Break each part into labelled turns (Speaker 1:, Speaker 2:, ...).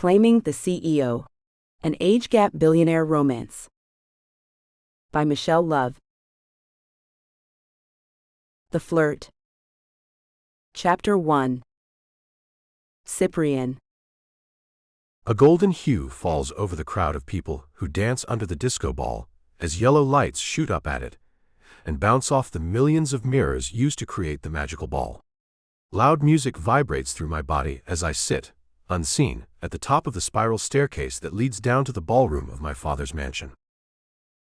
Speaker 1: Claiming the CEO. An Age Gap Billionaire Romance. By Michelle Love. The Flirt. Chapter 1. Cyprian.
Speaker 2: A golden hue falls over the crowd of people who dance under the disco ball as yellow lights shoot up at it and bounce off the millions of mirrors used to create the magical ball. Loud music vibrates through my body as I sit, unseen, at the top of the spiral staircase that leads down to the ballroom of my father's mansion.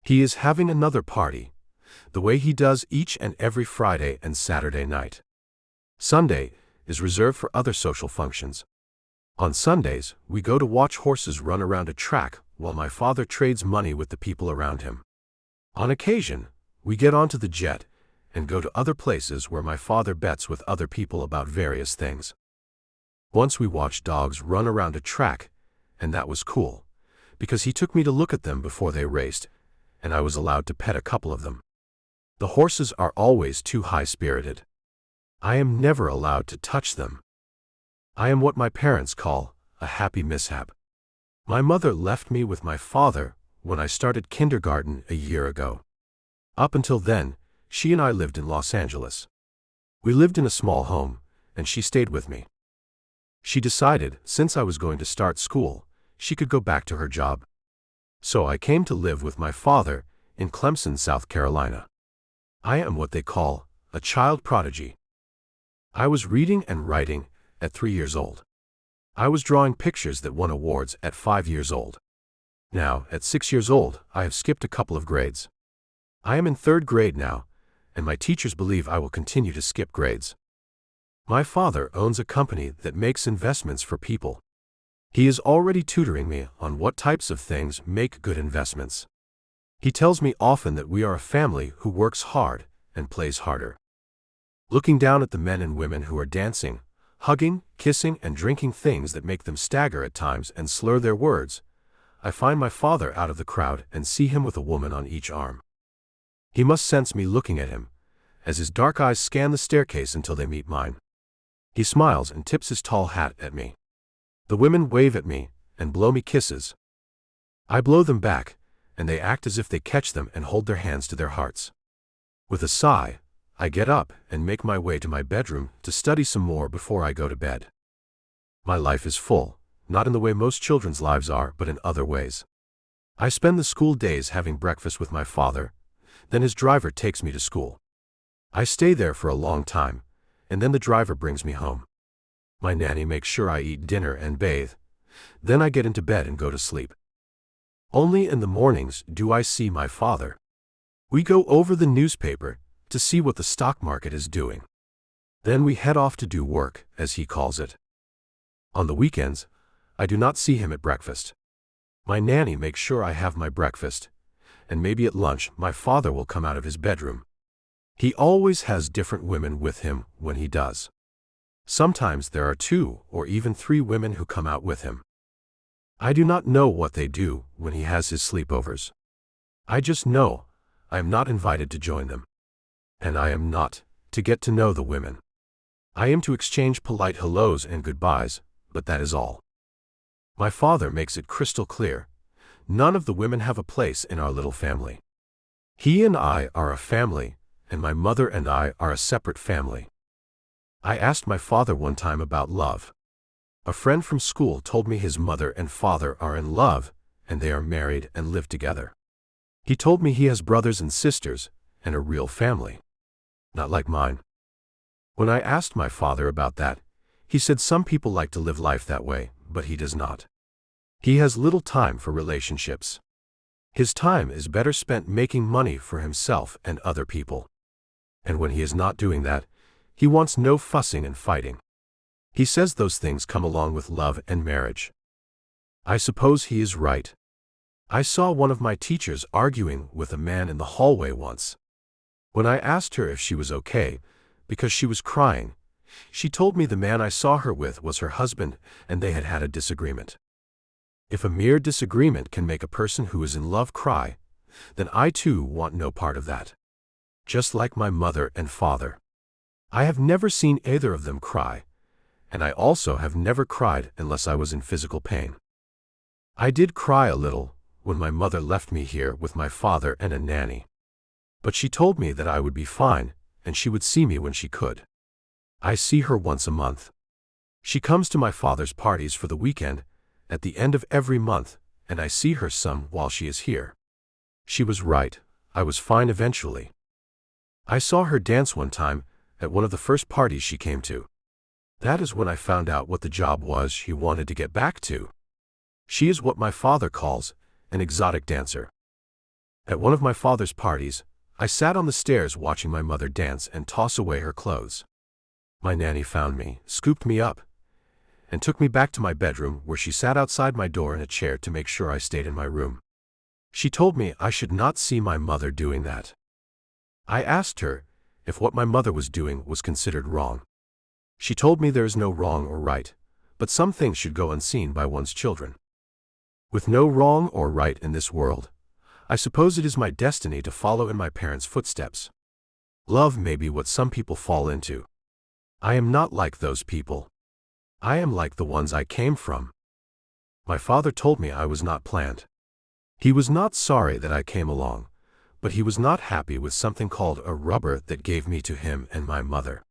Speaker 2: He is having another party, the way he does each and every Friday and Saturday night. Sunday is reserved for other social functions. On Sundays, we go to watch horses run around a track while my father trades money with the people around him. On occasion, we get onto the jet and go to other places where my father bets with other people about various things. Once we watched dogs run around a track, and that was cool, because he took me to look at them before they raced, and I was allowed to pet a couple of them. The horses are always too high-spirited. I am never allowed to touch them. I am what my parents call a happy mishap. My mother left me with my father when I started kindergarten a year ago. Up until then, she and I lived in Los Angeles. We lived in a small home, and she stayed with me. She decided, since I was going to start school, she could go back to her job. So I came to live with my father in Clemson, South Carolina. I am what they call a child prodigy. I was reading and writing at 3 years old. I was drawing pictures that won awards at 5 years old. Now, at 6 years old, I have skipped a couple of grades. I am in 3rd grade now, and my teachers believe I will continue to skip grades. My father owns a company that makes investments for people. He is already tutoring me on what types of things make good investments. He tells me often that we are a family who works hard and plays harder. Looking down at the men and women who are dancing, hugging, kissing, and drinking things that make them stagger at times and slur their words, I find my father out of the crowd and see him with a woman on each arm. He must sense me looking at him, as his dark eyes scan the staircase until they meet mine. He smiles and tips his tall hat at me. The women wave at me and blow me kisses. I blow them back, and they act as if they catch them and hold their hands to their hearts. With a sigh, I get up and make my way to my bedroom to study some more before I go to bed. My life is full, not in the way most children's lives are, but in other ways. I spend the school days having breakfast with my father, then his driver takes me to school. I stay there for a long time, and then the driver brings me home. My nanny makes sure I eat dinner and bathe. Then I get into bed and go to sleep. Only in the mornings do I see my father. We go over the newspaper to see what the stock market is doing. Then we head off to do work, as he calls it. On the weekends, I do not see him at breakfast. My nanny makes sure I have my breakfast, and maybe at lunch my father will come out of his bedroom. He always has different women with him when he does. Sometimes there are 2 or even 3 women who come out with him. I do not know what they do when he has his sleepovers. I just know I am not invited to join them. And I am not to get to know the women. I am to exchange polite hellos and goodbyes, but that is all. My father makes it crystal clear. None of the women have a place in our little family. He and I are a family, and my mother and I are a separate family. I asked my father one time about love. A friend from school told me his mother and father are in love, and they are married and live together. He told me he has brothers and sisters, and a real family. Not like mine. When I asked my father about that, he said some people like to live life that way, but he does not. He has little time for relationships. His time is better spent making money for himself and other people. And when he is not doing that, he wants no fussing and fighting. He says those things come along with love and marriage. I suppose he is right. I saw one of my teachers arguing with a man in the hallway once. When I asked her if she was okay, because she was crying, she told me the man I saw her with was her husband and they had had a disagreement. If a mere disagreement can make a person who is in love cry, then I too want no part of that. Just like my mother and father. I have never seen either of them cry, and I also have never cried unless I was in physical pain. I did cry a little when my mother left me here with my father and a nanny. But she told me that I would be fine and she would see me when she could. I see her once a month. She comes to my father's parties for the weekend at the end of every month, and I see her some while she is here. She was right. I was fine eventually. I saw her dance one time at one of the first parties she came to. That is when I found out what the job was she wanted to get back to. She is what my father calls an exotic dancer. At one of my father's parties, I sat on the stairs watching my mother dance and toss away her clothes. My nanny found me, scooped me up, and took me back to my bedroom where she sat outside my door in a chair to make sure I stayed in my room. She told me I should not see my mother doing that. I asked her if what my mother was doing was considered wrong. She told me there is no wrong or right, but some things should go unseen by one's children. With no wrong or right in this world, I suppose it is my destiny to follow in my parents' footsteps. Love may be what some people fall into. I am not like those people. I am like the ones I came from. My father told me I was not planned. He was not sorry that I came along, but he was not happy with something called a rubber that gave me to him and my mother.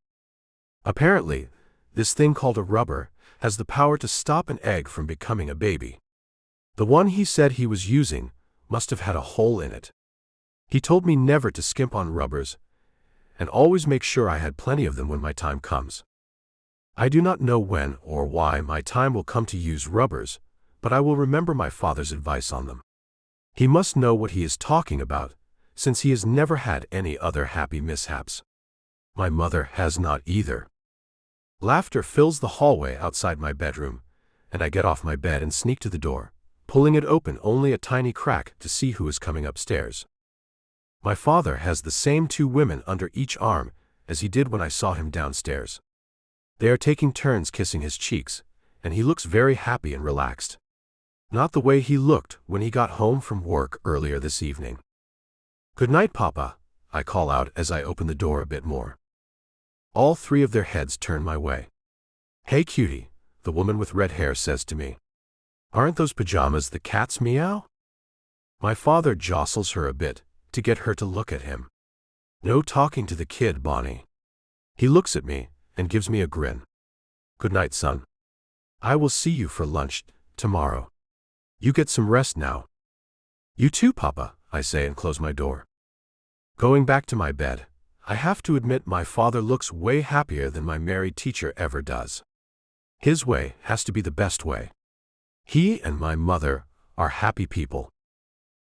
Speaker 2: Apparently, this thing called a rubber has the power to stop an egg from becoming a baby. The one he said he was using must have had a hole in it. He told me never to skimp on rubbers and always make sure I had plenty of them when my time comes. I do not know when or why my time will come to use rubbers, but I will remember my father's advice on them. He must know what he is talking about, since he has never had any other happy mishaps. My mother has not either. Laughter fills the hallway outside my bedroom, and I get off my bed and sneak to the door, pulling it open only a tiny crack to see who is coming upstairs. My father has the same 2 women under each arm as he did when I saw him downstairs. They are taking turns kissing his cheeks, and he looks very happy and relaxed. Not the way he looked when he got home from work earlier this evening. "Good night, Papa," I call out as I open the door a bit more. All 3 of their heads turn my way. "Hey, cutie," the woman with red hair says to me. "Aren't those pajamas the cat's meow?" My father jostles her a bit to get her to look at him. "No talking to the kid, Bonnie." He looks at me and gives me a grin. "Good night, son. I will see you for lunch tomorrow. You get some rest now." "You too, Papa," I say and close my door. Going back to my bed, I have to admit my father looks way happier than my married teacher ever does. His way has to be the best way. He and my mother are happy people.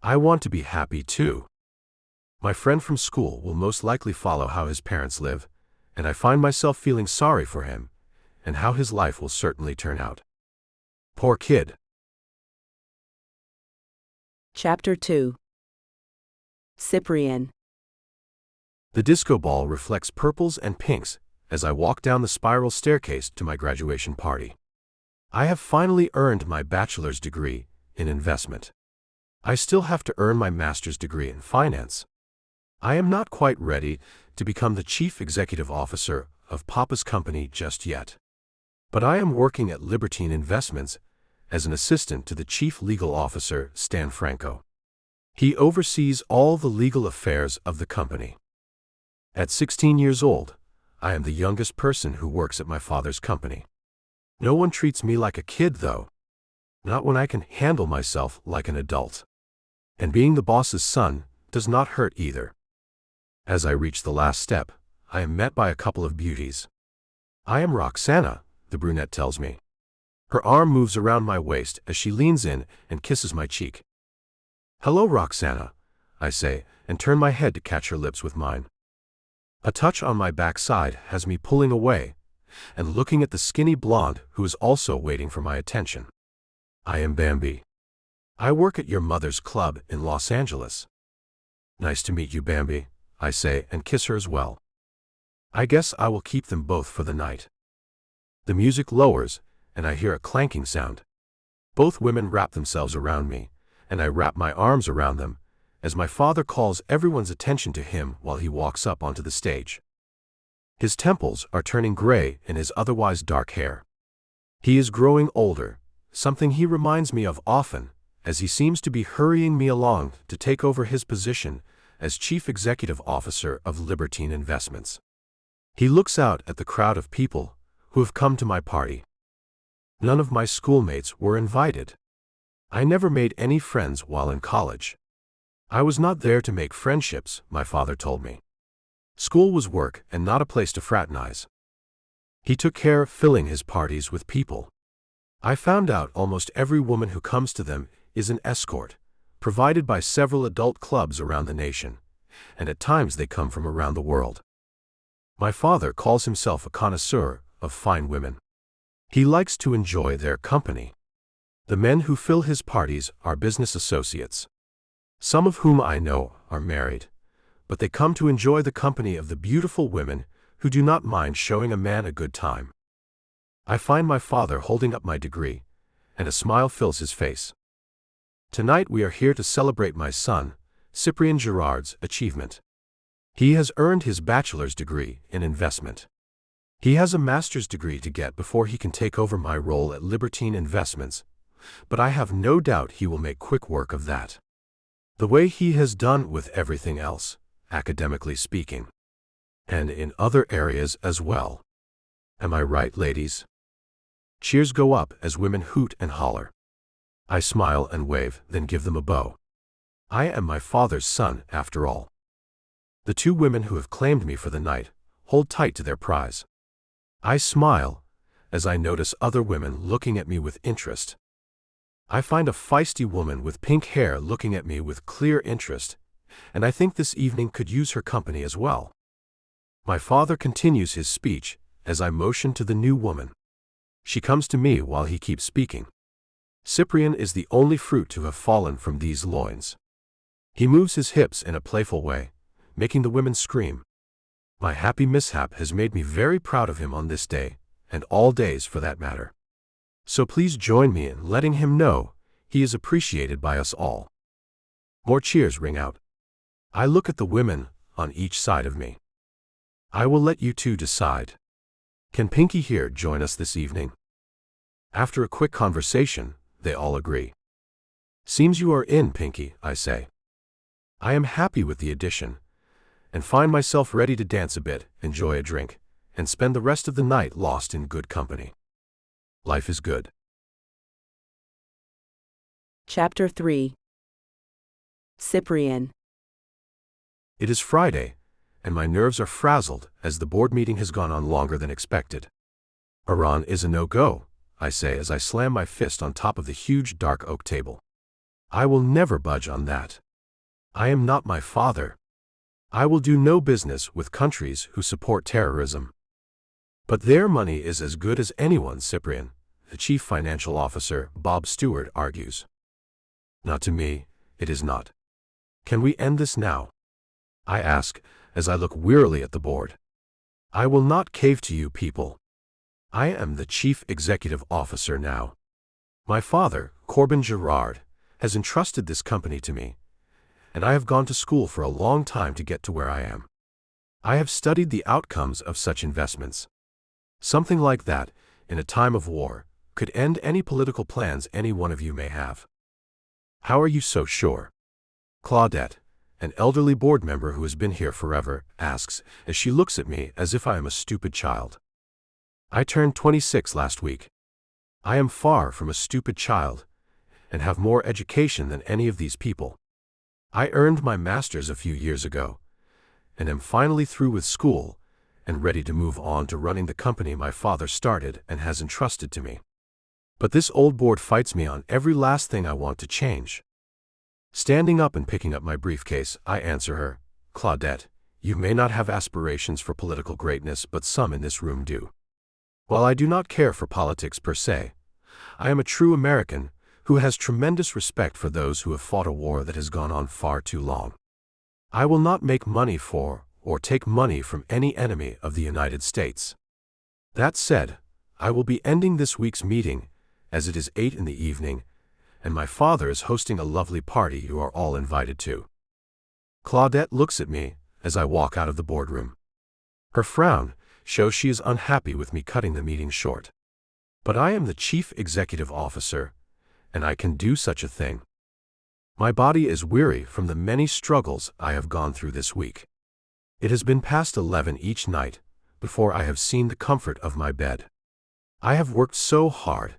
Speaker 2: I want to be happy too. My friend from school will most likely follow how his parents live, and I find myself feeling sorry for him and how his life will certainly turn out. Poor kid.
Speaker 1: Chapter 2. Cyprian.
Speaker 2: The disco ball reflects purples and pinks as I walk down the spiral staircase to my graduation party. I have finally earned my bachelor's degree in investment. I still have to earn my master's degree in finance. I am not quite ready to become the chief executive officer of Papa's company just yet. But I am working at Libertine Investments as an assistant to the chief legal officer, Stan Franco. He oversees all the legal affairs of the company. At 16 years old, I am the youngest person who works at my father's company. No one treats me like a kid, though. Not when I can handle myself like an adult. And being the boss's son does not hurt either. As I reach the last step, I am met by a couple of beauties. "I am Roxana," the brunette tells me. Her arm moves around my waist as she leans in and kisses my cheek. "Hello, Roxana," I say, and turn my head to catch her lips with mine. A touch on my backside has me pulling away and looking at the skinny blonde who is also waiting for my attention. "I am Bambi. I work at your mother's club in Los Angeles." "Nice to meet you, Bambi," I say and kiss her as well. I guess I will keep them both for the night. The music lowers, and I hear a clanking sound. Both women wrap themselves around me, and I wrap my arms around them, as my father calls everyone's attention to him while he walks up onto the stage. His temples are turning gray in his otherwise dark hair. He is growing older, something he reminds me of often, as he seems to be hurrying me along to take over his position as Chief Executive Officer of Libertine Investments. He looks out at the crowd of people who have come to my party. None of my schoolmates were invited. I never made any friends while in college. I was not there to make friendships, my father told me. School was work and not a place to fraternize. He took care of filling his parties with people. I found out almost every woman who comes to them is an escort, provided by several adult clubs around the nation, and at times they come from around the world. My father calls himself a connoisseur of fine women. He likes to enjoy their company. The men who fill his parties are business associates. Some of whom I know are married, but they come to enjoy the company of the beautiful women who do not mind showing a man a good time. I find my father holding up my degree, and a smile fills his face. Tonight we are here to celebrate my son, Cyprien Girard's achievement. He has earned his bachelor's degree in investment. He has a master's degree to get before he can take over my role at Libertine Investments, but I have no doubt he will make quick work of that. The way he has done with everything else, academically speaking. And in other areas as well. Am I right, ladies? Cheers go up as women hoot and holler. I smile and wave, then give them a bow. I am my father's son, after all. The two women who have claimed me for the night hold tight to their prize. I smile as I notice other women looking at me with interest. I find a feisty woman with pink hair looking at me with clear interest, and I think this evening could use her company as well. My father continues his speech as I motion to the new woman. She comes to me while he keeps speaking. Cyprien is the only fruit to have fallen from these loins. He moves his hips in a playful way, making the women scream. My happy mishap has made me very proud of him on this day, and all days for that matter. So please join me in letting him know he is appreciated by us all. More cheers ring out. I look at the women on each side of me. I will let you two decide. Can Pinky here join us this evening? After a quick conversation, they all agree. Seems you are in, Pinky, I say. I am happy with the addition, and find myself ready to dance a bit, enjoy a drink, and spend the rest of the night lost in good company. Life is good.
Speaker 1: Chapter 3. Cyprien.
Speaker 2: It is Friday, and my nerves are frazzled as the board meeting has gone on longer than expected. Iran is a no-go, I say as I slam my fist on top of the huge dark oak table. I will never budge on that. I am not my father. I will do no business with countries who support terrorism. But their money is as good as anyone's, Cyprien, the chief financial officer, Bob Stewart, argues. Not to me, it is not. Can we end this now? I ask, as I look wearily at the board. I will not cave to you people. I am the chief executive officer now. My father, Corbin Girard, has entrusted this company to me, and I have gone to school for a long time to get to where I am. I have studied the outcomes of such investments. Something like that, in a time of war, could end any political plans any one of you may have. How are you so sure? Claudette, an elderly board member who has been here forever, asks, as she looks at me as if I am a stupid child. I turned 26 last week. I am far from a stupid child, and have more education than any of these people. I earned my master's a few years ago, and am finally through with school, and ready to move on to running the company my father started and has entrusted to me. But this old board fights me on every last thing I want to change. Standing up and picking up my briefcase, I answer her, Claudette, you may not have aspirations for political greatness, but some in this room do. While I do not care for politics per se, I am a true American who has tremendous respect for those who have fought a war that has gone on far too long. I will not make money for or take money from any enemy of the United States. That said, I will be ending this week's meeting, as it is 8 in the evening, and my father is hosting a lovely party you are all invited to. Claudette looks at me as I walk out of the boardroom. Her frown shows she is unhappy with me cutting the meeting short. But I am the chief executive officer, and I can do such a thing. My body is weary from the many struggles I have gone through this week. It has been past 11 each night before I have seen the comfort of my bed. I have worked so hard,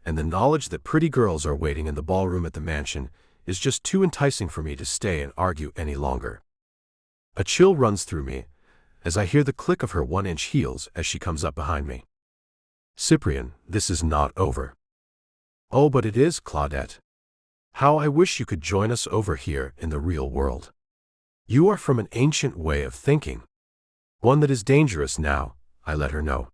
Speaker 2: and the knowledge that pretty girls are waiting in the ballroom at the mansion is just too enticing for me to stay and argue any longer. A chill runs through me as I hear the click of her 1-inch heels as she comes up behind me. Cyprian, this is not over. Oh, but it is, Claudette. How I wish you could join us over here in the real world. You are from an ancient way of thinking. One that is dangerous now, I let her know.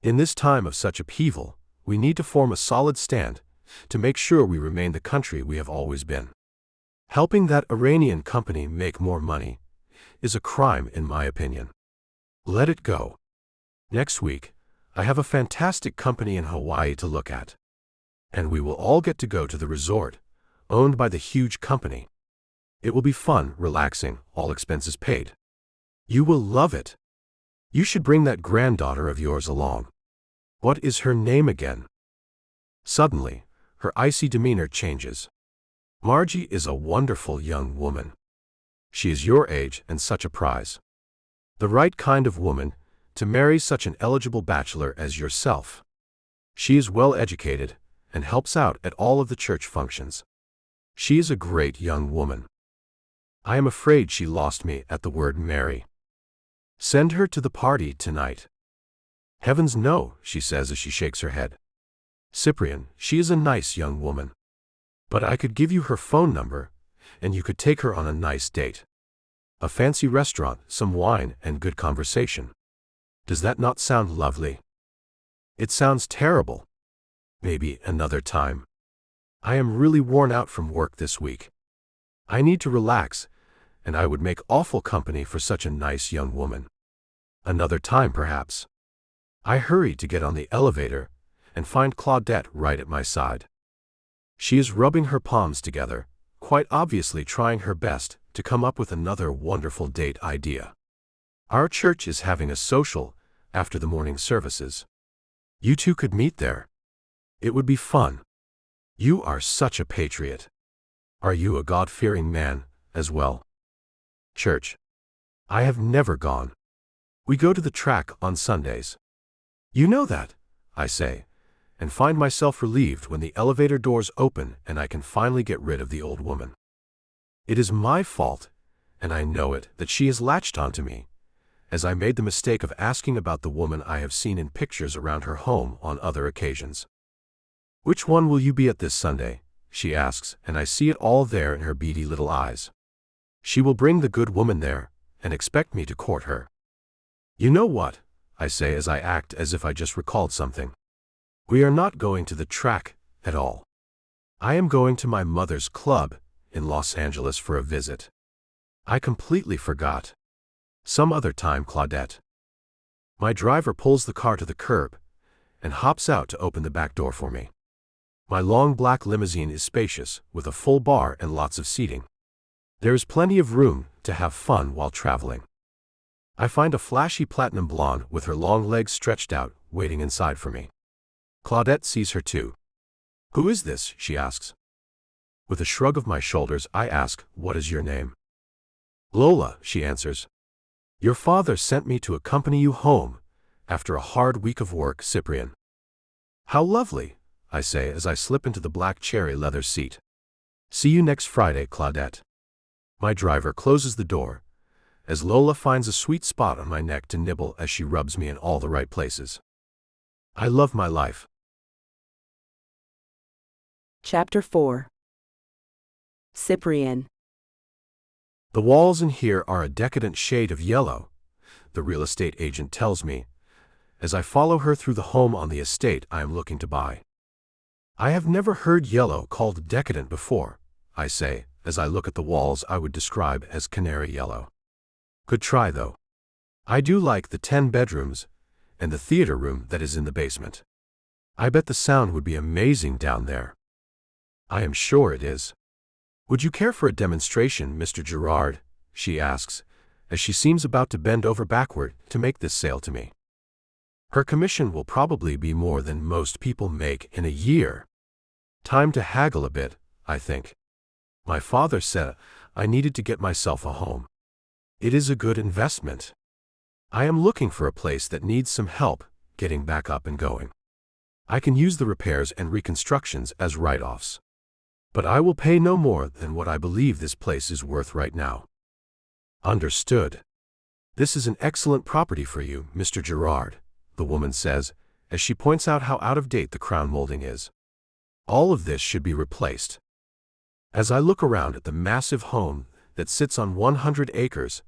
Speaker 2: In this time of such upheaval, we need to form a solid stand to make sure we remain the country we have always been. Helping that Iranian company make more money is a crime in my opinion. Let it go. Next week, I have a fantastic company in Hawaii to look at. And we will all get to go to the resort, owned by the huge company. It will be fun, relaxing, all expenses paid. You will love it. You should bring that granddaughter of yours along. What is her name again? Suddenly, her icy demeanor changes. Margie is a wonderful young woman. She is your age and such a prize. The right kind of woman to marry such an eligible bachelor as yourself. She is well educated and helps out at all of the church functions. She is a great young woman. I am afraid she lost me at the word marry. Send her to the party tonight. Heavens no, she says as she shakes her head. Cyprian, she is a nice young woman. But I could give you her phone number, and you could take her on a nice date. A fancy restaurant, some wine, and good conversation. Does that not sound lovely? It sounds terrible. Maybe another time. I am really worn out from work this week. I need to relax, and I would make awful company for such a nice young woman. Another time, perhaps. I hurry to get on the elevator and find Claudette right at my side. She is rubbing her palms together, quite obviously trying her best to come up with another wonderful date idea. Our church is having a social after the morning services. You two could meet there. It would be fun. You are such a patriot. Are you a God-fearing man, as well? Church. I have never gone. We go to the track on Sundays. You know that, I say, and find myself relieved when the elevator doors open and I can finally get rid of the old woman. It is my fault, and I know it, that she has latched onto me, as I made the mistake of asking about the woman I have seen in pictures around her home on other occasions. Which one will you be at this Sunday? She asks, and I see it all there in her beady little eyes. She will bring the good woman there, and expect me to court her. You know what? I say as I act as if I just recalled something. We are not going to the track at all. I am going to my mother's club in Los Angeles for a visit. I completely forgot. Some other time, Claudette. My driver pulls the car to the curb and hops out to open the back door for me. My long black limousine is spacious, with a full bar and lots of seating. There is plenty of room to have fun while traveling. I find a flashy platinum blonde with her long legs stretched out, waiting inside for me. Claudette sees her too. Who is this? She asks. With a shrug of my shoulders, I ask, what is your name? Lola, she answers. Your father sent me to accompany you home after a hard week of work, Cyprian. How lovely, I say as I slip into the black cherry leather seat. See you next Friday, Claudette. My driver closes the door, as Lola finds a sweet spot on my neck to nibble as she rubs me in all the right places. I love my life.
Speaker 1: Chapter 4. Cyprian.
Speaker 2: The walls in here are a decadent shade of yellow, the real estate agent tells me, as I follow her through the home on the estate I am looking to buy. I have never heard yellow called decadent before, I say, as I look at the walls I would describe as canary yellow. Could try though. I do like the 10 bedrooms and the theater room that is in the basement. I bet the sound would be amazing down there. I am sure it is. Would you care for a demonstration, Mr. Gerard? She asks, as she seems about to bend over backward to make this sale to me. Her commission will probably be more than most people make in a year. Time to haggle a bit, I think. My father said I needed to get myself a home. It is a good investment. I am looking for a place that needs some help getting back up and going. I can use the repairs and reconstructions as write-offs. But I will pay no more than what I believe this place is worth right now. Understood. This is an excellent property for you, Mr. Gerard, the woman says, as she points out how out of date the crown molding is. All of this should be replaced. As I look around at the massive home that sits on 100 acres,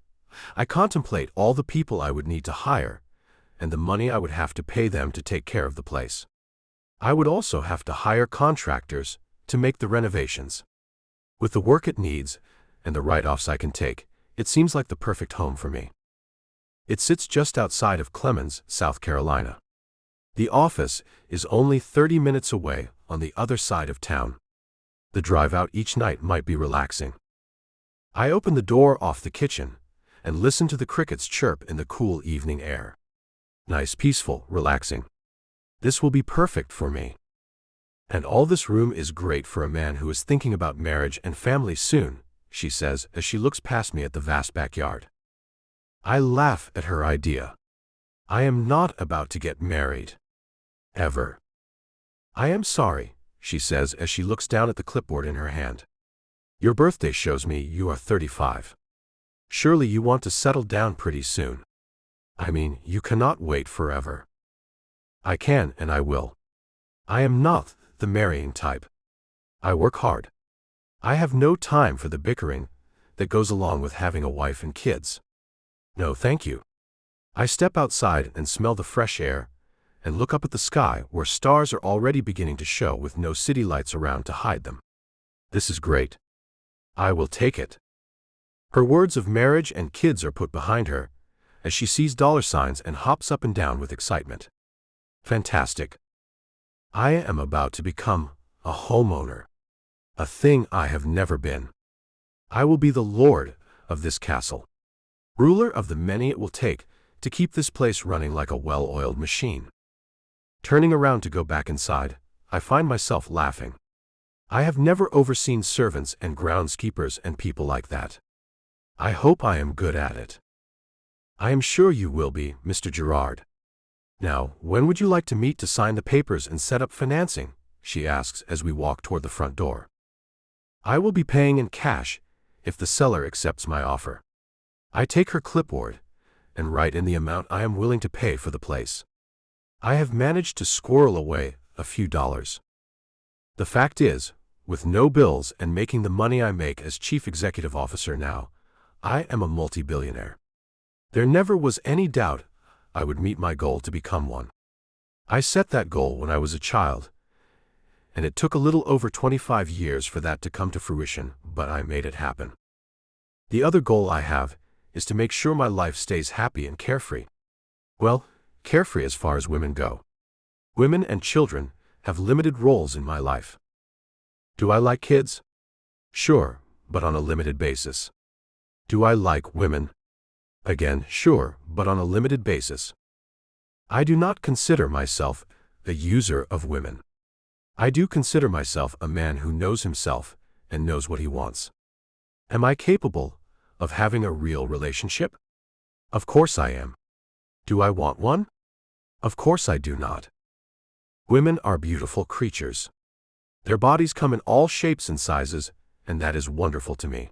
Speaker 2: I contemplate all the people I would need to hire and the money I would have to pay them to take care of the place. I would also have to hire contractors to make the renovations. With the work it needs and the write-offs I can take, it seems like the perfect home for me. It sits just outside of Clemens, South Carolina. The office is only 30 minutes away on the other side of town. The drive out each night might be relaxing. I open the door off the kitchen and listen to the crickets chirp in the cool evening air. Nice, peaceful, relaxing. This will be perfect for me. And all this room is great for a man who is thinking about marriage and family soon, she says as she looks past me at the vast backyard. I laugh at her idea. I am not about to get married. Ever. I am sorry, she says as she looks down at the clipboard in her hand. Your birthday shows me you are 35. Surely you want to settle down pretty soon. I mean, you cannot wait forever. I can and I will. I am not the marrying type. I work hard. I have no time for the bickering that goes along with having a wife and kids. No, thank you. I step outside and smell the fresh air and look up at the sky where stars are already beginning to show with no city lights around to hide them. This is great. I will take it. Her words of marriage and kids are put behind her as she sees dollar signs and hops up and down with excitement. Fantastic. I am about to become a homeowner, a thing I have never been. I will be the lord of this castle, ruler of the many it will take to keep this place running like a well-oiled machine. Turning around to go back inside, I find myself laughing. I have never overseen servants and groundskeepers and people like that. I hope I am good at it. I am sure you will be, Mr. Gerard. Now, when would you like to meet to sign the papers and set up financing? She asks as we walk toward the front door. I will be paying in cash if the seller accepts my offer. I take her clipboard and write in the amount I am willing to pay for the place. I have managed to squirrel away a few dollars. The fact is, with no bills and making the money I make as chief executive officer now, I am a multi-billionaire. There never was any doubt I would meet my goal to become one. I set that goal when I was a child, and it took a little over 25 years for that to come to fruition, but I made it happen. The other goal I have is to make sure my life stays happy and carefree. Well, carefree as far as women go. Women and children have limited roles in my life. Do I like kids? Sure, but on a limited basis. Do I like women? Again, sure, but on a limited basis. I do not consider myself a user of women. I do consider myself a man who knows himself and knows what he wants. Am I capable of having a real relationship? Of course I am. Do I want one? Of course I do not. Women are beautiful creatures. Their bodies come in all shapes and sizes, and that is wonderful to me.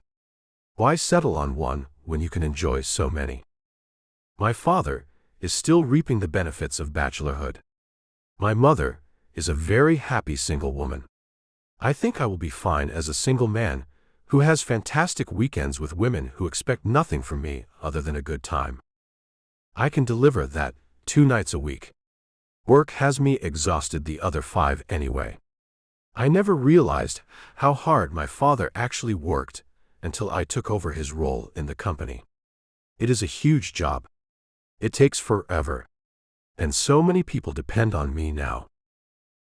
Speaker 2: Why settle on one when you can enjoy so many? My father is still reaping the benefits of bachelorhood. My mother is a very happy single woman. I think I will be fine as a single man who has fantastic weekends with women who expect nothing from me other than a good time. I can deliver that 2 nights a week. Work has me exhausted the other 5 anyway. I never realized how hard my father actually worked until I took over his role in the company. It is a huge job. It takes forever. And so many people depend on me now.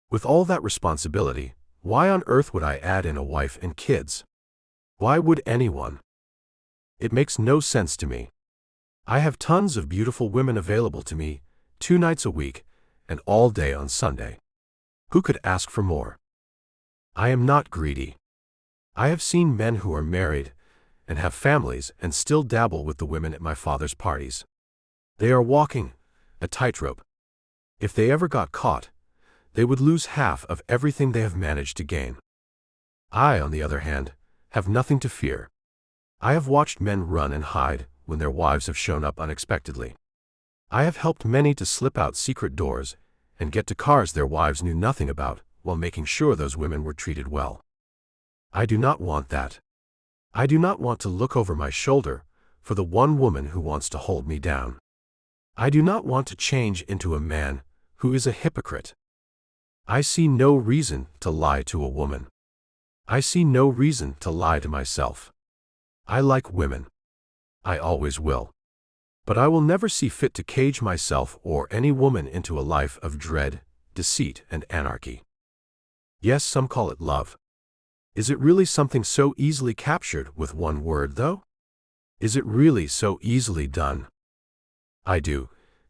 Speaker 2: With all that responsibility, why on earth would I add in a wife and kids? Why would anyone? It makes no sense to me. I have tons of beautiful women available to me 2 nights a week, and all day on Sunday. Who could ask for more? I am not greedy. I have seen men who are married and have families and still dabble with the women at my father's parties. They are walking a tightrope. If they ever got caught, they would lose half of everything they have managed to gain. I, on the other hand, have nothing to fear. I have watched men run and hide when their wives have shown up unexpectedly. I have helped many to slip out secret doors and get to cars their wives knew nothing about while making sure those women were treated well. I do not want that. I do not want to look over my shoulder for the one woman who wants to hold me down. I do not want to change into a man who is a hypocrite. I see no reason to lie to a woman. I see no reason to lie to myself. I like women. I always will. But I will never see fit to cage myself or any woman into a life of dread, deceit, and anarchy. Yes, some call it love. Is it really something so easily captured with one word, though? Is it really so easily done? I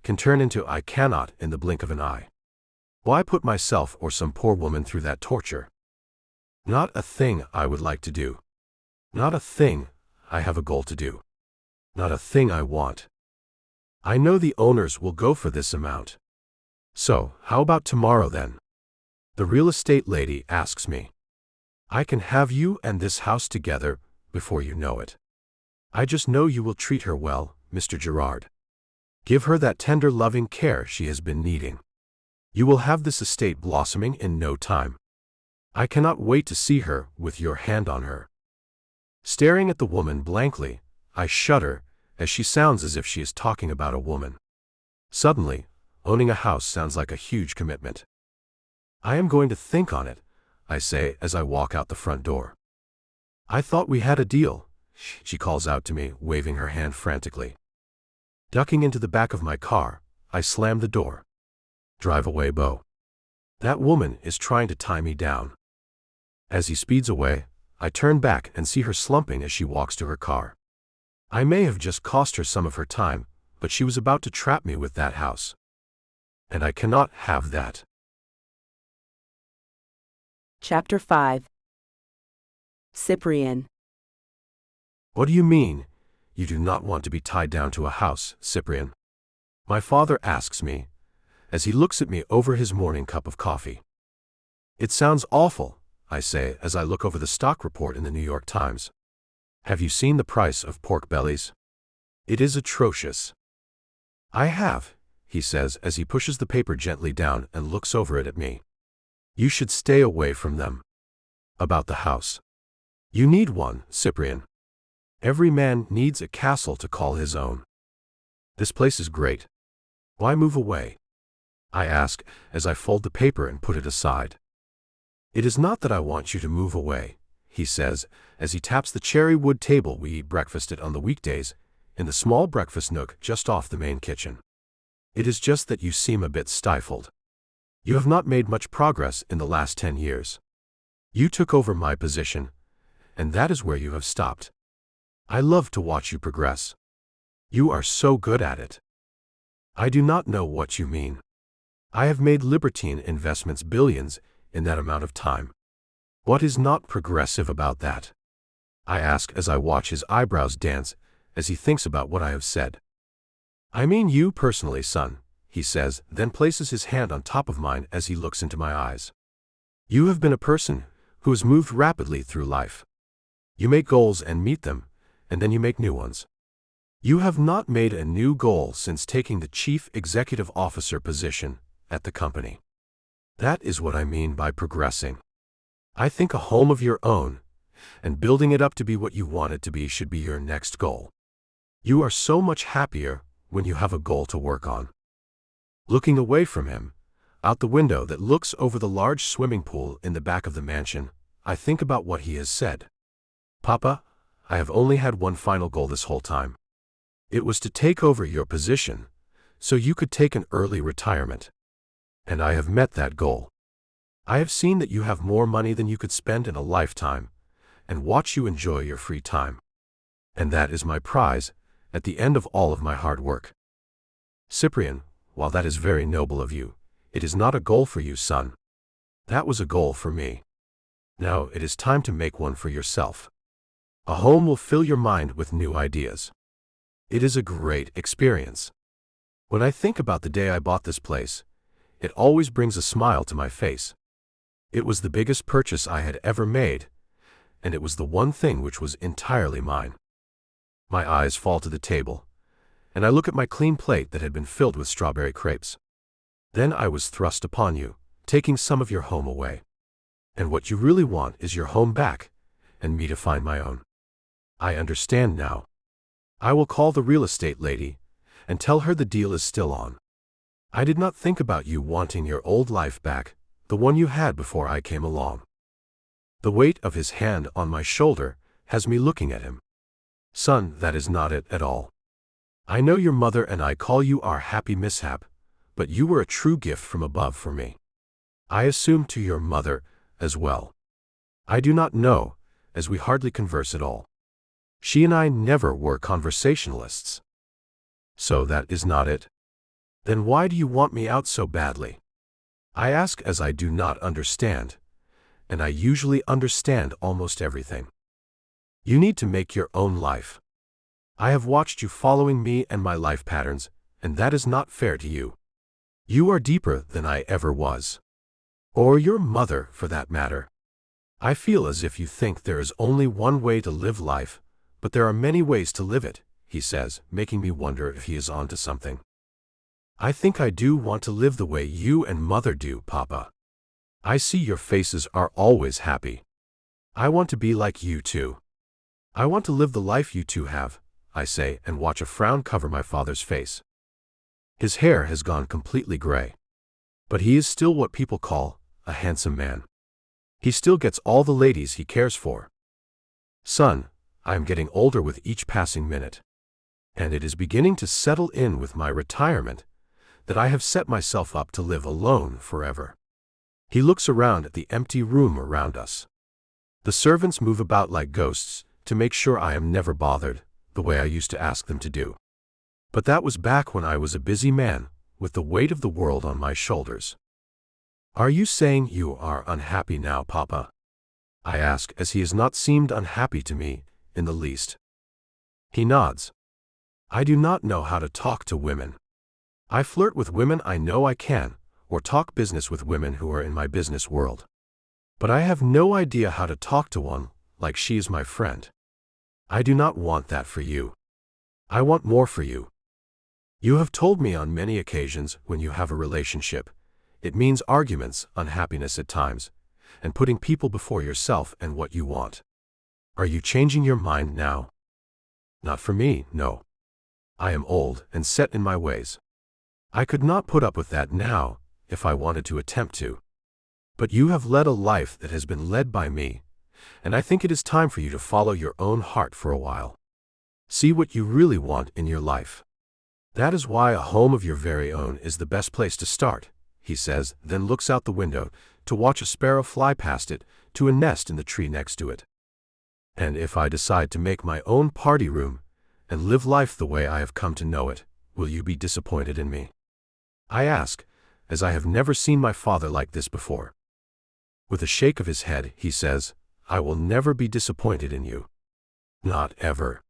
Speaker 2: can turn into I cannot in the blink of an eye. Why put myself or some poor woman through that torture? Not a thing I would like to do. Not a thing I have a goal to do. Not a thing I want. I know the owners will go for this amount. So, how about tomorrow then? The real estate lady asks me. I can have you and this house together before you know it. I just know you will treat her well, Mr. Gerard. Give her that tender loving care she has been needing. You will have this estate blossoming in no time. I cannot wait to see her with your hand on her. Staring at the woman blankly, I shudder as she sounds as if she is talking about a woman. Suddenly, owning a house sounds like a huge commitment. I am going to think on it, I say as I walk out the front door. I thought we had a deal, she calls out to me, waving her hand frantically. Ducking into the back of my car, I slam the door. Drive away, Beau. That woman is trying to tie me down. As he speeds away, I turn back and see her slumping as she walks to her car. I may have just cost her some of her time, but she was about to trap me with that house. And I cannot have that.
Speaker 1: Chapter 5. Cyprian.
Speaker 2: What do you mean, you do not want to be tied down to a house, Cyprian? My father asks me, as he looks at me over his morning cup of coffee. It sounds awful, I say as I look over the stock report in the New York Times. Have you seen the price of pork bellies? It is atrocious. I have, he says as he pushes the paper gently down and looks over it at me. You should stay away from them. About the house. You need one, Cyprian. Every man needs a castle to call his own. This place is great. Why move away? I ask as I fold the paper and put it aside. It is not that I want you to move away, he says as he taps the cherry wood table we eat breakfast at on the weekdays in the small breakfast nook just off the main kitchen. It is just that you seem a bit stifled. You have not made much progress in the last 10 years. You took over my position, and that is where you have stopped. I love to watch you progress. You are so good at it. I do not know what you mean. I have made libertine investments billions in that amount of time. What is not progressive about that? I ask as I watch his eyebrows dance as he thinks about what I have said. I mean you personally, son, he says, then places his hand on top of mine as he looks into my eyes. You have been a person who has moved rapidly through life. You make goals and meet them, and then you make new ones. You have not made a new goal since taking the chief executive officer position at the company. That is what I mean by progressing. I think a home of your own, and building it up to be what you want it to be, should be your next goal. You are so much happier when you have a goal to work on. Looking away from him, out the window that looks over the large swimming pool in the back of the mansion, I think about what he has said. Papa, I have only had one final goal this whole time. It was to take over your position, so you could take an early retirement. And I have met that goal. I have seen that you have more money than you could spend in a lifetime, and watch you enjoy your free time. And that is my prize, at the end of all of my hard work. Cyprian, while that is very noble of you, it is not a goal for you, son. That was a goal for me. Now it is time to make one for yourself. A home will fill your mind with new ideas. It is a great experience. When I think about the day I bought this place, it always brings a smile to my face. It was the biggest purchase I had ever made, and it was the one thing which was entirely mine. My eyes fall to the table, and I look at my clean plate that had been filled with strawberry crepes. Then I was thrust upon you, taking some of your home away. And what you really want is your home back, and me to find my own. I understand now. I will call the real estate lady, and tell her the deal is still on. I did not think about you wanting your old life back, the one you had before I came along. The weight of his hand on my shoulder has me looking at him. Son, that is not it at all. I know your mother and I call you our happy mishap, but you were a true gift from above for me. I assume to your mother as well. I do not know, as we hardly converse at all. She and I never were conversationalists. So that is not it. Then why do you want me out so badly? I ask as I do not understand, and I usually understand almost everything. You need to make your own life. I have watched you following me and my life patterns, and that is not fair to you. You are deeper than I ever was. Or your mother, for that matter. I feel as if you think there is only one way to live life, but there are many ways to live it, he says, making me wonder if he is on to something. I think I do want to live the way you and Mother do, Papa. I see your faces are always happy. I want to be like you too. I want to live the life you two have, I say, and watch a frown cover my father's face. His hair has gone completely gray. But he is still what people call a handsome man. He still gets all the ladies he cares for. Son, I am getting older with each passing minute. And it is beginning to settle in with my retirement that I have set myself up to live alone forever. He looks around at the empty room around us. The servants move about like ghosts to make sure I am never bothered, the way I used to ask them to do. But that was back when I was a busy man, with the weight of the world on my shoulders. Are you saying you are unhappy now, Papa? I ask, as he has not seemed unhappy to me in the least. He nods. I do not know how to talk to women. I flirt with women I know I can, or talk business with women who are in my business world. But I have no idea how to talk to one like she is my friend. I do not want that for you. I want more for you. You have told me on many occasions when you have a relationship, it means arguments, unhappiness at times, and putting people before yourself and what you want. Are you changing your mind now? Not for me, no. I am old and set in my ways. I could not put up with that now, if I wanted to attempt to. But you have led a life that has been led by me, and I think it is time for you to follow your own heart for a while. See what you really want in your life. That is why a home of your very own is the best place to start, he says, then looks out the window to watch a sparrow fly past it to a nest in the tree next to it. And if I decide to make my own party room and live life the way I have come to know it, will you be disappointed in me? I ask, as I have never seen my father like this before. With a shake of his head, he says, I will never be disappointed in you. Not ever.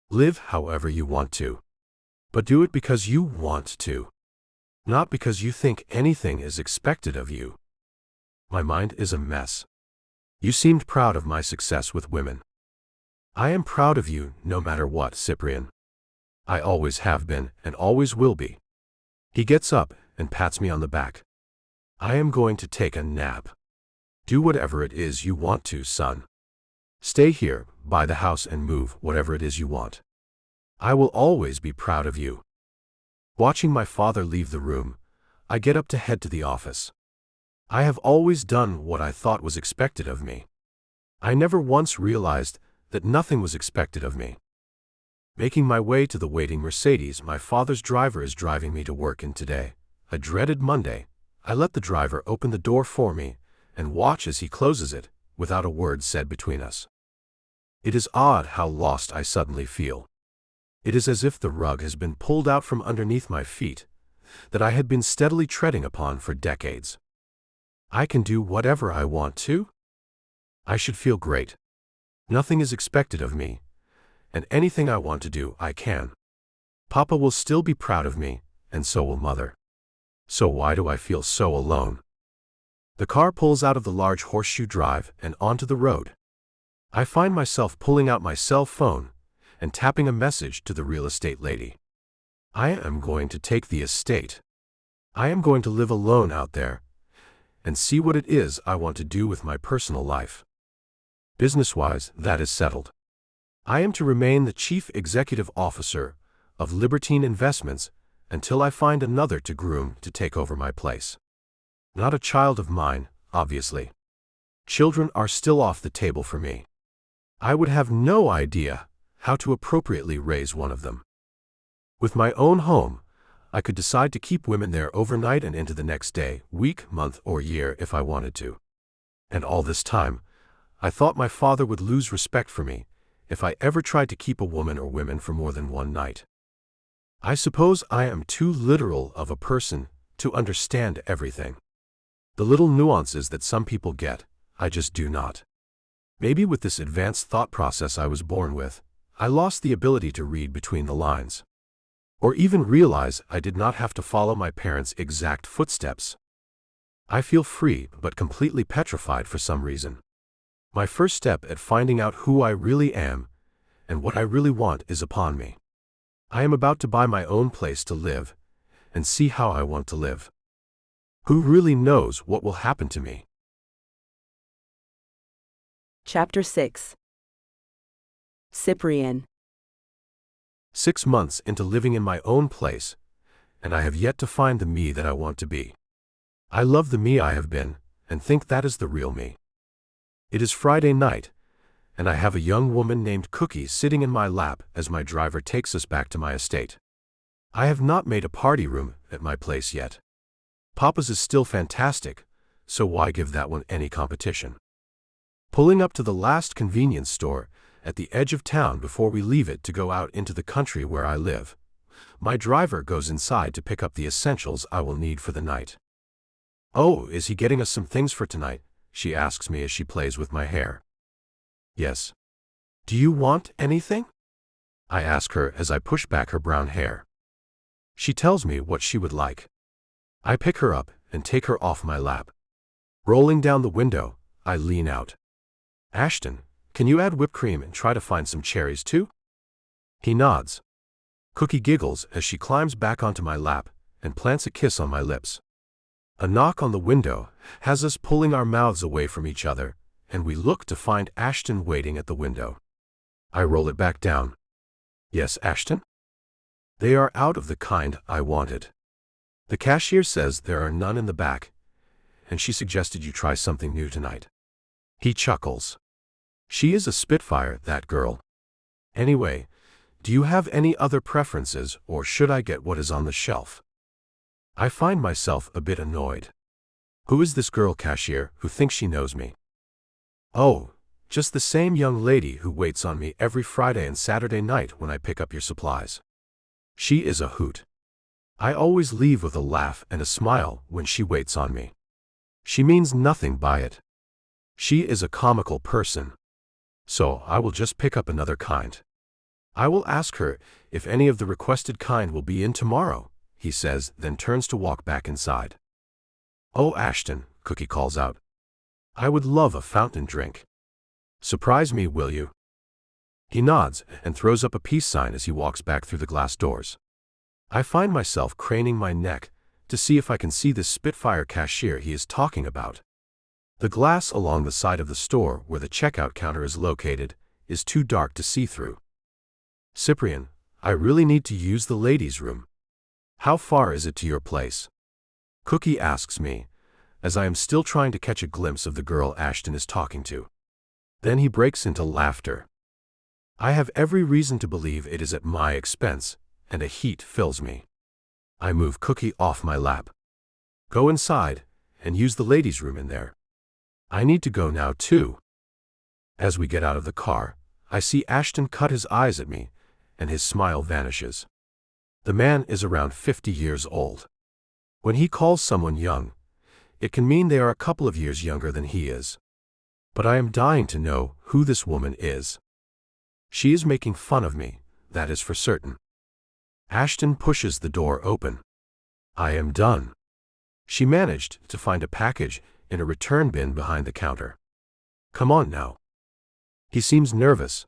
Speaker 2: Live however you want to. But do it because you want to. Not because you think anything is expected of you. My mind is a mess. You seemed proud of my success with women. I am proud of you no matter what, Cyprian. I always have been and always will be. He gets up and pats me on the back. I am going to take a nap. Do whatever it is you want to, son. Stay here, buy the house and move whatever it is you want. I will always be proud of you. Watching my father leave the room, I get up to head to the office. I have always done what I thought was expected of me. I never once realized that nothing was expected of me. Making my way to the waiting Mercedes my father's driver is driving me to work in today, a dreaded Monday, I let the driver open the door for me and watch as he closes it, without a word said between us. It is odd how lost I suddenly feel. It is as if the rug has been pulled out from underneath my feet, that I had been steadily treading upon for decades. I can do whatever I want to? I should feel great. Nothing is expected of me, and anything I want to do, I can. Papa will still be proud of me, and so will Mother. So why do I feel so alone? The car pulls out of the large horseshoe drive and onto the road. I find myself pulling out my cell phone and tapping a message to the real estate lady. I am going to take the estate. I am going to live alone out there and see what it is I want to do with my personal life. Business-wise, that is settled. I am to remain the chief executive officer of Libertine Investments until I find another to groom to take over my place. Not a child of mine, obviously. Children are still off the table for me. I would have no idea how to appropriately raise one of them. With my own home, I could decide to keep women there overnight and into the next day, week, month, or year if I wanted to. And all this time, I thought my father would lose respect for me if I ever tried to keep a woman or women for more than one night. I suppose I am too literal of a person to understand everything. The little nuances that some people get, I just do not. Maybe with this advanced thought process I was born with, I lost the ability to read between the lines. Or even realize I did not have to follow my parents' exact footsteps. I feel free but completely petrified for some reason. My first step at finding out who I really am and what I really want is upon me. I am about to buy my own place to live and see how I want to live. Who really knows what will happen to me?
Speaker 1: Chapter 6. Cyprian.
Speaker 2: 6 months into living in my own place, and I have yet to find the me that I want to be. I love the me I have been, and think that is the real me. It is Friday night, and I have a young woman named Cookie sitting in my lap as my driver takes us back to my estate. I have not made a party room at my place yet. Papa's is still fantastic, so why give that one any competition? Pulling up to the last convenience store at the edge of town before we leave it to go out into the country where I live, my driver goes inside to pick up the essentials I will need for the night. "Oh, is he getting us some things for tonight?" she asks me as she plays with my hair. "Yes." "Do you want anything?" I ask her as I push back her brown hair. She tells me what she would like. I pick her up and take her off my lap. Rolling down the window, I lean out. "Ashton, can you add whipped cream and try to find some cherries too?" He nods. Cookie giggles as she climbs back onto my lap and plants a kiss on my lips. A knock on the window has us pulling our mouths away from each other, and we look to find Ashton waiting at the window. I roll it back down. "Yes, Ashton?" "They are out of the kind I wanted. The cashier says there are none in the back, and she suggested you try something new tonight." He chuckles. "She is a spitfire, that girl. Anyway, do you have any other preferences, or should I get what is on the shelf?" I find myself a bit annoyed. Who is this girl cashier who thinks she knows me? "Oh, just the same young lady who waits on me every Friday and Saturday night when I pick up your supplies. She is a hoot. I always leave with a laugh and a smile when she waits on me. She means nothing by it. She is a comical person. So I will just pick up another kind. I will ask her if any of the requested kind will be in tomorrow," he says, then turns to walk back inside. "Oh, Ashton," Cookie calls out. "I would love a fountain drink. Surprise me, will you?" He nods and throws up a peace sign as he walks back through the glass doors. I find myself craning my neck to see if I can see this spitfire cashier he is talking about. The glass along the side of the store where the checkout counter is located is too dark to see through. "Cyprian, I really need to use the ladies' room. How far is it to your place?" Cookie asks me, as I am still trying to catch a glimpse of the girl Ashton is talking to. Then he breaks into laughter. I have every reason to believe it is at my expense, and a heat fills me. I move Cookie off my lap. "Go inside and use the ladies' room in there. I need to go now too." As we get out of the car, I see Ashton cut his eyes at me, and his smile vanishes. The man is around 50 years old. When he calls someone young, it can mean they are a couple of years younger than he is. But I am dying to know who this woman is. She is making fun of me, that is for certain. Ashton pushes the door open. I am done. She managed to find a package in a return bin behind the counter. Come on now. He seems nervous.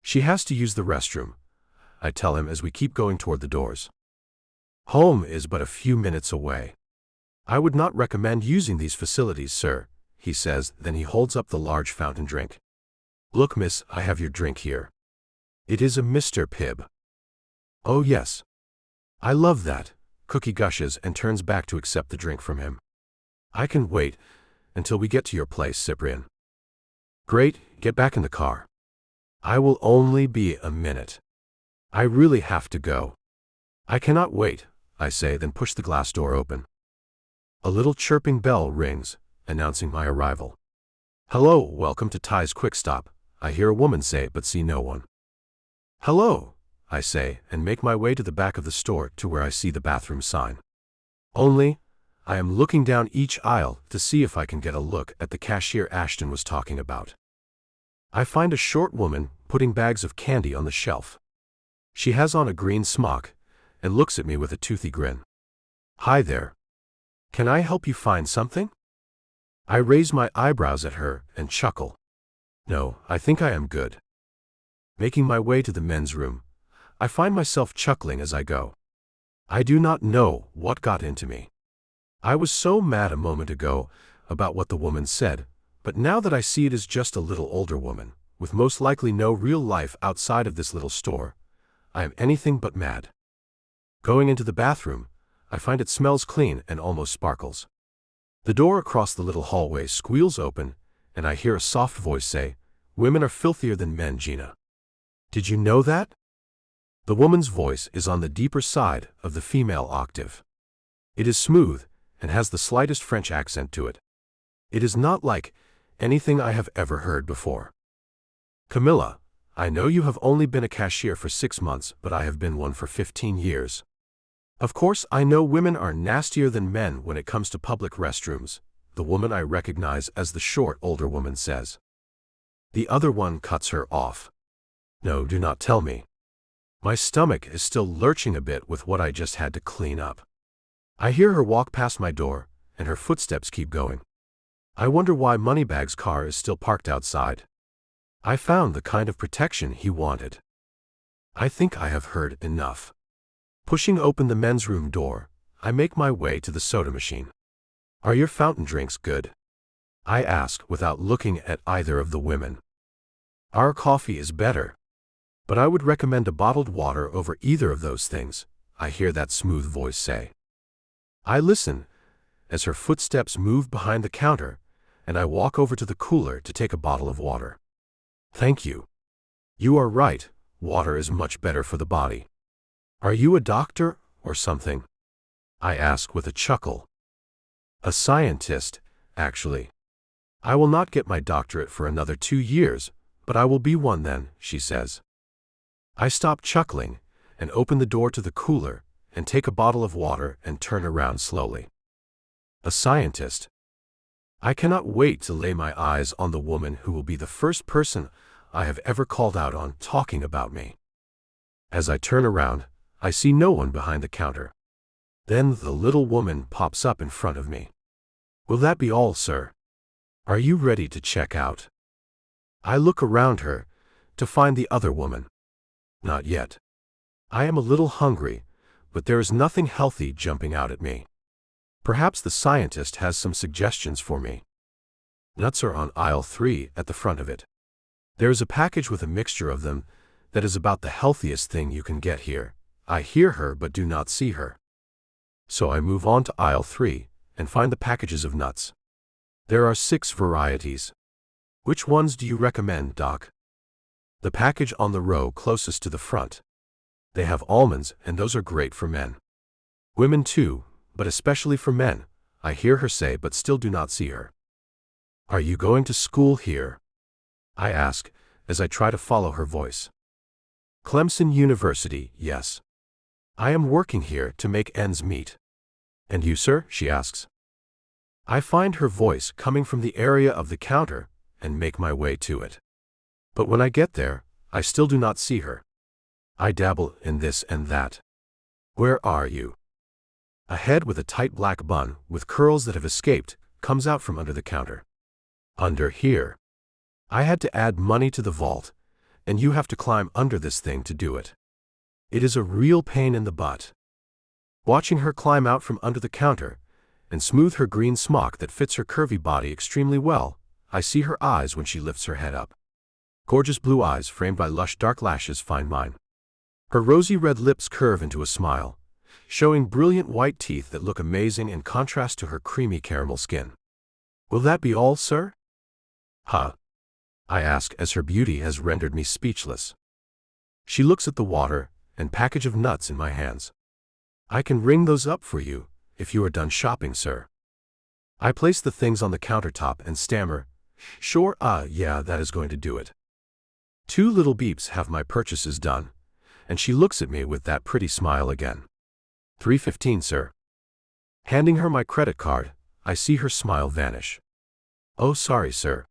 Speaker 2: She has to use the restroom, I tell him as we keep going toward the doors. Home is but a few minutes away. I would not recommend using these facilities, sir, he says, then he holds up the large fountain drink. Look, miss, I have your drink here. It is a Mr. Pibb. Oh yes. I love that, Cookie gushes and turns back to accept the drink from him. I can wait until we get to your place, Cyprian. Great, get back in the car. I will only be a minute. I really have to go. I cannot wait, I say, then push the glass door open. A little chirping bell rings, announcing my arrival. Hello, welcome to Ty's Quick Stop, I hear a woman say but see no one. Hello, I say, and make my way to the back of the store to where I see the bathroom sign. Only, I am looking down each aisle to see if I can get a look at the cashier Ashton was talking about. I find a short woman putting bags of candy on the shelf. She has on a green smock and looks at me with a toothy grin. Hi there. Can I help you find something? I raise my eyebrows at her and chuckle. No, I think I am good. Making my way to the men's room, I find myself chuckling as I go. I do not know what got into me. I was so mad a moment ago about what the woman said, but now that I see it is just a little older woman, with most likely no real life outside of this little store, I am anything but mad. Going into the bathroom, I find it smells clean and almost sparkles. The door across the little hallway squeals open, and I hear a soft voice say, "Women are filthier than men, Gina. Did you know that?" The woman's voice is on the deeper side of the female octave. It is smooth and has the slightest French accent to it. It is not like anything I have ever heard before. Camilla, I know you have only been a cashier for 6 months, but I have been one for 15 years. Of course, I know women are nastier than men when it comes to public restrooms, the woman I recognize as the short, older woman says. The other one cuts her off. No, do not tell me. My stomach is still lurching a bit with what I just had to clean up. I hear her walk past my door, and her footsteps keep going. I wonder why Moneybag's car is still parked outside. I found the kind of protection he wanted. I think I have heard enough. Pushing open the men's room door, I make my way to the soda machine. Are your fountain drinks good? I ask without looking at either of the women. Our coffee is better. But I would recommend a bottled water over either of those things, I hear that smooth voice say. I listen as her footsteps move behind the counter, and I walk over to the cooler to take a bottle of water. Thank you. You are right, water is much better for the body. Are you a doctor or something? I ask with a chuckle. A scientist, actually. I will not get my doctorate for another 2 years, but I will be one then, she says. I stop chuckling and open the door to the cooler and take a bottle of water and turn around slowly. A scientist. I cannot wait to lay my eyes on the woman who will be the first person I have ever called out on talking about me. As I turn around, I see no one behind the counter. Then the little woman pops up in front of me. Will that be all, sir? Are you ready to check out? I look around her to find the other woman. Not yet. I am a little hungry, but there is nothing healthy jumping out at me. Perhaps the scientist has some suggestions for me. Nuts are on aisle 3 at the front of it. There is a package with a mixture of them that is about the healthiest thing you can get here. I hear her but do not see her. So I move on to aisle 3 and find the packages of nuts. There are 6 varieties. Which ones do you recommend, Doc? The package on the row closest to the front. They have almonds, and those are great for men. Women too, but especially for men, I hear her say but still do not see her. Are you going to school here? I ask, as I try to follow her voice. Clemson University, yes. I am working here to make ends meet. And you, sir? She asks. I find her voice coming from the area of the counter and make my way to it. But when I get there, I still do not see her. I dabble in this and that. Where are you? A head with a tight black bun, with curls that have escaped, comes out from under the counter. Under here. I had to add money to the vault, and you have to climb under this thing to do it. It is a real pain in the butt. Watching her climb out from under the counter, and smooth her green smock that fits her curvy body extremely well, I see her eyes when she lifts her head up. Gorgeous blue eyes framed by lush dark lashes find mine. Her rosy red lips curve into a smile, showing brilliant white teeth that look amazing in contrast to her creamy caramel skin. Will that be all, sir? Huh? I ask as her beauty has rendered me speechless. She looks at the water and package of nuts in my hands. I can ring those up for you, if you are done shopping, sir. I place the things on the countertop and stammer, sure, yeah, that is going to do it. 2 little beeps have my purchases done, and she looks at me with that pretty smile again. $3.15, sir. Handing her my credit card, I see her smile vanish. Oh, sorry, sir.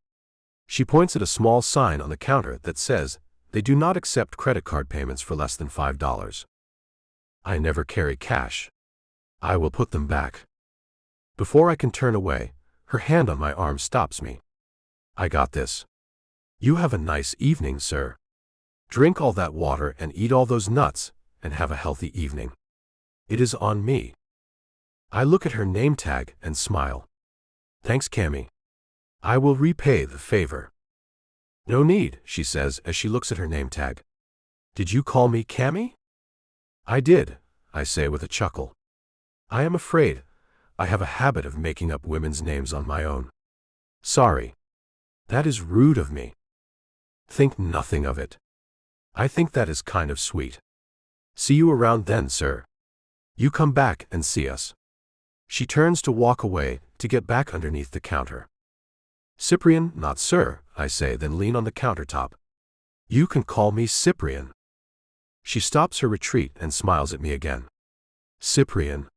Speaker 2: She points at a small sign on the counter that says, they do not accept credit card payments for less than $5. I never carry cash. I will put them back. Before I can turn away, her hand on my arm stops me. I got this. You have a nice evening, sir. Drink all that water and eat all those nuts, and have a healthy evening. It is on me. I look at her name tag and smile. Thanks, Cammy. I will repay the favor. No need, she says as she looks at her name tag. Did you call me Cammy? I did, I say with a chuckle. I am afraid I have a habit of making up women's names on my own. Sorry. That is rude of me. Think nothing of it. I think that is kind of sweet. See you around then, sir. You come back and see us. She turns to walk away to get back underneath the counter. Cyprian, not sir, I say, then lean on the countertop. You can call me Cyprian. She stops her retreat and smiles at me again. Cyprian.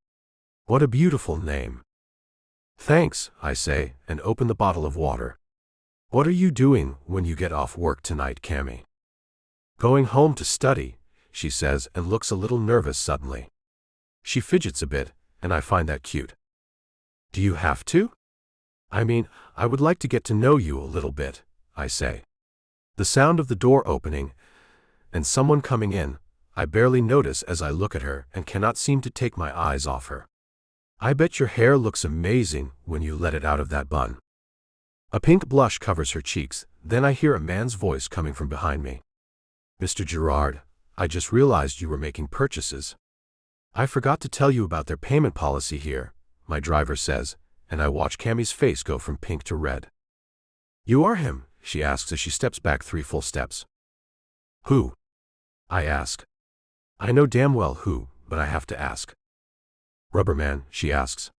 Speaker 2: What a beautiful name. Thanks, I say, and open the bottle of water. What are you doing when you get off work tonight, Cammy? Going home to study, she says, and looks a little nervous suddenly. She fidgets a bit, and I find that cute. Do you have to? I mean, I would like to get to know you a little bit, I say. The sound of the door opening, and someone coming in, I barely notice as I look at her and cannot seem to take my eyes off her. I bet your hair looks amazing when you let it out of that bun. A pink blush covers her cheeks, then I hear a man's voice coming from behind me. Mr. Gerard, I just realized you were making purchases. I forgot to tell you about their payment policy here, my driver says, and I watch Cammy's face go from pink to red. You are him, she asks as she steps back 3 full steps. Who? I ask. I know damn well who, but I have to ask. Rubberman, she asks.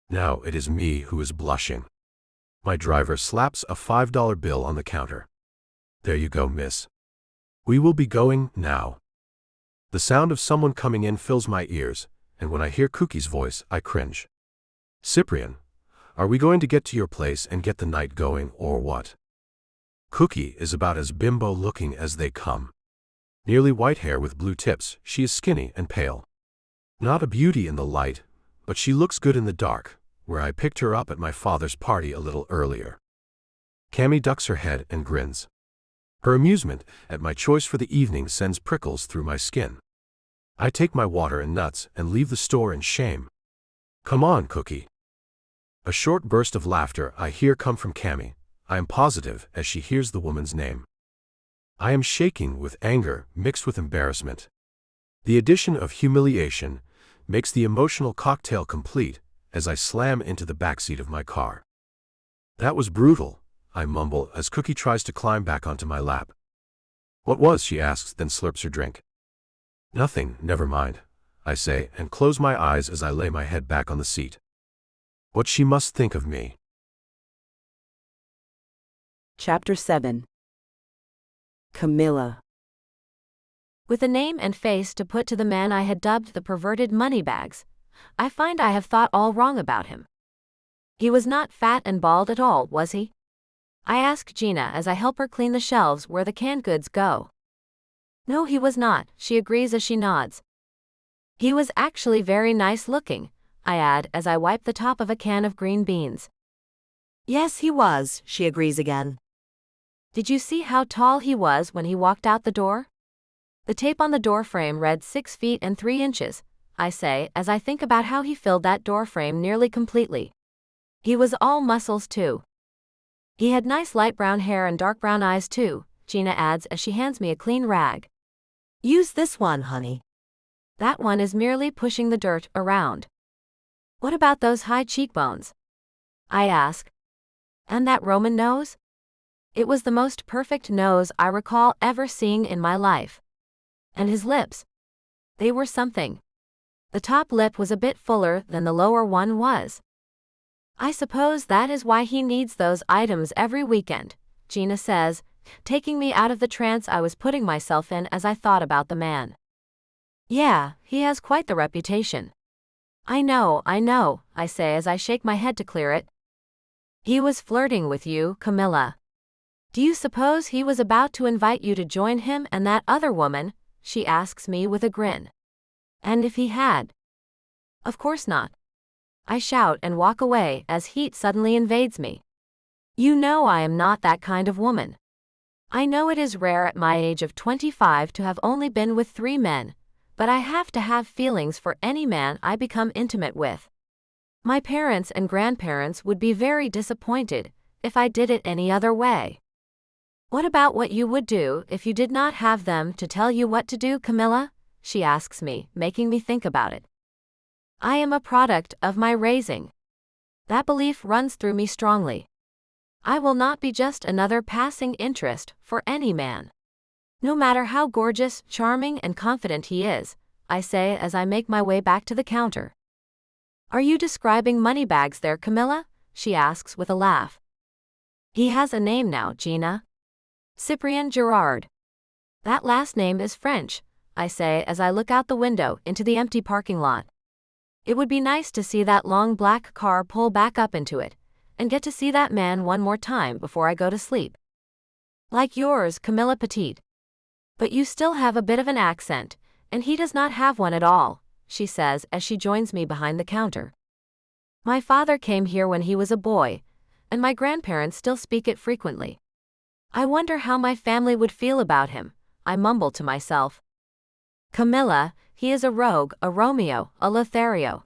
Speaker 2: Now it is me who is blushing. My driver slaps a $5 bill on the counter. There you go, miss. We will be going now. The sound of someone coming in fills my ears, and when I hear Cookie's voice, I cringe. Cyprian, are we going to get to your place and get the night going, or what? Cookie is about as bimbo-looking as they come. Nearly white hair with blue tips, she is skinny and pale. Not a beauty in the light, but she looks good in the dark, where I picked her up at my father's party a little earlier. Cammy ducks her head and grins. Her amusement at my choice for the evening sends prickles through my skin. I take my water and nuts and leave the store in shame. Come on, Cookie. A short burst of laughter I hear come from Cammy, I am positive, as she hears the woman's name. I am shaking with anger mixed with embarrassment. The addition of humiliation makes the emotional cocktail complete as I slam into the backseat of my car. That was brutal, I mumble as Cookie tries to climb back onto my lap. What was? She asks, then slurps her drink. Nothing, never mind, I say, and close my eyes as I lay my head back on the seat. What she must think of me.
Speaker 1: Chapter 7. Camilla.
Speaker 3: With a name and face to put to the man I had dubbed the perverted moneybags, I find I have thought all wrong about him. He was not fat and bald at all, was he? I ask Gina as I help her clean the shelves where the canned goods go. No, he was not, she agrees as she nods. He was actually very nice looking, I add as I wipe the top of a can of green beans.
Speaker 4: Yes, he was, she agrees again.
Speaker 3: Did you see how tall he was when he walked out the door? The tape on the door frame read 6 feet and 3 inches, I say as I think about how he filled that door frame nearly completely. He was all muscles too. He had nice light brown hair and dark brown eyes too, Gina adds as she hands me a clean rag.
Speaker 4: Use this one, honey.
Speaker 3: That one is merely pushing the dirt around. What about those high cheekbones? I ask. And that Roman nose? It was the most perfect nose I recall ever seeing in my life. And his lips. They were something. The top lip was a bit fuller than the lower one was. I suppose that is why he needs those items every weekend, Gina says, taking me out of the trance I was putting myself in as I thought about the man. Yeah, he has quite the reputation. I know, I say as I shake my head to clear it. He was flirting with you, Camilla. Do you suppose he was about to invite you to join him and that other woman? She asks me with a grin. And if he had? Of course not. I shout and walk away as heat suddenly invades me. You know I am not that kind of woman. I know it is rare at my age of 25 to have only been with 3 men, but I have to have feelings for any man I become intimate with. My parents and grandparents would be very disappointed if I did it any other way. What about what you would do if you did not have them to tell you what to do, Camilla? She asks me, making me think about it. I am a product of my raising. That belief runs through me strongly. I will not be just another passing interest for any man. No matter how gorgeous, charming, and confident he is, I say as I make my way back to the counter. Are you describing moneybags there, Camilla? She asks with a laugh. He has a name now, Gina. Cyprien Gerard. That last name is French, I say as I look out the window into the empty parking lot. It would be nice to see that long black car pull back up into it, and get to see that man one more time before I go to sleep. Like yours, Camilla Petite. But you still have a bit of an accent, and he does not have one at all, she says as she joins me behind the counter. My father came here when he was a boy, and my grandparents still speak it frequently. I wonder how my family would feel about him, I mumble to myself. Camilla, he is a rogue, a Romeo, a Lothario.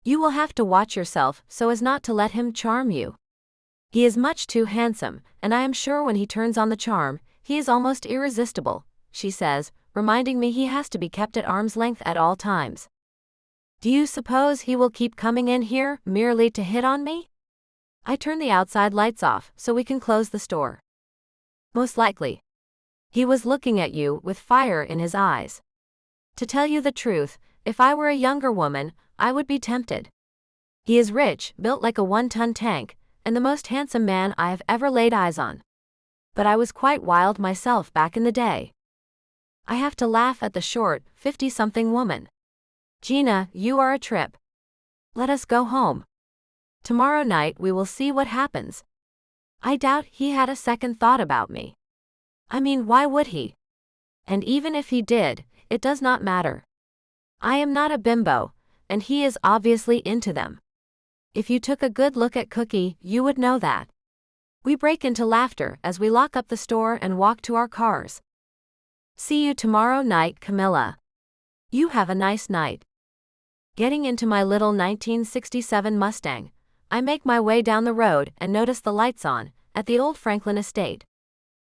Speaker 3: You will have to watch yourself so as not to let him charm you. He is much too handsome, and I am sure when he turns on the charm, he is almost irresistible, she says, reminding me he has to be kept at arm's length at all times. Do you suppose he will keep coming in here merely to hit on me? I turn the outside lights off so we can close the store. Most likely. He was looking at you with fire in his eyes. To tell you the truth, if I were a younger woman, I would be tempted. He is rich, built like a 1-ton tank, and the most handsome man I have ever laid eyes on. But I was quite wild myself back in the day. I have to laugh at the short, 50-something woman. Gina, you are a trip. Let us go home. Tomorrow night we will see what happens. I doubt he had a second thought about me. I mean, why would he? And even if he did, it does not matter. I am not a bimbo, and he is obviously into them. If you took a good look at Cookie, you would know that. We break into laughter as we lock up the store and walk to our cars. See you tomorrow night, Camilla. You have a nice night. Getting into my little 1967 Mustang, I make my way down the road and notice the lights on at the old Franklin estate.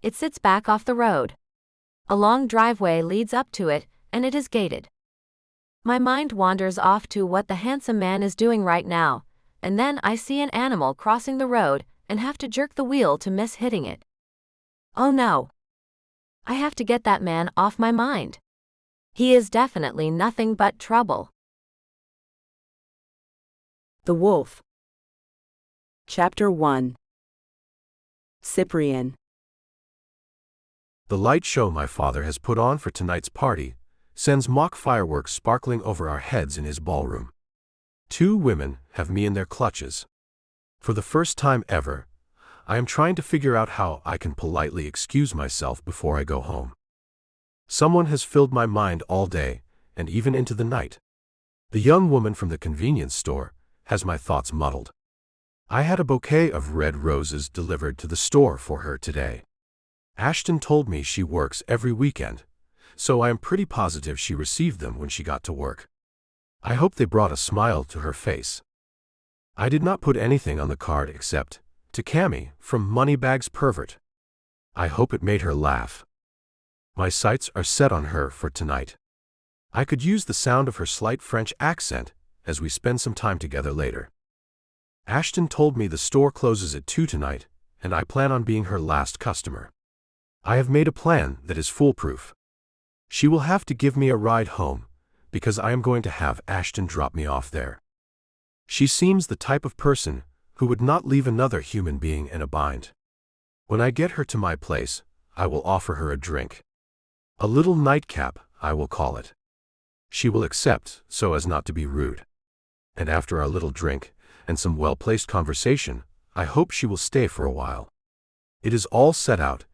Speaker 3: It sits back off the road. A long driveway leads up to it, and it is gated. My mind wanders off to what the handsome man is doing right now, and then I see an animal crossing the road and have to jerk the wheel to miss hitting it. Oh no. I have to get that man off my mind. He is definitely nothing but trouble.
Speaker 1: The Wolf. Chapter 1. Cyprien.
Speaker 2: The light show my father has put on for tonight's party sends mock fireworks sparkling over our heads in his ballroom. Two women have me in their clutches. For the first time ever, I am trying to figure out how I can politely excuse myself before I go home. Someone has filled my mind all day, and even into the night. The young woman from the convenience store has my thoughts muddled. I had a bouquet of red roses delivered to the store for her today. Ashton told me she works every weekend, so I am pretty positive she received them when she got to work. I hope they brought a smile to her face. I did not put anything on the card except, "To Cammy, from Moneybags Pervert." I hope it made her laugh. My sights are set on her for tonight. I could use the sound of her slight French accent as we spend some time together later. Ashton told me the store closes at 2 tonight, and I plan on being her last customer. I have made a plan that is foolproof. She will have to give me a ride home, because I am going to have Ashton drop me off there. She seems the type of person who would not leave another human being in a bind. When I get her to my place, I will offer her a drink. A little nightcap, I will call it. She will accept, so as not to be rude. And after our little drink, and some well-placed conversation, I hope she will stay for a while. It is all set out,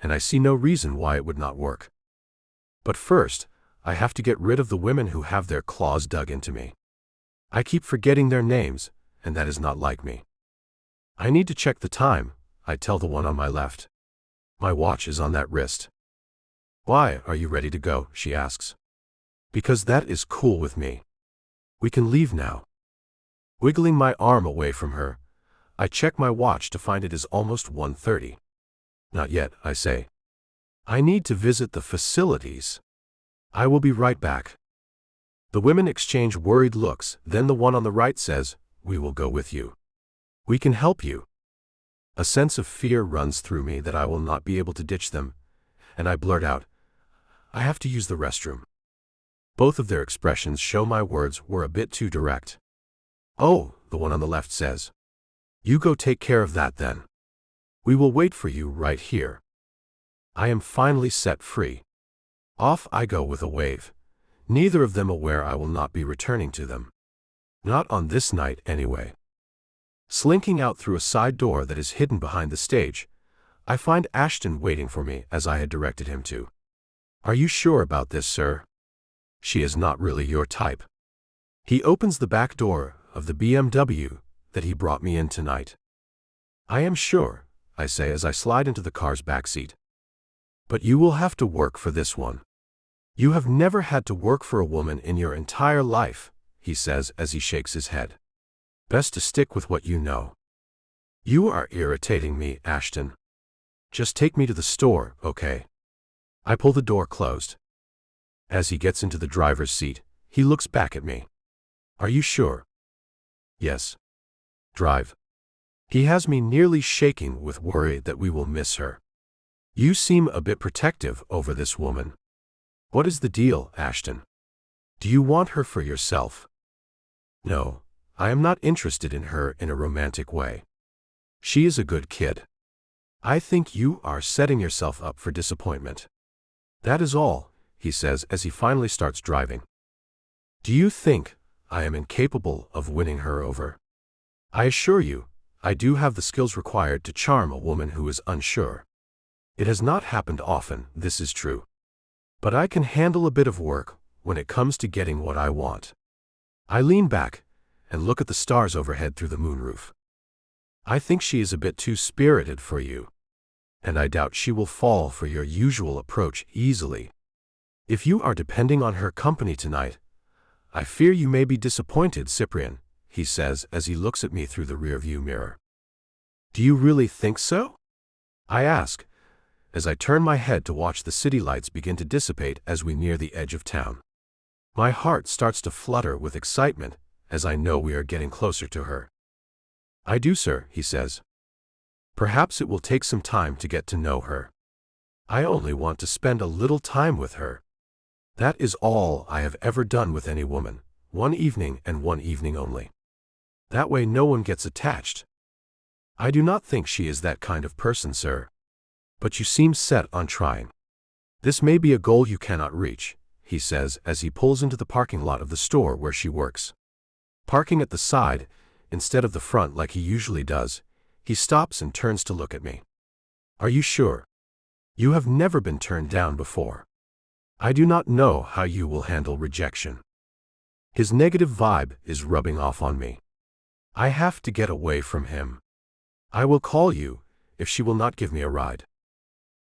Speaker 2: and I see no reason why it would not work. But first, I have to get rid of the women who have their claws dug into me. I keep forgetting their names, and that is not like me. I need to check the time, I tell the one on my left. My watch is on that wrist. "Why are you ready to go?" she asks. "Because that is cool with me. We can leave now." Wiggling my arm away from her, I check my watch to find it is almost 1:30. "Not yet," I say. "I need to visit the facilities. I will be right back." The women exchange worried looks, then the one on the right says, "We will go with you. We can help you." A sense of fear runs through me that I will not be able to ditch them, and I blurt out, "I have to use the restroom." Both of their expressions show my words were a bit too direct. "Oh," the one on the left says. "You go take care of that then. We will wait for you right here." I am finally set free. Off I go with a wave, neither of them aware I will not be returning to them. Not on this night, anyway. Slinking out through a side door that is hidden behind the stage, I find Ashton waiting for me as I had directed him to. "Are you sure about this, sir? She is not really your type." He opens the back door of the BMW that he brought me in tonight. "I am sure," I say as I slide into the car's back seat. "But you will have to work for this one. You have never had to work for a woman in your entire life," he says as he shakes his head. "Best to stick with what you know." "You are irritating me, Ashton. Just take me to the store, okay?" I pull the door closed. As he gets into the driver's seat, he looks back at me. "Are you sure?" "Yes. Drive." He has me nearly shaking with worry that we will miss her. "You seem a bit protective over this woman. What is the deal, Ashton? Do you want her for yourself?" "No, I am not interested in her in a romantic way. She is a good kid. I think you are setting yourself up for disappointment. That is all," he says as he finally starts driving. "Do you think I am incapable of winning her over? I assure you, I do have the skills required to charm a woman who is unsure. It has not happened often, this is true. But I can handle a bit of work when it comes to getting what I want." I lean back and look at the stars overhead through the moonroof. "I think she is a bit too spirited for you. And I doubt she will fall for your usual approach easily. If you are depending on her company tonight, I fear you may be disappointed, Cyprian," he says as he looks at me through the rearview mirror. "Do you really think so?" I ask, as I turn my head to watch the city lights begin to dissipate as we near the edge of town. My heart starts to flutter with excitement as I know we are getting closer to her. "I do, sir," he says. "Perhaps it will take some time to get to know her. I only want to spend a little time with her. That is all I have ever done with any woman, one evening and one evening only. That way no one gets attached. I do not think she is that kind of person, sir. But you seem set on trying. This may be a goal you cannot reach," he says as he pulls into the parking lot of the store where she works. Parking at the side, instead of the front like he usually does, he stops and turns to look at me. Are you sure? You have never been turned down before. I do not know how you will handle rejection. His negative vibe is rubbing off on me. I have to get away from him. I will call you if she will not give me a ride.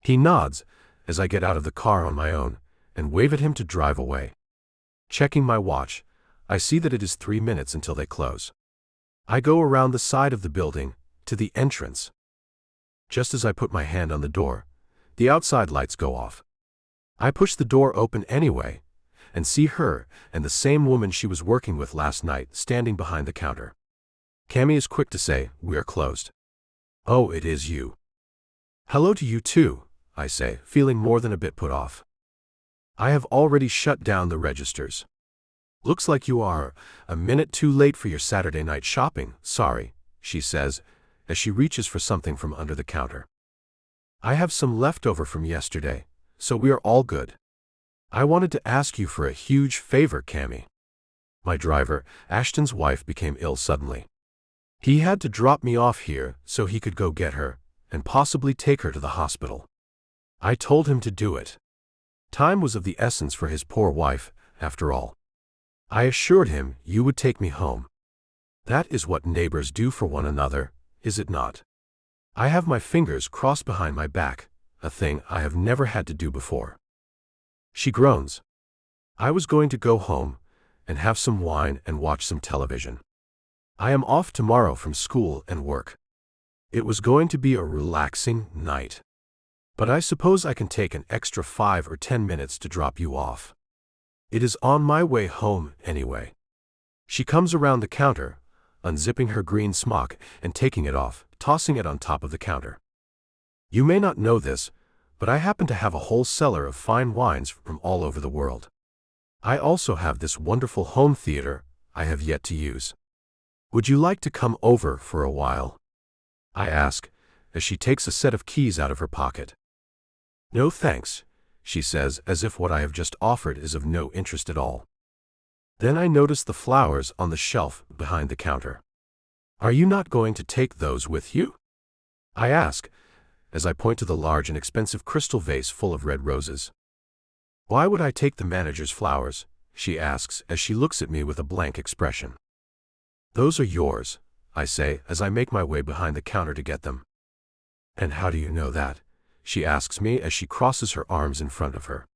Speaker 2: He nods as I get out of the car on my own and wave at him to drive away. Checking my watch, I see that it is 3 minutes until they close. I go around the side of the building to the entrance. Just as I put my hand on the door, the outside lights go off. I push the door open anyway and see her and the same woman she was working with last night standing behind the counter. Cammy is quick to say, "We're closed." "Oh, it is you." "Hello to you too," I say, feeling more than a bit put off. "I have already shut down the registers. Looks like you are a minute too late for your Saturday night shopping, sorry," she says, as she reaches for something from under the counter. "I have some leftover from yesterday, so we are all good. I wanted to ask you for a huge favor, Cammy. My driver, Ashton's wife, became ill suddenly. He had to drop me off here so he could go get her and possibly take her to the hospital. I told him to do it. Time was of the essence for his poor wife, after all. I assured him you would take me home. That is what neighbors do for one another, is it not? I have my fingers crossed behind my back, a thing I have never had to do before." She groans. "I was going to go home and have some wine and watch some television. I am off tomorrow from school and work. It was going to be a relaxing night. But I suppose I can take an extra 5 or 10 minutes to drop you off. It is on my way home anyway." She comes around the counter, unzipping her green smock and taking it off, tossing it on top of the counter. "You may not know this, but I happen to have a whole cellar of fine wines from all over the world. I also have this wonderful home theater I have yet to use. Would you like to come over for a while?" I ask, as she takes a set of keys out of her pocket. "No thanks," she says, as if what I have just offered is of no interest at all. Then I notice the flowers on the shelf behind the counter. "Are you not going to take those with you?" I ask, as I point to the large and expensive crystal vase full of red roses. "Why would I take the manager's flowers?" she asks as she looks at me with a blank expression. "Those are yours," I say as I make my way behind the counter to get them. "And how do you know that?" she asks me as she crosses her arms in front of her.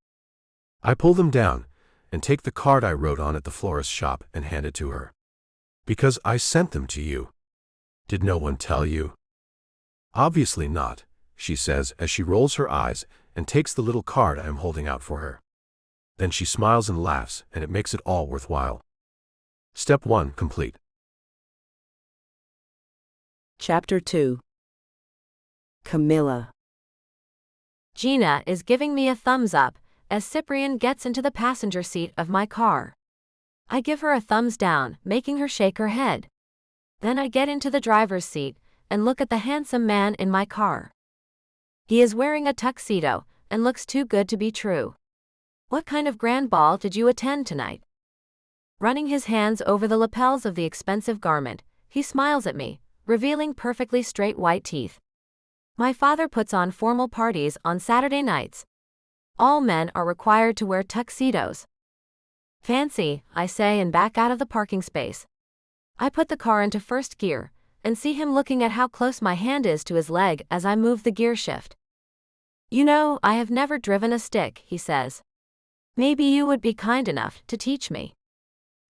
Speaker 2: I pull them down and take the card I wrote on at the florist's shop and hand it to her. "Because I sent them to you. Did no one tell you?" "Obviously not," she says as she rolls her eyes and takes the little card I am holding out for her. Then she smiles and laughs, and it makes it all worthwhile. Step 1 complete.
Speaker 1: Chapter 2. Camilla.
Speaker 3: Gina is giving me a thumbs up as Cyprian gets into the passenger seat of my car. I give her a thumbs down, making her shake her head. Then I get into the driver's seat and look at the handsome man in my car. He is wearing a tuxedo and looks too good to be true. "What kind of grand ball did you attend tonight?" Running his hands over the lapels of the expensive garment, he smiles at me, revealing perfectly straight white teeth. "My father puts on formal parties on Saturday nights. All men are required to wear tuxedos." "Fancy," I say and back out of the parking space. I put the car into first gear and see him looking at how close my hand is to his leg as I move the gear shift. "You know, I have never driven a stick," he says. "Maybe you would be kind enough to teach me."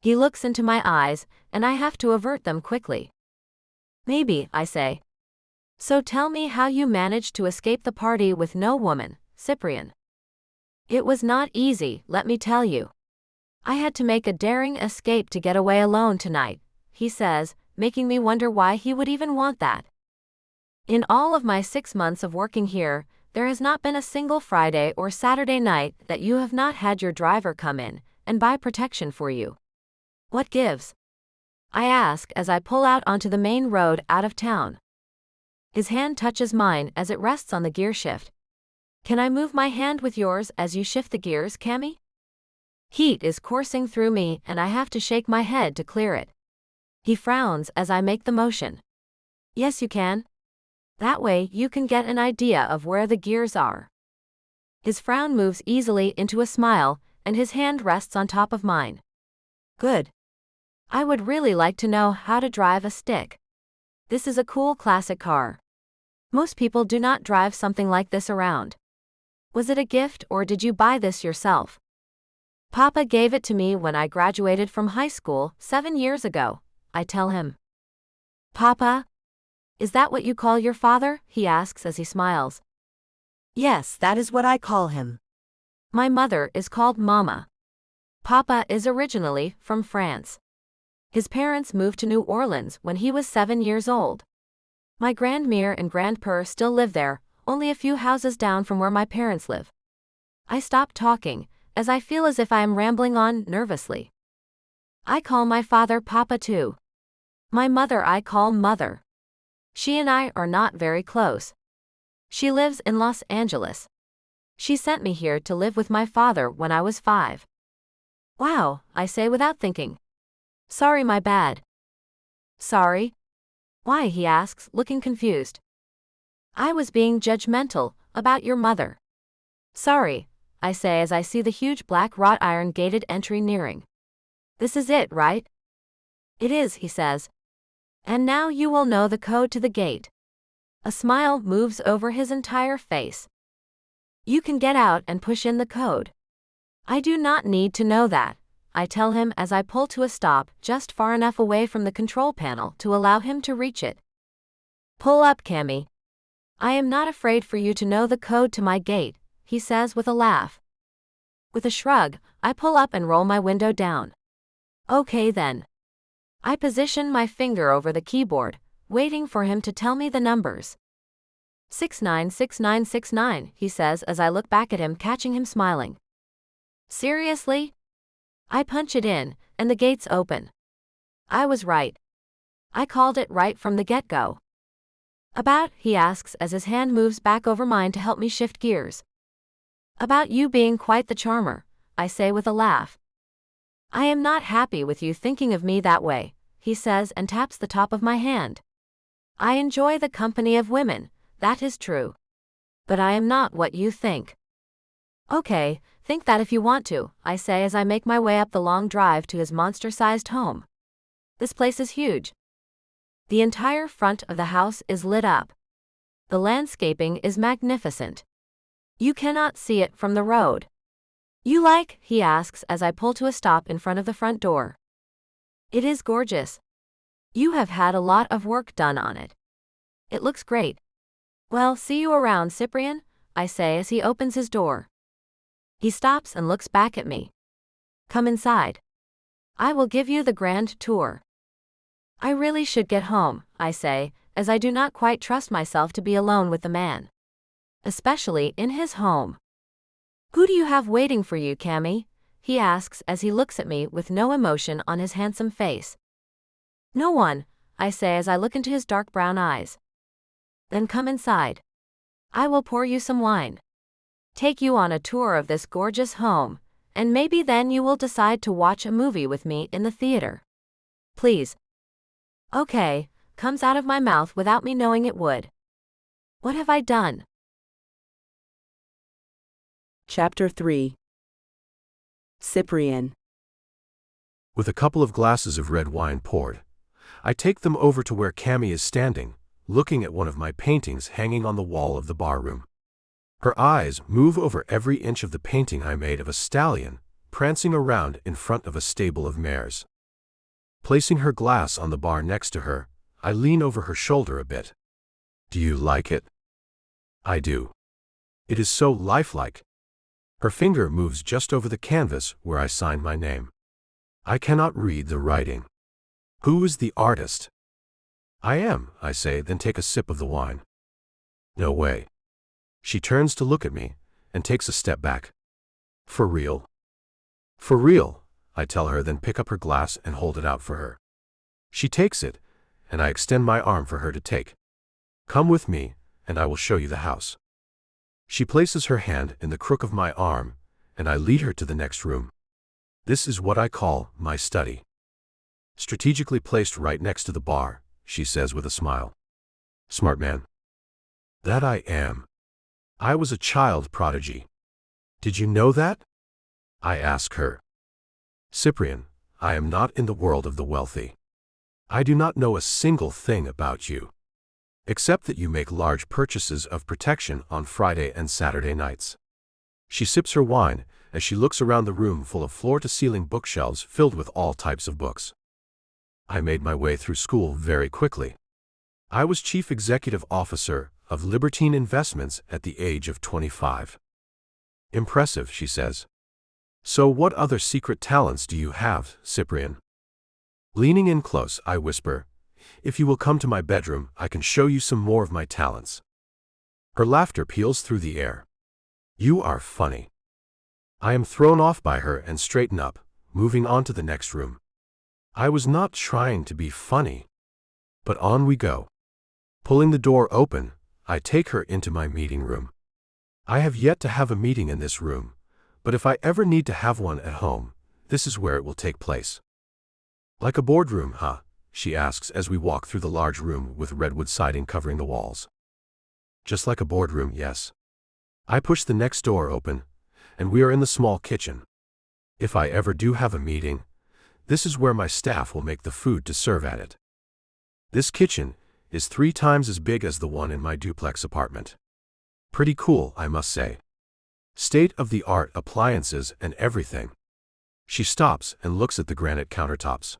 Speaker 3: He looks into my eyes, and I have to avert them quickly. "Maybe," I say. "So tell me how you managed to escape the party with no woman, Cyprian." "It was not easy, let me tell you. I had to make a daring escape to get away alone tonight," he says, making me wonder why he would even want that. "In all of my 6 months of working here, there has not been a single Friday or Saturday night that you have not had your driver come in and buy protection for you. What gives?" I ask as I pull out onto the main road out of town. His hand touches mine as it rests on the gear shift. "Can I move my hand with yours as you shift the gears, Cammy?" Heat is coursing through me and I have to shake my head to clear it. He frowns as I make the motion. Yes, you can. That way you can get an idea of where the gears are. His frown moves easily into a smile, and his hand rests on top of mine. Good. I would really like to know how to drive a stick. This is a cool classic car. Most people do not drive something like this around. Was it a gift or did you buy this yourself? Papa gave it to me when I graduated from high school 7 years ago, I tell him. Papa? Is that what you call your father? He asks as he smiles.
Speaker 4: Yes, that is what I call him.
Speaker 3: My mother is called Mama. Papa is originally from France. His parents moved to New Orleans when he was 7 years old. My grandmere and grandpère still live there, only a few houses down from where my parents live. I stop talking, as I feel as if I am rambling on nervously. I call my father Papa too. My mother I call Mother. She and I are not very close. She lives in Los Angeles. She sent me here to live with my father when I was 5. Wow, I say without thinking. Sorry, my bad. Sorry? Why? He asks, looking confused. I was being judgmental about your mother. Sorry, I say as I see the huge black wrought iron gated entry nearing. This is it, right? It is, he says. And now you will know the code to the gate. A smile moves over his entire face. You can get out and push in the code. I do not need to know that, I tell him as I pull to a stop just far enough away from the control panel to allow him to reach it. Pull up, Cammy. I am not afraid for you to know the code to my gate, he says with a laugh. With a shrug, I pull up and roll my window down. Okay then. I position my finger over the keyboard, waiting for him to tell me the numbers. 696969, he says as I look back at him, catching him smiling. Seriously? I punch it in, and the gates open. I was right. I called it right from the get-go. About, he asks as his hand moves back over mine to help me shift gears. About you being quite the charmer, I say with a laugh. I am not happy with you thinking of me that way, he says and taps the top of my hand. I enjoy the company of women, that is true. But I am not what you think. Okay, think that if you want to, I say as I make my way up the long drive to his monster-sized home. This place is huge. The entire front of the house is lit up. The landscaping is magnificent. You cannot see it from the road. You like? He asks as I pull to a stop in front of the front door. It is gorgeous. You have had a lot of work done on it. It looks great. Well, see you around, Cyprian, I say as he opens his door. He stops and looks back at me. Come inside. I will give you the grand tour. I really should get home, I say, as I do not quite trust myself to be alone with the man. Especially in his home. Who do you have waiting for you, Cammy? He asks as he looks at me with no emotion on his handsome face. No one, I say as I look into his dark brown eyes. Then come inside. I will pour you some wine. Take you on a tour of this gorgeous home, and maybe then you will decide to watch a movie with me in the theater. Please. Okay, comes out of my mouth without me knowing it would. What have I done?
Speaker 1: Chapter 3. Cyprian.
Speaker 2: With a couple of glasses of red wine poured, I take them over to where Cammy is standing, looking at one of my paintings hanging on the wall of the barroom. Her eyes move over every inch of the painting I made of a stallion prancing around in front of a stable of mares. Placing her glass on the bar next to her, I lean over her shoulder a bit. Do you like it? I do. It is so lifelike. Her finger moves just over the canvas where I sign my name. I cannot read the writing. Who is the artist? I am, I say, then take a sip of the wine. No way. She turns to look at me and takes a step back. For real? For real, I tell her, then pick up her glass and hold it out for her. She takes it, and I extend my arm for her to take. Come with me, and I will show you the house. She places her hand in the crook of my arm, and I lead her to the next room. This is what I call my study. Strategically placed right next to the bar, she says with a smile. Smart man. That I am. I was a child prodigy. Did you know that? I ask her. Cyprian, I am not in the world of the wealthy. I do not know a single thing about you, except that you make large purchases of protection on Friday and Saturday nights. She sips her wine as she looks around the room full of floor-to-ceiling bookshelves filled with all types of books. I made my way through school very quickly. I was Chief Executive Officer of Libertine Investments at the age of 25. Impressive, she says. So what other secret talents do you have, Cyprian? Leaning in close, I whisper, if you will come to my bedroom, I can show you some more of my talents. Her laughter peals through the air. You are funny. I am thrown off by her and straighten up, moving on to the next room. I was not trying to be funny. But on we go. Pulling the door open, I take her into my meeting room. I have yet to have a meeting in this room, but if I ever need to have one at home, this is where it will take place. Like a boardroom, huh? She asks as we walk through the large room with redwood siding covering the walls. Just like a boardroom, yes. I push the next door open, and we are in the small kitchen. If I ever do have a meeting, this is where my staff will make the food to serve at it. This kitchen is 3 times as big as the one in my duplex apartment. Pretty cool, I must say. State-of-the-art appliances and everything. She stops and looks at the granite countertops.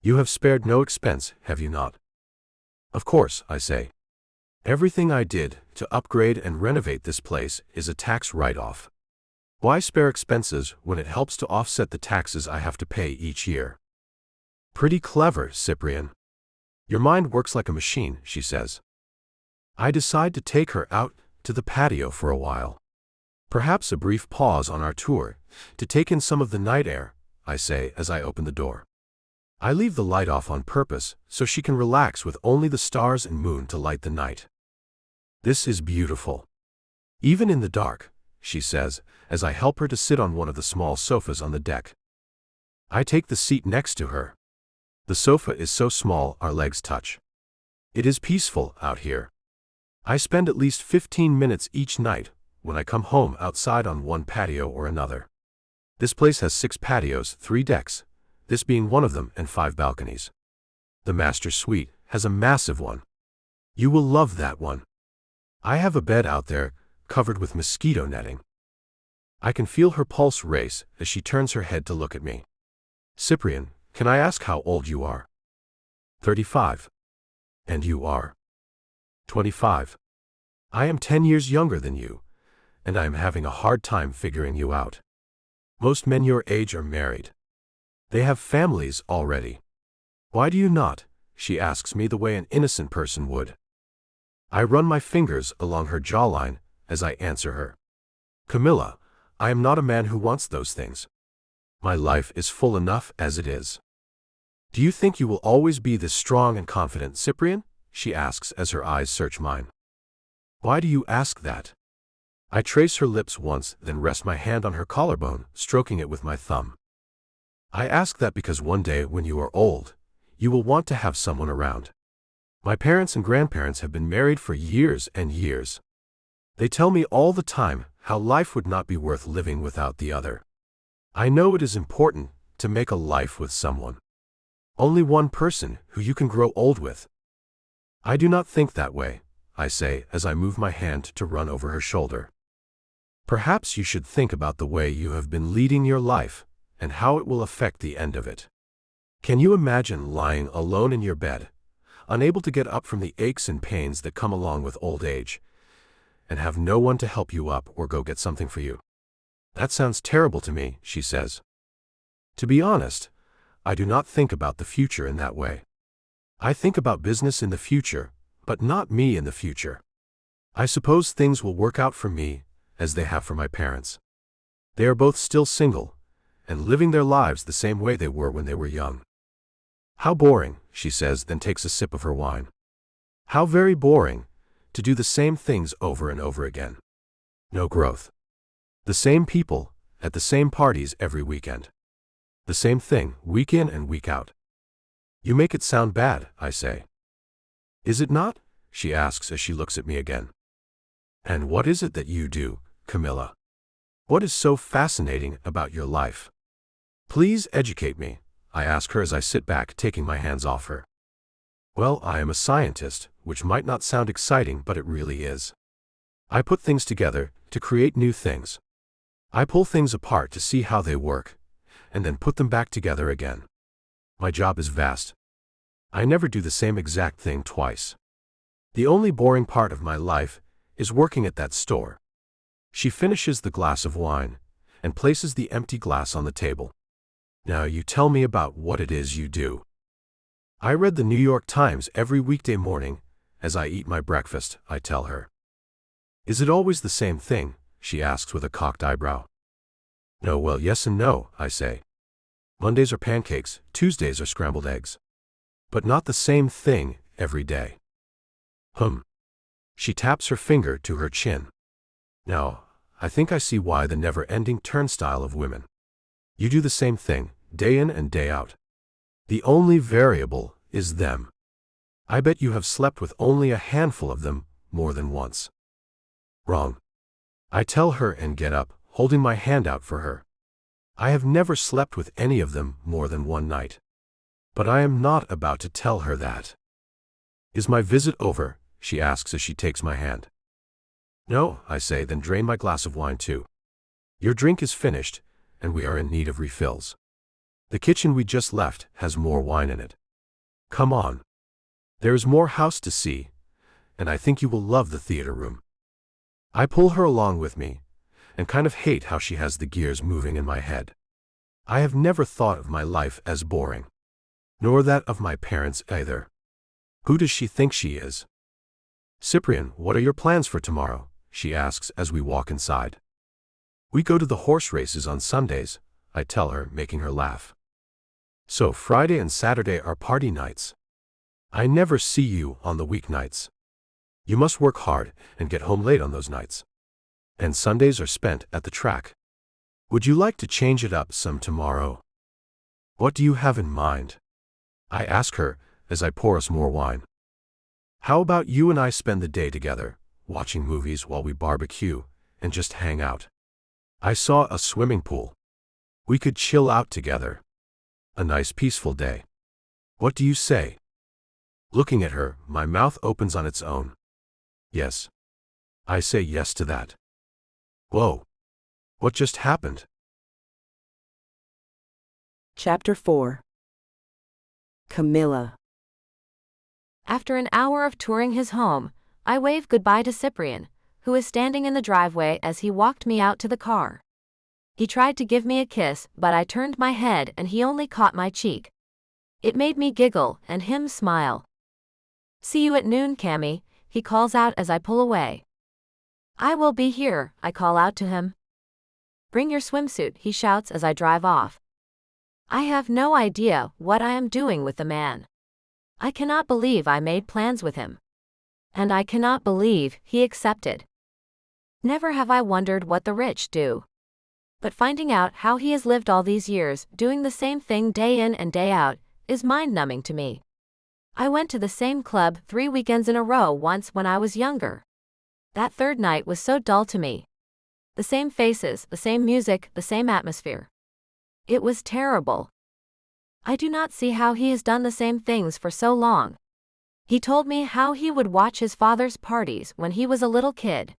Speaker 2: You have spared no expense, have you not? Of course, I say. Everything I did to upgrade and renovate this place is a tax write-off. Why spare expenses when it helps to offset the taxes I have to pay each year? Pretty clever, Cyprian. Your mind works like a machine, she says. I decide to take her out to the patio for a while. Perhaps a brief pause on our tour to take in some of the night air, I say as I open the door. I leave the light off on purpose so she can relax with only the stars and moon to light the night. This is beautiful. Even in the dark, she says, as I help her to sit on one of the small sofas on the deck. I take the seat next to her. The sofa is so small our legs touch. It is peaceful out here. I spend at least 15 minutes each night when I come home outside on one patio or another. This place has 6 patios, 3 decks, this being one of them, and 5 balconies. The master suite has a massive one. You will love that one. I have a bed out there covered with mosquito netting. I can feel her pulse race as she turns her head to look at me. Cyprian, can I ask how old you are? 35. And you are? 25. I am 10 years younger than you, and I am having a hard time figuring you out. Most men your age are married. They have families already. Why do you not? She asks me the way an innocent person would. I run my fingers along her jawline as I answer her. Camilla, I am not a man who wants those things. My life is full enough as it is. Do you think you will always be this strong and confident, Cyprian? She asks as her eyes search mine. Why do you ask that? I trace her lips once, then rest my hand on her collarbone, stroking it with my thumb. I ask that because one day when you are old, you will want to have someone around. My parents and grandparents have been married for years and years. They tell me all the time how life would not be worth living without the other. I know it is important to make a life with someone. Only one person who you can grow old with. I do not think that way, I say as I move my hand to run over her shoulder. Perhaps you should think about the way you have been leading your life and how it will affect the end of it. Can you imagine lying alone in your bed, unable to get up from the aches and pains that come along with old age, and have no one to help you up or go get something for you? That sounds terrible to me, she says. To be honest, I do not think about the future in that way. I think about business in the future, but not me in the future. I suppose things will work out for me as they have for my parents. They are both still single and living their lives the same way they were when they were young. How boring, she says, then takes a sip of her wine. How very boring to do the same things over and over again. No growth. The same people at the same parties every weekend. The same thing, week in and week out. You make it sound bad, I say. Is it not? She asks as she looks at me again. And what is it that you do, Camilla? What is so fascinating about your life? Please educate me, I ask her as I sit back, taking my hands off her. Well, I am a scientist, which might not sound exciting, but it really is. I put things together to create new things. I pull things apart to see how they work, and then put them back together again. My job is vast. I never do the same exact thing twice. The only boring part of my life is working at that store. She finishes the glass of wine and places the empty glass on the table. Now you tell me about what it is you do. I read the New York Times every weekday morning as I eat my breakfast, I tell her. Is it always the same thing? She asks with a cocked eyebrow. No, well, yes and no, I say. Mondays are pancakes, Tuesdays are scrambled eggs. But not the same thing every day. She taps her finger to her chin. Now, I think I see why the never-ending turnstile of women. You do the same thing, day in and day out. The only variable is them. I bet you have slept with only a handful of them more than once. Wrong. I tell her and get up, holding my hand out for her. I have never slept with any of them more than one night. But I am not about to tell her that. Is my visit over? She asks as she takes my hand. No, I say, then drain my glass of wine too. Your drink is finished, and we are in need of refills. The kitchen we just left has more wine in it. Come on. There is more house to see, and I think you will love the theater room. I pull her along with me, and kind of hate how she has the gears moving in my head. I have never thought of my life as boring. Nor that of my parents either. Who does she think she is? Cyprian, what are your plans for tomorrow? She asks as we walk inside. We go to the horse races on Sundays, I tell her, making her laugh. So Friday and Saturday are party nights. I never see you on the weeknights. You must work hard and get home late on those nights. And Sundays are spent at the track. Would you like to change it up some tomorrow? What do you have in mind? I ask her as I pour us more wine. How about you and I spend the day together, watching movies while we barbecue and just hang out? I saw a swimming pool. We could chill out together. A nice peaceful day. What do you say? Looking at her, my mouth opens on its own. Yes. I say yes to that. Whoa. What just happened?
Speaker 1: Chapter 4. Camilla.
Speaker 3: After an hour of touring his home, I wave goodbye to Cyprian, who is standing in the driveway as he walked me out to the car. He tried to give me a kiss, but I turned my head and he only caught my cheek. It made me giggle and him smile. See you at noon, Cammy, he calls out as I pull away. I will be here, I call out to him. Bring your swimsuit, he shouts as I drive off. I have no idea what I am doing with the man. I cannot believe I made plans with him. And I cannot believe he accepted. Never have I wondered what the rich do. But finding out how he has lived all these years, doing the same thing day in and day out, is mind-numbing to me. I went to the same club 3 weekends in a row once when I was younger. That third night was so dull to me. The same faces, the same music, the same atmosphere. It was terrible. I do not see how he has done the same things for so long. He told me how he would watch his father's parties when he was a little kid.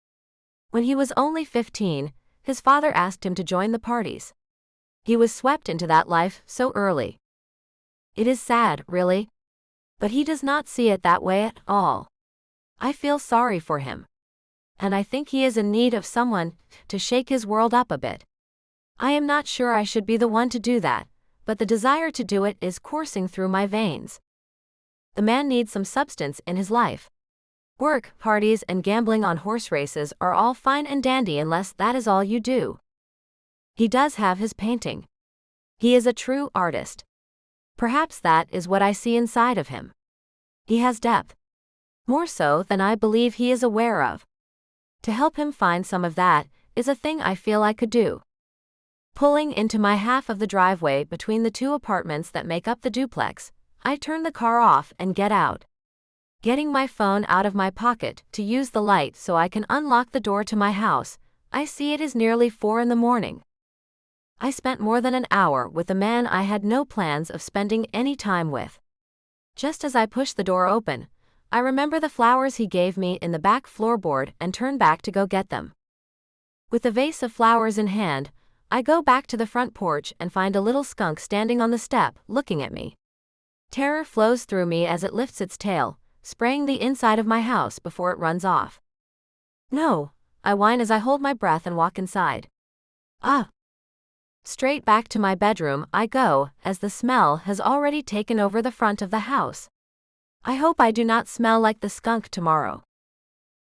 Speaker 3: When he was only 15, his father asked him to join the parties. He was swept into that life so early. It is sad, really. But he does not see it that way at all. I feel sorry for him. And I think he is in need of someone to shake his world up a bit. I am not sure I should be the one to do that, but the desire to do it is coursing through my veins. The man needs some substance in his life. Work, parties, and gambling on horse races are all fine and dandy unless that is all you do. He does have his painting. He is a true artist. Perhaps that is what I see inside of him. He has depth. More so than I believe he is aware of. To help him find some of that is a thing I feel I could do. Pulling into my half of the driveway between the two apartments that make up the duplex, I turn the car off and get out. Getting my phone out of my pocket to use the light so I can unlock the door to my house, I see it is nearly 4 in the morning. I spent more than an hour with a man I had no plans of spending any time with. Just as I push the door open, I remember the flowers he gave me in the back floorboard and turn back to go get them. With a vase of flowers in hand, I go back to the front porch and find a little skunk standing on the step, looking at me. Terror flows through me as it lifts its tail, spraying the inside of my house before it runs off. No, I whine as I hold my breath and walk inside. Ah! Straight back to my bedroom I go, as the smell has already taken over the front of the house. I hope I do not smell like the skunk tomorrow.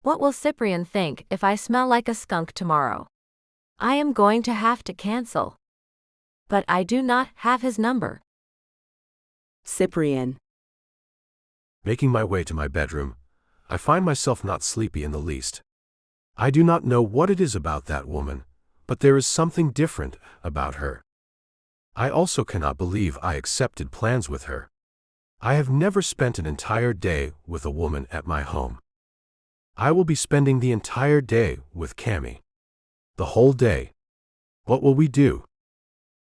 Speaker 3: What will Cyprian think if I smell like a skunk tomorrow? I am going to have to cancel. But I do not have his number.
Speaker 1: Cyprian.
Speaker 2: Making my way to my bedroom, I find myself not sleepy in the least. I do not know what it is about that woman, but there is something different about her. I also cannot believe I accepted plans with her. I have never spent an entire day with a woman at my home. I will be spending the entire day with Cammy. The whole day. What will we do?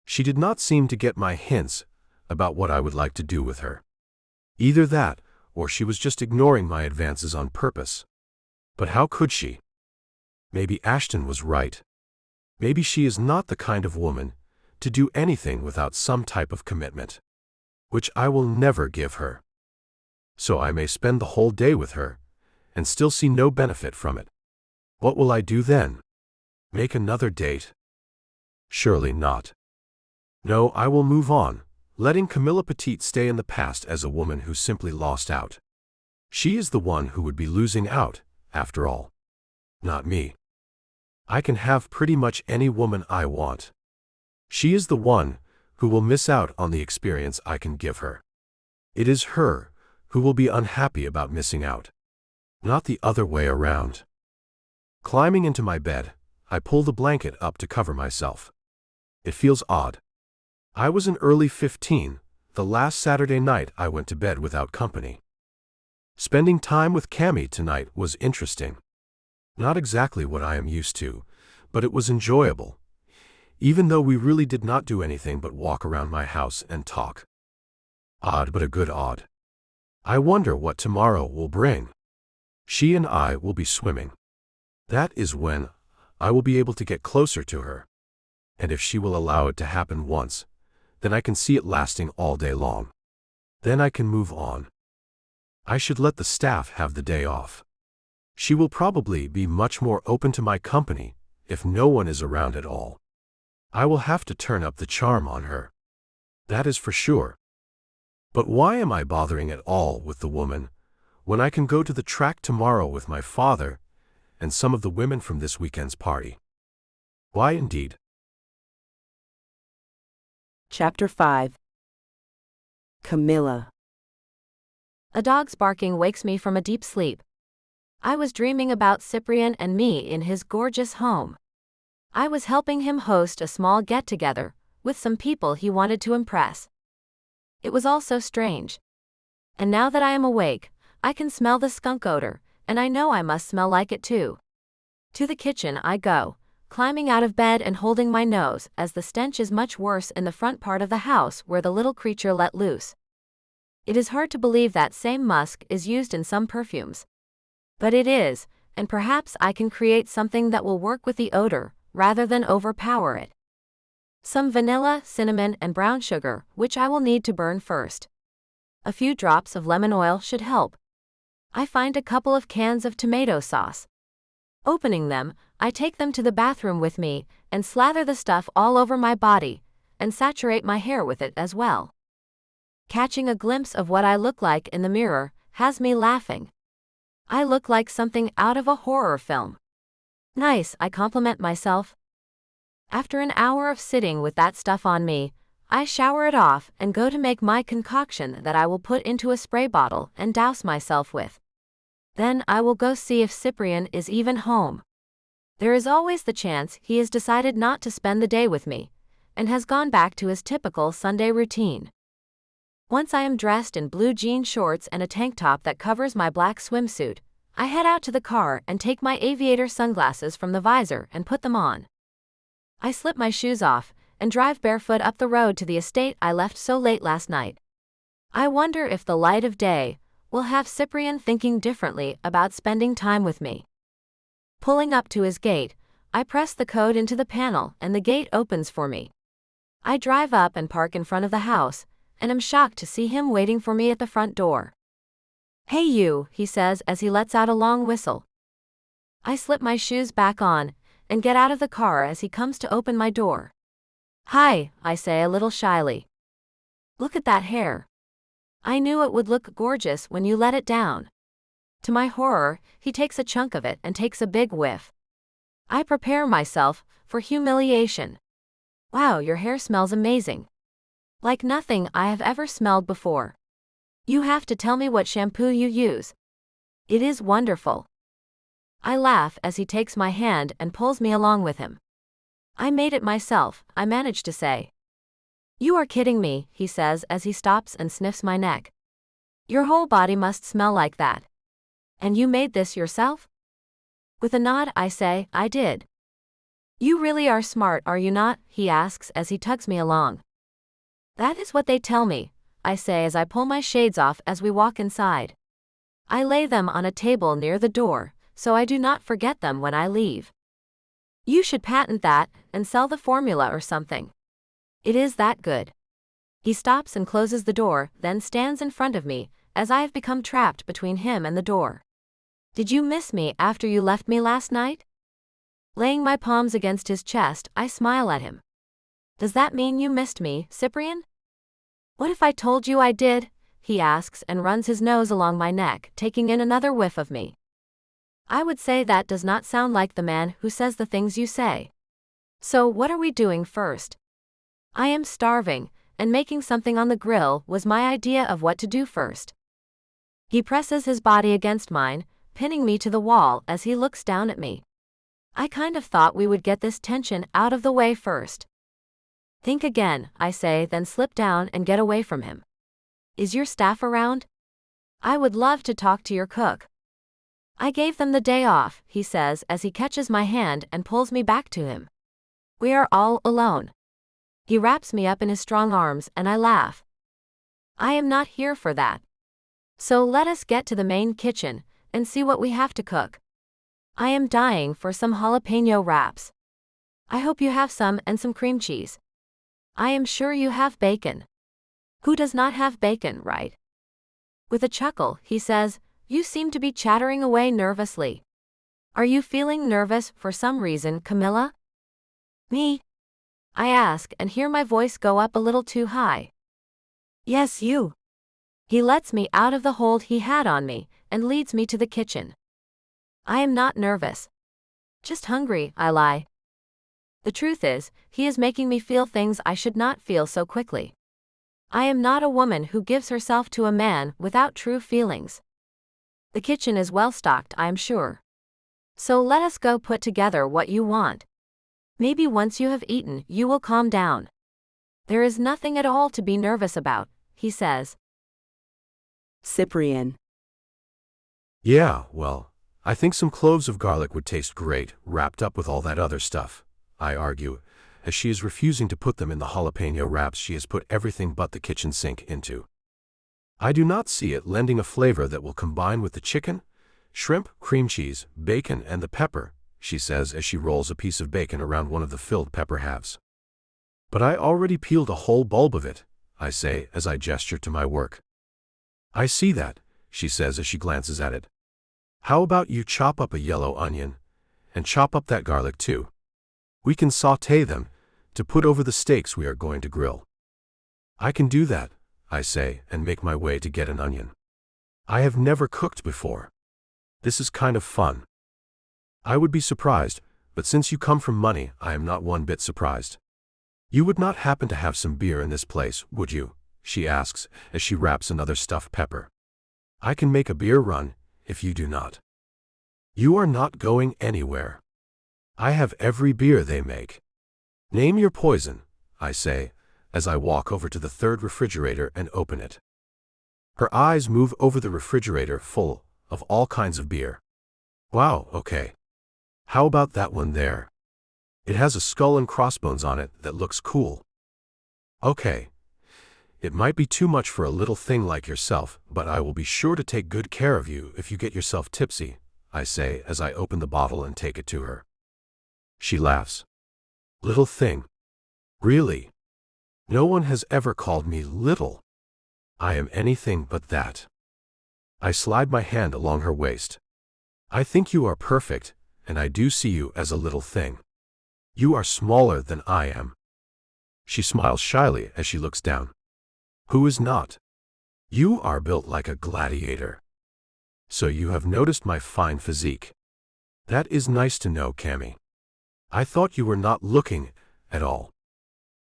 Speaker 2: She did not seem to get my hints about what I would like to do with her. Either that, or she was just ignoring my advances on purpose. But how could she? Maybe Ashton was right. Maybe she is not the kind of woman to do anything without some type of commitment, which I will never give her. So I may spend the whole day with her and still see no benefit from it. What will I do then? Make another date? Surely not. No, I will move on, letting Camilla Petite stay in the past as a woman who simply lost out. She is the one who would be losing out, after all. Not me. I can have pretty much any woman I want. She is the one who will miss out on the experience I can give her. It is her who will be unhappy about missing out, not the other way around. Climbing into my bed, I pull the blanket up to cover myself. It feels odd. I was in early 15, the last Saturday night I went to bed without company. Spending time with Cammy tonight was interesting. Not exactly what I am used to, but it was enjoyable, even though we really did not do anything but walk around my house and talk. Odd, but a good odd. I wonder what tomorrow will bring. She and I will be swimming. That is when I will be able to get closer to her. And if she will allow it to happen once, then I can see it lasting all day long. Then I can move on. I should let the staff have the day off. She will probably be much more open to my company if no one is around at all. I will have to turn up the charm on her. That is for sure. But why am I bothering at all with the woman when I can go to the track tomorrow with my father and some of the women from this weekend's party? Why indeed?
Speaker 1: Chapter 5. Camilla.
Speaker 3: A dog's barking wakes me from a deep sleep. I was dreaming about Cyprian and me in his gorgeous home. I was helping him host a small get-together with some people he wanted to impress. It was all so strange. And now that I am awake, I can smell the skunk odor, and I know I must smell like it too. To the kitchen I go, climbing out of bed and holding my nose as the stench is much worse in the front part of the house where the little creature let loose. It is hard to believe that same musk is used in some perfumes. But it is, and perhaps I can create something that will work with the odor, rather than overpower it. Some vanilla, cinnamon, and brown sugar, which I will need to burn first. A few drops of lemon oil should help. I find a couple of cans of tomato sauce. Opening them, I take them to the bathroom with me, and slather the stuff all over my body, and saturate my hair with it as well. Catching a glimpse of what I look like in the mirror has me laughing. I look like something out of a horror film. Nice, I compliment myself. After an hour of sitting with that stuff on me, I shower it off and go to make my concoction that I will put into a spray bottle and douse myself with. Then I will go see if Cyprian is even home. There is always the chance he has decided not to spend the day with me, and has gone back to his typical Sunday routine. Once I am dressed in blue jean shorts and a tank top that covers my black swimsuit, I head out to the car and take my aviator sunglasses from the visor and put them on. I slip my shoes off and drive barefoot up the road to the estate I left so late last night. I wonder if the light of day will have Cyprian thinking differently about spending time with me. Pulling up to his gate, I press the code into the panel and the gate opens for me. I drive up and park in front of the house, and am shocked to see him waiting for me at the front door. "Hey you," he says as he lets out a long whistle. I slip my shoes back on and get out of the car as he comes to open my door. "Hi," I say a little shyly. "Look at that hair. I knew it would look gorgeous when you let it down." To my horror, he takes a chunk of it and takes a big whiff. I prepare myself for humiliation. "Wow, your hair smells amazing. Like nothing I have ever smelled before. You have to tell me what shampoo you use. It is wonderful." I laugh as he takes my hand and pulls me along with him. "I made it myself," I manage to say. "You are kidding me," he says as he stops and sniffs my neck. "Your whole body must smell like that. And you made this yourself?" With a nod I say, "I did." "You really are smart, are you not?" he asks as he tugs me along. "That is what they tell me," I say as I pull my shades off as we walk inside. I lay them on a table near the door, so I do not forget them when I leave. "You should patent that and sell the formula or something. It is that good." He stops and closes the door, then stands in front of me, as I have become trapped between him and the door. "Did you miss me after you left me last night?" Laying my palms against his chest, I smile at him. "Does that mean you missed me, Cyprian?" "What if I told you I did?" he asks and runs his nose along my neck, taking in another whiff of me. "I would say that does not sound like the man who says the things you say. So what are we doing first?" I am starving, and making something on the grill was my idea of what to do first. He presses his body against mine, pinning me to the wall as he looks down at me. I kind of thought we would get this tension out of the way first. "Think again," I say, then slip down and get away from him. "Is your staff around? I would love to talk to your cook." "I gave them the day off," he says as he catches my hand and pulls me back to him. "We are all alone." He wraps me up in his strong arms and I laugh. "I am not here for that. So let us get to the main kitchen and see what we have to cook. I am dying for some jalapeno wraps. I hope you have some and some cream cheese. I am sure you have bacon. Who does not have bacon, right?" With a chuckle, he says, "You seem to be chattering away nervously. Are you feeling nervous for some reason, Camilla?" "Me?" I ask and hear my voice go up a little too high. "Yes, you." He lets me out of the hold he had on me and leads me to the kitchen. "I am not nervous. Just hungry," I lie. The truth is, he is making me feel things I should not feel so quickly. I am not a woman who gives herself to a man without true feelings. The kitchen is well stocked, I am sure. So let us go put together what you want. Maybe once you have eaten, you will calm down. There is nothing at all to be nervous about," he says.
Speaker 1: Cyprian.
Speaker 2: Yeah, well, I think some cloves of garlic would taste great, wrapped up with all that other stuff, I argue, as she is refusing to put them in the jalapeno wraps she has put everything but the kitchen sink into. I do not see it lending a flavor that will combine with the chicken, shrimp, cream cheese, bacon, and the pepper, she says as she rolls a piece of bacon around one of the filled pepper halves. "But I already peeled a whole bulb of it," I say as I gesture to my work. "I see that," she says as she glances at it. "How about you chop up a yellow onion, and chop up that garlic too? We can sauté them, to put over the steaks we are going to grill." "I can do that," I say and make my way to get an onion. I have never cooked before. This is kind of fun. I would be surprised, but since you come from money, I am not one bit surprised. "You would not happen to have some beer in this place, would you?" she asks as she wraps another stuffed pepper. "I can make a beer run, if you do not." "You are not going anywhere. I have every beer they make." "Name your poison," I say, as I walk over to the third refrigerator and open it. Her eyes move over the refrigerator full of all kinds of beer. Wow, okay. How about that one there? It has a skull and crossbones on it that looks cool. Okay. It might be too much for a little thing like yourself, but I will be sure to take good care of you if you get yourself tipsy, I say as I open the bottle and take it to her. She laughs. Little thing. Really? No one has ever called me little. I am anything but that. I slide my hand along her waist. I think you are perfect, and I do see you as a little thing. You are smaller than I am. She smiles shyly as she looks down. Who is not? You are built like a gladiator. So you have noticed my fine physique. That is nice to know, Cammy. I thought you were not looking at all.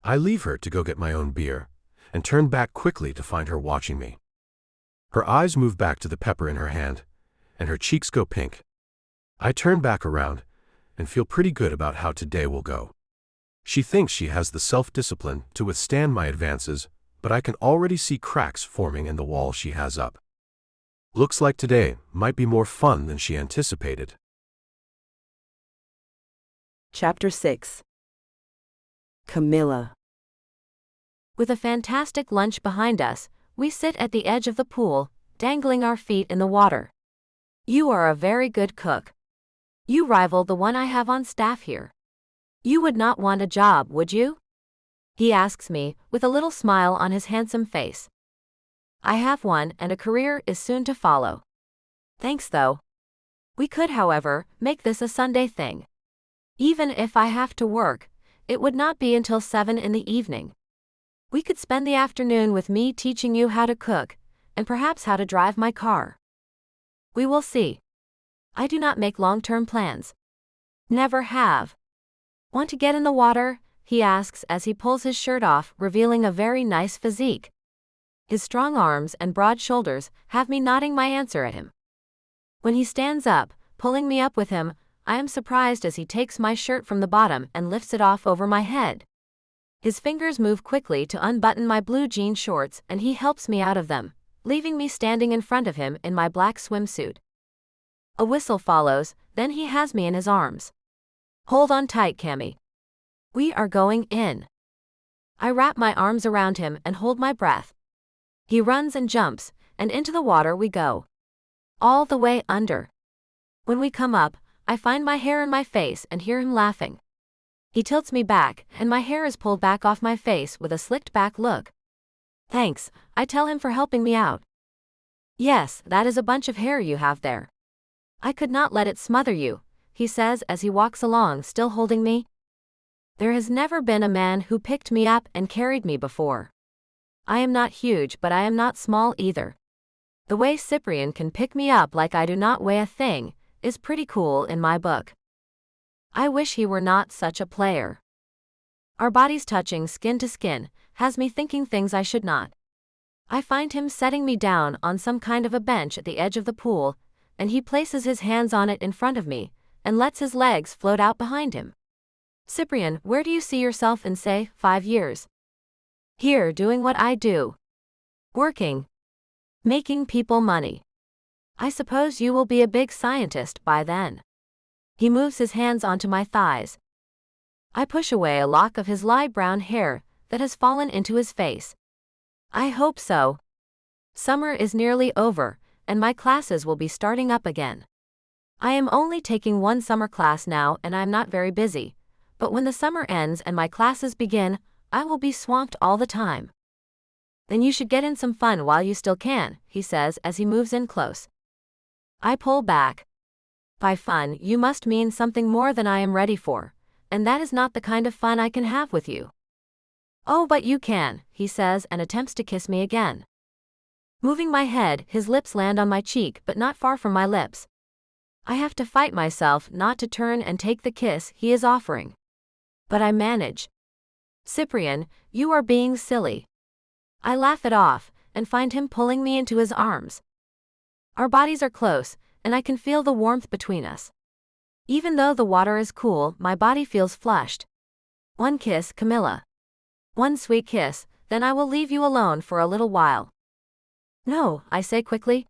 Speaker 2: I leave her to go get my own beer, and turn back quickly to find her watching me. Her eyes move back to the pepper in her hand, and her cheeks go pink. I turn back around, and feel pretty good about how today will go. She thinks she has the self-discipline to withstand my advances, but I can already see cracks forming in the wall she has up. Looks like today might be more fun than she anticipated.
Speaker 1: Chapter 6. Camilla.
Speaker 3: With a fantastic lunch behind us, we sit at the edge of the pool, dangling our feet in the water. You are a very good cook. You rival the one I have on staff here. You would not want a job, would you? He asks me, with a little smile on his handsome face. I have one, and a career is soon to follow. Thanks though. We could, however, make this a Sunday thing. Even if I have to work, it would not be until 7 in the evening. We could spend the afternoon with me teaching you how to cook, and perhaps how to drive my car. We will see. I do not make long-term plans. Never have. Want to get in the water? He asks as he pulls his shirt off, revealing a very nice physique. His strong arms and broad shoulders have me nodding my answer at him. When he stands up, pulling me up with him, I am surprised as he takes my shirt from the bottom and lifts it off over my head. His fingers move quickly to unbutton my blue jean shorts, and he helps me out of them, leaving me standing in front of him in my black swimsuit. A whistle follows, then he has me in his arms. Hold on tight, Cammy. We are going in. I wrap my arms around him and hold my breath. He runs and jumps, and into the water we go. All the way under. When we come up, I find my hair in my face and hear him laughing. He tilts me back, and my hair is pulled back off my face with a slicked back look. Thanks, I tell him, for helping me out. Yes, that is a bunch of hair you have there. I could not let it smother you, he says as he walks along, still holding me. There has never been a man who picked me up and carried me before. I am not huge, but I am not small either. The way Cyprian can pick me up like I do not weigh a thing is pretty cool in my book. I wish he were not such a player. Our bodies touching skin to skin has me thinking things I should not. I find him setting me down on some kind of a bench at the edge of the pool, and he places his hands on it in front of me and lets his legs float out behind him. Cyprian, where do you see yourself in, say, 5 years? Here, doing what I do. Working. Making people money. I suppose you will be a big scientist by then. He moves his hands onto my thighs. I push away a lock of his light brown hair that has fallen into his face. I hope so. Summer is nearly over, and my classes will be starting up again. I am only taking one summer class now, and I am not very busy, but when the summer ends and my classes begin, I will be swamped all the time. Then you should get in some fun while you still can, he says as he moves in close. I pull back. By fun, you must mean something more than I am ready for, and that is not the kind of fun I can have with you. Oh, but you can, he says and attempts to kiss me again. Moving my head, his lips land on my cheek but not far from my lips. I have to fight myself not to turn and take the kiss he is offering. But I manage. Cyprian, you are being silly. I laugh it off, and find him pulling me into his arms. Our bodies are close, and I can feel the warmth between us. Even though the water is cool, my body feels flushed. One kiss, Camilla. One sweet kiss, then I will leave you alone for a little while. No, I say quickly.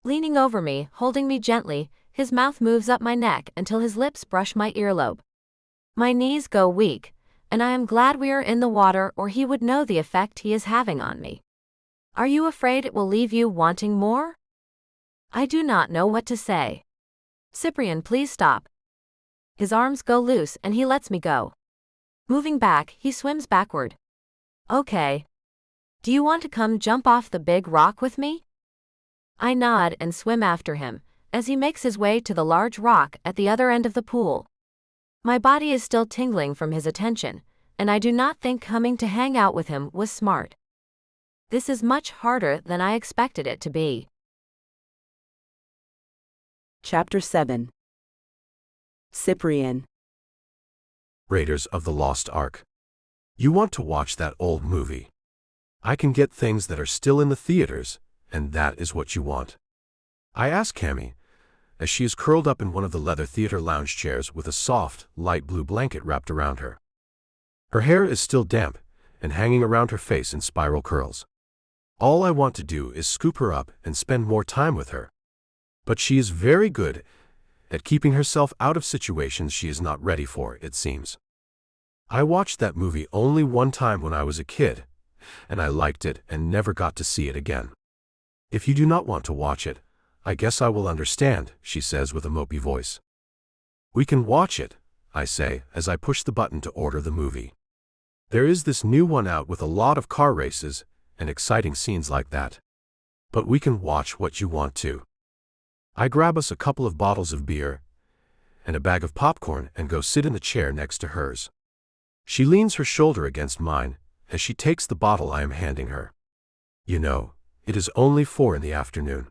Speaker 3: Leaning over me, holding me gently, his mouth moves up my neck until his lips brush my earlobe. My knees go weak, and I am glad we are in the water or he would know the effect he is having on me. Are you afraid it will leave you wanting more? I do not know what to say. Cyprian, please stop. His arms go loose and he lets me go. Moving back, he swims backward. Okay. Do you want to come jump off the big rock with me? I nod and swim after him, as he makes his way to the large rock at the other end of the pool. My body is still tingling from his attention, and I do not think coming to hang out with him was smart. This is much harder than I expected it to be.
Speaker 1: Chapter 7. Cyprian.
Speaker 2: Raiders of the Lost Ark. You want to watch that old movie. I can get things that are still in the theaters, and that is what you want. I ask Cammy, as she is curled up in one of the leather theater lounge chairs with a soft, light blue blanket wrapped around her. Her hair is still damp and hanging around her face in spiral curls. All I want to do is scoop her up and spend more time with her. But she is very good at keeping herself out of situations she is not ready for, it seems. I watched that movie only one time when I was a kid, and I liked it and never got to see it again. If you do not want to watch it, I guess I will understand, she says with a mopey voice. We can watch it, I say, as I push the button to order the movie. There is this new one out with a lot of car races and exciting scenes like that. But we can watch what you want to. I grab us a couple of bottles of beer and a bag of popcorn and go sit in the chair next to hers. She leans her shoulder against mine as she takes the bottle I am handing her. You know, it is only 4 in the afternoon.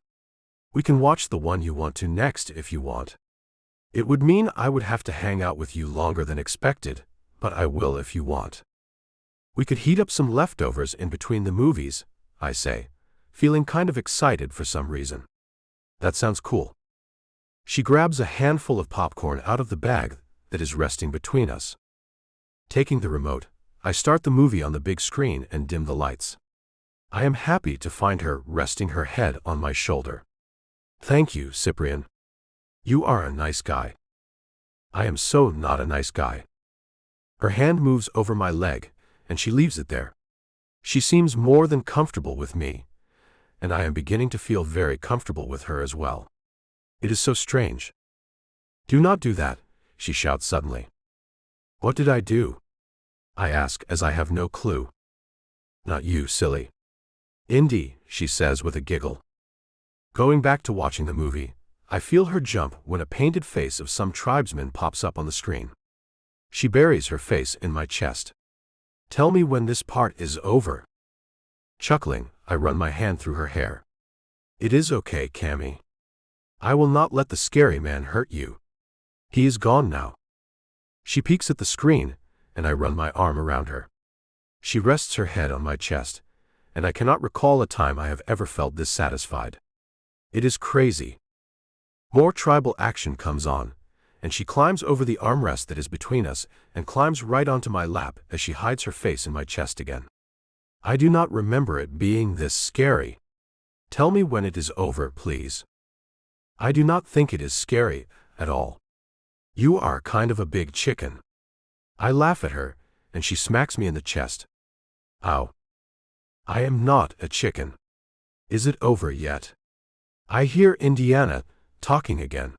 Speaker 2: We can watch the one you want to next if you want. It would mean I would have to hang out with you longer than expected, but I will if you want. We could heat up some leftovers in between the movies, I say, feeling kind of excited for some reason. That sounds cool. She grabs a handful of popcorn out of the bag that is resting between us. Taking the remote, I start the movie on the big screen and dim the lights. I am happy to find her resting her head on my shoulder. Thank you, Cyprian. You are a nice guy. I am so not a nice guy. Her hand moves over my leg, and she leaves it there. She seems more than comfortable with me, and I am beginning to feel very comfortable with her as well. It is so strange. Do not do that, she shouts suddenly. What did I do? I ask as I have no clue. Not you, silly. Indy, she says with a giggle. Going back to watching the movie, I feel her jump when a painted face of some tribesman pops up on the screen. She buries her face in my chest. Tell me when this part is over. Chuckling, I run my hand through her hair. It is okay, Cammy. I will not let the scary man hurt you. He is gone now. She peeks at the screen, and I run my arm around her. She rests her head on my chest, and I cannot recall a time I have ever felt this satisfied. It is crazy. More tribal action comes on, and she climbs over the armrest that is between us and climbs right onto my lap as she hides her face in my chest again. I do not remember it being this scary. Tell me when it is over, please. I do not think it is scary at all. You are kind of a big chicken. I laugh at her, and she smacks me in the chest. Ow. I am not a chicken. Is it over yet? I hear Indiana talking again.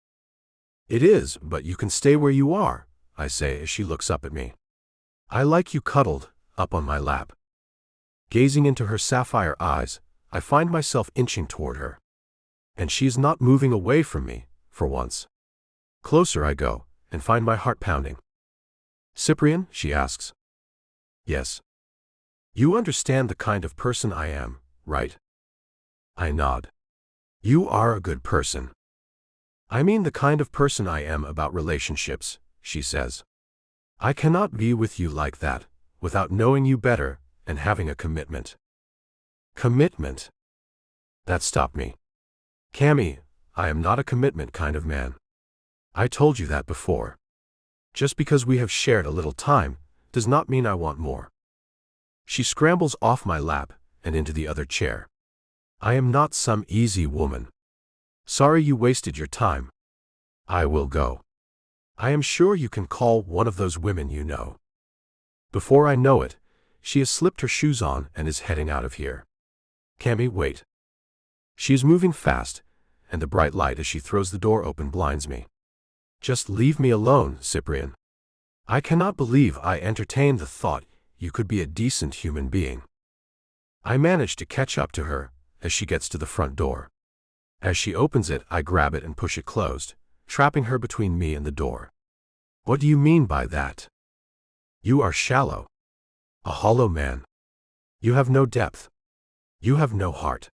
Speaker 2: It is, but you can stay where you are, I say as she looks up at me. I like you cuddled up on my lap. Gazing into her sapphire eyes, I find myself inching toward her. And she is not moving away from me, for once. Closer I go, and find my heart pounding. Cyprian, she asks. Yes. You understand the kind of person I am, right? I nod. You are a good person. I mean the kind of person I am about relationships, she says. I cannot be with you like that, without knowing you better and having a commitment. Commitment? That stopped me. Cammy, I am not a commitment kind of man. I told you that before. Just because we have shared a little time does not mean I want more. She scrambles off my lap and into the other chair. I am not some easy woman. Sorry you wasted your time. I will go. I am sure you can call one of those women you know. Before I know it, she has slipped her shoes on and is heading out of here. Cammy, wait. She is moving fast, and the bright light as she throws the door open blinds me. Just leave me alone, Cyprian. I cannot believe I entertained the thought you could be a decent human being. I manage to catch up to her as she gets to the front door. As she opens it, I grab it and push it closed, trapping her between me and the door. What do you mean by that? You are shallow. A hollow man. You have no depth. You have no heart.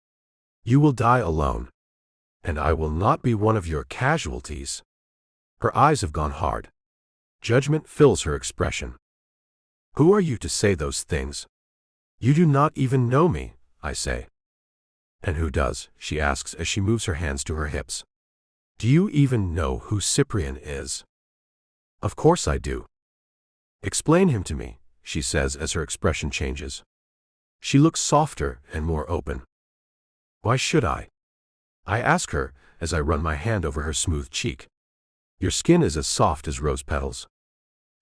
Speaker 2: You will die alone. And I will not be one of your casualties. Her eyes have gone hard. Judgment fills her expression. Who are you to say those things? You do not even know me, I say. And who does? She asks as she moves her hands to her hips. Do you even know who Cyprian is? Of course I do. Explain him to me, she says as her expression changes. She looks softer and more open. Why should I? I ask her as I run my hand over her smooth cheek. Your skin is as soft as rose petals.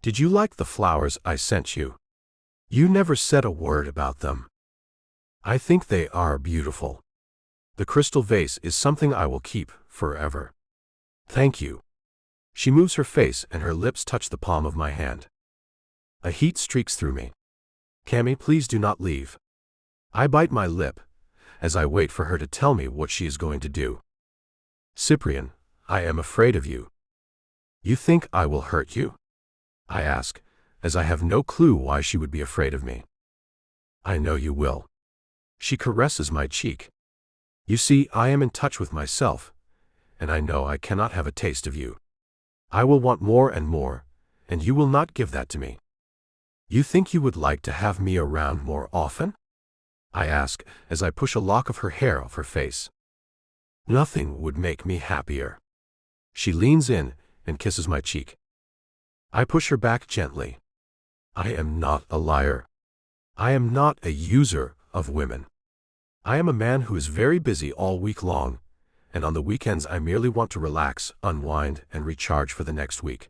Speaker 2: Did you like the flowers I sent you? You never said a word about them. I think they are beautiful. The crystal vase is something I will keep forever. Thank you. She moves her face and her lips touch the palm of my hand. A heat streaks through me. Cammy, please do not leave. I bite my lip as I wait for her to tell me what she is going to do. Cyprian, I am afraid of you. You think I will hurt you? I ask, as I have no clue why she would be afraid of me. I know you will. She caresses my cheek. You see, I am in touch with myself, and I know I cannot have a taste of you. I will want more and more, and you will not give that to me. You think you would like to have me around more often? I ask, as I push a lock of her hair off her face. Nothing would make me happier. She leans in and kisses my cheek. I push her back gently. I am not a liar. I am not a user of women. I am a man who is very busy all week long, and on the weekends I merely want to relax, unwind, and recharge for the next week.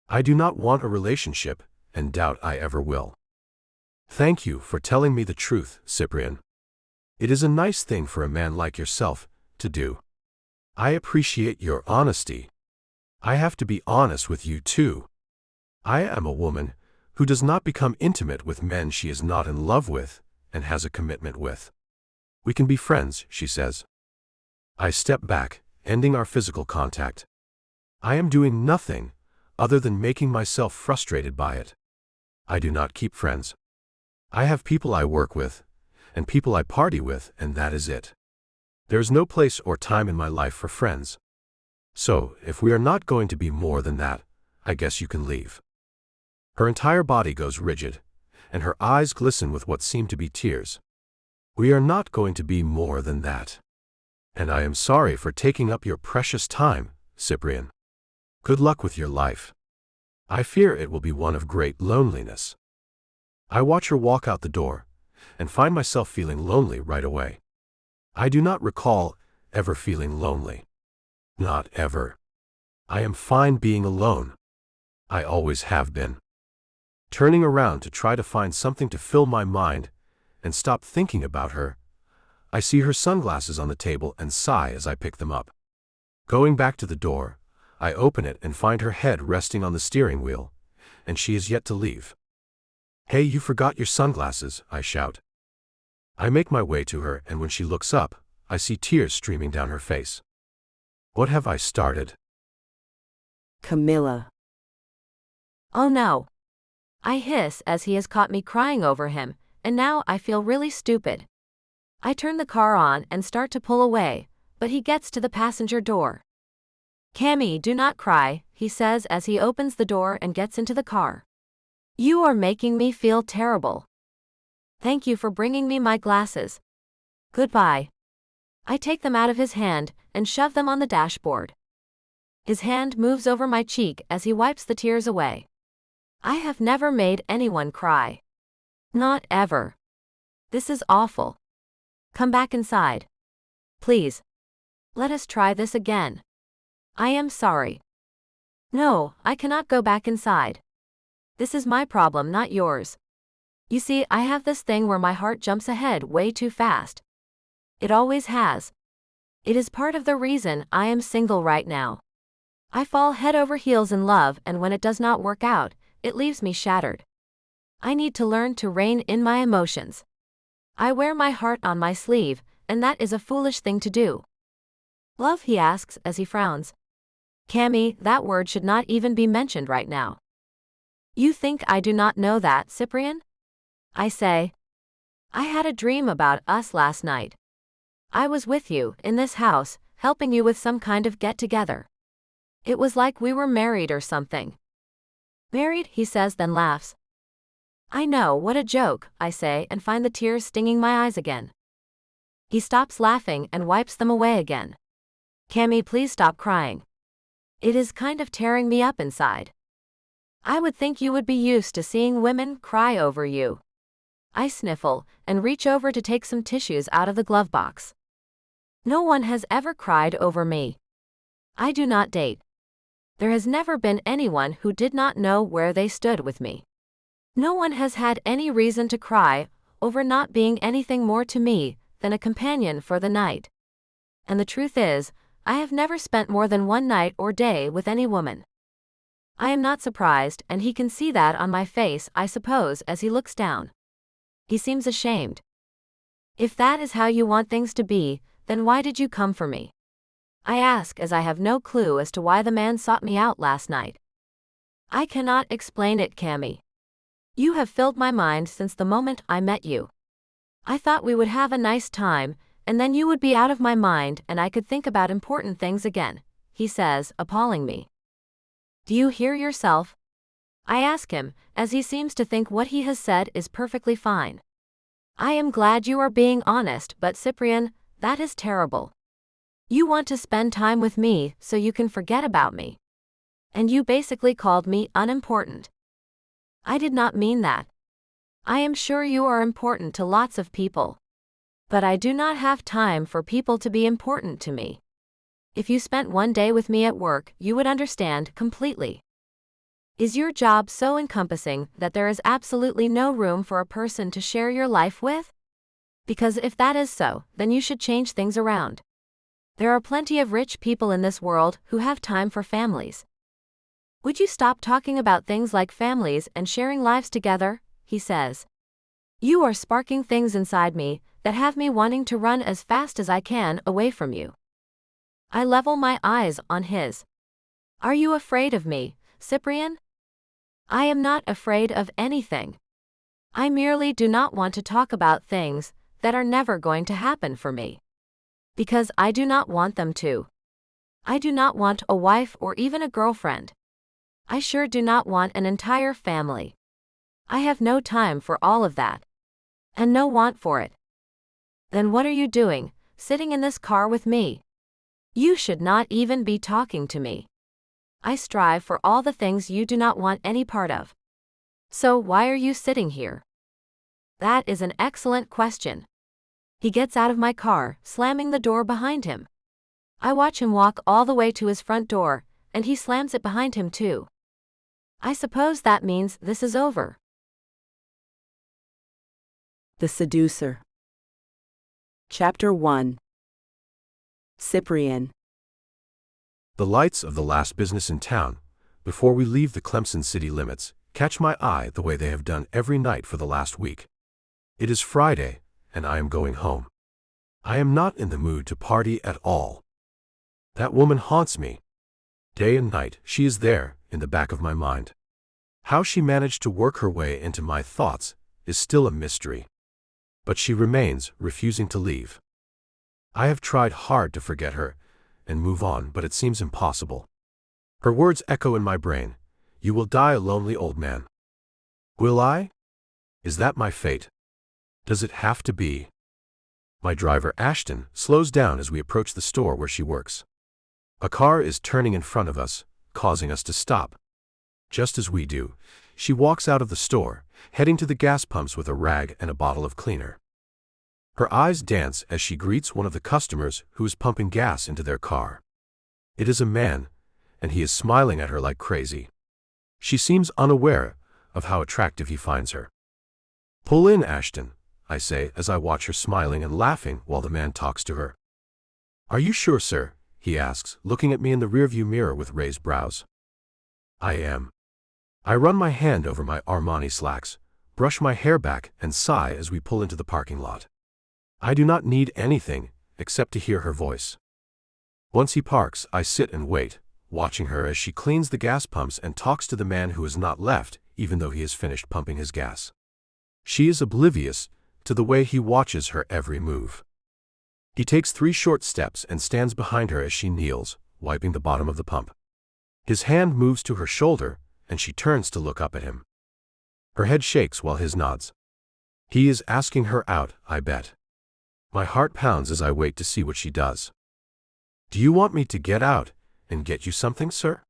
Speaker 2: I do not want a relationship, and doubt I ever will. Thank you for telling me the truth, Cyprian. It is a nice thing for a man like yourself to do. I appreciate your honesty. I have to be honest with you too. I am a woman who does not become intimate with men she is not in love with and has a commitment with. We can be friends, she says. I step back, ending our physical contact. I am doing nothing other than making myself frustrated by it. I do not keep friends. I have people I work with, and people I party with, and that is it. There is no place or time in my life for friends. So, if we are not going to be more than that, I guess you can leave. Her entire body goes rigid, and her eyes glisten with what seem to be tears. We are not going to be more than that. And I am sorry for taking up your precious time, Cyprian. Good luck with your life. I fear it will be one of great loneliness. I watch her walk out the door, and find myself feeling lonely right away. I do not recall ever feeling lonely. Not ever. I am fine being alone. I always have been. Turning around to try to find something to fill my mind and stop thinking about her, I see her sunglasses on the table and sigh as I pick them up. Going back to the door, I open it and find her head resting on the steering wheel, and she is yet to leave. Hey, you forgot your sunglasses, I shout. I make my way to her, and when she looks up, I see tears streaming down her face. What have I started?
Speaker 1: Camilla.
Speaker 3: Oh no. I hiss as he has caught me crying over him, and now I feel really stupid. I turn the car on and start to pull away, but he gets to the passenger door. Cammy, do not cry, he says as he opens the door and gets into the car. You are making me feel terrible. Thank you for bringing me my glasses. Goodbye. I take them out of his hand and shove them on the dashboard. His hand moves over my cheek as he wipes the tears away. I have never made anyone cry. Not ever. This is awful. Come back inside. Please. Let us try this again. I am sorry. No, I cannot go back inside. This is my problem, not yours. You see, I have this thing where my heart jumps ahead way too fast. It always has. It is part of the reason I am single right now. I fall head over heels in love, and when it does not work out, it leaves me shattered. I need to learn to rein in my emotions. I wear my heart on my sleeve, and that is a foolish thing to do. Love, he asks as he frowns. Cammy, that word should not even be mentioned right now. You think I do not know that, Cyprian? I say. I had a dream about us last night. I was with you, in this house, helping you with some kind of get-together. It was like we were married or something. Married, he says, then laughs. I know, what a joke, I say, and find the tears stinging my eyes again. He stops laughing and wipes them away again. Cammy, please stop crying. It is kind of tearing me up inside. I would think you would be used to seeing women cry over you. I sniffle, and reach over to take some tissues out of the glove box. No one has ever cried over me. I do not date. There has never been anyone who did not know where they stood with me. No one has had any reason to cry over not being anything more to me than a companion for the night. And the truth is, I have never spent more than one night or day with any woman. I am not surprised, and he can see that on my face, I suppose, as he looks down. He seems ashamed. If that is how you want things to be, then why did you come for me? I ask, as I have no clue as to why the man sought me out last night. I cannot explain it, Cammy. You have filled my mind since the moment I met you. I thought we would have a nice time, and then you would be out of my mind and I could think about important things again, he says, appalling me. Do you hear yourself? I ask him, as he seems to think what he has said is perfectly fine. I am glad you are being honest, but Cyprian, that is terrible. You want to spend time with me so you can forget about me. And you basically called me unimportant. I did not mean that. I am sure you are important to lots of people. But I do not have time for people to be important to me. If you spent one day with me at work, you would understand completely. Is your job so encompassing that there is absolutely no room for a person to share your life with? Because if that is so, then you should change things around. There are plenty of rich people in this world who have time for families. Would you stop talking about things like families and sharing lives together? He says. You are sparking things inside me that have me wanting to run as fast as I can away from you. I level my eyes on his. Are you afraid of me, Cyprian? I am not afraid of anything. I merely do not want to talk about things that are never going to happen for me. Because I do not want them to. I do not want a wife or even a girlfriend. I sure do not want an entire family. I have no time for all of that. And no want for it. Then what are you doing, sitting in this car with me? You should not even be talking to me. I strive for all the things you do not want any part of. So why are you sitting here? That is an excellent question. He gets out of my car, slamming the door behind him. I watch him walk all the way to his front door, and he slams it behind him too. I suppose that means this is over.
Speaker 1: The Seducer. Chapter 1. Cyprian.
Speaker 2: The lights of the last business in town, before we leave the Clemson city limits, catch my eye the way they have done every night for the last week. It is Friday, and I am going home. I am not in the mood to party at all. That woman haunts me. Day and night, she is there, in the back of my mind. How she managed to work her way into my thoughts is still a mystery. But she remains, refusing to leave. I have tried hard to forget her and move on, but it seems impossible. Her words echo in my brain. You will die a lonely old man. Will I? Is that my fate? Does it have to be? My driver, Ashton, slows down as we approach the store where she works. A car is turning in front of us, causing us to stop. Just as we do, she walks out of the store, heading to the gas pumps with a rag and a bottle of cleaner. Her eyes dance as she greets one of the customers who is pumping gas into their car. It is a man, and he is smiling at her like crazy. She seems unaware of how attractive he finds her. "Pull in, Ashton," I say as I watch her smiling and laughing while the man talks to her. "Are you sure, sir?" he asks, looking at me in the rearview mirror with raised brows. "I am." I run my hand over my Armani slacks, brush my hair back, and sigh as we pull into the parking lot. I do not need anything except to hear her voice. Once he parks, I sit and wait, watching her as she cleans the gas pumps and talks to the man who has not left, even though he has finished pumping his gas. She is oblivious to the way he watches her every move. He takes 3 short steps and stands behind her as she kneels, wiping the bottom of the pump. His hand moves to her shoulder, and she turns to look up at him. Her head shakes while his nods. He is asking her out, I bet. My heart pounds as I wait to see what she does. "Do you want me to get out and get you something, sir?"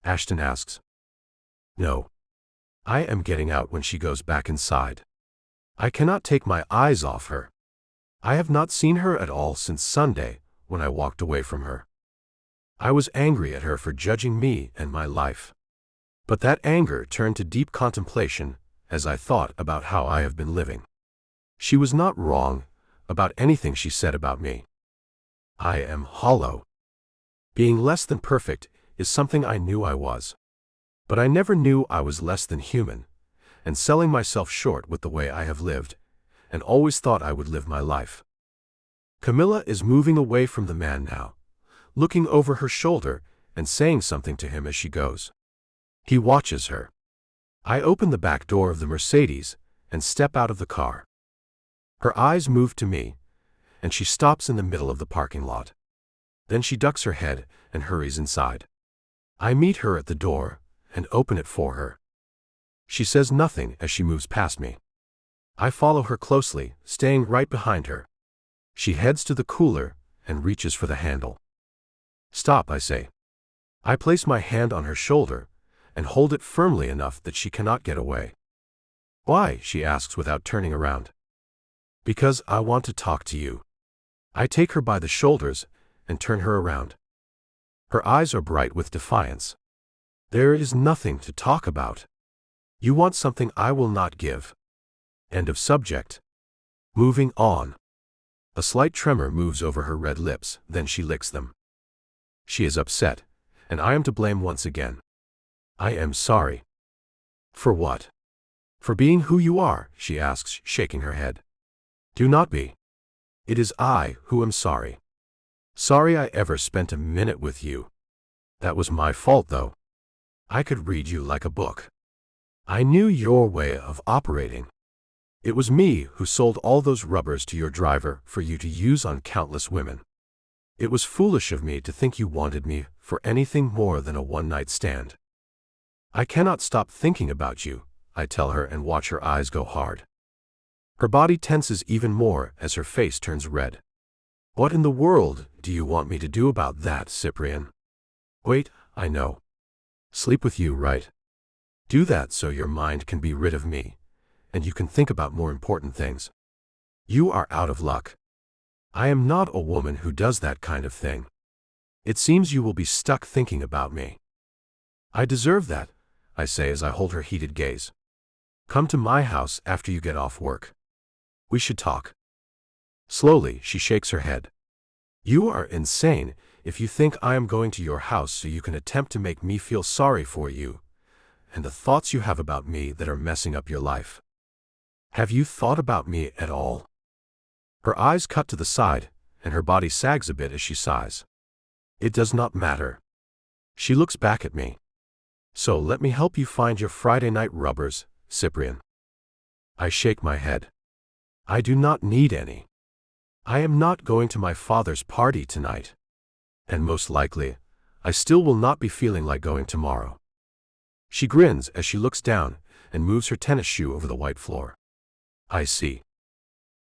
Speaker 2: Ashton asks. "No. I am getting out when she goes back inside. I cannot take my eyes off her. I have not seen her at all since Sunday when I walked away from her. I was angry at her for judging me and my life. But that anger turned to deep contemplation as I thought about how I have been living. She was not wrong about anything she said about me. I am hollow. Being less than perfect is something I knew I was. But I never knew I was less than human, and selling myself short with the way I have lived, and always thought I would live my life." Camilla is moving away from the man now, looking over her shoulder and saying something to him as she goes. He watches her. I open the back door of the Mercedes and step out of the car. Her eyes move to me, and she stops in the middle of the parking lot. Then she ducks her head and hurries inside. I meet her at the door and open it for her. She says nothing as she moves past me. I follow her closely, staying right behind her. She heads to the cooler and reaches for the handle. "Stop," I say. I place my hand on her shoulder and hold it firmly enough that she cannot get away. "Why?" she asks without turning around. "Because I want to talk to you." I take her by the shoulders and turn her around. Her eyes are bright with defiance. "There is nothing to talk about. You want something I will not give. End of subject." Moving on. A slight tremor moves over her red lips, then she licks them. She is upset, and I am to blame once again. "I am sorry." "For what?" "For being who you are," she asks, shaking her head. "Do not be. It is I who am sorry. Sorry I ever spent a minute with you. That was my fault, though. I could read you like a book. I knew your way of operating. It was me who sold all those rubbers to your driver for you to use on countless women. It was foolish of me to think you wanted me for anything more than a one-night stand. I cannot stop thinking about you," I tell her and watch her eyes go hard. Her body tenses even more as her face turns red. "What in the world do you want me to do about that, Cyprian?" "Wait, I know. Sleep with you, right? Do that so your mind can be rid of me, and you can think about more important things. You are out of luck. I am not a woman who does that kind of thing. It seems you will be stuck thinking about me." "I deserve that," I say as I hold her heated gaze. "Come to my house after you get off work. We should talk." Slowly, she shakes her head. "You are insane if you think I am going to your house so you can attempt to make me feel sorry for you and the thoughts you have about me that are messing up your life. Have you thought about me at all?" Her eyes cut to the side, and her body sags a bit as she sighs. "It does not matter." She looks back at me. "So let me help you find your Friday night rubbers, Cyprian." I shake my head. "I do not need any. I am not going to my father's party tonight. And most likely, I still will not be feeling like going tomorrow." She grins as she looks down and moves her tennis shoe over the white floor. I see.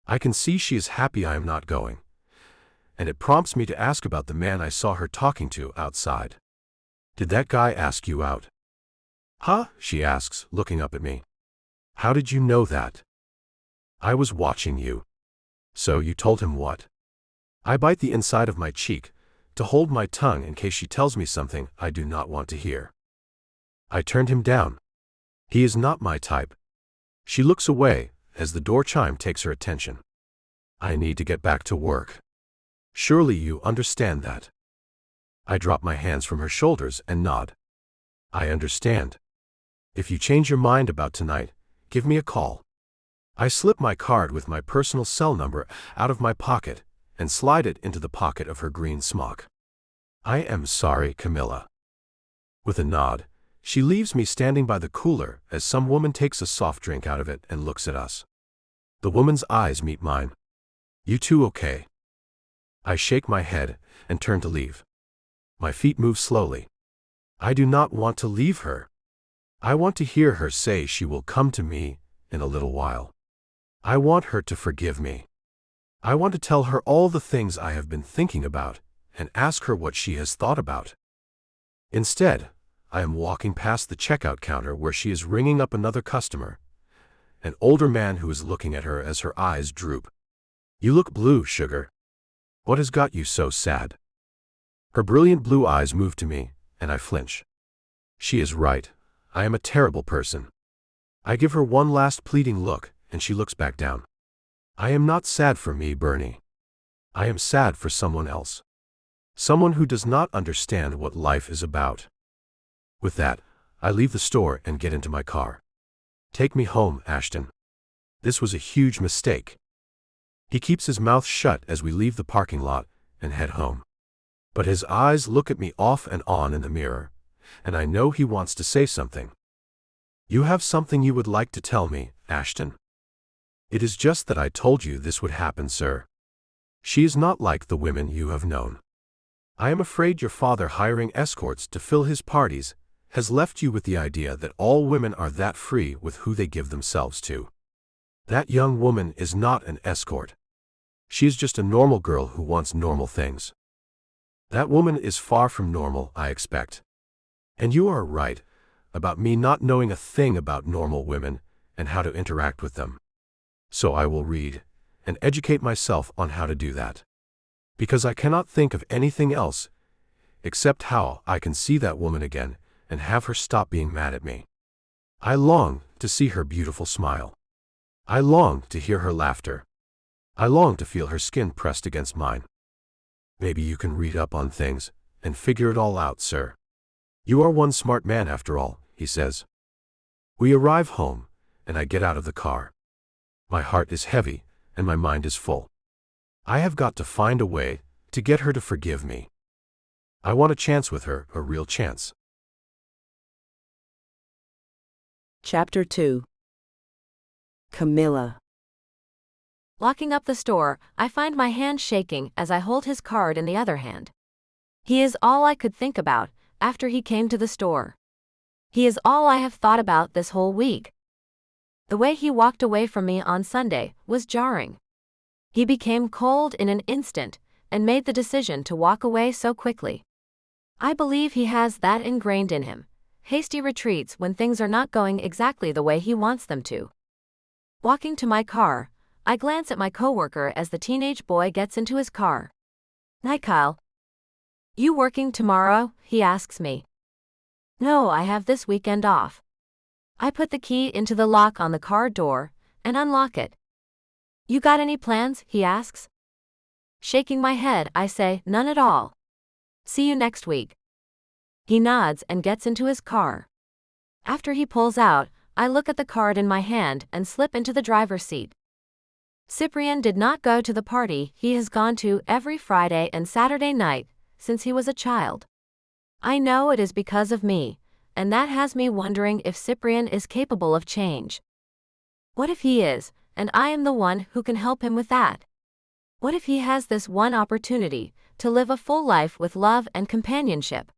Speaker 2: I can see she is happy I am not going, and it prompts me to ask about the man I saw her talking to outside. "Did that guy ask you out?" "Huh?" she asks, looking up at me. How did you know that? I was watching you. So you told him what? I bite the inside of my cheek to hold my tongue in case she tells me something I do not want to hear. I turned him down. He is not my type. She looks away as the door chime takes her attention. I need to get back to work. Surely you understand that. I drop my hands from her shoulders and nod. I understand. If you change your mind about tonight, give me a call. I slip my card with my personal cell number out of my pocket and slide it into the pocket of her green smock. I am sorry, Camilla. With a nod, she leaves me standing by the cooler as some woman takes a soft drink out of it and looks at us. The woman's eyes meet mine. You two okay? I shake my head and turn to leave. My feet move slowly. I do not want to leave her. I want to hear her say she will come to me in a little while. I want her to forgive me. I want to tell her all the things I have been thinking about and ask her what she has thought about. Instead, I am walking past the checkout counter where she is ringing up another customer, an older man who is looking at her as her eyes droop. You look blue, sugar. What has got you so sad? Her brilliant blue eyes move to me, and I flinch. She is right. I am a terrible person. I give her one last pleading look, and she looks back down. I am not sad for me, Bernie. I am sad for someone else. Someone who does not understand what life is about. With that, I leave the store and get into my car. Take me home, Ashton. This was a huge mistake. He keeps his mouth shut as we leave the parking lot and head home. But his eyes look at me off and on in the mirror, and I know he wants to say something. You have something you would like to tell me, Ashton? It is just that I told you this would happen, sir. She is not like the women you have known. I am afraid your father hiring escorts to fill his parties has left you with the idea that all women are that free with who they give themselves to. That young woman is not an escort. She is just a normal girl who wants normal things. That woman is far from normal, I expect. And you are right about me not knowing a thing about normal women and how to interact with them. So I will read and educate myself on how to do that. Because I cannot think of anything else except how I can see that woman again and have her stop being mad at me. I long to see her beautiful smile. I long to hear her laughter. I long to feel her skin pressed against mine. Maybe you can read up on things and figure it all out, sir. You are one smart man after all, he says. We arrive home, and I get out of the car. My heart is heavy, and my mind is full. I have got to find a way to get her to forgive me. I want a chance with her, a real chance.
Speaker 1: Chapter 2. Camilla.
Speaker 3: Locking up the store, I find my hand shaking as I hold his card in the other hand. He is all I could think about after he came to the store. He is all I have thought about this whole week. The way he walked away from me on Sunday was jarring. He became cold in an instant and made the decision to walk away so quickly. I believe he has that ingrained in him, hasty retreats when things are not going exactly the way he wants them to. Walking to my car, I glance at my coworker as the teenage boy gets into his car. "Night, Kyle. You working tomorrow?" he asks me. "No, I have this weekend off." I put the key into the lock on the car door and unlock it. "You got any plans?" he asks. Shaking my head, I say, "None at all. See you next week." He nods and gets into his car. After he pulls out, I look at the card in my hand and slip into the driver's seat. Cyprian did not go to the party he has gone to every Friday and Saturday night since he was a child. I know it is because of me, and that has me wondering if Cyprian is capable of change. What if he is, and I am the one who can help him with that? What if he has this one opportunity to live a full life with love and companionship?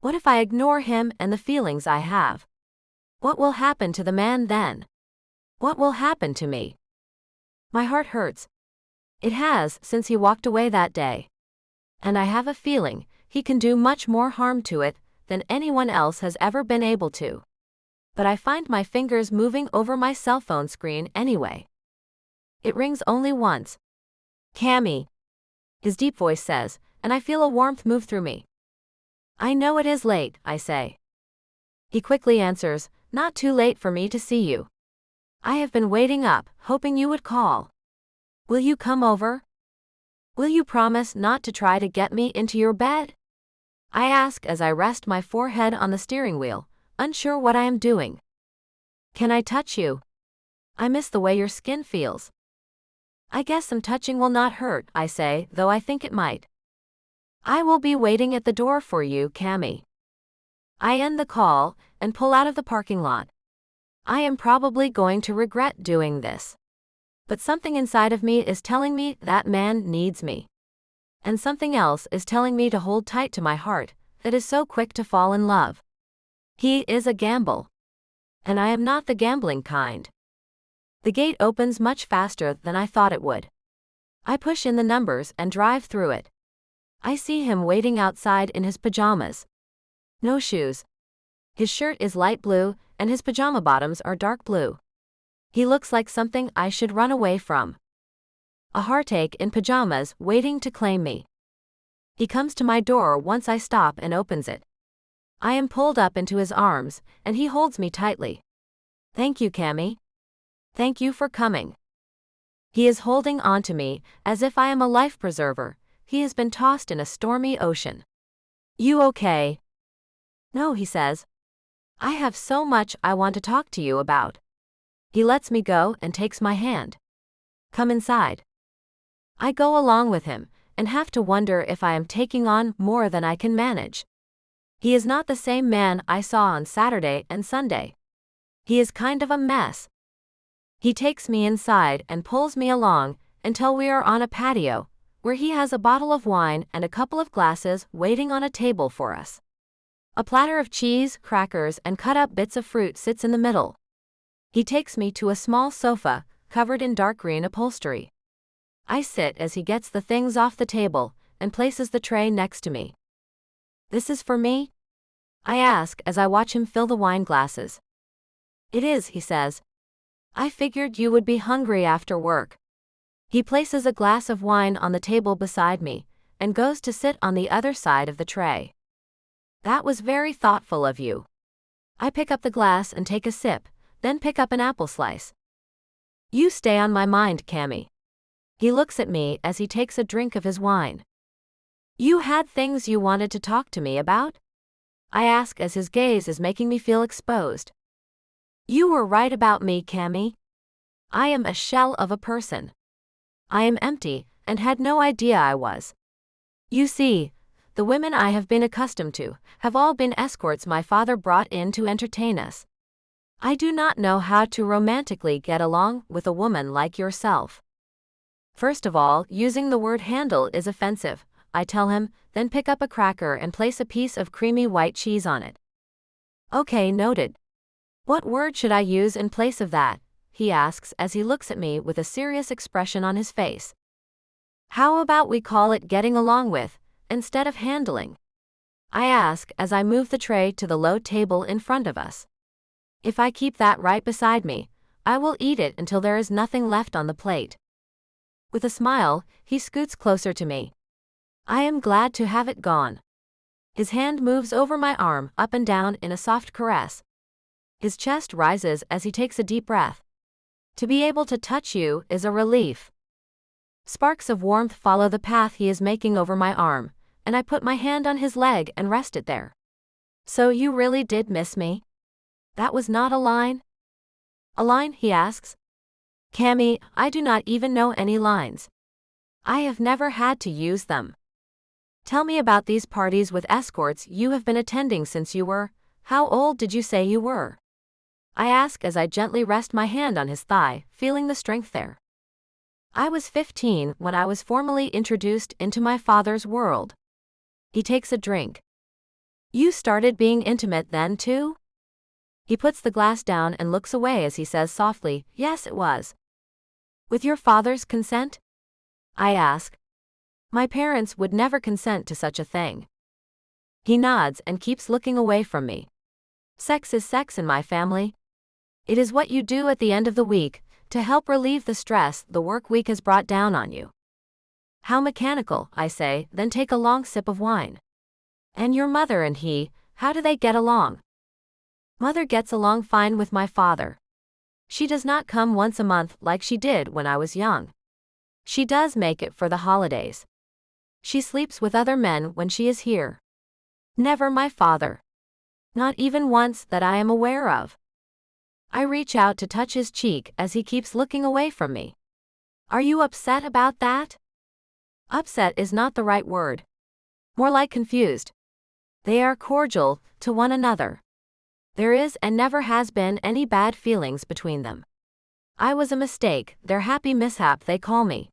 Speaker 3: What if I ignore him and the feelings I have? What will happen to the man then? What will happen to me? My heart hurts. It has since he walked away that day. And I have a feeling he can do much more harm to it than anyone else has ever been able to. but I find my fingers moving over my cell phone screen anyway. It rings only once. "Cammy," his deep voice says, and I feel a warmth move through me. "I know it is late," I say. He quickly answers, "Not too late for me to see you. I have been waiting up, hoping you would call. Will you come over? Will you promise not to try to get me into your bed?" I ask as I rest my forehead on the steering wheel, unsure what I am doing. "Can I touch you? I miss the way your skin feels." "I guess some touching will not hurt," I say, though I think it might. "I will be waiting at the door for you, Cammy." I end the call and pull out of the parking lot. I am probably going to regret doing this. But something inside of me is telling me that man needs me. And something else is telling me to hold tight to my heart that is so quick to fall in love. He is a gamble. And I am not the gambling kind. The gate opens much faster than I thought it would. I push in the numbers and drive through it. I see him waiting outside in his pajamas. No shoes. His shirt is light blue, and his pajama bottoms are dark blue. He looks like something I should run away from. A heartache in pajamas waiting to claim me. He comes to my door once I stop and opens it. I am pulled up into his arms, and he holds me tightly. "Thank you, Cammy. Thank you for coming." He is holding on to me as if I am a life preserver. He has been tossed in a stormy ocean. "You okay?" "No," he says. "I have so much I want to talk to you about." He lets me go and takes my hand. "Come inside." I go along with him, and have to wonder if I am taking on more than I can manage. He is not the same man I saw on Saturday and Sunday. He is kind of a mess. He takes me inside and pulls me along until we are on a patio, where he has a bottle of wine and a couple of glasses waiting on a table for us. A platter of cheese, crackers, and cut-up bits of fruit sits in the middle. He takes me to a small sofa, covered in dark green upholstery. I sit as he gets the things off the table and places the tray next to me. "This is for me?" I ask as I watch him fill the wine glasses. "It is," he says. "I figured you would be hungry after work." He places a glass of wine on the table beside me and goes to sit on the other side of the tray. "That was very thoughtful of you." I pick up the glass and take a sip, then pick up an apple slice. "You stay on my mind, Cammy." He looks at me as he takes a drink of his wine. "You had things you wanted to talk to me about?" I ask as his gaze is making me feel exposed. "You were right about me, Cammy. I am a shell of a person. I am empty and had no idea I was. You see, the women I have been accustomed to have all been escorts my father brought in to entertain us. I do not know how to romantically get along with a woman like yourself. First of all, using the word handle is offensive," I tell him, then pick up a cracker and place a piece of creamy white cheese on it. "Okay, noted. What word should I use in place of that?" he asks as he looks at me with a serious expression on his face. "How about we call it getting along with, instead of handling?" I ask as I move the tray to the low table in front of us. If I keep that right beside me, I will eat it until there is nothing left on the plate. With a smile, he scoots closer to me. I am glad to have it gone. His hand moves over my arm, up and down in a soft caress. His chest rises as he takes a deep breath. "To be able to touch you is a relief." Sparks of warmth follow the path he is making over my arm, and I put my hand on his leg and rest it there. "So you really did miss me? That was not a line?" "A line?" he asks. "Cammy, I do not even know any lines. I have never had to use them. Tell me about these parties with escorts you have been attending since you were, how old did you say you were?" I ask as I gently rest my hand on his thigh, feeling the strength there. "I was 15 when I was formally introduced into my father's world." He takes a drink. "You started being intimate then too?" He puts the glass down and looks away as he says softly, "Yes, it was." "With your father's consent?" I ask. "My parents would never consent to such a thing." He nods and keeps looking away from me. Sex is sex in my family. It is what you do at the end of the week to help relieve the stress the work week has brought down on you. How mechanical, I say, then take a long sip of wine. And your mother and he, how do they get along? Mother gets along fine with my father. She does not come once a month like she did when I was young. She does make it for the holidays. She sleeps with other men when she is here. Never my father. Not even once that I am aware of. I reach out to touch his cheek as he keeps looking away from me. Are you upset about that? Upset is not the right word. More like confused. They are cordial to one another. There is and never has been any bad feelings between them. I was a mistake, their happy mishap they call me.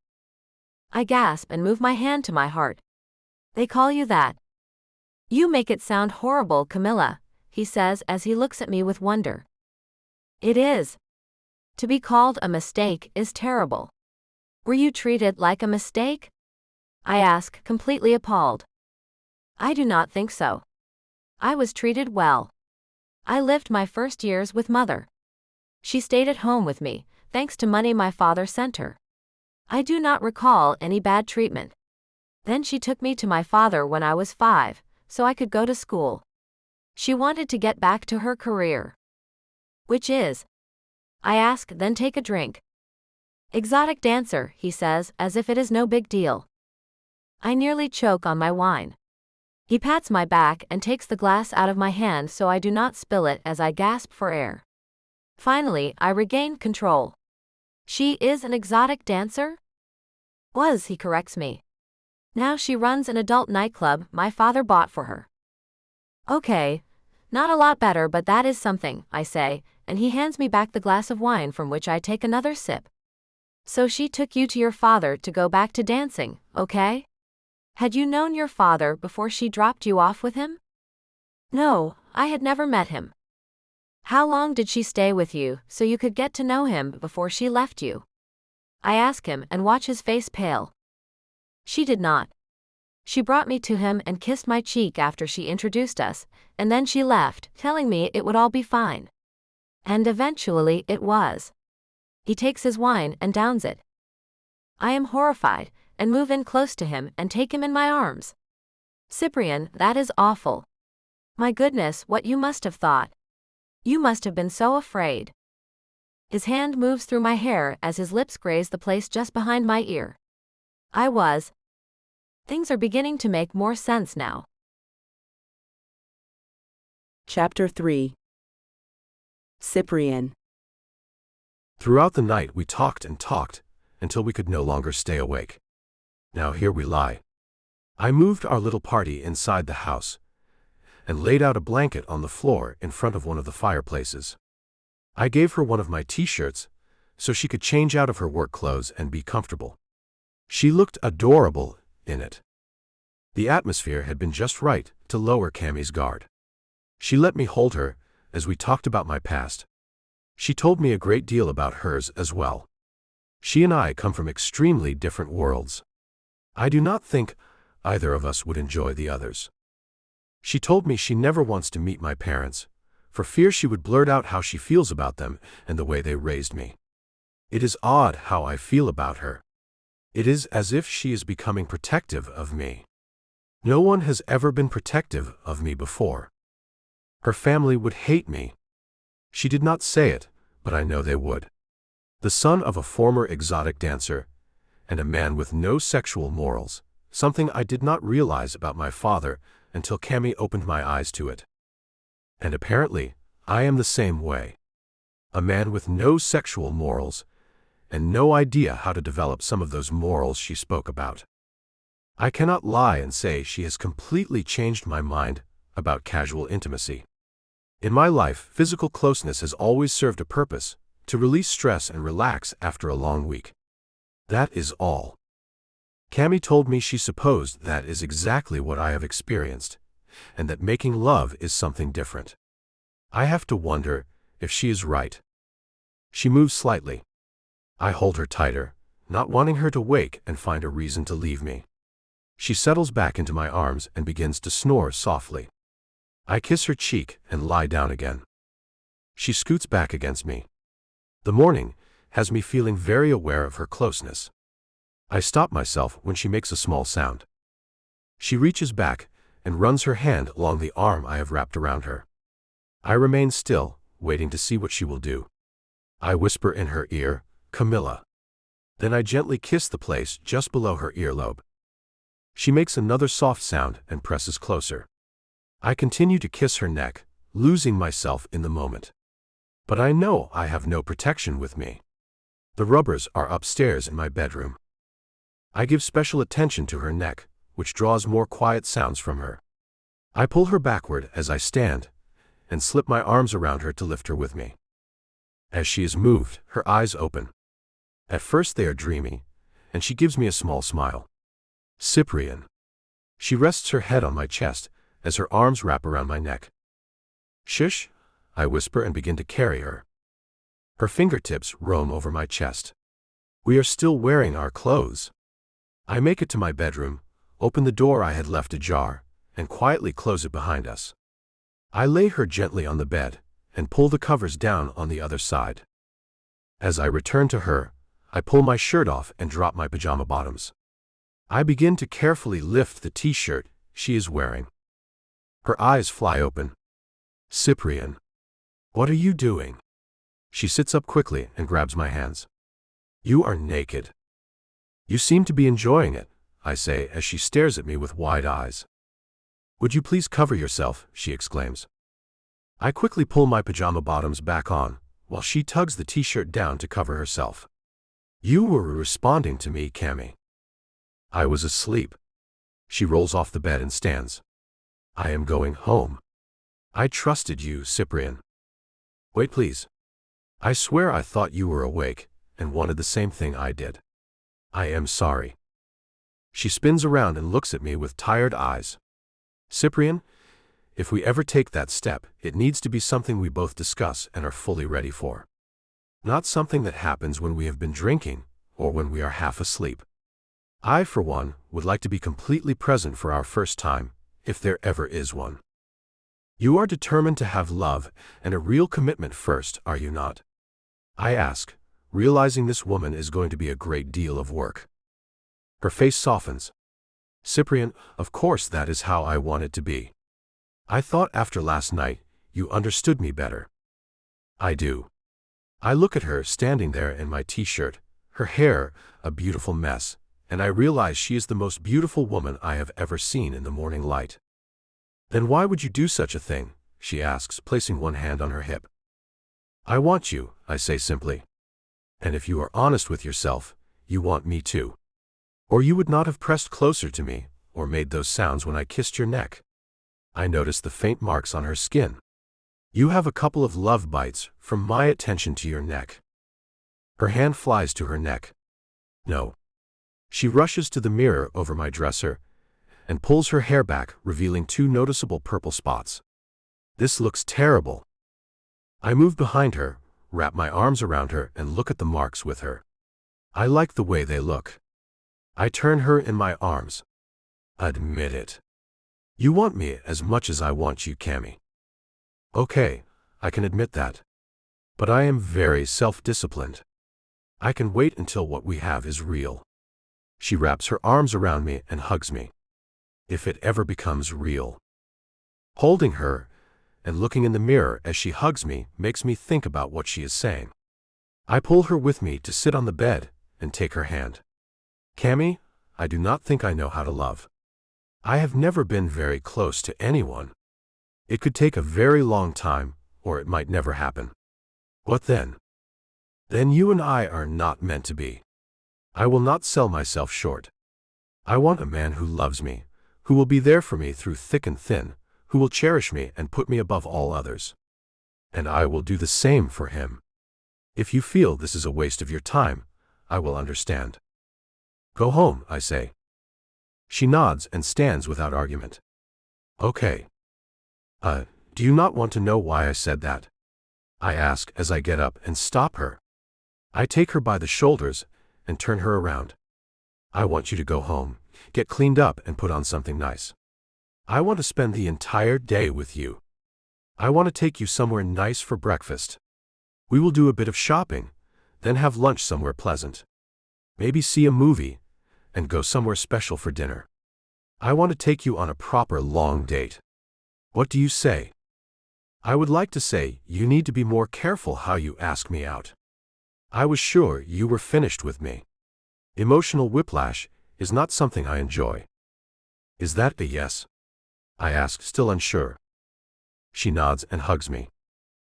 Speaker 3: I gasp and move my hand to my heart. They call you that? You make it sound horrible, Camilla, he says as he looks at me with wonder. It is. To be called a mistake is terrible. Were you treated like a mistake? I ask, completely appalled. I do not think so. I was treated well. I lived my first years with Mother. She stayed at home with me, thanks to money my father sent her. I do not recall any bad treatment. Then she took me to my father when I was 5, so I could go to school. She wanted to get back to her career. Which is? I ask, then take a drink. Exotic dancer, he says, as if it is no big deal. I nearly choke on my wine. He pats my back and takes the glass out of my hand so I do not spill it as I gasp for air. Finally, I regain control. She is an exotic dancer? Was, he corrects me. Now she runs an adult nightclub my father bought for her. Okay. Not a lot better, but that is something, I say, and he hands me back the glass of wine from which I take another sip. So she took you to your father to go back to dancing, okay? Had you known your father before she dropped you off with him? No, I had never met him. How long did she stay with you so you could get to know him before she left you? I ask him and watch his face pale. She did not. She brought me to him and kissed my cheek after she introduced us, and then she left, telling me it would all be fine. And eventually it was. He takes his wine and downs it. I am horrified, and move in close to him and take him in my arms. Cyprian, that is awful. My goodness, what you must have thought. You must have been so afraid. His hand moves through my hair as his lips graze the place just behind my ear. I was. Things are beginning to make more sense now.
Speaker 1: Chapter 3. Cyprian.
Speaker 2: Throughout the night we talked and talked until we could no longer stay awake. Now here we lie. I moved our little party inside the house and laid out a blanket on the floor in front of one of the fireplaces. I gave her one of my t-shirts so she could change out of her work clothes and be comfortable. She looked adorable in it. The atmosphere had been just right to lower Cammie's guard. She let me hold her as we talked about my past. She told me a great deal about hers as well. She and I come from extremely different worlds. I do not think either of us would enjoy the others. She told me she never wants to meet my parents, for fear she would blurt out how she feels about them and the way they raised me. It is odd how I feel about her. It is as if she is becoming protective of me. No one has ever been protective of me before. Her family would hate me. She did not say it, but I know they would. The son of a former exotic dancer, and a man with no sexual morals, something I did not realize about my father until Cammie opened my eyes to it. And apparently, I am the same way. A man with no sexual morals, and no idea how to develop some of those morals she spoke about. I cannot lie and say she has completely changed my mind about casual intimacy. In my life, physical closeness has always served a purpose, to release stress and relax after a long week. That is all. Cammie told me she supposed that is exactly what I have experienced, and that making love is something different. I have to wonder if she is right. She moves slightly. I hold her tighter, not wanting her to wake and find a reason to leave me. She settles back into my arms and begins to snore softly. I kiss her cheek and lie down again. She scoots back against me. The morning has me feeling very aware of her closeness. I stop myself when she makes a small sound. She reaches back and runs her hand along the arm I have wrapped around her. I remain still, waiting to see what she will do. I whisper in her ear, "Camilla." Then I gently kiss the place just below her earlobe. She makes another soft sound and presses closer. I continue to kiss her neck, losing myself in the moment. But I know I have no protection with me. The rubbers are upstairs in my bedroom. I give special attention to her neck, which draws more quiet sounds from her. I pull her backward as I stand, and slip my arms around her to lift her with me. As she is moved, her eyes open. At first they are dreamy, and she gives me a small smile. "Cyprian." She rests her head on my chest as her arms wrap around my neck. "Shush," I whisper and begin to carry her. Her fingertips roam over my chest. We are still wearing our clothes. I make it to my bedroom, open the door I had left ajar, and quietly close it behind us. I lay her gently on the bed and pull the covers down on the other side. As I return to her, I pull my shirt off and drop my pajama bottoms. I begin to carefully lift the t-shirt she is wearing. Her eyes fly open. "Cyprian, what are you doing?" She sits up quickly and grabs my hands. "You are naked." "You seem to be enjoying it," I say as she stares at me with wide eyes. "Would you please cover yourself?" she exclaims. I quickly pull my pajama bottoms back on, while she tugs the t-shirt down to cover herself. "You were responding to me, Cammy." "I was asleep." She rolls off the bed and stands. "I am going home." "I trusted you, Cyprian." "Wait, please. I swear I thought you were awake and wanted the same thing I did. I am sorry." She spins around and looks at me with tired eyes. "Cyprian, if we ever take that step, it needs to be something we both discuss and are fully ready for. Not something that happens when we have been drinking or when we are half asleep. I, for one, would like to be completely present for our first time, if there ever is one. You are determined to have love and a real commitment first, are you not?" I ask, realizing this woman is going to be a great deal of work. Her face softens. "Cyprian, of course that is how I want it to be. I thought after last night, you understood me better." "I do." I look at her standing there in my t-shirt, her hair a beautiful mess, and I realize she is the most beautiful woman I have ever seen in the morning light. "Then why would you do such a thing?" she asks, placing one hand on her hip. "I want you," I say simply. "And if you are honest with yourself, you want me too. Or you would not have pressed closer to me, or made those sounds when I kissed your neck." I notice the faint marks on her skin. "You have a couple of love bites from my attention to your neck." Her hand flies to her neck. "No." She rushes to the mirror over my dresser and pulls her hair back, revealing 2 noticeable purple spots. "This looks terrible." I move behind her, wrap my arms around her and look at the marks with her. I like the way they look. I turn her in my arms. "Admit it. You want me as much as I want you, Cammy." "Okay, I can admit that. But I am very self-disciplined. I can wait until what we have is real." She wraps her arms around me and hugs me. "If it ever becomes real." Holding her and looking in the mirror as she hugs me makes me think about what she is saying. I pull her with me to sit on the bed and take her hand. "Cammy, I do not think I know how to love. I have never been very close to anyone. It could take a very long time, or it might never happen. What then? Then you and I are not meant to be. I will not sell myself short. I want a man who loves me, who will be there for me through thick and thin, who will cherish me and put me above all others. And I will do the same for him. If you feel this is a waste of your time, I will understand." "Go home," I say. She nods and stands without argument. "Okay. Do you not want to know why I said that?" I ask as I get up and stop her. I take her by the shoulders and turn her around. "I want you to go home, get cleaned up and put on something nice. I want to spend the entire day with you. I want to take you somewhere nice for breakfast. We will do a bit of shopping, then have lunch somewhere pleasant. Maybe see a movie, and go somewhere special for dinner. I want to take you on a proper long date. What do you say? I would like to say you need to be more careful how you ask me out. I was sure you were finished with me. Emotional whiplash is not something I enjoy. Is that a yes? I ask, still unsure. She nods and hugs me.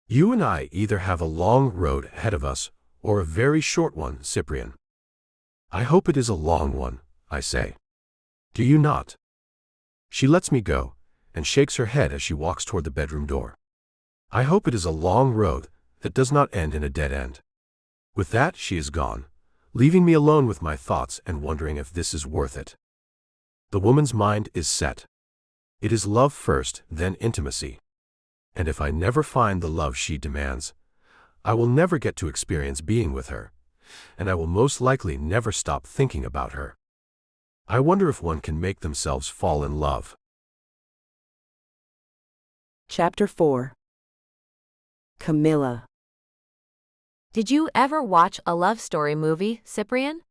Speaker 2: You and I either have a long road ahead of us or a very short one, Cyprian. I hope it is a long one, I say. Do you not? She lets me go and shakes her head as she walks toward the bedroom door. I hope it is a long road that does not end in a dead end. With that, she is gone, leaving me alone with my thoughts and wondering if this is worth it. The woman's mind is set. It is love first, then intimacy. And if I never find the love she demands, I will never get to experience being with her, and I will most likely never stop thinking about her. I wonder if one can make themselves fall in love.
Speaker 1: Chapter 4. Camilla.
Speaker 3: Did you ever watch a love story movie, Cyprian?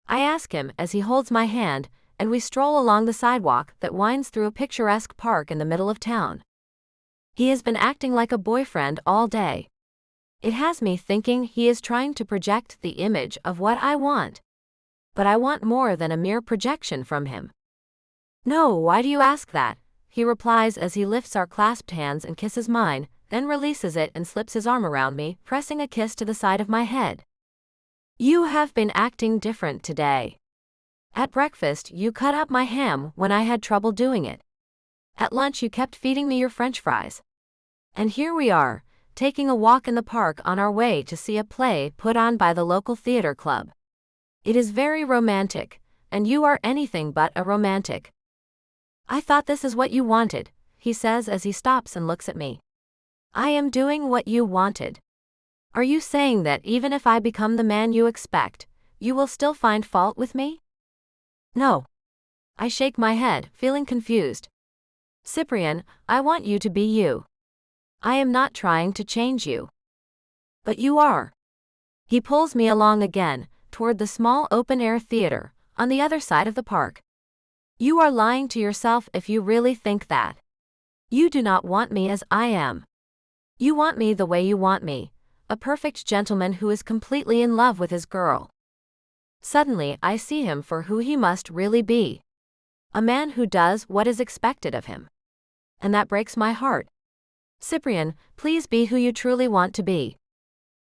Speaker 3: I ask him as he holds my hand, and we stroll along the sidewalk that winds through a picturesque park in the middle of town. He has been acting like a boyfriend all day. It has me thinking he is trying to project the image of what I want. But I want more than a mere projection from him. No, why do you ask that? He replies as he lifts our clasped hands and kisses mine, then releases it and slips his arm around me, pressing a kiss to the side of my head. You have been acting different today. At breakfast, you cut up my ham when I had trouble doing it. At lunch, you kept feeding me your French fries. And here we are, taking a walk in the park on our way to see a play put on by the local theater club. It is very romantic, and you are anything but a romantic. I thought this is what you wanted, he says as he stops and looks at me. I am doing what you wanted. Are you saying that even if I become the man you expect, you will still find fault with me? No. I shake my head, feeling confused. Cyprian, I want you to be you. I am not trying to change you. But you are. He pulls me along again, toward the small open-air theater, on the other side of the park. You are lying to yourself if you really think that. You do not want me as I am. You want me the way you want me, a perfect gentleman who is completely in love with his girl. Suddenly, I see him for who he must really be. A man who does what is expected of him. And that breaks my heart. Cyprian, please be who you truly want to be.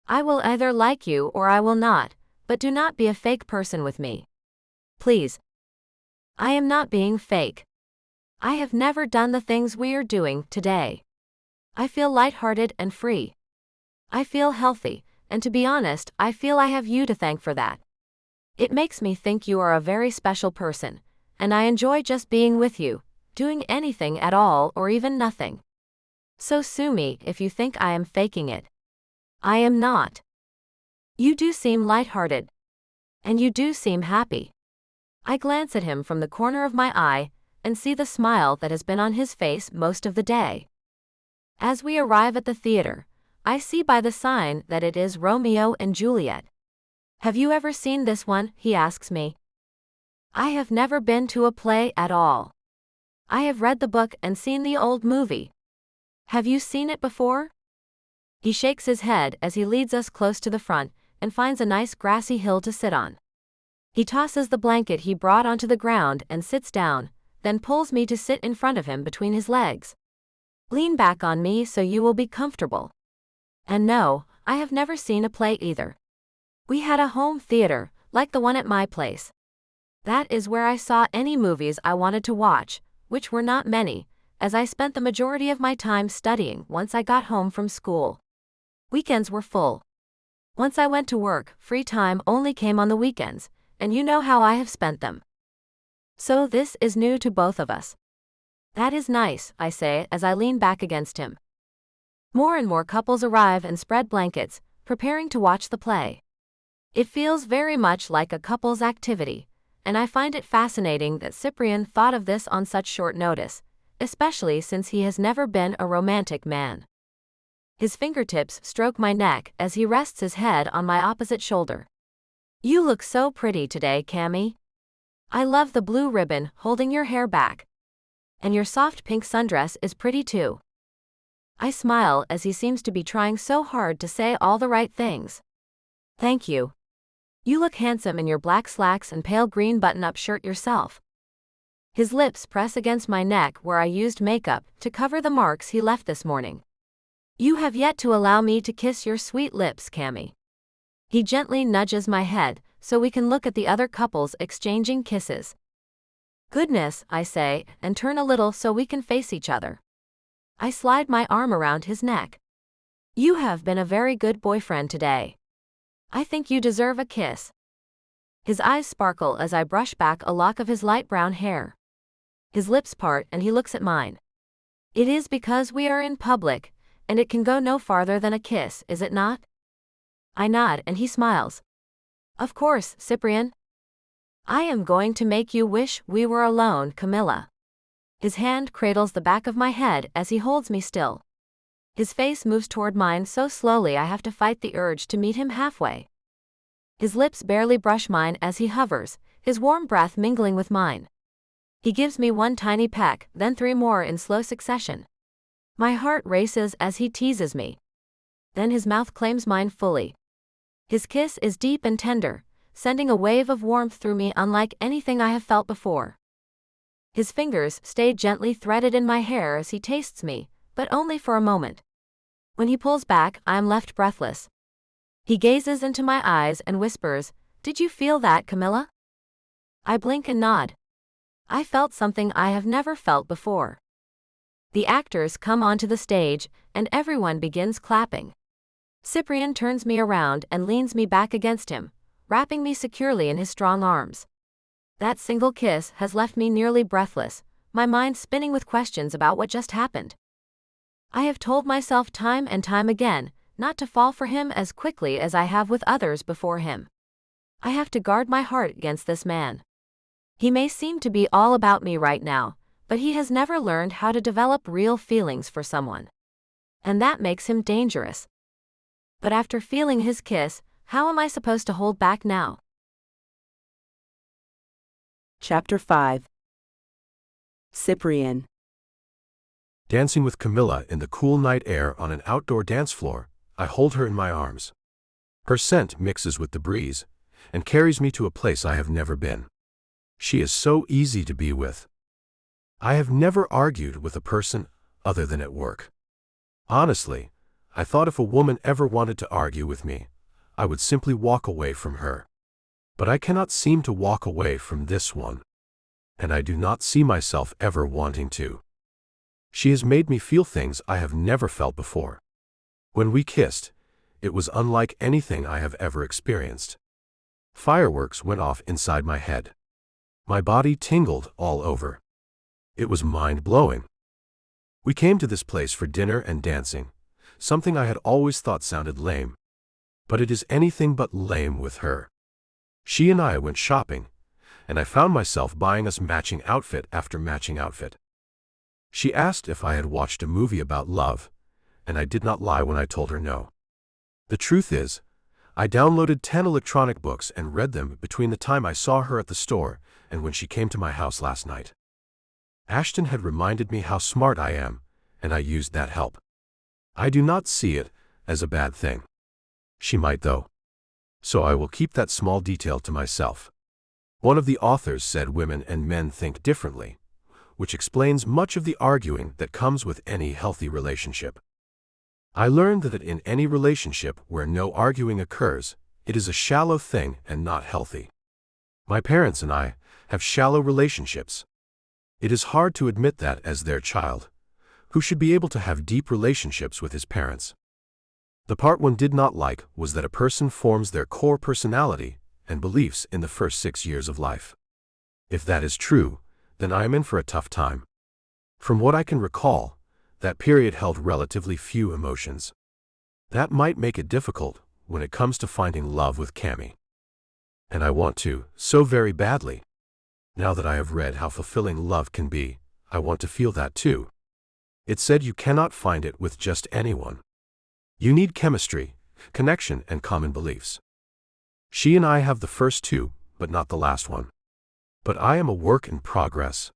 Speaker 3: I will either like you or I will not, but do not be a fake person with me. Please. I am not being fake. I have never done the things we are doing today. I feel lighthearted and free. I feel healthy, and to be honest, I feel I have you to thank for that. It makes me think you are a very special person, and I enjoy just being with you, doing anything at all or even nothing. So sue me if you think I am faking it. I am not. You do seem lighthearted. And you do seem happy. I glance at him from the corner of my eye and see the smile that has been on his face most of the day. As we arrive at the theater, I see by the sign that it is Romeo and Juliet. Have you ever seen this one? He asks me. I have never been to a play at all. I have read the book and seen the old movie. Have you seen it before? He shakes his head as he leads us close to the front and finds a nice grassy hill to sit on. He tosses the blanket he brought onto the ground and sits down, then pulls me to sit in front of him between his legs. Lean back on me so you will be comfortable. And no, I have never seen a play either. We had a home theater, like the one at my place. That is where I saw any movies I wanted to watch, which were not many, as I spent the majority of my time studying once I got home from school. Weekends were full. Once I went to work, free time only came on the weekends, and you know how I have spent them. So this is new to both of us. That is nice, I say as I lean back against him. More and more couples arrive and spread blankets, preparing to watch the play. It feels very much like a couple's activity, and I find it fascinating that Cyprian thought of this on such short notice, especially since he has never been a romantic man. His fingertips stroke my neck as he rests his head on my opposite shoulder. "You look so pretty today, Cammy. I love the blue ribbon holding your hair back. And your soft pink sundress is pretty too." I smile as he seems to be trying so hard to say all the right things. "Thank you. You look handsome in your black slacks and pale green button-up shirt yourself." His lips press against my neck where I used makeup to cover the marks he left this morning. "You have yet to allow me to kiss your sweet lips, Cammy." He gently nudges my head so we can look at the other couples exchanging kisses. "Goodness," I say, and turn a little so we can face each other. I slide my arm around his neck. "You have been a very good boyfriend today. I think you deserve a kiss." His eyes sparkle as I brush back a lock of his light brown hair. His lips part and he looks at mine. "It is because we are in public, and it can go no farther than a kiss, is it not?" I nod and he smiles. "Of course, Cyprian. I am going to make you wish we were alone, Camilla." His hand cradles the back of my head as he holds me still. His face moves toward mine so slowly I have to fight the urge to meet him halfway. His lips barely brush mine as he hovers, his warm breath mingling with mine. He gives me one tiny peck, then 3 more in slow succession. My heart races as he teases me. Then his mouth claims mine fully. His kiss is deep and tender, sending a wave of warmth through me unlike anything I have felt before. His fingers stay gently threaded in my hair as he tastes me, but only for a moment. When he pulls back, I am left breathless. He gazes into my eyes and whispers, "Did you feel that, Camilla?" I blink and nod. I felt something I have never felt before. The actors come onto the stage, and everyone begins clapping. Cyprian turns me around and leans me back against him, wrapping me securely in his strong arms. That single kiss has left me nearly breathless, my mind spinning with questions about what just happened. I have told myself time and time again not to fall for him as quickly as I have with others before him. I have to guard my heart against this man. He may seem to be all about me right now, but he has never learned how to develop real feelings for someone. And that makes him dangerous. But after feeling his kiss, how am I supposed to hold back now?
Speaker 1: Chapter 5. Cyprian.
Speaker 2: Dancing with Camilla in the cool night air on an outdoor dance floor, I hold her in my arms. Her scent mixes with the breeze and carries me to a place I have never been. She is so easy to be with. I have never argued with a person other than at work. Honestly, I thought if a woman ever wanted to argue with me, I would simply walk away from her. But I cannot seem to walk away from this one. And I do not see myself ever wanting to. She has made me feel things I have never felt before. When we kissed, it was unlike anything I have ever experienced. Fireworks went off inside my head. My body tingled all over. It was mind-blowing. We came to this place for dinner and dancing, something I had always thought sounded lame. But it is anything but lame with her. She and I went shopping, and I found myself buying us matching outfit after matching outfit. She asked if I had watched a movie about love, and I did not lie when I told her no. The truth is, I downloaded 10 electronic books and read them between the time I saw her at the store and when she came to my house last night. Ashton had reminded me how smart I am, and I used that help. I do not see it as a bad thing. She might though. So I will keep that small detail to myself. One of the authors said women and men think differently, which explains much of the arguing that comes with any healthy relationship. I learned that in any relationship where no arguing occurs, it is a shallow thing and not healthy. My parents and I have shallow relationships. It is hard to admit that as their child, who should be able to have deep relationships with his parents. The part one did not like was that a person forms their core personality and beliefs in the first 6 years of life. If that is true, then I am in for a tough time. From what I can recall, that period held relatively few emotions. That might make it difficult when it comes to finding love with Cammy. And I want to, so very badly. Now that I have read how fulfilling love can be, I want to feel that too. It said you cannot find it with just anyone. You need chemistry, connection, and common beliefs. She and I have the first two, but not the last one. But I am a work in progress.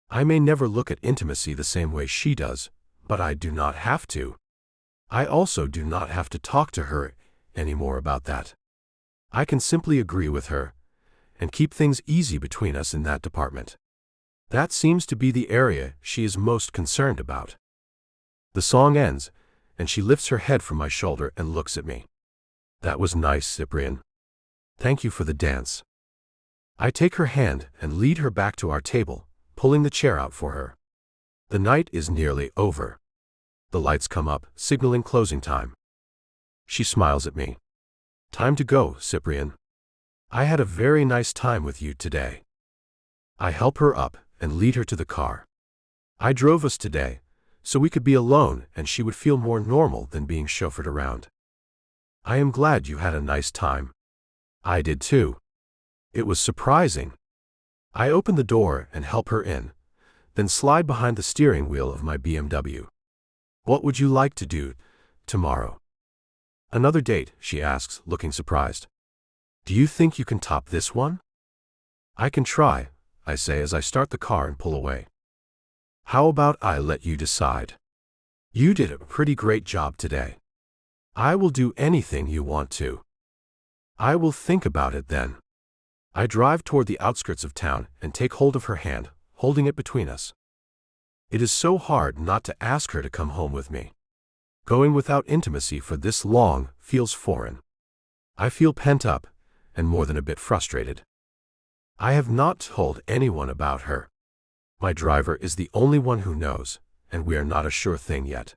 Speaker 2: I may never look at intimacy the same way she does, but I do not have to. I also do not have to talk to her anymore about that. I can simply agree with her and keep things easy between us in that department. That seems to be the area she is most concerned about. The song ends, and she lifts her head from my shoulder and looks at me. That was nice, Cyprian. Thank you for the dance. I take her hand and lead her back to our table, pulling the chair out for her. The night is nearly over. The lights come up, signaling closing time. She smiles at me. Time to go, Cyprian. I had a very nice time with you today. I help her up and lead her to the car. I drove us today, so we could be alone and she would feel more normal than being chauffeured around. I am glad you had a nice time. I did too. It was surprising. I open the door and help her in, then slide behind the steering wheel of my BMW. What would you like to do tomorrow? Another date, she asks, looking surprised. Do you think you can top this one? I can try, I say as I start the car and pull away. How about I let you decide? You did a pretty great job today. I will do anything you want to. I will think about it then. I drive toward the outskirts of town and take hold of her hand, holding it between us. It is so hard not to ask her to come home with me. Going without intimacy for this long feels foreign. I feel pent up and more than a bit frustrated. I have not told anyone about her. My driver is the only one who knows, and we are not a sure thing yet.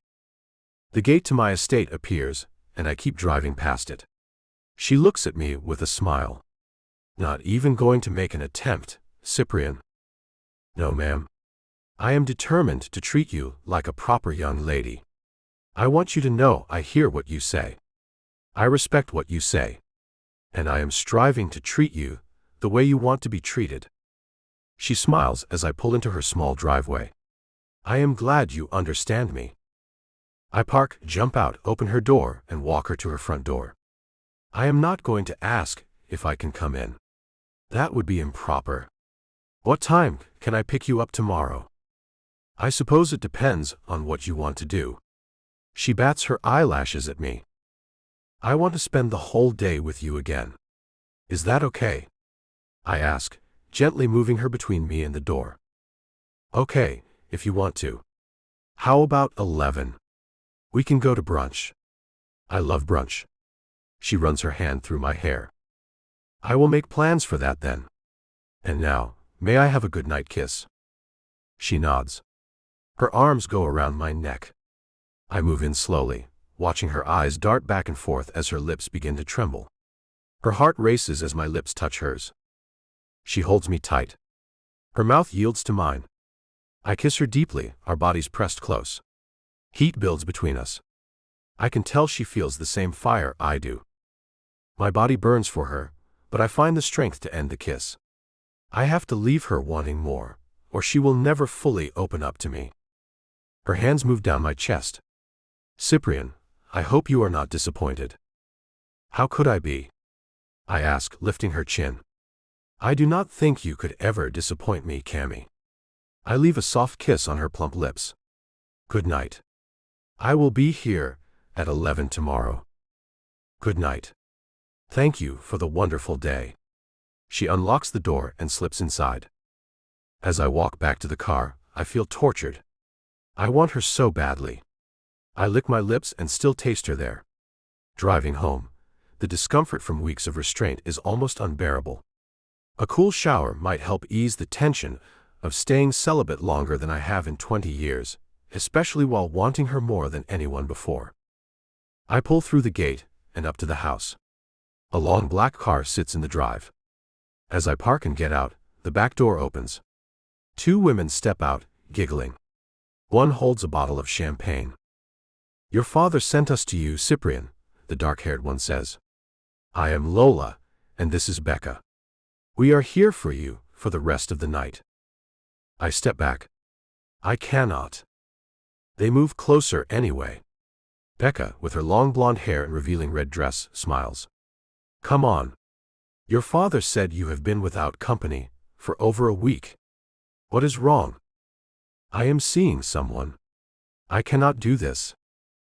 Speaker 2: The gate to my estate appears, and I keep driving past it. She looks at me with a smile. Not even going to make an attempt, Cyprian? No, ma'am. I am determined to treat you like a proper young lady. I want you to know I hear what you say. I respect what you say. And I am striving to treat you the way you want to be treated. She smiles as I pull into her small driveway. I am glad you understand me. I park, jump out, open her door, and walk her to her front door. I am not going to ask if I can come in. That would be improper. What time can I pick you up tomorrow? I suppose it depends on what you want to do. She bats her eyelashes at me. I want to spend the whole day with you again. Is that okay? I ask, gently moving her between me and the door. Okay, if you want to. How about 11? We can go to brunch. I love brunch. She runs her hand through my hair. I will make plans for that then. And now, may I have a good night kiss? She nods. Her arms go around my neck. I move in slowly, watching her eyes dart back and forth as her lips begin to tremble. Her heart races as my lips touch hers. She holds me tight. Her mouth yields to mine. I kiss her deeply, our bodies pressed close. Heat builds between us. I can tell she feels the same fire I do. My body burns for her, but I find the strength to end the kiss. I have to leave her wanting more, or she will never fully open up to me. Her hands move down my chest. Cyprian, I hope you are not disappointed. How could I be? I ask, lifting her chin. I do not think you could ever disappoint me, Cammy. I leave a soft kiss on her plump lips. Good night. I will be here at 11 tomorrow. Good night. Thank you for the wonderful day. She unlocks the door and slips inside. As I walk back to the car, I feel tortured. I want her so badly. I lick my lips and still taste her there. Driving home, the discomfort from weeks of restraint is almost unbearable. A cool shower might help ease the tension of staying celibate longer than I have in 20 years, especially while wanting her more than anyone before. I pull through the gate and up to the house. A long black car sits in the drive. As I park and get out, the back door opens. Two women step out, giggling. One holds a bottle of champagne. Your father sent us to you, Cyprian, the dark-haired one says. I am Lola, and this is Becca. We are here for you for the rest of the night. I step back. I cannot. They move closer anyway. Becca, with her long blonde hair and revealing red dress, smiles. Come on. Your father said you have been without company for over a week. What is wrong? I am seeing someone. I cannot do this.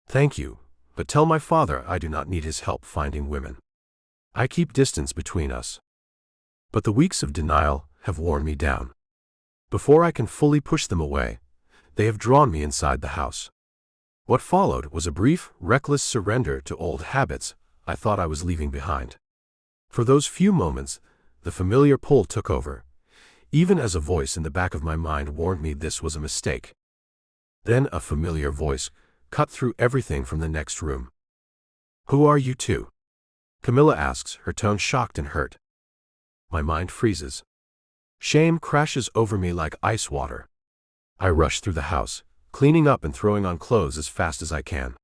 Speaker 2: Thank you, but tell my father I do not need his help finding women. I keep distance between us. But the weeks of denial have worn me down. Before I can fully push them away, they have drawn me inside the house. What followed was a brief, reckless surrender to old habits I thought I was leaving behind. For those few moments, the familiar pull took over, even as a voice in the back of my mind warned me this was a mistake. Then a familiar voice cut through everything from the next room. Who are you two? Camilla asks, her tone shocked and hurt. My mind freezes. Shame crashes over me like ice water. I rush through the house, cleaning up and throwing on clothes as fast as I can.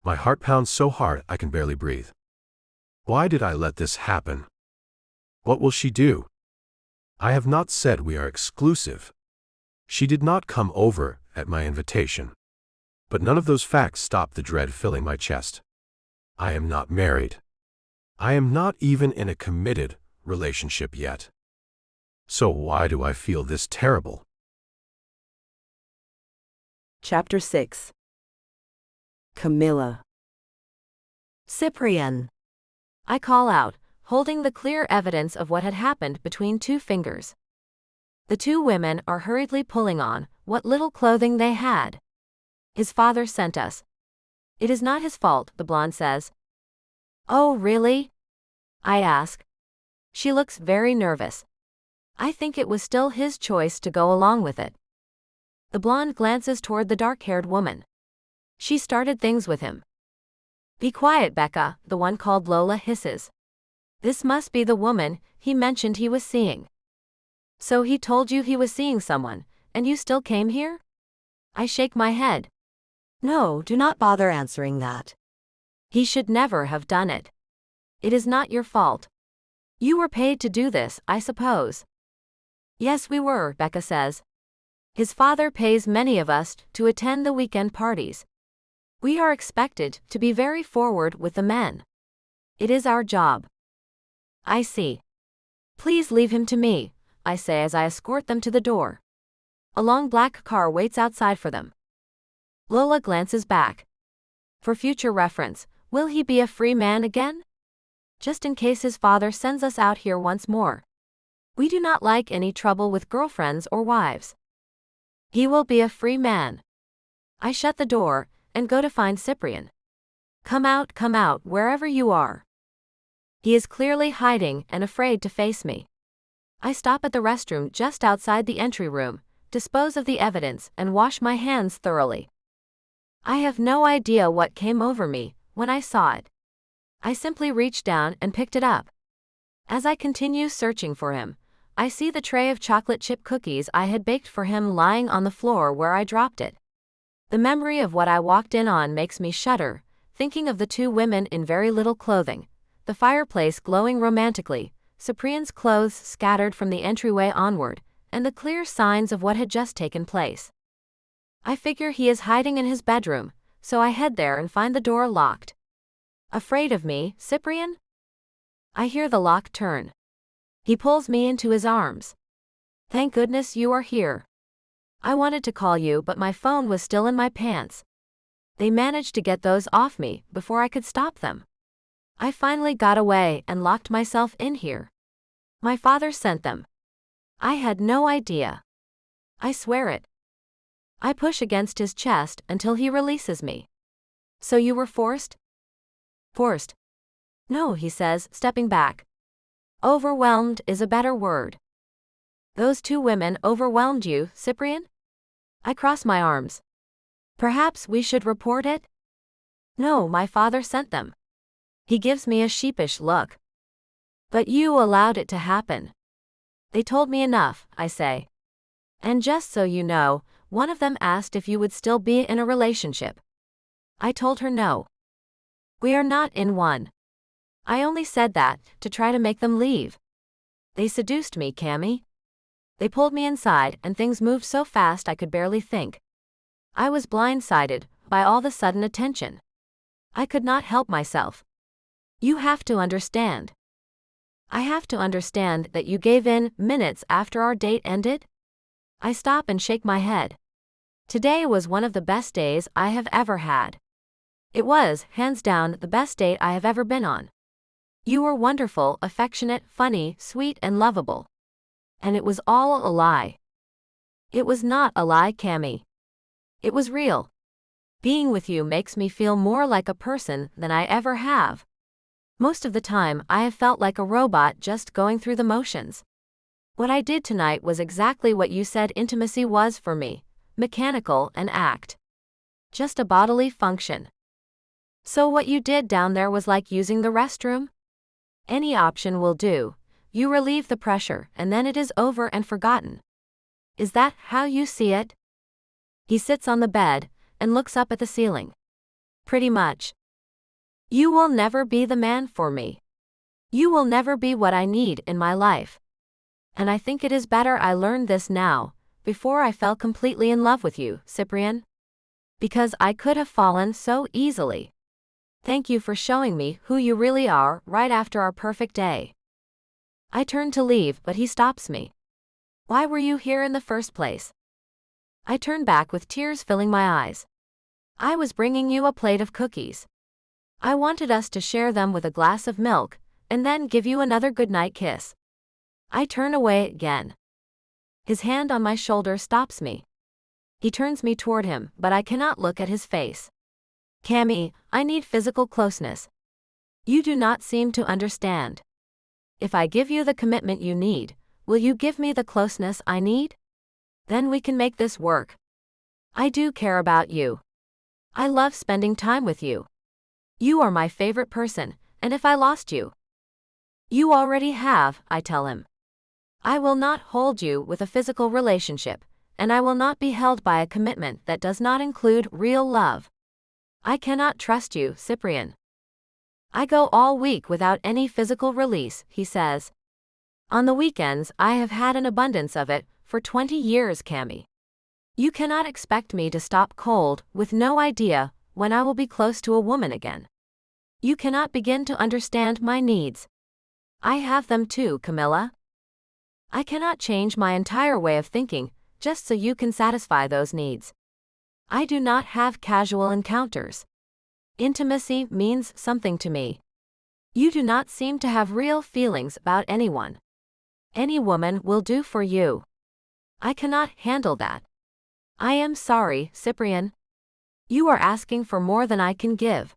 Speaker 2: My heart pounds so hard I can barely breathe. Why did I let this happen? What will she do? I have not said we are exclusive. She did not come over at my invitation. But none of those facts stop the dread filling my chest. I am not married. I am not even in a committed relationship yet. So why do I feel this terrible?
Speaker 1: Chapter 6. Camilla.
Speaker 4: Cyprian.
Speaker 3: I call out, holding the clear evidence of what had happened between two fingers. The two women are hurriedly pulling on what little clothing they had. His father sent us. It is not his fault, the blonde says. Oh, really? I ask. She looks very nervous. I think it was still his choice to go along with it. The blonde glances toward the dark-haired woman. She started things with him. Be quiet, Becca, the one called Lola hisses. This must be the woman he mentioned he was seeing. So he told you he was seeing someone, and you still came here? I shake my head.
Speaker 4: No, do not bother answering that.
Speaker 3: He should never have done it. It is not your fault. You were paid to do this, I suppose. Yes, we were, Becca says. His father pays many of us to attend the weekend parties. We are expected to be very forward with the men. It is our job. I see. Please leave him to me, I say as I escort them to the door. A long black car waits outside for them. Lola glances back. For future reference, will he be a free man again? Just in case his father sends us out here once more. We do not like any trouble with girlfriends or wives. He will be a free man. I shut the door and go to find Cyprian. Come out, wherever you are. He is clearly hiding and afraid to face me. I stop at the restroom just outside the entry room, dispose of the evidence, and wash my hands thoroughly. I have no idea what came over me when I saw it. I simply reached down and picked it up. As I continue searching for him, I see the tray of chocolate chip cookies I had baked for him lying on the floor where I dropped it. The memory of what I walked in on makes me shudder, thinking of the two women in very little clothing, the fireplace glowing romantically, Cyprian's clothes scattered from the entryway onward, and the clear signs of what had just taken place. I figure he is hiding in his bedroom, so I head there and find the door locked. Afraid of me, Cyprian? I hear the lock turn. He pulls me into his arms. Thank goodness you are here. I wanted to call you, but my phone was still in my pants. They managed to get those off me before I could stop them. I finally got away and locked myself in here. My father sent them. I had no idea. I swear it. I push against his chest until he releases me. So you were forced? Forced? No, he says, stepping back. Overwhelmed is a better word. Those two women overwhelmed you, Cyprian? I cross my arms. Perhaps we should report it? No, my father sent them. He gives me a sheepish look. But you allowed it to happen. They told me enough, I say. And just so you know, one of them asked if you would still be in a relationship. I told her no. We are not in one. I only said that to try to make them leave. They seduced me, Cammy. They pulled me inside, and things moved so fast I could barely think. I was blindsided by all the sudden attention. I could not help myself. You have to understand. I have to understand that you gave in minutes after our date ended? I stop and shake my head. Today was one of the best days I have ever had. It was, hands down, the best date I have ever been on. You were wonderful, affectionate, funny, sweet, and lovable. And it was all a lie. It was not a lie, Cammy. It was real. Being with you makes me feel more like a person than I ever have. Most of the time, I have felt like a robot just going through the motions. What I did tonight was exactly what you said intimacy was for me, mechanical and act. Just a bodily function. So what you did down there was like using the restroom? Any option will do. You relieve the pressure, and then it is over and forgotten. Is that how you see it? He sits on the bed and looks up at the ceiling. Pretty much. You will never be the man for me. You will never be what I need in my life. And I think it is better I learned this now, before I fell completely in love with you, Cyprian. Because I could have fallen so easily. Thank you for showing me who you really are right after our perfect day. I turn to leave, but he stops me. Why were you here in the first place? I turn back with tears filling my eyes. I was bringing you a plate of cookies. I wanted us to share them with a glass of milk, and then give you another goodnight kiss. I turn away again. His hand on my shoulder stops me. He turns me toward him, but I cannot look at his face. Cammy, I need physical closeness. You do not seem to understand. If I give you the commitment you need, will you give me the closeness I need? Then we can make this work. I do care about you. I love spending time with you. You are my favorite person, and if I lost you, you already have, I tell him. I will not hold you with a physical relationship, and I will not be held by a commitment that does not include real love. I cannot trust you, Cyprian. I go all week without any physical release, he says. On the weekends, I have had an abundance of it for 20 years, Cammy. You cannot expect me to stop cold with no idea when I will be close to a woman again. You cannot begin to understand my needs. I have them too, Camilla. I cannot change my entire way of thinking just so you can satisfy those needs. I do not have casual encounters. Intimacy means something to me. You do not seem to have real feelings about anyone. Any woman will do for you. I cannot handle that. I am sorry, Cyprian. You are asking for more than I can give.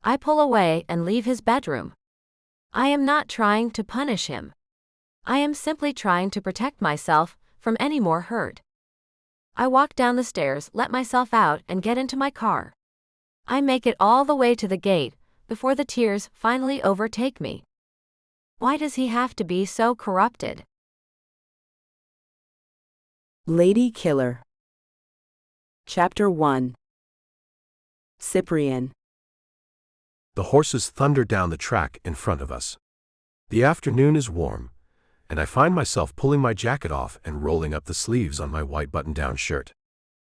Speaker 3: I pull away and leave his bedroom. I am not trying to punish him. I am simply trying to protect myself from any more hurt. I walk down the stairs, let myself out, and get into my car. I make it all the way to the gate before the tears finally overtake me. Why does he have to be so corrupted?
Speaker 1: Lady Killer. Chapter 1. Cyprian.
Speaker 2: The horses thunder down the track in front of us. The afternoon is warm, and I find myself pulling my jacket off and rolling up the sleeves on my white button-down shirt.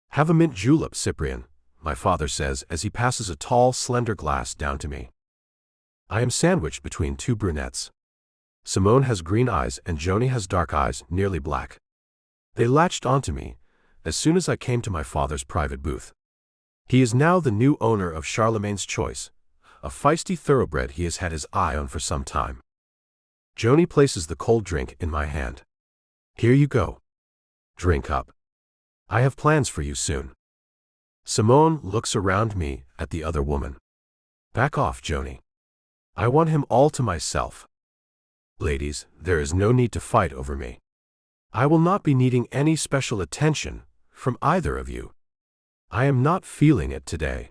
Speaker 2: Have a mint julep, Cyprian, my father says as he passes a tall, slender glass down to me. I am sandwiched between two brunettes. Simone has green eyes and Joni has dark eyes, nearly black. They latched onto me as soon as I came to my father's private booth. He is now the new owner of Charlemagne's Choice, a feisty thoroughbred he has had his eye on for some time. Joni places the cold drink in my hand. Here you go. Drink up. I have plans for you soon. Simone looks around me at the other woman. Back off, Joni. I want him all to myself. Ladies, there is no need to fight over me. I will not be needing any special attention from either of you. I am not feeling it today.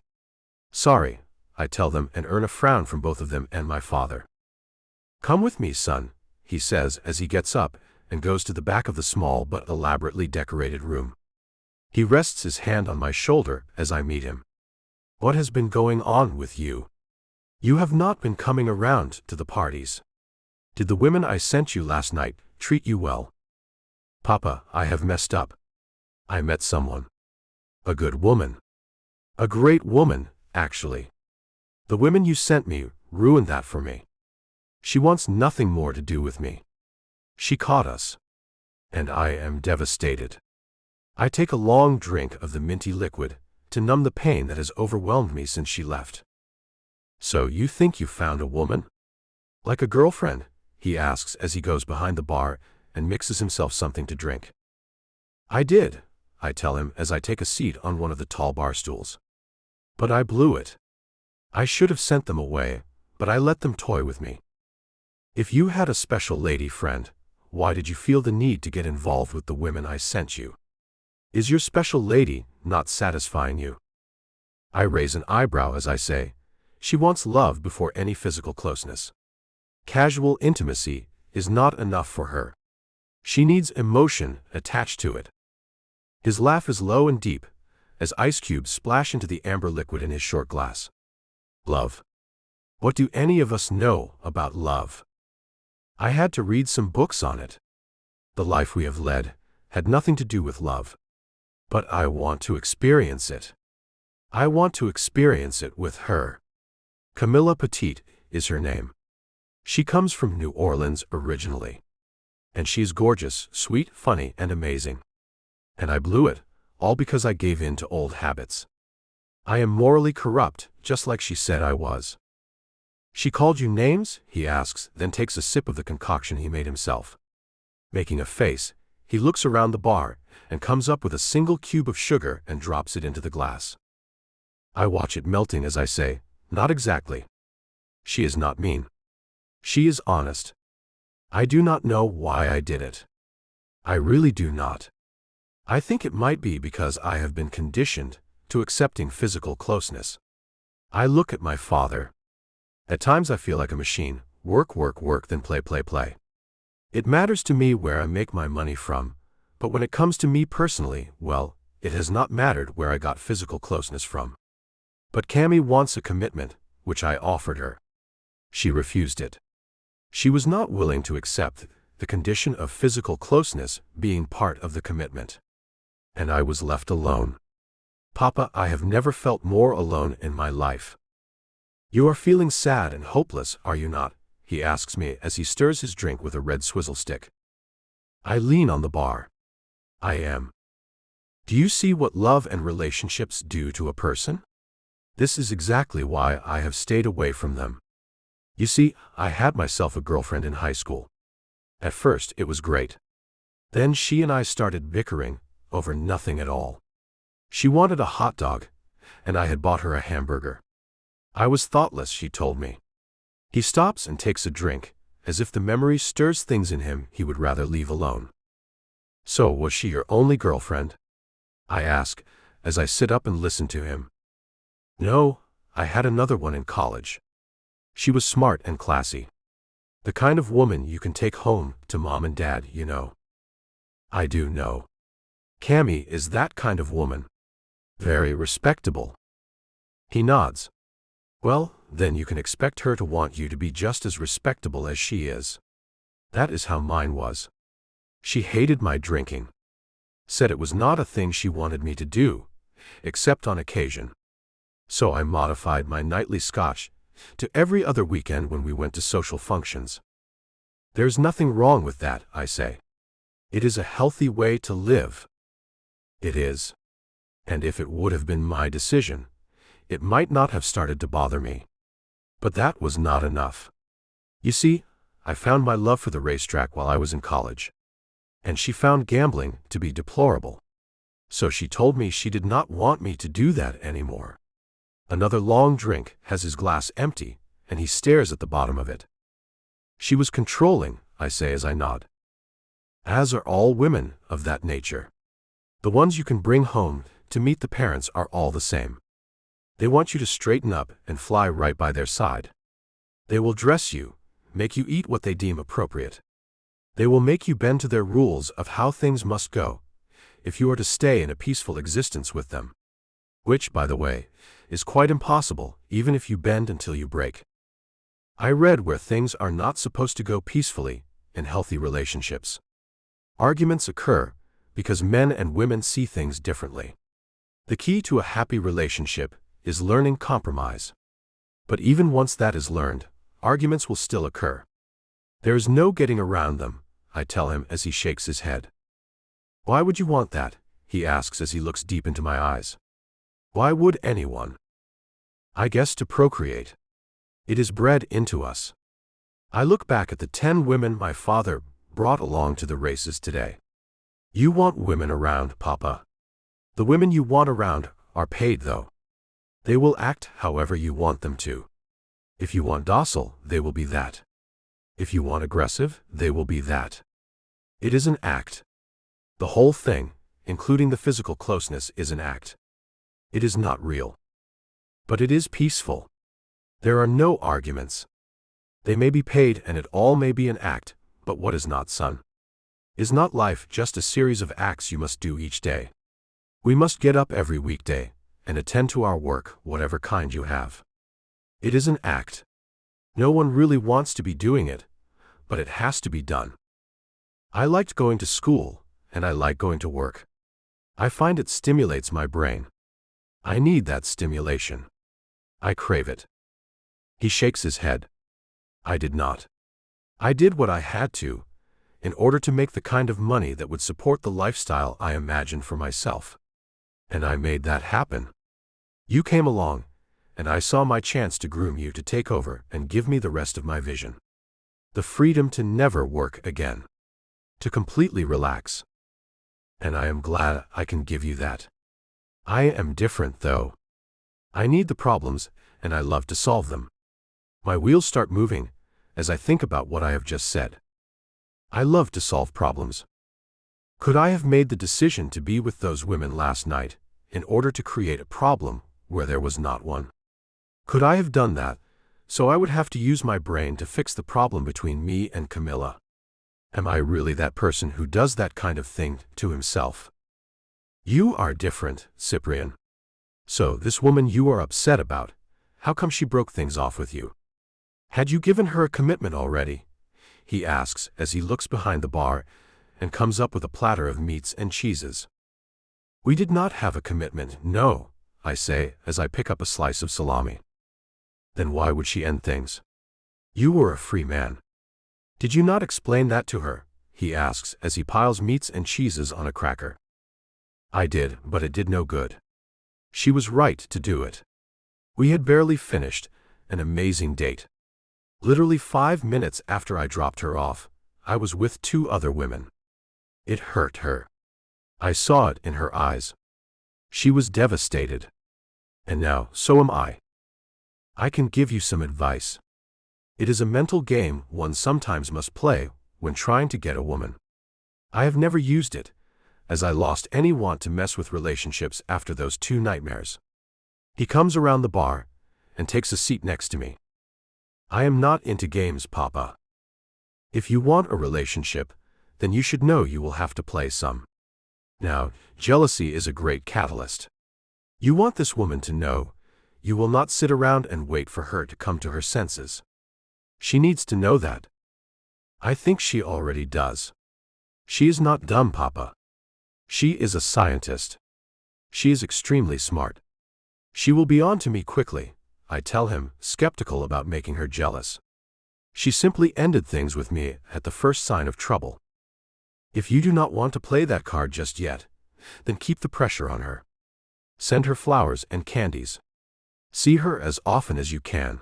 Speaker 2: Sorry, I tell them and earn a frown from both of them and my father. Come with me, son, he says as he gets up and goes to the back of the small but elaborately decorated room. He rests his hand on my shoulder as I meet him. What has been going on with you? You have not been coming around to the parties. Did the women I sent you last night treat you well? Papa, I have messed up. I met someone. A good woman. A great woman, actually. The women you sent me ruined that for me. She wants nothing more to do with me. She caught us. And I am devastated. I take a long drink of the minty liquid to numb the pain that has overwhelmed me since she left. So you think you found a woman? Like a girlfriend? He asks as he goes behind the bar and mixes himself something to drink. I did, I tell him as I take a seat on one of the tall bar stools. But I blew it. I should have sent them away, but I let them toy with me. If you had a special lady friend, why did you feel the need to get involved with the women I sent you? Is your special lady not satisfying you? I raise an eyebrow as I say, she wants love before any physical closeness. Casual intimacy is not enough for her. She needs emotion attached to it. His laugh is low and deep, as ice cubes splash into the amber liquid in his short glass. Love. What do any of us know about love? I had to read some books on it. The life we have led had nothing to do with love. But I want to experience it. I want to experience it with her. Camilla Petit is her name. She comes from New Orleans originally. And she is gorgeous, sweet, funny, and amazing. And I blew it, all because I gave in to old habits. I am morally corrupt, just like she said I was. She called you names? He asks, then takes a sip of the concoction he made himself. Making a face, he looks around the bar and comes up with a single cube of sugar and drops it into the glass. I watch it melting as I say, not exactly. She is not mean. She is honest. I do not know why I did it. I really do not. I think it might be because I have been conditioned to accepting physical closeness. I look at my father. At times I feel like a machine, work, work, work, then play, play, play. It matters to me where I make my money from, but when it comes to me personally, well, it has not mattered where I got physical closeness from. But Cammy wants a commitment, which I offered her. She refused it. She was not willing to accept the condition of physical closeness being part of the commitment. And I was left alone. Papa, I have never felt more alone in my life. You are feeling sad and hopeless, are you not? He asks me as he stirs his drink with a red swizzle stick. I lean on the bar. I am. Do you see what love and relationships do to a person? This is exactly why I have stayed away from them. You see, I had myself a girlfriend in high school. At first, it was great. Then she and I started bickering over nothing at all. She wanted a hot dog, and I had bought her a hamburger. I was thoughtless, she told me. He stops and takes a drink, as if the memory stirs things in him he would rather leave alone. So, was she your only girlfriend? I ask, as I sit up and listen to him. No, I had another one in college. She was smart and classy. The kind of woman you can take home to mom and dad, you know. I do know. Cammy is that kind of woman. Very respectable. He nods. Well, then you can expect her to want you to be just as respectable as she is. That is how mine was. She hated my drinking. Said it was not a thing she wanted me to do, except on occasion. So I modified my nightly scotch to every other weekend when we went to social functions. There's nothing wrong with that, I say. It is a healthy way to live. It is. And if it would have been my decision, it might not have started to bother me. But that was not enough. You see, I found my love for the racetrack while I was in college. And she found gambling to be deplorable. So she told me she did not want me to do that anymore. Another long drink has his glass empty, and he stares at the bottom of it. She was controlling, I say as I nod. As are all women of that nature. The ones you can bring home to meet the parents are all the same. They want you to straighten up and fly right by their side. They will dress you, make you eat what they deem appropriate. They will make you bend to their rules of how things must go, if you are to stay in a peaceful existence with them. Which, by the way, is quite impossible, even if you bend until you break. I read where things are not supposed to go peacefully in healthy relationships. Arguments occur because men and women see things differently. The key to a happy relationship is learning compromise. But even once that is learned, arguments will still occur. There is no getting around them, I tell him as he shakes his head. Why would you want that? He asks as he looks deep into my eyes. Why would anyone? I guess to procreate. It is bred into us. I look back at the 10 women my father brought along to the races today. You want women around, Papa. The women you want around are paid, though. They will act however you want them to. If you want docile, they will be that. If you want aggressive, they will be that. It is an act. The whole thing, including the physical closeness, is an act. It is not real. But it is peaceful. There are no arguments. They may be paid and it all may be an act, but what is not, son? Is not life just a series of acts you must do each day? We must get up every weekday and attend to our work, whatever kind you have. It is an act. No one really wants to be doing it, but it has to be done. I liked going to school, and I like going to work. I find it stimulates my brain. I need that stimulation. I crave it. He shakes his head. I did not. I did what I had to, in order to make the kind of money that would support the lifestyle I imagined for myself. And I made that happen. You came along, and I saw my chance to groom you to take over and give me the rest of my vision. The freedom to never work again. To completely relax. And I am glad I can give you that. I am different, though. I need the problems, and I love to solve them. My wheels start moving as I think about what I have just said. I love to solve problems. Could I have made the decision to be with those women last night in order to create a problem where there was not one? Could I have done that, so I would have to use my brain to fix the problem between me and Camilla? Am I really that person who does that kind of thing to himself? You are different, Cyprian. So this woman you are upset about, how come she broke things off with you? Had you given her a commitment already? He asks as he looks behind the bar and comes up with a platter of meats and cheeses. We did not have a commitment, no, I say as I pick up a slice of salami. Then why would she end things? You were a free man. Did you not explain that to her? He asks as he piles meats and cheeses on a cracker. I did, but it did no good. She was right to do it. We had barely finished an amazing date. Literally 5 minutes after I dropped her off, I was with 2 other women. It hurt her. I saw it in her eyes. She was devastated. And now, so am I. I can give you some advice. It is a mental game one sometimes must play when trying to get a woman. I have never used it, as I lost any want to mess with relationships after those 2 nightmares. He comes around the bar and takes a seat next to me. I am not into games, Papa. If you want a relationship, then you should know you will have to play some. Now, jealousy is a great catalyst. You want this woman to know you will not sit around and wait for her to come to her senses. She needs to know that. I think she already does. She is not dumb, Papa. She is a scientist. She is extremely smart. She will be on to me quickly, I tell him, skeptical about making her jealous. She simply ended things with me at the first sign of trouble. If you do not want to play that card just yet, then keep the pressure on her. Send her flowers and candies. See her as often as you can.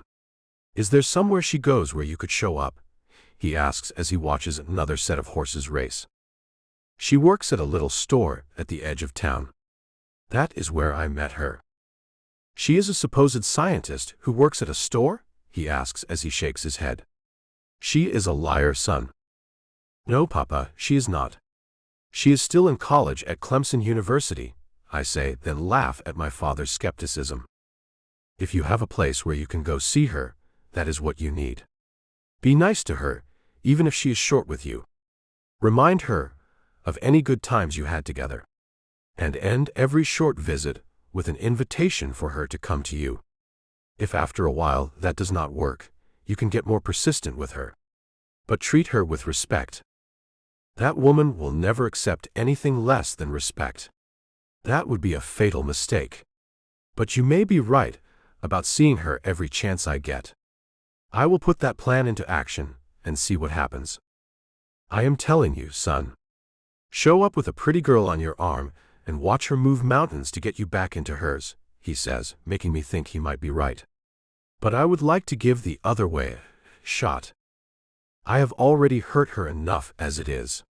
Speaker 2: Is there somewhere she goes where you could show up? He asks as he watches another set of horses race. She works at a little store at the edge of town. That is where I met her. She is a supposed scientist who works at a store? He asks as he shakes his head. She is a liar, son. No, Papa, she is not. She is still in college at Clemson University, I say, then laugh at my father's skepticism. If you have a place where you can go see her, that is what you need. Be nice to her, even if she is short with you. Remind her of any good times you had together. And end every short visit with an invitation for her to come to you. If after a while that does not work, you can get more persistent with her. But treat her with respect. That woman will never accept anything less than respect. That would be a fatal mistake. But you may be right about seeing her every chance I get. I will put that plan into action and see what happens. I am telling you, son. Show up with a pretty girl on your arm and watch her move mountains to get you back into hers, he says, making me think he might be right. But I would like to give the other way a shot. I have already hurt her enough as it is.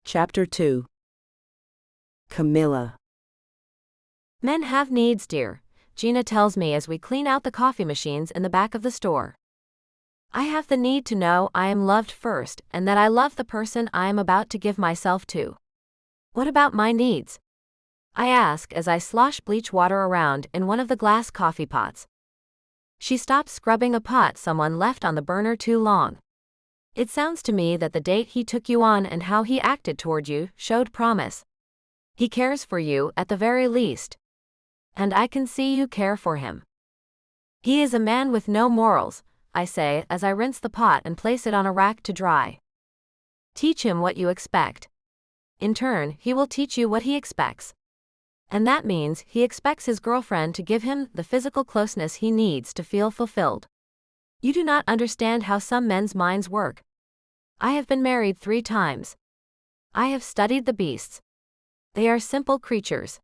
Speaker 1: Chapter 2. Camilla.
Speaker 3: Men have needs, dear, Gina tells me as we clean out the coffee machines in the back of the store. I have the need to know I am loved first and that I love the person I am about to give myself to. What about my needs? I ask as I slosh bleach water around in one of the glass coffee pots. She stops scrubbing a pot someone left on the burner too long. It sounds to me that the date he took you on and how he acted toward you showed promise. He cares for you at the very least. And I can see you care for him. He is a man with no morals, I say as I rinse the pot and place it on a rack to dry. Teach him what you expect. In turn, he will teach you what he expects. And that means he expects his girlfriend to give him the physical closeness he needs to feel fulfilled. You do not understand how some men's minds work. I have been married 3 times. I have studied the beasts. They are simple creatures.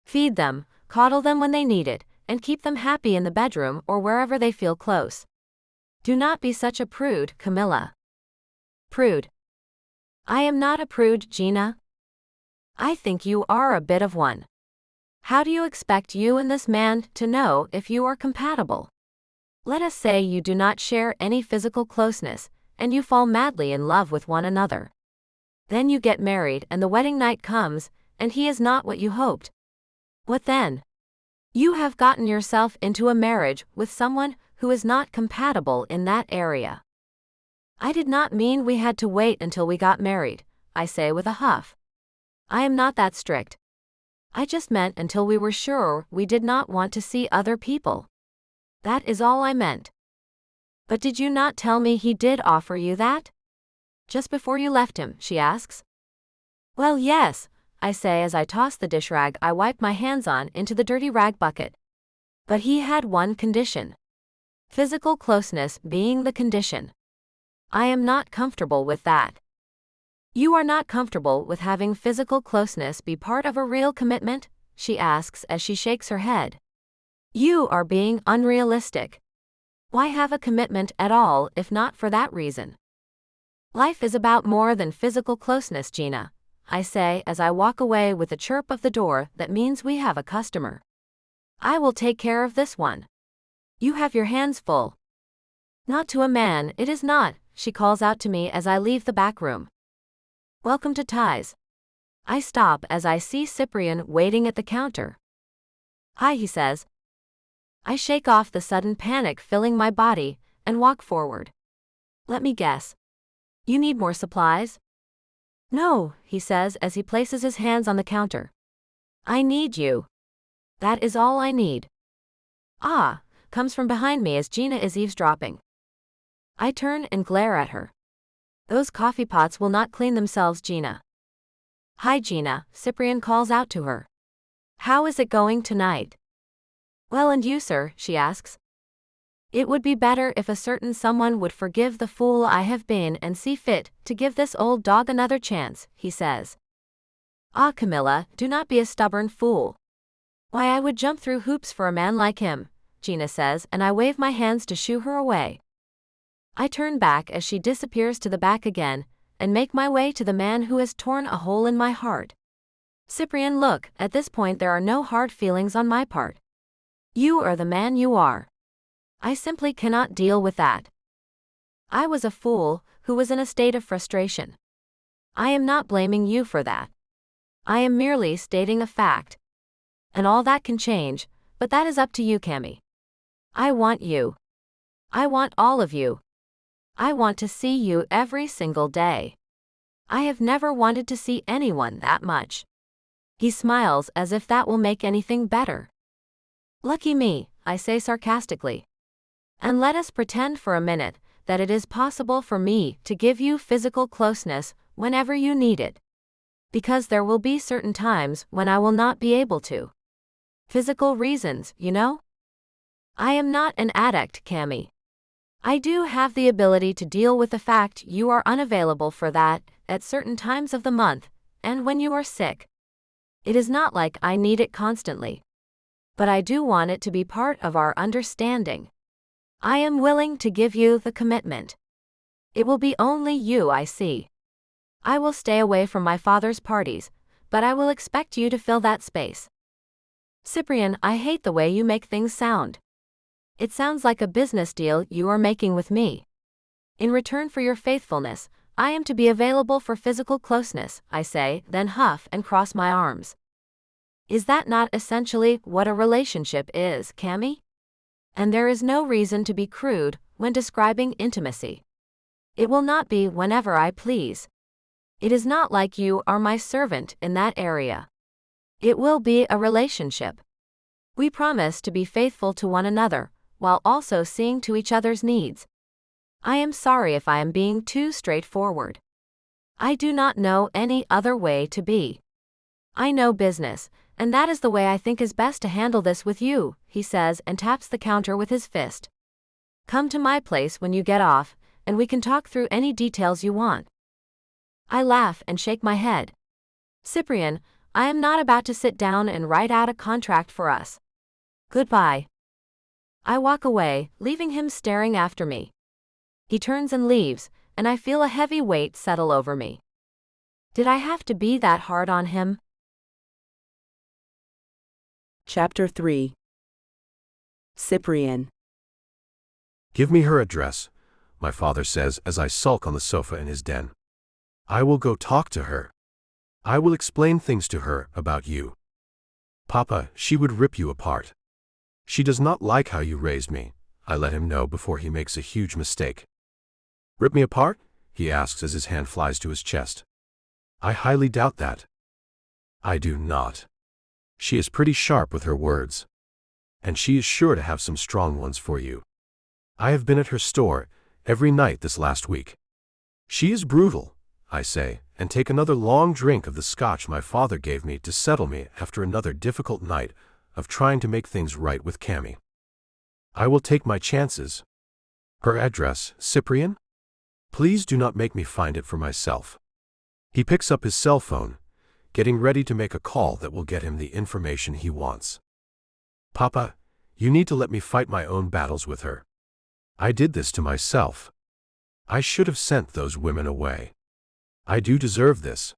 Speaker 3: Feed them, coddle them when they need it, and keep them happy in the bedroom or wherever they feel close. Do not be such a prude, Camilla. Prude. I am not a prude, Gina. I think you are a bit of one. How do you expect you and this man to know if you are compatible? Let us say you do not share any physical closeness, and you fall madly in love with one another. Then you get married and the wedding night comes, and he is not what you hoped. What then? You have gotten yourself into a marriage with someone who is not compatible in that area. I did not mean we had to wait until we got married, I say with a huff. I am not that strict. I just meant until we were sure we did not want to see other people. That is all I meant. But did you not tell me he did offer you that? Just before you left him, she asks. Well, yes, I say as I toss the dish rag I wiped my hands on into the dirty rag bucket. But he had one condition. Physical closeness being the condition. I am not comfortable with that. You are not comfortable with having physical closeness be part of a real commitment? She asks as she shakes her head. You are being unrealistic. Why have a commitment at all if not for that reason? Life is about more than physical closeness, Gina, I say as I walk away with a chirp of the door that means we have a customer. I will take care of this one. You have your hands full. Not to a man, it is not, she calls out to me as I leave the back room. Welcome to Ties. I stop as I see Cyprian waiting at the counter. Hi, he says. I shake off the sudden panic filling my body and walk forward. Let me guess. You need more supplies? No, he says as he places his hands on the counter. I need you. That is all I need. Ah, comes from behind me as Gina is eavesdropping. I turn and glare at her. Those coffee pots will not clean themselves, Gina. Hi, Gina, Cyprian calls out to her. How is it going tonight? Well, and you, sir, she asks. It would be better if a certain someone would forgive the fool I have been and see fit to give this old dog another chance, he says. Ah, Camilla, do not be a stubborn fool. Why, I would jump through hoops for a man like him, Gina says, and I wave my hands to shoo her away. I turn back as she disappears to the back again, and make my way to the man who has torn a hole in my heart. Cyprian, look, at this point there are no hard feelings on my part. You are the man you are. I simply cannot deal with that. I was a fool who was in a state of frustration. I am not blaming you for that. I am merely stating a fact. And all that can change, but that is up to you, Cammy. I want you. I want all of you. I want to see you every single day. I have never wanted to see anyone that much. He smiles as if that will make anything better. Lucky me, I say sarcastically. And let us pretend for a minute that it is possible for me to give you physical closeness whenever you need it. Because there will be certain times when I will not be able to. Physical reasons, you know? I am not an addict, Cammy. I do have the ability to deal with the fact you are unavailable for that at certain times of the month, and when you are sick. It is not like I need it constantly. But I do want it to be part of our understanding. I am willing to give you the commitment. It will be only you I see. I will stay away from my father's parties, but I will expect you to fill that space. Cyprian, I hate the way you make things sound. It sounds like a business deal you are making with me. In return for your faithfulness, I am to be available for physical closeness, I say, then huff and cross my arms. Is that not essentially what a relationship is, Cammy? And there is no reason to be crude when describing intimacy. It will not be whenever I please. It is not like you are my servant in that area. It will be a relationship. We promise to be faithful to one another, while also seeing to each other's needs. I am sorry if I am being too straightforward. I do not know any other way to be. I know business, and that is the way I think is best to handle this with you, he says and taps the counter with his fist. Come to my place when you get off, and we can talk through any details you want. I laugh and shake my head. Cyprian, I am not about to sit down and write out a contract for us. Goodbye. I walk away, leaving him staring after me. He turns and leaves, and I feel a heavy weight settle over me. Did I have to be that hard on him?
Speaker 1: Chapter 3. Cyprian.
Speaker 2: Give me her address, my father says as I sulk on the sofa in his den. I will go talk to her. I will explain things to her about you. Papa, she would rip you apart. She does not like how you raised me, I let him know before he makes a huge mistake. Rip me apart? He asks as his hand flies to his chest. I highly doubt that. I do not. She is pretty sharp with her words. And she is sure to have some strong ones for you. I have been at her store every night this last week. She is brutal, I say, and take another long drink of the scotch my father gave me to settle me after another difficult night of trying to make things right with Cammy. I will take my chances. Her address, Cyprian? Please do not make me find it for myself. He picks up his cell phone, getting ready to make a call that will get him the information he wants. Papa, you need to let me fight my own battles with her. I did this to myself. I should have sent those women away. I do deserve this.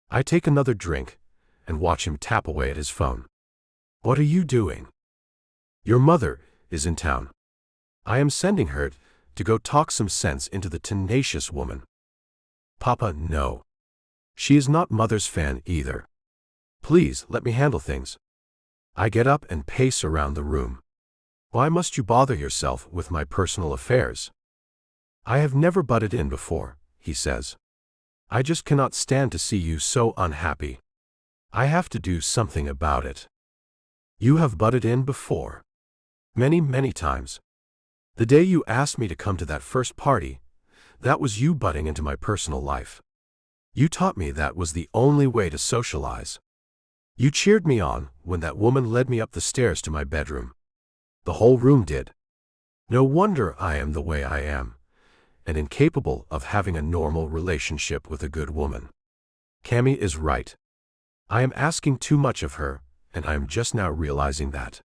Speaker 2: I take another drink and watch him tap away at his phone. What are you doing? Your mother is in town. I am sending her to go talk some sense into the tenacious woman. Papa, no. She is not Mother's fan either. Please let me handle things. I get up and pace around the room. Why must you bother yourself with my personal affairs? I have never butted in before, he says. I just cannot stand to see you so unhappy. I have to do something about it. You have butted in before. Many, many times. The day you asked me to come to that first party, that was you butting into my personal life. You taught me that was the only way to socialize. You cheered me on when that woman led me up the stairs to my bedroom. The whole room did. No wonder I am the way I am, and incapable of having a normal relationship with a good woman. Cammy is right. I am asking too much of her, and I am just now realizing that.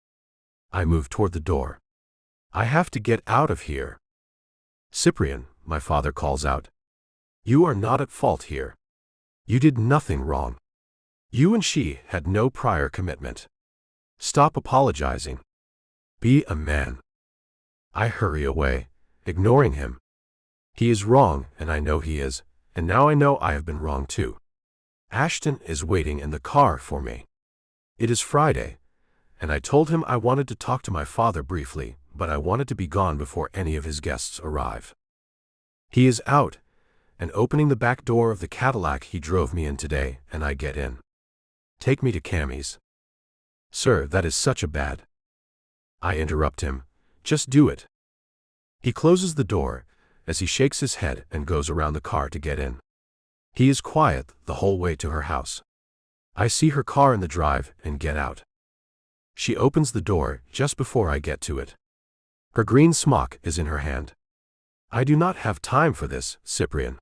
Speaker 2: I move toward the door. I have to get out of here. Cyprian, my father calls out. You are not at fault here. You did nothing wrong. You and she had no prior commitment. Stop apologizing. Be a man. I hurry away, ignoring him. He is wrong, and I know he is, and now I know I have been wrong too. Ashton is waiting in the car for me. It is Friday, and I told him I wanted to talk to my father briefly, but I wanted to be gone before any of his guests arrive. He is out, and opening the back door of the Cadillac he drove me in today, and I get in. Take me to Cammy's. Sir, that is such a bad. I interrupt him. Just do it. He closes the door, as he shakes his head and goes around the car to get in. He is quiet the whole way to her house. I see her car in the drive and get out. She opens the door just before I get to it. Her green smock is in her hand. I do not have time for this, Cyprian.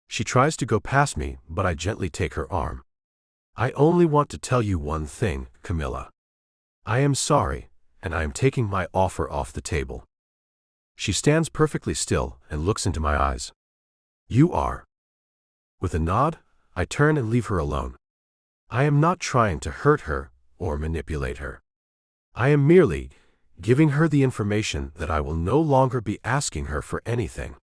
Speaker 2: She tries to go past me, but I gently take her arm. I only want to tell you one thing, Camilla. I am sorry, and I am taking my offer off the table. She stands perfectly still and looks into my eyes. You are. With a nod, I turn and leave her alone. I am not trying to hurt her or manipulate her. I am merely giving her the information that I will no longer be asking her for anything.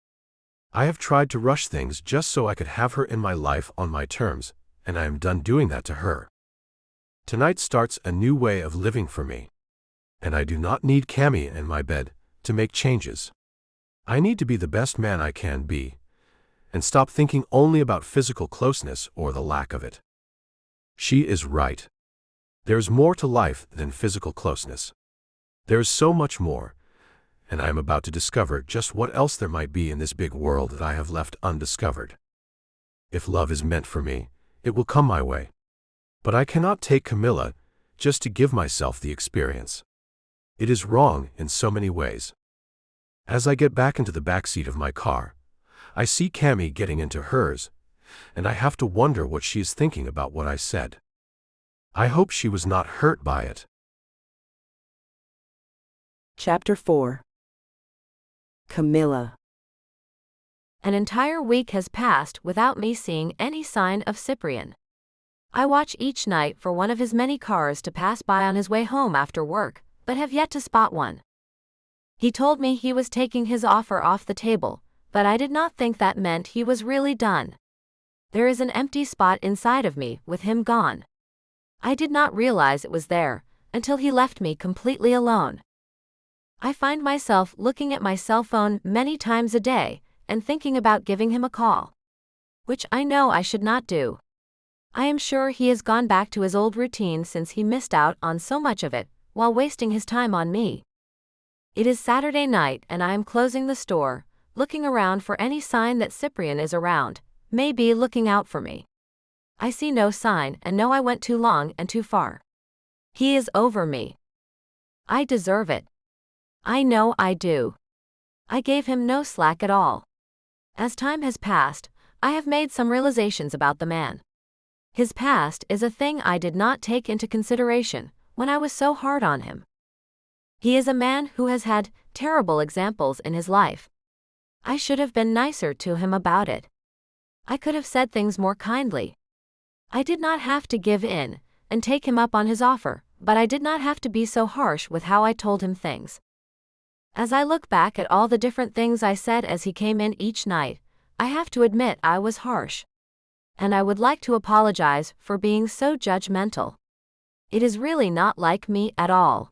Speaker 2: I have tried to rush things just so I could have her in my life on my terms, and I am done doing that to her. Tonight starts a new way of living for me. And I do not need Cammy in my bed to make changes. I need to be the best man I can be, and stop thinking only about physical closeness or the lack of it. She is right. There's more to life than physical closeness. There is so much more, and I am about to discover just what else there might be in this big world that I have left undiscovered. If love is meant for me, it will come my way. But I cannot take Camilla just to give myself the experience. It is wrong in so many ways. As I get back into the back seat of my car, I see Cammy getting into hers, and I have to wonder what she is thinking about what I said. I hope she was not hurt by it.
Speaker 1: Chapter 4. Camilla.
Speaker 3: An entire week has passed without me seeing any sign of Cyprian. I watch each night for one of his many cars to pass by on his way home after work, but have yet to spot one. He told me he was taking his offer off the table, but I did not think that meant he was really done. There is an empty spot inside of me with him gone. I did not realize it was there until he left me completely alone. I find myself looking at my cell phone many times a day and thinking about giving him a call, which I know I should not do. I am sure he has gone back to his old routine since he missed out on so much of it while wasting his time on me. It is Saturday night and I am closing the store, looking around for any sign that Cyprian is around, maybe looking out for me. I see no sign and know I went too long and too far. He is over me. I deserve it. I know I do. I gave him no slack at all. As time has passed, I have made some realizations about the man. His past is a thing I did not take into consideration when I was so hard on him. He is a man who has had terrible examples in his life. I should have been nicer to him about it. I could have said things more kindly. I did not have to give in and take him up on his offer, but I did not have to be so harsh with how I told him things. As I look back at all the different things I said as he came in each night, I have to admit I was harsh. And I would like to apologize for being so judgmental. It is really not like me at all.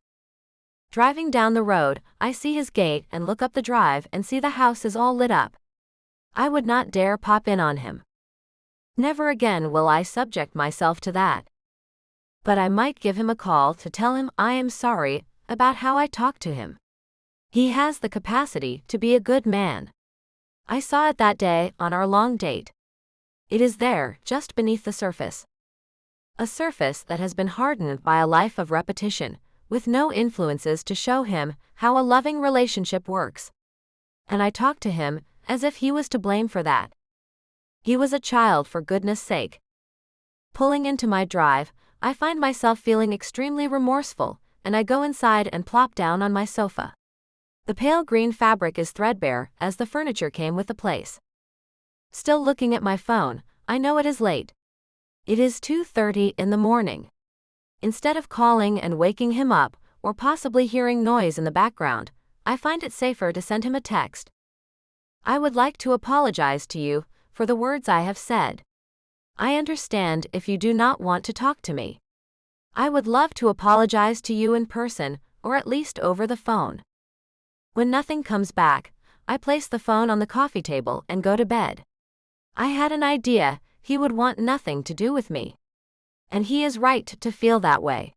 Speaker 3: Driving down the road, I see his gate and look up the drive and see the house is all lit up. I would not dare pop in on him. Never again will I subject myself to that. But I might give him a call to tell him I am sorry about how I talked to him. He has the capacity to be a good man. I saw it that day on our long date. It is there, just beneath the surface. A surface that has been hardened by a life of repetition, with no influences to show him how a loving relationship works. And I talked to him as if he was to blame for that. He was a child, for goodness sake. Pulling into my drive, I find myself feeling extremely remorseful, and I go inside and plop down on my sofa. The pale green fabric is threadbare as the furniture came with the place. Still looking at my phone, I know it is late. It is 2:30 in the morning. Instead of calling and waking him up, or possibly hearing noise in the background, I find it safer to send him a text. I would like to apologize to you for the words I have said. I understand if you do not want to talk to me. I would love to apologize to you in person, or at least over the phone. When nothing comes back, I place the phone on the coffee table and go to bed. I had an idea he would want nothing to do with me. And he is right to feel that way.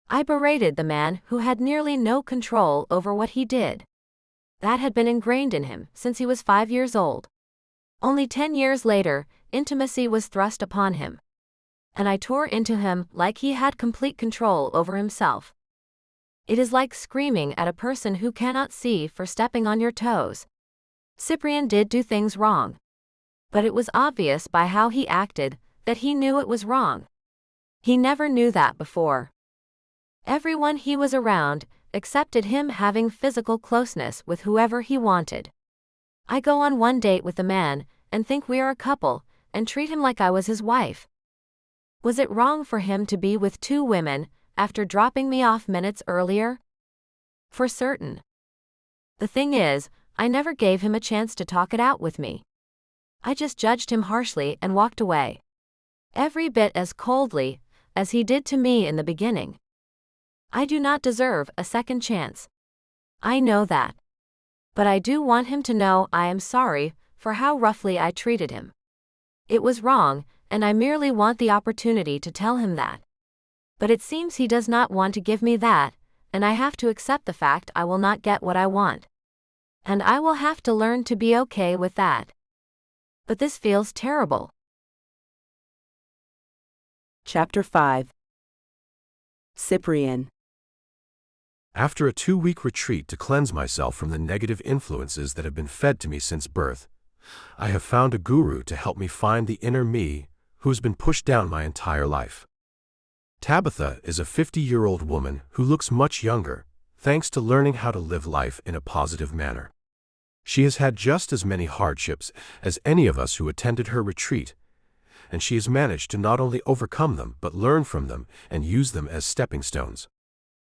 Speaker 3: I berated the man who had nearly no control over what he did. That had been ingrained in him since he was 5 years old. Only 10 years later, intimacy was thrust upon him. And I tore into him like he had complete control over himself. It is like screaming at a person who cannot see for stepping on your toes. Cyprian did do things wrong. But it was obvious by how he acted that he knew it was wrong. He never knew that before. Everyone he was around accepted him having physical closeness with whoever he wanted. I go on one date with a man and think we are a couple and treat him like I was his wife. Was it wrong for him to be with 2 women after dropping me off minutes earlier? For certain. The thing is, I never gave him a chance to talk it out with me. I just judged him harshly and walked away. Every bit as coldly as he did to me in the beginning. I do not deserve a second chance. I know that. But I do want him to know I am sorry for how roughly I treated him. It was wrong, and I merely want the opportunity to tell him that. But it seems he does not want to give me that, and I have to accept the fact I will not get what I want. And I will have to learn to be okay with that. But this feels terrible.
Speaker 1: Chapter 5. Cyprian.
Speaker 2: After a 2-week retreat to cleanse myself from the negative influences that have been fed to me since birth, I have found a guru to help me find the inner me who has been pushed down my entire life. Tabitha is a 50-year-old woman who looks much younger, thanks to learning how to live life in a positive manner. She has had just as many hardships as any of us who attended her retreat, and she has managed to not only overcome them but learn from them and use them as stepping stones.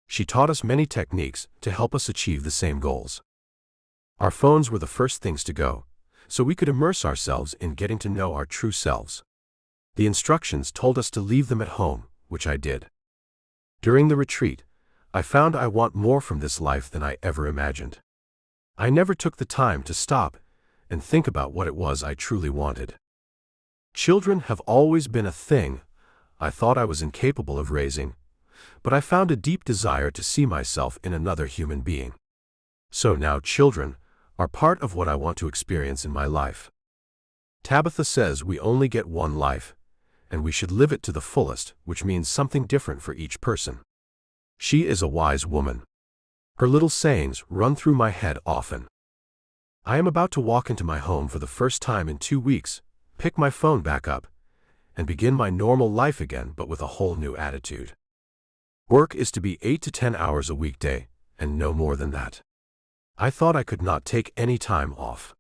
Speaker 2: She taught us many techniques to help us achieve the same goals. Our phones were the first things to go, so we could immerse ourselves in getting to know our true selves. The instructions told us to leave them at home, which I did. During the retreat, I found I want more from this life than I ever imagined. I never took the time to stop and think about what it was I truly wanted. Children have always been a thing I thought I was incapable of raising, but I found a deep desire to see myself in another human being. So now children are part of what I want to experience in my life. Tabitha says we only get one life, and we should live it to the fullest, which means something different for each person. She is a wise woman. Her little sayings run through my head often. I am about to walk into my home for the first time in 2 weeks, pick my phone back up, and begin my normal life again, but with a whole new attitude. Work is to be 8 to 10 hours a weekday, and no more than that. I thought I could not take any time off.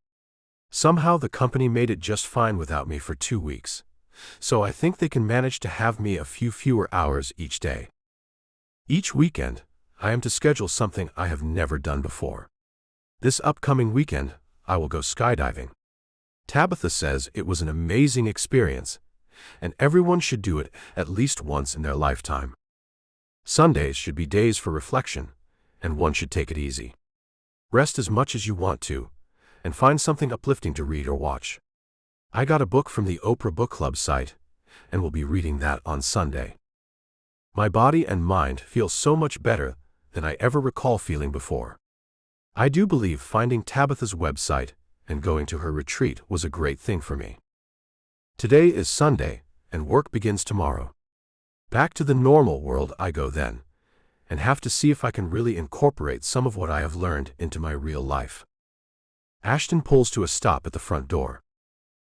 Speaker 2: Somehow the company made it just fine without me for 2 weeks, so I think they can manage to have me a few fewer hours each day. Each weekend, I am to schedule something I have never done before. This upcoming weekend, I will go skydiving. Tabitha says it was an amazing experience, and everyone should do it at least once in their lifetime. Sundays should be days for reflection, and one should take it easy. Rest as much as you want to, and find something uplifting to read or watch. I got a book from the Oprah Book Club site, and will be reading that on Sunday. My body and mind feel so much better than I ever recall feeling before. I do believe finding Tabitha's website and going to her retreat was a great thing for me. Today is Sunday, and work begins tomorrow. Back to the normal world I go then, and have to see if I can really incorporate some of what I have learned into my real life. Ashton pulls to a stop at the front door.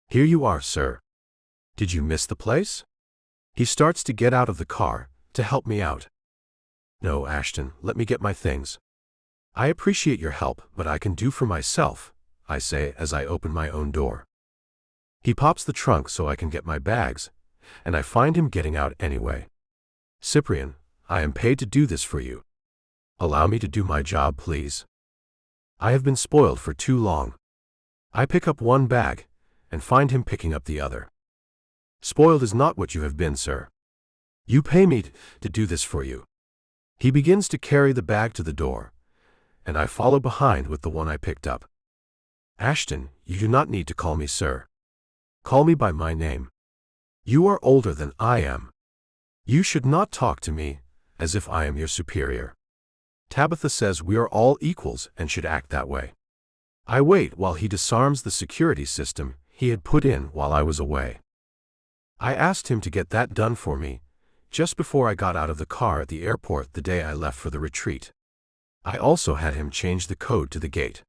Speaker 2: "Here you are, sir. Did you miss the place?" He starts to get out of the car to help me out. "No, Ashton, let me get my things. I appreciate your help, but I can do for myself," I say as I open my own door. He pops the trunk so I can get my bags, and I find him getting out anyway. "Cyprian, I am paid to do this for you. Allow me to do my job, please. I have been spoiled for too long." I pick up one bag, and find him picking up the other. "Spoiled is not what you have been, sir. You pay me to do this for you." He begins to carry the bag to the door, and I follow behind with the one I picked up. "Ashton, you do not need to call me sir. Call me by my name. You are older than I am. You should not talk to me as if I am your superior. Tabitha says we are all equals and should act that way." I wait while he disarms the security system he had put in while I was away. I asked him to get that done for me just before I got out of the car at the airport the day I left for the retreat. I also had him change the code to the gate.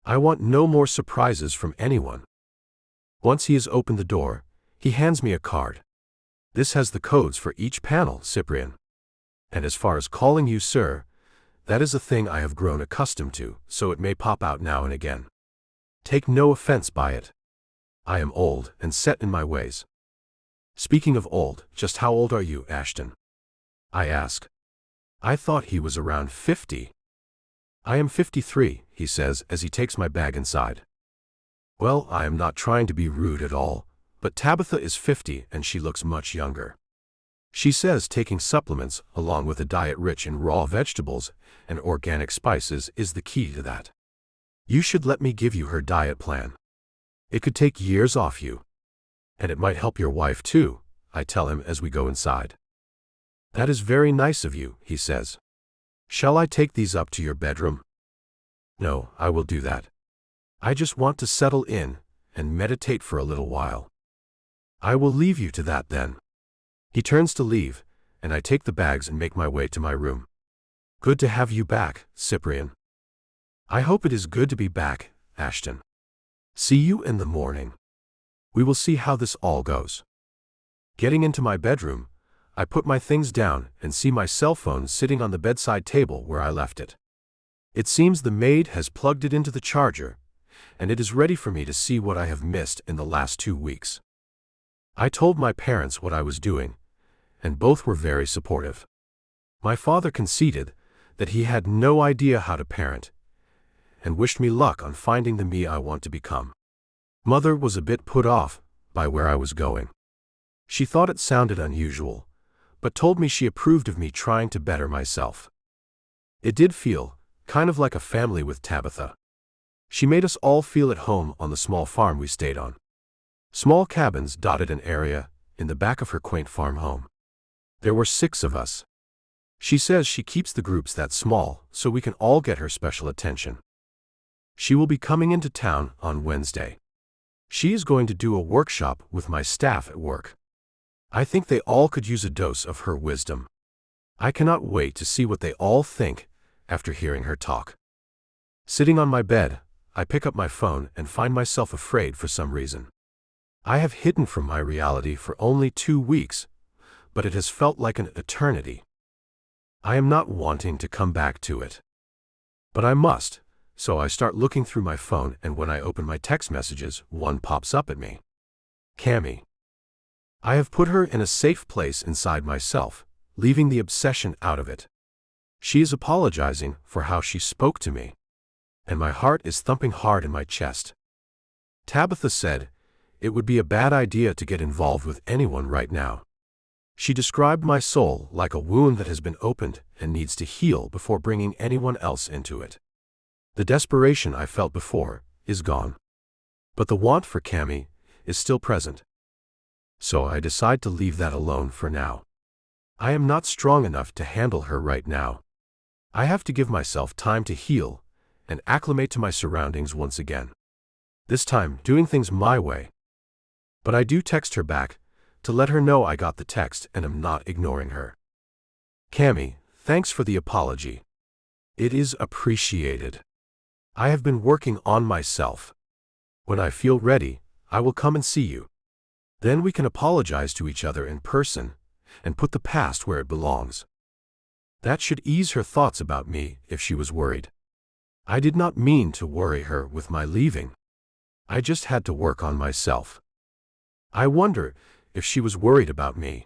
Speaker 2: I want no more surprises from anyone. Once he has opened the door, he hands me a card. This has the codes for each panel, Cyprian. And as far as calling you sir, that is a thing I have grown accustomed to, so it may pop out now and again. Take no offense by it. I am old and set in my ways. Speaking of old, just how old are you, Ashton? I ask. I thought he was around 50. I am 53, he says as he takes my bag inside. Well, I am not trying to be rude at all, but Tabitha is 50 and she looks much younger. She says taking supplements along with a diet rich in raw vegetables and organic spices is the key to that. You should let me give you her diet plan. It could take years off you. And it might help your wife too, I tell him as we go inside. That is very nice of you, he says. Shall I take these up to your bedroom? No, I will do that. I just want to settle in and meditate for a little while. I will leave you to that then. He turns to leave, and I take the bags and make my way to my room. Good to have you back, Cyprian. I hope it is good to be back, Ashton. See you in the morning. We will see how this all goes. Getting into my bedroom, I put my things down and see my cell phone sitting on the bedside table where I left it. It seems the maid has plugged it into the charger, and it is ready for me to see what I have missed in the last 2 weeks. I told my parents what I was doing, and both were very supportive. My father conceded that he had no idea how to parent, and wished me luck on finding the me I want to become. Mother was a bit put off by where I was going. She thought it sounded unusual, but told me she approved of me trying to better myself. It did feel kind of like a family with Tabitha. She made us all feel at home on the small farm we stayed on. Small cabins dotted an area in the back of her quaint farm home. There were 6 of us. She says she keeps the groups that small so we can all get her special attention. She will be coming into town on Wednesday. She is going to do a workshop with my staff at work. I think they all could use a dose of her wisdom. I cannot wait to see what they all think after hearing her talk. Sitting on my bed, I pick up my phone and find myself afraid for some reason. I have hidden from my reality for only 2 weeks, but it has felt like an eternity. I am not wanting to come back to it. But I must, so I start looking through my phone, and when I open my text messages, one pops up at me. Cami. I have put her in a safe place inside myself, leaving the obsession out of it. She is apologizing for how she spoke to me, and my heart is thumping hard in my chest. Tabitha said it would be a bad idea to get involved with anyone right now. She described my soul like a wound that has been opened and needs to heal before bringing anyone else into it. The desperation I felt before is gone, but the want for Cami is still present. So I decide to leave that alone for now. I am not strong enough to handle her right now. I have to give myself time to heal and acclimate to my surroundings once again. This time, doing things my way. But I do text her back to let her know I got the text and am not ignoring her. Cami, thanks for the apology. It is appreciated. I have been working on myself. When I feel ready, I will come and see you. Then we can apologize to each other in person and put the past where it belongs. That should ease her thoughts about me if she was worried. I did not mean to worry her with my leaving. I just had to work on myself. I wonder if she was worried about me.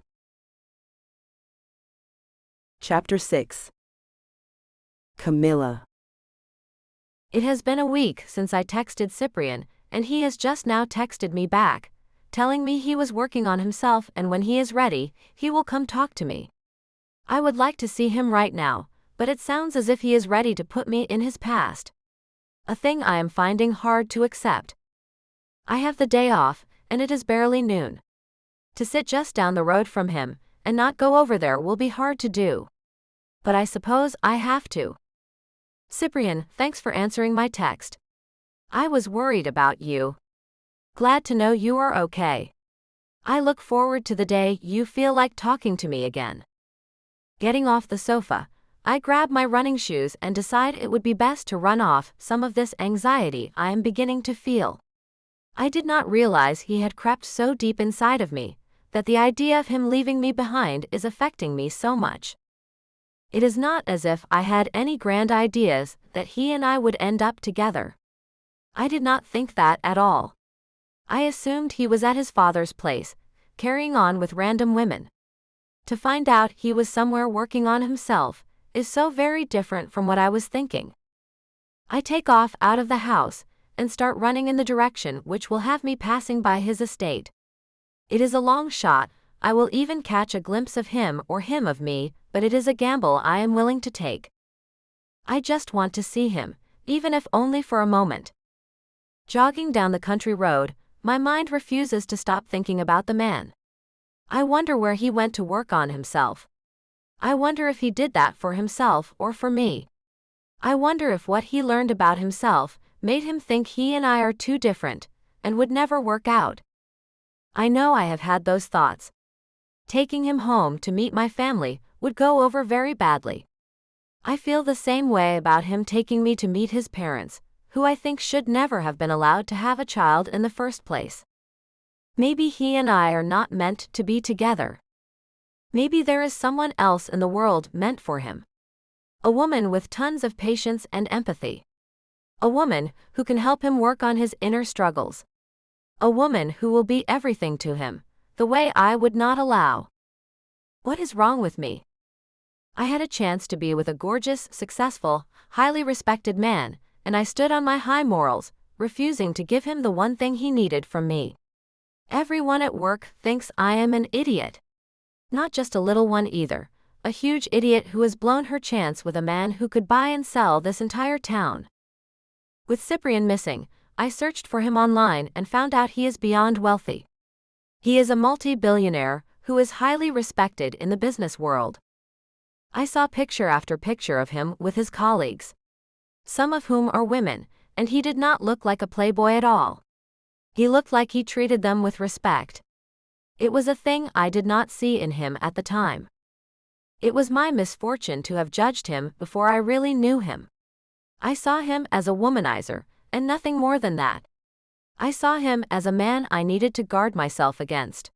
Speaker 1: Chapter 6. Camilla.
Speaker 3: It has been a week since I texted Cyprian, and he has just now texted me back, telling me he was working on himself and when he is ready, he will come talk to me. I would like to see him right now, but it sounds as if he is ready to put me in his past. A thing I am finding hard to accept. I have the day off, and it is barely noon. To sit just down the road from him and not go over there will be hard to do. But I suppose I have to. Cyprian, thanks for answering my text. I was worried about you. Glad to know you are okay. I look forward to the day you feel like talking to me again. Getting off the sofa, I grab my running shoes and decide it would be best to run off some of this anxiety I am beginning to feel. I did not realize he had crept so deep inside of me, that the idea of him leaving me behind is affecting me so much. It is not as if I had any grand ideas that he and I would end up together. I did not think that at all. I assumed he was at his father's place, carrying on with random women. To find out he was somewhere working on himself is so very different from what I was thinking. I take off out of the house and start running in the direction which will have me passing by his estate. It is a long shot, I will even catch a glimpse of him or him of me, but it is a gamble I am willing to take. I just want to see him, even if only for a moment. Jogging down the country road, my mind refuses to stop thinking about the man. I wonder where he went to work on himself. I wonder if he did that for himself or for me. I wonder if what he learned about himself made him think he and I are too different, and would never work out. I know I have had those thoughts. Taking him home to meet my family would go over very badly. I feel the same way about him taking me to meet his parents, who I think should never have been allowed to have a child in the first place. Maybe he and I are not meant to be together. Maybe there is someone else in the world meant for him. A woman with tons of patience and empathy. A woman who can help him work on his inner struggles. A woman who will be everything to him, the way I would not allow. What is wrong with me? I had a chance to be with a gorgeous, successful, highly respected man, and I stood on my high morals, refusing to give him the one thing he needed from me. Everyone at work thinks I am an idiot. Not just a little one either, a huge idiot who has blown her chance with a man who could buy and sell this entire town. With Cyprian missing, I searched for him online and found out he is beyond wealthy. He is a multi-billionaire who is highly respected in the business world. I saw picture after picture of him with his colleagues, some of whom are women, and he did not look like a playboy at all. He looked like he treated them with respect. It was a thing I did not see in him at the time. It was my misfortune to have judged him before I really knew him. I saw him as a womanizer, and nothing more than that. I saw him as a man I needed to guard myself against.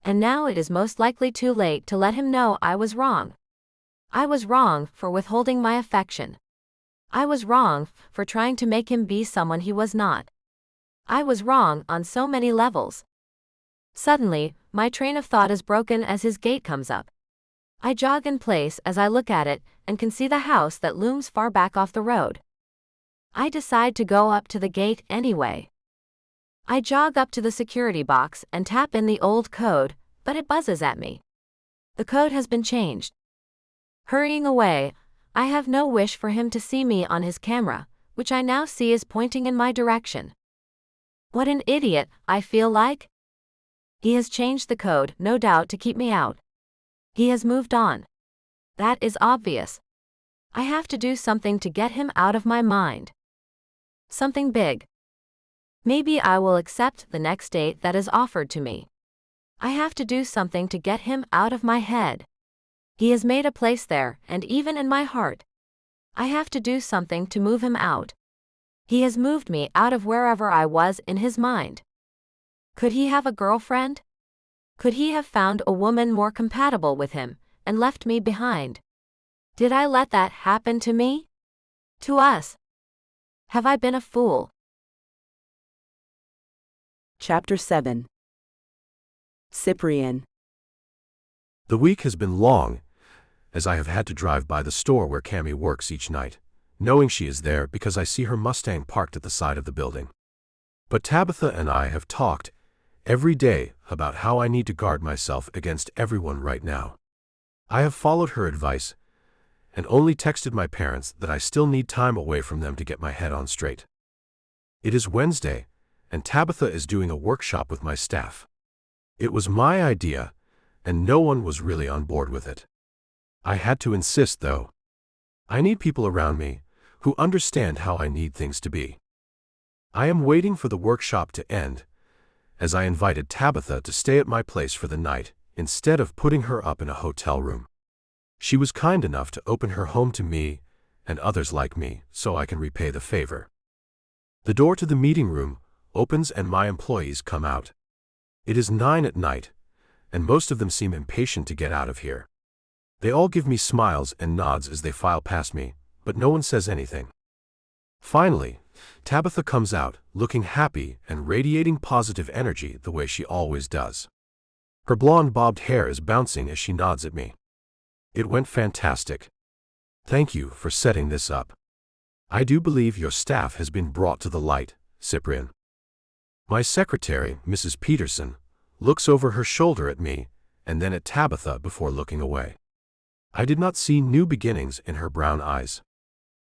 Speaker 3: And now it is most likely too late to let him know I was wrong. I was wrong for withholding my affection. I was wrong for trying to make him be someone he was not. I was wrong on so many levels. Suddenly, my train of thought is broken as his gate comes up. I jog in place as I look at it and can see the house that looms far back off the road. I decide to go up to the gate anyway. I jog up to the security box and tap in the old code, but it buzzes at me. The code has been changed. Hurrying away, I have no wish for him to see me on his camera, which I now see is pointing in my direction. What an idiot I feel like. He has changed the code, no doubt to keep me out. He has moved on. That is obvious. I have to do something to get him out of my mind. Something big. Maybe I will accept the next date that is offered to me. I have to do something to get him out of my head. He has made a place there, and even in my heart. I have to do something to move him out. He has moved me out of wherever I was in his mind. Could he have a girlfriend? Could he have found a woman more compatible with him, and left me behind? Did I let that happen to me? To us? Have I been a fool?
Speaker 1: Chapter 7. Cyprian.
Speaker 2: The week has been long, as I have had to drive by the store where Cammy works each night, knowing she is there because I see her Mustang parked at the side of the building. But Tabitha and I have talked every day about how I need to guard myself against everyone right now. I have followed her advice and only texted my parents that I still need time away from them to get my head on straight. It is Wednesday, and Tabitha is doing a workshop with my staff. It was my idea, and no one was really on board with it. I had to insist, though. I need people around me who understand how I need things to be. I am waiting for the workshop to end, as I invited Tabitha to stay at my place for the night, instead of putting her up in a hotel room. She was kind enough to open her home to me and others like me, so I can repay the favor. The door to the meeting room opens and my employees come out. It is 9 at night, and most of them seem impatient to get out of here. They all give me smiles and nods as they file past me, but no one says anything. Finally, Tabitha comes out, looking happy and radiating positive energy the way she always does. Her blonde bobbed hair is bouncing as she nods at me. It went fantastic. Thank you for setting this up. I do believe your staff has been brought to the light, Cyprian. My secretary, Mrs. Peterson, looks over her shoulder at me and then at Tabitha before looking away. I did not see new beginnings in her brown eyes.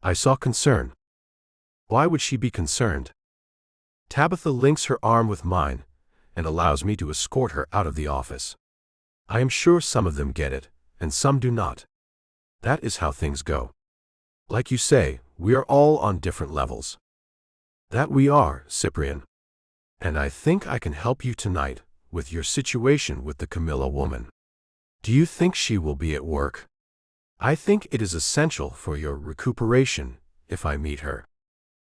Speaker 2: I saw concern. Why would she be concerned? Tabitha links her arm with mine and allows me to escort her out of the office. I am sure some of them get it, and some do not. That is how things go. Like you say, we are all on different levels. That we are, Cyprian. And I think I can help you tonight with your situation with the Camilla woman. Do you think she will be at work? I think it is essential for your recuperation if I meet her.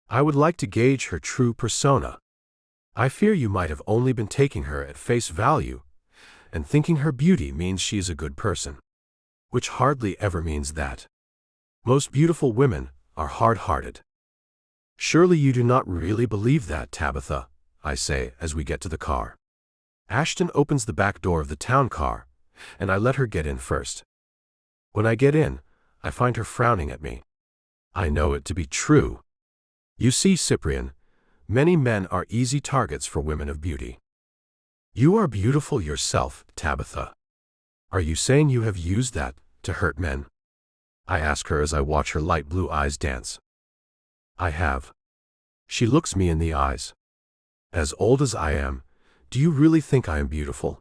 Speaker 2: I would like to gauge her true persona. I fear you might have only been taking her at face value and thinking her beauty means she is a good person, which hardly ever means that. Most beautiful women are hard-hearted. Surely you do not really believe that, Tabitha, I say as we get to the car. Ashton opens the back door of the town car, and I let her get in first. When I get in, I find her frowning at me. I know it to be true. You see, Cyprian, many men are easy targets for women of beauty. You are beautiful yourself, Tabitha. Are you saying you have used that to hurt men? I ask her as I watch her light blue eyes dance. I have. She looks me in the eyes. As old as I am, do you really think I am beautiful?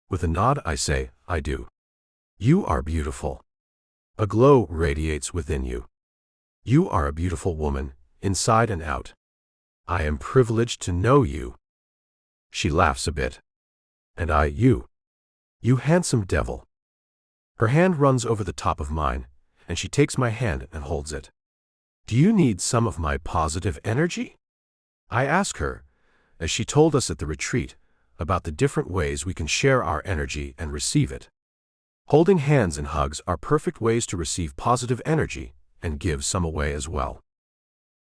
Speaker 2: With a nod I say, I do. You are beautiful. A glow radiates within you. You are a beautiful woman, inside and out. I am privileged to know you. She laughs a bit. And you. You handsome devil. Her hand runs over the top of mine, and she takes my hand and holds it. Do you need some of my positive energy? I ask her, as she told us at the retreat, about the different ways we can share our energy and receive it. Holding hands and hugs are perfect ways to receive positive energy and give some away as well.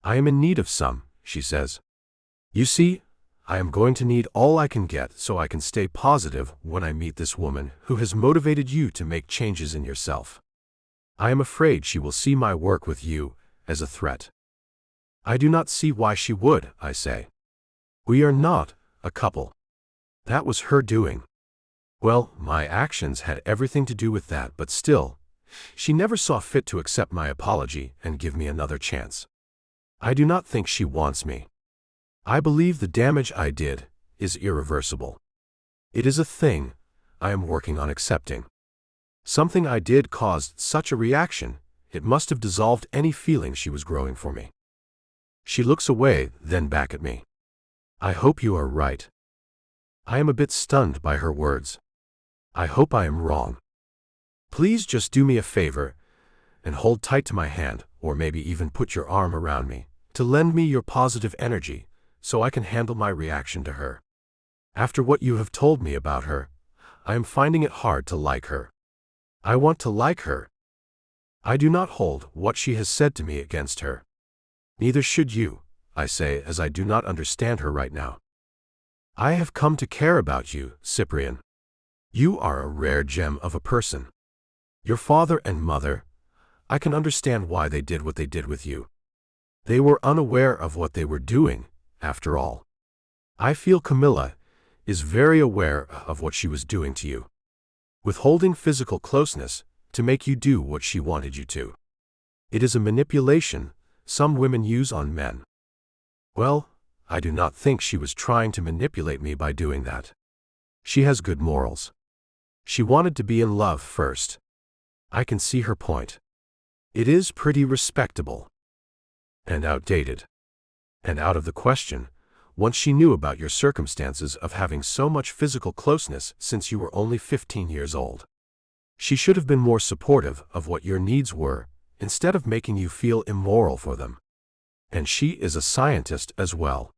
Speaker 2: I am in need of some, she says. You see, I am going to need all I can get so I can stay positive when I meet this woman who has motivated you to make changes in yourself. I am afraid she will see my work with you as a threat. I do not see why she would, I say. We are not a couple. That was her doing. Well, my actions had everything to do with that, but still, she never saw fit to accept my apology and give me another chance. I do not think she wants me. I believe the damage I did is irreversible. It is a thing I am working on accepting. Something I did caused such a reaction, it must have dissolved any feeling she was growing for me. She looks away, then back at me. I hope you are right. I am a bit stunned by her words. I hope I am wrong. Please just do me a favor and hold tight to my hand, or maybe even put your arm around me, to lend me your positive energy so I can handle my reaction to her. After what you have told me about her, I am finding it hard to like her. I want to like her. I do not hold what she has said to me against her. Neither should you, I say, as I do not understand her right now. I have come to care about you, Cyprian. You are a rare gem of a person. Your father and mother, I can understand why they did what they did with you. They were unaware of what they were doing, after all. I feel Camilla is very aware of what she was doing to you. Withholding physical closeness to make you do what she wanted you to. It is a manipulation some women use on men. Well, I do not think she was trying to manipulate me by doing that. She has good morals. She wanted to be in love first. I can see her point. It is pretty respectable. And outdated. And out of the question, once she knew about your circumstances of having so much physical closeness since you were only 15 years old. She should have been more supportive of what your needs were, instead of making you feel immoral for them. And she is a scientist as well.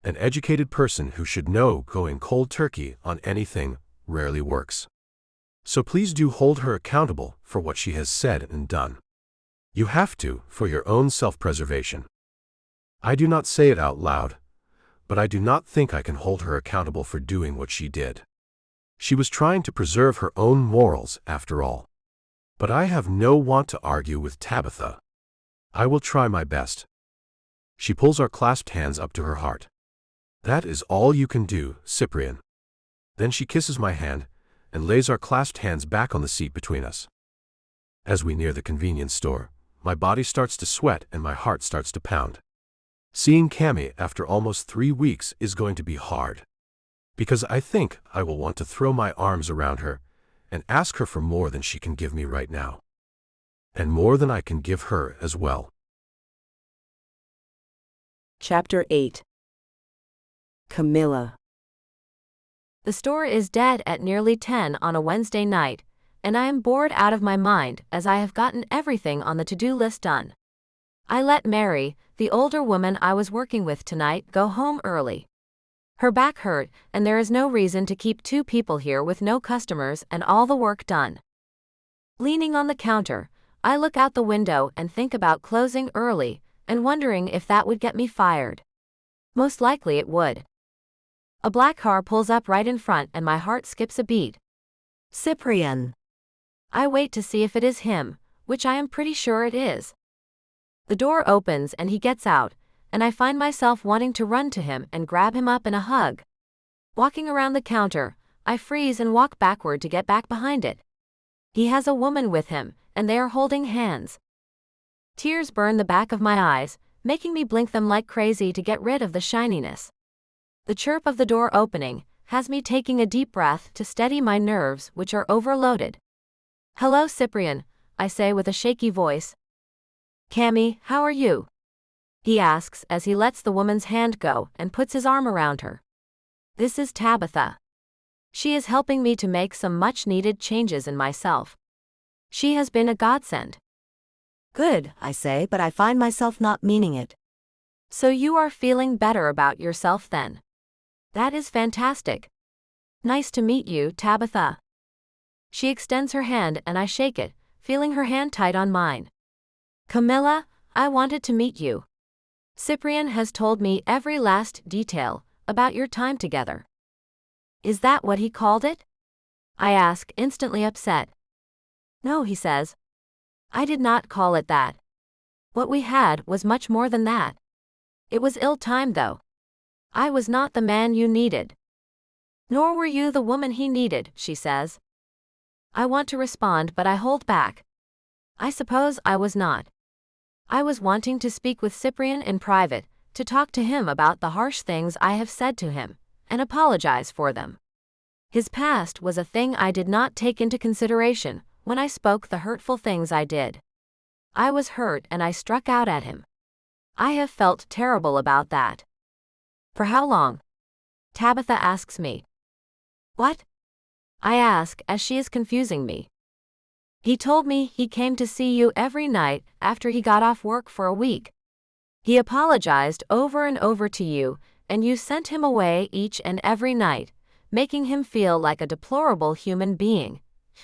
Speaker 2: An educated person who should know going cold turkey on anything rarely works. So please do hold her accountable for what she has said and done. You have to, for your own self-preservation. I do not say it out loud, but I do not think I can hold her accountable for doing what she did. She was trying to preserve her own morals after all. But I have no want to argue with Tabitha. I will try my best. She pulls our clasped hands up to her heart. That is all you can do, Cyprian. Then she kisses my hand and lays our clasped hands back on the seat between us. As we near the convenience store, my body starts to sweat and my heart starts to pound. Seeing Cammy after almost 3 weeks is going to be hard. Because I think I will want to throw my arms around her and ask her for more than she can give me right now. And more than I can give her as well.
Speaker 1: Chapter 8. Camilla.
Speaker 3: The store is dead at nearly 10 on a Wednesday night, and I am bored out of my mind as I have gotten everything on the to-do list done. I let Mary, the older woman I was working with tonight, go home early. Her back hurt, and there is no reason to keep 2 people here with no customers and all the work done. Leaning on the counter, I look out the window and think about closing early and wondering if that would get me fired. Most likely it would. A black car pulls up right in front and my heart skips a beat.
Speaker 4: Cyprian.
Speaker 3: I wait to see if it is him, which I am pretty sure it is. The door opens and he gets out, and I find myself wanting to run to him and grab him up in a hug. Walking around the counter, I freeze and walk backward to get back behind it. He has a woman with him, and they are holding hands. Tears burn the back of my eyes, making me blink them like crazy to get rid of the shininess. The chirp of the door opening has me taking a deep breath to steady my nerves, which are overloaded. "Hello, Cyprian," I say with a shaky voice. "Cammy, how are you?" he asks as he lets the woman's hand go and puts his arm around her. This is Tabitha. She is helping me to make some much-needed changes in myself. She has been a godsend.
Speaker 4: Good, I say, but I find myself not meaning it.
Speaker 3: So you are feeling better about yourself then? That is fantastic. Nice to meet you, Tabitha. She extends her hand and I shake it, feeling her hand tight on mine. Camilla, I wanted to meet you. Cyprian has told me every last detail about your time together. Is that what he called it? I ask, instantly upset. No, he says. I did not call it that. What we had was much more than that. It was ill-timed though. I was not the man you needed. Nor were you the woman he needed, she says. I want to respond, but I hold back. I suppose I was not. I was wanting to speak with Cyprian in private, to talk to him about the harsh things I have said to him, and apologize for them. His past was a thing I did not take into consideration when I spoke the hurtful things I did. I was hurt and I struck out at him. I have felt terrible about that. For how long? Tabitha asks me. What? I ask as she is confusing me. He told me he came to see you every night after he got off work for a week. He apologized over and over to you, and you sent him away each and every night, making him feel like a deplorable human being,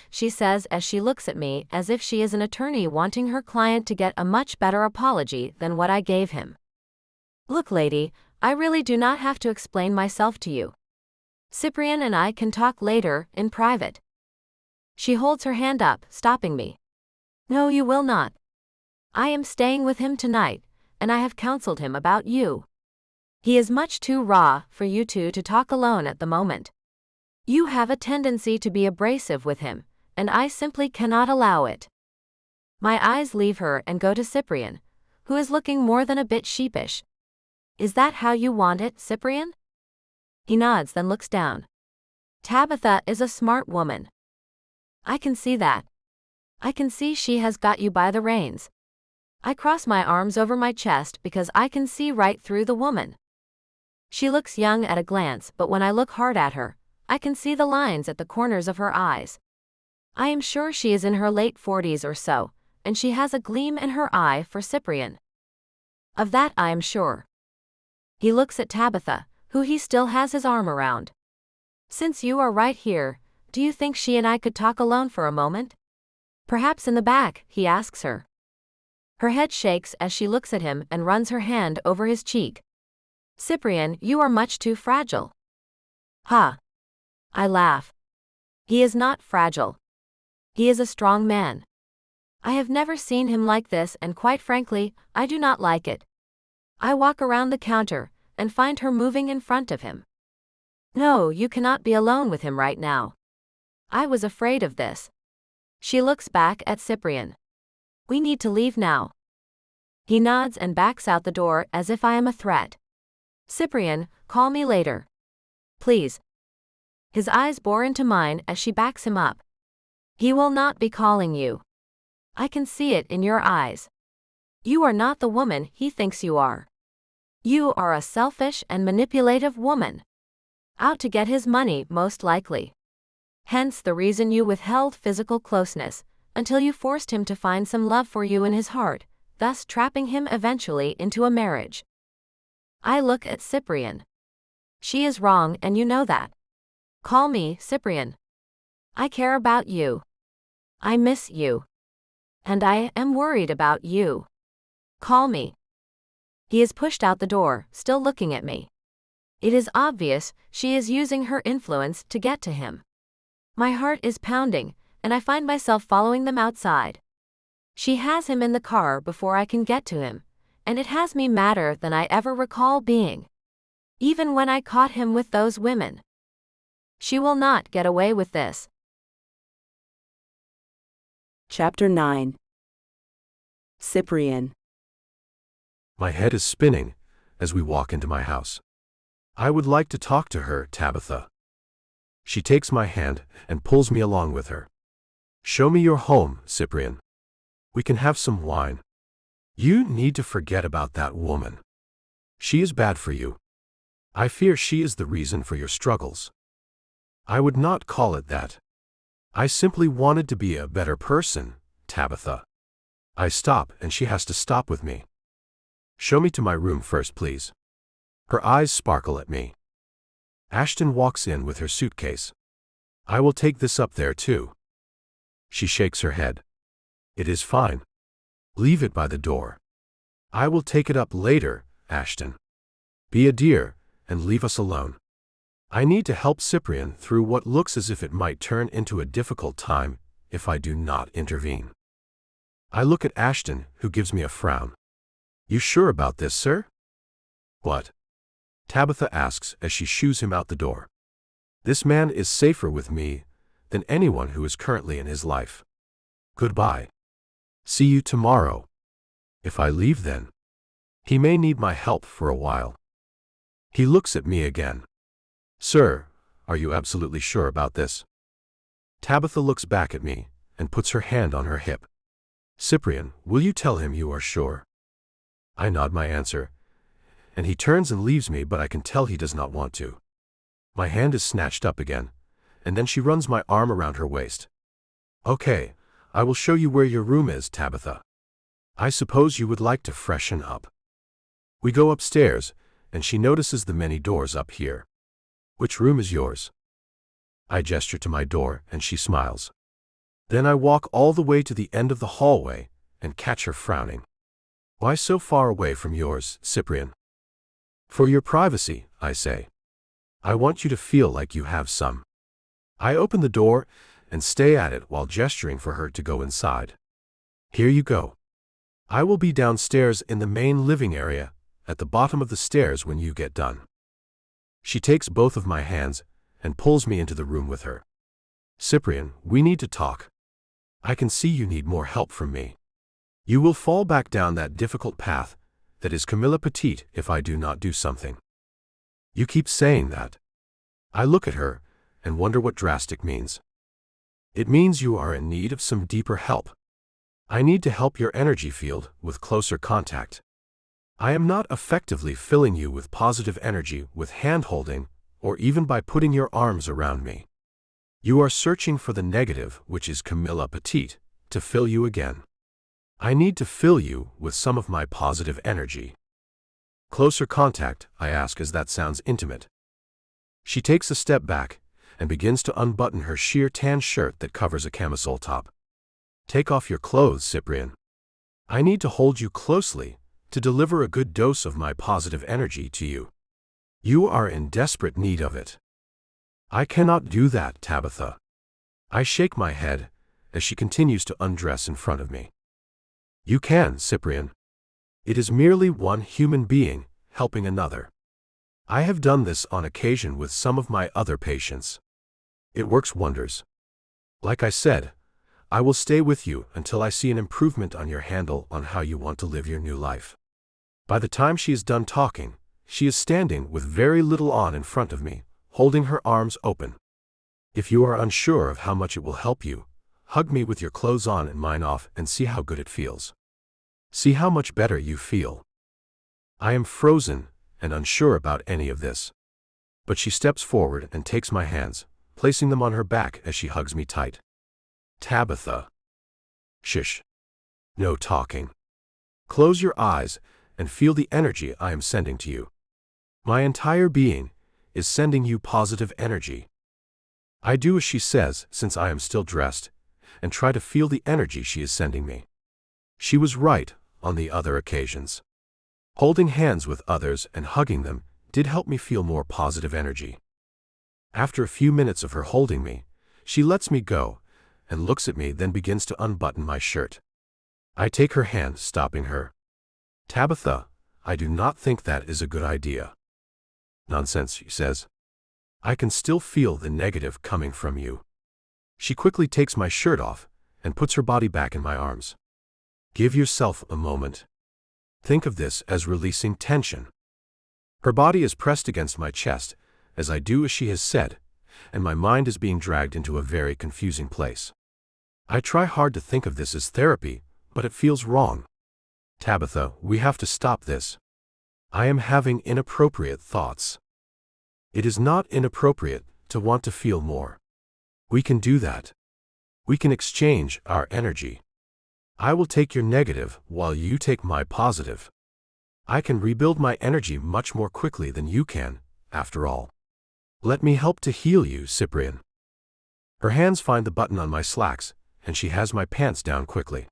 Speaker 3: she says as she looks at me as if she is an attorney wanting her client to get a much better apology than what I gave him. Look, lady, I really do not have to explain myself to you. Cyprian and I can talk later, in private. She holds her hand up, stopping me. No, you will not. I am staying with him tonight, and I have counseled him about you. He is much too raw for you two to talk alone at the moment. You have a tendency to be abrasive with him, and I simply cannot allow it. My eyes leave her and go to Cyprian, who is looking more than a bit sheepish. Is that how you want it, Cyprian? He nods, then looks down. Tabitha is a smart woman. I can see that. I can see she has got you by the reins. I cross my arms over my chest because I can see right through the woman. She looks young at a glance, but when I look hard at her, I can see the lines at the corners of her eyes. I am sure she is in her late 40s or so, and she has a gleam in her eye for Cyprian. Of that I am sure. He looks at Tabitha, who he still has his arm around. Since you are right here, do you think she and I could talk alone for a moment? Perhaps in the back, he asks her. Her head shakes as she looks at him and runs her hand over his cheek. Cyprian, you are much too fragile. Ha! I laugh. He is not fragile. He is a strong man. I have never seen him like this, and quite frankly, I do not like it. I walk around the counter and find her moving in front of him. No, you cannot be alone with him right now. I was afraid of this. She looks back at Cyprian. We need to leave now. He nods and backs out the door as if I am a threat. Cyprian, call me later. Please. His eyes bore into mine as she backs him up. He will not be calling you. I can see it in your eyes. You are not the woman he thinks you are. You are a selfish and manipulative woman. Out to get his money, most likely. Hence the reason you withheld physical closeness, until you forced him to find some love for you in his heart, thus trapping him eventually into a marriage. I look at Cyprian. She is wrong, and you know that. Call me Cyprian. I care about you. I miss you. And I am worried about you. Call me. He is pushed out the door, still looking at me. It is obvious she is using her influence to get to him. My heart is pounding, and I find myself following them outside. She has him in the car before I can get to him, and it has me madder than I ever recall being. Even when I caught him with those women. She will not get away with this.
Speaker 1: Chapter 9. Cyprian.
Speaker 2: My head is spinning as we walk into my house. I would like to talk to her, Tabitha. She takes my hand and pulls me along with her. Show me your home, Cyprian. We can have some wine. You need to forget about that woman. She is bad for you. I fear she is the reason for your struggles. I would not call it that. I simply wanted to be a better person, Tabitha. I stop and she has to stop with me. Show me to my room first, please. Her eyes sparkle at me. Ashton walks in with her suitcase. I will take this up there too. She shakes her head. It is fine. Leave it by the door. I will take it up later, Ashton. Be a dear and leave us alone. I need to help Cyprian through what looks as if it might turn into a difficult time if I do not intervene. I look at Ashton, who gives me a frown. You sure about this, sir? What? Tabitha asks as she shoos him out the door. This man is safer with me than anyone who is currently in his life. Goodbye. See you tomorrow. If I leave then, he may need my help for a while. He looks at me again. Sir, are you absolutely sure about this? Tabitha looks back at me and puts her hand on her hip. Cyprian, will you tell him you are sure? I nod my answer, and he turns and leaves me, but I can tell he does not want to. My hand is snatched up again, and then she runs my arm around her waist. Okay, I will show you where your room is, Tabitha. I suppose you would like to freshen up. We go upstairs, and she notices the many doors up here. Which room is yours? I gesture to my door, and she smiles. Then I walk all the way to the end of the hallway and catch her frowning. Why so far away from yours, Cyprian? For your privacy, I say. I want you to feel like you have some. I open the door and stay at it while gesturing for her to go inside. Here you go. I will be downstairs in the main living area, at the bottom of the stairs when you get done. She takes both of my hands and pulls me into the room with her. Cyprian, we need to talk. I can see you need more help from me. You will fall back down that difficult path that is Camilla Petite if I do not do something. You keep saying that. I look at her and wonder what drastic means. It means you are in need of some deeper help. I need to help your energy field with closer contact. I am not effectively filling you with positive energy with hand-holding or even by putting your arms around me. You are searching for the negative, which is Camilla Petite, to fill you again. I need to fill you with some of my positive energy. Closer contact, I ask as that sounds intimate. She takes a step back and begins to unbutton her sheer tan shirt that covers a camisole top. Take off your clothes, Cyprian. I need to hold you closely to deliver a good dose of my positive energy to you. You are in desperate need of it. I cannot do that, Tabitha. I shake my head as she continues to undress in front of me. You can, Cyprian. It is merely one human being helping another. I have done this on occasion with some of my other patients. It works wonders. Like I said, I will stay with you until I see an improvement on your handle on how you want to live your new life. By the time she is done talking, she is standing with very little on in front of me, holding her arms open. If you are unsure of how much it will help you, hug me with your clothes on and mine off and see how good it feels. See how much better you feel. I am frozen and unsure about any of this. But she steps forward and takes my hands, placing them on her back as she hugs me tight. Tabitha. Shush. No talking. Close your eyes and feel the energy I am sending to you. My entire being is sending you positive energy. I do as she says since I am still dressed, and try to feel the energy she is sending me. She was right on the other occasions. Holding hands with others and hugging them did help me feel more positive energy. After a few minutes of her holding me, she lets me go and looks at me, then begins to unbutton my shirt. I take her hand, stopping her. Tabitha, I do not think that is a good idea. Nonsense, she says. I can still feel the negative coming from you. She quickly takes my shirt off and puts her body back in my arms. Give yourself a moment. Think of this as releasing tension. Her body is pressed against my chest as I do as she has said, and my mind is being dragged into a very confusing place. I try hard to think of this as therapy, but it feels wrong. Tabitha, we have to stop this. I am having inappropriate thoughts. It is not inappropriate to want to feel more. We can do that. We can exchange our energy. I will take your negative while you take my positive. I can rebuild my energy much more quickly than you can, after all. Let me help to heal you, Cyprian. Her hands find the button on my slacks, and she has my pants down quickly.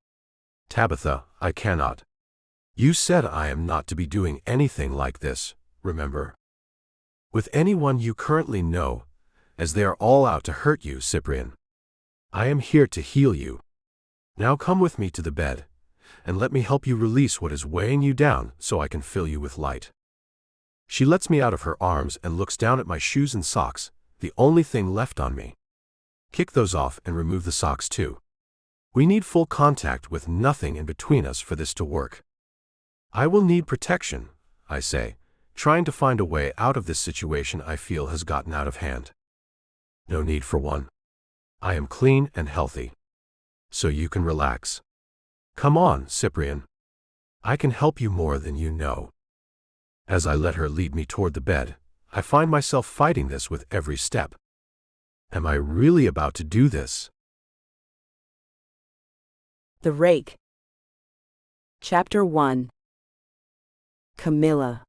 Speaker 2: Tabitha, I cannot. You said I am not to be doing anything like this, remember? With anyone you currently know, as they are all out to hurt you, Cyprian. I am here to heal you. Now come with me to the bed, and let me help you release what is weighing you down so I can fill you with light. She lets me out of her arms and looks down at my shoes and socks, the only thing left on me. Kick those off and remove the socks too. We need full contact with nothing in between us for this to work. I will need protection, I say, trying to find a way out of this situation I feel has gotten out of hand. No need for one. I am clean and healthy. So you can relax. Come on, Cyprian. I can help you more than you know. As I let her lead me toward the bed, I find myself fighting this with every step. Am I really about to do this?
Speaker 1: The Rake. Chapter 1. Camilla.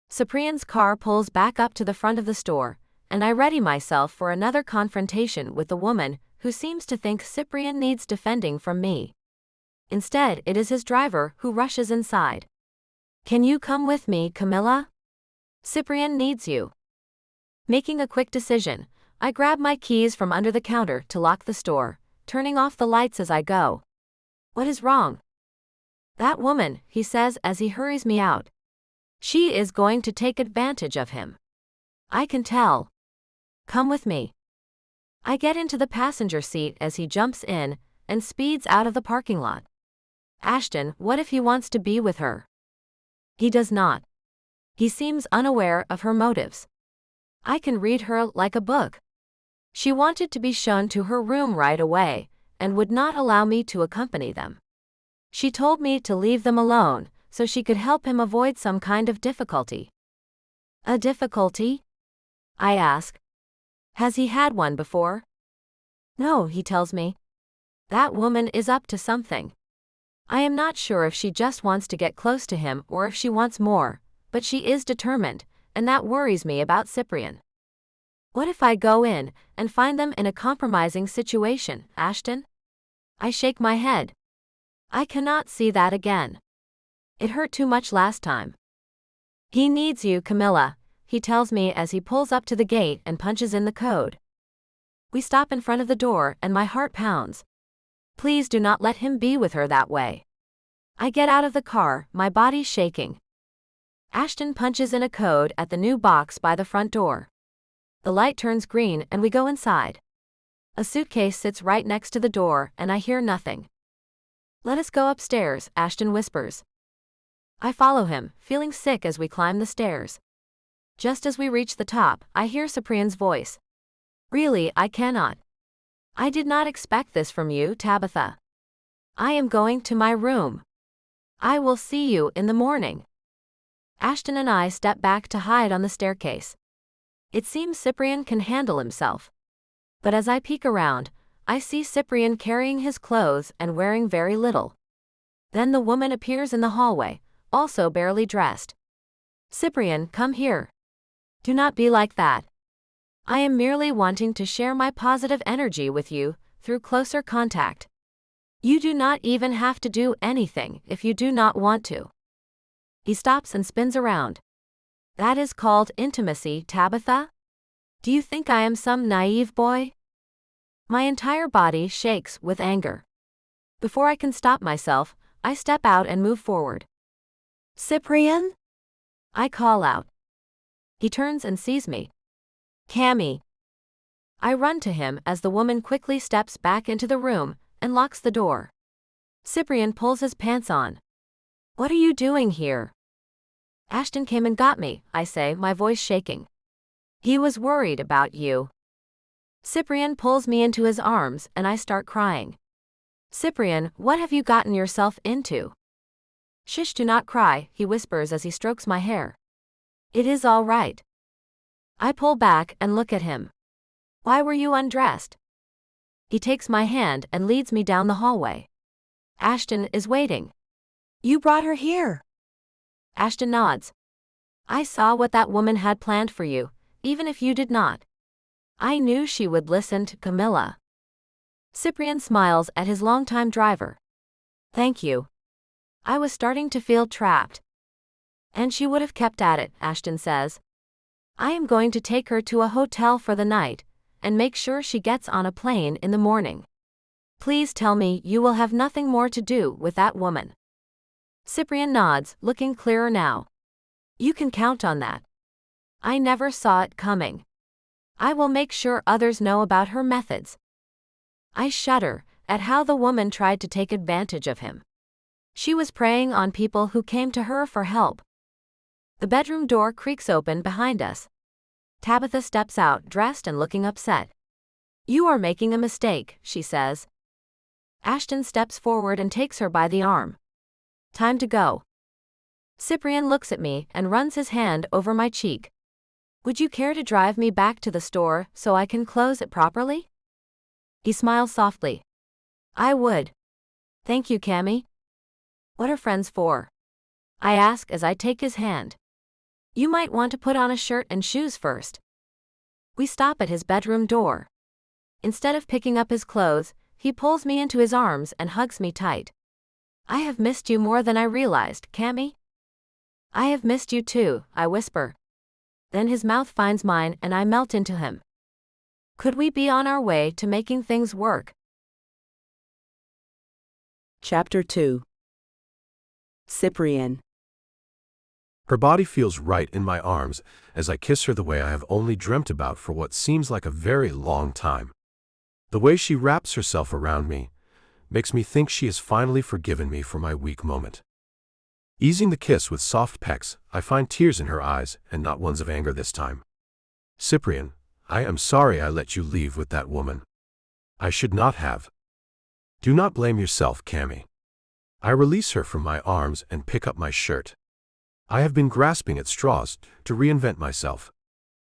Speaker 3: Cyprian's car pulls back up to the front of the store, and I ready myself for another confrontation with the woman who seems to think Cyprian needs defending from me. Instead, it is his driver who rushes inside. Can you come with me, Camilla? Cyprian needs you. Making a quick decision, I grab my keys from under the counter to lock the store, turning off the lights as I go. What is wrong? That woman, he says as he hurries me out. She is going to take advantage of him. I can tell. Come with me. I get into the passenger seat as he jumps in and speeds out of the parking lot. Ashton, what if he wants to be with her? He does not. He seems unaware of her motives. I can read her like a book. She wanted to be shown to her room right away, and would not allow me to accompany them. She told me to leave them alone, so she could help him avoid some kind of difficulty. A difficulty? I ask. Has he had one before? No, he tells me. That woman is up to something. I am not sure if she just wants to get close to him or if she wants more, but she is determined, and that worries me about Cyprian. What if I go in and find them in a compromising situation, Ashton? I shake my head. I cannot see that again. It hurt too much last time. He needs you, Camilla, he tells me as he pulls up to the gate and punches in the code. We stop in front of the door and my heart pounds. Please do not let him be with her that way. I get out of the car, my body shaking. Ashton punches in a code at the new box by the front door. The light turns green and we go inside. A suitcase sits right next to the door and I hear nothing. Let us go upstairs, Ashton whispers. I follow him, feeling sick as we climb the stairs. Just as we reach the top, I hear Cyprian's voice. Really, I cannot. I did not expect this from you, Tabitha. I am going to my room. I will see you in the morning. Ashton and I step back to hide on the staircase. It seems Cyprian can handle himself. But as I peek around, I see Cyprian carrying his clothes and wearing very little. Then the woman appears in the hallway, also barely dressed. Cyprian, come here. Do not be like that. I am merely wanting to share my positive energy with you through closer contact. You do not even have to do anything if you do not want to. He stops and spins around. That is called intimacy, Tabitha? Do you think I am some naive boy? My entire body shakes with anger. Before I can stop myself, I step out and move forward. Cyprian? I call out. He turns and sees me. Cammy. I run to him as the woman quickly steps back into the room and locks the door. Cyprian pulls his pants on. What are you doing here? Ashton came and got me, I say, my voice shaking. He was worried about you. Cyprian pulls me into his arms and I start crying. Cyprian, what have you gotten yourself into? Shish, do not cry, he whispers as he strokes my hair. It is all right. I pull back and look at him. Why were you undressed? He takes my hand and leads me down the hallway. Ashton is waiting.
Speaker 4: You brought her here.
Speaker 3: Ashton nods. I saw what that woman had planned for you, even if you did not. I knew she would listen to Camilla. Cyprian smiles at his longtime driver. Thank you. I was starting to feel trapped. And she would have kept at it, Ashton says. I am going to take her to a hotel for the night, and make sure she gets on a plane in the morning. Please tell me you will have nothing more to do with that woman. Cyprian nods, looking clearer now. You can count on that. I never saw it coming. I will make sure others know about her methods. I shudder at how the woman tried to take advantage of him. She was preying on people who came to her for help. The bedroom door creaks open behind us. Tabitha steps out, dressed and looking upset. You are making a mistake, she says. Ashton steps forward and takes her by the arm. Time to go. Cyprian looks at me and runs his hand over my cheek. Would you care to drive me back to the store so I can close it properly? He smiles softly. I would. Thank you, Cammy. What are friends for? I ask as I take his hand. You might want to put on a shirt and shoes first. We stop at his bedroom door. Instead of picking up his clothes, he pulls me into his arms and hugs me tight. I have missed you more than I realized, Cammy. I have missed you too, I whisper. Then his mouth finds mine and I melt into him. Could we be on our way to making things work?
Speaker 1: Chapter 2. Cyprian.
Speaker 2: Her body feels right in my arms as I kiss her the way I have only dreamt about for what seems like a very long time. The way she wraps herself around me makes me think she has finally forgiven me for my weak moment. Easing the kiss with soft pecks, I find tears in her eyes and not ones of anger this time. Cyprian, I am sorry I let you leave with that woman. I should not have. Do not blame yourself, Cammy. I release her from my arms and pick up my shirt. I have been grasping at straws to reinvent myself.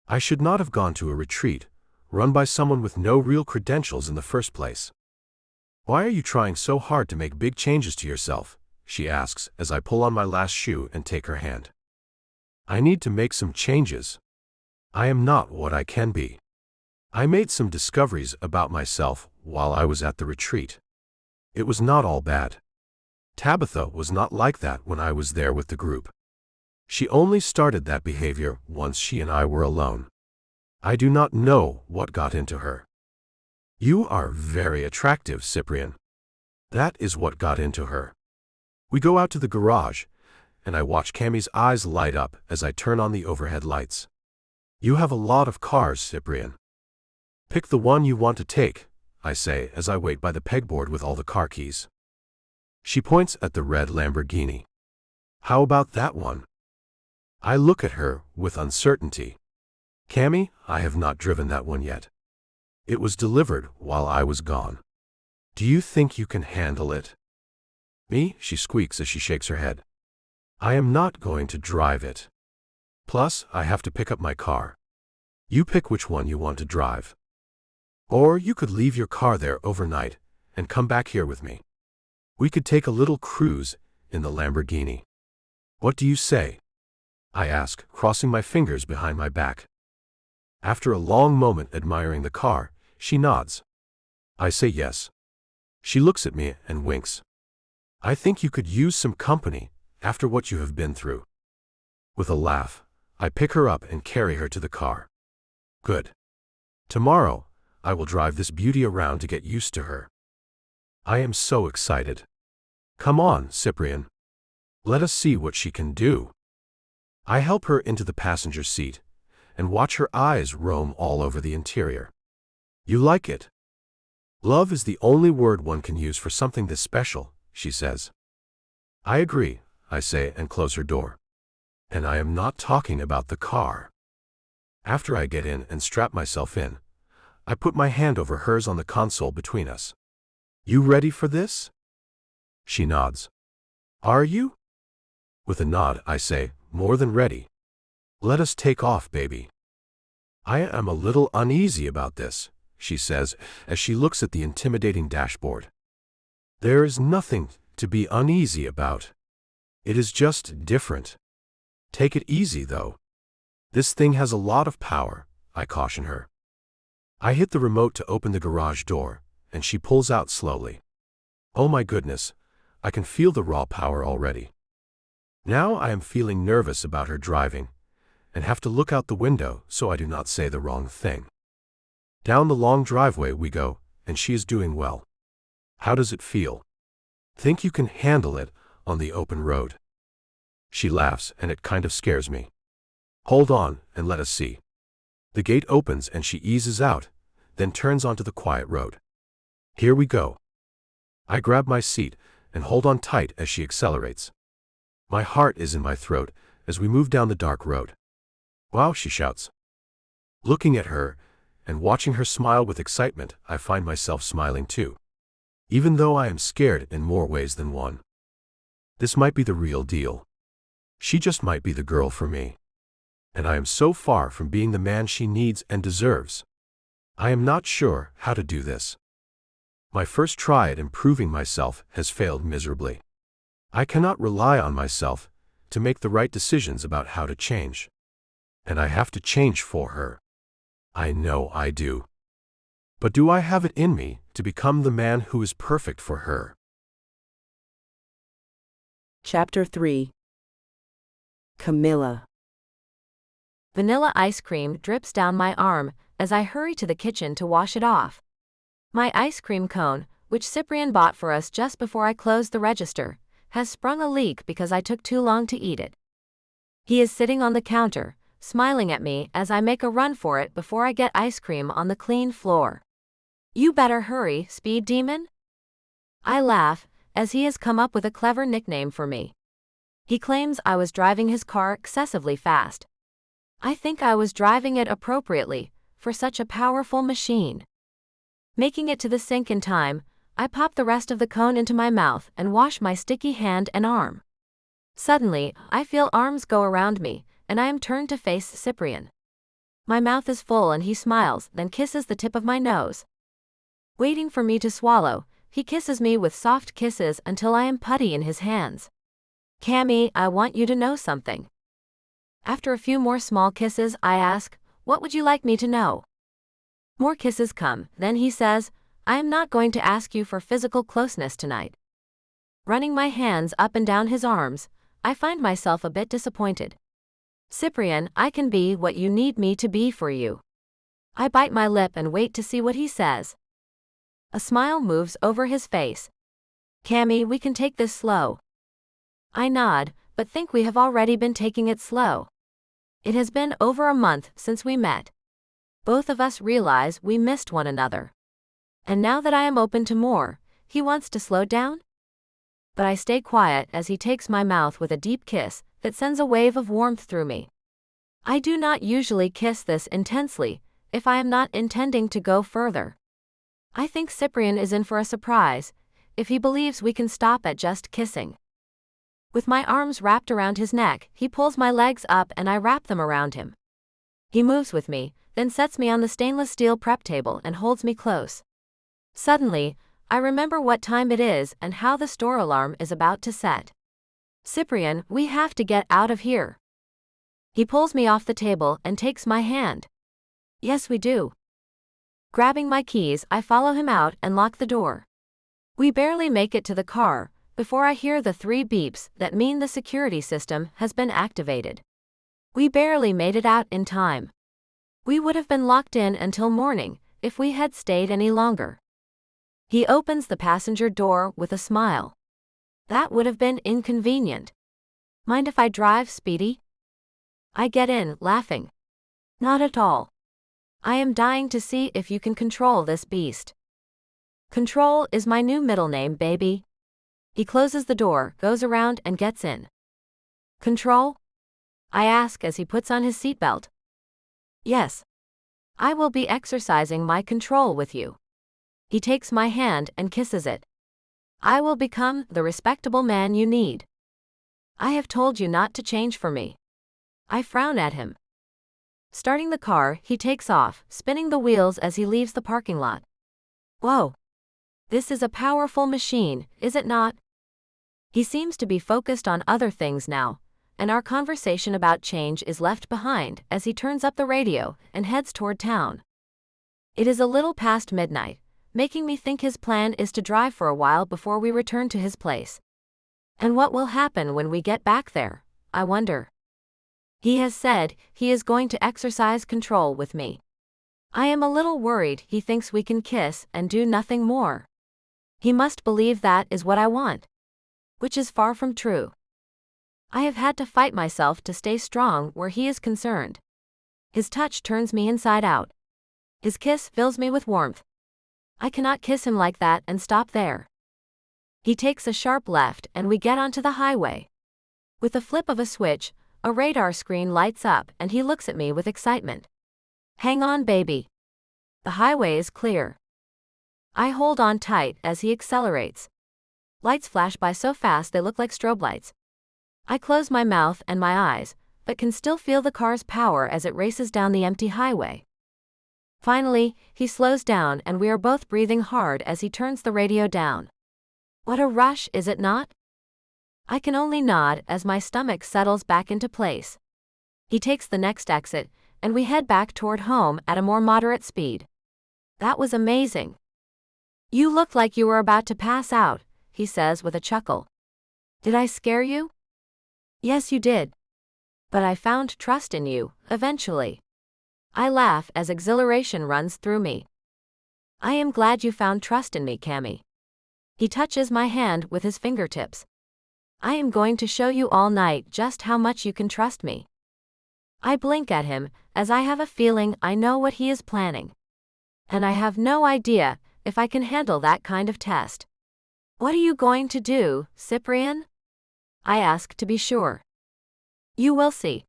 Speaker 2: I should not have gone to a retreat, run by someone with no real credentials in the first place. Why are you trying so hard to make big changes to yourself? She asks as I pull on my last shoe and take her hand. I need to make some changes. I am not what I can be. I made some discoveries about myself while I was at the retreat. It was not all bad. Tabitha was not like that when I was there with the group. She only started that behavior once she and I were alone. I do not know what got into her. You are very attractive, Cyprian. That is what got into her. We go out to the garage, and I watch Cammy's eyes light up as I turn on the overhead lights. You have a lot of cars, Cyprian. Pick the one you want to take, I say as I wait by the pegboard with all the car keys. She points at the red Lamborghini. How about that one? I look at her with uncertainty. Cammy, I have not driven that one yet. It was delivered while I was gone. Do you think you can handle it? Me, she squeaks as she shakes her head. I am not going to drive it. Plus, I have to pick up my car. You pick which one you want to drive. Or you could leave your car there overnight and come back here with me. We could take a little cruise in the Lamborghini. What do you say? I ask, crossing my fingers behind my back. After a long moment admiring the car, she nods. I say yes. She looks at me and winks. I think you could use some company after what you have been through. With a laugh, I pick her up and carry her to the car. Good. Tomorrow, I will drive this beauty around to get used to her. I am so excited. Come on, Cyprian. Let us see what she can do. I help her into the passenger seat and watch her eyes roam all over the interior. You like it? Love is the only word one can use for something this special, she says. I agree, I say and close her door. And I am not talking about the car. After I get in and strap myself in, I put my hand over hers on the console between us. You ready for this? She nods. Are you? With a nod, I say, more than ready. Let us take off, baby. I am a little uneasy about this, she says as she looks at the intimidating dashboard. There is nothing to be uneasy about. It is just different. Take it easy, though. This thing has a lot of power, I caution her. I hit the remote to open the garage door, and she pulls out slowly. Oh my goodness, I can feel the raw power already. Now I am feeling nervous about her driving, and have to look out the window so I do not say the wrong thing. Down the long driveway we go, and she is doing well. How does it feel? Think you can handle it on the open road? She laughs, and it kind of scares me. Hold on, and let us see. The gate opens and she eases out, then turns onto the quiet road. Here we go. I grab my seat and hold on tight as she accelerates. My heart is in my throat as we move down the dark road. Wow, she shouts. Looking at her and watching her smile with excitement, I find myself smiling too. Even though I am scared in more ways than one. This might be the real deal. She just might be the girl for me. And I am so far from being the man she needs and deserves. I am not sure how to do this. My first try at improving myself has failed miserably. I cannot rely on myself to make the right decisions about how to change. And I have to change for her. I know I do. But do I have it in me to become the man who is perfect for her?
Speaker 1: Chapter 3. Camilla.
Speaker 3: Vanilla ice cream drips down my arm as I hurry to the kitchen to wash it off. My ice cream cone, which Cyprian bought for us just before I closed the register, has sprung a leak because I took too long to eat it. He is sitting on the counter, smiling at me as I make a run for it before I get ice cream on the clean floor. You better hurry, Speed Demon. I laugh, as he has come up with a clever nickname for me. He claims I was driving his car excessively fast. I think I was driving it appropriately, for such a powerful machine. Making it to the sink in time, I pop the rest of the cone into my mouth and wash my sticky hand and arm. Suddenly, I feel arms go around me, and I am turned to face Cyprian. My mouth is full and he smiles, then kisses the tip of my nose. Waiting for me to swallow, he kisses me with soft kisses until I am putty in his hands. Cammy, I want you to know something. After a few more small kisses, I ask, what would you like me to know? More kisses come, then he says, I am not going to ask you for physical closeness tonight. Running my hands up and down his arms, I find myself a bit disappointed. Cyprian, I can be what you need me to be for you. I bite my lip and wait to see what he says. A smile moves over his face. Cammy, we can take this slow. I nod, but think we have already been taking it slow. It has been over a month since we met. Both of us realize we missed one another. And now that I am open to more, he wants to slow down? But I stay quiet as he takes my mouth with a deep kiss that sends a wave of warmth through me. I do not usually kiss this intensely, if I am not intending to go further. I think Cyprian is in for a surprise, if he believes we can stop at just kissing. With my arms wrapped around his neck, he pulls my legs up and I wrap them around him. He moves with me, then sets me on the stainless steel prep table and holds me close. Suddenly, I remember what time it is and how the store alarm is about to set. Cyprian, we have to get out of here. He pulls me off the table and takes my hand. Yes, we do. Grabbing my keys, I follow him out and lock the door. We barely make it to the car before I hear the 3 beeps that mean the security system has been activated. We barely made it out in time. We would have been locked in until morning if we had stayed any longer. He opens the passenger door with a smile. That would have been inconvenient. Mind if I drive, Speedy? I get in, laughing. Not at all. I am dying to see if you can control this beast. Control is my new middle name, baby. He closes the door, goes around and gets in. Control? I ask as he puts on his seatbelt. Yes. I will be exercising my control with you. He takes my hand and kisses it. I will become the respectable man you need. I have told you not to change for me. I frown at him. Starting the car, he takes off, spinning the wheels as he leaves the parking lot. Whoa! This is a powerful machine, is it not? He seems to be focused on other things now, and our conversation about change is left behind as he turns up the radio and heads toward town. It is a little past midnight, making me think his plan is to drive for a while before we return to his place. And what will happen when we get back there, I wonder. He has said he is going to exercise control with me. I am a little worried he thinks we can kiss and do nothing more. He must believe that is what I want. Which is far from true. I have had to fight myself to stay strong where he is concerned. His touch turns me inside out. His kiss fills me with warmth. I cannot kiss him like that and stop there. He takes a sharp left and we get onto the highway. With the flip of a switch, a radar screen lights up and he looks at me with excitement. Hang on, baby. The highway is clear. I hold on tight as he accelerates. Lights flash by so fast they look like strobe lights. I close my mouth and my eyes, but can still feel the car's power as it races down the empty highway. Finally, he slows down and we are both breathing hard as he turns the radio down. What a rush, is it not? I can only nod as my stomach settles back into place. He takes the next exit, and we head back toward home at a more moderate speed. That was amazing. You looked like you were about to pass out, he says with a chuckle. Did I scare you? Yes, you did. But I found trust in you, eventually. I laugh as exhilaration runs through me. I am glad you found trust in me, Cammy. He touches my hand with his fingertips. I am going to show you all night just how much you can trust me. I blink at him, as I have a feeling I know what he is planning. And I have no idea if I can handle that kind of test. What are you going to do, Cyprian? I ask to be sure. You will see.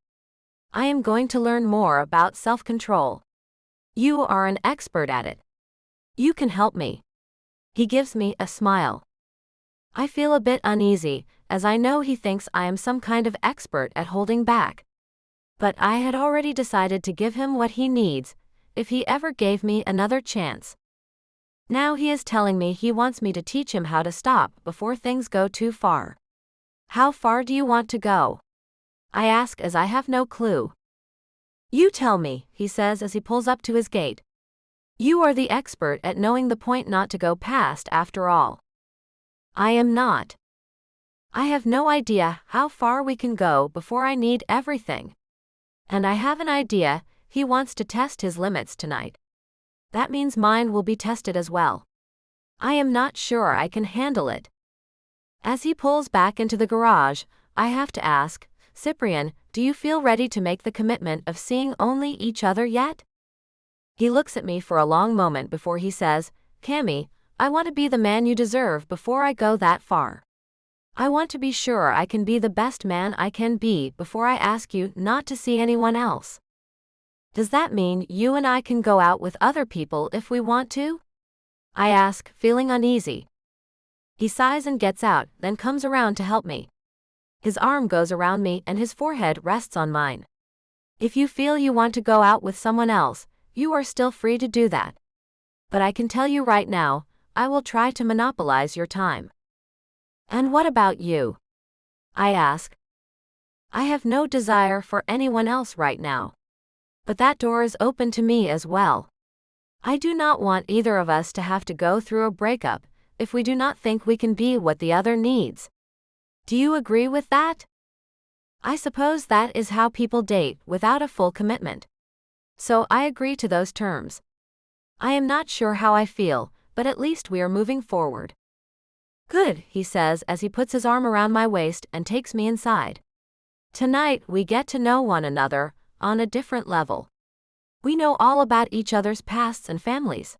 Speaker 3: I am going to learn more about self-control. You are an expert at it. You can help me. He gives me a smile. I feel a bit uneasy, as I know he thinks I am some kind of expert at holding back. But I had already decided to give him what he needs, if he ever gave me another chance. Now he is telling me he wants me to teach him how to stop before things go too far. How far do you want to go? I ask as I have no clue. You tell me, he says as he pulls up to his gate. You are the expert at knowing the point not to go past after all. I am not. I have no idea how far we can go before I need everything. And I have an idea, he wants to test his limits tonight. That means mine will be tested as well. I am not sure I can handle it. As he pulls back into the garage, I have to ask, Cyprian, do you feel ready to make the commitment of seeing only each other yet? He looks at me for a long moment before he says, Cammy, I want to be the man you deserve before I go that far. I want to be sure I can be the best man I can be before I ask you not to see anyone else. Does that mean you and I can go out with other people if we want to? I ask, feeling uneasy. He sighs and gets out, then comes around to help me. His arm goes around me and his forehead rests on mine. If you feel you want to go out with someone else, you are still free to do that. But I can tell you right now, I will try to monopolize your time. And what about you? I ask. I have no desire for anyone else right now. But that door is open to me as well. I do not want either of us to have to go through a breakup if we do not think we can be what the other needs. Do you agree with that? I suppose that is how people date without a full commitment. So I agree to those terms. I am not sure how I feel, but at least we are moving forward. Good, he says as he puts his arm around my waist and takes me inside. Tonight we get to know one another on a different level. We know all about each other's pasts and families.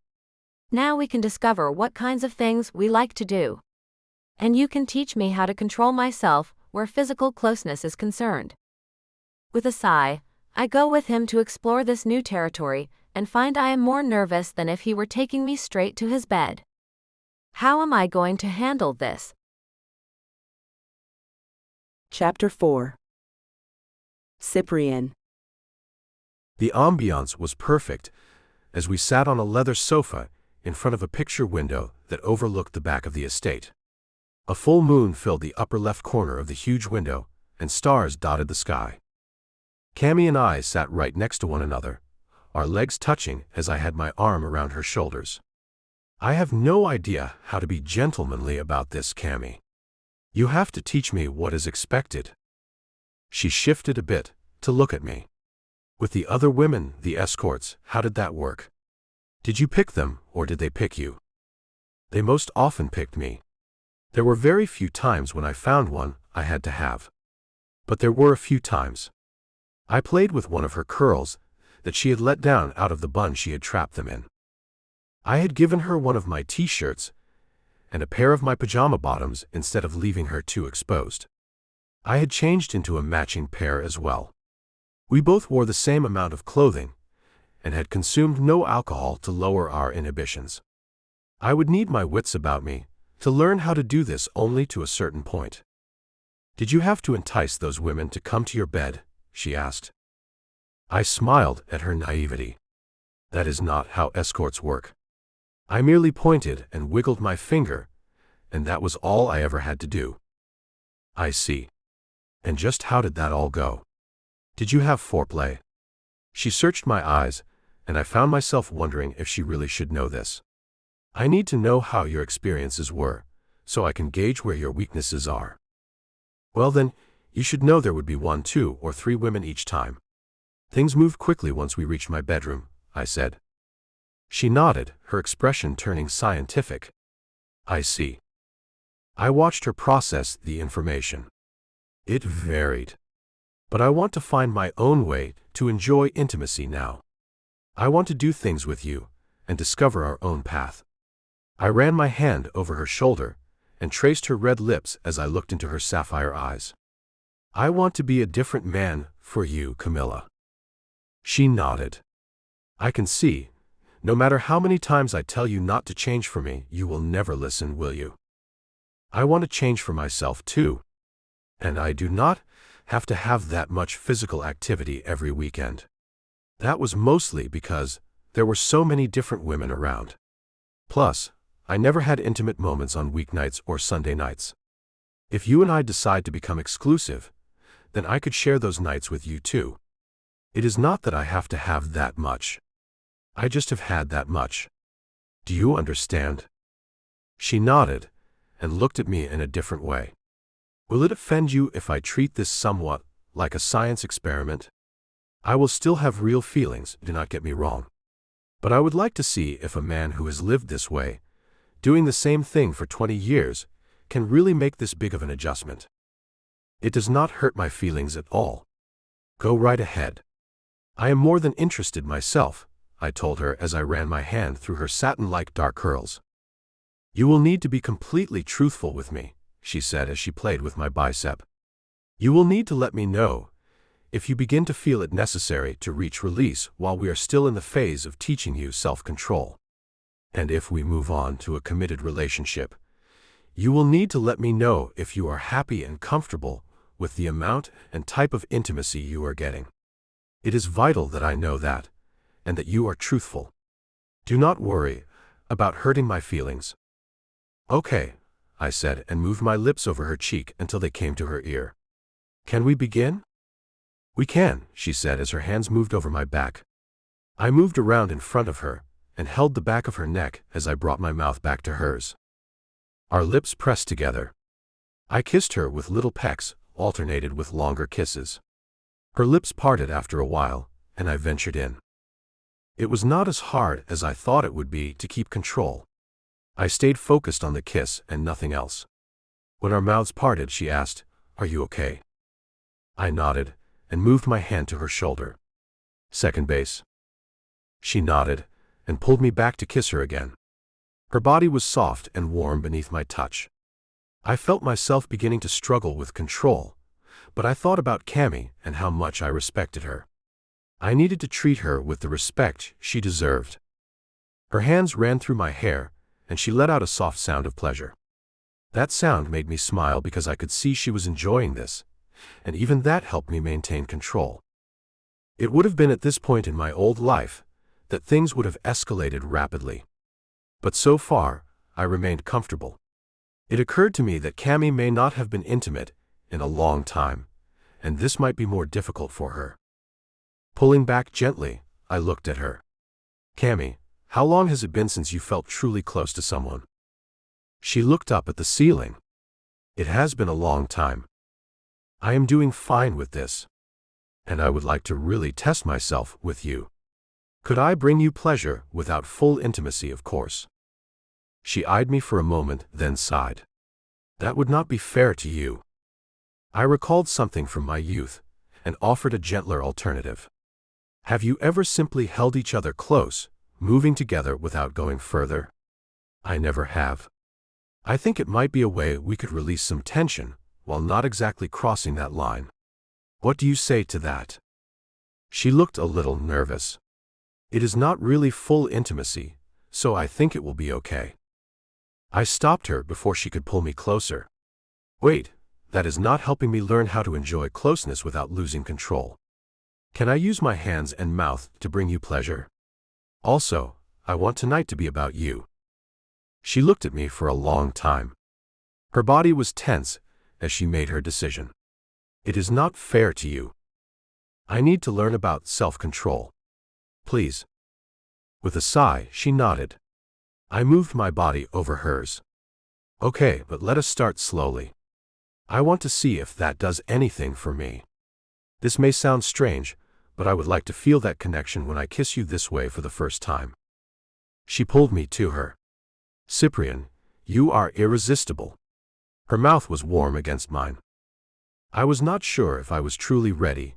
Speaker 3: Now we can discover what kinds of things we like to do. And you can teach me how to control myself where physical closeness is concerned. With a sigh, I go with him to explore this new territory and find I am more nervous than if he were taking me straight to his bed. How am I going to handle this?
Speaker 1: Chapter 4. Cyprian.
Speaker 2: The ambiance was perfect, as we sat on a leather sofa in front of a picture window that overlooked the back of the estate. A full moon filled the upper left corner of the huge window, and stars dotted the sky. Cammy and I sat right next to one another, our legs touching as I had my arm around her shoulders. I have no idea how to be gentlemanly about this, Cammy. You have to teach me what is expected. She shifted a bit to look at me. With the other women, the escorts, how did that work? Did you pick them, or did they pick you? They most often picked me. There were very few times when I found one I had to have. But there were a few times. I played with one of her curls that she had let down out of the bun she had trapped them in. I had given her one of my t-shirts and a pair of my pajama bottoms instead of leaving her too exposed. I had changed into a matching pair as well. We both wore the same amount of clothing and had consumed no alcohol to lower our inhibitions. I would need my wits about me to learn how to do this only to a certain point. Did you have to entice those women to come to your bed? She asked. I smiled at her naivety. That is not how escorts work. I merely pointed and wiggled my finger, and that was all I ever had to do. I see. And just how did that all go? Did you have foreplay? She searched my eyes, and I found myself wondering if she really should know this. I need to know how your experiences were, so I can gauge where your weaknesses are. Well then, you should know there would be 1, 2, or 3 women each time. Things moved quickly once we reached my bedroom, I said. She nodded, her expression turning scientific. I see. I watched her process the information. It varied. But I want to find my own way to enjoy intimacy now. I want to do things with you and discover our own path. I ran my hand over her shoulder and traced her red lips as I looked into her sapphire eyes. I want to be a different man for you, Camilla. She nodded. I can see. No matter how many times I tell you not to change for me, you will never listen, will you? I want to change for myself too. And I do not have to have that much physical activity every weekend. That was mostly because there were so many different women around. Plus, I never had intimate moments on weeknights or Sunday nights. If you and I decide to become exclusive, then I could share those nights with you too. It is not that I have to have that much. I just have had that much. Do you understand? She nodded and looked at me in a different way. Will it offend you if I treat this somewhat like a science experiment? I will still have real feelings, do not get me wrong. But I would like to see if a man who has lived this way, doing the same thing for 20 years, can really make this big of an adjustment. It does not hurt my feelings at all. Go right ahead. I am more than interested myself, I told her as I ran my hand through her satin-like dark curls. You will need to be completely truthful with me, she said as she played with my bicep. You will need to let me know if you begin to feel it necessary to reach release while we are still in the phase of teaching you self-control. And if we move on to a committed relationship, you will need to let me know if you are happy and comfortable with the amount and type of intimacy you are getting. It is vital that I know that, and that you are truthful. Do not worry about hurting my feelings. Okay, I said and moved my lips over her cheek until they came to her ear. Can we begin? We can, she said as her hands moved over my back. I moved around in front of her and held the back of her neck as I brought my mouth back to hers. Our lips pressed together. I kissed her with little pecks, alternated with longer kisses. Her lips parted after a while, and I ventured in. It was not as hard as I thought it would be to keep control. I stayed focused on the kiss and nothing else. When our mouths parted, she asked, "Are you okay?" I nodded and moved my hand to her shoulder. Second base. She nodded and pulled me back to kiss her again. Her body was soft and warm beneath my touch. I felt myself beginning to struggle with control, but I thought about Cammy and how much I respected her. I needed to treat her with the respect she deserved. Her hands ran through my hair, and she let out a soft sound of pleasure. That sound made me smile because I could see she was enjoying this, and even that helped me maintain control. It would have been at this point in my old life that things would have escalated rapidly. But so far, I remained comfortable. It occurred to me that Cammy may not have been intimate in a long time, and this might be more difficult for her. Pulling back gently, I looked at her. Cammy, how long has it been since you felt truly close to someone? She looked up at the ceiling. It has been a long time. I am doing fine with this. And I would like to really test myself with you. Could I bring you pleasure without full intimacy, of course? She eyed me for a moment, then sighed. That would not be fair to you. I recalled something from my youth and offered a gentler alternative. Have you ever simply held each other close, moving together without going further? I never have. I think it might be a way we could release some tension while not exactly crossing that line. What do you say to that? She looked a little nervous. It is not really full intimacy, so I think it will be okay. I stopped her before she could pull me closer. Wait, that is not helping me learn how to enjoy closeness without losing control. Can I use my hands and mouth to bring you pleasure? Also, I want tonight to be about you. She looked at me for a long time. Her body was tense as she made her decision. It is not fair to you. I need to learn about self-control. Please. With a sigh, she nodded. I moved my body over hers. Okay, but let us start slowly. I want to see if that does anything for me. This may sound strange, but I would like to feel that connection when I kiss you this way for the first time. She pulled me to her. Cyprian, you are irresistible. Her mouth was warm against mine. I was not sure if I was truly ready,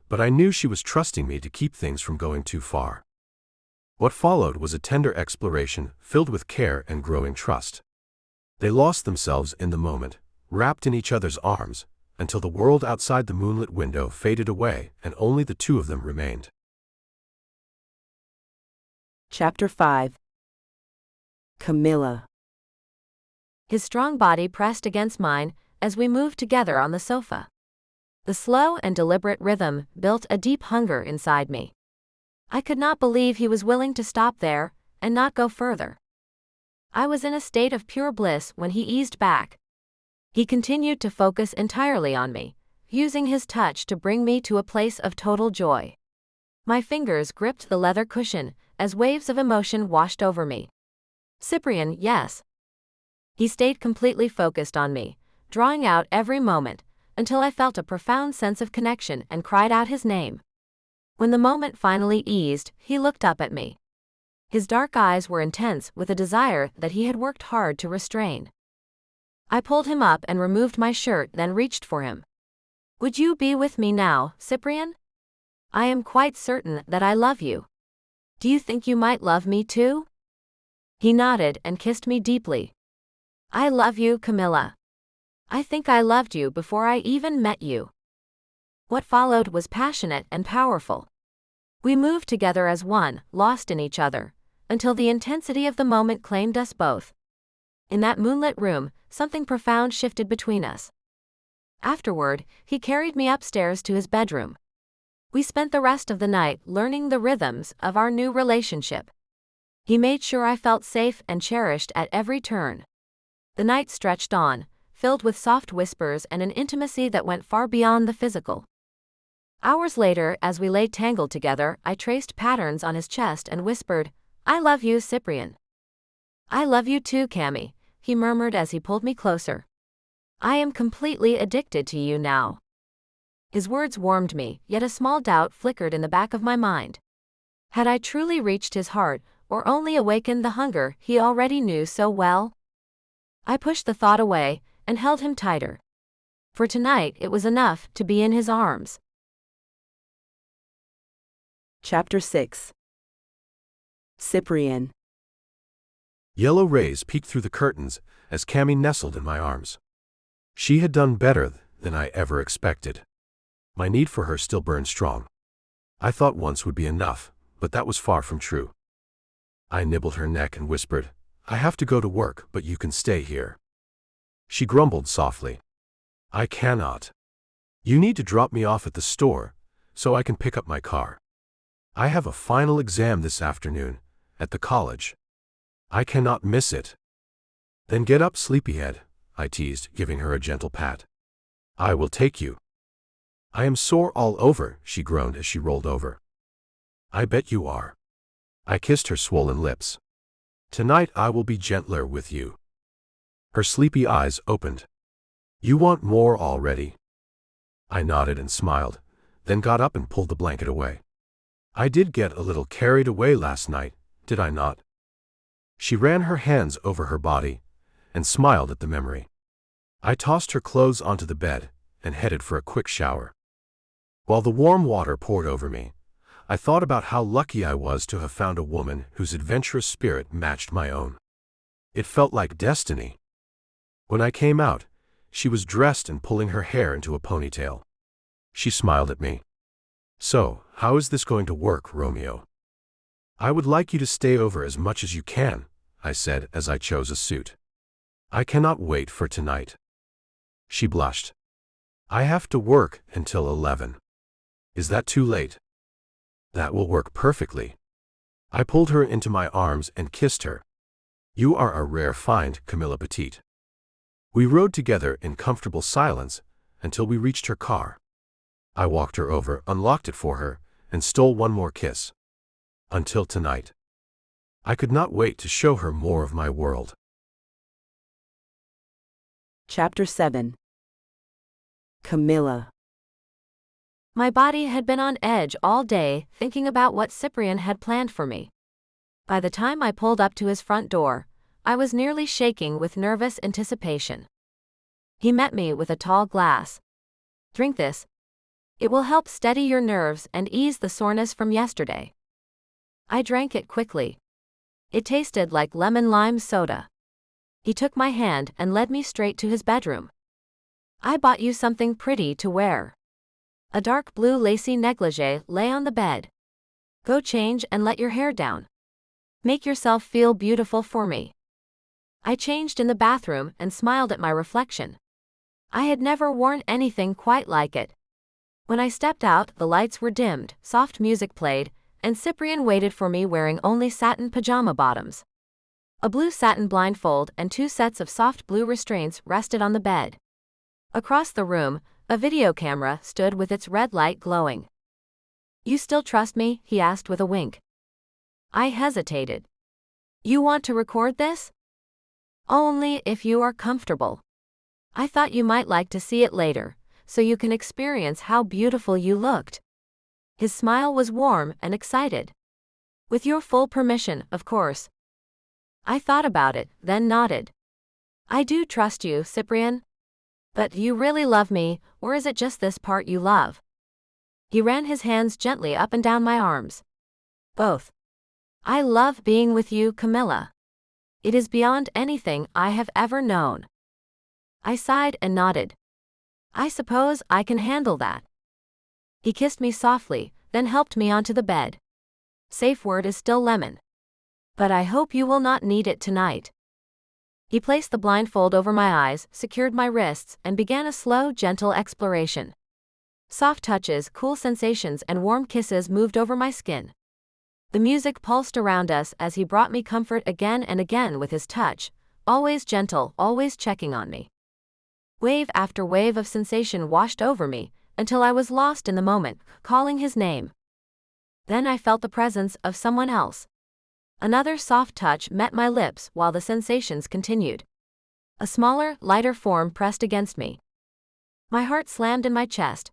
Speaker 2: but I knew she was trusting me to keep things from going too far. What followed was a tender exploration filled with care and growing trust. They lost themselves in the moment, wrapped in each other's arms, until the world outside the moonlit window faded away and only the two of them remained.
Speaker 1: Chapter 5. Camilla.
Speaker 3: His strong body pressed against mine as we moved together on the sofa. The slow and deliberate rhythm built a deep hunger inside me. I could not believe he was willing to stop there and not go further. I was in a state of pure bliss when he eased back. He continued to focus entirely on me, using his touch to bring me to a place of total joy. My fingers gripped the leather cushion as waves of emotion washed over me. Cyprian, yes. He stayed completely focused on me, drawing out every moment, until I felt a profound sense of connection and cried out his name. When the moment finally eased, he looked up at me. His dark eyes were intense with a desire that he had worked hard to restrain. I pulled him up and removed my shirt, then reached for him. Would you be with me now, Cyprian? I am quite certain that I love you. Do you think you might love me too? He nodded and kissed me deeply. I love you, Camilla. I think I loved you before I even met you. What followed was passionate and powerful. We moved together as one, lost in each other, until the intensity of the moment claimed us both. In that moonlit room, something profound shifted between us. Afterward, he carried me upstairs to his bedroom. We spent the rest of the night learning the rhythms of our new relationship. He made sure I felt safe and cherished at every turn. The night stretched on, filled with soft whispers and an intimacy that went far beyond the physical. Hours later, as we lay tangled together, I traced patterns on his chest and whispered, I love you, Cyprian. I love you too, Cammy, he murmured as he pulled me closer. I am completely addicted to you now. His words warmed me, yet a small doubt flickered in the back of my mind. Had I truly reached his heart, or only awakened the hunger he already knew so well? I pushed the thought away and held him tighter. For tonight it was enough to be in his arms.
Speaker 1: Chapter 6. Cyprian.
Speaker 2: Yellow rays peeked through the curtains as Cammy nestled in my arms. She had done better than I ever expected. My need for her still burned strong. I thought once would be enough, but that was far from true. I nibbled her neck and whispered, I have to go to work, but you can stay here. She grumbled softly. I cannot. You need to drop me off at the store, so I can pick up my car. I have a final exam this afternoon, at the college. I cannot miss it. Then get up, sleepyhead, I teased, giving her a gentle pat. I will take you. I am sore all over, she groaned as she rolled over. I bet you are. I kissed her swollen lips. Tonight I will be gentler with you. Her sleepy eyes opened. You want more already? I nodded and smiled, then got up and pulled the blanket away. I did get a little carried away last night, did I not? She ran her hands over her body and smiled at the memory. I tossed her clothes onto the bed and headed for a quick shower. While the warm water poured over me, I thought about how lucky I was to have found a woman whose adventurous spirit matched my own. It felt like destiny. When I came out, she was dressed and pulling her hair into a ponytail. She smiled at me. So, how is this going to work, Romeo? I would like you to stay over as much as you can, I said as I chose a suit. I cannot wait for tonight. She blushed. I have to work until 11. Is that too late? That will work perfectly. I pulled her into my arms and kissed her. You are a rare find, Camilla Petite. We rode together in comfortable silence until we reached her car. I walked her over, unlocked it for her, and stole one more kiss. Until tonight. I could not wait to show her more of my world.
Speaker 1: Chapter 7. Camilla.
Speaker 3: My body had been on edge all day, thinking about what Cyprian had planned for me. By the time I pulled up to his front door, I was nearly shaking with nervous anticipation. He met me with a tall glass. Drink this. It will help steady your nerves and ease the soreness from yesterday. I drank it quickly. It tasted like lemon-lime soda. He took my hand and led me straight to his bedroom. I bought you something pretty to wear. A dark blue lacy negligee lay on the bed. Go change and let your hair down. Make yourself feel beautiful for me. I changed in the bathroom and smiled at my reflection. I had never worn anything quite like it. When I stepped out, the lights were dimmed, soft music played, and Cyprian waited for me wearing only satin pajama bottoms. A blue satin blindfold and 2 sets of soft blue restraints rested on the bed. Across the room, a video camera stood with its red light glowing. "You still trust me?" he asked with a wink. I hesitated. "You want to record this?" "Only if you are comfortable. I thought you might like to see it later, so you can experience how beautiful you looked." His smile was warm and excited. "With your full permission, of course." I thought about it, then nodded. "I do trust you, Cyprian. But do you really love me, or is it just this part you love?" He ran his hands gently up and down my arms. "Both. I love being with you, Camilla. It is beyond anything I have ever known." I sighed and nodded. "I suppose I can handle that." He kissed me softly, then helped me onto the bed. "Safe word is still lemon. But I hope you will not need it tonight." He placed the blindfold over my eyes, secured my wrists, and began a slow, gentle exploration. Soft touches, cool sensations, and warm kisses moved over my skin. The music pulsed around us as he brought me comfort again and again with his touch, always gentle, always checking on me. Wave after wave of sensation washed over me, until I was lost in the moment, calling his name. Then I felt the presence of someone else. Another soft touch met my lips while the sensations continued. A smaller, lighter form pressed against me. My heart slammed in my chest.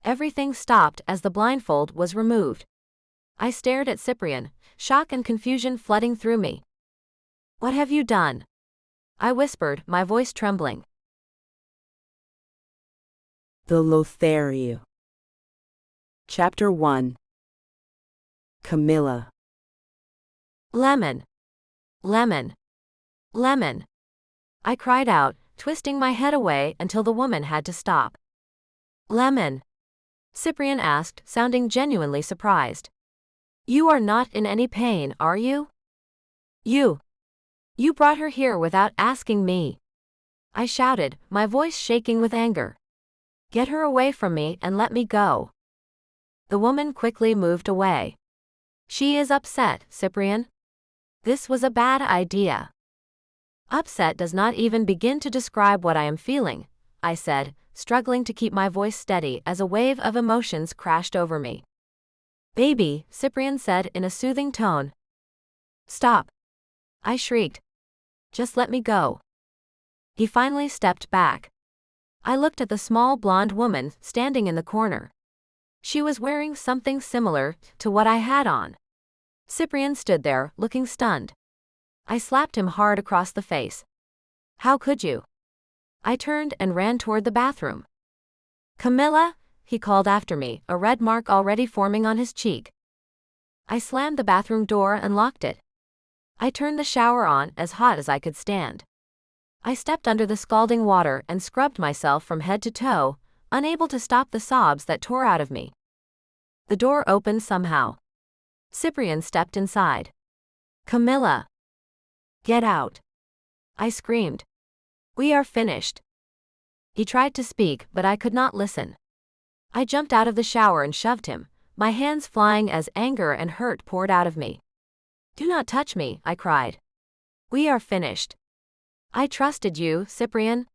Speaker 3: Everything stopped as the blindfold was removed. I stared at Cyprian, shock and confusion flooding through me. "What have you done?" I whispered, my voice trembling.
Speaker 1: The Lothario. Chapter 1. Camilla.
Speaker 3: "Lemon. Lemon. Lemon." I cried out, twisting my head away until the woman had to stop. "Lemon?" Cyprian asked, sounding genuinely surprised. "You are not in any pain, are you? You brought her here without asking me." I shouted, my voice shaking with anger. "Get her away from me and let me go." The woman quickly moved away. "She is upset, Cyprian. This was a bad idea." "Upset does not even begin to describe what I am feeling," I said, struggling to keep my voice steady as a wave of emotions crashed over me. "Baby," Cyprian said in a soothing tone. "Stop," I shrieked. "Just let me go." He finally stepped back. I looked at the small blonde woman standing in the corner. She was wearing something similar to what I had on. Cyprian stood there, looking stunned. I slapped him hard across the face. "How could you?" I turned and ran toward the bathroom. "Camilla," he called after me, a red mark already forming on his cheek. I slammed the bathroom door and locked it. I turned the shower on, as hot as I could stand. I stepped under the scalding water and scrubbed myself from head to toe, unable to stop the sobs that tore out of me. The door opened somehow. Cyprian stepped inside. "Camilla. Get out." I screamed. "We are finished." He tried to speak, but I could not listen. I jumped out of the shower and shoved him, my hands flying as anger and hurt poured out of me. "Do not touch me," I cried. "We are finished. I trusted you, Cyprian.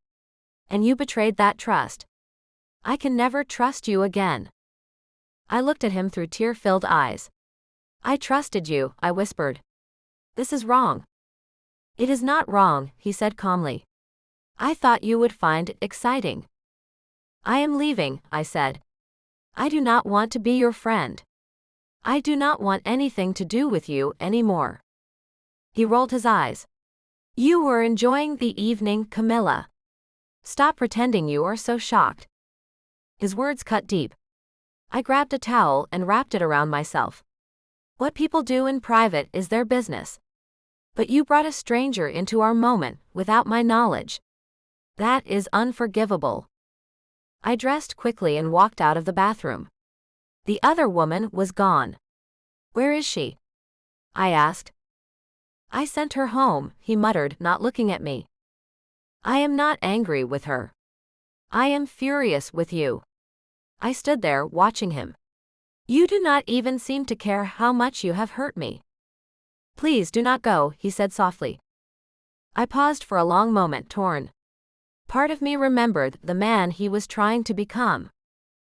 Speaker 3: And you betrayed that trust. I can never trust you again." I looked at him through tear-filled eyes. "I trusted you," I whispered. "This is wrong." "It is not wrong," he said calmly. "I thought you would find it exciting." "I am leaving," I said. "I do not want to be your friend. I do not want anything to do with you anymore." He rolled his eyes. "You were enjoying the evening, Camilla. Stop pretending you are so shocked." His words cut deep. I grabbed a towel and wrapped it around myself. "What people do in private is their business. But you brought a stranger into our moment without my knowledge. That is unforgivable." I dressed quickly and walked out of the bathroom. The other woman was gone. "Where is she?" I asked. I sent her home, he muttered, not looking at me. I am not angry with her. I am furious with you. I stood there, watching him. You do not even seem to care how much you have hurt me. Please do not go, he said softly. I paused for a long moment, torn. Part of me remembered the man he was trying to become.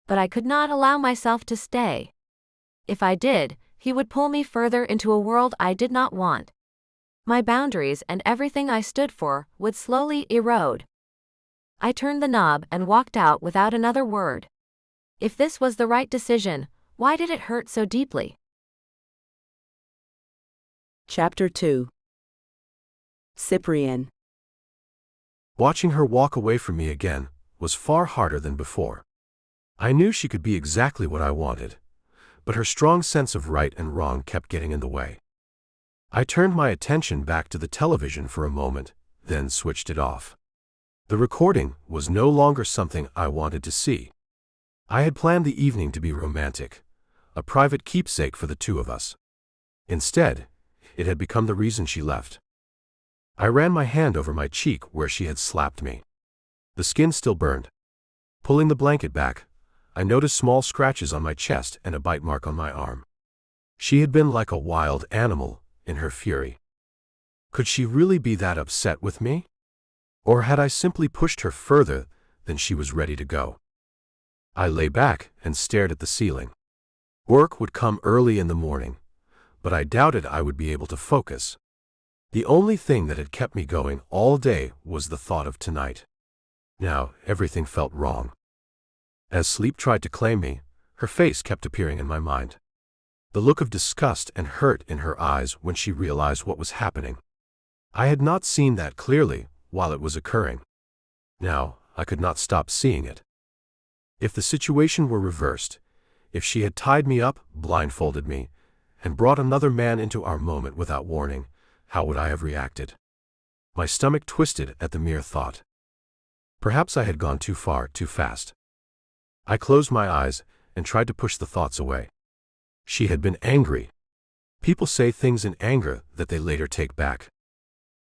Speaker 3: But I could not allow myself to stay. If I did, he would pull me further into a world I did not want. My boundaries and everything I stood for would slowly erode. I turned the knob and walked out without another word. If this was the right decision, why did it hurt so deeply?
Speaker 1: Chapter 2. Cyprian.
Speaker 2: Watching her walk away from me again was far harder than before. I knew she could be exactly what I wanted, but her strong sense of right and wrong kept getting in the way. I turned my attention back to the television for a moment, then switched it off. The recording was no longer something I wanted to see. I had planned the evening to be romantic, a private keepsake for the two of us. Instead, it had become the reason she left. I ran my hand over my cheek where she had slapped me. The skin still burned. Pulling the blanket back, I noticed small scratches on my chest and a bite mark on my arm. She had been like a wild animal in her fury. Could she really be that upset with me? Or had I simply pushed her further than she was ready to go? I lay back and stared at the ceiling. Work would come early in the morning, but I doubted I would be able to focus. The only thing that had kept me going all day was the thought of tonight. Now, everything felt wrong. As sleep tried to claim me, her face kept appearing in my mind. The look of disgust and hurt in her eyes when she realized what was happening. I had not seen that clearly while it was occurring. Now, I could not stop seeing it. If the situation were reversed, if she had tied me up, blindfolded me, and brought another man into our moment without warning, how would I have reacted? My stomach twisted at the mere thought. Perhaps I had gone too far, too fast. I closed my eyes and tried to push the thoughts away. She had been angry. People say things in anger that they later take back.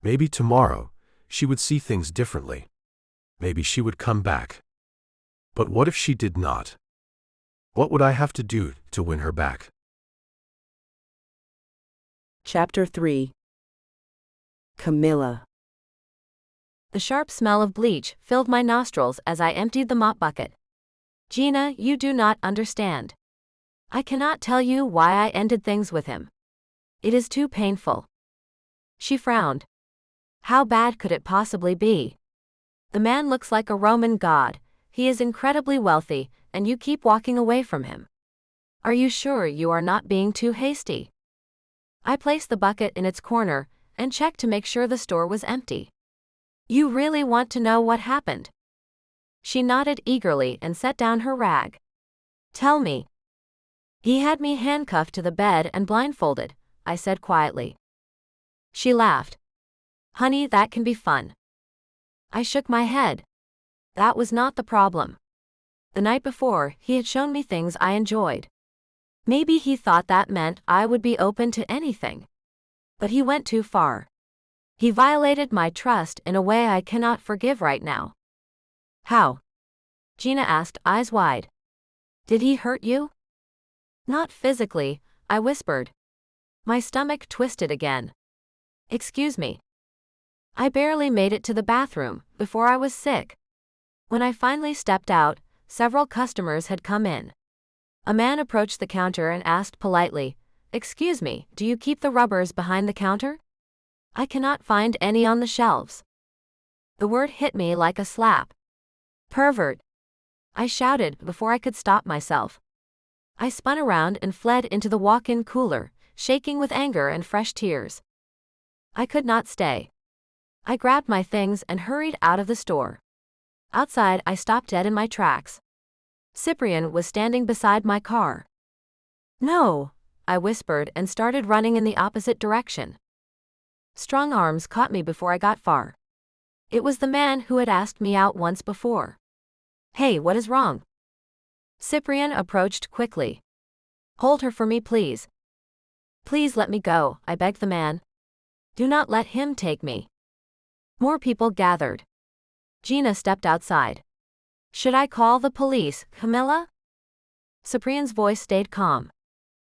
Speaker 2: Maybe tomorrow, she would see things differently. Maybe she would come back. But what if she did not? What would I have to do to win her back?
Speaker 1: Chapter 3. Camilla.
Speaker 3: The sharp smell of bleach filled my nostrils as I emptied the mop bucket. Gina, you do not understand. I cannot tell you why I ended things with him. It is too painful. She frowned. How bad could it possibly be? The man looks like a Roman god. He is incredibly wealthy, and you keep walking away from him. Are you sure you are not being too hasty? I placed the bucket in its corner and checked to make sure the store was empty. You really want to know what happened? She nodded eagerly and set down her rag. Tell me. He had me handcuffed to the bed and blindfolded, I said quietly. She laughed. Honey, that can be fun. I shook my head. That was not the problem. The night before, he had shown me things I enjoyed. Maybe he thought that meant I would be open to anything. But he went too far. He violated my trust in a way I cannot forgive right now. How? Gina asked, eyes wide. Did he hurt you? Not physically, I whispered. My stomach twisted again. Excuse me. I barely made it to the bathroom before I was sick. When I finally stepped out, several customers had come in. A man approached the counter and asked politely, "Excuse me, do you keep the rubbers behind the counter? I cannot find any on the shelves." The word hit me like a slap. Pervert! I shouted before I could stop myself. I spun around and fled into the walk-in cooler, shaking with anger and fresh tears. I could not stay. I grabbed my things and hurried out of the store. Outside, I stopped dead in my tracks. Cyprian was standing beside my car. No, I whispered and started running in the opposite direction. Strong arms caught me before I got far. It was the man who had asked me out once before. Hey, what is wrong? Cyprian approached quickly. Hold her for me, please. Please let me go, I begged the man. Do not let him take me. More people gathered. Gina stepped outside. Should I call the police, Camilla? Cyprian's voice stayed calm.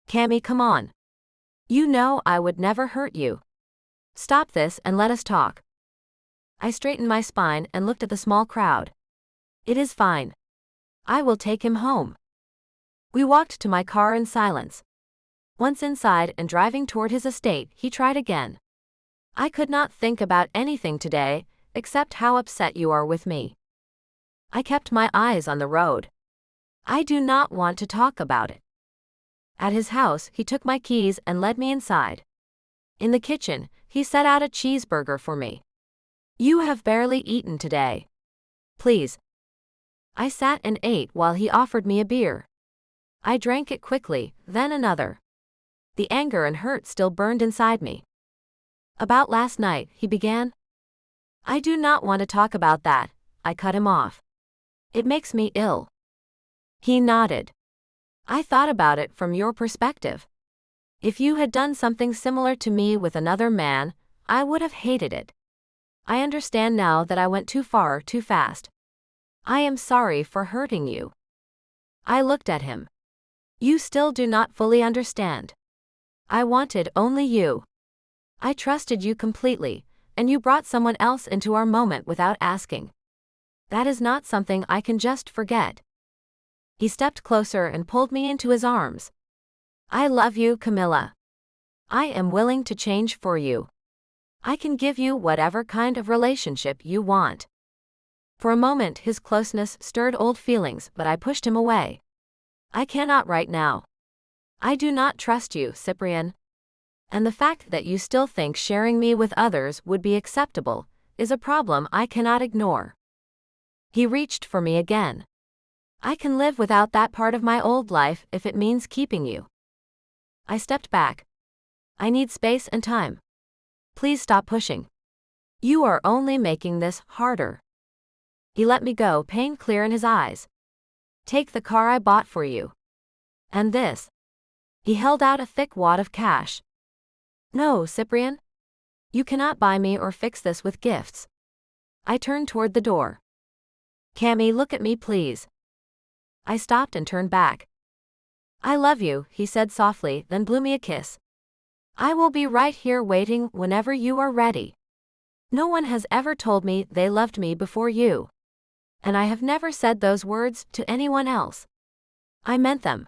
Speaker 3: Cammy, come on. You know I would never hurt you. Stop this and let us talk. I straightened my spine and looked at the small crowd. It is fine. I will take him home. We walked to my car in silence. Once inside and driving toward his estate, he tried again. I could not think about anything today, except how upset you are with me. I kept my eyes on the road. I do not want to talk about it. At his house, he took my keys and led me inside. In the kitchen, he set out a cheeseburger for me. You have barely eaten today. Please. I sat and ate while he offered me a beer. I drank it quickly, then another. The anger and hurt still burned inside me. About last night, he began. I do not want to talk about that, I cut him off. It makes me ill. He nodded. I thought about it from your perspective. If you had done something similar to me with another man, I would have hated it. I understand now that I went too far too fast. I am sorry for hurting you. I looked at him. You still do not fully understand. I wanted only you. I trusted you completely, and you brought someone else into our moment without asking. That is not something I can just forget. He stepped closer and pulled me into his arms. I love you, Camilla. I am willing to change for you. I can give you whatever kind of relationship you want. For a moment his closeness stirred old feelings, but I pushed him away. I cannot right now. I do not trust you, Cyprian. And the fact that you still think sharing me with others would be acceptable is a problem I cannot ignore. He reached for me again. I can live without that part of my old life if it means keeping you. I stepped back. I need space and time. Please stop pushing. You are only making this harder. He let me go, pain clear in his eyes. Take the car I bought for you. And this. He held out a thick wad of cash. No, Cyprian. You cannot buy me or fix this with gifts. I turned toward the door. Cammy, look at me please. I stopped and turned back. I love you, he said softly, then blew me a kiss. I will be right here waiting whenever you are ready. No one has ever told me they loved me before you. And I have never said those words to anyone else. I meant them.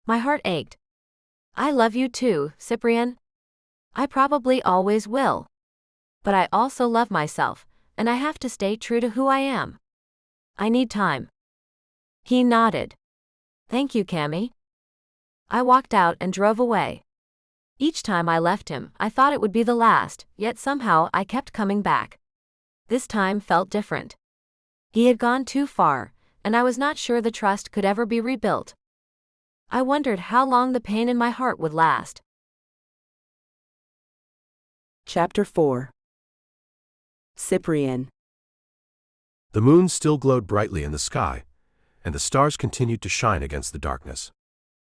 Speaker 3: My heart ached. I love you too, Cyprian. I probably always will. But I also love myself, and I have to stay true to who I am. I need time. He nodded. Thank you, Cammy. I walked out and drove away. Each time I left him, I thought it would be the last, yet somehow I kept coming back. This time felt different. He had gone too far, and I was not sure the trust could ever be rebuilt. I wondered how long the pain in my heart would last.
Speaker 1: Chapter 4. Cyprian.
Speaker 2: The moon still glowed brightly in the sky, and the stars continued to shine against the darkness.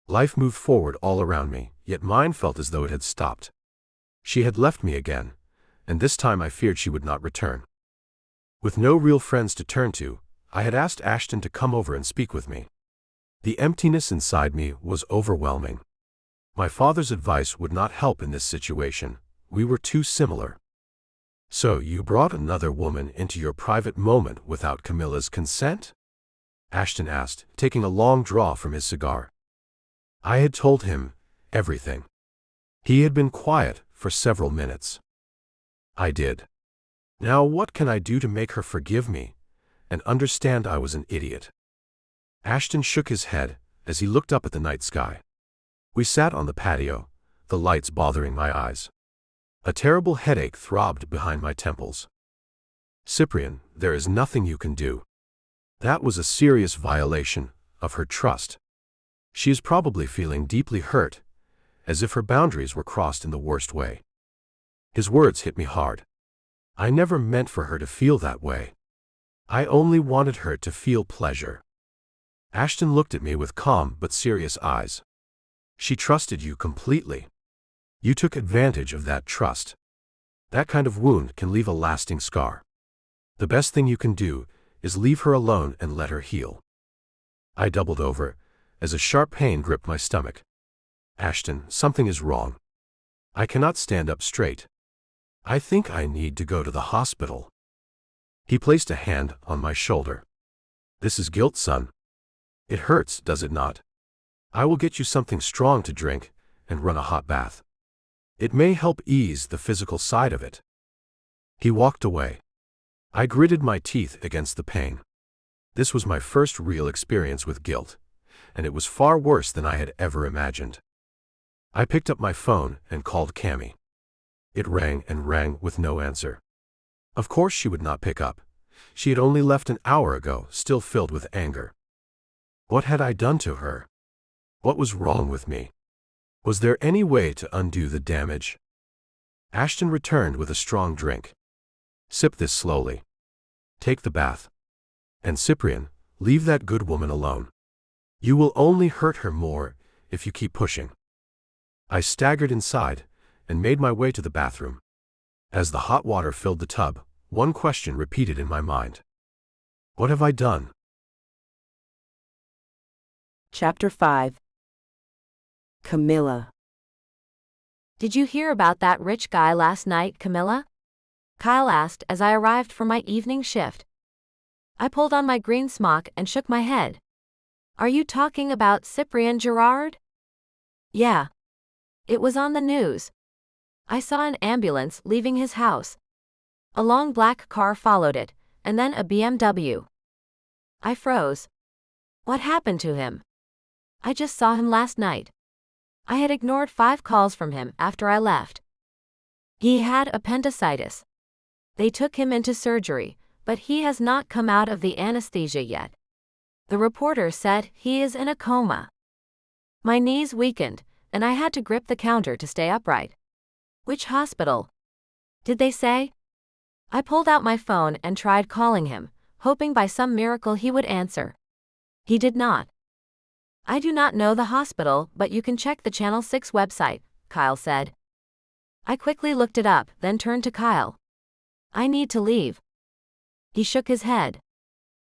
Speaker 2: Life moved forward all around me, yet mine felt as though it had stopped. She had left me again, and this time I feared she would not return. With no real friends to turn to, I had asked Ashton to come over and speak with me. The emptiness inside me was overwhelming. My father's advice would not help in this situation. We were too similar. So you brought another woman into your private moment without Camilla's consent? Ashton asked, taking a long draw from his cigar. I had told him everything. He had been quiet for several minutes. I did. Now what can I do to make her forgive me and understand I was an idiot? Ashton shook his head as he looked up at the night sky. We sat on the patio, the lights bothering my eyes. A terrible headache throbbed behind my temples. Cyprian, there is nothing you can do. That was a serious violation of her trust. She is probably feeling deeply hurt, as if her boundaries were crossed in the worst way. His words hit me hard. I never meant for her to feel that way. I only wanted her to feel pleasure. Ashton looked at me with calm but serious eyes. She trusted you completely. You took advantage of that trust. That kind of wound can leave a lasting scar. The best thing you can do is leave her alone and let her heal. I doubled over, as a sharp pain gripped my stomach. Ashton, something is wrong. I cannot stand up straight. I think I need to go to the hospital. He placed a hand on my shoulder. This is guilt, son. It hurts, does it not? I will get you something strong to drink and run a hot bath. It may help ease the physical side of it. He walked away. I gritted my teeth against the pain. This was my first real experience with guilt, and it was far worse than I had ever imagined. I picked up my phone and called Cammy. It rang and rang with no answer. Of course she would not pick up. She had only left an hour ago, still filled with anger. What had I done to her? What was wrong with me? Was there any way to undo the damage? Ashton returned with a strong drink. Sip this slowly. Take the bath. And Cyprian, leave that good woman alone. You will only hurt her more if you keep pushing. I staggered inside and made my way to the bathroom. As the hot water filled the tub, one question repeated in my mind. What have I done?
Speaker 1: Chapter 5. Camilla.
Speaker 3: Did you hear about that rich guy last night, Camilla? Kyle asked as I arrived for my evening shift. I pulled on my green smock and shook my head. Are you talking about Cyprian Gerard? Yeah. It was on the news. I saw an ambulance leaving his house. A long black car followed it, and then a BMW. I froze. What happened to him? I just saw him last night. I had ignored 5 calls from him after I left. He had appendicitis. They took him into surgery, but he has not come out of the anesthesia yet. The reporter said he is in a coma. My knees weakened, and I had to grip the counter to stay upright. Which hospital? Did they say? I pulled out my phone and tried calling him, hoping by some miracle he would answer. He did not. I do not know the hospital, but you can check the Channel 6 website, Kyle said. I quickly looked it up, then turned to Kyle. I need to leave. He shook his head.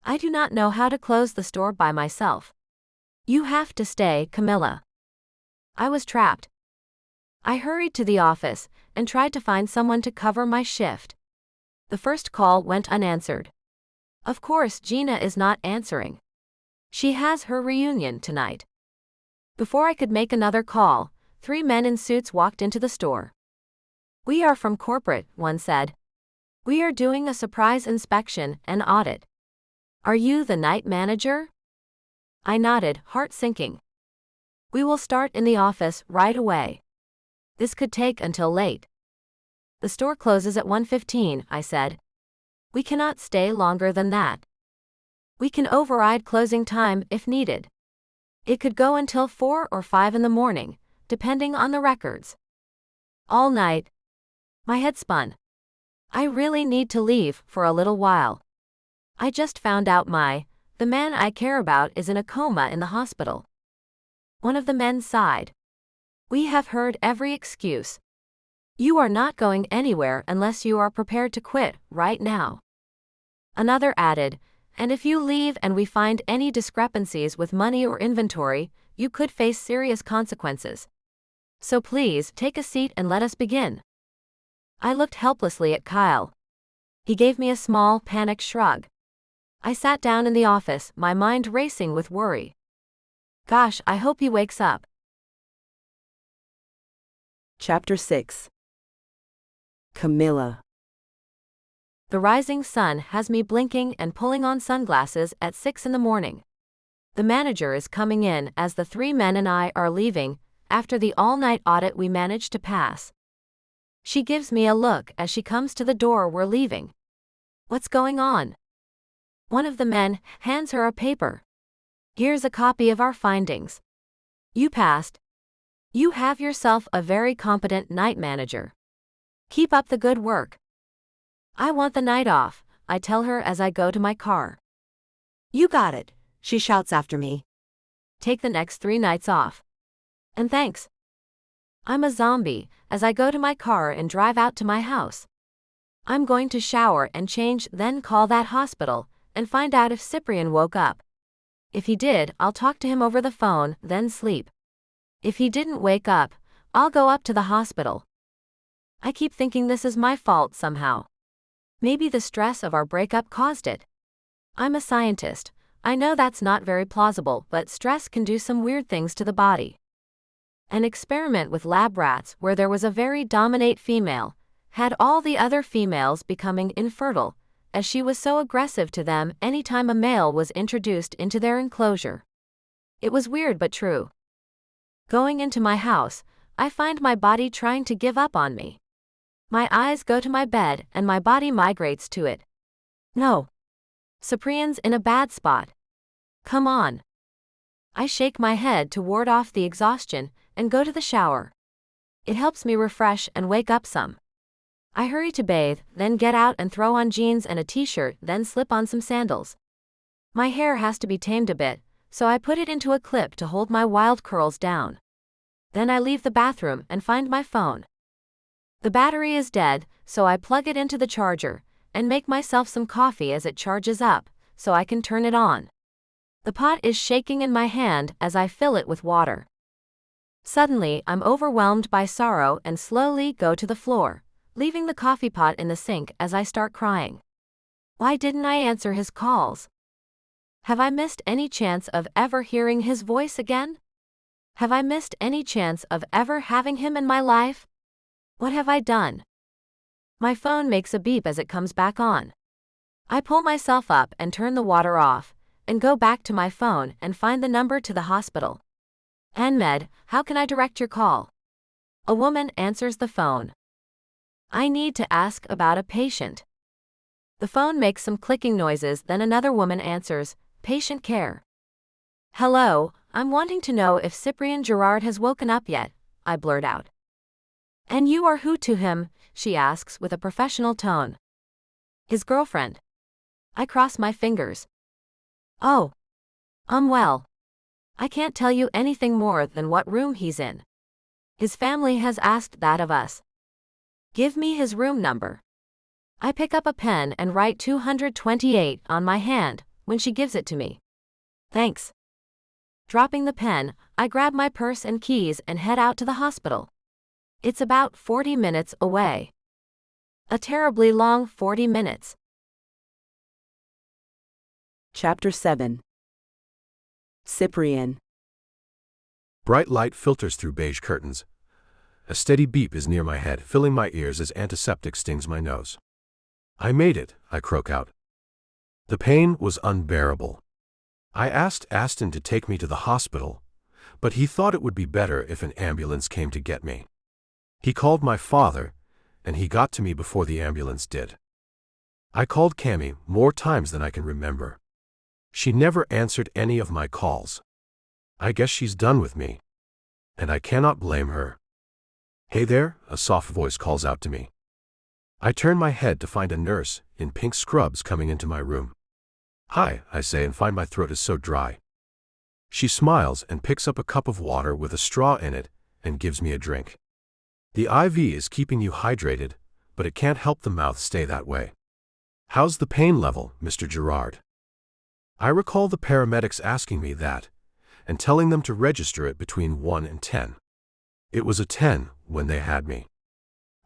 Speaker 3: I do not know how to close the store by myself. You have to stay, Camilla. I was trapped. I hurried to the office and tried to find someone to cover my shift. The first call went unanswered. Of course, Gina is not answering. She has her reunion tonight. Before I could make another call, 3 men in suits walked into the store. We are from corporate, one said. We are doing a surprise inspection and audit. Are you the night manager? I nodded, heart sinking. We will start in the office right away. This could take until late. The store closes at 1:15, I said. We cannot stay longer than that. We can override closing time if needed. It could go until 4 or 5 in the morning, depending on the records. All night. My head spun. I really need to leave for a little while. I just found out the man I care about is in a coma in the hospital. One of the men sighed. We have heard every excuse. You are not going anywhere unless you are prepared to quit right now. Another added, and if you leave and we find any discrepancies with money or inventory, you could face serious consequences. So please take a seat and let us begin. I looked helplessly at Kyle. He gave me a small, panicked shrug. I sat down in the office, my mind racing with worry. Gosh, I hope he wakes up.
Speaker 1: Chapter 6. Camilla.
Speaker 3: The rising sun has me blinking and pulling on sunglasses at 6 in the morning. The manager is coming in as the 3 men and I are leaving, after the all-night audit we managed to pass. She gives me a look as she comes to the door we're leaving. What's going on? One of the men hands her a paper. Here's a copy of our findings. You passed. You have yourself a very competent night manager. Keep up the good work. I want the night off, I tell her as I go to my car.
Speaker 4: You got it, she shouts after me.
Speaker 3: Take the next 3 nights off. And thanks. I'm a zombie as I go to my car and drive out to my house. I'm going to shower and change, then call that hospital and find out if Cyprian woke up. If he did, I'll talk to him over the phone, then sleep. If he didn't wake up, I'll go up to the hospital. I keep thinking this is my fault somehow. Maybe the stress of our breakup caused it. I'm a scientist. I know that's not very plausible, but stress can do some weird things to the body. An experiment with lab rats where there was a very dominant female had all the other females becoming infertile, as she was so aggressive to them anytime a male was introduced into their enclosure. It was weird but true. Going into my house, I find my body trying to give up on me. My eyes go to my bed and my body migrates to it. No. Cyprian's in a bad spot. Come on. I shake my head to ward off the exhaustion and go to the shower. It helps me refresh and wake up some. I hurry to bathe, then get out and throw on jeans and a t-shirt, then slip on some sandals. My hair has to be tamed a bit, so I put it into a clip to hold my wild curls down. Then I leave the bathroom and find my phone. The battery is dead, so I plug it into the charger and make myself some coffee as it charges up, so I can turn it on. The pot is shaking in my hand as I fill it with water. Suddenly, I'm overwhelmed by sorrow and slowly go to the floor, leaving the coffee pot in the sink as I start crying. Why didn't I answer his calls? Have I missed any chance of ever hearing his voice again? Have I missed any chance of ever having him in my life? What have I done? My phone makes a beep as it comes back on. I pull myself up and turn the water off, and go back to my phone and find the number to the hospital. Ahmed, how can I direct your call? A woman answers the phone. I need to ask about a patient. The phone makes some clicking noises, then another woman answers, patient care. Hello, I'm wanting to know if Cyprian Gerard has woken up yet, I blurt out. And you are who to him? She asks with a professional tone. His girlfriend. I cross my fingers. Oh. Well. I can't tell you anything more than what room he's in. His family has asked that of us. Give me his room number. I pick up a pen and write 228 on my hand when she gives it to me. Thanks. Dropping the pen, I grab my purse and keys and head out to the hospital. It's about 40 minutes away. A terribly long 40 minutes.
Speaker 1: Chapter 7. Cyprian.
Speaker 2: Bright light filters through beige curtains. A steady beep is near my head, filling my ears as antiseptic stings my nose. I made it, I croak out. The pain was unbearable. I asked Aston to take me to the hospital, but he thought it would be better if an ambulance came to get me. He called my father, and he got to me before the ambulance did. I called Cammy more times than I can remember. She never answered any of my calls. I guess she's done with me. And I cannot blame her. Hey there, a soft voice calls out to me. I turn my head to find a nurse in pink scrubs coming into my room. Hi, I say, and find my throat is so dry. She smiles and picks up a cup of water with a straw in it and gives me a drink. The IV is keeping you hydrated, but it can't help the mouth stay that way. How's the pain level, Mr. Gerard? I recall the paramedics asking me that, and telling them to register it between 1 and 10. It was a 10 when they had me.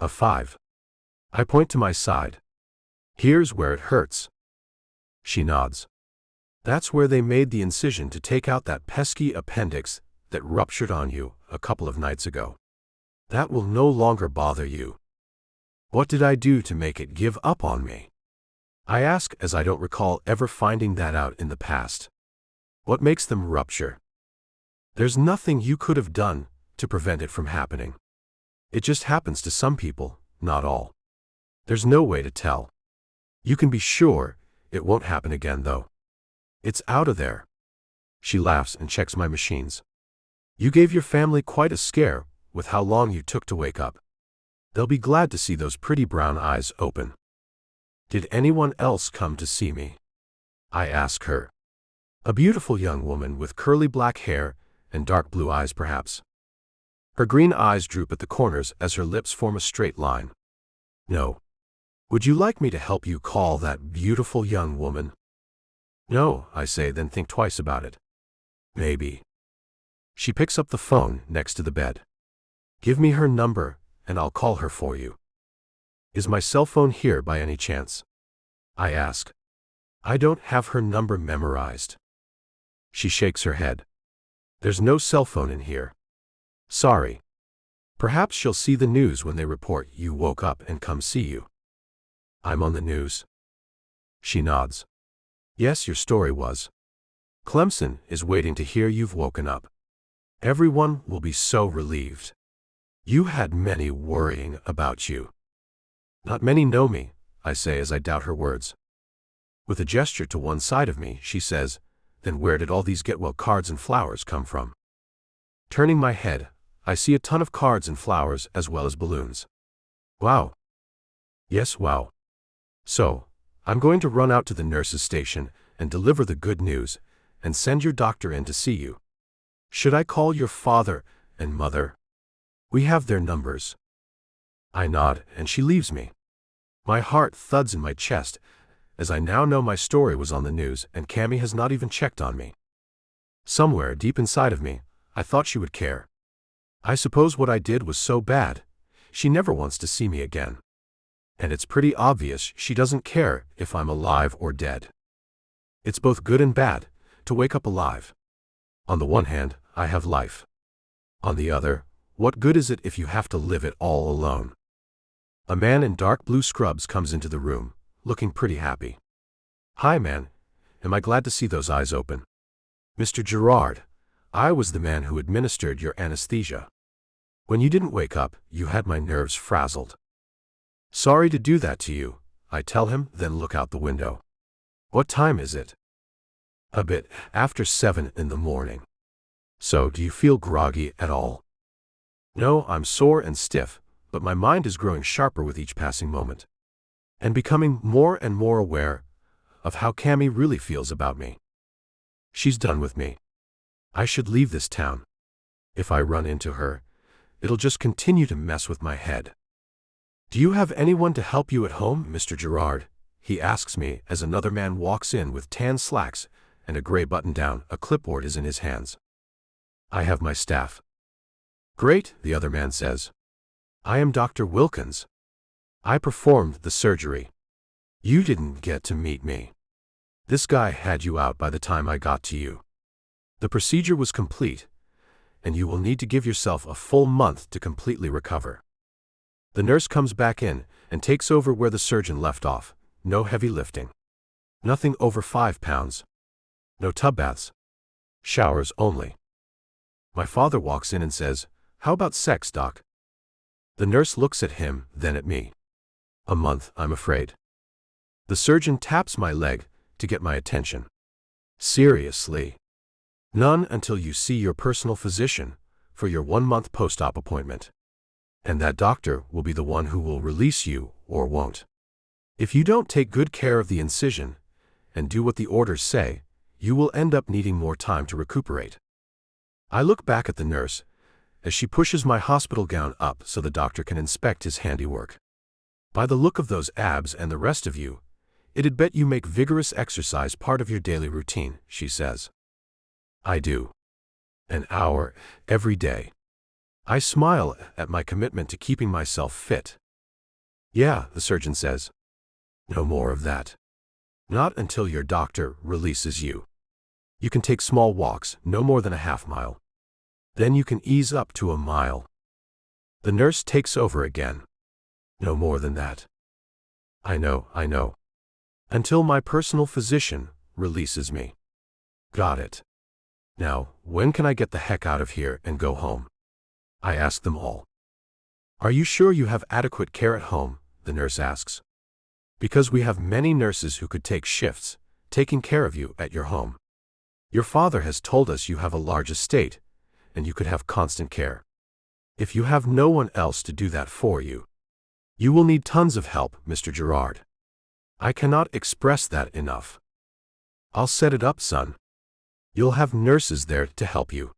Speaker 2: A 5. I point to my side. Here's where it hurts. She nods. That's where they made the incision to take out that pesky appendix that ruptured on you a couple of nights ago. That will no longer bother you. What did I do to make it give up on me? I ask as I don't recall ever finding that out in the past. What makes them rupture? There's nothing you could have done to prevent it from happening. It just happens to some people, not all. There's no way to tell. You can be sure it won't happen again, though. It's out of there. She laughs and checks my machines. You gave your family quite a scare with how long you took to wake up. They'll be glad to see those pretty brown eyes open. Did anyone else come to see me? I ask her. A beautiful young woman with curly black hair and dark blue eyes, perhaps. Her green eyes droop at the corners as her lips form a straight line. No. Would you like me to help you call that beautiful young woman? No, I say, then think twice about it. Maybe. She picks up the phone next to the bed. Give me her number, and I'll call her for you. Is my cell phone here by any chance? I ask. I don't have her number memorized. She shakes her head. There's no cell phone in here. Sorry. Perhaps she'll see the news when they report you woke up and come see you. I'm on the news. She nods. Yes, your story was. Clemson is waiting to hear you've woken up. Everyone will be so relieved. You had many worrying about you. Not many know me, I say as I doubt her words. With a gesture to one side of me, she says, then where did all these get-well cards and flowers come from? Turning my head, I see a ton of cards and flowers as well as balloons. Wow. Yes, wow. So, I'm going to run out to the nurse's station and deliver the good news and send your doctor in to see you. Should I call your father and mother? We have their numbers. I nod and she leaves me. My heart thuds in my chest as I now know my story was on the news and Cammy has not even checked on me. Somewhere deep inside of me, I thought she would care. I suppose what I did was so bad, she never wants to see me again. And it's pretty obvious she doesn't care if I'm alive or dead. It's both good and bad to wake up alive. On the one hand, I have life. On the other, what good is it if you have to live it all alone? A man in dark blue scrubs comes into the room, looking pretty happy. Hi, man. Am I glad to see those eyes open? Mr. Gerard, I was the man who administered your anesthesia. When you didn't wake up, you had my nerves frazzled. Sorry to do that to you, I tell him, then look out the window. What time is it? A bit after 7 in the morning. So, do you feel groggy at all? No, I'm sore and stiff, but my mind is growing sharper with each passing moment. And becoming more and more aware of how Cammy really feels about me. She's done with me. I should leave this town. If I run into her, it'll just continue to mess with my head. Do you have anyone to help you at home, Mr. Gerard? He asks me as another man walks in with tan slacks and a gray button-down. A clipboard is in his hands. I have my staff. Great, the other man says. I am Dr. Wilkins. I performed the surgery. You didn't get to meet me. This guy had you out by the time I got to you. The procedure was complete, and you will need to give yourself a full month to completely recover. The nurse comes back in and takes over where the surgeon left off. No heavy lifting. Nothing over 5 pounds. No tub baths. Showers only. My father walks in and says, "How about sex, doc?" The nurse looks at him, then at me. A month, I'm afraid. The surgeon taps my leg to get my attention. Seriously. None until you see your personal physician for your 1-month post-op appointment. And that doctor will be the one who will release you or won't. If you don't take good care of the incision and do what the orders say, you will end up needing more time to recuperate. I look back at the nurse as she pushes my hospital gown up so the doctor can inspect his handiwork. By the look of those abs and the rest of you, it'd bet you make vigorous exercise part of your daily routine, she says. I do. An hour every day. I smile at my commitment to keeping myself fit. Yeah, the surgeon says. No more of that. Not until your doctor releases you. You can take small walks, no more than a half mile. Then you can ease up to a mile. The nurse takes over again. No more than that. I know. Until my personal physician releases me. Got it. Now, when can I get the heck out of here and go home? I ask them all. Are you sure you have adequate care at home? The nurse asks. Because we have many nurses who could take shifts, taking care of you at your home. Your father has told us you have a large estate, and you could have constant care. If you have no one else to do that for you, you will need tons of help, Mr. Gerard. I cannot express that enough. I'll set it up, son. You'll have nurses there to help you.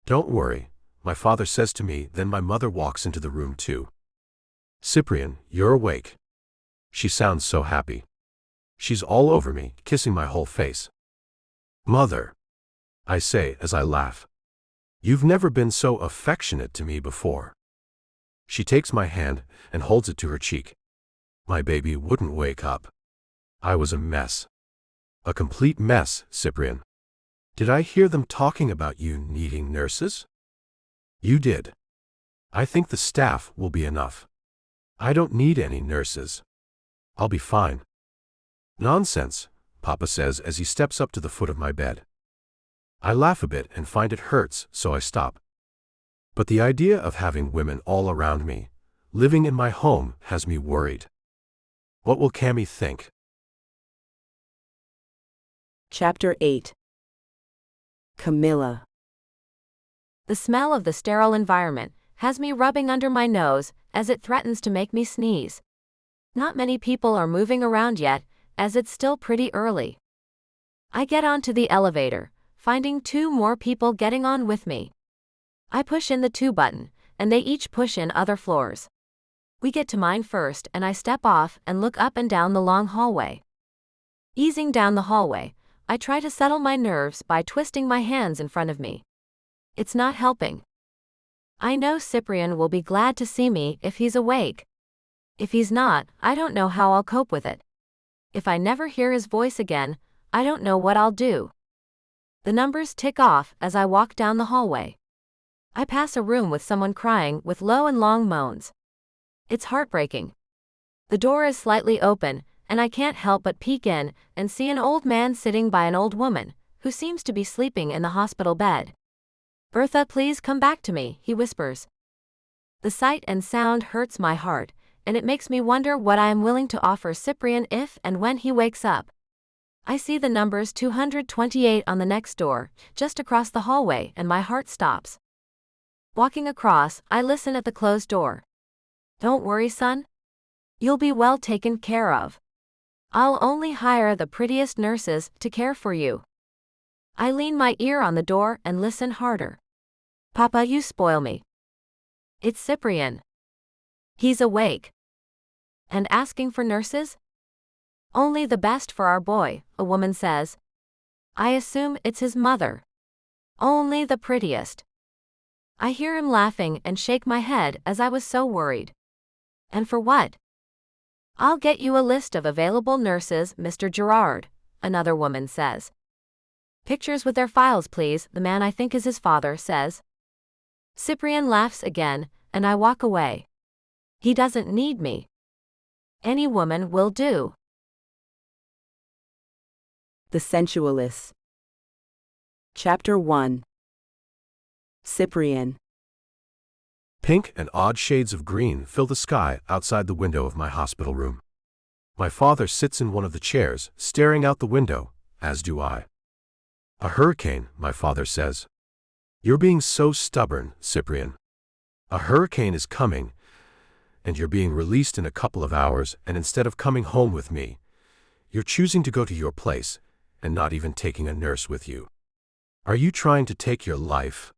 Speaker 2: Don't worry, my father says to me, then my mother walks into the room too. Cyprian, you're awake. She sounds so happy. She's all over me, kissing my whole face. Mother, I say as I laugh. You've never been so affectionate to me before. She takes my hand and holds it to her cheek. My baby wouldn't wake up. I was a mess. A complete mess, Cyprian. Did I hear them talking about you needing nurses? You did. I think the staff will be enough. I don't need any nurses. I'll be fine. Nonsense, Papa says as he steps up to the foot of my bed. I laugh a bit and find it hurts, so I stop. But the idea of having women all around me, living in my home, has me worried. What will Cammy think?
Speaker 1: Chapter 8. Camilla.
Speaker 3: The smell of the sterile environment has me rubbing under my nose as it threatens to make me sneeze. Not many people are moving around yet, as it's still pretty early. I get onto the elevator, finding 2 more people getting on with me. I push in the 2 button, and they each push in other floors. We get to mine first, and I step off and look up and down the long hallway. Easing down the hallway, I try to settle my nerves by twisting my hands in front of me. It's not helping. I know Cyprian will be glad to see me if he's awake. If he's not, I don't know how I'll cope with it. If I never hear his voice again, I don't know what I'll do. The numbers tick off as I walk down the hallway. I pass a room with someone crying with low and long moans. It's heartbreaking. The door is slightly open, and I can't help but peek in and see an old man sitting by an old woman, who seems to be sleeping in the hospital bed. "Bertha, please come back to me," he whispers. The sight and sound hurts my heart, and it makes me wonder what I am willing to offer Cyprian if and when he wakes up. I see the numbers 228 on the next door, just across the hallway, and my heart stops. Walking across, I listen at the closed door. "Don't worry, son. You'll be well taken care of. I'll only hire the prettiest nurses to care for you." I lean my ear on the door and listen harder. "Papa, you spoil me." It's Cyprian. He's awake. And asking for nurses? "Only the best for our boy," a woman says. I assume it's his mother. "Only the prettiest." I hear him laughing and shake my head as I was so worried. "And for what?" "I'll get you a list of available nurses, Mr. Gerard," another woman says. "Pictures with their files, please," the man I think is his father says. Cyprian laughs again, and I walk away. He doesn't need me. Any woman will do.
Speaker 1: The Sensualist. Chapter 1. Cyprian.
Speaker 2: Pink and odd shades of green fill the sky outside the window of my hospital room. My father sits in one of the chairs, staring out the window, as do I. "A hurricane," my father says. "You're being so stubborn, Cyprian. A hurricane is coming, and you're being released in a couple of hours, and instead of coming home with me, you're choosing to go to your place, and not even taking a nurse with you. Are you trying to take your life?"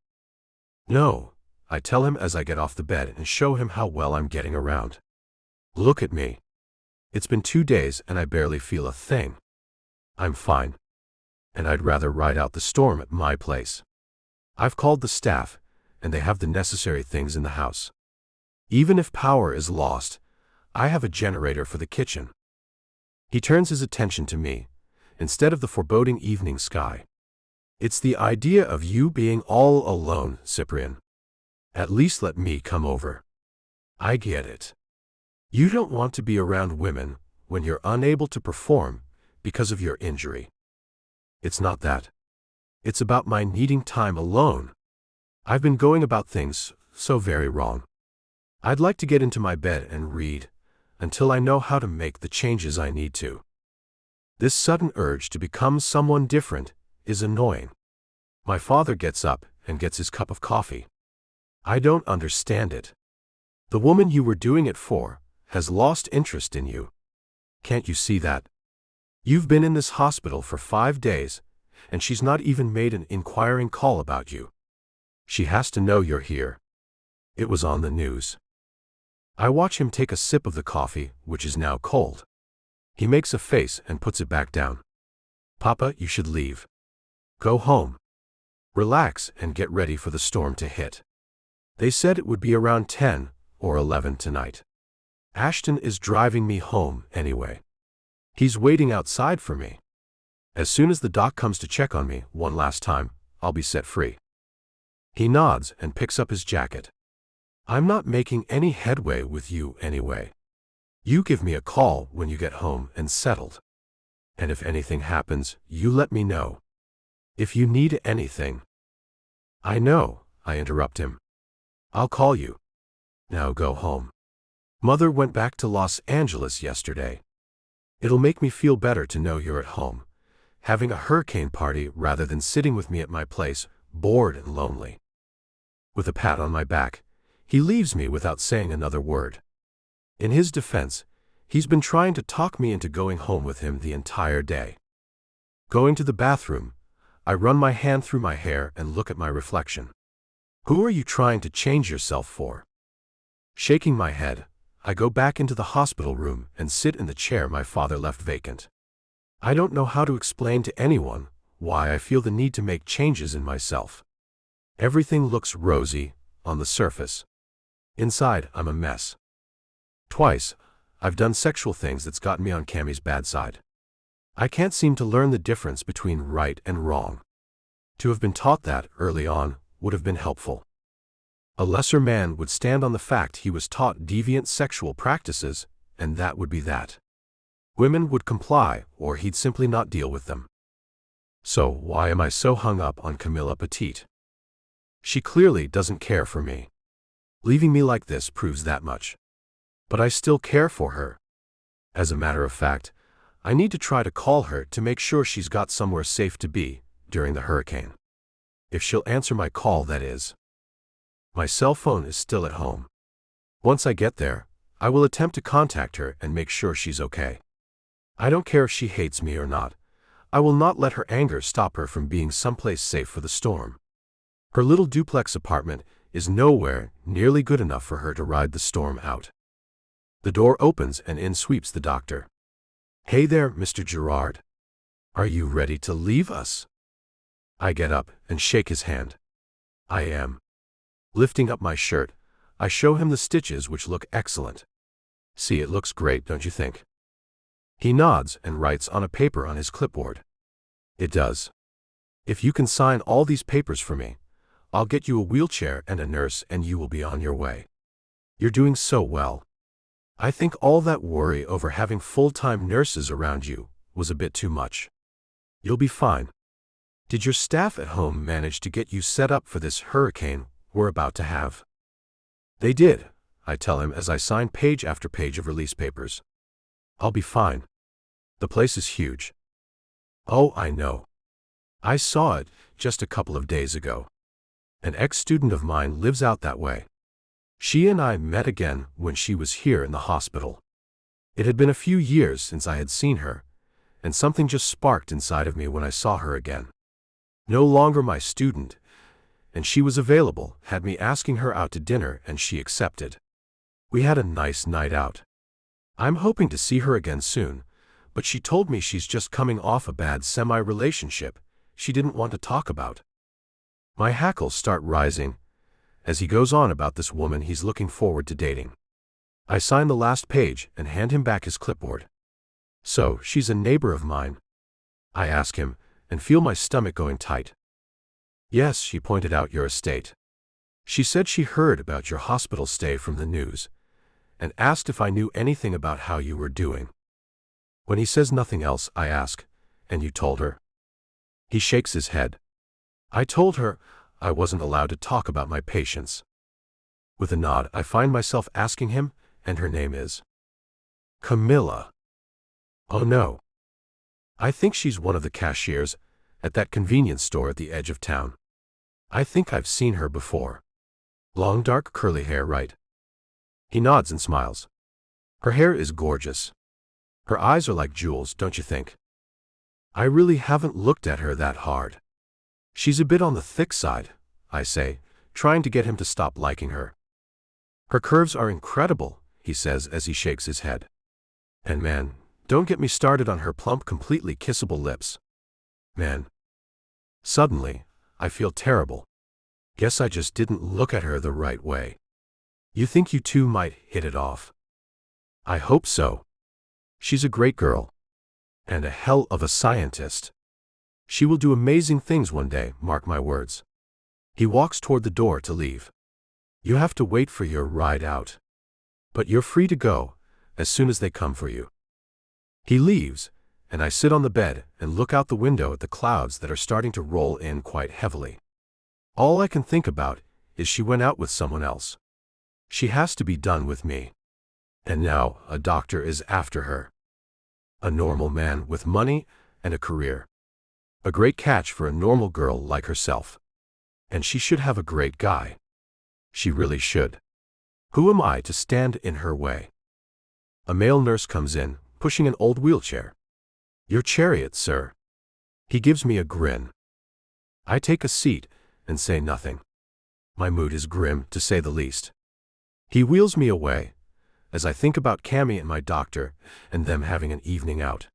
Speaker 2: "No," I tell him as I get off the bed and show him how well I'm getting around. "Look at me. It's been 2 days and I barely feel a thing. I'm fine. And I'd rather ride out the storm at my place. I've called the staff, and they have the necessary things in the house. Even if power is lost, I have a generator for the kitchen." He turns his attention to me, instead of the foreboding evening sky. "It's the idea of you being all alone, Cyprian. At least let me come over. I get it. You don't want to be around women when you're unable to perform because of your injury. It's not that. It's about my needing time alone. I've been going about things so very wrong. I'd like to get into my bed and read, until I know how to make the changes I need to. This sudden urge to become someone different is annoying." My father gets up and gets his cup of coffee. "I don't understand it. The woman you were doing it for has lost interest in you. Can't you see that? You've been in this hospital for 5 days, and she's not even made an inquiring call about you. She has to know you're here. It was on the news. I watch him take a sip of the coffee, which is now cold. He makes a face and puts it back down. Papa, you should leave. Go home. Relax and get ready for the storm to hit. They said it would be around 10 or 11 tonight. Ashton is driving me home anyway. He's waiting outside for me. As soon as the doc comes to check on me one last time, I'll be set free. He nods and picks up his jacket. I'm not making any headway with you anyway. You give me a call when you get home and settled. And if anything happens, you let me know. If you need anything. I know, I interrupt him. I'll call you. Now go home. Mother went back to Los Angeles yesterday. It'll make me feel better to know you're at home, having a hurricane party rather than sitting with me at my place, bored and lonely. With a pat on my back, he leaves me without saying another word. In his defense, he's been trying to talk me into going home with him the entire day. Going to the bathroom, I run my hand through my hair and look at my reflection. Who are you trying to change yourself for? Shaking my head, I go back into the hospital room and sit in the chair my father left vacant. I don't know how to explain to anyone why I feel the need to make changes in myself. Everything looks rosy on the surface. Inside, I'm a mess. Twice, I've done sexual things that's gotten me on Cammie's bad side. I can't seem to learn the difference between right and wrong. To have been taught that early on would have been helpful. A lesser man would stand on the fact he was taught deviant sexual practices, and that would be that. Women would comply, or he'd simply not deal with them. So why am I so hung up on Camilla Petite? She clearly doesn't care for me. Leaving me like this proves that much. But I still care for her. As a matter of fact, I need to try to call her to make sure she's got somewhere safe to be during the hurricane. If she'll answer my call, that is. My cell phone is still at home. Once I get there, I will attempt to contact her and make sure she's okay. I don't care if she hates me or not. I will not let her anger stop her from being someplace safe for the storm. Her little duplex apartment is nowhere nearly good enough for her to ride the storm out. The door opens and in sweeps the doctor. Hey there, Mr. Gerard. Are you ready to leave us? I get up and shake his hand. I am. Lifting up my shirt, I show him the stitches, which look excellent. See, it looks great, don't you think? He nods and writes on a paper on his clipboard. It does. If you can sign all these papers for me, I'll get you a wheelchair and a nurse and you will be on your way. You're doing so well. I think all that worry over having full-time nurses around you was a bit too much. You'll be fine. Did your staff at home manage to get you set up for this hurricane we're about to have? They did, I tell him as I sign page after page of release papers. I'll be fine. The place is huge. Oh, I know. I saw it just a couple of days ago. An ex-student of mine lives out that way. She and I met again when she was here in the hospital. It had been a few years since I had seen her, and something just sparked inside of me when I saw her again. No longer my student, and she was available, had me asking her out to dinner and she accepted. We had a nice night out. I'm hoping to see her again soon, but she told me she's just coming off a bad semi-relationship she didn't want to talk about. My hackles start rising as he goes on about this woman he's looking forward to dating. I sign the last page and hand him back his clipboard. So, she's a neighbor of mine? I ask him, and feel my stomach going tight. Yes, she pointed out your estate. She said she heard about your hospital stay from the news, and asked if I knew anything about how you were doing. When he says nothing else, I ask, and you told her? He shakes his head. I told her I wasn't allowed to talk about my patients. With a nod, I find myself asking him, and her name is Camilla. Oh no. I think she's one of the cashiers at that convenience store at the edge of town. I think I've seen her before. Long dark curly hair, right? He nods and smiles. Her hair is gorgeous. Her eyes are like jewels, don't you think? I really haven't looked at her that hard. She's a bit on the thick side, I say, trying to get him to stop liking her. Her curves are incredible, he says as he shakes his head. And man, don't get me started on her plump, completely kissable lips. Man. Suddenly, I feel terrible. Guess I just didn't look at her the right way. You think you two might hit it off? I hope so. She's a great girl. And a hell of a scientist. She will do amazing things one day, mark my words. He walks toward the door to leave. You have to wait for your ride out. But you're free to go, as soon as they come for you. He leaves, and I sit on the bed and look out the window at the clouds that are starting to roll in quite heavily. All I can think about is she went out with someone else. She has to be done with me. And now a doctor is after her. A normal man with money and a career. A great catch for a normal girl like herself. And she should have a great guy. She really should. Who am I to stand in her way? A male nurse comes in, pushing an old wheelchair. Your chariot, sir. He gives me a grin. I take a seat and say nothing. My mood is grim, to say the least. He wheels me away, as I think about Cammy and my doctor, and them having an evening out.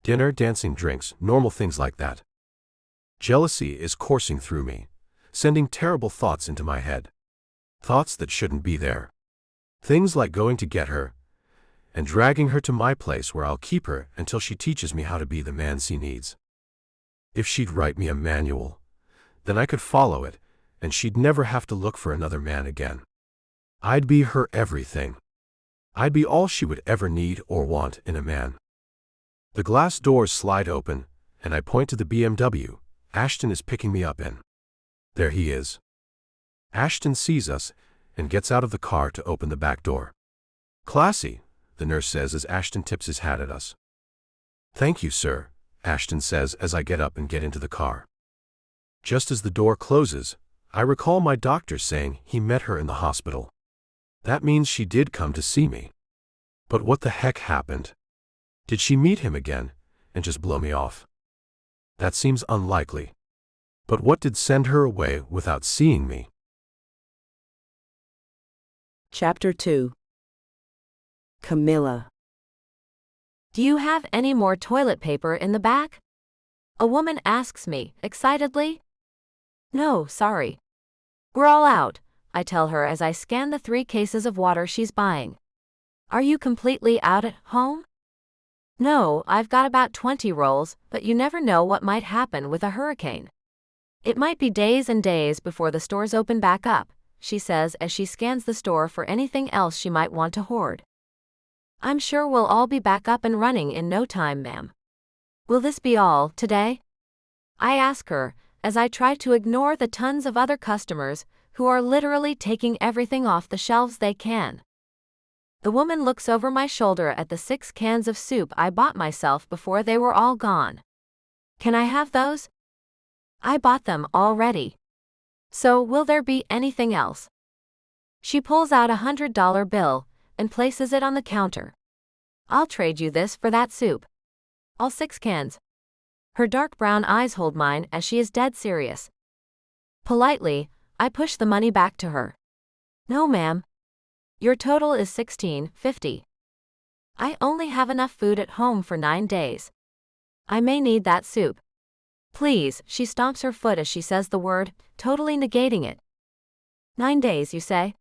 Speaker 2: Dinner, dancing, drinks, normal things like that. Jealousy is coursing through me, sending terrible thoughts into my head. Thoughts that shouldn't be there. Things like going to get her, and dragging her to my place where I'll keep her until she teaches me how to be the man she needs. If she'd write me a manual, then I could follow it, and she'd never have to look for another man again. I'd be her everything. I'd be all she would ever need or want in a man. The glass doors slide open, and I point to the BMW Ashton is picking me up in. There he is. Ashton sees us and gets out of the car to open the back door. Classy, the nurse says as Ashton tips his hat at us. Thank you, sir, Ashton says as I get up and get into the car. Just as the door closes, I recall my doctor saying he met her in the hospital. That means she did come to see me. But what the heck happened? Did she meet him again and just blow me off? That seems unlikely. But what did send her away without seeing me?
Speaker 1: Chapter 2. Camilla.
Speaker 3: Do you have any more toilet paper in the back? A woman asks me, excitedly. No, sorry. We're all out, I tell her as I scan the 3 cases of water she's buying. Are you completely out at home? No, I've got about 20 rolls, but you never know what might happen with a hurricane. It might be days and days before the stores open back up, she says as she scans the store for anything else she might want to hoard. I'm sure we'll all be back up and running in no time, ma'am. Will this be all today? I ask her, as I try to ignore the tons of other customers who are literally taking everything off the shelves they can. The woman looks over my shoulder at the 6 cans of soup I bought myself before they were all gone. Can I have those? I bought them already. So will there be anything else? She pulls out a $100 bill and places it on the counter. I'll trade you this for that soup. All 6 cans. Her dark brown eyes hold mine as she is dead serious. Politely, I push the money back to her. No, ma'am. Your total is $16.50. I only have enough food at home for 9 days. I may need that soup. Please, she stomps her foot as she says the word, totally negating it. 9 days, you say?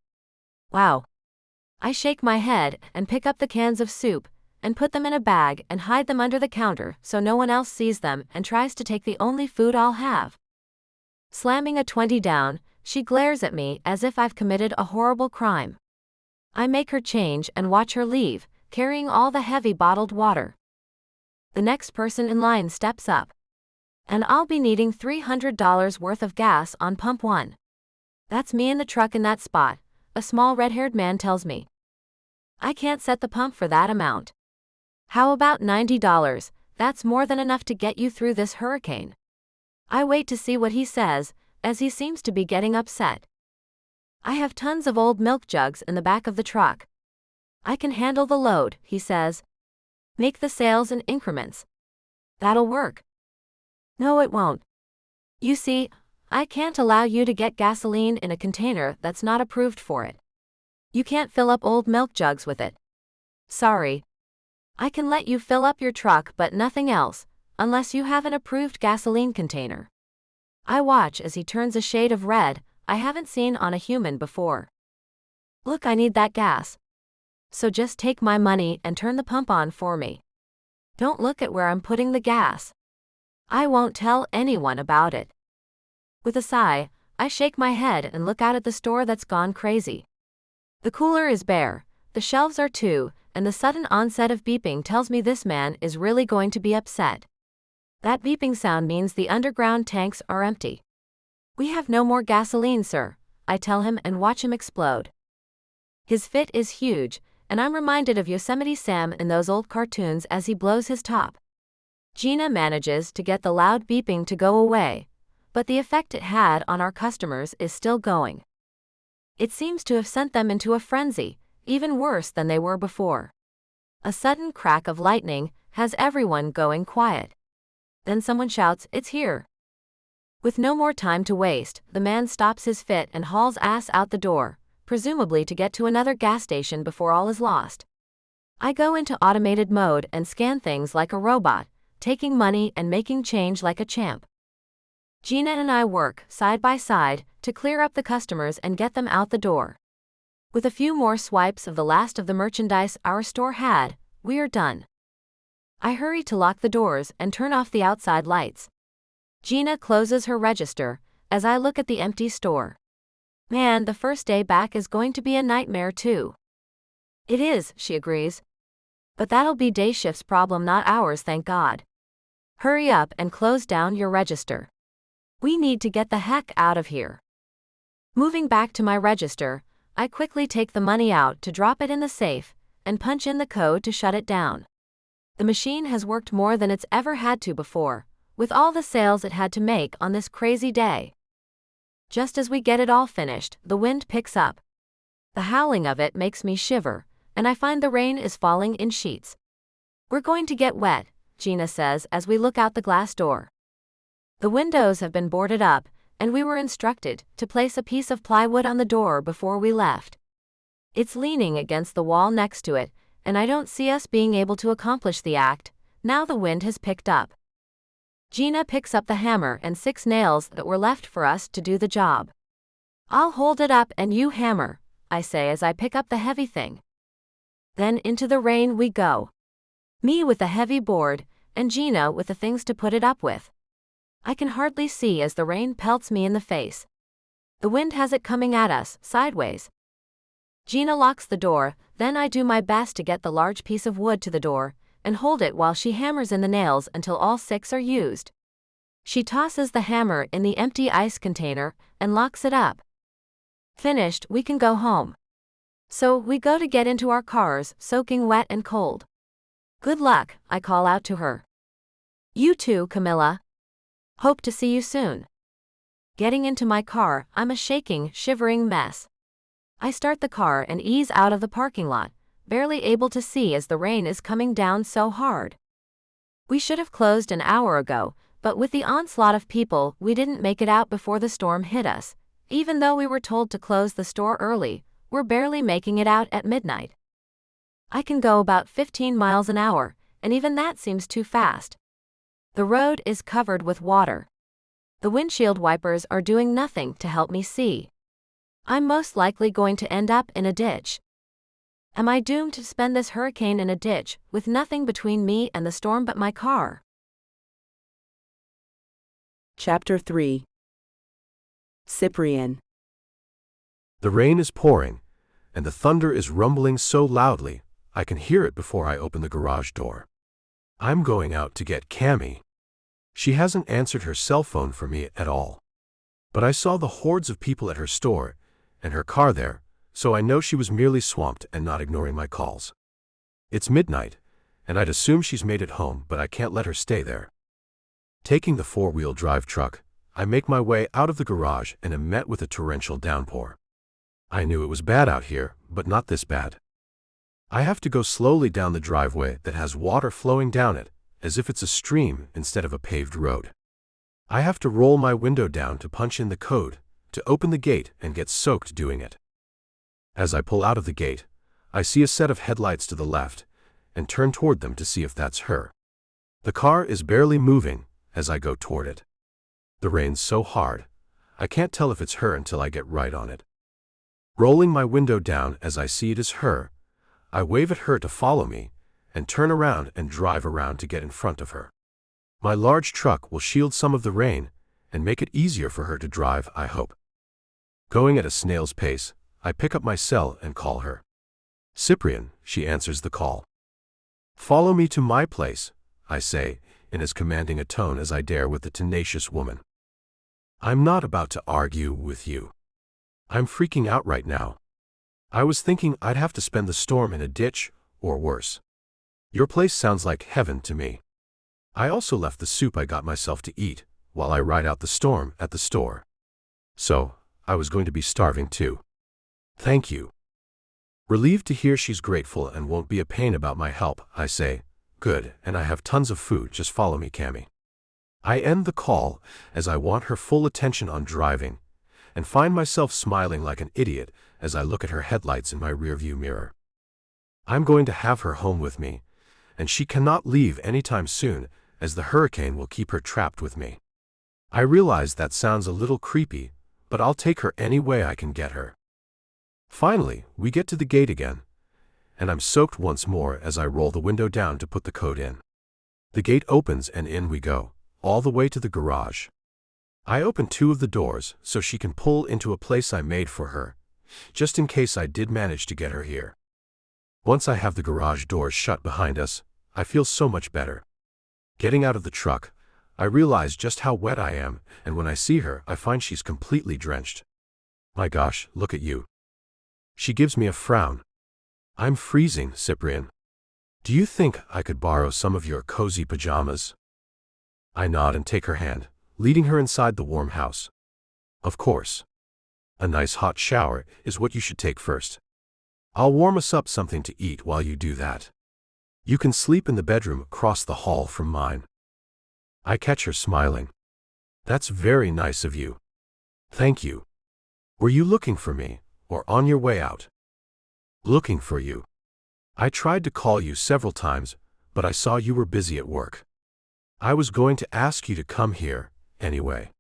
Speaker 3: Wow. I shake my head and pick up the cans of soup and put them in a bag and hide them under the counter so no one else sees them and tries to take the only food I'll have. Slamming a 20 down, she glares at me as if I've committed a horrible crime. I make her change and watch her leave, carrying all the heavy bottled water. The next person in line steps up. And I'll be needing $300 worth of gas on pump 1. That's me in the truck in that spot, a small red-haired man tells me. I can't set the pump for that amount. How about $90? That's more than enough to get you through this hurricane. I wait to see what he says, as he seems to be getting upset. I have tons of old milk jugs in the back of the truck. I can handle the load, he says. Make the sales in increments. That'll work. No, it won't. You see, I can't allow you to get gasoline in a container that's not approved for it. You can't fill up old milk jugs with it. Sorry. I can let you fill up your truck but nothing else, unless you have an approved gasoline container. I watch as he turns a shade of red I haven't seen on a human before. Look, I need that gas. So just take my money and turn the pump on for me. Don't look at where I'm putting the gas. I won't tell anyone about it. With a sigh, I shake my head and look out at the store that's gone crazy. The cooler is bare, the shelves are too, and the sudden onset of beeping tells me this man is really going to be upset. That beeping sound means the underground tanks are empty. We have no more gasoline, sir, I tell him and watch him explode. His fit is huge, and I'm reminded of Yosemite Sam in those old cartoons as he blows his top. Gina manages to get the loud beeping to go away, but the effect it had on our customers is still going. It seems to have sent them into a frenzy, even worse than they were before. A sudden crack of lightning has everyone going quiet. Then someone shouts, "It's here." With no more time to waste, the man stops his fit and hauls ass out the door, presumably to get to another gas station before all is lost. I go into automated mode and scan things like a robot, taking money and making change like a champ. Gina and I work, side by side, to clear up the customers and get them out the door. With a few more swipes of the last of the merchandise our store had, we are done. I hurry to lock the doors and turn off the outside lights. Gina closes her register, as I look at the empty store. Man, the first day back is going to be a nightmare too. It is, she agrees. But that'll be day shift's problem, not ours, thank God. Hurry up and close down your register. We need to get the heck out of here. Moving back to my register, I quickly take the money out to drop it in the safe, and punch in the code to shut it down. The machine has worked more than it's ever had to before, with all the sales it had to make on this crazy day. Just as we get it all finished, the wind picks up. The howling of it makes me shiver, and I find the rain is falling in sheets. We're going to get wet, Gina says as we look out the glass door. The windows have been boarded up, and we were instructed to place a piece of plywood on the door before we left. It's leaning against the wall next to it, and I don't see us being able to accomplish the act, now the wind has picked up. Gina picks up the hammer and 6 nails that were left for us to do the job. I'll hold it up and you hammer, I say as I pick up the heavy thing. Then into the rain we go. Me with the heavy board, and Gina with the things to put it up with. I can hardly see as the rain pelts me in the face. The wind has it coming at us, sideways. Gina locks the door, then I do my best to get the large piece of wood to the door, and hold it while she hammers in the nails until all 6 are used. She tosses the hammer in the empty ice container, and locks it up. Finished, we can go home. So, we go to get into our cars, soaking wet and cold. Good luck, I call out to her. You too, Camilla. Hope to see you soon. Getting into my car, I'm a shaking, shivering mess. I start the car and ease out of the parking lot, barely able to see as the rain is coming down so hard. We should have closed an hour ago, but with the onslaught of people, we didn't make it out before the storm hit us. Even though we were told to close the store early, we're barely making it out at midnight. I can go about 15 miles an hour, and even that seems too fast. The road is covered with water. The windshield wipers are doing nothing to help me see. I'm most likely going to end up in a ditch. Am I doomed to spend this hurricane in a ditch, with nothing between me and the storm but my car?
Speaker 1: Chapter 3. Cyprian.
Speaker 2: The rain is pouring, and the thunder is rumbling so loudly, I can hear it before I open the garage door. I'm going out to get Cammy. She hasn't answered her cell phone for me at all. But I saw the hordes of people at her store, and her car there, so I know she was merely swamped and not ignoring my calls. It's midnight, and I'd assume she's made it home, but I can't let her stay there. Taking the 4-wheel drive truck, I make my way out of the garage and am met with a torrential downpour. I knew it was bad out here, but not this bad. I have to go slowly down the driveway that has water flowing down it, as if it's a stream instead of a paved road. I have to roll my window down to punch in the code, to open the gate and get soaked doing it. As I pull out of the gate, I see a set of headlights to the left and turn toward them to see if that's her. The car is barely moving as I go toward it. The rain's so hard, I can't tell if it's her until I get right on it. Rolling my window down as I see it is her, I wave at her to follow me and turn around and drive around to get in front of her. My large truck will shield some of the rain and make it easier for her to drive, I hope. Going at a snail's pace, I pick up my cell and call her. Cyprian, she answers the call. Follow me to my place, I say, in as commanding a tone as I dare with the tenacious woman. I'm not about to argue with you. I'm freaking out right now. I was thinking I'd have to spend the storm in a ditch, or worse. Your place sounds like heaven to me. I also left the soup I got myself to eat while I ride out the storm at the store. So, I was going to be starving too. Thank you. Relieved to hear she's grateful and won't be a pain about my help, I say, good, and I have tons of food, just follow me, Cammy. I end the call as I want her full attention on driving, and find myself smiling like an idiot as I look at her headlights in my rearview mirror. I'm going to have her home with me, and she cannot leave anytime soon as the hurricane will keep her trapped with me. I realize that sounds a little creepy, but I'll take her any way I can get her. Finally, we get to the gate again, and I'm soaked once more as I roll the window down to put the code in. The gate opens and in we go, all the way to the garage. I open 2 of the doors so she can pull into a place I made for her, just in case I did manage to get her here. Once I have the garage doors shut behind us, I feel so much better. Getting out of the truck, I realize just how wet I am, and when I see her, I find she's completely drenched. My gosh, look at you. She gives me a frown. I'm freezing, Cyprian. Do you think I could borrow some of your cozy pajamas? I nod and take her hand, leading her inside the warm house. Of course. A nice hot shower is what you should take first. I'll warm us up something to eat while you do that. You can sleep in the bedroom across the hall from mine. I catch her smiling. That's very nice of you. Thank you. Were you looking for me, or on your way out? Looking for you. I tried to call you several times, but I saw you were busy at work. I was going to ask you to come here, anyway.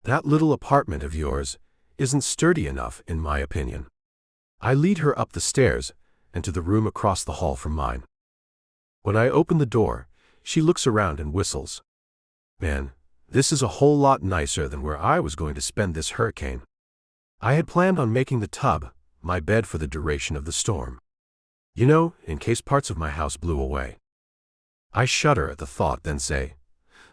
Speaker 2: That little apartment of yours isn't sturdy enough, in my opinion. I lead her up the stairs and to the room across the hall from mine. When I open the door, she looks around and whistles. Man, this is a whole lot nicer than where I was going to spend this hurricane. I had planned on making the tub my bed for the duration of the storm. You know, in case parts of my house blew away. I shudder at the thought, then say,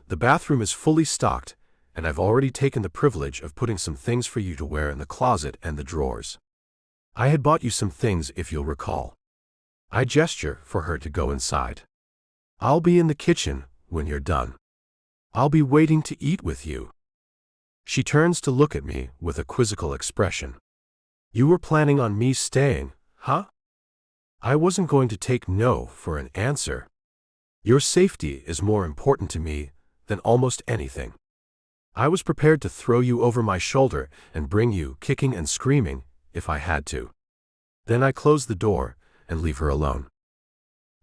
Speaker 2: the bathroom is fully stocked, and I've already taken the privilege of putting some things for you to wear in the closet and the drawers. I had bought you some things, if you'll recall. I gesture for her to go inside. I'll be in the kitchen when you're done. I'll be waiting to eat with you. She turns to look at me with a quizzical expression. You were planning on me staying, huh? I wasn't going to take no for an answer. Your safety is more important to me than almost anything. I was prepared to throw you over my shoulder and bring you, kicking and screaming, if I had to. Then I close the door and leave her alone.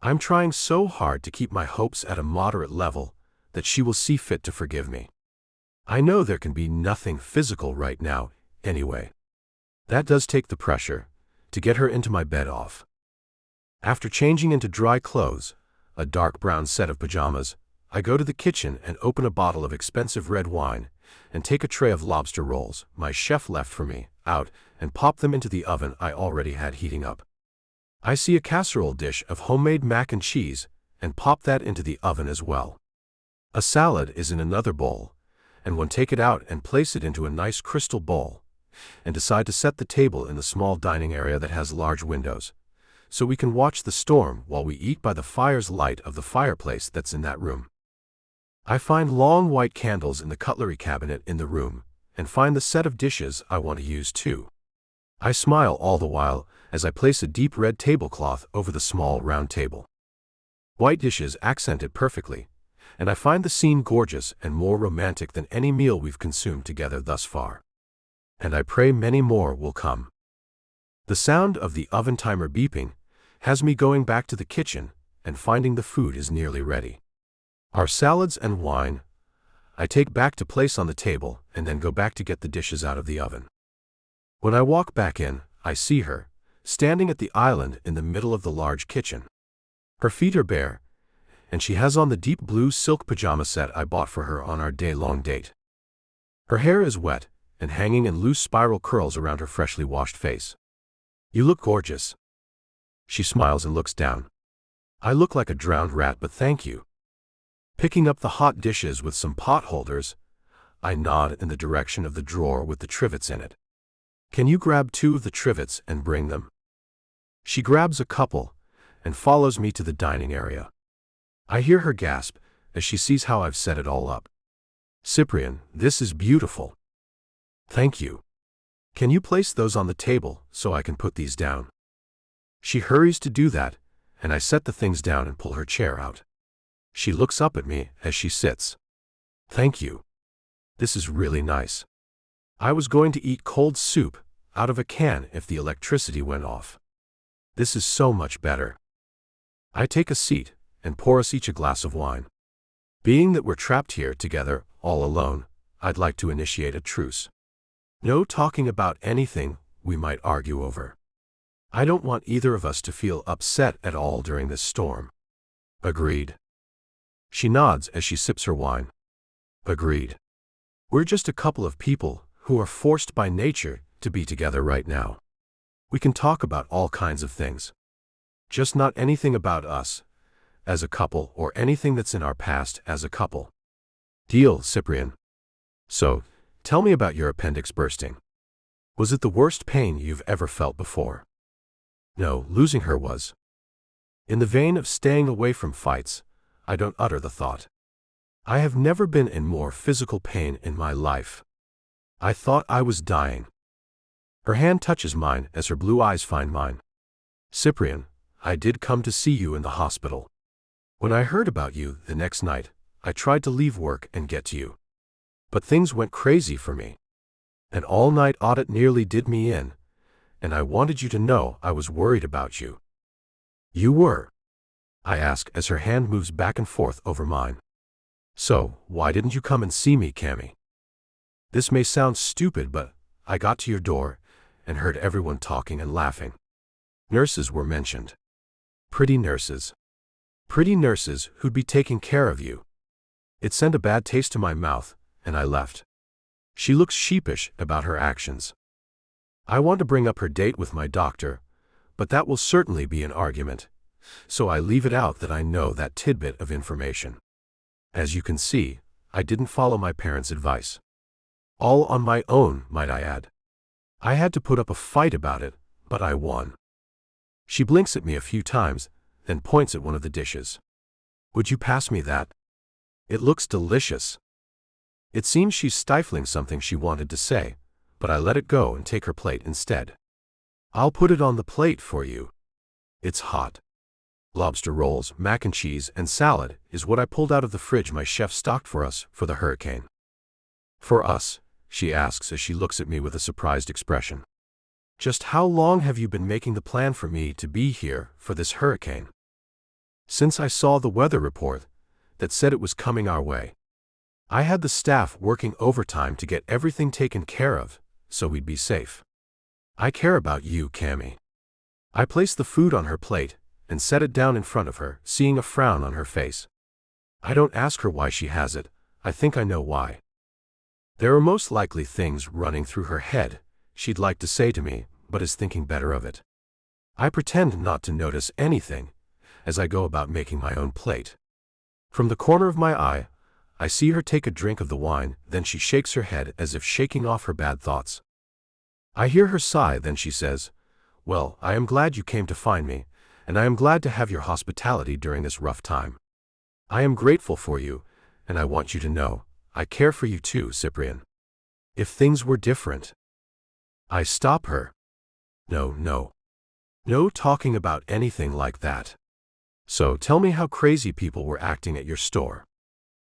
Speaker 2: I'm trying so hard to keep my hopes at a moderate level that she will see fit to forgive me. I know there can be nothing physical right now, anyway. That does take the pressure to get her into my bed off. After changing into dry clothes, a dark brown set of pajamas, I go to the kitchen and open a bottle of expensive red wine and take a tray of lobster rolls my chef left for me out and pop them into the oven I already had heating up. I see a casserole dish of homemade mac and cheese and pop that into the oven as well. A salad is in another bowl, and one take it out and place it into a nice crystal bowl, and decide to set the table in the small dining area that has large windows, so we can watch the storm while we eat by the fire's light of the fireplace that's in that room. I find long white candles in the cutlery cabinet in the room, and find the set of dishes I want to use too. I smile all the while as I place a deep red tablecloth over the small round table. White dishes accent it perfectly, and I find the scene gorgeous and more romantic than any meal we've consumed together thus far. And I pray many more will come. The sound of the oven timer beeping has me going back to the kitchen and finding the food is nearly ready. Our salads and wine I take back to place on the table and then go back to get the dishes out of the oven. When I walk back in, I see her, standing at the island in the middle of the large kitchen. Her feet are bare, and she has on the deep blue silk pajama set I bought for her on our day-long date. Her hair is wet and hanging in loose spiral curls around her freshly washed face. "You look gorgeous." She smiles and looks down. "I look like a drowned rat, but thank you." Picking up the hot dishes with some pot holders, I nod in the direction of the drawer with the trivets in it. "Can you grab 2 of the trivets and bring them?" She grabs a couple and follows me to the dining area. I hear her gasp as she sees how I've set it all up. "Cyprian, this is beautiful." "Thank you. Can you place those on the table so I can put these down?" She hurries to do that, and I set the things down and pull her chair out. She looks up at me as she sits. "Thank you. This is really nice. I was going to eat cold soup out of a can if the electricity went off. This is so much better." I take a seat and pour us each a glass of wine. Being that we're trapped here together, all alone, I'd like to initiate a truce. No talking about anything we might argue over. I don't want either of us to feel upset at all during this storm. Agreed. She nods as she sips her wine. Agreed. We're just a couple of people who are forced by nature to be together right now. We can talk about all kinds of things. Just not anything about us as a couple or anything that's in our past as a couple. Deal, Cyprian. So, tell me about your appendix bursting. Was it the worst pain you've ever felt before? No, losing her was. In the vein of staying away from fights, I don't utter the thought. I have never been in more physical pain in my life. I thought I was dying. Her hand touches mine as her blue eyes find mine. Cyprian, I did come to see you in the hospital. When I heard about you the next night, I tried to leave work and get to you. But things went crazy for me. An all-night audit nearly did me in, and I wanted you to know I was worried about you. You were? I ask as her hand moves back and forth over mine. So, why didn't you come and see me, Cammy? This may sound stupid, but I got to your door and heard everyone talking and laughing. Nurses were mentioned. Pretty nurses. Pretty nurses who'd be taking care of you. It sent a bad taste to my mouth, and I left. She looks sheepish about her actions. I want to bring up her date with my doctor, but that will certainly be an argument, so I leave it out that I know that tidbit of information. As you can see, I didn't follow my parents' advice. All on my own, might I add. I had to put up a fight about it, but I won. She blinks at me a few times, then points at one of the dishes. Would you pass me that? It looks delicious. It seems she's stifling something she wanted to say, but I let it go and take her plate instead. I'll put it on the plate for you. It's hot. Lobster rolls, mac and cheese, and salad is what I pulled out of the fridge my chef stocked for us for the hurricane. For us, she asks as she looks at me with a surprised expression. Just how long have you been making the plan for me to be here for this hurricane? Since I saw the weather report that said it was coming our way. I had the staff working overtime to get everything taken care of, so we'd be safe. I care about you, Cammy. I place the food on her plate and set it down in front of her, seeing a frown on her face. I don't ask her why she has it, I think I know why. There are most likely things running through her head she'd like to say to me, but is thinking better of it. I pretend not to notice anything as I go about making my own plate. From the corner of my eye, I see her take a drink of the wine, then she shakes her head as if shaking off her bad thoughts. I hear her sigh, then she says, "Well, I am glad you came to find me, and I am glad to have your hospitality during this rough time. I am grateful for you, and I want you to know, I care for you too, Cyprian. If things were different." I stop her. No. No talking about anything like that. So tell me how crazy people were acting at your store.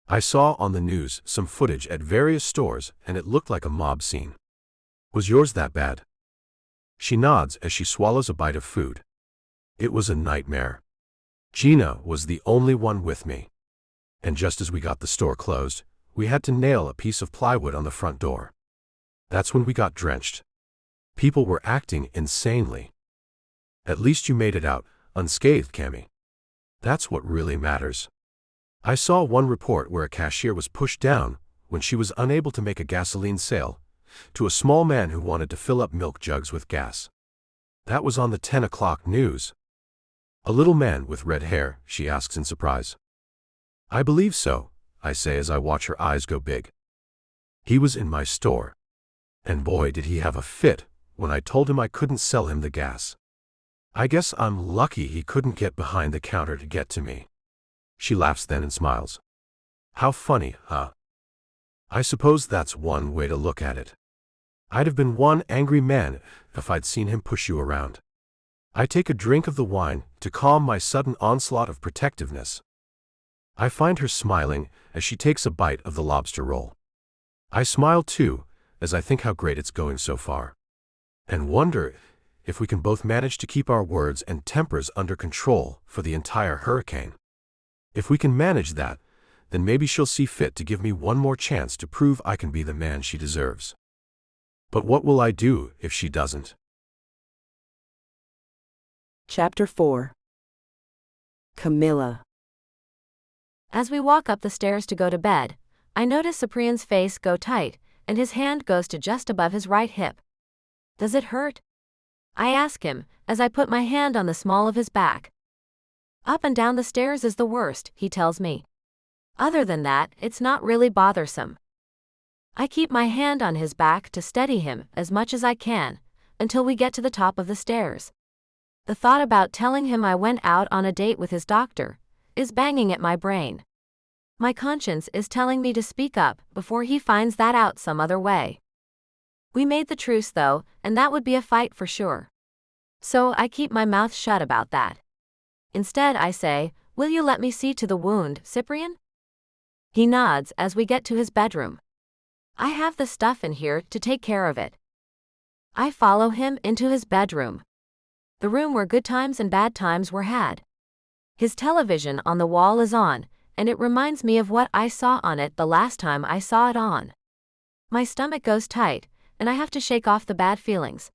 Speaker 2: I saw on the news some footage at various stores and it looked like a mob scene. Was yours that bad? She nods as she swallows a bite of food. It was a nightmare. Gina was the only one with me. And just as we got the store closed, we had to nail a piece of plywood on the front door. That's when we got drenched. People were acting insanely. At least you made it out unscathed, Cammy. That's what really matters. I saw one report where a cashier was pushed down when she was unable to make a gasoline sale to a small man who wanted to fill up milk jugs with gas. That was on the 10 o'clock news. A little man with red hair, she asks in surprise. I believe so, I say as I watch her eyes go big. He was in my store. And boy did he have a fit when I told him I couldn't sell him the gas. I guess I'm lucky he couldn't get behind the counter to get to me. She laughs then and smiles. How funny, huh? I suppose that's one way to look at it. I'd have been one angry man if I'd seen him push you around. I take a drink of the wine to calm my sudden onslaught of protectiveness. I find her smiling as she takes a bite of the lobster roll. I smile too, as I think how great it's going so far. And wonder if we can both manage to keep our words and tempers under control for the entire hurricane. If we can manage that, then maybe she'll see fit to give me one more chance to prove I can be the man she deserves. But what will I do if she doesn't?
Speaker 1: Chapter 4. Camilla.
Speaker 3: As we walk up the stairs to go to bed, I notice Cyprian's face go tight, and his hand goes to just above his right hip. Does it hurt? I ask him, as I put my hand on the small of his back. Up and down the stairs is the worst, he tells me. Other than that, it's not really bothersome. I keep my hand on his back to steady him as much as I can, until we get to the top of the stairs. The thought about telling him I went out on a date with his doctor is banging at my brain. My conscience is telling me to speak up before he finds that out some other way. We made the truce though, and that would be a fight for sure. So I keep my mouth shut about that. Instead I say, "Will you let me see to the wound, Cyprian?" He nods as we get to his bedroom. I have the stuff in here to take care of it. I follow him into his bedroom. The room where good times and bad times were had. His television on the wall is on, and it reminds me of what I saw on it the last time I saw it on. My stomach goes tight, and I have to shake off the bad feelings.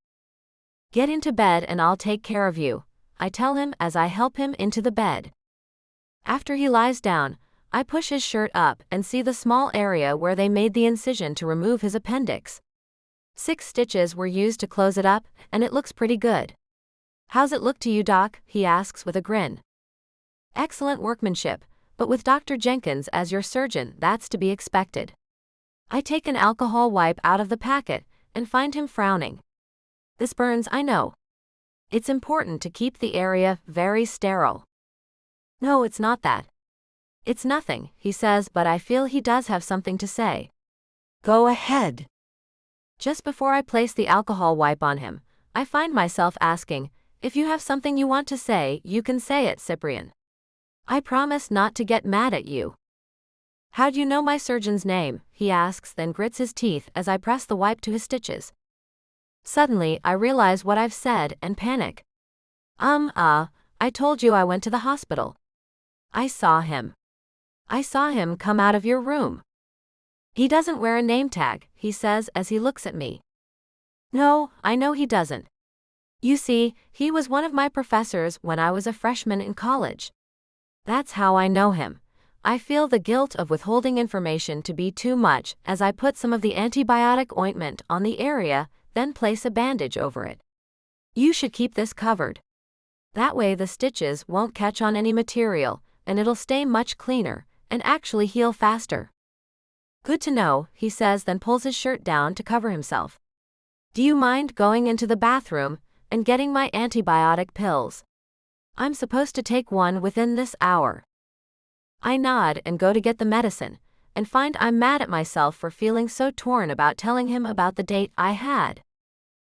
Speaker 3: Get into bed and I'll take care of you, I tell him as I help him into the bed. After he lies down, I push his shirt up and see the small area where they made the incision to remove his appendix. 6 stitches were used to close it up, and it looks pretty good. How's it look to you, Doc? He asks with a grin. Excellent workmanship, but with Dr. Jenkins as your surgeon, that's to be expected. I take an alcohol wipe out of the packet and find him frowning. This burns, I know. It's important to keep the area very sterile. No, it's not that. It's nothing, he says, but I feel he does have something to say.
Speaker 4: Go ahead.
Speaker 3: Just before I place the alcohol wipe on him, I find myself asking, if you have something you want to say, you can say it, Cyprian. I promise not to get mad at you. How'd you know my surgeon's name? He asks, then grits his teeth as I press the wipe to his stitches. Suddenly, I realize what I've said and panic. I told you I went to the hospital. I saw him. I saw him come out of your room. He doesn't wear a name tag, he says as he looks at me. No, I know he doesn't. You see, he was one of my professors when I was a freshman in college. That's how I know him. I feel the guilt of withholding information to be too much as I put some of the antibiotic ointment on the area, then place a bandage over it. You should keep this covered. That way the stitches won't catch on any material, and it'll stay much cleaner, and actually heal faster. Good to know, he says, then pulls his shirt down to cover himself. Do you mind going into the bathroom and getting my antibiotic pills? I'm supposed to take one within this hour. I nod and go to get the medicine, and find I'm mad at myself for feeling so torn about telling him about the date I had.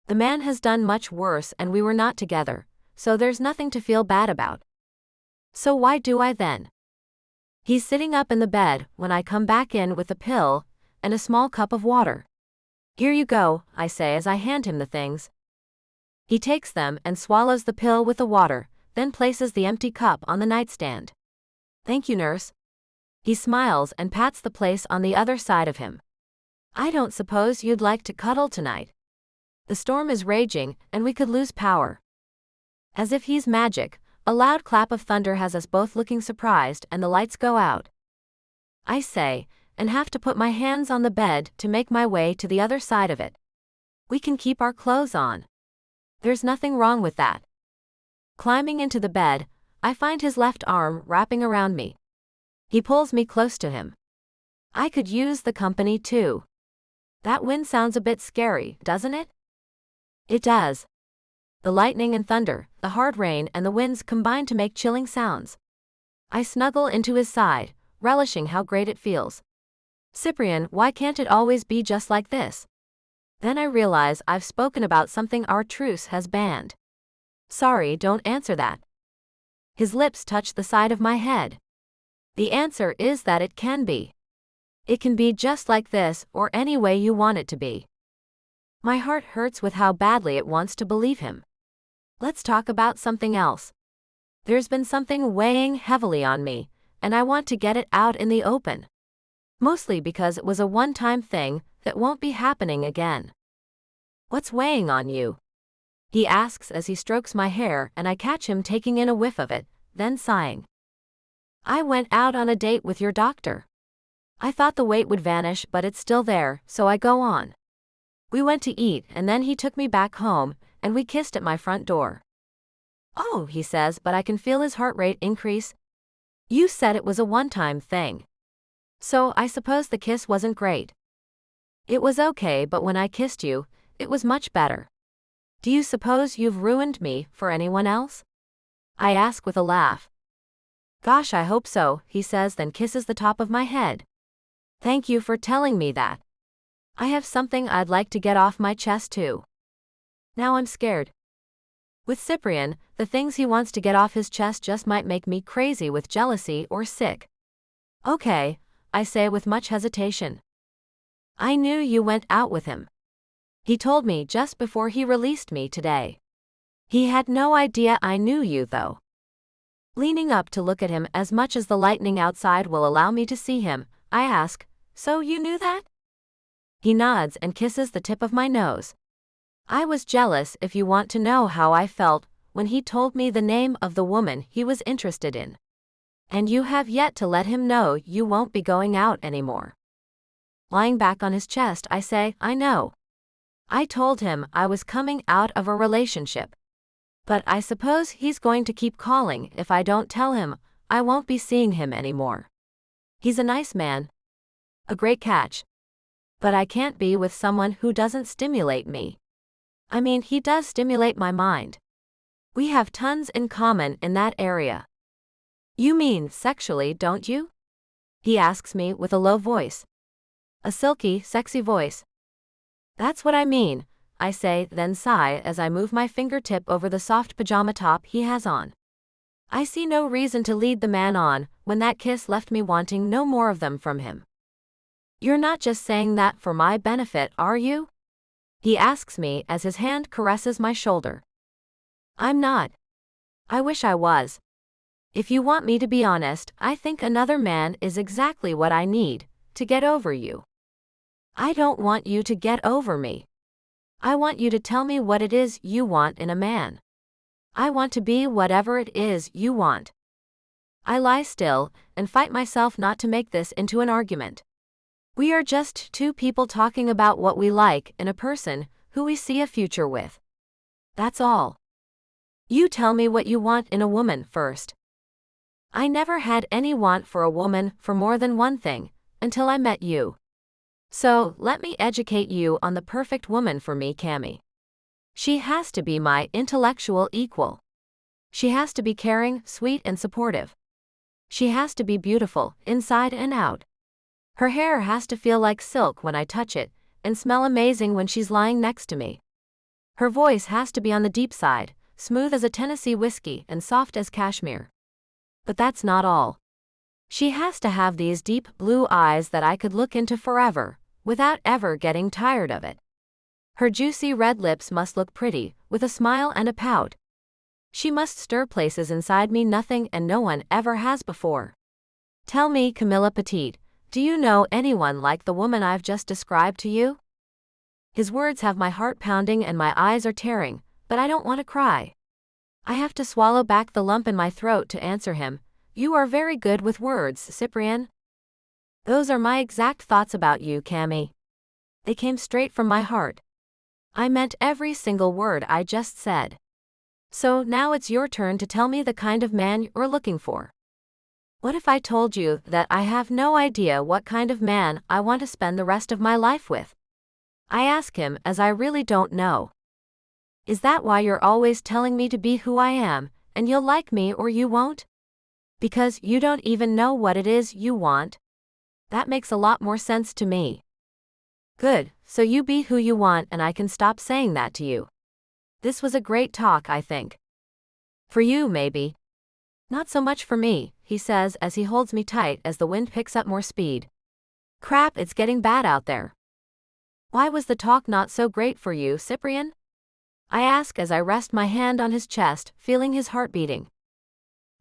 Speaker 3: The man has done much worse and we were not together, so there's nothing to feel bad about. So why do I then? He's sitting up in the bed when I come back in with a pill and a small cup of water. Here you go, I say as I hand him the things. He takes them and swallows the pill with the water, then places the empty cup on the nightstand. Thank you, nurse. He smiles and pats the place on the other side of him. I don't suppose you'd like to cuddle tonight. The storm is raging and we could lose power. As if he's magic, a loud clap of thunder has us both looking surprised and the lights go out. I say, and have to put my hands on the bed to make my way to the other side of it. We can keep our clothes on. There's nothing wrong with that. Climbing into the bed, I find his left arm wrapping around me. He pulls me close to him. I could use the company too. That wind sounds a bit scary, doesn't it? It does. The lightning and thunder, the hard rain and the winds combine to make chilling sounds. I snuggle into his side, relishing how great it feels. Cyprian, why can't it always be just like this? Then I realize I've spoken about something our truce has banned. Sorry, don't answer that. His lips touch the side of my head. The answer is that it can be. It can be just like this or any way you want it to be. My heart hurts with how badly it wants to believe him. Let's talk about something else. There's been something weighing heavily on me, and I want to get it out in the open. Mostly because it was a one-time thing that won't be happening again. What's weighing on you? He asks as he strokes my hair and I catch him taking in a whiff of it, then sighing. I went out on a date with your doctor. I thought the weight would vanish, but it's still there, so I go on. We went to eat and then he took me back home and we kissed at my front door. Oh, he says, but I can feel his heart rate increase. You said it was a one-time thing. So I suppose the kiss wasn't great. It was okay, but when I kissed you, it was much better. Do you suppose you've ruined me for anyone else? I ask with a laugh. Gosh, I hope so, he says, then kisses the top of my head. Thank you for telling me that. I have something I'd like to get off my chest too. Now I'm scared. With Cyprian, the things he wants to get off his chest just might make me crazy with jealousy or sick. Okay, I say with much hesitation. I knew you went out with him. He told me just before he released me today. He had no idea I knew you though. Leaning up to look at him as much as the lightning outside will allow me to see him, I ask, so you knew that? He nods and kisses the tip of my nose. I was jealous, if you want to know how I felt, when he told me the name of the woman he was interested in. And you have yet to let him know you won't be going out anymore. Lying back on his chest, I say, I know. I told him I was coming out of a relationship. But I suppose he's going to keep calling if I don't tell him I won't be seeing him anymore. He's a nice man. A great catch. But I can't be with someone who doesn't stimulate me. I mean, he does stimulate my mind. We have tons in common in that area. You mean sexually, don't you? He asks me with a low voice. A silky, sexy voice. That's what I mean, I say, then sigh as I move my fingertip over the soft pajama top he has on. I see no reason to lead the man on when that kiss left me wanting no more of them from him. You're not just saying that for my benefit, are you? He asks me as his hand caresses my shoulder. I'm not. I wish I was. If you want me to be honest, I think another man is exactly what I need to get over you. I don't want you to get over me. I want you to tell me what it is you want in a man. I want to be whatever it is you want. I lie still and fight myself not to make this into an argument. We are just two people talking about what we like in a person who we see a future with. That's all. You tell me what you want in a woman first. I never had any want for a woman for more than one thing, until I met you. So, let me educate you on the perfect woman for me, Cammy. She has to be my intellectual equal. She has to be caring, sweet and supportive. She has to be beautiful, inside and out. Her hair has to feel like silk when I touch it, and smell amazing when she's lying next to me. Her voice has to be on the deep side, smooth as a Tennessee whiskey and soft as cashmere. But that's not all. She has to have these deep blue eyes that I could look into forever, without ever getting tired of it. Her juicy red lips must look pretty, with a smile and a pout. She must stir places inside me nothing and no one ever has before. Tell me, Camilla Petite, do you know anyone like the woman I've just described to you? His words have my heart pounding and my eyes are tearing, but I don't want to cry. I have to swallow back the lump in my throat to answer him. You are very good with words, Cyprian. Those are my exact thoughts about you, Cammy. They came straight from my heart. I meant every single word I just said. So now it's your turn to tell me the kind of man you're looking for. What if I told you that I have no idea what kind of man I want to spend the rest of my life with? I ask him as I really don't know. Is that why you're always telling me to be who I am, and you'll like me or you won't? Because you don't even know what it is you want? That makes a lot more sense to me. Good, so you be who you want and I can stop saying that to you. This was a great talk, I think. For you, maybe. Not so much for me, he says as he holds me tight as the wind picks up more speed. Crap, it's getting bad out there. Why was the talk not so great for you, Cyprian? I ask as I rest my hand on his chest, feeling his heart beating.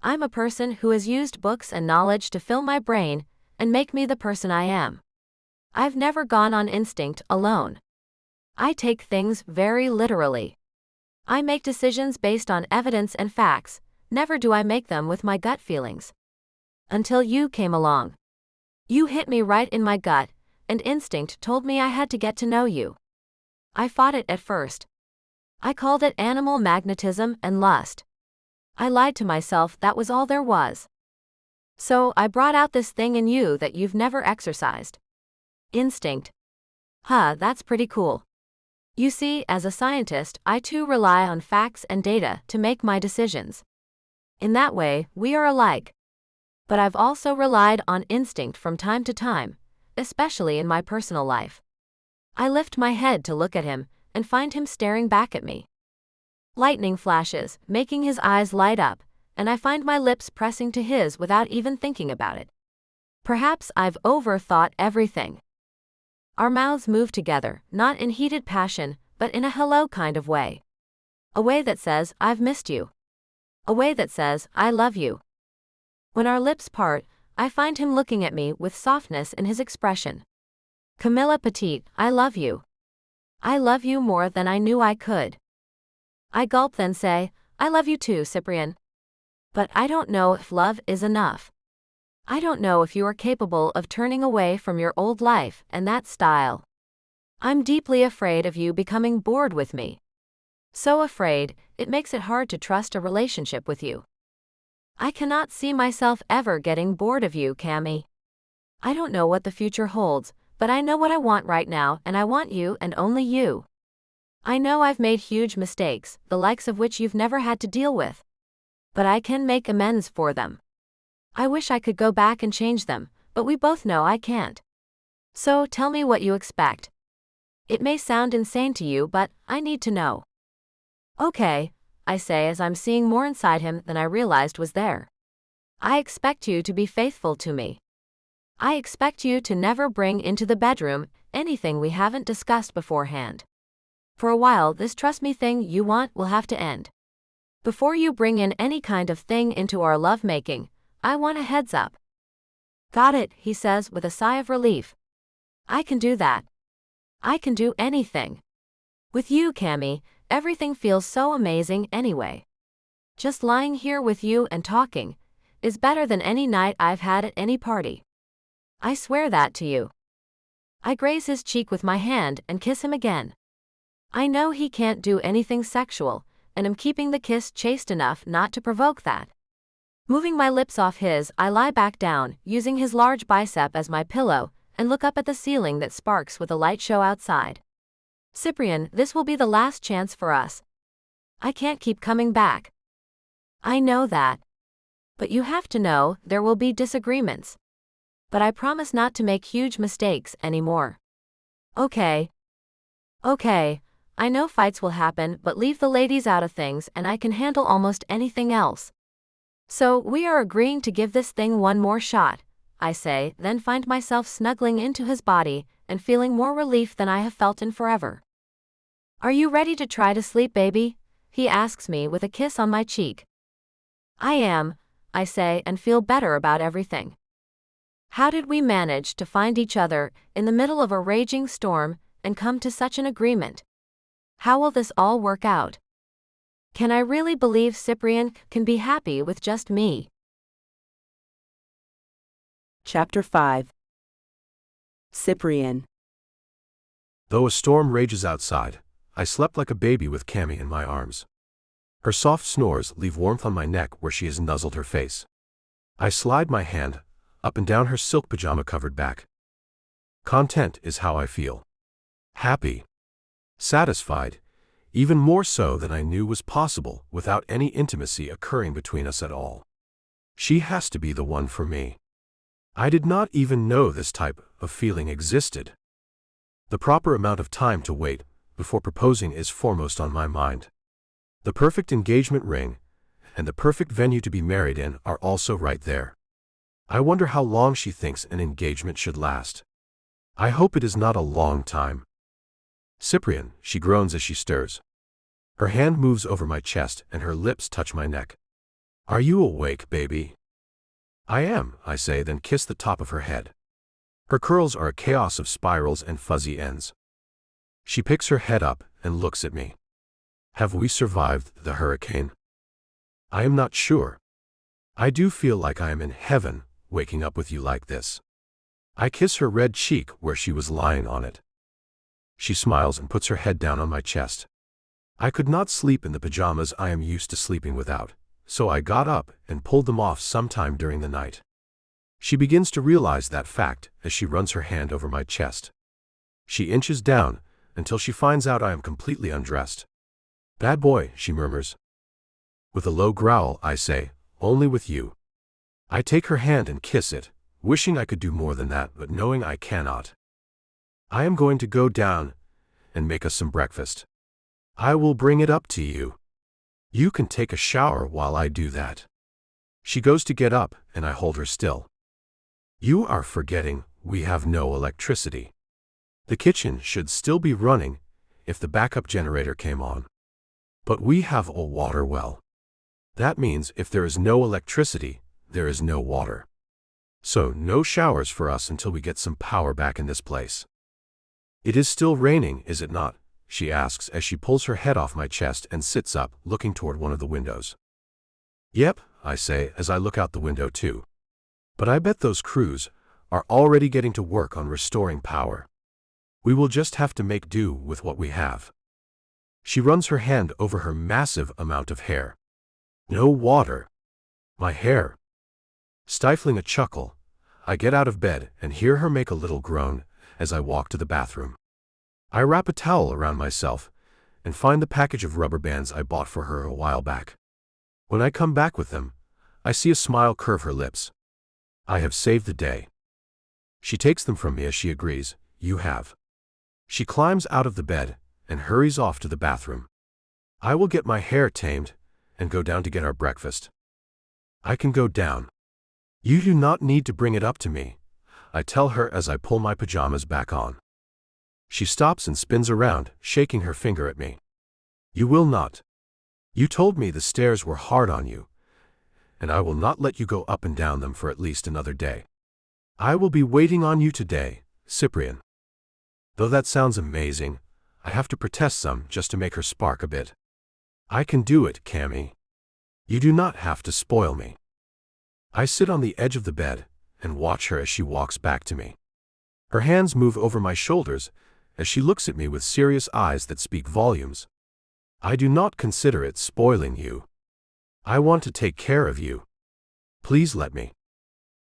Speaker 3: I'm a person who has used books and knowledge to fill my brain and make me the person I am. I've never gone on instinct alone. I take things very literally. I make decisions based on evidence and facts, never do I make them with my gut feelings. Until you came along. You hit me right in my gut, and instinct told me I had to get to know you. I fought it at first. I called it animal magnetism and lust. I lied to myself that was all there was. So I brought out this thing in you that you've never exercised. Instinct. Huh, that's pretty cool. You see, as a scientist, I too rely on facts and data to make my decisions. In that way, we are alike. But I've also relied on instinct from time to time, especially in my personal life. I lift my head to look at him and find him staring back at me. Lightning flashes, making his eyes light up, and I find my lips pressing to his without even thinking about it. Perhaps I've overthought everything. Our mouths move together, not in heated passion, but in a hello kind of way. A way that says, I've missed you. A way that says, I love you. When our lips part, I find him looking at me with softness in his expression. Camilla Petite, I love you. I love you more than I knew I could. I gulp then say, I love you too, Cyprian. But I don't know if love is enough. I don't know if you are capable of turning away from your old life and that style. I'm deeply afraid of you becoming bored with me. So afraid, it makes it hard to trust a relationship with you. I cannot see myself ever getting bored of you, Cammy. I don't know what the future holds, but I know what I want right now and I want you and only you. I know I've made huge mistakes, the likes of which you've never had to deal with. But I can make amends for them. I wish I could go back and change them, but we both know I can't. So tell me what you expect. It may sound insane to you, but I need to know. Okay, I say as I'm seeing more inside him than I realized was there. I expect you to be faithful to me. I expect you to never bring into the bedroom anything we haven't discussed beforehand. For a while, this trust me thing you want will have to end. Before you bring in any kind of thing into our lovemaking, I want a heads up. Got it, he says with a sigh of relief. I can do that. I can do anything. With you, Cammy, everything feels so amazing anyway. Just lying here with you and talking is better than any night I've had at any party. I swear that to you. I graze his cheek with my hand and kiss him again. I know he can't do anything sexual, and am keeping the kiss chaste enough not to provoke that. Moving my lips off his, I lie back down, using his large bicep as my pillow, and look up at the ceiling that sparks with a light show outside. Cyprian, this will be the last chance for us. I can't keep coming back. I know that. But you have to know, there will be disagreements. But I promise not to make huge mistakes anymore. Okay. Okay, I know fights will happen, but leave the ladies out of things and I can handle almost anything else. So we are agreeing to give this thing one more shot, I say, then find myself snuggling into his body and feeling more relief than I have felt in forever. Are you ready to try to sleep, baby? He asks me with a kiss on my cheek. I am, I say, and feel better about everything. How did we manage to find each other in the middle of a raging storm and come to such an agreement? How will this all work out? Can I really believe Cyprian can be happy with just me?
Speaker 1: Chapter 5. Cyprian.
Speaker 2: Though a storm rages outside, I slept like a baby with Cammy in my arms. Her soft snores leave warmth on my neck where she has nuzzled her face. I slide my hand up and down her silk pajama-covered back. Content is how I feel. Happy. Satisfied, even more so than I knew was possible without any intimacy occurring between us at all. She has to be the one for me. I did not even know this type of feeling existed. The proper amount of time to wait before proposing is foremost on my mind. The perfect engagement ring and the perfect venue to be married in are also right there. I wonder how long she thinks an engagement should last. I hope it is not a long time. Cyprian, she groans as she stirs. Her hand moves over my chest and her lips touch my neck. Are you awake, baby? I am, I say, then kiss the top of her head. Her curls are a chaos of spirals and fuzzy ends. She picks her head up and looks at me. Have we survived the hurricane? I am not sure. I do feel like I am in heaven, waking up with you like this. I kiss her red cheek where she was lying on it. She smiles and puts her head down on my chest. I could not sleep in the pajamas I am used to sleeping without, so I got up and pulled them off sometime during the night. She begins to realize that fact as she runs her hand over my chest. She inches down until she finds out I am completely undressed. Bad boy, she murmurs. With a low growl, I say, only with you. I take her hand and kiss it, wishing I could do more than that, but knowing I cannot. I am going to go down and make us some breakfast. I will bring it up to you. You can take a shower while I do that. She goes to get up, and I hold her still. You are forgetting we have no electricity. The kitchen should still be running if the backup generator came on. But we have a water well. That means if there is no electricity, there is no water. So no showers for us until we get some power back in this place. It is still raining, is it not? She asks as she pulls her head off my chest and sits up, looking toward one of the windows. Yep, I say as I look out the window too. But I bet those crews are already getting to work on restoring power. We will just have to make do with what we have. She runs her hand over her massive amount of hair. No water. My hair. Stifling a chuckle, I get out of bed and hear her make a little groan as I walk to the bathroom. I wrap a towel around myself and find the package of rubber bands I bought for her a while back. When I come back with them, I see a smile curve her lips. I have saved the day. She takes them from me as she agrees, you have. She climbs out of the bed and hurries off to the bathroom. I will get my hair tamed and go down to get our breakfast. I can go down. You do not need to bring it up to me, I tell her as I pull my pajamas back on. She stops and spins around, shaking her finger at me. You will not. You told me the stairs were hard on you, and I will not let you go up and down them for at least another day. I will be waiting on you today, Cyprian. Though that sounds amazing, I have to protest some just to make her spark a bit. I can do it, Cammy. You do not have to spoil me. I sit on the edge of the bed and watch her as she walks back to me. Her hands move over my shoulders as she looks at me with serious eyes that speak volumes. I do not consider it spoiling you. I want to take care of you. Please let me.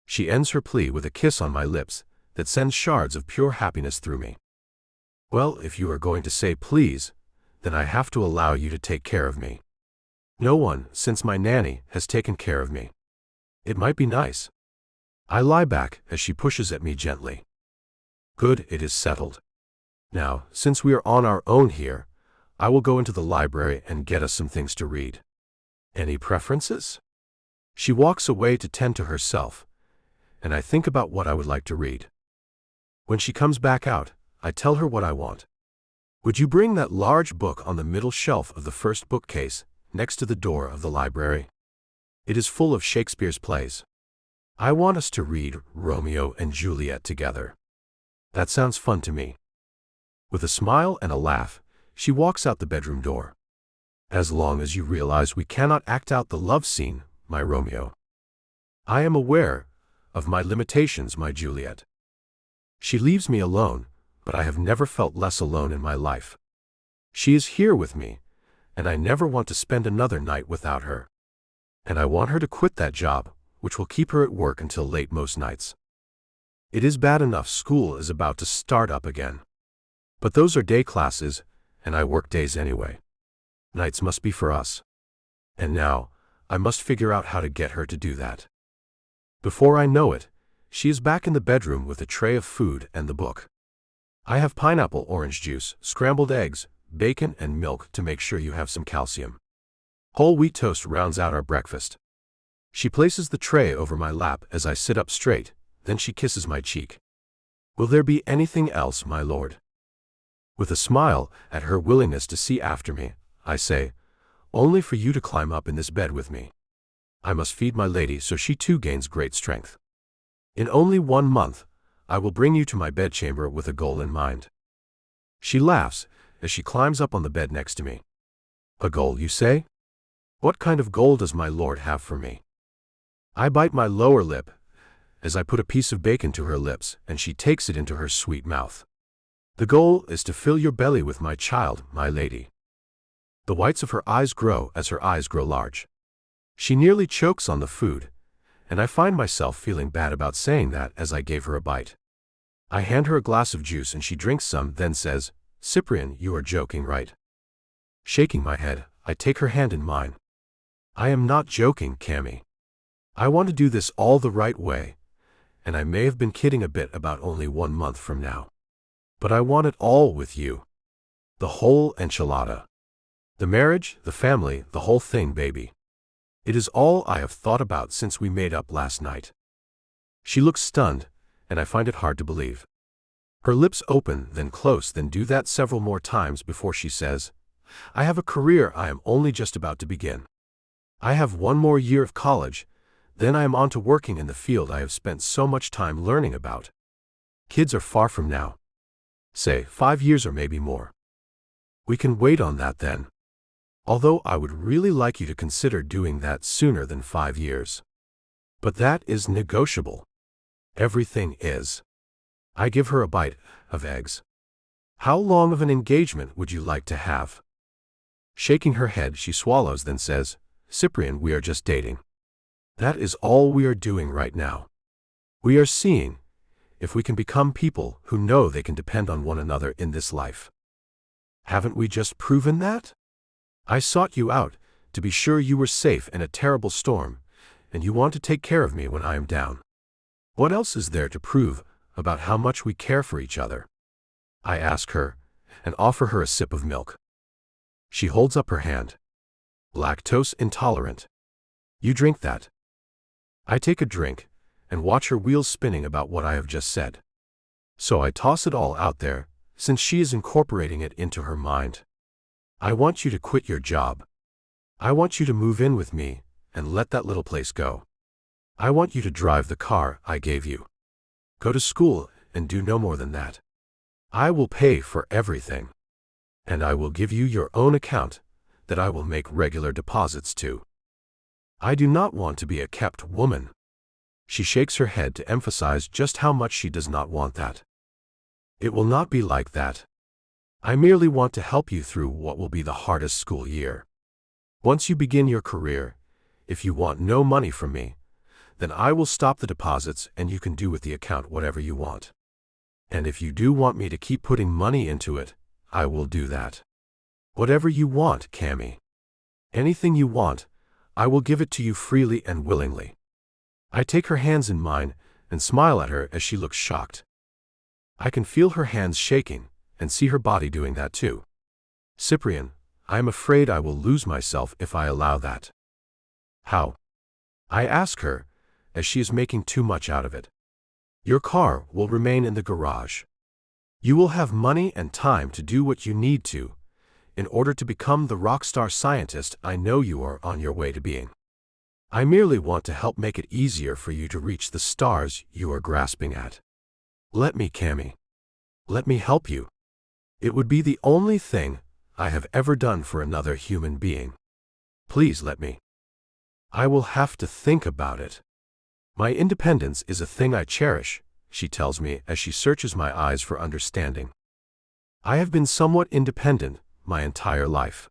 Speaker 2: She ends her plea with a kiss on my lips that sends shards of pure happiness through me. Well, if you are going to say please, then I have to allow you to take care of me. No one, since my nanny, has taken care of me. It might be nice. I lie back as she pushes at me gently. Good, it is settled. Now, since we are on our own here, I will go into the library and get us some things to read. Any preferences? She walks away to tend to herself, and I think about what I would like to read. When she comes back out, I tell her what I want. Would you bring that large book on the middle shelf of the first bookcase, next to the door of the library? It is full of Shakespeare's plays. I want us to read Romeo and Juliet together. That sounds fun to me. With a smile and a laugh, she walks out the bedroom door. As long as you realize we cannot act out the love scene, my Romeo. I am aware of my limitations, my Juliet. She leaves me alone, but I have never felt less alone in my life. She is here with me, and I never want to spend another night without her. And I want her to quit that job, which will keep her at work until late most nights. It is bad enough school is about to start up again. But those are day classes, and I work days anyway. Nights must be for us. And now, I must figure out how to get her to do that. Before I know it, she is back in the bedroom with a tray of food and the book. I have pineapple orange juice, scrambled eggs, bacon and milk to make sure you have some calcium. Whole wheat toast rounds out our breakfast. She places the tray over my lap as I sit up straight, then she kisses my cheek. Will there be anything else, my lord? With a smile at her willingness to see after me, I say, only for you to climb up in this bed with me. I must feed my lady so she too gains great strength. In only 1 month, I will bring you to my bedchamber with a goal in mind. She laughs as she climbs up on the bed next to me. A goal, you say? What kind of goal does my lord have for me? I bite my lower lip as I put a piece of bacon to her lips, and she takes it into her sweet mouth. The goal is to fill your belly with my child, my lady. The whites of her eyes grow as her eyes grow large. She nearly chokes on the food, and I find myself feeling bad about saying that as I gave her a bite. I hand her a glass of juice and she drinks some, then says, Cyprian, you are joking, right? Shaking my head, I take her hand in mine. I am not joking, Cammy. I want to do this all the right way, and I may have been kidding a bit about only 1 month from now. But I want it all with you. The whole enchilada. The marriage, the family, the whole thing, baby. It is all I have thought about since we made up last night. She looks stunned, and I find it hard to believe. Her lips open, then close, then do that several more times before she says, I have a career I am only just about to begin. I have 1 more year of college, then I am on to working in the field I have spent so much time learning about. Kids are far from now. Say, 5 years or maybe more. We can wait on that then. Although I would really like you to consider doing that sooner than 5 years. But that is negotiable. Everything is. I give her a bite of eggs. How long of an engagement would you like to have? Shaking her head, she swallows, then says, Cyprian, we are just dating. That is all we are doing right now. We are seeing if we can become people who know they can depend on one another in this life. Haven't we just proven that? I sought you out to be sure you were safe in a terrible storm, and you want to take care of me when I am down. What else is there to prove about how much we care for each other? I ask her, and offer her a sip of milk. She holds up her hand. Lactose intolerant. You drink that. I take a drink, and watch her wheels spinning about what I have just said. So I toss it all out there, since she is incorporating it into her mind. I want you to quit your job. I want you to move in with me, and let that little place go. I want you to drive the car I gave you. Go to school, and do no more than that. I will pay for everything. And I will give you your own account that I will make regular deposits to. I do not want to be a kept woman. She shakes her head to emphasize just how much she does not want that. It will not be like that. I merely want to help you through what will be the hardest school year. Once you begin your career, if you want no money from me, then I will stop the deposits and you can do with the account whatever you want. And if you do want me to keep putting money into it, I will do that. Whatever you want, Cammy. Anything you want, I will give it to you freely and willingly. I take her hands in mine and smile at her as she looks shocked. I can feel her hands shaking and see her body doing that too. Cyprian, I am afraid I will lose myself if I allow that. How? I ask her, as she is making too much out of it. Your car will remain in the garage. You will have money and time to do what you need to, in order to become the rock star scientist I know you are on your way to being. I merely want to help make it easier for you to reach the stars you are grasping at. Let me, Cammy. Let me help you. It would be the only thing I have ever done for another human being. Please let me. I will have to think about it. My independence is a thing I cherish, she tells me as she searches my eyes for understanding. I have been somewhat independent my entire life.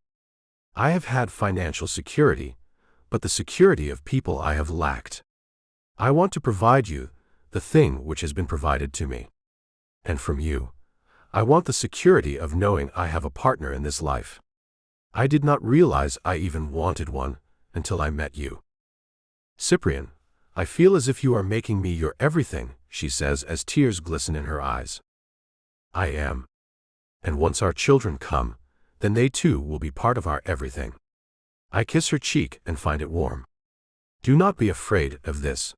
Speaker 2: I have had financial security, but the security of people I have lacked. I want to provide you the thing which has been provided to me. And from you, I want the security of knowing I have a partner in this life. I did not realize I even wanted one until I met you. Cyprian, I feel as if you are making me your everything, she says as tears glisten in her eyes. I am. And once our children come, then they too will be part of our everything. I kiss her cheek and find it warm. Do not be afraid of this.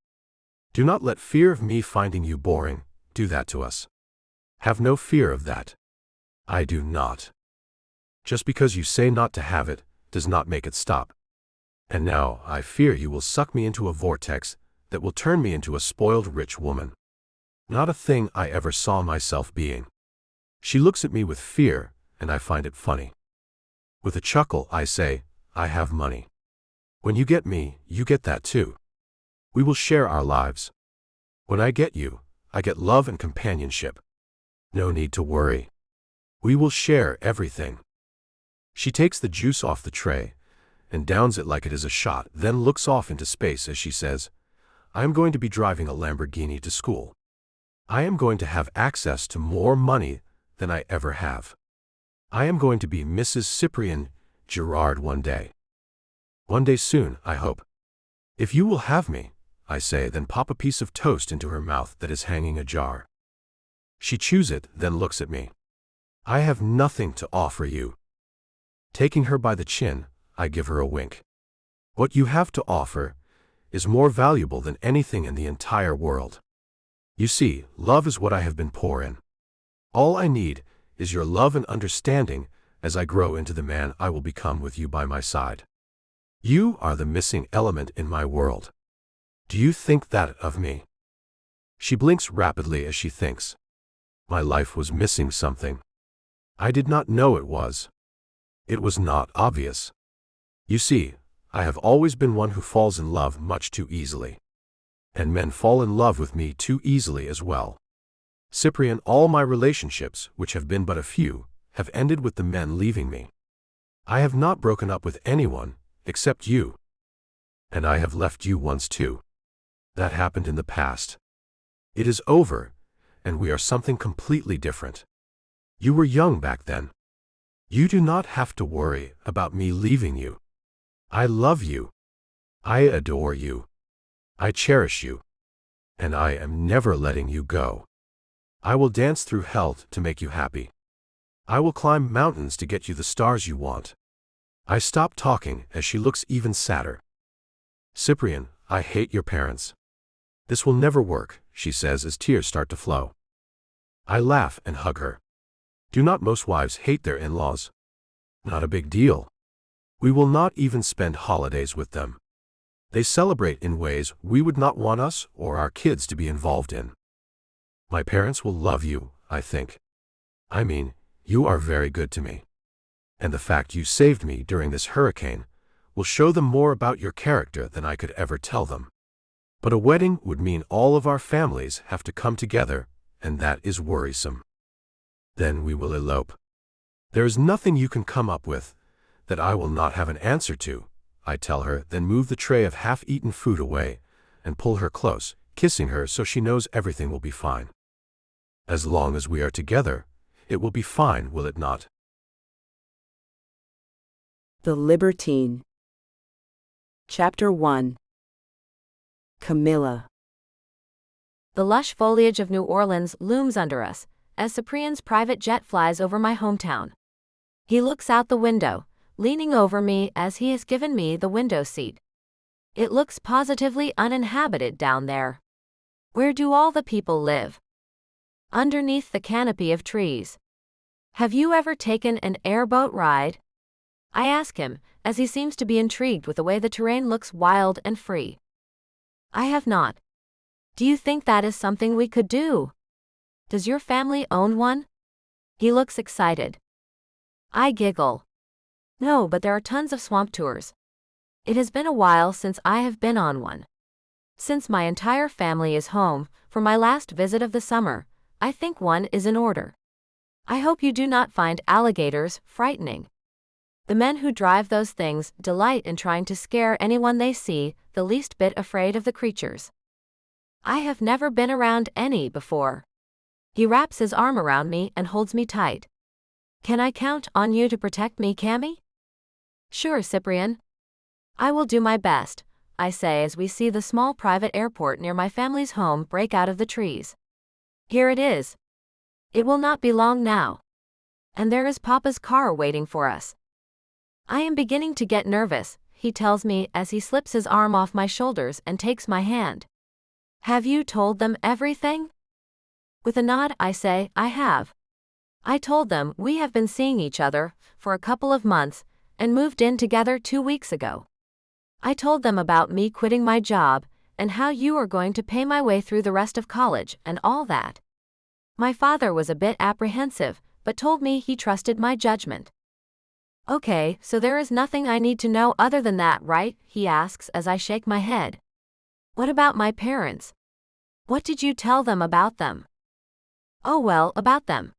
Speaker 2: Do not let fear of me finding you boring do that to us. Have no fear of that. I do not. Just because you say not to have it, does not make it stop. And now I fear you will suck me into a vortex that will turn me into a spoiled rich woman. Not a thing I ever saw myself being. She looks at me with fear, and I find it funny. With a chuckle, I say, I have money. When you get me, you get that too. We will share our lives. When I get you, I get love and companionship. No need to worry. We will share everything. She takes the juice off the tray and downs it like it is a shot, then looks off into space as she says, I am going to be driving a Lamborghini to school. I am going to have access to more money than I ever have. I am going to be Mrs. Cyprian Gerard one day. One day soon, I hope. If you will have me, I say, then pop a piece of toast into her mouth that is hanging ajar. She chews it, then looks at me. I have nothing to offer you. Taking her by the chin, I give her a wink. What you have to offer is more valuable than anything in the entire world. You see, love is what I have been poor in. All I need is your love and understanding as I grow into the man I will become with you by my side. You are the missing element in my world. Do you think that of me? She blinks rapidly as she thinks. My life was missing something. I did not know it was. It was not obvious. You see, I have always been one who falls in love much too easily. And men fall in love with me too easily as well. Cyprian, all my relationships, which have been but a few, have ended with the men leaving me. I have not broken up with anyone, except you. And I have left you once too. That happened in the past. It is over, and we are something completely different. You were young back then. You do not have to worry about me leaving you. I love you. I adore you. I cherish you. And I am never letting you go. I will dance through hell to make you happy. I will climb mountains to get you the stars you want. I stop talking as she looks even sadder. Cyprian, I hate your parents. This will never work, she says as tears start to flow. I laugh and hug her. Do not most wives hate their in-laws? Not a big deal. We will not even spend holidays with them. They celebrate in ways we would not want us or our kids to be involved in. My parents will love you, I think. I mean, you are very good to me. And the fact you saved me during this hurricane will show them more about your character than I could ever tell them. But a wedding would mean all of our families have to come together, and that is worrisome. Then we will elope. There is nothing you can come up with that I will not have an answer to, I tell her, then move the tray of half-eaten food away and pull her close, kissing her so she knows everything will be fine. As long as we are together, it will be fine, will it not?
Speaker 1: The Libertine. Chapter 1. Camilla.
Speaker 3: The lush foliage of New Orleans looms under us, as Cyprian's private jet flies over my hometown. He looks out the window, leaning over me as he has given me the window seat. It looks positively uninhabited down there. Where do all the people live? Underneath the canopy of trees. Have you ever taken an airboat ride? I ask him, as he seems to be intrigued with the way the terrain looks wild and free. I have not. Do you think that is something we could do? Does your family own one? He looks excited. I giggle. No, but there are tons of swamp tours. It has been a while since I have been on one. Since my entire family is home for my last visit of the summer, I think one is in order. I hope you do not find alligators frightening. The men who drive those things delight in trying to scare anyone they see the least bit afraid of the creatures. I have never been around any before. He wraps his arm around me and holds me tight. Can I count on you to protect me, Cammy? Sure, Cyprian. I will do my best, I say as we see the small private airport near my family's home break out of the trees. Here it is. It will not be long now. And there is Papa's car waiting for us. I am beginning to get nervous, he tells me as he slips his arm off my shoulders and takes my hand. Have you told them everything? With a nod, I say, I have. I told them we have been seeing each other for a couple of months and moved in together 2 weeks ago. I told them about me quitting my job and how you are going to pay my way through the rest of college and all that. My father was a bit apprehensive, but told me he trusted my judgment. Okay, so there is nothing I need to know other than that, right? He asks as I shake my head. What about my parents? What did you tell them about them? Oh well, about them.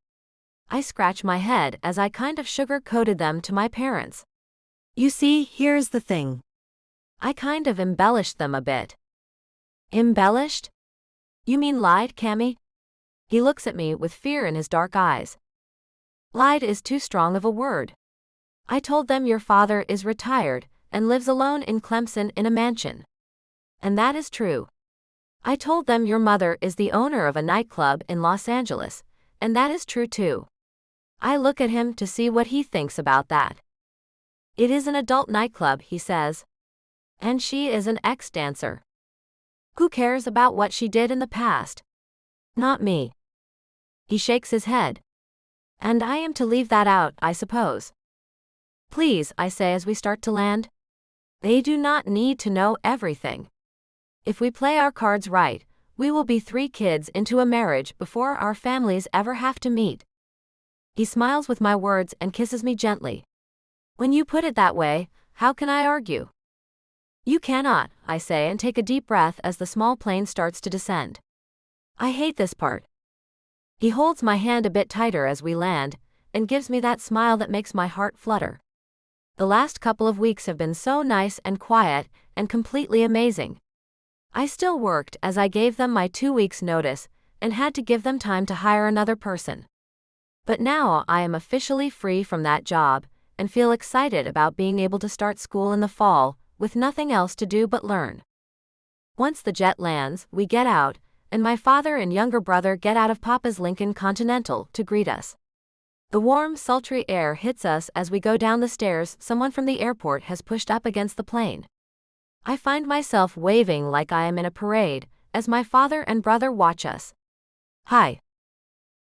Speaker 3: I scratch my head as I kind of sugar-coated them to my parents.
Speaker 4: You see, here's the thing.
Speaker 3: I kind of embellished them a bit. Embellished? You mean lied, Cammy? He looks at me with fear in his dark eyes. Lied is too strong of a word. I told them your father is retired and lives alone in Clemson in a mansion. And that is true. I told them your mother is the owner of a nightclub in Los Angeles, and that is true too. I look at him to see what he thinks about that. It is an adult nightclub, he says. And she is an ex-dancer. Who cares about what she did in the past? Not me. He shakes his head. And I am to leave that out, I suppose. Please, I say as we start to land. They do not need to know everything. If we play our cards right, we will be 3 kids into a marriage before our families ever have to meet. He smiles with my words and kisses me gently. When you put it that way, how can I argue? You cannot, I say and take a deep breath as the small plane starts to descend. I hate this part. He holds my hand a bit tighter as we land, and gives me that smile that makes my heart flutter. The last couple of weeks have been so nice and quiet and completely amazing. I still worked as I gave them my 2 weeks' notice and had to give them time to hire another person. But now I am officially free from that job and feel excited about being able to start school in the fall with nothing else to do but learn. Once the jet lands, we get out, and my father and younger brother get out of Papa's Lincoln Continental to greet us. The warm, sultry air hits us as we go down the stairs someone from the airport has pushed up against the plane. I find myself waving like I am in a parade as my father and brother watch us. Hi.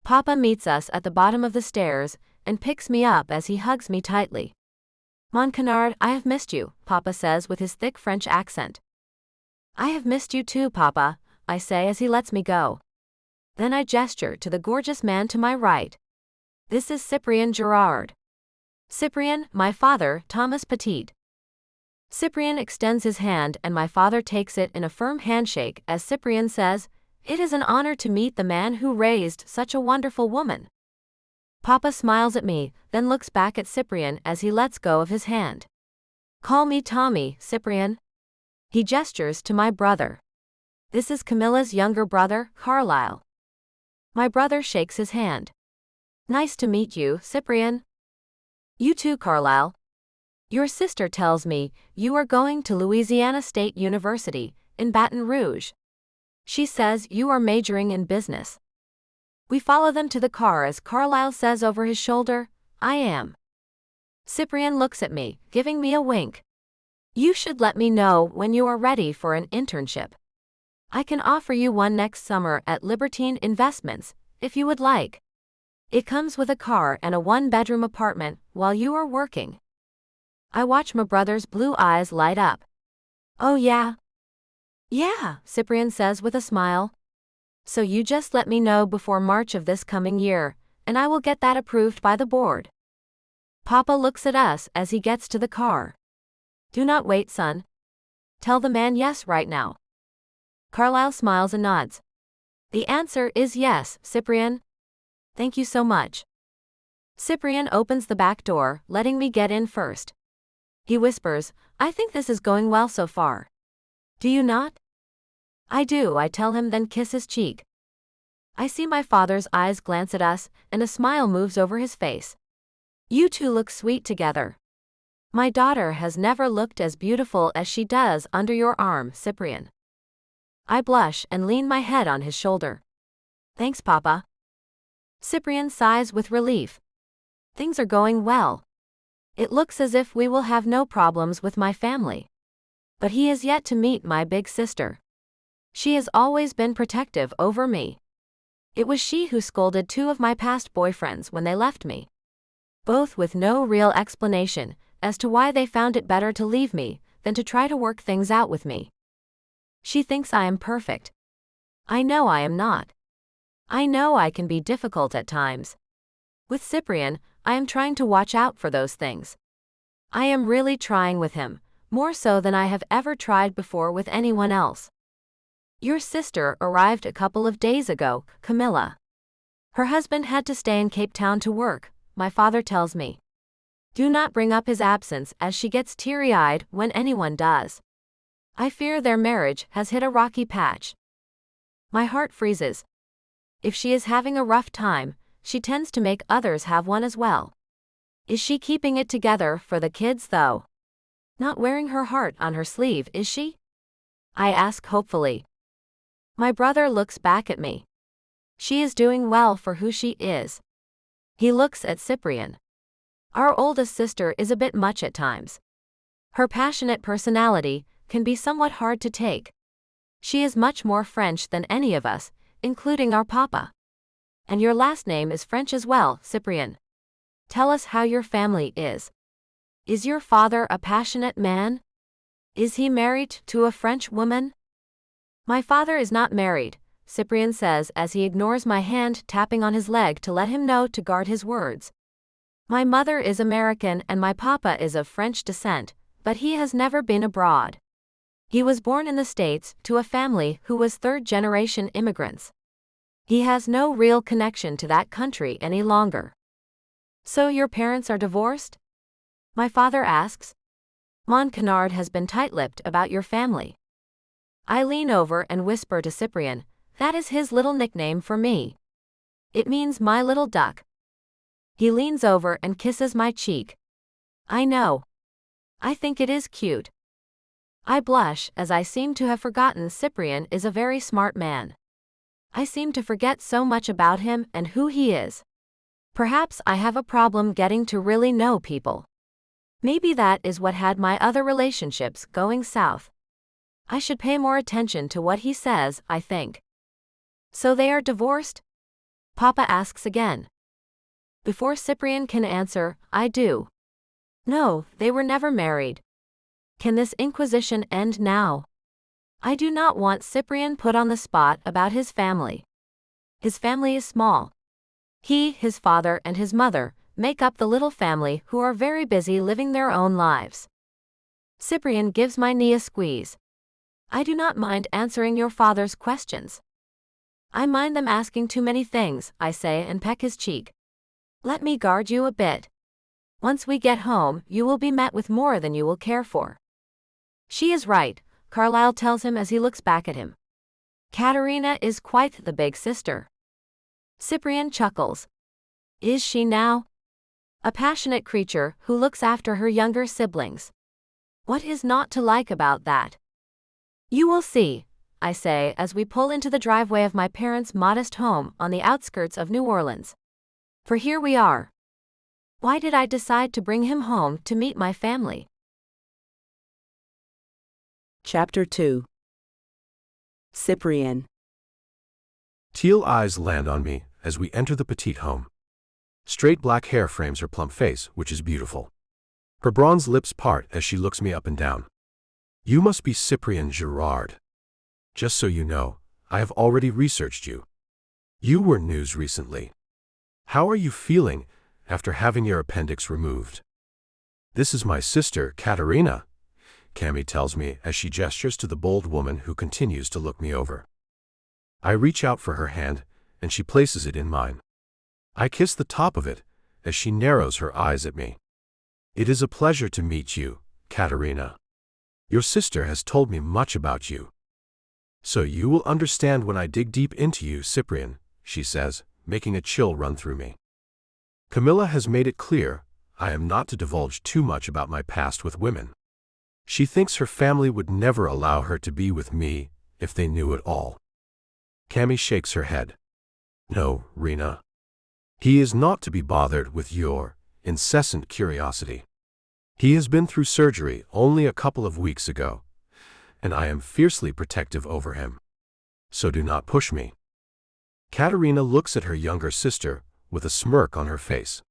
Speaker 3: Papa meets us at the bottom of the stairs and picks me up as he hugs me tightly. Mon canard, I have missed you, Papa says with his thick French accent. I have missed you too, Papa, I say as he lets me go. Then I gesture to the gorgeous man to my right. This is Cyprien Gerard. Cyprien, my father, Thomas Petit. Cyprien extends his hand and my father takes it in a firm handshake as Cyprien says, "It is an honor to meet the man who raised such a wonderful woman." Papa smiles at me, then looks back at Cyprien as he lets go of his hand. Call me Tommy, Cyprien. He gestures to my brother. This is Camilla's younger brother, Carlisle. My brother shakes his hand. Nice to meet you, Cyprien. You too, Carlisle. Your sister tells me you are going to Louisiana State University in Baton Rouge. She says you are majoring in business. We follow them to the car as Carlisle says over his shoulder, I am. Cyprien looks at me, giving me a wink. You should let me know when you are ready for an internship. I can offer you one next summer at Libertine Investments, if you would like. It comes with a car and a one-bedroom apartment while you are working. I watch my brother's blue eyes light up. Oh yeah? Yeah, Cyprian says with a smile. So you just let me know before March of this coming year, and I will get that approved by the board. Papa looks at us as he gets to the car. Do not wait, son. Tell the man yes right now. Carlyle smiles and nods. The answer is yes, Cyprian. Thank you so much. Cyprian opens the back door, letting me get in first. He whispers, I think this is going well so far. Do you not? I do, I tell him, then kiss his cheek. I see my father's eyes glance at us, and a smile moves over his face. You two look sweet together. My daughter has never looked as beautiful as she does under your arm, Cyprian. I blush and lean my head on his shoulder. Thanks, Papa. Cyprian sighs with relief. Things are going well. It looks as if we will have no problems with my family. But he has yet to meet my big sister. She has always been protective over me. It was she who scolded two of my past boyfriends when they left me. Both with no real explanation as to why they found it better to leave me than to try to work things out with me. She thinks I am perfect. I know I am not. I know I can be difficult at times. With Cyprian, I am trying to watch out for those things. I am really trying with him, more so than I have ever tried before with anyone else. Your sister arrived a couple of days ago, Camilla. Her husband had to stay in Cape Town to work, my father tells me. Do not bring up his absence, as she gets teary-eyed when anyone does. I fear their marriage has hit a rocky patch. My heart freezes. If she is having a rough time, she tends to make others have one as well. Is she keeping it together for the kids though? Not wearing her heart on her sleeve, is she? I ask hopefully. My brother looks back at me. She is doing well for who she is. He looks at Cyprian. Our oldest sister is a bit much at times. Her passionate personality can be somewhat hard to take. She is much more French than any of us, including our papa. And your last name is French as well, Cyprian. Tell us how your family is. Is your father a passionate man? Is he married to a French woman? My father is not married, Cyprian says as he ignores my hand tapping on his leg to let him know to guard his words. My mother is American and my papa is of French descent, but he has never been abroad. He was born in the States to a family who was third-generation immigrants. He has no real connection to that country any longer. So your parents are divorced? My father asks. Mon Canard has been tight-lipped about your family. I lean over and whisper to Cyprian, that is his little nickname for me. It means my little duck. He leans over and kisses my cheek. I know. I think it is cute. I blush as I seem to have forgotten Cyprian is a very smart man. I seem to forget so much about him and who he is. Perhaps I have a problem getting to really know people. Maybe that is what had my other relationships going south. I should pay more attention to what he says, I think. So they are divorced? Papa asks again. Before Cyprian can answer, I do. No, they were never married. Can this inquisition end now? I do not want Cyprian put on the spot about his family. His family is small. He, his father, and his mother make up the little family who are very busy living their own lives. Cyprian gives my knee a squeeze. I do not mind answering your father's questions. I mind them asking too many things, I say and peck his cheek. Let me guard you a bit. Once we get home, you will be met with more than you will care for. She is right, Carlyle tells him as he looks back at him. Katerina is quite the big sister. Cyprian chuckles. Is she now? A passionate creature who looks after her younger siblings. What is not to like about that? You will see, I say as we pull into the driveway of my parents' modest home on the outskirts of New Orleans. For here we are. Why did I decide to bring him home to meet my family?
Speaker 1: Chapter 2. Cyprian.
Speaker 2: Teal eyes land on me as we enter the petite home. Straight black hair frames her plump face, which is beautiful. Her bronze lips part as she looks me up and down. You must be Cyprian Girard. Just so you know, I have already researched you. You were news recently. How are you feeling after having your appendix removed? This is my sister, Katerina, Cammy tells me as she gestures to the bold woman who continues to look me over. I reach out for her hand, and she places it in mine. I kiss the top of it as she narrows her eyes at me. It is a pleasure to meet you, Katerina. Your sister has told me much about you. So you will understand when I dig deep into you, Cyprian, she says, making a chill run through me. Camilla has made it clear I am not to divulge too much about my past with women. She thinks her family would never allow her to be with me if they knew it all. Cammy shakes her head. No, Rena. He is not to be bothered with your incessant curiosity. He has been through surgery only a couple of weeks ago, and I am fiercely protective over him. So do not push me. Katerina looks at her younger sister with a smirk on her face.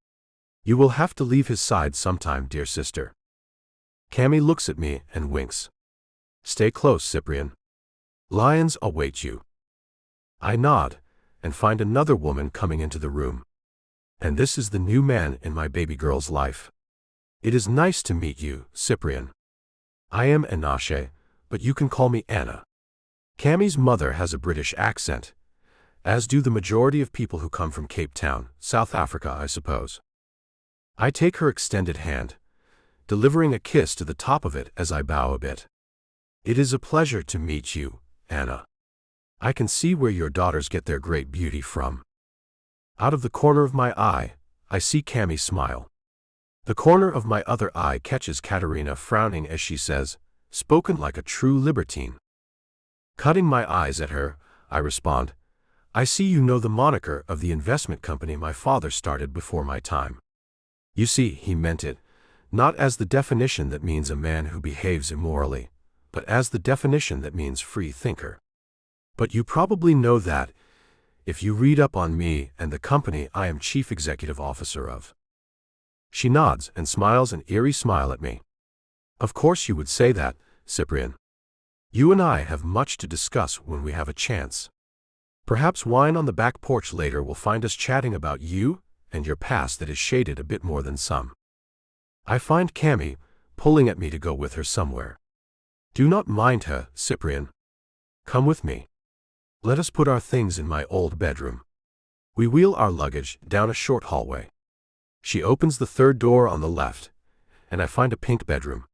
Speaker 2: You will have to leave his side sometime, dear sister. Cammy looks at me and winks. Stay close, Cyprian. Lions await you. I nod and find another woman coming into the room. And this is the new man in my baby girl's life. It is nice to meet you, Cyprian. I am Anashe, but you can call me Anna. Cammy's mother has a British accent, as do the majority of people who come from Cape Town, South Africa, I suppose. I take her extended hand, delivering a kiss to the top of it as I bow a bit. It is a pleasure to meet you, Anna. I can see where your daughters get their great beauty from. Out of the corner of my eye, I see Cammy smile. The corner of my other eye catches Katerina frowning as she says, spoken like a true libertine. Cutting my eyes at her, I respond, I see you know the moniker of the investment company my father started before my time. You see, he meant it, not as the definition that means a man who behaves immorally, but as the definition that means free thinker. But you probably know that, if you read up on me and the company I am chief executive officer of. She nods and smiles an eerie smile at me. Of course you would say that, Cyprian. You and I have much to discuss when we have a chance. Perhaps wine on the back porch later will find us chatting about you and your past that is shaded a bit more than some. I find Cammy pulling at me to go with her somewhere. Do not mind her, Cyprian. Come with me. Let us put our things in my old bedroom. We wheel our luggage down a short hallway. She opens the third door on the left, and I find a pink bedroom.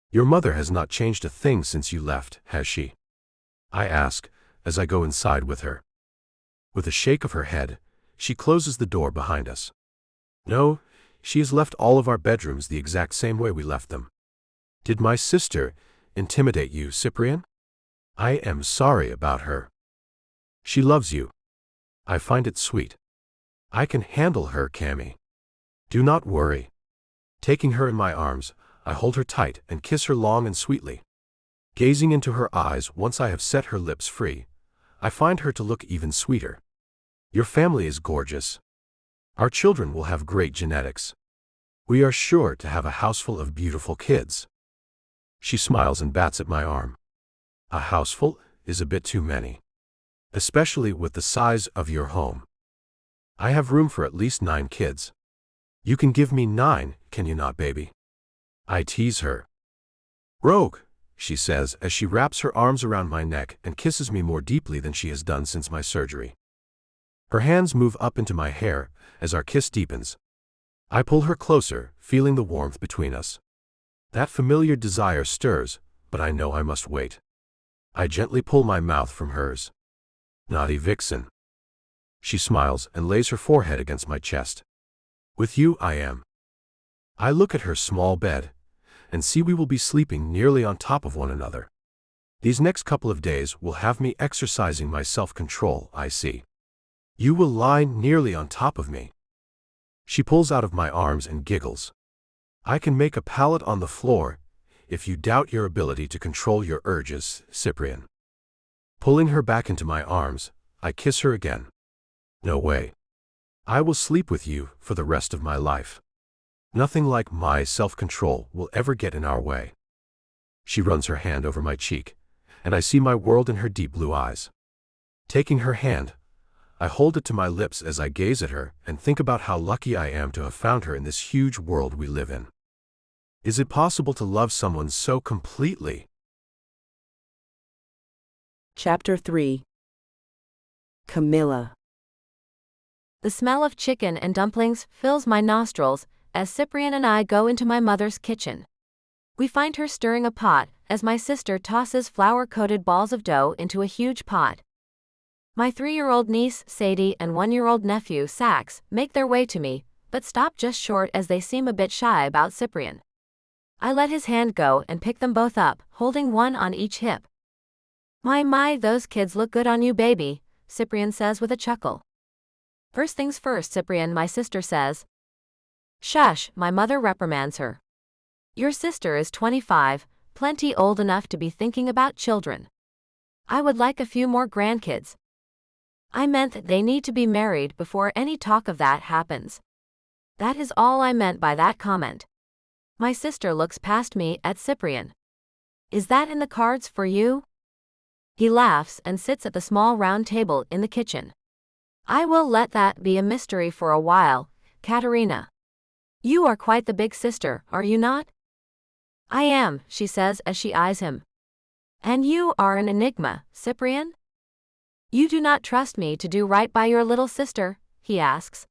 Speaker 2: Your mother has not changed a thing since you left, has she? I ask, as I go inside with her. With a shake of her head, she closes the door behind us. No, she has left all of our bedrooms the exact same way we left them. Did my sister intimidate you, Cyprian? I am sorry about her. She loves you. I find it sweet. I can handle her, Cammy. Do not worry. Taking her in my arms, I hold her tight and kiss her long and sweetly. Gazing into her eyes once I have set her lips free, I find her to look even sweeter. Your family is gorgeous. Our children will have great genetics. We are sure to have a house full of beautiful kids. She smiles and bats at my arm. A houseful is a bit too many. Especially with the size of your home. I have room for at least 9 kids. You can give me 9, can you not, baby? I tease her. Rogue, she says as she wraps her arms around my neck and kisses me more deeply than she has done since my surgery. Her hands move up into my hair as our kiss deepens. I pull her closer, feeling the warmth between us. That familiar desire stirs, but I know I must wait. I gently pull my mouth from hers. Naughty vixen. She smiles and lays her forehead against my chest. With you I am. I look at her small bed and see we will be sleeping nearly on top of one another. These next couple of days will have me exercising my self-control, I see. You will lie nearly on top of me. She pulls out of my arms and giggles. I can make a pallet on the floor if you doubt your ability to control your urges, Cyprian." Pulling her back into my arms, I kiss her again. "No way. I will sleep with you for the rest of my life. Nothing like my self-control will ever get in our way." She runs her hand over my cheek, and I see my world in her deep blue eyes. Taking her hand, I hold it to my lips as I gaze at her and think about how lucky I am to have found her in this huge world we live in. Is it possible to love someone so completely?
Speaker 1: Chapter 3. Camilla.
Speaker 3: The smell of chicken and dumplings fills my nostrils as Cyprian and I go into my mother's kitchen. We find her stirring a pot as my sister tosses flour-coated balls of dough into a huge pot. My 3-year-old niece, Sadie, and 1-year-old nephew, Sax, make their way to me, but stop just short as they seem a bit shy about Cyprian. I let his hand go and pick them both up, holding one on each hip. My, those kids look good on you, baby," Cyprian says with a chuckle. "First things first, Cyprian," my sister says. "Shush," my mother reprimands her. "Your sister is 25, plenty old enough to be thinking about children. I would like a few more grandkids." I meant that they need to be married before any talk of that happens. That is all I meant by that comment. My sister looks past me at Cyprian. "Is that in the cards for you?" He laughs and sits at the small round table in the kitchen. "I will let that be a mystery for a while, Katerina. You are quite the big sister, are you not?" "I am," she says as she eyes him. "And you are an enigma, Cyprian?" "You do not trust me to do right by your little sister?" he asks.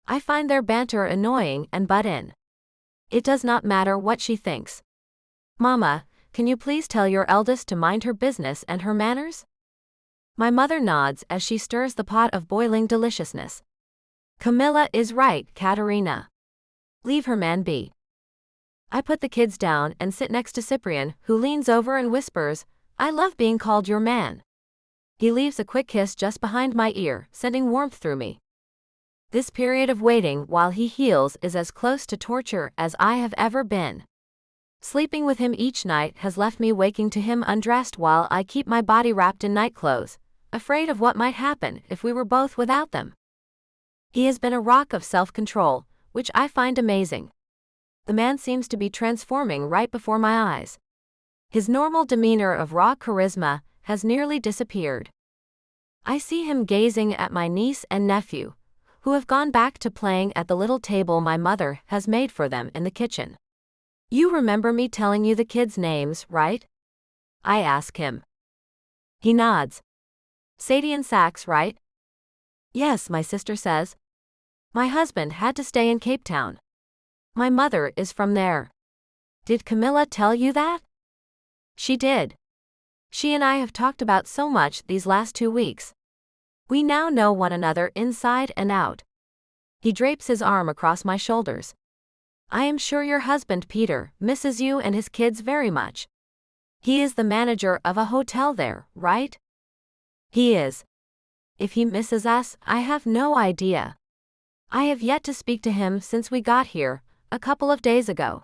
Speaker 3: I find their banter annoying and butt in. It does not matter what she thinks. "Mama, can you please tell your eldest to mind her business and her manners?" My mother nods as she stirs the pot of boiling deliciousness. "Camilla is right, Katerina. Leave her man be." I put the kids down and sit next to Cyprian, who leans over and whispers, "I love being called your man." He leaves a quick kiss just behind my ear, sending warmth through me. This period of waiting while he heals is as close to torture as I have ever been. Sleeping with him each night has left me waking to him undressed while I keep my body wrapped in nightclothes, afraid of what might happen if we were both without them. He has been a rock of self-control, which I find amazing. The man seems to be transforming right before my eyes. His normal demeanor of raw charisma has nearly disappeared. I see him gazing at my niece and nephew, who have gone back to playing at the little table my mother has made for them in the kitchen. "You remember me telling you the kids' names, right?" I ask him. He nods. "Sadie and Sax, right?" "Yes," my sister says. "My husband had to stay in Cape Town. My mother is from there." "Did Camilla tell you that?" "She did. She and I have talked about so much these last 2 weeks. We now know one another inside and out." He drapes his arm across my shoulders. "I am sure your husband Peter misses you and his kids very much. He is the manager of a hotel there, right?" "He is. If he misses us, I have no idea. I have yet to speak to him since we got here, a couple of days ago.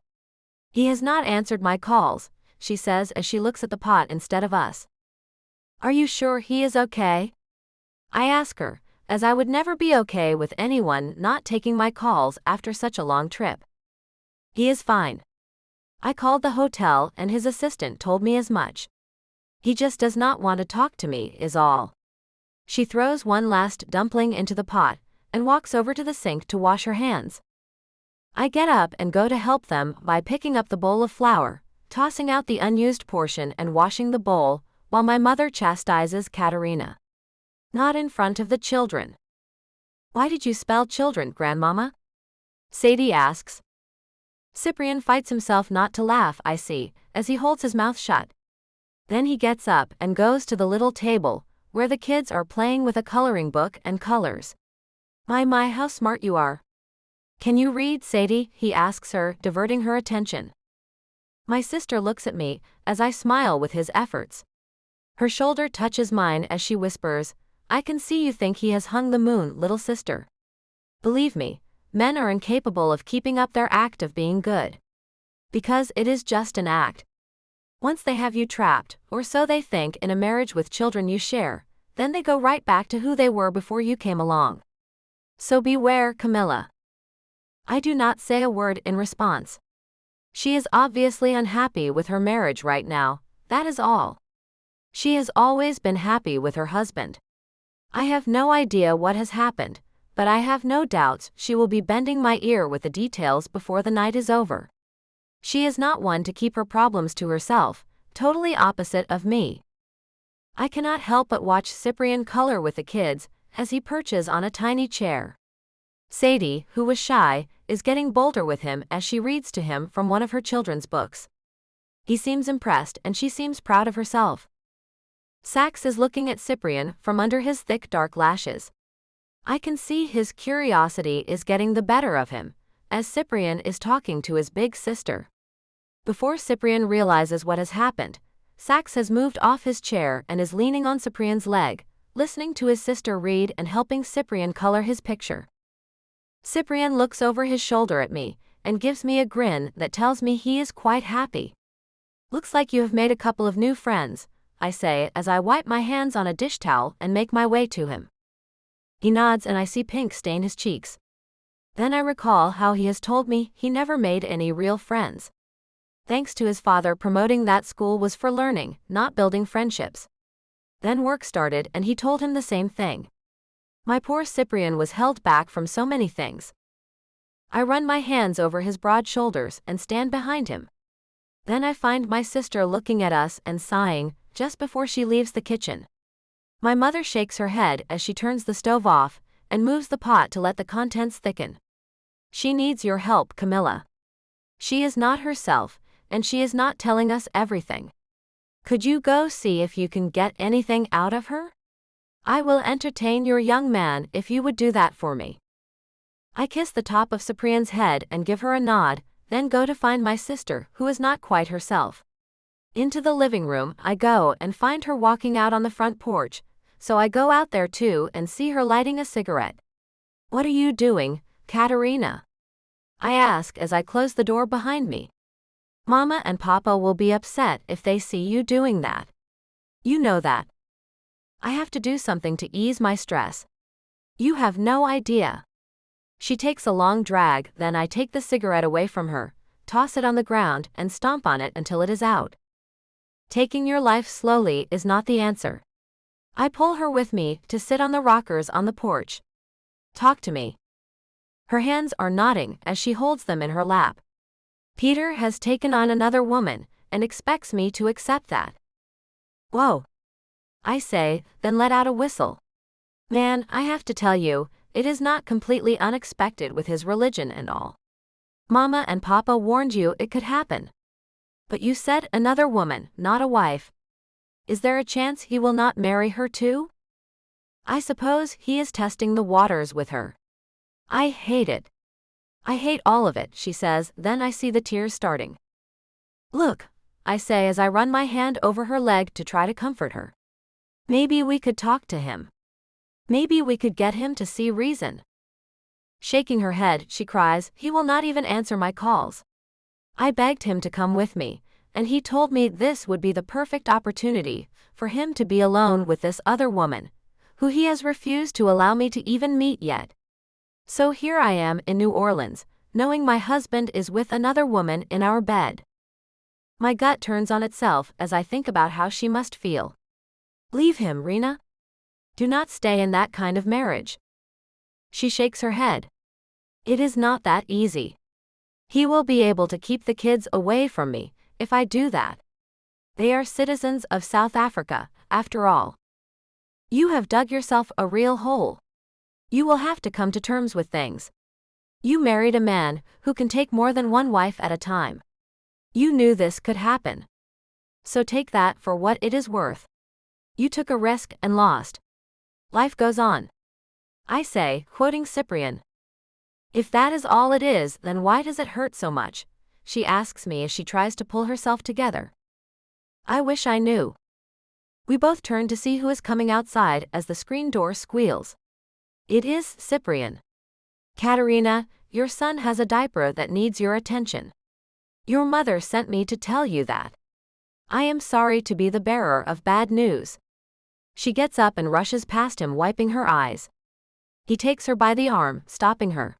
Speaker 3: He has not answered my calls," she says as she looks at the pot instead of us. "Are you sure he is okay?" I ask her, as I would never be okay with anyone not taking my calls after such a long trip. "He is fine. I called the hotel and his assistant told me as much. He just does not want to talk to me, is all." She throws one last dumpling into the pot and walks over to the sink to wash her hands. I get up and go to help them by picking up the bowl of flour, tossing out the unused portion and washing the bowl, while my mother chastises Katerina. "Not in front of the children." "Why did you spell children, Grandmama?" Sadie asks. Cyprian fights himself not to laugh, I see, as he holds his mouth shut. Then he gets up and goes to the little table, where the kids are playing with a coloring book and colors. My, how smart you are." "Can you read, Sadie?" he asks her, diverting her attention. My sister looks at me as I smile with his efforts. Her shoulder touches mine as she whispers, "I can see you think he has hung the moon, little sister. Believe me, men are incapable of keeping up their act of being good. Because it is just an act. Once they have you trapped, or so they think, in a marriage with children you share, then they go right back to who they were before you came along. So beware, Camilla. I do not say a word in response. She is obviously unhappy with her marriage right now, that is all. She has always been happy with her husband. I have no idea what has happened, but I have no doubts she will be bending my ear with the details before the night is over. She is not one to keep her problems to herself, totally opposite of me. I cannot help but watch Cyprian color with the kids as he perches on a tiny chair. Sadie, who was shy, is getting bolder with him as she reads to him from one of her children's books. He seems impressed and she seems proud of herself. Sax is looking at Cyprian from under his thick dark lashes. I can see his curiosity is getting the better of him, as Cyprian is talking to his big sister. Before Cyprian realizes what has happened, Sax has moved off his chair and is leaning on Cyprian's leg, listening to his sister read and helping Cyprian color his picture. Cyprian looks over his shoulder at me and gives me a grin that tells me he is quite happy. Looks like you have made a couple of new friends, I say as I wipe my hands on a dish towel and make my way to him. He nods and I see pink stain his cheeks. Then I recall how he has told me he never made any real friends. Thanks to his father promoting that school was for learning, not building friendships. Then work started and he told him the same thing. My poor Cyprian was held back from so many things. I run my hands over his broad shoulders and stand behind him. Then I find my sister looking at us and sighing just before she leaves the kitchen. My mother shakes her head as she turns the stove off and moves the pot to let the contents thicken. She needs your help, Camilla. She is not herself, and she is not telling us everything. Could you go see if you can get anything out of her? I will entertain your young man if you would do that for me. I kiss the top of Cyprian's head and give her a nod, then go to find my sister, who is not quite herself. Into the living room I go and find her walking out on the front porch, so I go out there too and see her lighting a cigarette. What are you doing, Katerina? I ask as I close the door behind me. Mama and Papa will be upset if they see you doing that. You know that. I have to do something to ease my stress. You have no idea. She takes a long drag, then I take the cigarette away from her, toss it on the ground and stomp on it until it is out. Taking your life slowly is not the answer. I pull her with me to sit on the rockers on the porch. Talk to me. Her hands are nodding as she holds them in her lap. Peter has taken on another woman and expects me to accept that. Whoa. I say, then let out a whistle. Man, I have to tell you, it is not completely unexpected with his religion and all. Mama and Papa warned you it could happen. But you said another woman, not a wife. Is there a chance he will not marry her too? I suppose he is testing the waters with her. I hate it. I hate all of it, she says, then I see the tears starting. Look, I say as I run my hand over her leg to try to comfort her. Maybe we could talk to him. Maybe we could get him to see reason. Shaking her head, she cries, he will not even answer my calls. I begged him to come with me, and he told me this would be the perfect opportunity for him to be alone with this other woman, who he has refused to allow me to even meet yet. So here I am in New Orleans, knowing my husband is with another woman in our bed. My gut turns on itself as I think about how she must feel. Leave him, Rena. Do not stay in that kind of marriage. She shakes her head. It is not that easy. He will be able to keep the kids away from me if I do that. They are citizens of South Africa, after all. You have dug yourself a real hole. You will have to come to terms with things. You married a man who can take more than one wife at a time. You knew this could happen. So take that for what it is worth. You took a risk and lost. Life goes on. I say, quoting Cyprian. If that is all it is, then why does it hurt so much? She asks me as she tries to pull herself together. I wish I knew. We both turn to see who is coming outside as the screen door squeals. It is Cyprian. Katerina, your son has a diaper that needs your attention. Your mother sent me to tell you that. I am sorry to be the bearer of bad news. She gets up and rushes past him, wiping her eyes. He takes her by the arm, stopping her.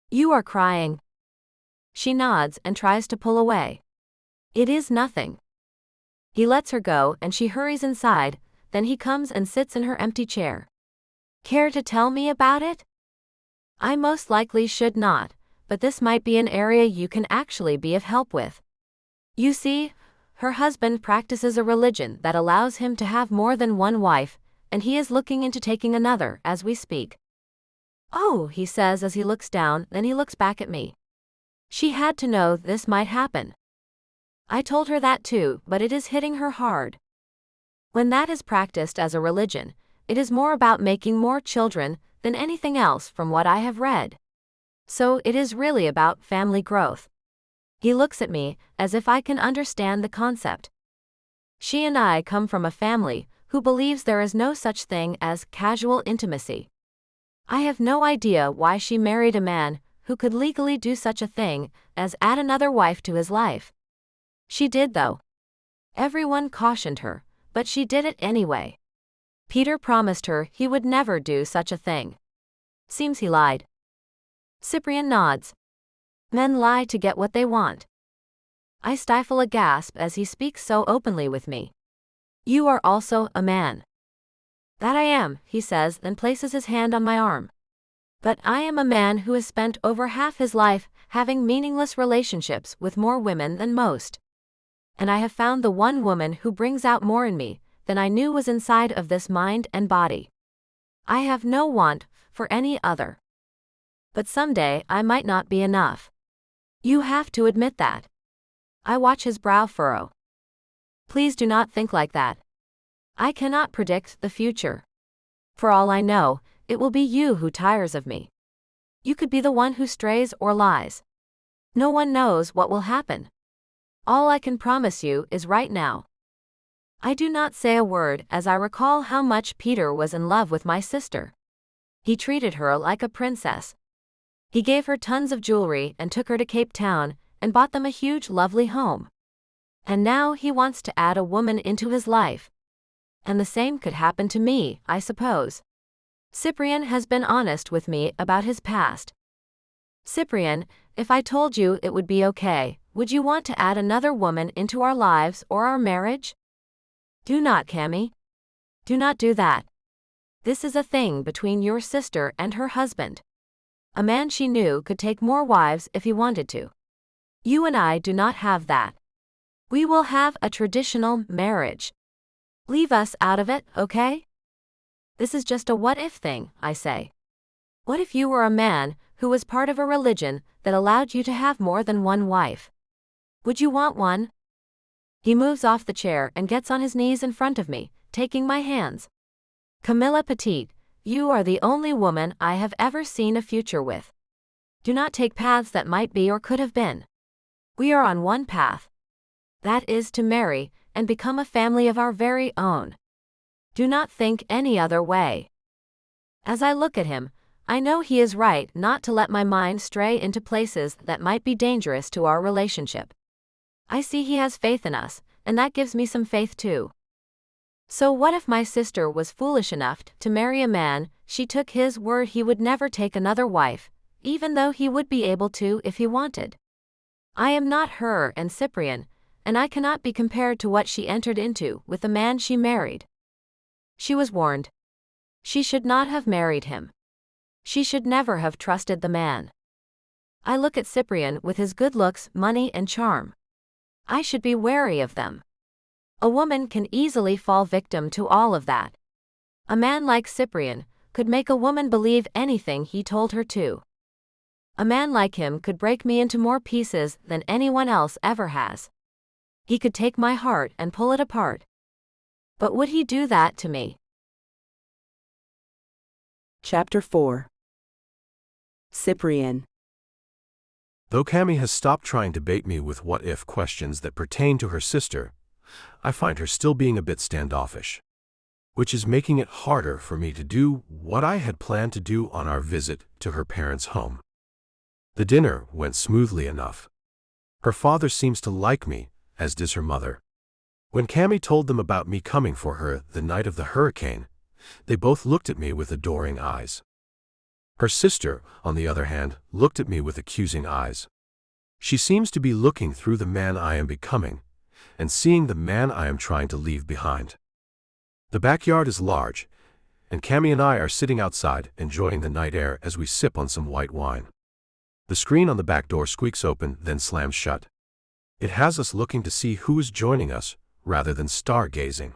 Speaker 3: You are crying. She nods and tries to pull away. It is nothing. He lets her go and she hurries inside, then he comes and sits in her empty chair. Care to tell me about it? I most likely should not, but this might be an area you can actually be of help with. You see, her husband practices a religion that allows him to have more than one wife, and he is looking into taking another as we speak. Oh, he says as he looks down, then he looks back at me. She had to know this might happen. I told her that too, but it is hitting her hard. When that is practiced as a religion, it is more about making more children than anything else from what I have read. So it is really about family growth. He looks at me as if I can understand the concept. She and I come from a family who believes there is no such thing as casual intimacy. I have no idea why she married a man who could legally do such a thing as add another wife to his life. She did though. Everyone cautioned her, but she did it anyway. Peter promised her he would never do such a thing. Seems he lied. Cyprian nods. Men lie to get what they want. I stifle a gasp as he speaks so openly with me. You are also a man. That I am, he says, then places his hand on my arm. But I am a man who has spent over half his life having meaningless relationships with more women than most. And I have found the one woman who brings out more in me than I knew was inside of this mind and body. I have no want for any other. But someday I might not be enough. You have to admit that. I watch his brow furrow. Please do not think like that. I cannot predict the future. For all I know, it will be you who tires of me. You could be the one who strays or lies. No one knows what will happen. All I can promise you is right now. I do not say a word as I recall how much Peter was in love with my sister. He treated her like a princess. He gave her tons of jewelry and took her to Cape Town and bought them a huge lovely home. And now he wants to add a woman into his life. And the same could happen to me, I suppose. Cyprian has been honest with me about his past. Cyprian, if I told you it would be okay, would you want to add another woman into our lives or our marriage? Do not, Cammy. Do not do that. This is a thing between your sister and her husband. A man she knew could take more wives if he wanted to. You and I do not have that. We will have a traditional marriage. Leave us out of it, okay? This is just a what-if thing, I say. What if you were a man who was part of a religion that allowed you to have more than one wife? Would you want one? He moves off the chair and gets on his knees in front of me, taking my hands. Camilla Petite, you are the only woman I have ever seen a future with. Do not take paths that might be or could have been. We are on one path. That is to marry and become a family of our very own. Do not think any other way. As I look at him, I know he is right not to let my mind stray into places that might be dangerous to our relationship. I see he has faith in us, and that gives me some faith too. So what if my sister was foolish enough to marry a man she took his word he would never take another wife, even though he would be able to if he wanted? I am not her and Cyprian, and I cannot be compared to what she entered into with the man she married. She was warned. She should not have married him. She should never have trusted the man. I look at Cyprian with his good looks, money, and charm. I should be wary of them. A woman can easily fall victim to all of that. A man like Cyprian could make a woman believe anything he told her to. A man like him could break me into more pieces than anyone else ever has. He could take my heart and pull it apart. But would he do that to me?
Speaker 1: Chapter 4. Cyprian.
Speaker 2: Though Cammy has stopped trying to bait me with what-if questions that pertain to her sister, I find her still being a bit standoffish, which is making it harder for me to do what I had planned to do on our visit to her parents' home. The dinner went smoothly enough. Her father seems to like me, as does her mother. When Cammy told them about me coming for her the night of the hurricane, they both looked at me with adoring eyes. Her sister, on the other hand, looked at me with accusing eyes. She seems to be looking through the man I am becoming, and seeing the man I am trying to leave behind. The backyard is large, and Cammy and I are sitting outside enjoying the night air as we sip on some white wine. The screen on the back door squeaks open, then slams shut. It has us looking to see who is joining us, rather than stargazing.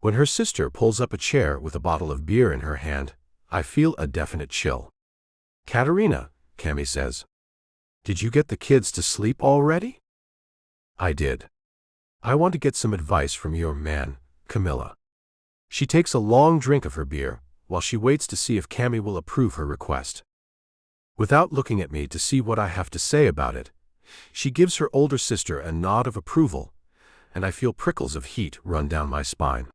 Speaker 2: When her sister pulls up a chair with a bottle of beer in her hand, I feel a definite chill. "Katerina," Cammy says, "did you get the kids to sleep already?" I did. "I want to get some advice from your man, Camilla." She takes a long drink of her beer, while she waits to see if Cammy will approve her request. Without looking at me to see what I have to say about it, she gives her older sister a nod of approval, and I feel prickles of heat run down my spine.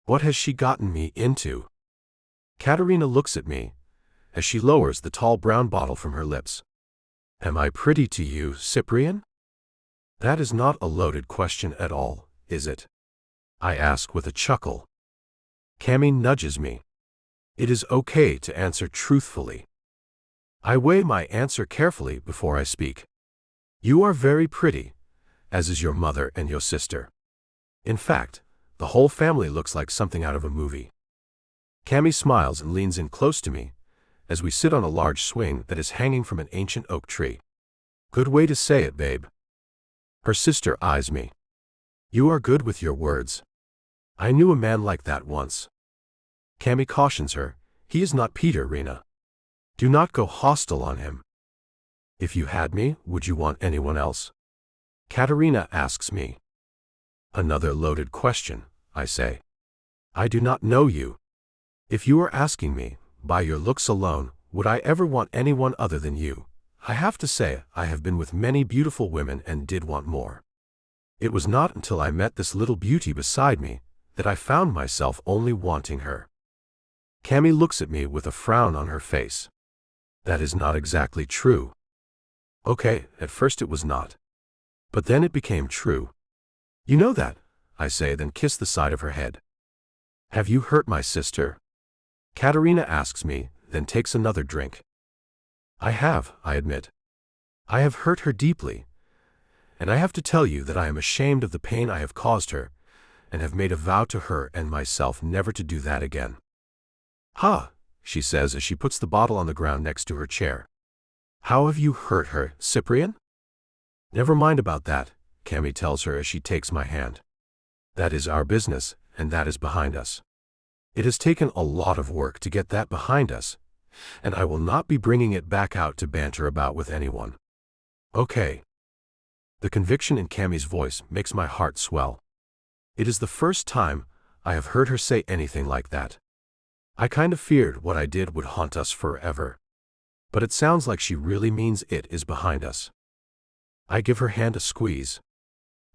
Speaker 2: What has she gotten me into? Katerina looks at me, as she lowers the tall brown bottle from her lips. "Am I pretty to you, Cyprian?" That is not a loaded question at all, is it? I ask with a chuckle. Cammy nudges me. It is okay to answer truthfully. I weigh my answer carefully before I speak. "You are very pretty, as is your mother and your sister. In fact, the whole family looks like something out of a movie." Cammy smiles and leans in close to me, as we sit on a large swing that is hanging from an ancient oak tree. "Good way to say it, babe." Her sister eyes me. "You are good with your words. I knew a man like that once." Cammy cautions her, "He is not Peter, Rena. Do not go hostile on him." "If you had me, would you want anyone else?" Katerina asks me. Another loaded question, I say. "I do not know you. If you are asking me, by your looks alone, would I ever want anyone other than you, I have to say I have been with many beautiful women and did want more. It was not until I met this little beauty beside me that I found myself only wanting her." Cammy looks at me with a frown on her face. "That is not exactly true." "Okay, at first it was not. But then it became true." "You know that," I say, then kiss the side of her head. "Have you hurt my sister?" Katerina asks me, then takes another drink. "I have," I admit. "I have hurt her deeply, and I have to tell you that I am ashamed of the pain I have caused her, and have made a vow to her and myself never to do that again." "Ha," she says as she puts the bottle on the ground next to her chair. "How have you hurt her, Cyprian?" "Never mind about that," Cammy tells her as she takes my hand. "That is our business, and that is behind us. It has taken a lot of work to get that behind us, and I will not be bringing it back out to banter about with anyone." "Okay." The conviction in Cammy's voice makes my heart swell. It is the first time I have heard her say anything like that. I kind of feared what I did would haunt us forever. But it sounds like she really means it is behind us. I give her hand a squeeze.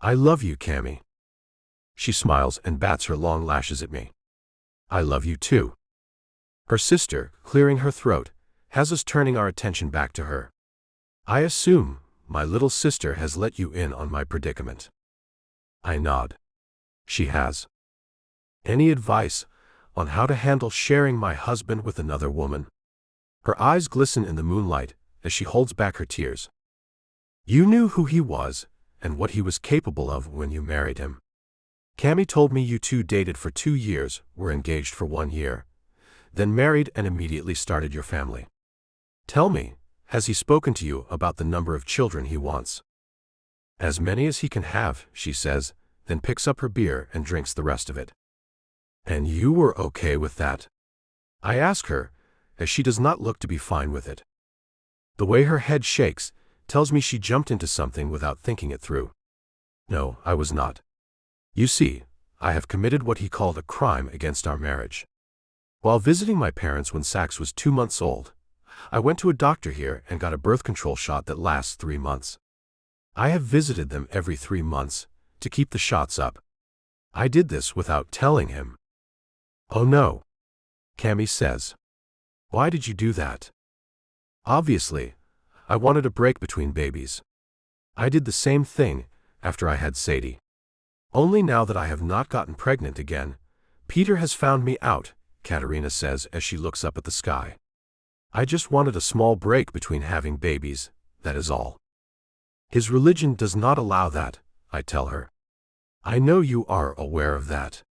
Speaker 2: "I love you, Cammy." She smiles and bats her long lashes at me. "I love you too." Her sister, clearing her throat, has us turning our attention back to her. "I assume my little sister has let you in on my predicament." I nod. "She has." "Any advice on how to handle sharing my husband with another woman?" Her eyes glisten in the moonlight as she holds back her tears. "You knew who he was and what he was capable of when you married him. Cammy told me you two dated for 2 years, were engaged for 1 year, then married and immediately started your family. Tell me, has he spoken to you about the number of children he wants?" "As many as he can have," she says, then picks up her beer and drinks the rest of it. "And you were okay with that?" I ask her, as she does not look to be fine with it. The way her head shakes tells me she jumped into something without thinking it through. "No, I was not. You see, I have committed what he called a crime against our marriage. While visiting my parents when Sax was 2 months old, I went to a doctor here and got a birth control shot that lasts 3 months. I have visited them every 3 months to keep the shots up. I did this without telling him." "Oh no," Cammy says. "Why did you do that?" "Obviously, I wanted a break between babies. I did the same thing after I had Sadie. Only now that I have not gotten pregnant again, Peter has found me out, Katerina says as she looks up at the sky. I just wanted a small break between having babies, that is all. His religion does not allow that, I tell her. I know you are aware of that.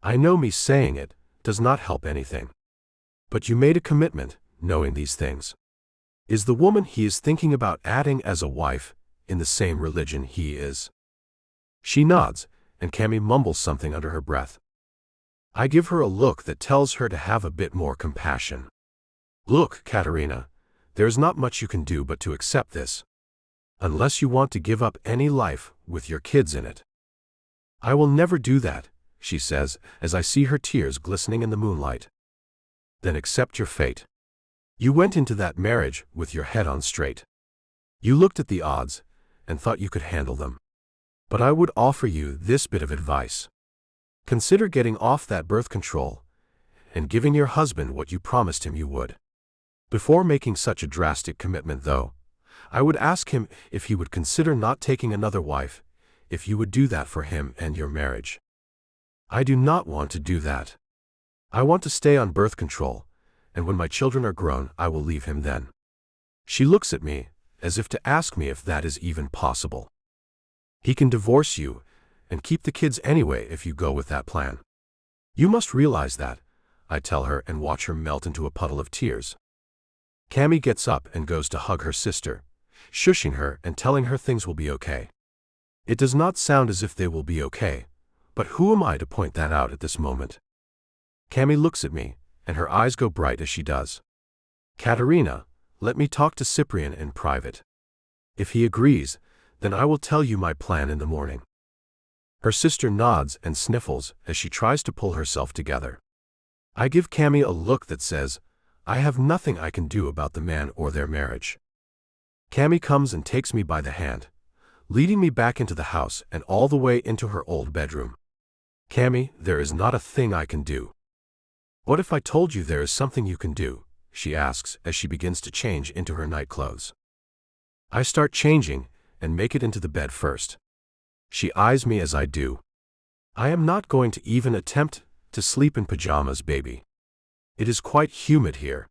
Speaker 2: I know me saying it does not help anything. But you made a commitment, knowing these things. Is the woman he is thinking about adding as a wife in the same religion he is? She nods, and Cammy mumbles something under her breath. I give her a look that tells her to have a bit more compassion. Look, Katerina, there is not much you can do but to accept this. Unless you want to give up any life with your kids in it. I will never do that, she says, as I see her tears glistening in the moonlight. Then accept your fate. You went into that marriage with your head on straight. You looked at the odds and thought you could handle them. But I would offer you this bit of advice. Consider getting off that birth control and giving your husband what you promised him you would. Before making such a drastic commitment, though, I would ask him if he would consider not taking another wife, if you would do that for him and your marriage. I do not want to do that. I want to stay on birth control, and when my children are grown, I will leave him then. She looks at me, as if to ask me if that is even possible. He can divorce you and keep the kids anyway if you go with that plan. You must realize that, I tell her and watch her melt into a puddle of tears. Cammy gets up and goes to hug her sister, shushing her and telling her things will be okay. It does not sound as if they will be okay, but who am I to point that out at this moment? Cammy looks at me, and her eyes go bright as she does. Katerina, let me talk to Cyprian in private. If he agrees, then I will tell you my plan in the morning. Her sister nods and sniffles as she tries to pull herself together. I give Cammy a look that says, I have nothing I can do about the man or their marriage. Cammy comes and takes me by the hand, leading me back into the house and all the way into her old bedroom. Cammy, there is not a thing I can do. What if I told you there is something you can do? She asks as she begins to change into her night clothes. I start changing and make it into the bed first. She eyes me as I do. I am not going to even attempt to sleep in pajamas, baby. It is quite humid here.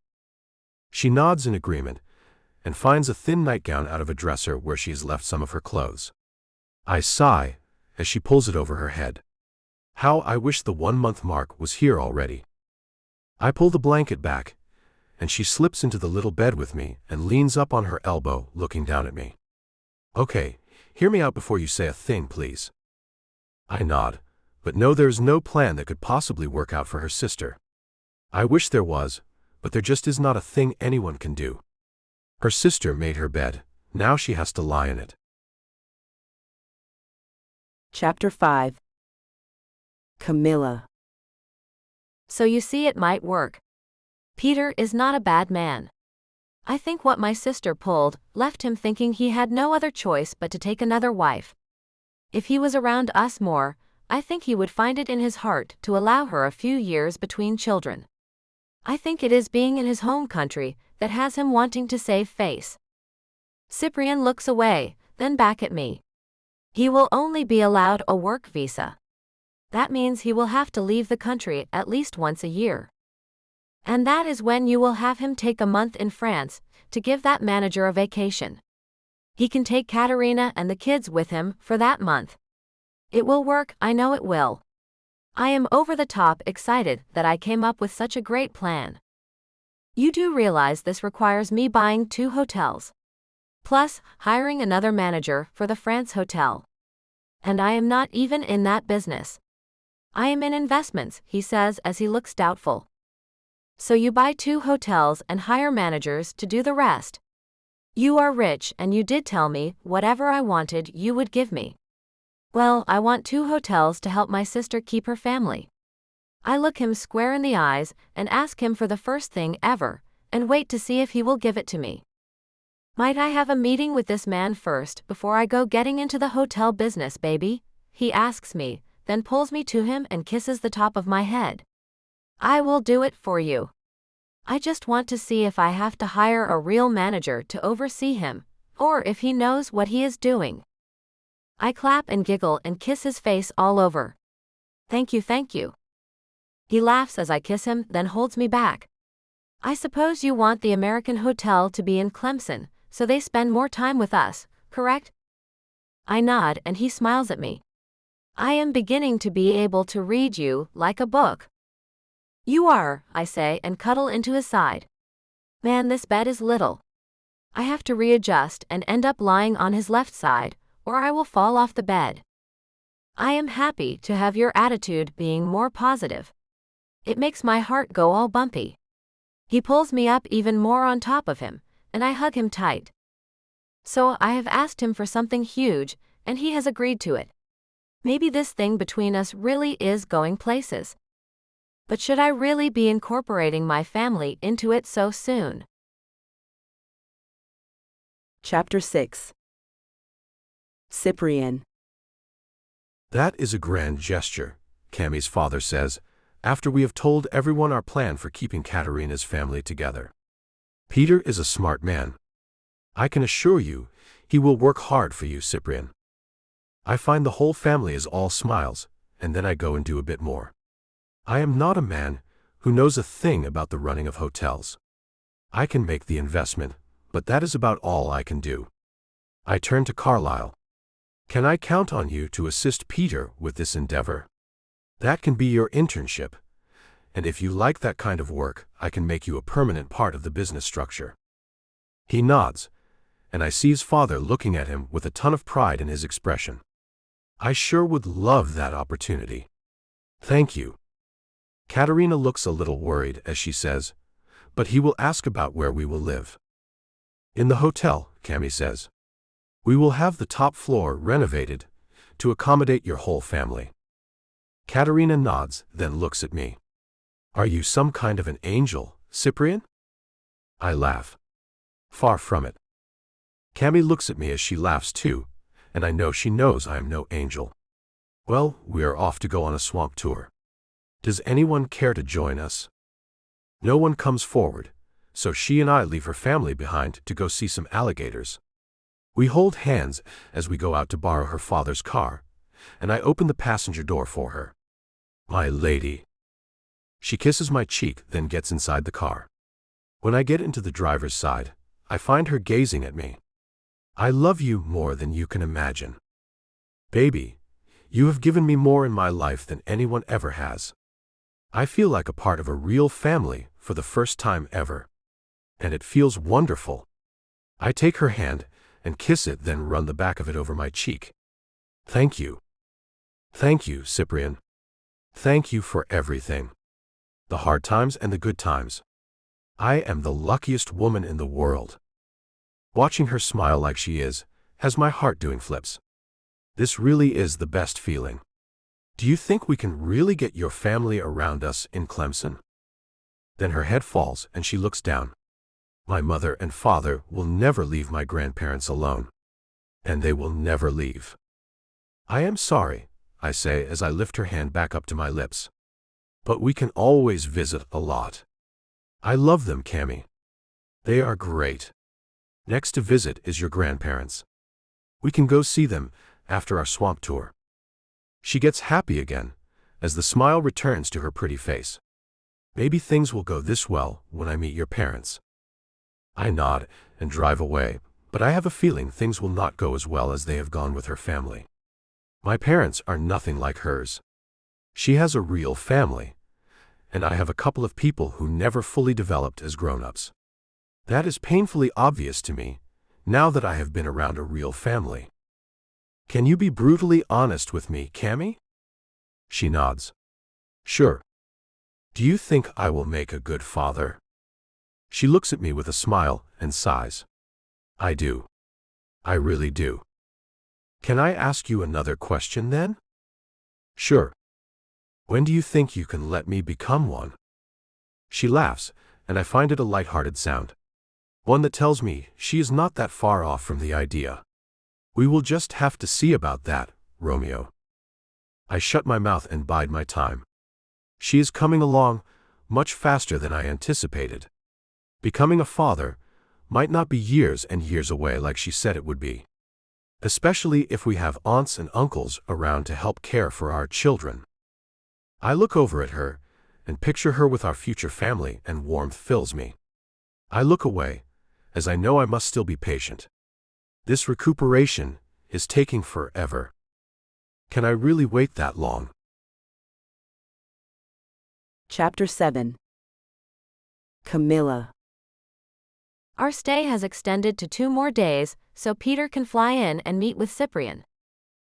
Speaker 2: She nods in agreement and finds a thin nightgown out of a dresser where she has left some of her clothes. I sigh as she pulls it over her head. How I wish the 1-month mark was here already. I pull the blanket back, and she slips into the little bed with me and leans up on her elbow, looking down at me. Okay, hear me out before you say a thing, please. I nod, but know there is no plan that could possibly work out for her sister. I wish there was, but there just is not a thing anyone can do. Her sister made her bed, now she has to lie in it.
Speaker 1: Chapter 5. Camilla.
Speaker 3: So you see, it might work. Peter is not a bad man. I think what my sister pulled left him thinking he had no other choice but to take another wife. If he was around us more, I think he would find it in his heart to allow her a few years between children. I think it is being in his home country that has him wanting to save face. Cyprian looks away, then back at me. He will only be allowed a work visa. That means he will have to leave the country at least once a year. And that is when you will have him take a month in France to give that manager a vacation. He can take Katerina and the kids with him for that month. It will work, I know it will. I am over the top excited that I came up with such a great plan. You do realize this requires me buying 2 hotels. Plus, hiring another manager for the France hotel. And I am not even in that business. I am in investments, he says as he looks doubtful. So you buy 2 hotels and hire managers to do the rest. You are rich and you did tell me whatever I wanted you would give me. Well, I want 2 hotels to help my sister keep her family. I look him square in the eyes and ask him for the first thing ever, and wait to see if he will give it to me. Might I have a meeting with this man first before I go getting into the hotel business, baby? He asks me, then pulls me to him and kisses the top of my head. I will do it for you. I just want to see if I have to hire a real manager to oversee him, or if he knows what he is doing. I clap and giggle and kiss his face all over. Thank you, thank you. He laughs as I kiss him, then holds me back. I suppose you want the American hotel to be in Clemson, so they spend more time with us, correct? I nod and he smiles at me. I am beginning to be able to read you like a book. You are, I say and cuddle into his side. Man, this bed is little. I have to readjust and end up lying on his left side, or I will fall off the bed. I am happy to have your attitude being more positive. It makes my heart go all bumpy. He pulls me up even more on top of him, and I hug him tight. So I have asked him for something huge, and he has agreed to it. Maybe this thing between us really is going places. But should I really be incorporating my family into it so soon?
Speaker 1: Chapter 6. Cyprian.
Speaker 2: That is a grand gesture, Cammie's father says, after we have told everyone our plan for keeping Katerina's family together. Peter is a smart man. I can assure you, he will work hard for you, Cyprian. I find the whole family is all smiles, and then I go and do a bit more. I am not a man who knows a thing about the running of hotels. I can make the investment, but that is about all I can do. I turn to Carlyle. Can I count on you to assist Peter with this endeavor? That can be your internship, and if you like that kind of work, I can make you a permanent part of the business structure. He nods, and I see his father looking at him with a ton of pride in his expression. I sure would love that opportunity. Thank you. Katerina looks a little worried as she says, but he will ask about where we will live. In the hotel, Cammie says. We will have the top floor renovated to accommodate your whole family. Katerina nods, then looks at me. Are you some kind of an angel, Cyprian? I laugh. Far from it. Cammie looks at me as she laughs too, and I know she knows I am no angel. Well, we are off to go on a swamp tour. Does anyone care to join us? No one comes forward, so she and I leave her family behind to go see some alligators. We hold hands as we go out to borrow her father's car, and I open the passenger door for her. My lady. She kisses my cheek, then gets inside the car. When I get into the driver's side, I find her gazing at me. I love you more than you can imagine. Baby, you have given me more in my life than anyone ever has. I feel like a part of a real family for the first time ever. And it feels wonderful. I take her hand and kiss it, then run the back of it over my cheek. Thank you. Thank you, Cyprian. Thank you for everything. The hard times and the good times. I am the luckiest woman in the world. Watching her smile like she is, has my heart doing flips. This really is the best feeling. Do you think we can really get your family around us in Clemson? Then her head falls and she looks down. My mother and father will never leave my grandparents alone. And they will never leave. I am sorry, I say as I lift her hand back up to my lips. But we can always visit a lot. I love them, Cammie. They are great. Next to visit is your grandparents. We can go see them after our swamp tour. She gets happy again, as the smile returns to her pretty face. Maybe things will go this well when I meet your parents. I nod and drive away, but I have a feeling things will not go as well as they have gone with her family. My parents are nothing like hers. She has a real family, and I have a couple of people who never fully developed as grown-ups. That is painfully obvious to me, now that I have been around a real family. Can you be brutally honest with me, Cammie? She nods. Sure. Do you think I will make a good father? She looks at me with a smile and sighs. I do. I really do. Can I ask you another question then? Sure. When do you think you can let me become one? She laughs, and I find it a light-hearted sound. One that tells me she is not that far off from the idea. We will just have to see about that, Romeo. I shut my mouth and bide my time. She is coming along much faster than I anticipated. Becoming a father might not be years and years away like she said it would be. Especially if we have aunts and uncles around to help care for our children. I look over at her and picture her with our future family, and warmth fills me. I look away, as I know I must still be patient. This recuperation is taking forever. Can I really wait that long?
Speaker 1: Chapter 7. Camilla.
Speaker 3: Our stay has extended to 2 more days, so Peter can fly in and meet with Cyprian.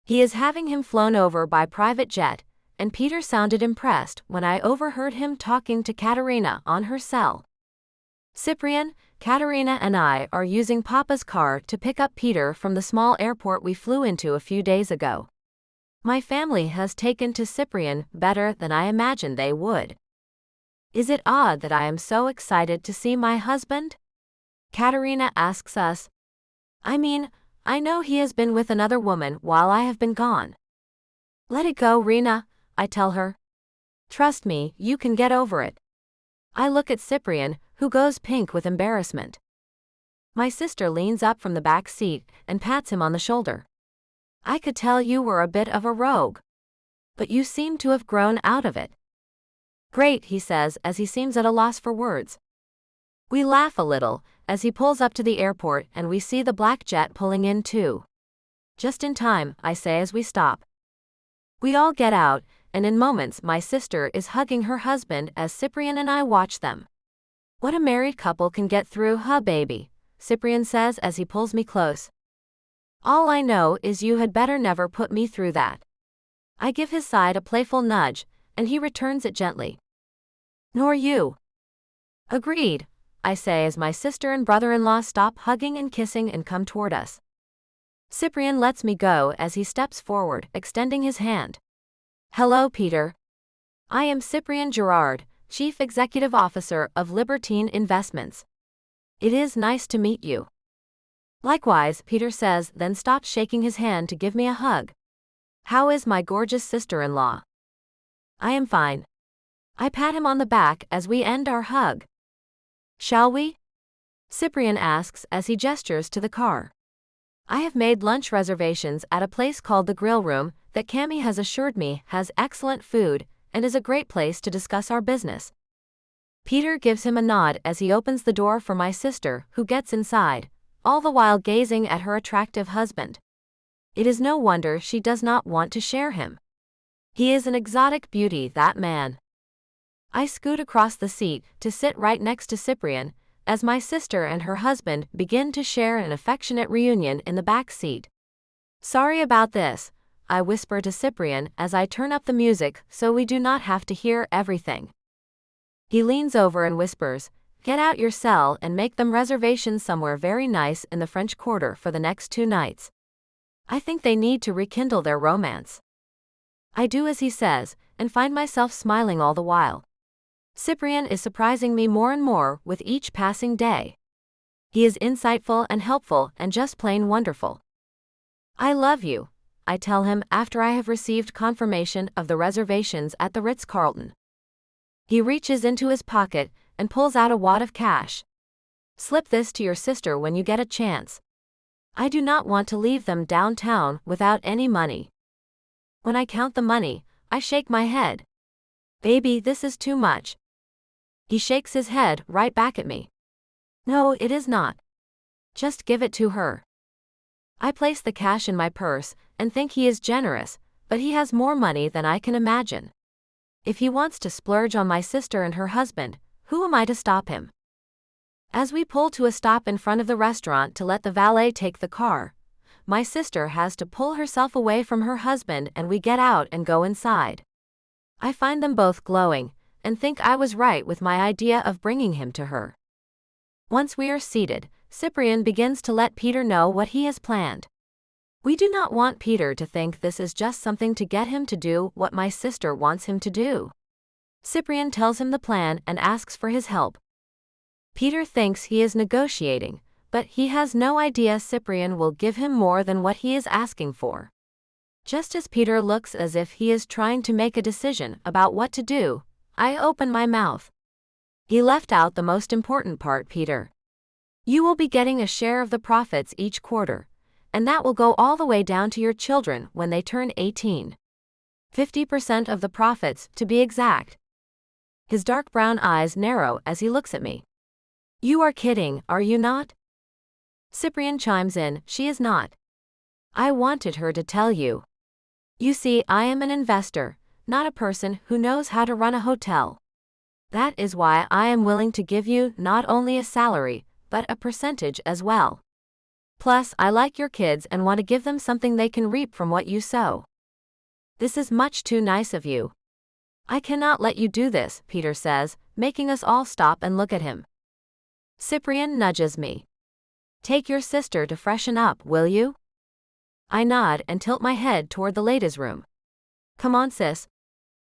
Speaker 3: He is having him flown over by private jet, and Peter sounded impressed when I overheard him talking to Katerina on her cell. Cyprian, Katerina and I are using Papa's car to pick up Peter from the small airport we flew into a few days ago. My family has taken to Cyprian better than I imagined they would. Is it odd that I am so excited to see my husband? Katerina asks us. I mean, I know he has been with another woman while I have been gone. Let it go, Rena, I tell her. Trust me, you can get over it. I look at Cyprian, who goes pink with embarrassment. My sister leans up from the back seat and pats him on the shoulder. I could tell you were a bit of a rogue. But you seem to have grown out of it. Great, he says as he seems at a loss for words. We laugh a little as he pulls up to the airport and we see the black jet pulling in too. Just in time, I say as we stop. We all get out, and in moments my sister is hugging her husband as Cyprian and I watch them. What a married couple can get through, huh, baby? Cyprian says as he pulls me close. All I know is you had better never put me through that. I give his side a playful nudge, and he returns it gently. Nor you. Agreed, I say as my sister and brother-in-law stop hugging and kissing and come toward us. Cyprian lets me go as he steps forward, extending his hand. Hello, Peter. I am Cyprian Gerard, Chief Executive Officer of Libertine Investments. It is nice to meet you. Likewise, Peter says, then stops shaking his hand to give me a hug. How is my gorgeous sister-in-law? I am fine. I pat him on the back as we end our hug. Shall we? Cyprian asks as he gestures to the car. I have made lunch reservations at a place called the Grill Room that Cami has assured me has excellent food and is a great place to discuss our business. Peter gives him a nod as he opens the door for my sister, who gets inside, all the while gazing at her attractive husband. It is no wonder she does not want to share him. He is an exotic beauty, that man. I scoot across the seat to sit right next to Cyprian, as my sister and her husband begin to share an affectionate reunion in the back seat. Sorry about this, I whisper to Cyprian as I turn up the music so we do not have to hear everything. He leans over and whispers, get out your cell and make them reservations somewhere very nice in the French Quarter for the next 2 nights. I think they need to rekindle their romance. I do as he says, and find myself smiling all the while. Cyprian is surprising me more and more with each passing day. He is insightful and helpful and just plain wonderful. I love you, I tell him after I have received confirmation of the reservations at the Ritz-Carlton. He reaches into his pocket and pulls out a wad of cash. Slip this to your sister when you get a chance. I do not want to leave them downtown without any money. When I count the money, I shake my head. Baby, this is too much. He shakes his head right back at me. No, it is not. Just give it to her. I place the cash in my purse and think he is generous, but he has more money than I can imagine. If he wants to splurge on my sister and her husband, who am I to stop him? As we pull to a stop in front of the restaurant to let the valet take the car, my sister has to pull herself away from her husband and we get out and go inside. I find them both glowing, and think I was right with my idea of bringing him to her. Once we are seated, Cyprian begins to let Peter know what he has planned. We do not want Peter to think this is just something to get him to do what my sister wants him to do. Cyprian tells him the plan and asks for his help. Peter thinks he is negotiating, but he has no idea Cyprian will give him more than what he is asking for. Just as Peter looks as if he is trying to make a decision about what to do, I open my mouth. He left out the most important part, Peter. You will be getting a share of the profits each quarter, and that will go all the way down to your children when they turn 18. 50% of the profits, to be exact. His dark brown eyes narrow as he looks at me. You are kidding, are you not? Cyprian chimes in, she is not. I wanted her to tell you. You see, I am an investor, not a person who knows how to run a hotel. That is why I am willing to give you not only a salary, but a percentage as well. Plus, I like your kids and want to give them something they can reap from what you sow. This is much too nice of you. I cannot let you do this, Peter says, making us all stop and look at him. Cyprian nudges me. Take your sister to freshen up, will you? I nod and tilt my head toward the ladies' room. Come on, sis.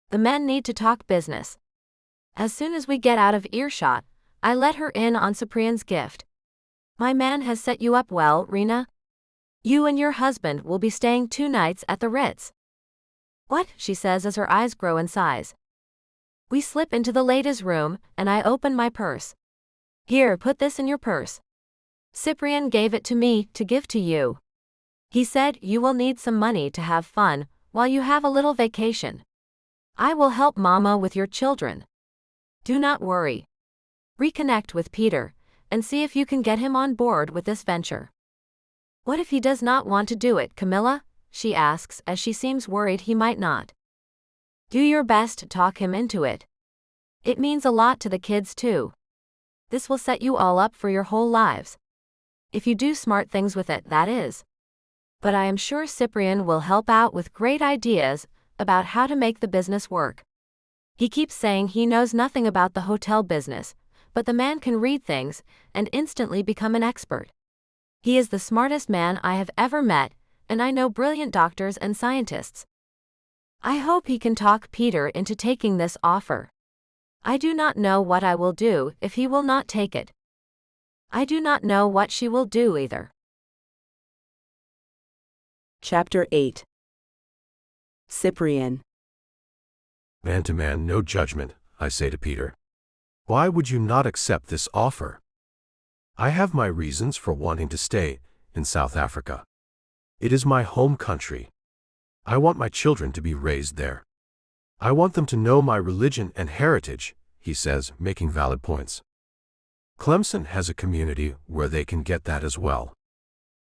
Speaker 3: The men need to talk business. As soon as we get out of earshot, I let her in on Cyprian's gift. My man has set you up well, Rena. You and your husband will be staying 2 nights at the Ritz. What? She says as her eyes grow in size. We slip into the ladies' room, and I open my purse. Here, put this in your purse. Cyprian gave it to me to give to you. He said you will need some money to have fun while you have a little vacation. I will help Mama with your children. Do not worry. Reconnect with Peter, and see if you can get him on board with this venture. What if he does not want to do it, Camilla? She asks as she seems worried he might not. Do your best to talk him into it. It means a lot to the kids too. This will set you all up for your whole lives. If you do smart things with it, that is. But I am sure Cyprian will help out with great ideas about how to make the business work. He keeps saying he knows nothing about the hotel business, but the man can read things and instantly become an expert. He is the smartest man I have ever met, and I know brilliant doctors and scientists. I hope he can talk Peter into taking this offer. I do not know what I will do if he will not take it. I do not know what she will do either.
Speaker 1: Chapter 8. Cyprian.
Speaker 2: Man to man, no judgment, I say to Peter. Why would you not accept this offer? I have my reasons for wanting to stay in South Africa. It is my home country. I want my children to be raised there. I want them to know my religion and heritage, he says, making valid points. Clemson has a community where they can get that as well.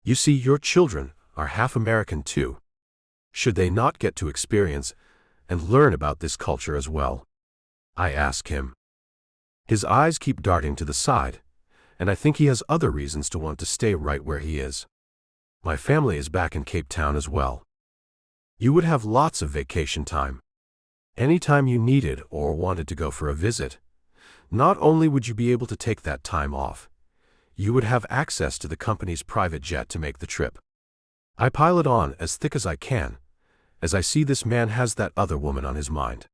Speaker 2: You see, your children are half American too. Should they not get to experience and learn about this culture as well? I ask him. His eyes keep darting to the side, and I think he has other reasons to want to stay right where he is. My family is back in Cape Town as well. You would have lots of vacation time. Anytime you needed or wanted to go for a visit, not only would you be able to take that time off, you would have access to the company's private jet to make the trip. I pile it on as thick as I can, as I see this man has that other woman on his mind.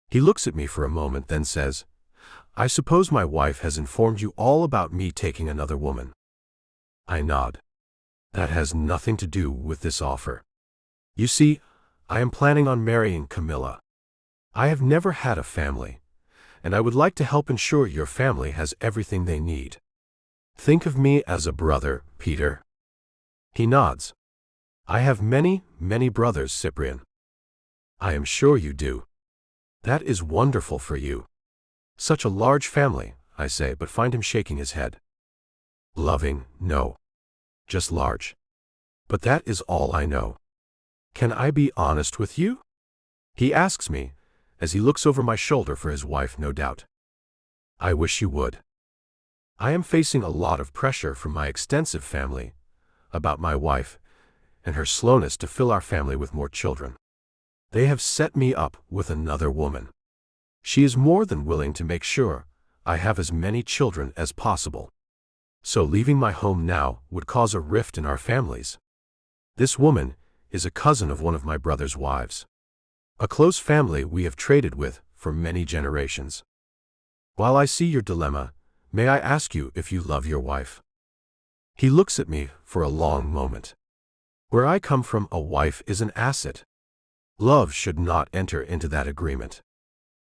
Speaker 2: He looks at me for a moment, then says, I suppose my wife has informed you all about me taking another woman. I nod. That has nothing to do with this offer. You see, I am planning on marrying Camilla. I have never had a family, and I would like to help ensure your family has everything they need. Think of me as a brother, Peter. He nods. I have many, many brothers, Cyprian. I am sure you do. That is wonderful for you. Such a large family, I say, but find him shaking his head. Loving, no. Just large. But that is all I know. Can I be honest with you? He asks me, as he looks over my shoulder for his wife, no doubt. I wish you would. I am facing a lot of pressure from my extensive family about my wife and her slowness to fill our family with more children. They have set me up with another woman. She is more than willing to make sure I have as many children as possible. So leaving my home now would cause a rift in our families. This woman is a cousin of one of my brother's wives. A close family we have traded with for many generations. While I see your dilemma, may I ask you if you love your wife? He looks at me for a long moment. Where I come from, a wife is an asset. Love should not enter into that agreement.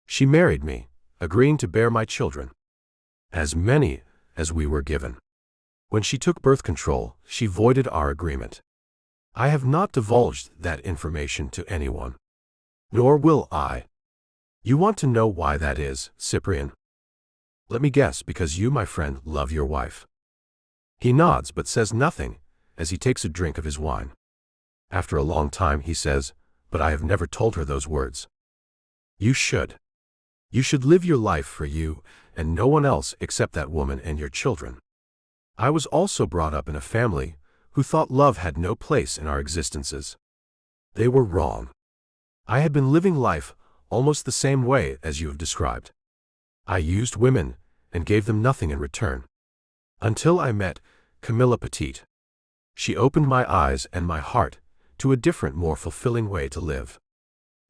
Speaker 2: She married me, agreeing to bear my children. As many as we were given. When she took birth control, she voided our agreement. I have not divulged that information to anyone. Nor will I. You want to know why that is, Cyprian? Let me guess, because you, my friend, love your wife. He nods but says nothing as he takes a drink of his wine. After a long time he says, but I have never told her those words. You should. You should live your life for you and no one else except that woman and your children. I was also brought up in a family who thought love had no place in our existences. They were wrong. I had been living life almost the same way as you have described. I used women and gave them nothing in return. Until I met Camilla Petit. She opened my eyes and my heart to a different, more fulfilling way to live.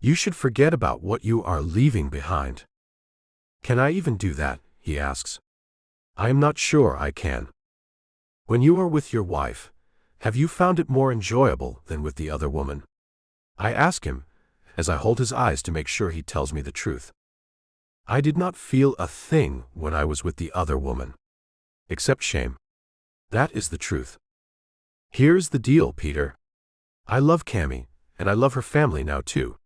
Speaker 2: You should forget about what you are leaving behind. Can I even do that? He asks. I am not sure I can. When you are with your wife, have you found it more enjoyable than with the other woman? I ask him, as I hold his eyes to make sure he tells me the truth. I did not feel a thing when I was with the other woman. Except shame. That is the truth. Here's the deal, Peter. I love Cammy, and I love her family now too.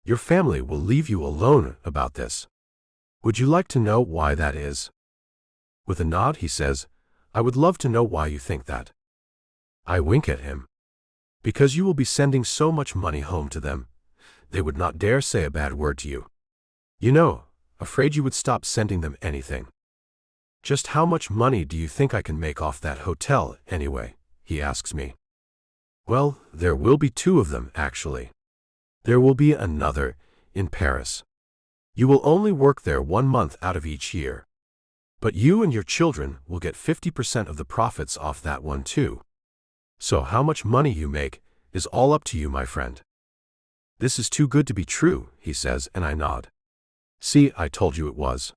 Speaker 2: Your family will leave you alone about this. Would you like to know why that is? With a nod he says, I would love to know why you think that. I wink at him. Because you will be sending so much money home to them, they would not dare say a bad word to you. You know, afraid you would stop sending them anything. Just how much money do you think I can make off that hotel, anyway? He asks me. Well, there will be 2 of them, actually. There will be another in Paris. You will only work there 1 month out of each year. But you and your children will get 50% of the profits off that one too. So how much money you make is all up to you, my friend. This is too good to be true, he says, and I nod. See, I told you it was.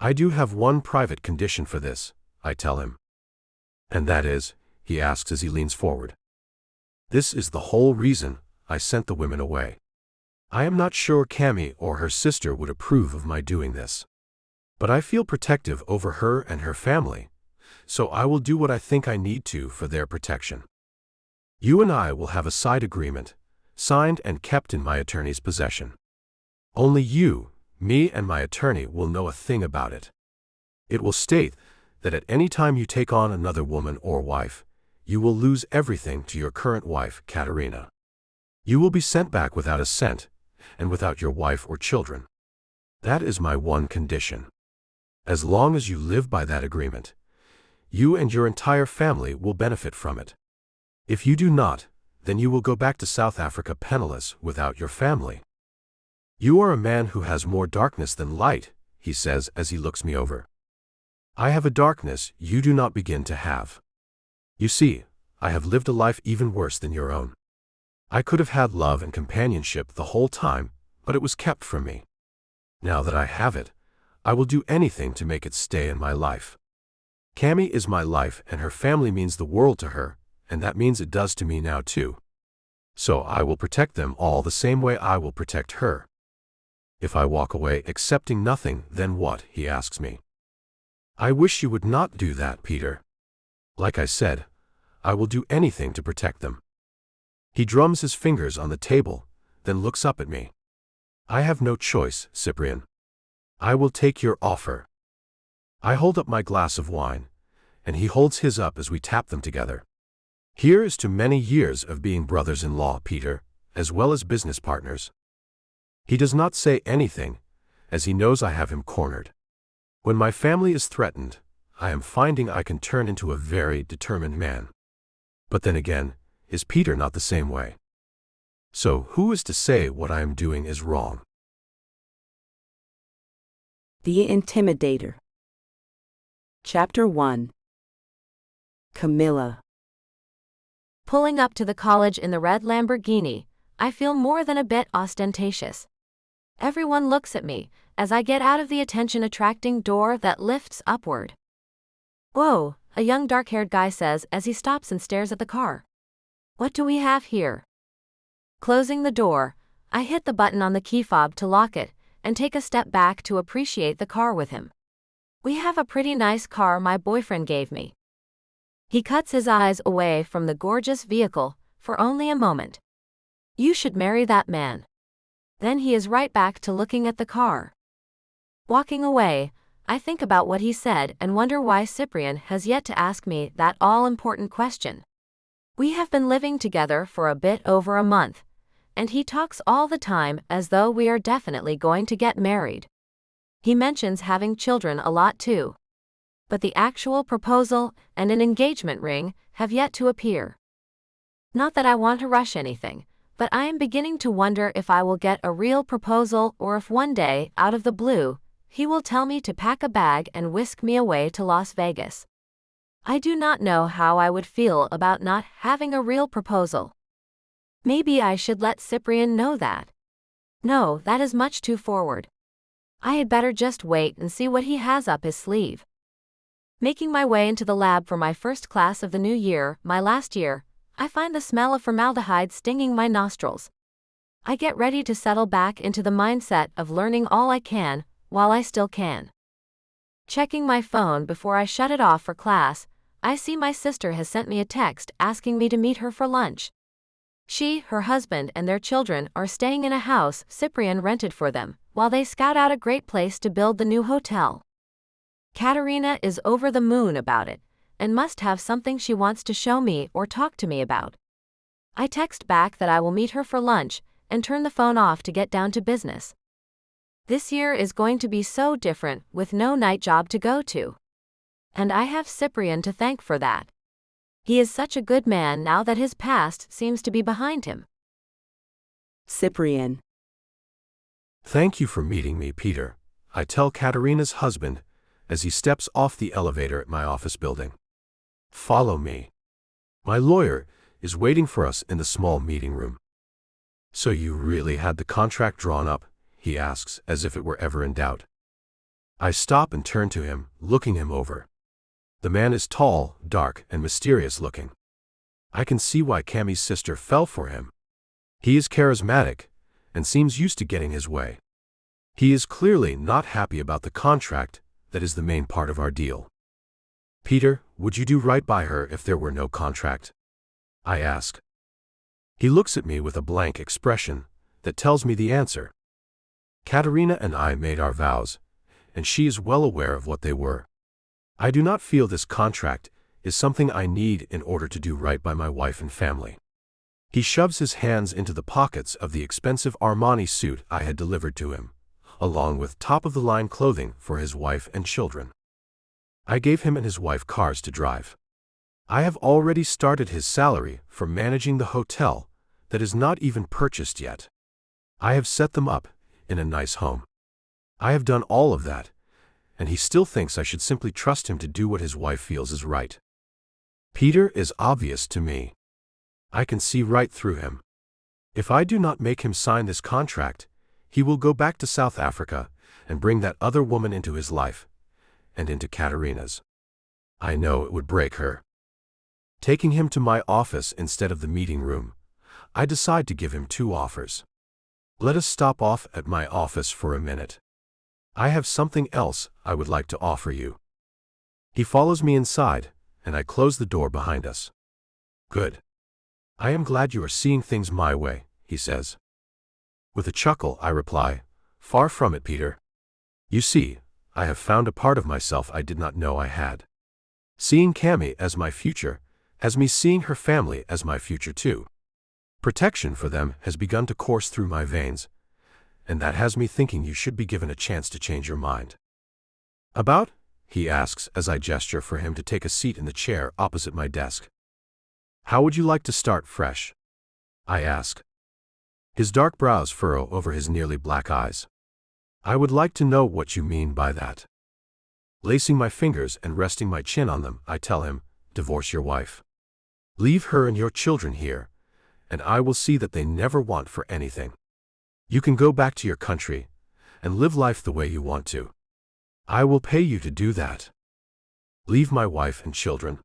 Speaker 2: I do have one private condition for this, I tell him. And that is, he asks as he leans forward. This is the whole reason I sent the women away. I am not sure Cammy or her sister would approve of my doing this. But I feel protective over her and her family, so I will do what I think I need to for their protection. You and I will have a side agreement, signed and kept in my attorney's possession. Only you, me and my attorney will know a thing about it. It will state that at any time you take on another woman or wife, you will lose everything to your current wife, Katerina. You will be sent back without a cent, and without your wife or children. That is my one condition. As long as you live by that agreement, you and your entire family will benefit from it. If you do not, then you will go back to South Africa penniless without your family. You are a man who has more darkness than light, he says as he looks me over. I have a darkness you do not begin to have. You see, I have lived a life even worse than your own. I could have had love and companionship the whole time, but it was kept from me. Now that I have it, I will do anything to make it stay in my life. Cammy is my life and her family means the world to her, and that means it does to me now too. So I will protect them all the same way I will protect her. If I walk away accepting nothing, then what? He asks me. I wish you would not do that, Peter. Like I said, I will do anything to protect them. He drums his fingers on the table, then looks up at me. I have no choice, Cyprian. I will take your offer. I hold up my glass of wine, and he holds his up as we tap them together. Here is to many years of being brothers-in-law, Peter, as well as business partners. He does not say anything, as he knows I have him cornered. When my family is threatened, I am finding I can turn into a very determined man. But then again, is Peter not the same way? So who is to say what I am doing is wrong?
Speaker 1: The Intimidator. Chapter 1. Camilla.
Speaker 3: Pulling up to the college in the red Lamborghini, I feel more than a bit ostentatious. Everyone looks at me as I get out of the attention-attracting door that lifts upward. Whoa, a young dark-haired guy says as he stops and stares at the car. What do we have here? Closing the door, I hit the button on the key fob to lock it and take a step back to appreciate the car with him. We have a pretty nice car my boyfriend gave me. He cuts his eyes away from the gorgeous vehicle for only a moment. You should marry that man. Then he is right back to looking at the car. Walking away, I think about what he said and wonder why Cyprian has yet to ask me that all-important question. We have been living together for a bit over a month, and he talks all the time as though we are definitely going to get married. He mentions having children a lot too. But the actual proposal and an engagement ring have yet to appear. Not that I want to rush anything, but I am beginning to wonder if I will get a real proposal or if one day, out of the blue, he will tell me to pack a bag and whisk me away to Las Vegas. I do not know how I would feel about not having a real proposal. Maybe I should let Cyprian know that. No, that is much too forward. I had better just wait and see what he has up his sleeve. Making my way into the lab for my first class of the new year, my last year, I find the smell of formaldehyde stinging my nostrils. I get ready to settle back into the mindset of learning all I can, while I still can. Checking my phone before I shut it off for class, I see my sister has sent me a text asking me to meet her for lunch. She, her husband, and their children are staying in a house Cyprian rented for them, while they scout out a great place to build the new hotel. Katerina is over the moon about it, and must have something she wants to show me or talk to me about. I text back that I will meet her for lunch, and turn the phone off to get down to business. This year is going to be so different with no night job to go to. And I have Cyprian to thank for that. He is such a good man now that his past seems to be behind him.
Speaker 1: Cyprian.
Speaker 2: Thank you for meeting me, Peter, I tell Katerina's husband as he steps off the elevator at my office building. Follow me. My lawyer is waiting for us in the small meeting room. So you really had the contract drawn up? He asks, as if it were ever in doubt. I stop and turn to him, looking him over. The man is tall, dark, and mysterious looking. I can see why Cammie's sister fell for him. He is charismatic, and seems used to getting his way. He is clearly not happy about the contract that is the main part of our deal. Peter, would you do right by her if there were no contract? I ask. He looks at me with a blank expression that tells me the answer. Katerina and I made our vows, and she is well aware of what they were. I do not feel this contract is something I need in order to do right by my wife and family. He shoves his hands into the pockets of the expensive Armani suit I had delivered to him, along with top-of-the-line clothing for his wife and children. I gave him and his wife cars to drive. I have already started his salary for managing the hotel that is not even purchased yet. I have set them up in a nice home. I have done all of that, and he still thinks I should simply trust him to do what his wife feels is right. Peter is obvious to me. I can see right through him. If I do not make him sign this contract, he will go back to South Africa and bring that other woman into his life, and into Katerina's. I know it would break her. Taking him to my office instead of the meeting room, I decide to give him two offers. Let us stop off at my office for a minute. I have something else I would like to offer you. He follows me inside, and I close the door behind us. Good. I am glad you are seeing things my way, he says. With a chuckle, I reply, far from it, Peter. You see, I have found a part of myself I did not know I had. Seeing Cammie as my future has me seeing her family as my future too. Protection for them has begun to course through my veins, and that has me thinking you should be given a chance to change your mind. About? He asks as I gesture for him to take a seat in the chair opposite my desk. How would you like to start fresh? I ask. His dark brows furrow over his nearly black eyes. I would like to know what you mean by that. Lacing my fingers and resting my chin on them, I tell him, divorce your wife. Leave her and your children here, and I will see that they never want for anything. You can go back to your country and live life the way you want to. I will pay you to do that. Leave my wife and children.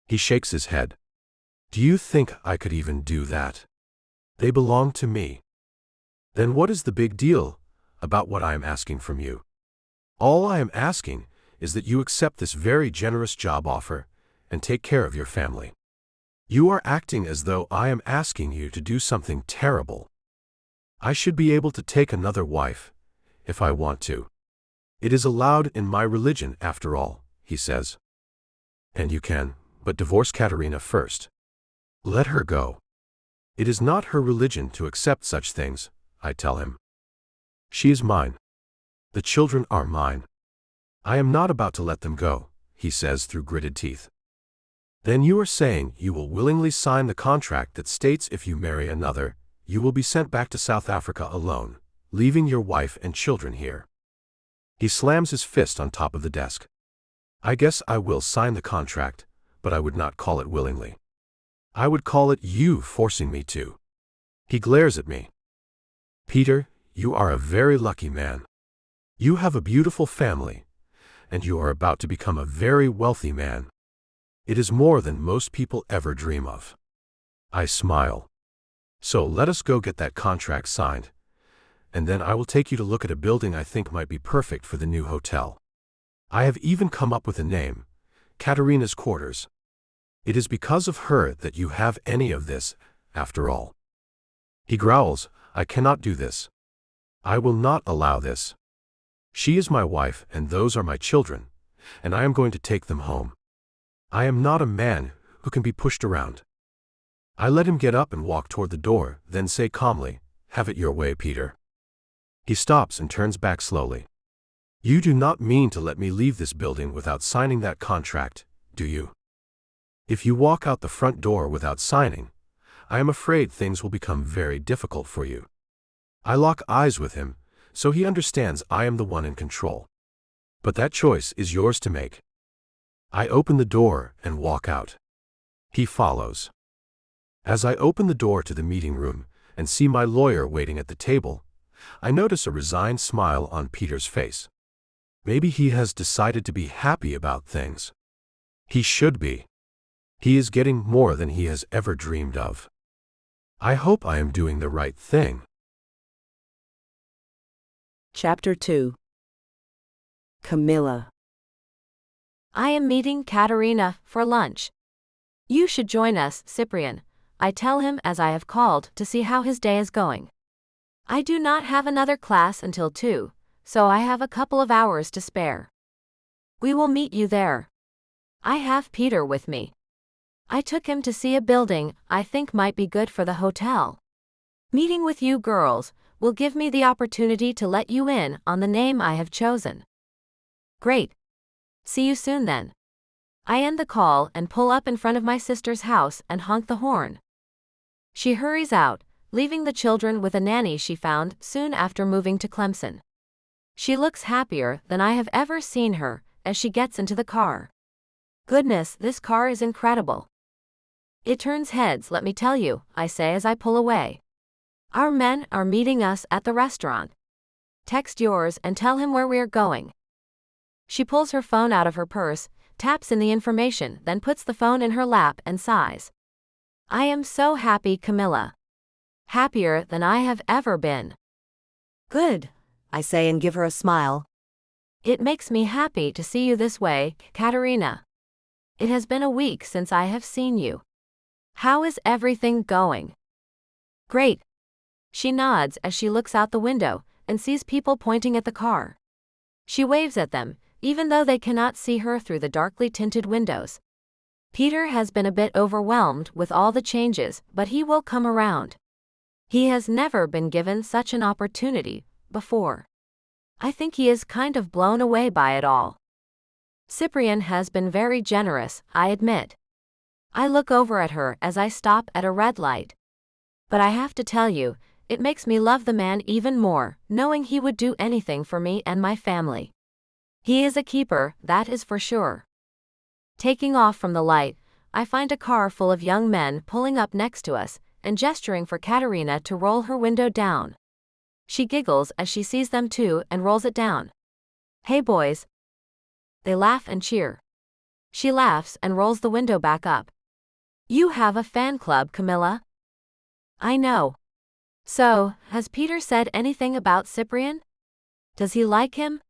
Speaker 2: He shakes his head. Do you think I could even do that? They belong to me. Then what is the big deal about what I am asking from you? All I am asking is that you accept this very generous job offer and take care of your family. You are acting as though I am asking you to do something terrible. I should be able to take another wife, if I want to. It is allowed in my religion, after all, he says. And you can, but divorce Katerina first. Let her go. It is not her religion to accept such things, I tell him. She is mine. The children are mine. I am not about to let them go, he says through gritted teeth. Then you are saying you will willingly sign the contract that states if you marry another, you will be sent back to South Africa alone, leaving your wife and children here. He slams his fist on top of the desk. I guess I will sign the contract, but I would not call it willingly. I would call it you forcing me to. He glares at me. Peter, you are a very lucky man. You have a beautiful family, and you are about to become a very wealthy man. It is more than most people ever dream of. I smile. So let us go get that contract signed, and then I will take you to look at a building I think might be perfect for the new hotel. I have even come up with a name, Katerina's Quarters. It is because of her that you have any of this, after all. He growls, I cannot do this. I will not allow this. She is my wife and those are my children, and I am going to take them home. I am not a man who can be pushed around. I let him get up and walk toward the door, then say calmly, have it your way, Peter. He stops and turns back slowly. You do not mean to let me leave this building without signing that contract, do you? If you walk out the front door without signing, I am afraid things will become very difficult for you. I lock eyes with him, so he understands I am the one in control. But that choice is yours to make. I open the door and walk out. He follows. As I open the door to the meeting room and see my lawyer waiting at the table, I notice a resigned smile on Peter's face. Maybe he has decided to be happy about things. He should be. He is getting more than he has ever dreamed of. I hope I am doing the right thing.
Speaker 1: Chapter 2. Camilla.
Speaker 3: I am meeting Katerina for lunch. You should join us, Cyprian, I tell him as I have called to see how his day is going. I do not have another class until 2, so I have a couple of hours to spare. We will meet you there. I have Peter with me. I took him to see a building I think might be good for the hotel. Meeting with you girls will give me the opportunity to let you in on the name I have chosen. Great. See you soon then. I end the call and pull up in front of my sister's house and honk the horn. She hurries out, leaving the children with a nanny she found soon after moving to Clemson. She looks happier than I have ever seen her as she gets into the car. Goodness, this car is incredible. It turns heads, let me tell you, I say as I pull away. Our men are meeting us at the restaurant. Text yours and tell him where we are going. She pulls her phone out of her purse, taps in the information, then puts the phone in her lap and sighs. I am so happy, Camilla. Happier than I have ever been.
Speaker 4: Good, I say and give her a smile.
Speaker 3: It makes me happy to see you this way, Katerina. It has been a week since I have seen you. How is everything going? Great. She nods as she looks out the window and sees people pointing at the car. She waves at them, even though they cannot see her through the darkly tinted windows. Peter has been a bit overwhelmed with all the changes, but he will come around. He has never been given such an opportunity before. I think he is kind of blown away by it all. Cyprian has been very generous, I admit. I look over at her as I stop at a red light. But I have to tell you, it makes me love the man even more, knowing he would do anything for me and my family. He is a keeper, that is for sure. Taking off from the light, I find a car full of young men pulling up next to us and gesturing for Katerina to roll her window down. She giggles as she sees them too and rolls it down. Hey boys. They laugh and cheer. She laughs and rolls the window back up. You have a fan club, Camilla. I know. So, has Peter said anything about Cyprian? Does he like him?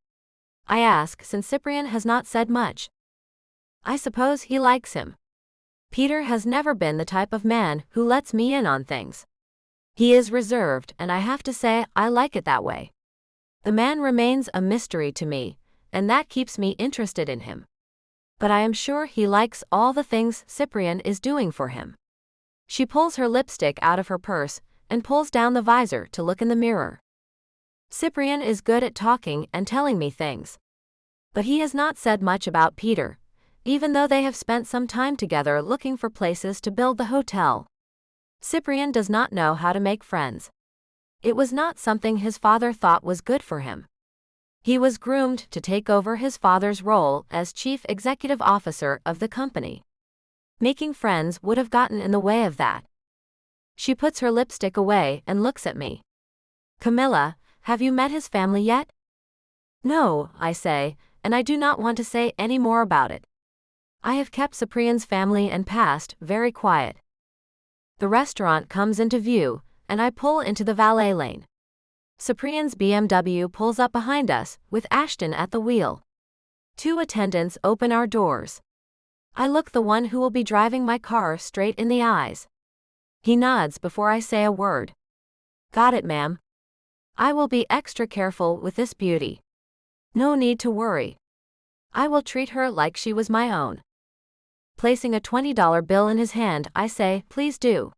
Speaker 3: I ask since Cyprian has not said much. I suppose he likes him. Peter has never been the type of man who lets me in on things. He is reserved, and I have to say I like it that way. The man remains a mystery to me, and that keeps me interested in him. But I am sure he likes all the things Cyprian is doing for him. She pulls her lipstick out of her purse and pulls down the visor to look in the mirror. Cyprian is good at talking and telling me things. But he has not said much about Peter, even though they have spent some time together looking for places to build the hotel. Cyprian does not know how to make friends. It was not something his father thought was good for him. He was groomed to take over his father's role as chief executive officer of the company. Making friends would have gotten in the way of that. She puts her lipstick away and looks at me. Camilla, have you met his family yet? No, I say, and I do not want to say any more about it. I have kept Cyprian's family and past very quiet. The restaurant comes into view, and I pull into the valet lane. Cyprian's BMW pulls up behind us, with Ashton at the wheel. 2 attendants open our doors. I look the one who will be driving my car straight in the eyes. He nods before I say a word. Got it, ma'am. I will be extra careful with this beauty. No need to worry. I will treat her like she was my own. Placing a $20 bill in his hand, I say, please do.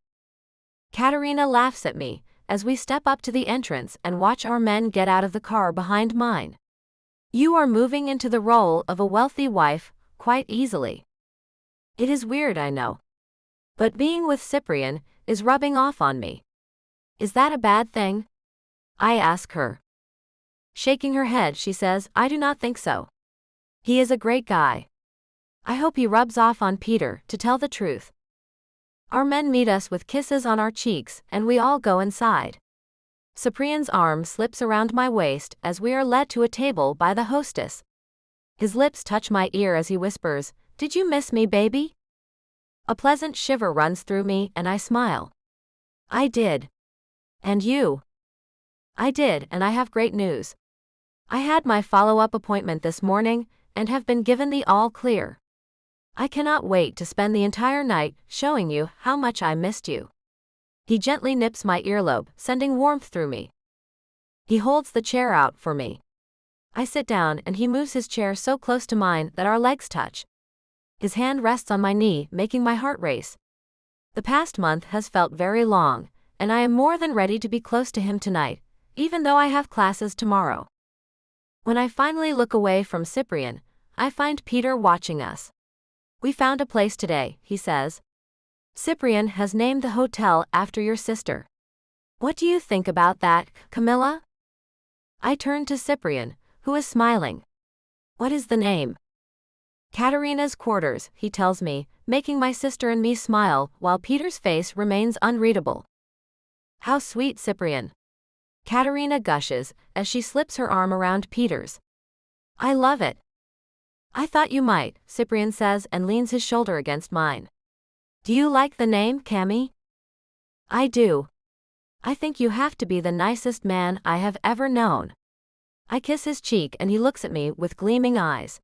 Speaker 3: Katerina laughs at me as we step up to the entrance and watch our men get out of the car behind mine. You are moving into the role of a wealthy wife quite easily. It is weird, I know. But being with Cyprian is rubbing off on me. Is that a bad thing? I ask her. Shaking her head, she says, I do not think so. He is a great guy. I hope he rubs off on Peter, to tell the truth. Our men meet us with kisses on our cheeks, and we all go inside. Cyprian's arm slips around my waist as we are led to a table by the hostess. His lips touch my ear as he whispers, Did you miss me, baby? A pleasant shiver runs through me and I smile. I did. And you? I did, and I have great news. I had my follow-up appointment this morning and have been given the all clear. I cannot wait to spend the entire night showing you how much I missed you. He gently nips my earlobe, sending warmth through me. He holds the chair out for me. I sit down and he moves his chair so close to mine that our legs touch. His hand rests on my knee, making my heart race. The past month has felt very long, and I am more than ready to be close to him tonight, even though I have classes tomorrow. When I finally look away from Cyprian, I find Peter watching us. We found a place today, he says. Cyprian has named the hotel after your sister. What do you think about that, Camilla? I turn to Cyprian, who is smiling. What is the name? Katerina's Quarters, he tells me, making my sister and me smile while Peter's face remains unreadable. How sweet, Cyprian. Katerina gushes as she slips her arm around Peter's. I love it. I thought you might, Cyprian says and leans his shoulder against mine. Do you like the name, Cammy? I do. I think you have to be the nicest man I have ever known. I kiss his cheek and he looks at me with gleaming eyes.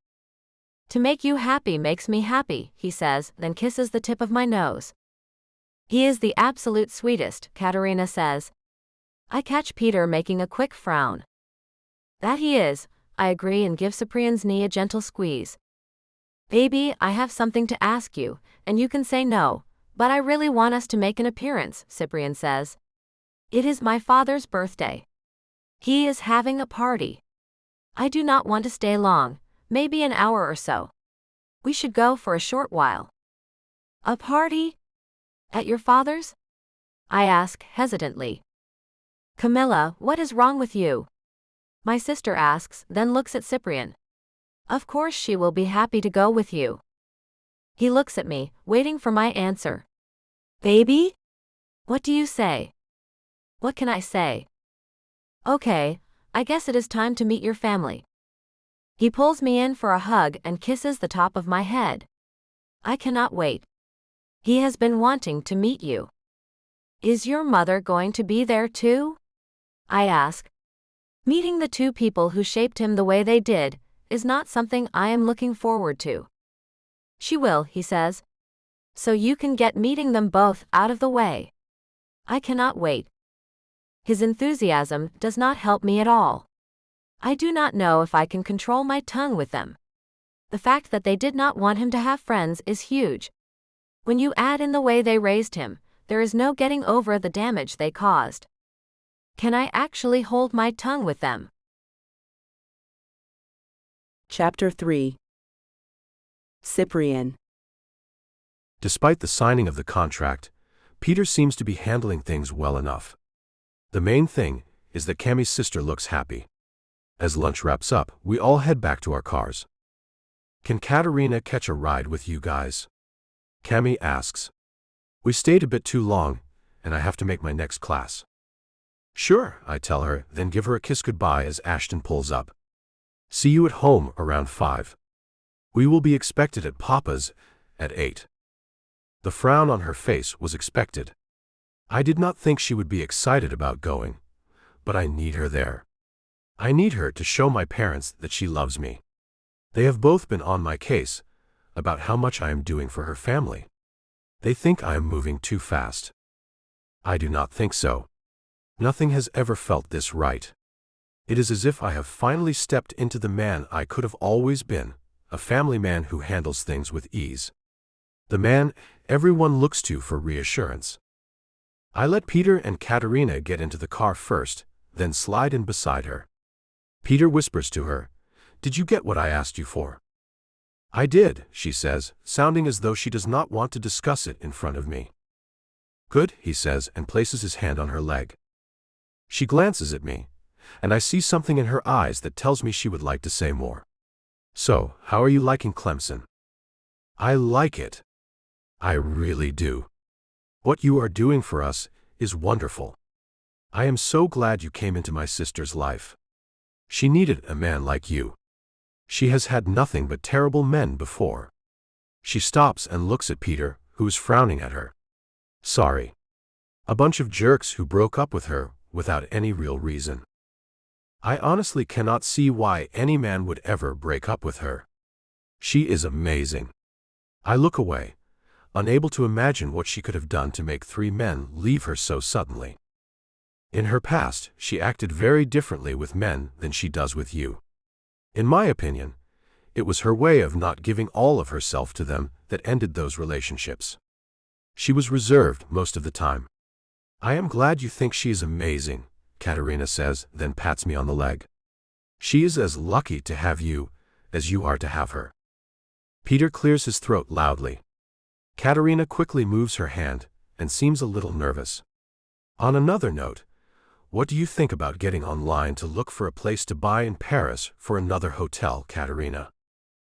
Speaker 3: To make you happy makes me happy, he says, then kisses the tip of my nose. He is the absolute sweetest, Katerina says. I catch Peter making a quick frown. That he is, I agree and give Cyprian's knee a gentle squeeze. Baby, I have something to ask you, and you can say no, but I really want us to make an appearance, Cyprian says. It is my father's birthday. He is having a party. I do not want to stay long, maybe an hour or so. We should go for a short while. A party? At your father's? I ask hesitantly. Camilla, what is wrong with you? My sister asks, then looks at Cyprian. Of course she will be happy to go with you. He looks at me, waiting for my answer. Baby? What do you say? What can I say? Okay, I guess it is time to meet your family. He pulls me in for a hug and kisses the top of my head. I cannot wait. He has been wanting to meet you. Is your mother going to be there too? I ask. Meeting the 2 people who shaped him the way they did is not something I am looking forward to. She will, he says. So you can get meeting them both out of the way. I cannot wait. His enthusiasm does not help me at all. I do not know if I can control my tongue with them. The fact that they did not want him to have friends is huge. When you add in the way they raised him, there is no getting over the damage they caused. Can I actually hold my tongue with them?
Speaker 1: Chapter 3. Cyprian.
Speaker 2: Despite the signing of the contract, Peter seems to be handling things well enough. The main thing is that Cammie's sister looks happy. As lunch wraps up, we all head back to our cars. Can Katerina catch a ride with you guys? Cammie asks. We stayed a bit too long, and I have to make my next class. Sure, I tell her, then give her a kiss goodbye as Ashton pulls up. See you at home around 5. We will be expected at Papa's at 8. The frown on her face was expected. I did not think she would be excited about going, but I need her there. I need her to show my parents that she loves me. They have both been on my case about how much I am doing for her family. They think I am moving too fast. I do not think so. Nothing has ever felt this right. It is as if I have finally stepped into the man I could have always been, a family man who handles things with ease. The man everyone looks to for reassurance. I let Peter and Katerina get into the car first, then slide in beside her. Peter whispers to her, "Did you get what I asked you for?" "I did," she says, sounding as though she does not want to discuss it in front of me. "Good," he says, and places his hand on her leg. She glances at me, and I see something in her eyes that tells me she would like to say more. "So, how are you liking Clemson?" "I like it. I really do. What you are doing for us is wonderful. I am so glad you came into my sister's life. She needed a man like you. She has had nothing but terrible men before." She stops and looks at Peter, who is frowning at her. "Sorry. A bunch of jerks who broke up with her without any real reason. I honestly cannot see why any man would ever break up with her. She is amazing." I look away, unable to imagine what she could have done to make 3 men leave her so suddenly. In her past, she acted very differently with men than she does with you. In my opinion, it was her way of not giving all of herself to them that ended those relationships. She was reserved most of the time. "I am glad you think she is amazing," Katerina says, then pats me on the leg. "She is as lucky to have you as you are to have her." Peter clears his throat loudly. Katerina quickly moves her hand and seems a little nervous. On another note, what do you think about getting online to look for a place to buy in Paris for another hotel, Katerina?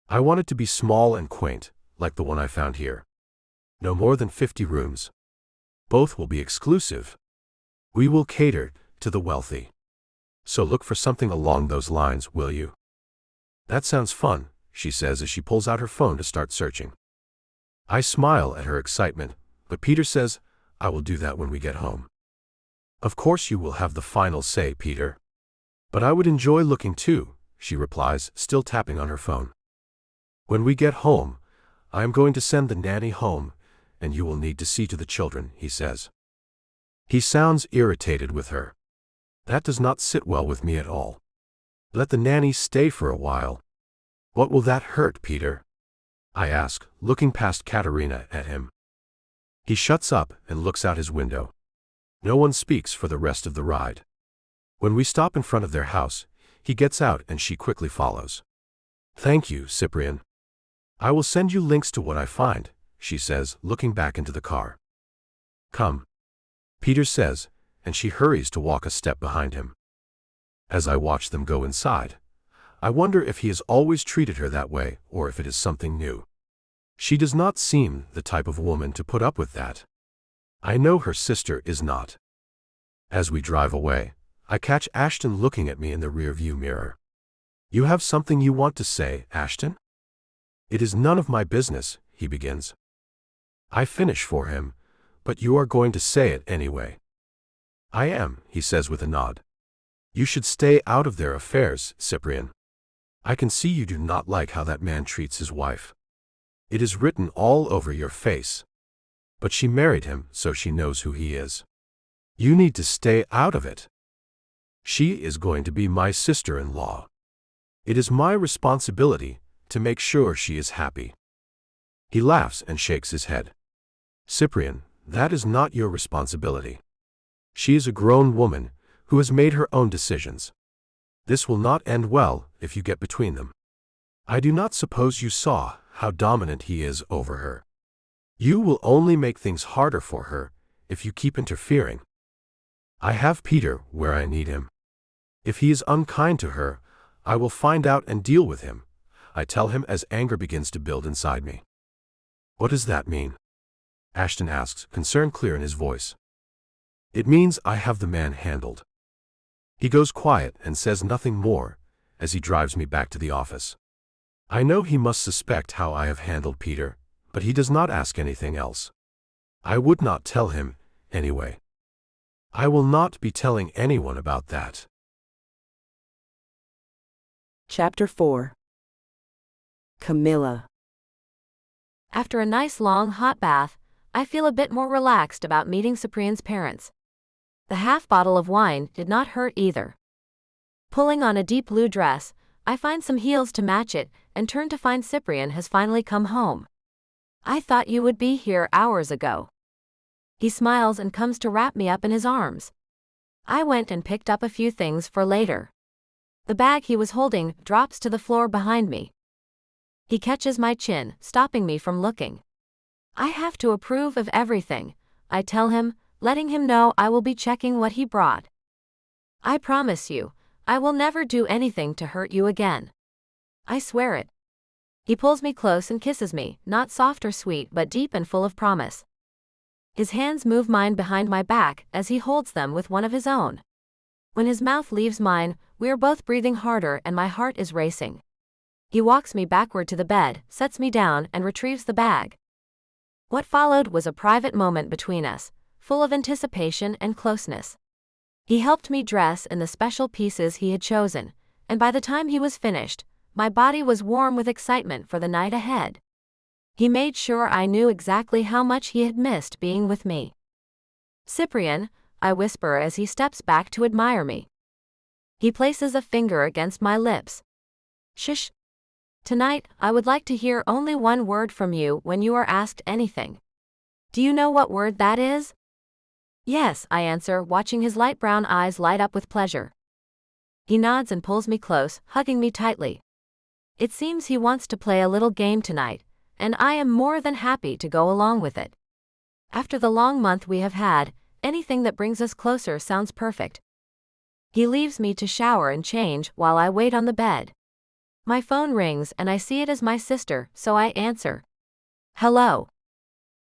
Speaker 2: I want it to be small and quaint, like the one I found here. No more than 50 rooms. Both will be exclusive. We will cater to the wealthy. So look for something along those lines, will you? That sounds fun, she says as she pulls out her phone to start searching. I smile at her excitement, but Peter says, "I will do that when we get home." "Of course you will have the final say, Peter. But I would enjoy looking too," she replies, still tapping on her phone. "When we get home, I am going to send the nanny home, and you will need to see to the children," he says. He sounds irritated with her. That does not sit well with me at all. Let the nanny stay for a while. What will that hurt, Peter? I ask, looking past Katerina at him. He shuts up and looks out his window. No one speaks for the rest of the ride. When we stop in front of their house, he gets out and she quickly follows. "Thank you, Cyprian. I will send you links to what I find," she says, looking back into the car. "Come," Peter says, and she hurries to walk a step behind him. As I watch them go inside, I wonder if he has always treated her that way or if it is something new. She does not seem the type of woman to put up with that. I know her sister is not. As we drive away, I catch Ashton looking at me in the rearview mirror. "You have something you want to say, Ashton?" "It is none of my business," he begins. I finish for him, "But you are going to say it anyway." "I am," he says with a nod. "You should stay out of their affairs, Cyprian. I can see you do not like how that man treats his wife." It is written all over your face. But she married him, so she knows who he is. You need to stay out of it. She is going to be my sister-in-law. It is my responsibility to make sure she is happy." He laughs and shakes his head. "Cyprian, that is not your responsibility. She is a grown woman who has made her own decisions. This will not end well if you get between them. I do not suppose you saw how dominant he is over her. You will only make things harder for her if you keep interfering. I have Peter where I need him. If he is unkind to her, I will find out and deal with him," I tell him as anger begins to build inside me. "What does that mean?" Ashton asks, concern clear in his voice. "It means I have the man handled." He goes quiet and says nothing more as he drives me back to the office. I know he must suspect how I have handled Peter, but he does not ask anything else. I would not tell him anyway. I will not be telling anyone about that.
Speaker 1: Chapter 4. Camilla.
Speaker 3: After a nice long hot bath, I feel a bit more relaxed about meeting Cyprian's parents. The half bottle of wine did not hurt either. Pulling on a deep blue dress, I find some heels to match it and turn to find Cyprian has finally come home. "I thought you would be here hours ago." He smiles and comes to wrap me up in his arms. I went and picked up a few things for later. The bag he was holding drops to the floor behind me. He catches my chin, stopping me from looking. "I have to approve of everything," I tell him, letting him know I will be checking what he brought. "I promise you, I will never do anything to hurt you again. I swear it." He pulls me close and kisses me, not soft or sweet but deep and full of promise. His hands move mine behind my back as he holds them with one of his own. When his mouth leaves mine, we are both breathing harder and my heart is racing. He walks me backward to the bed, sets me down, and retrieves the bag. What followed was a private moment between us, full of anticipation and closeness. He helped me dress in the special pieces he had chosen, and by the time he was finished, my body was warm with excitement for the night ahead. He made sure I knew exactly how much he had missed being with me. "Cyprian," I whisper as he steps back to admire me. He places a finger against my lips. "Shush. Tonight, I would like to hear only one word from you when you are asked anything. Do you know what word that is?" "Yes," I answer, watching his light brown eyes light up with pleasure. He nods and pulls me close, hugging me tightly. It seems he wants to play a little game tonight, and I am more than happy to go along with it. After the long month we have had, anything that brings us closer sounds perfect. He leaves me to shower and change while I wait on the bed. My phone rings and I see it as my sister, so I answer. "Hello."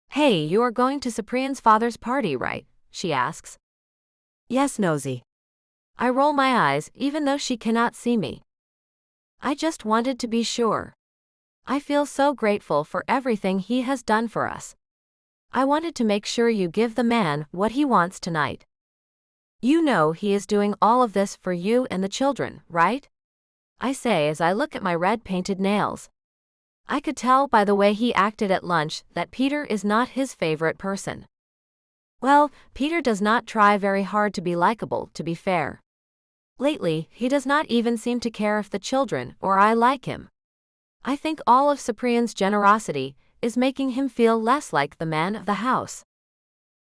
Speaker 3: "Hey, you are going to Cyprian's father's party, right?" she asks.
Speaker 4: Yes, Nosy.
Speaker 3: I roll my eyes, even though she cannot see me. "I just wanted to be sure. I feel so grateful for everything he has done for us. I wanted to make sure you give the man what he wants tonight. You know he is doing all of this for you and the children, right?" I say as I look at my red painted nails. I could tell by the way he acted at lunch that Peter is not his favorite person. Well, Peter does not try very hard to be likable, to be fair. Lately, he does not even seem to care if the children or I like him. I think all of Cyprian's generosity is making him feel less like the man of the house.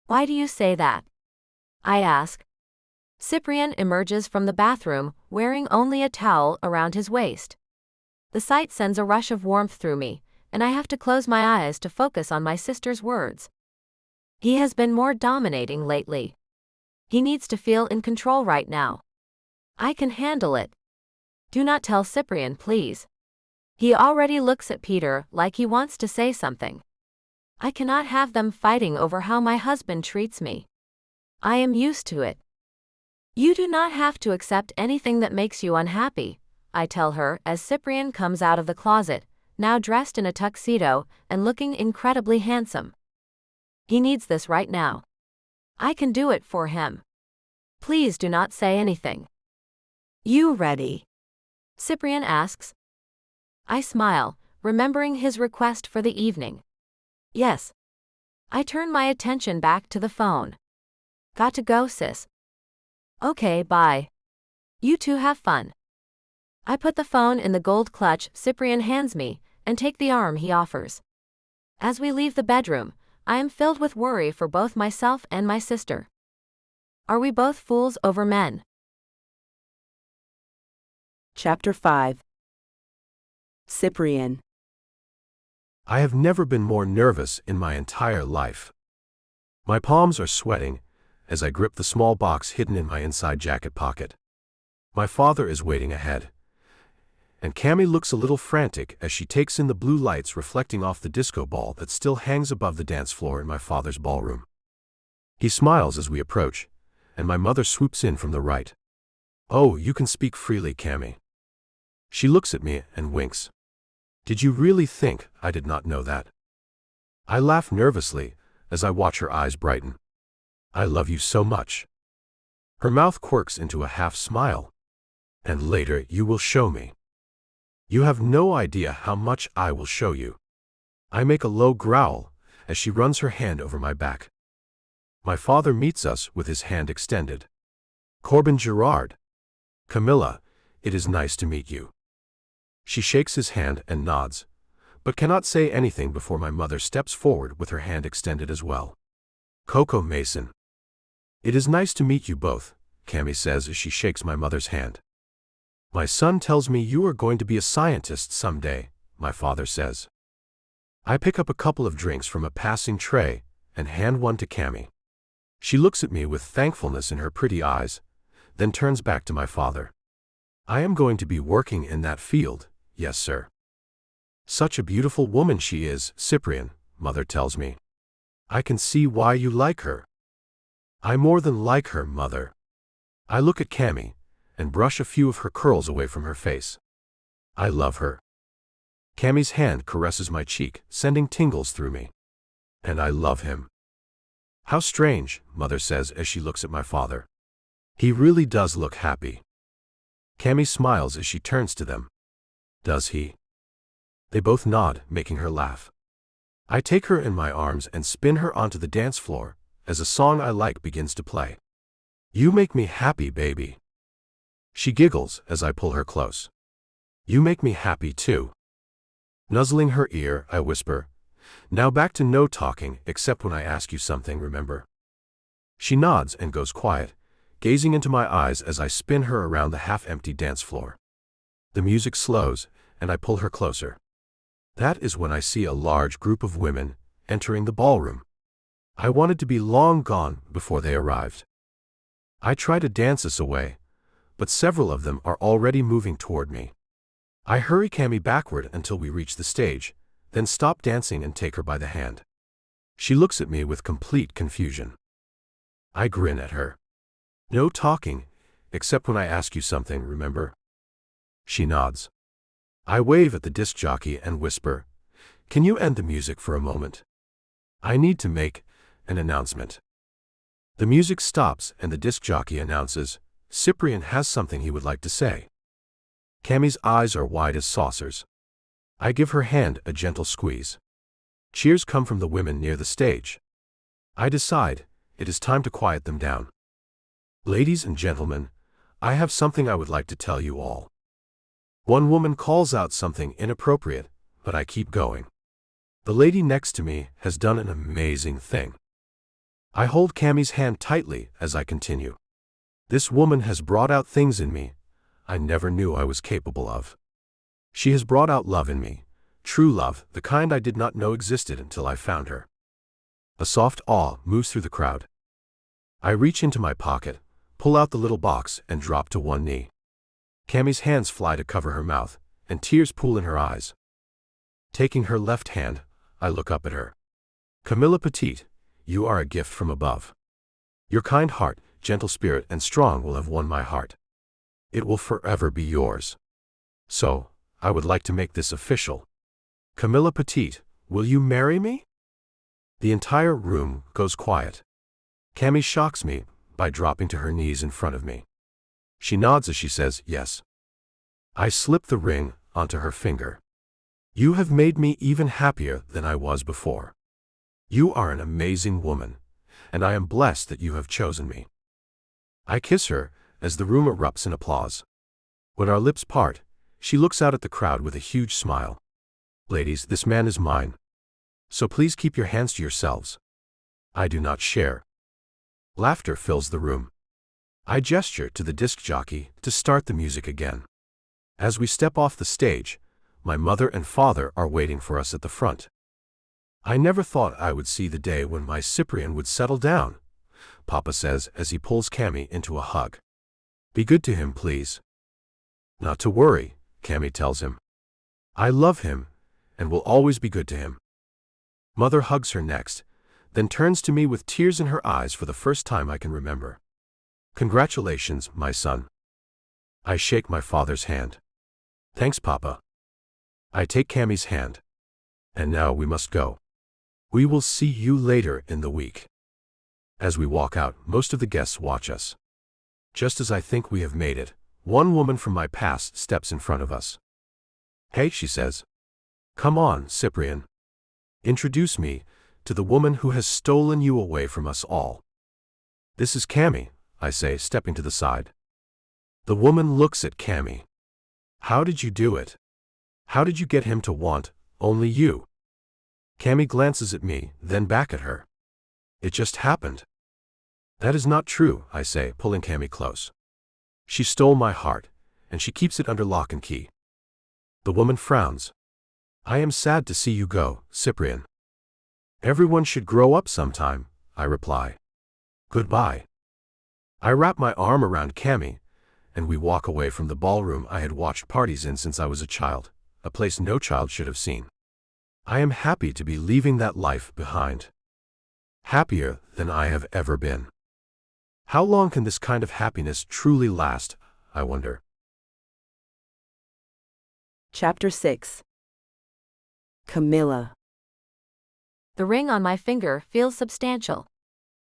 Speaker 3: "Why do you say that?" I ask. Cyprian emerges from the bathroom, wearing only a towel around his waist. The sight sends a rush of warmth through me, and I have to close my eyes to focus on my sister's words. He has been more dominating lately. He needs to feel in control right now. I can handle it. Do not tell Cyprian, please. He already looks at Peter like he wants to say something. I cannot have them fighting over how my husband treats me. I am used to it. "You do not have to accept anything that makes you unhappy," I tell her as Cyprian comes out of the closet, now dressed in a tuxedo and looking incredibly handsome. He needs this right now. I can do it for him. Please do not say anything.
Speaker 4: You ready?
Speaker 3: Cyprian asks. I smile, remembering his request for the evening. Yes. I turn my attention back to the phone. Got to go, sis. Okay, bye. You two have fun. I put the phone in the gold clutch Cyprian hands me and take the arm he offers. As we leave the bedroom, I am filled with worry for both myself and my sister. Are we both fools over men?
Speaker 1: Chapter 5. Cyprian.
Speaker 2: I have never been more nervous in my entire life. My palms are sweating as I grip the small box hidden in my inside jacket pocket. My father is waiting ahead, and Cammy looks a little frantic as she takes in the blue lights reflecting off the disco ball that still hangs above the dance floor in my father's ballroom. He smiles as we approach, and my mother swoops in from the right. "Oh, you can speak freely, Cammy." She looks at me and winks. "Did you really think I did not know that?" I laugh nervously as I watch her eyes brighten. "I love you so much." Her mouth quirks into a half smile. "And later you will show me." "You have no idea how much I will show you." I make a low growl as she runs her hand over my back. My father meets us with his hand extended. "Corbin Gerard." "Camilla, it is nice to meet you." She shakes his hand and nods, but cannot say anything before my mother steps forward with her hand extended as well. "Coco Mason." "It is nice to meet you both," Cammy says as she shakes my mother's hand. "My son tells me you are going to be a scientist someday," my father says. I pick up a couple of drinks from a passing tray and hand one to Cammy. She looks at me with thankfulness in her pretty eyes, then turns back to my father. "I am going to be working in that field, yes sir." "Such a beautiful woman she is, Cyprian," mother tells me. "I can see why you like her." "I more than like her, mother." I look at Cammy and brush a few of her curls away from her face. "I love her." Cammy's hand caresses my cheek, sending tingles through me. "And I love him." "How strange," mother says as she looks at my father. "He really does look happy." Cammy smiles as she turns to them. "Does he?" They both nod, making her laugh. I take her in my arms and spin her onto the dance floor as a song I like begins to play. "You make me happy, baby." She giggles as I pull her close. "You make me happy too." Nuzzling her ear, I whisper, "Now back to no talking except when I ask you something, remember?" She nods and goes quiet, gazing into my eyes as I spin her around the half-empty dance floor. The music slows, and I pull her closer. That is when I see a large group of women entering the ballroom. I wanted to be long gone before they arrived. I try to dance us away, but several of them are already moving toward me. I hurry Cammy backward until we reach the stage, then stop dancing and take her by the hand. She looks at me with complete confusion. I grin at her. "No talking, except when I ask you something, remember?" She nods. I wave at the disc jockey and whisper, "Can you end the music for a moment? I need to make an announcement." The music stops and the disc jockey announces, "Cyprian has something he would like to say." Cammy's eyes are wide as saucers. I give her hand a gentle squeeze. Cheers come from the women near the stage. I decide it is time to quiet them down. "Ladies and gentlemen, I have something I would like to tell you all." One woman calls out something inappropriate, but I keep going. The lady next to me has done an amazing thing. I hold Cammy's hand tightly as I continue. This woman has brought out things in me I never knew I was capable of. She has brought out love in me, true love, the kind I did not know existed until I found her. A soft awe moves through the crowd. I reach into my pocket, pull out the little box, and drop to one knee. Cammy's hands fly to cover her mouth, and tears pool in her eyes. Taking her left hand, I look up at her. "Camilla Petite, you are a gift from above. Your kind heart, gentle spirit, and strong will have won my heart. It will forever be yours. So, I would like to make this official. Camilla Petite, will you marry me?" The entire room goes quiet. Cammy shocks me by dropping to her knees in front of me. She nods as she says, "Yes." I slip the ring onto her finger. You have made me even happier than I was before. You are an amazing woman, and I am blessed that you have chosen me. I kiss her as the room erupts in applause. When our lips part, she looks out at the crowd with a huge smile. Ladies, this man is mine. So please keep your hands to yourselves. I do not share. Laughter fills the room. I gesture to the disc jockey to start the music again. As we step off the stage, my mother and father are waiting for us at the front. I never thought I would see the day when my Cyprian would settle down, Papa says as he pulls Cammy into a hug. Be good to him, please. Not to worry, Cammy tells him. I love him, and will always be good to him. Mother hugs her next, then turns to me with tears in her eyes for the first time I can remember. Congratulations, my son. I shake my father's hand. Thanks, Papa. I take Cammy's hand. And now we must go. We will see you later in the week. As we walk out, most of the guests watch us. Just as I think we have made it, one woman from my past steps in front of us. Hey, she says. Come on, Cyprian. Introduce me to the woman who has stolen you away from us all. This is Cammy, I say, stepping to the side. The woman looks at Cammy. How did you do it? How did you get him to want only you? Cammy glances at me, then back at her. It just happened. That is not true, I say, pulling Cammy close. She stole my heart, and she keeps it under lock and key. The woman frowns. I am sad to see you go, Cyprian. Everyone should grow up sometime, I reply. Goodbye. I wrap my arm around Cammy, and we walk away from the ballroom I had watched parties in since I was a child, a place no child should have seen. I am happy to be leaving that life behind. Happier than I have ever been. How long can this kind of happiness truly last, I wonder?
Speaker 1: Chapter 6. Camilla.
Speaker 3: The ring on my finger feels substantial.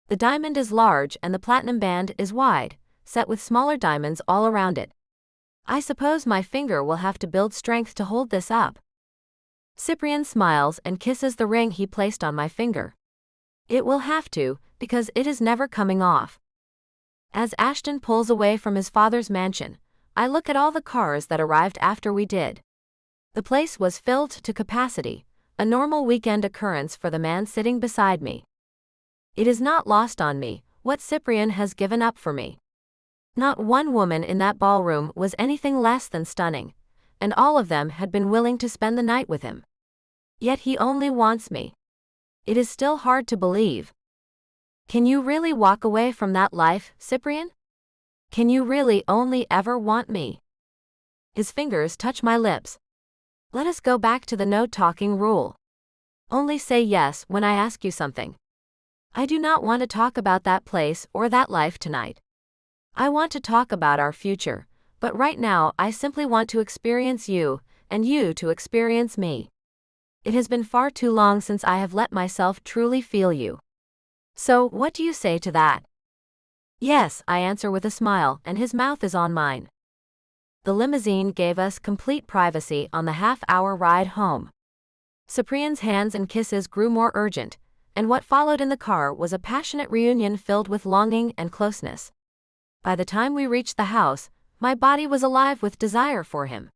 Speaker 3: The diamond is large and the platinum band is wide, set with smaller diamonds all around it. I suppose my finger will have to build strength to hold this up. Cyprian smiles and kisses the ring he placed on my finger. It will have to, because it is never coming off. As Ashton pulls away from his father's mansion, I look at all the cars that arrived after we did. The place was filled to capacity, a normal weekend occurrence for the man sitting beside me. It is not lost on me what Cyprian has given up for me. Not one woman in that ballroom was anything less than stunning, and all of them had been willing to spend the night with him. Yet he only wants me. It is still hard to believe. Can you really walk away from that life, Cyprian? Can you really only ever want me? His fingers touch my lips. Let us go back to the no-talking rule. Only say yes when I ask you something. I do not want to talk about that place or that life tonight. I want to talk about our future, but right now I simply want to experience you, and you to experience me. It has been far too long since I have let myself truly feel you. So, what do you say to that? Yes, I answer with a smile, and his mouth is on mine. The limousine gave us complete privacy on the half-hour ride home. Cyprian's hands and kisses grew more urgent, and what followed in the car was a passionate reunion filled with longing and closeness. By the time we reached the house, my body was alive with desire for him.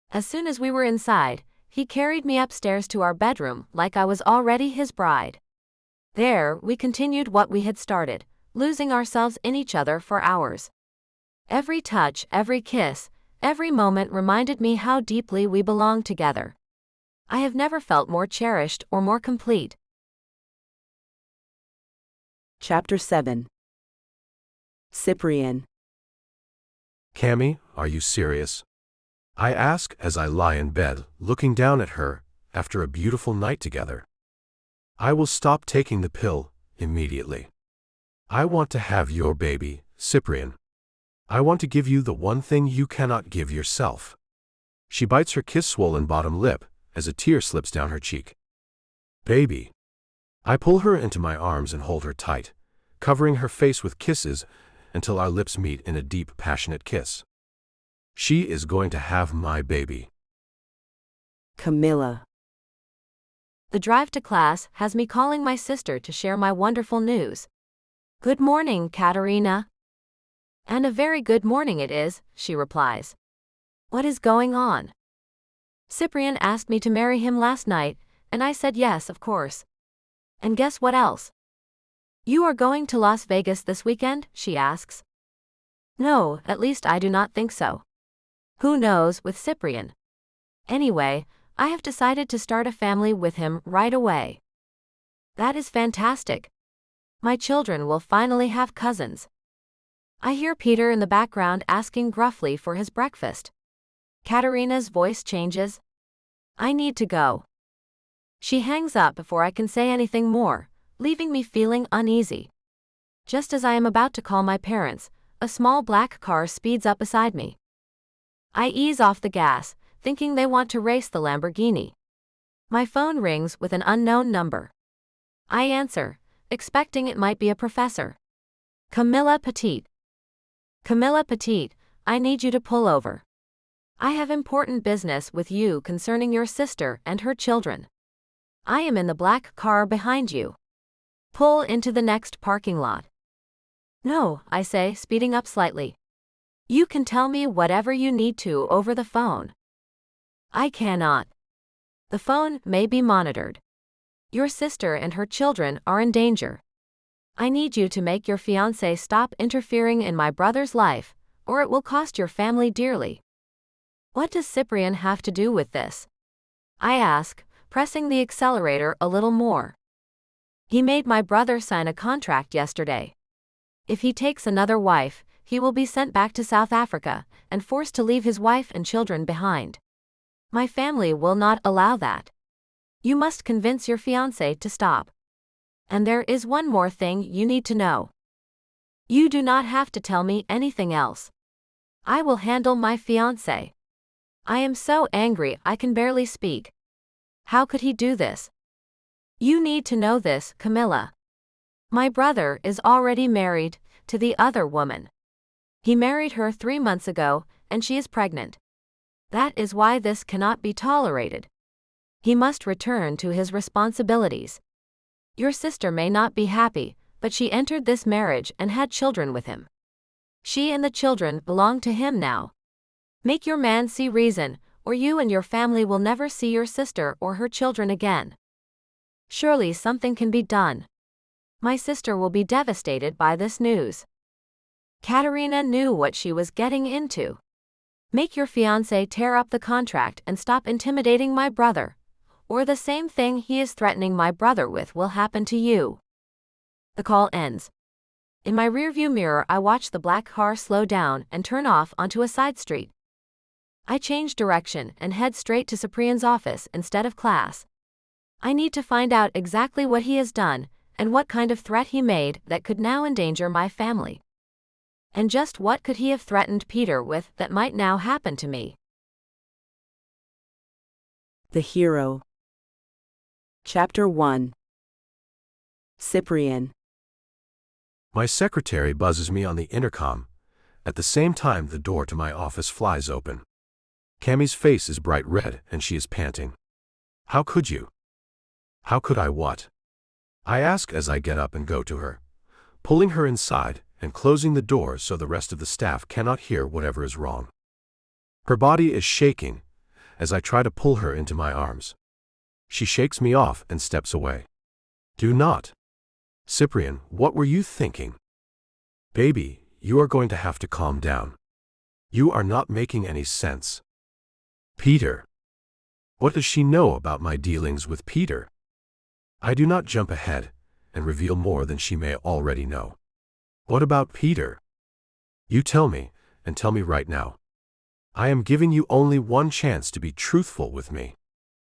Speaker 3: As soon as we were inside, he carried me upstairs to our bedroom like I was already his bride. There, we continued what we had started, losing ourselves in each other for hours. Every touch, every kiss, every moment reminded me how deeply we belonged together. I have never felt more cherished or more complete.
Speaker 1: Chapter 7. Cyprian.
Speaker 2: Cammy, are you serious? I ask as I lie in bed, looking down at her, after a beautiful night together. I will stop taking the pill immediately. I want to have your baby, Cyprian. I want to give you the one thing you cannot give yourself. She bites her kiss-swollen bottom lip as a tear slips down her cheek. Baby. I pull her into my arms and hold her tight, covering her face with kisses until our lips meet in a deep, passionate kiss. She is going to have my baby.
Speaker 1: Camilla.
Speaker 3: The drive to class has me calling my sister to share my wonderful news. Good morning, Katerina. And a very good morning it is, she replies. What is going on? Cyprian asked me to marry him last night, and I said yes, of course. And guess what else? You are going to Las Vegas this weekend, she asks. No, at least I do not think so. Who knows with Cyprian? Anyway, I have decided to start a family with him right away. That is fantastic. My children will finally have cousins. I hear Peter in the background asking gruffly for his breakfast. Katerina's voice changes. I need to go. She hangs up before I can say anything more, leaving me feeling uneasy. Just as I am about to call my parents, a small black car speeds up beside me. I ease off the gas, thinking they want to race the Lamborghini. My phone rings with an unknown number. I answer, expecting it might be a professor. Camilla Petit. Camilla Petit, I need you to pull over. I have important business with you concerning your sister and her children. I am in the black car behind you. Pull into the next parking lot. No, I say, speeding up slightly. You can tell me whatever you need to over the phone. I cannot. The phone may be monitored. Your sister and her children are in danger. I need you to make your fiancé stop interfering in my brother's life, or it will cost your family dearly. What does Cyprian have to do with this? I ask, pressing the accelerator a little more. He made my brother sign a contract yesterday. If he takes another wife, he will be sent back to South Africa and forced to leave his wife and children behind. My family will not allow that. You must convince your fiancé to stop. And there is one more thing you need to know. You do not have to tell me anything else. I will handle my fiancé. I am so angry I can barely speak. How could he do this? You need to know this, Camilla. My brother is already married to the other woman. He married her 3 months ago, and she is pregnant. That is why this cannot be tolerated. He must return to his responsibilities. Your sister may not be happy, but she entered this marriage and had children with him. She and the children belong to him now. Make your man see reason, or you and your family will never see your sister or her children again. Surely something can be done. My sister will be devastated by this news. Katerina knew what she was getting into. Make your fiancé tear up the contract and stop intimidating my brother, or the same thing he is threatening my brother with will happen to you. The call ends. In my rearview mirror I watch the black car slow down and turn off onto a side street. I change direction and head straight to Cyprian's office instead of class. I need to find out exactly what he has done and what kind of threat he made that could now endanger my family. And just what could he have threatened Peter with that might now happen to me?
Speaker 1: The Hero. Chapter 1. Cyprian.
Speaker 2: My secretary buzzes me on the intercom. At the same time, the door to my office flies open. Cammie's face is bright red and she is panting. How could you? How could I what? I ask as I get up and go to her, pulling her inside and closing the door so the rest of the staff cannot hear whatever is wrong. Her body is shaking as I try to pull her into my arms. She shakes me off and steps away. Do not. Cyprian, what were you thinking? Baby, you are going to have to calm down. You are not making any sense. Peter. What does she know about my dealings with Peter? I do not jump ahead and reveal more than she may already know. What about Peter? You tell me, and tell me right now. I am giving you only one chance to be truthful with me.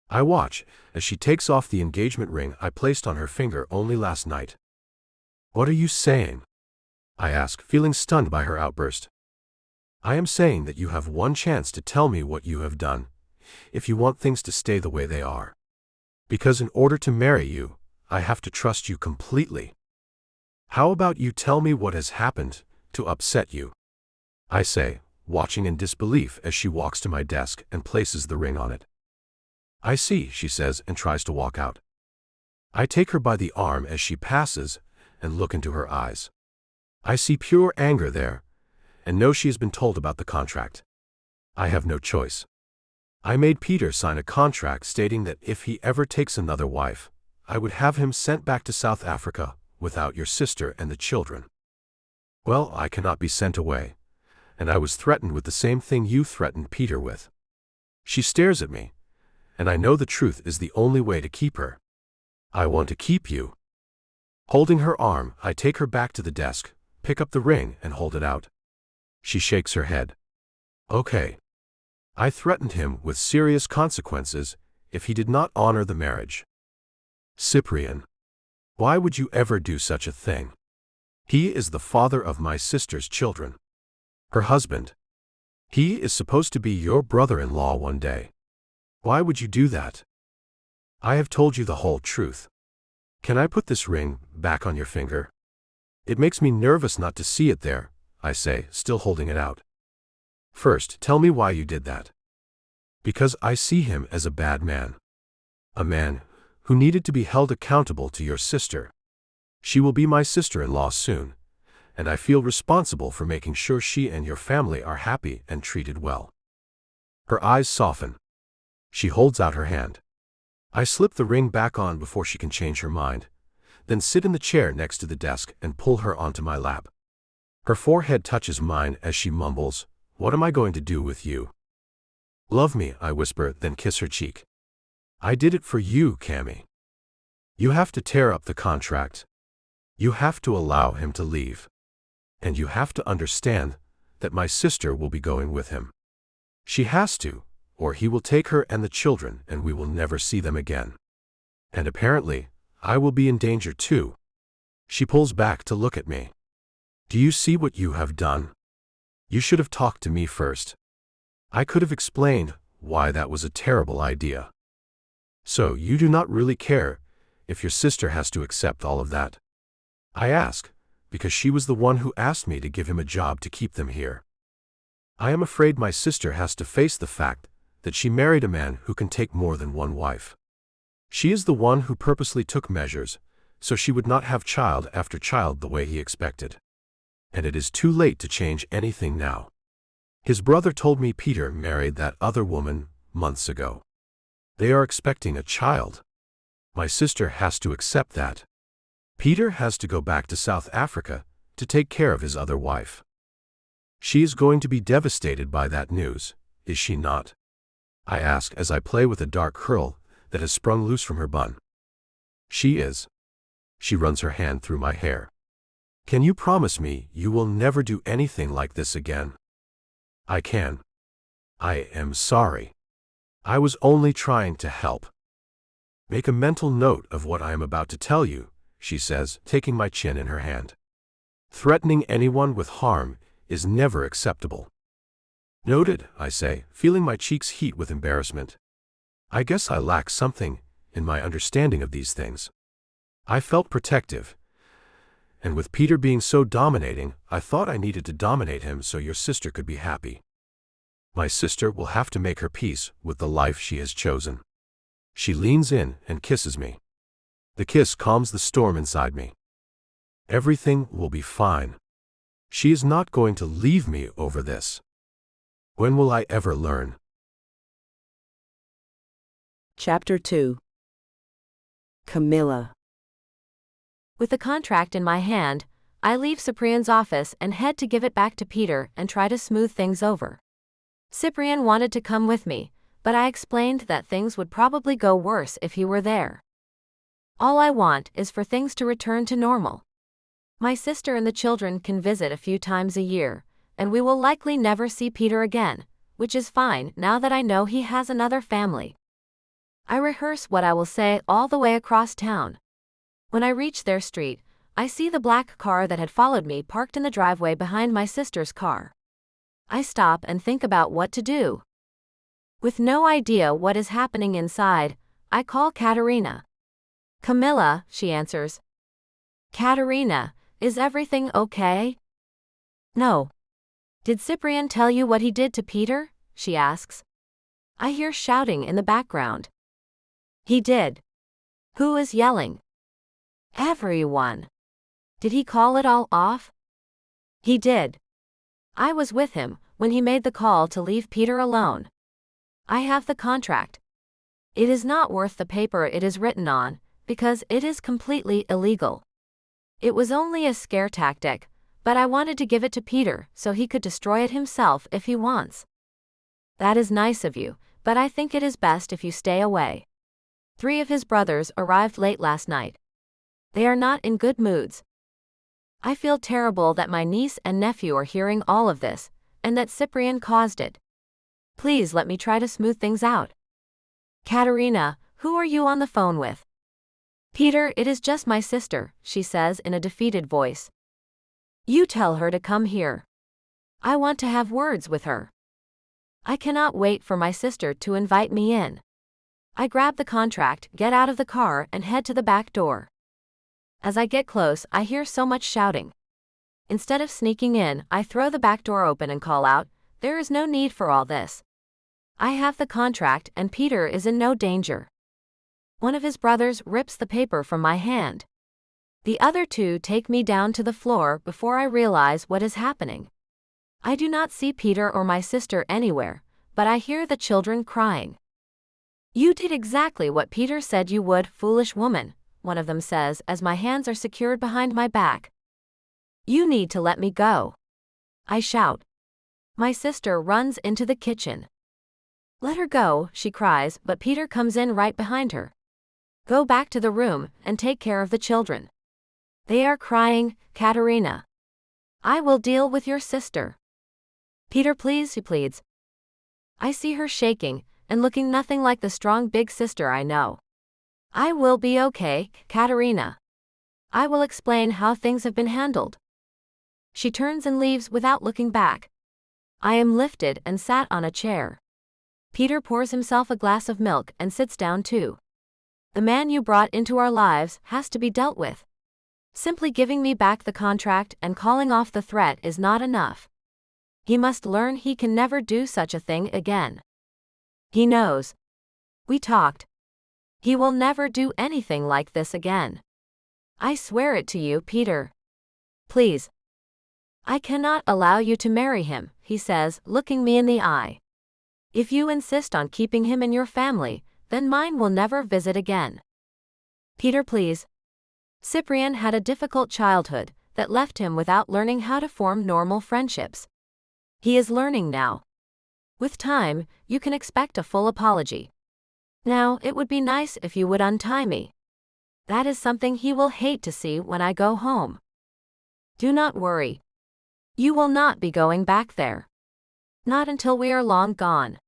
Speaker 2: I watch as she takes off the engagement ring I placed on her finger only last night. What are you saying? I ask, feeling stunned by her outburst. I am saying that you have one chance to tell me what you have done, if you want things to stay the way they are. Because in order to marry you, I have to trust you completely. How about you tell me what has happened to upset you? I say, watching in disbelief as she walks to my desk and places the ring on it. I see, she says and tries to walk out. I take her by the arm as she passes and look into her eyes. I see pure anger there and know she has been told about the contract. I have no choice. I made Peter sign a contract stating that if he ever takes another wife, I would have him sent back to South Africa without your sister and the children. Well, I cannot be sent away, and I was threatened with the same thing you threatened Peter with. She stares at me, and I know the truth is the only way to keep her. I want to keep you. Holding her arm, I take her back to the desk, pick up the ring, and hold it out. She shakes her head. Okay. I threatened him with serious consequences if he did not honor the marriage. Cyprian, why would you ever do such a thing? He is the father of my sister's children. Her husband. He is supposed to be your brother-in-law one day. Why would you do that? I have told you the whole truth. Can I put this ring back on your finger? It makes me nervous not to see it there, I say, still holding it out. First, tell me why you did that. Because I see him as a bad man. A man who needed to be held accountable to your sister. She will be my sister-in-law soon, and I feel responsible for making sure she and your family are happy and treated well. Her eyes soften. She holds out her hand. I slip the ring back on before she can change her mind, then sit in the chair next to the desk and pull her onto my lap. Her forehead touches mine as she mumbles, "What am I going to do with you?" "Love me," I whisper, then kiss her cheek. "I did it for you, Cammy. You have to tear up the contract. You have to allow him to leave. And you have to understand that my sister will be going with him. She has to, or he will take her and the children and we will never see them again. And apparently, I will be in danger too." She pulls back to look at me. "Do you see what you have done? You should have talked to me first. I could have explained why that was a terrible idea. So you do not really care if your sister has to accept all of that?" I ask, because she was the one who asked me to give him a job to keep them here. I am afraid my sister has to face the fact that she married a man who can take more than one wife. She is the one who purposely took measures so she would not have child after child the way he expected. And it is too late to change anything now. His brother told me Peter married that other woman months ago. They are expecting a child. My sister has to accept that. Peter has to go back to South Africa to take care of his other wife. She is going to be devastated by that news, is she not? I ask as I play with a dark curl that has sprung loose from her bun. She is. She runs her hand through my hair. "Can you promise me you will never do anything like this again?" I can. "I am sorry. I was only trying to help." "Make a mental note of what I am about to tell you," she says, taking my chin in her hand. "Threatening anyone with harm is never acceptable." "Noted," I say, feeling my cheeks heat with embarrassment. I guess I lack something in my understanding of these things. I felt protective, and with Peter being so dominating, I thought I needed to dominate him so your sister could be happy. My sister will have to make her peace with the life she has chosen. She leans in and kisses me. The kiss calms the storm inside me. Everything will be fine. She is not going to leave me over this. When will I ever learn?
Speaker 1: Chapter 2. Camilla.
Speaker 3: With the contract in my hand, I leave Cyprian's office and head to give it back to Peter and try to smooth things over. Cyprian wanted to come with me, but I explained that things would probably go worse if he were there. All I want is for things to return to normal. My sister and the children can visit a few times a year, and we will likely never see Peter again, which is fine now that I know he has another family. I rehearse what I will say all the way across town. When I reach their street, I see the black car that had followed me parked in the driveway behind my sister's car. I stop and think about what to do. With no idea what is happening inside, I call Katerina. "Camilla," she answers. "Katerina, is everything okay?" "No." "Did Cyprian tell you what he did to Peter?" she asks. I hear shouting in the background. He did. Who is yelling? Everyone. Did he call it all off? He did. I was with him when he made the call to leave Peter alone. I have the contract. It is not worth the paper it is written on, because it is completely illegal. It was only a scare tactic, but I wanted to give it to Peter so he could destroy it himself if he wants. That is nice of you, but I think it is best if you stay away. 3 of his brothers arrived late last night. They are not in good moods. I feel terrible that my niece and nephew are hearing all of this, and that Cyprian caused it. Please let me try to smooth things out. Katerina, who are you on the phone with? Peter, it is just my sister, she says in a defeated voice. You tell her to come here. I want to have words with her. I cannot wait for my sister to invite me in. I grab the contract, get out of the car, and head to the back door. As I get close, I hear so much shouting. Instead of sneaking in, I throw the back door open and call out, there is no need for all this. I have the contract and Peter is in no danger. One of his brothers rips the paper from my hand. The other 2 take me down to the floor before I realize what is happening. I do not see Peter or my sister anywhere, but I hear the children crying. You did exactly what Peter said you would, foolish woman, one of them says as my hands are secured behind my back. You need to let me go. I shout. My sister runs into the kitchen. Let her go, she cries, but Peter comes in right behind her. Go back to the room and take care of the children. They are crying, Katerina. I will deal with your sister. Peter, please, he pleads. I see her shaking and looking nothing like the strong big sister I know. I will be okay, Katerina. I will explain how things have been handled. She turns and leaves without looking back. I am lifted and sat on a chair. Peter pours himself a glass of milk and sits down too. The man you brought into our lives has to be dealt with. Simply giving me back the contract and calling off the threat is not enough. He must learn he can never do such a thing again. He knows. We talked. He will never do anything like this again. I swear it to you, Peter. Please. I cannot allow you to marry him, he says, looking me in the eye. If you insist on keeping him in your family, then mine will never visit again. Peter, please. Cyprian had a difficult childhood that left him without learning how to form normal friendships. He is learning now. With time, you can expect a full apology. Now, it would be nice if you would untie me. That is something he will hate to see when I go home. Do not worry. You will not be going back there. Not until we are long gone.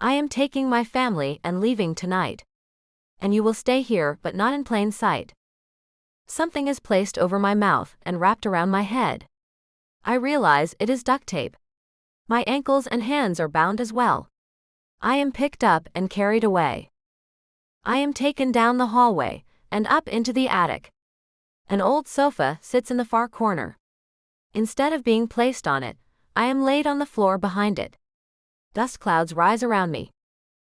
Speaker 3: I am taking my family and leaving tonight. And you will stay here but not in plain sight. Something is placed over my mouth and wrapped around my head. I realize it is duct tape. My ankles and hands are bound as well. I am picked up and carried away. I am taken down the hallway and up into the attic. An old sofa sits in the far corner. Instead of being placed on it, I am laid on the floor behind it. Dust clouds rise around me.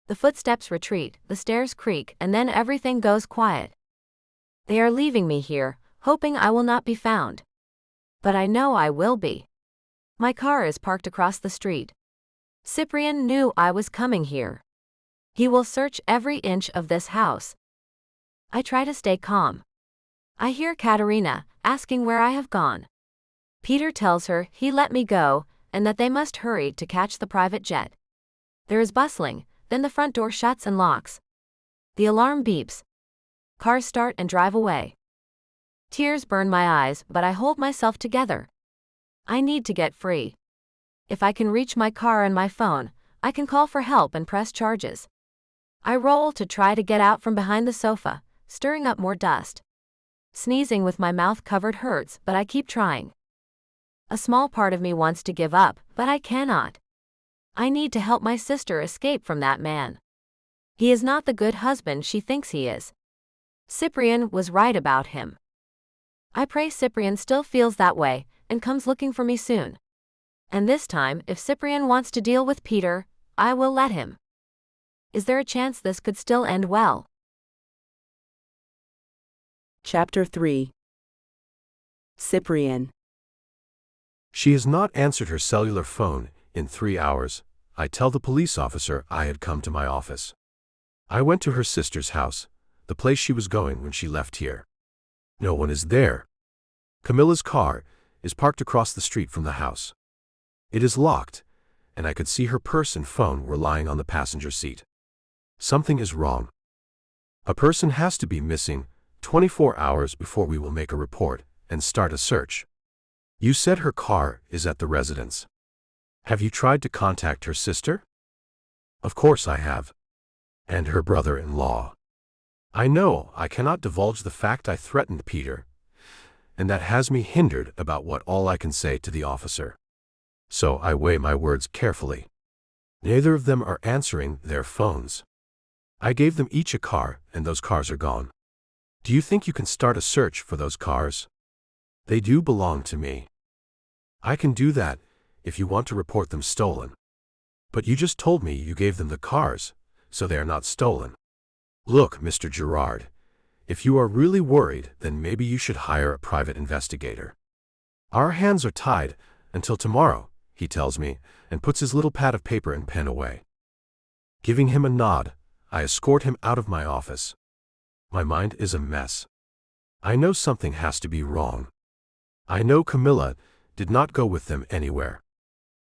Speaker 3: The footsteps retreat, the stairs creak, and then everything goes quiet. They are leaving me here, hoping I will not be found. But I know I will be. My car is parked across the street. Cyprian knew I was coming here. He will search every inch of this house. I try to stay calm. I hear Katerina asking where I have gone. Peter tells her he let me go and that they must hurry to catch the private jet. There is bustling, then the front door shuts and locks. The alarm beeps. Cars start and drive away. Tears burn my eyes, but I hold myself together. I need to get free. If I can reach my car and my phone, I can call for help and press charges. I roll to try to get out from behind the sofa, stirring up more dust. Sneezing with my mouth covered hurts, but I keep trying. A small part of me wants to give up, but I cannot. I need to help my sister escape from that man. He is not the good husband she thinks he is. Cyprian was right about him. I pray Cyprian still feels that way and comes looking for me soon. And this time, if Cyprian wants to deal with Peter, I will let him. Is there a chance this could still end well?
Speaker 1: Chapter 3. Cyprian.
Speaker 2: She has not answered her cellular phone in 3 hours. I tell the police officer I had come to my office. I went to her sister's house, the place she was going when she left here. No one is there. Camilla's car is parked across the street from the house. It is locked, and I could see her purse and phone were lying on the passenger seat. Something is wrong. A person has to be missing 24 hours before we will make a report and start a search. You said her car is at the residence. Have you tried to contact her sister? Of course I have. And her brother-in-law. I know I cannot divulge the fact I threatened Peter, and that has me hindered about what all I can say to the officer. So I weigh my words carefully. Neither of them are answering their phones. I gave them each a car, and those cars are gone. Do you think you can start a search for those cars? They do belong to me. I can do that if you want to report them stolen. But you just told me you gave them the cars, so they are not stolen. Look, Mr. Gerard, if you are really worried, then maybe you should hire a private investigator. Our hands are tied until tomorrow, he tells me, and puts his little pad of paper and pen away. Giving him a nod, I escort him out of my office. My mind is a mess. I know something has to be wrong. I know Camilla did not go with them anywhere.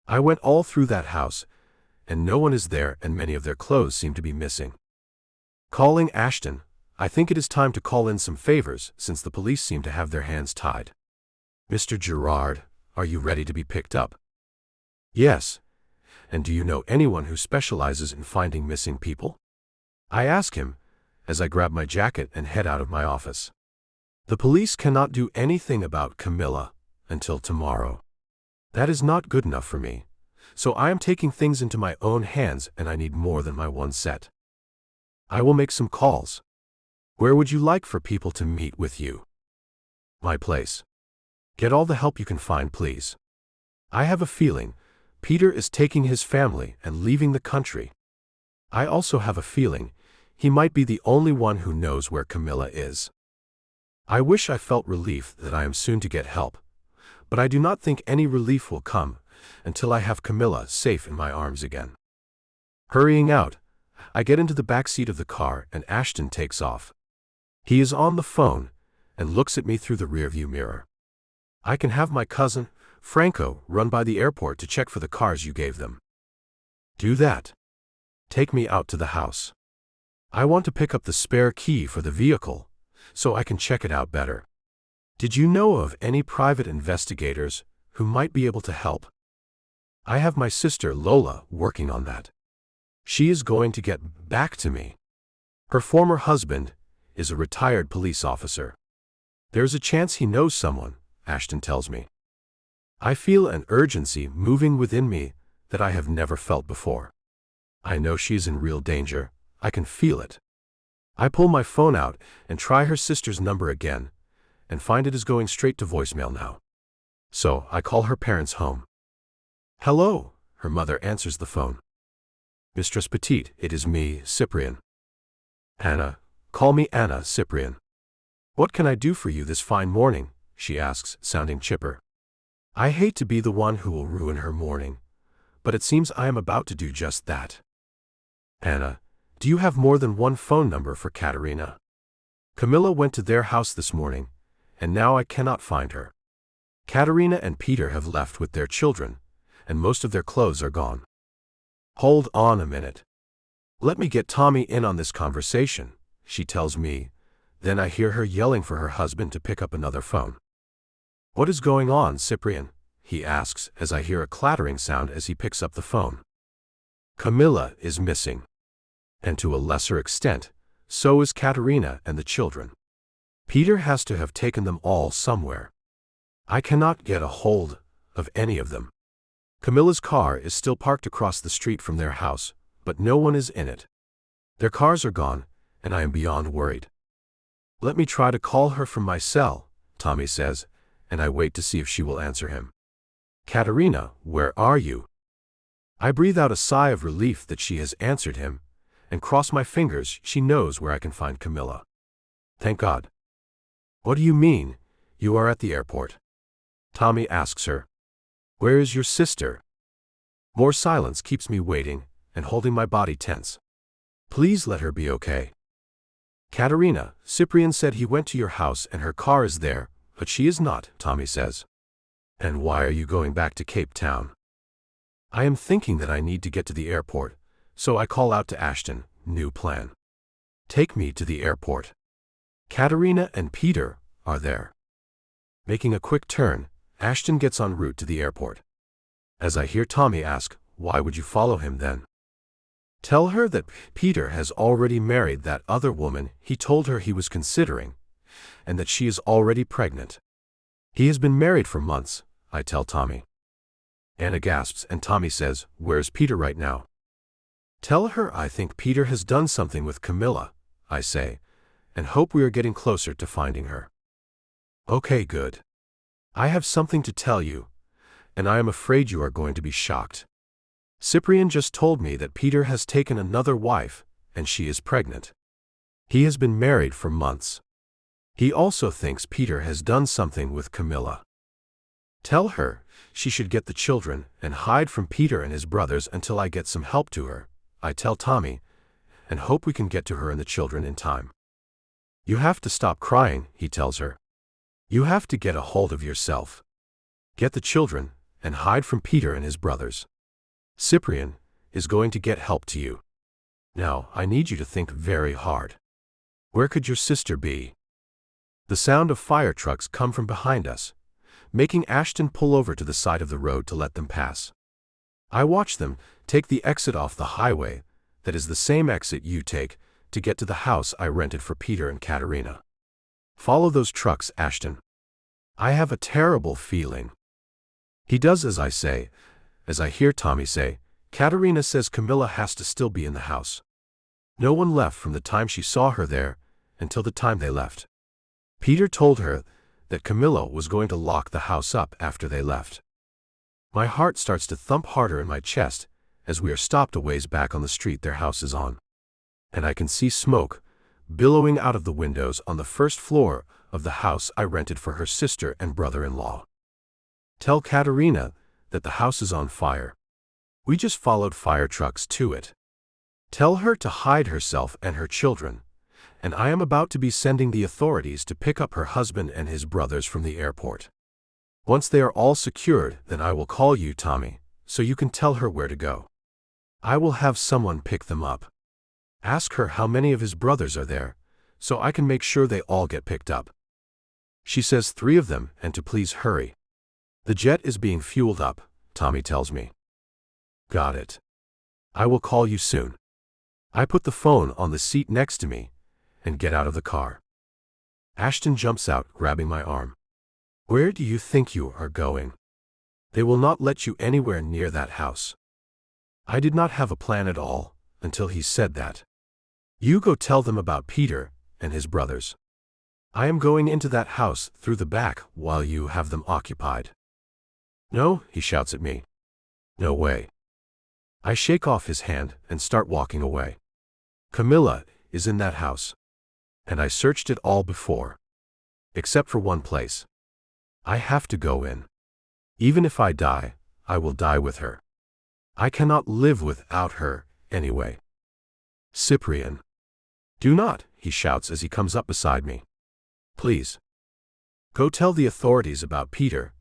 Speaker 2: I went all through that house, and no one is there, and many of their clothes seem to be missing. Calling Ashton, I think it is time to call in some favors since the police seem to have their hands tied. Mr. Gerard, are you ready to be picked up? Yes. And do you know anyone who specializes in finding missing people? I ask him, as I grab my jacket and head out of my office. The police cannot do anything about Camilla until tomorrow. That is not good enough for me, so I am taking things into my own hands, and I need more than my one set. I will make some calls. Where would you like for people to meet with you? My place. Get all the help you can find, please. I have a feeling Peter is taking his family and leaving the country. I also have a feeling he might be the only one who knows where Camilla is. I wish I felt relief that I am soon to get help, but I do not think any relief will come until I have Camilla safe in my arms again. Hurrying out, I get into the back seat of the car and Ashton takes off. He is on the phone and looks at me through the rearview mirror. I can have my cousin, Franco, run by the airport to check for the cars you gave them. Do that. Take me out to the house. I want to pick up the spare key for the vehicle, so I can check it out better. Did you know of any private investigators who might be able to help? I have my sister Lola working on that. She is going to get back to me. Her former husband is a retired police officer. There's a chance he knows someone, Ashton tells me. I feel an urgency moving within me that I have never felt before. I know she is in real danger. I can feel it. I pull my phone out and try her sister's number again, and find it is going straight to voicemail now. So I call her parents' home. Hello, her mother answers the phone. Mistress Petite, it is me, Cyprian. Anna, call me Anna, Cyprian. What can I do for you this fine morning? She asks, sounding chipper. I hate to be the one who will ruin her morning, but it seems I am about to do just that. Anna, do you have more than one phone number for Katerina? Camilla went to their house this morning, and now I cannot find her. Katerina and Peter have left with their children, and most of their clothes are gone. Hold on a minute. Let me get Tommy in on this conversation, she tells me. Then I hear her yelling for her husband to pick up another phone. What is going on, Cyprian? He asks as I hear a clattering sound as he picks up the phone. Camilla is missing. And to a lesser extent, so is Katerina and the children. Peter has to have taken them all somewhere. I cannot get a hold of any of them. Camilla's car is still parked across the street from their house, but no one is in it. Their cars are gone, and I am beyond worried. Let me try to call her from my cell, Tommy says, and I wait to see if she will answer him. Katerina, where are you? I breathe out a sigh of relief that she has answered him, and cross my fingers she knows where I can find Camilla. Thank God. What do you mean? You are at the airport. Tommy asks her. Where is your sister? More silence keeps me waiting and holding my body tense. Please let her be okay. Katerina, Cyprian said he went to your house and her car is there, but she is not, Tommy says. And why are you going back to Cape Town? I am thinking that I need to get to the airport, so I call out to Ashton, new plan. Take me to the airport. Katerina and Peter are there. Making a quick turn, Ashton gets en route to the airport. As I hear Tommy ask, why would you follow him then? Tell her that Peter has already married that other woman he told her he was considering, and that she is already pregnant. He has been married for months, I tell Tommy. Anna gasps and Tommy says, where's Peter right now? Tell her I think Peter has done something with Camilla, I say, and hope we are getting closer to finding her. Okay, good. I have something to tell you, and I am afraid you are going to be shocked. Cyprian just told me that Peter has taken another wife, and she is pregnant. He has been married for months. He also thinks Peter has done something with Camilla. Tell her she should get the children and hide from Peter and his brothers until I get some help to her, I tell Tommy, and hope we can get to her and the children in time. You have to stop crying, he tells her. You have to get a hold of yourself. Get the children and hide from Peter and his brothers. Cyprian is going to get help to you. Now, I need you to think very hard. Where could your sister be? The sound of fire trucks come from behind us, making Ashton pull over to the side of the road to let them pass. I watch them take the exit off the highway, that is the same exit you take to get to the house I rented for Peter and Katerina. Follow those trucks, Ashton. I have a terrible feeling. He does as I say. As I hear Tommy say, Katerina says Camilla has to still be in the house. No one left from the time she saw her there until the time they left. Peter told her that Camilla was going to lock the house up after they left. My heart starts to thump harder in my chest as we are stopped a ways back on the street their house is on. And I can see smoke billowing out of the windows on the first floor of the house I rented for her sister and brother-in-law. Tell Katerina that the house is on fire. We just followed fire trucks to it. Tell her to hide herself and her children, and I am about to be sending the authorities to pick up her husband and his brothers from the airport. Once they are all secured, then I will call you, Tommy, so you can tell her where to go. I will have someone pick them up. Ask her how many of his brothers are there, so I can make sure they all get picked up. She says 3 of them and to please hurry. The jet is being fueled up, Tommy tells me. Got it. I will call you soon. I put the phone on the seat next to me and get out of the car. Ashton jumps out, grabbing my arm. Where do you think you are going? They will not let you anywhere near that house. I did not have a plan at all until he said that. You go tell them about Peter and his brothers. I am going into that house through the back while you have them occupied. No, he shouts at me. No way. I shake off his hand and start walking away. Camilla is in that house. And I searched it all before. Except for one place. I have to go in. Even if I die, I will die with her. I cannot live without her, anyway. Cyprian. Do not, he shouts as he comes up beside me. Please. Go tell the authorities about Peter,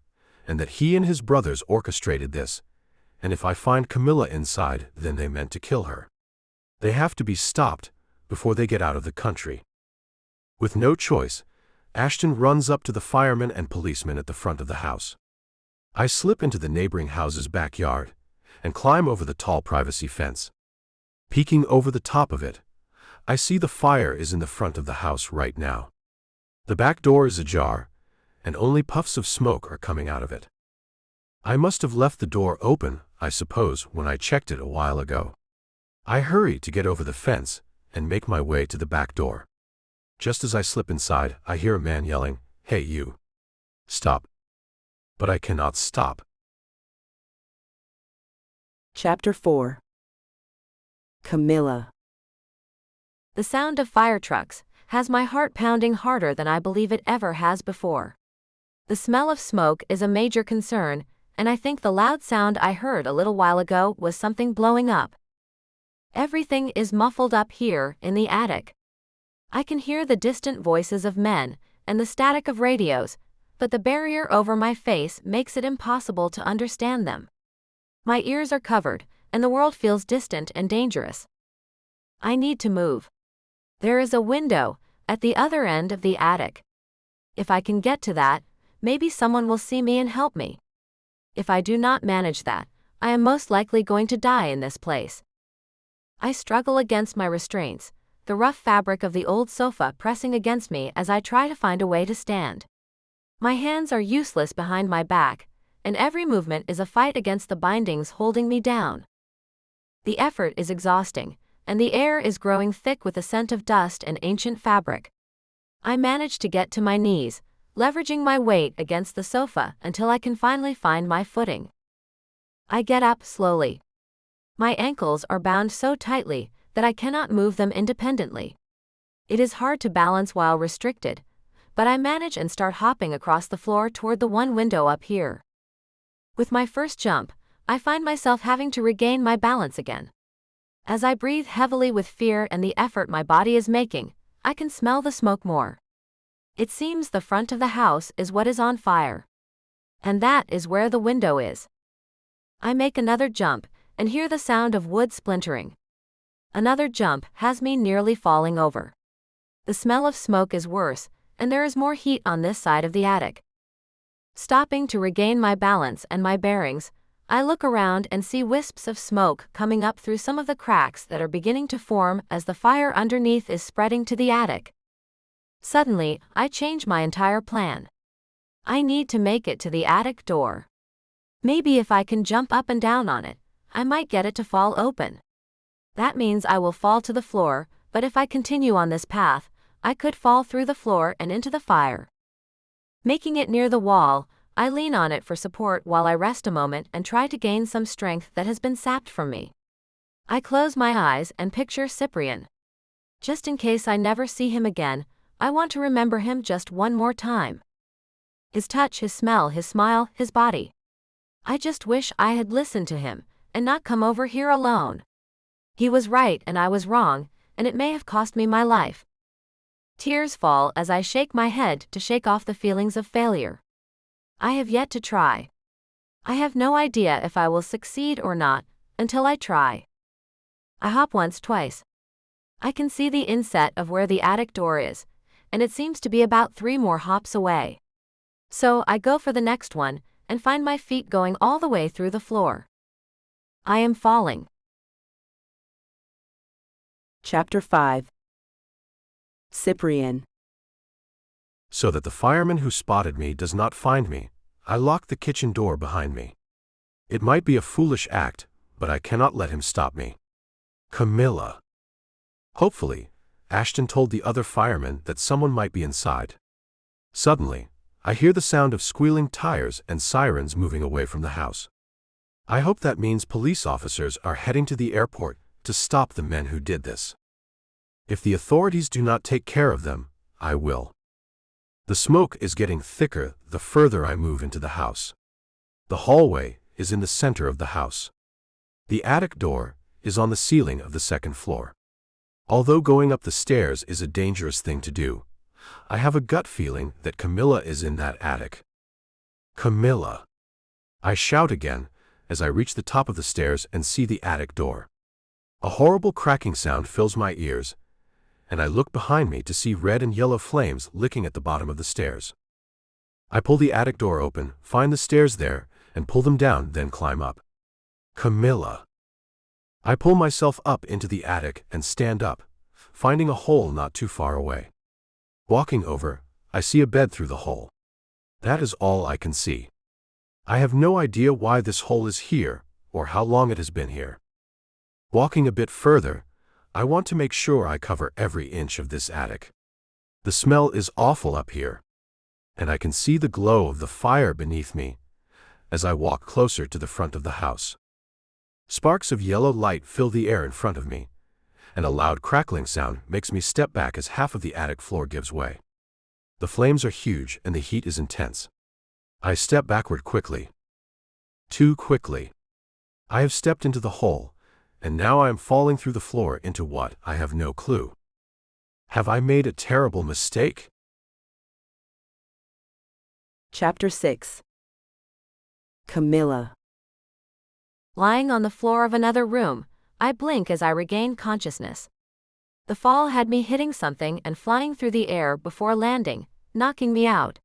Speaker 2: and that he and his brothers orchestrated this, and if I find Camilla inside, then they meant to kill her. They have to be stopped before they get out of the country. With no choice, Ashton runs up to the firemen and policemen at the front of the house. I slip into the neighboring house's backyard and climb over the tall privacy fence. Peeking over the top of it, I see the fire is in the front of the house right now. The back door is ajar, and only puffs of smoke are coming out of it. I must have left the door open, I suppose, when I checked it a while ago. I hurry to get over the fence and make my way to the back door. Just as I slip inside, I hear a man yelling, "Hey you! Stop!" But I cannot stop.
Speaker 1: Chapter 4. Camilla.
Speaker 3: The sound of fire trucks has my heart pounding harder than I believe it ever has before. The smell of smoke is a major concern, and I think the loud sound I heard a little while ago was something blowing up. Everything is muffled up here in the attic. I can hear the distant voices of men and the static of radios, but the barrier over my face makes it impossible to understand them. My ears are covered, and the world feels distant and dangerous. I need to move. There is a window at the other end of the attic. If I can get to that, maybe someone will see me and help me. If I do not manage that, I am most likely going to die in this place. I struggle against my restraints, the rough fabric of the old sofa pressing against me as I try to find a way to stand. My hands are useless behind my back, and every movement is a fight against the bindings holding me down. The effort is exhausting, and the air is growing thick with a scent of dust and ancient fabric. I manage to get to my knees, leveraging my weight against the sofa until I can finally find my footing. I get up slowly. My ankles are bound so tightly that I cannot move them independently. It is hard to balance while restricted, but I manage and start hopping across the floor toward the one window up here. With my first jump, I find myself having to regain my balance again. As I breathe heavily with fear and the effort my body is making, I can smell the smoke more. It seems the front of the house is what is on fire. And that is where the window is. I make another jump and hear the sound of wood splintering. Another jump has me nearly falling over. The smell of smoke is worse, and there is more heat on this side of the attic. Stopping to regain my balance and my bearings, I look around and see wisps of smoke coming up through some of the cracks that are beginning to form as the fire underneath is spreading to the attic. Suddenly, I change my entire plan. I need to make it to the attic door. Maybe if I can jump up and down on it, I might get it to fall open. That means I will fall to the floor, but if I continue on this path, I could fall through the floor and into the fire. Making it near the wall, I lean on it for support while I rest a moment and try to gain some strength that has been sapped from me. I close my eyes and picture Cyprian. Just in case I never see him again, I want to remember him just one more time. His touch, his smell, his smile, his body. I just wish I had listened to him and not come over here alone. He was right and I was wrong, and it may have cost me my life. Tears fall as I shake my head to shake off the feelings of failure. I have yet to try. I have no idea if I will succeed or not until I try. I hop once, twice. I can see the inset of where the attic door is, and it seems to be about 3 more hops away. So I go for the next one and find my feet going all the way through the floor. I am falling.
Speaker 1: Chapter 5. Cyprian.
Speaker 2: So that the fireman who spotted me does not find me, I lock the kitchen door behind me. It might be a foolish act, but I cannot let him stop me. Camilla. Hopefully, Ashton told the other firemen that someone might be inside. Suddenly, I hear the sound of squealing tires and sirens moving away from the house. I hope that means police officers are heading to the airport to stop the men who did this. If the authorities do not take care of them, I will. The smoke is getting thicker the further I move into the house. The hallway is in the center of the house. The attic door is on the ceiling of the second floor. Although going up the stairs is a dangerous thing to do, I have a gut feeling that Camilla is in that attic. Camilla. I shout again as I reach the top of the stairs and see the attic door. A horrible cracking sound fills my ears, and I look behind me to see red and yellow flames licking at the bottom of the stairs. I pull the attic door open, find the stairs there, and pull them down, then climb up. Camilla. I pull myself up into the attic and stand up, finding a hole not too far away. Walking over, I see a bed through the hole. That is all I can see. I have no idea why this hole is here, or how long it has been here. Walking a bit further, I want to make sure I cover every inch of this attic. The smell is awful up here, and I can see the glow of the fire beneath me as I walk closer to the front of the house. Sparks of yellow light fill the air in front of me, and a loud crackling sound makes me step back as half of the attic floor gives way. The flames are huge and the heat is intense. I step backward quickly. Too quickly. I have stepped into the hole, and now I am falling through the floor into what I have no clue. Have I made a terrible mistake?
Speaker 1: Chapter 6. Camilla.
Speaker 3: Lying on the floor of another room, I blink as I regain consciousness. The fall had me hitting something and flying through the air before landing, knocking me out.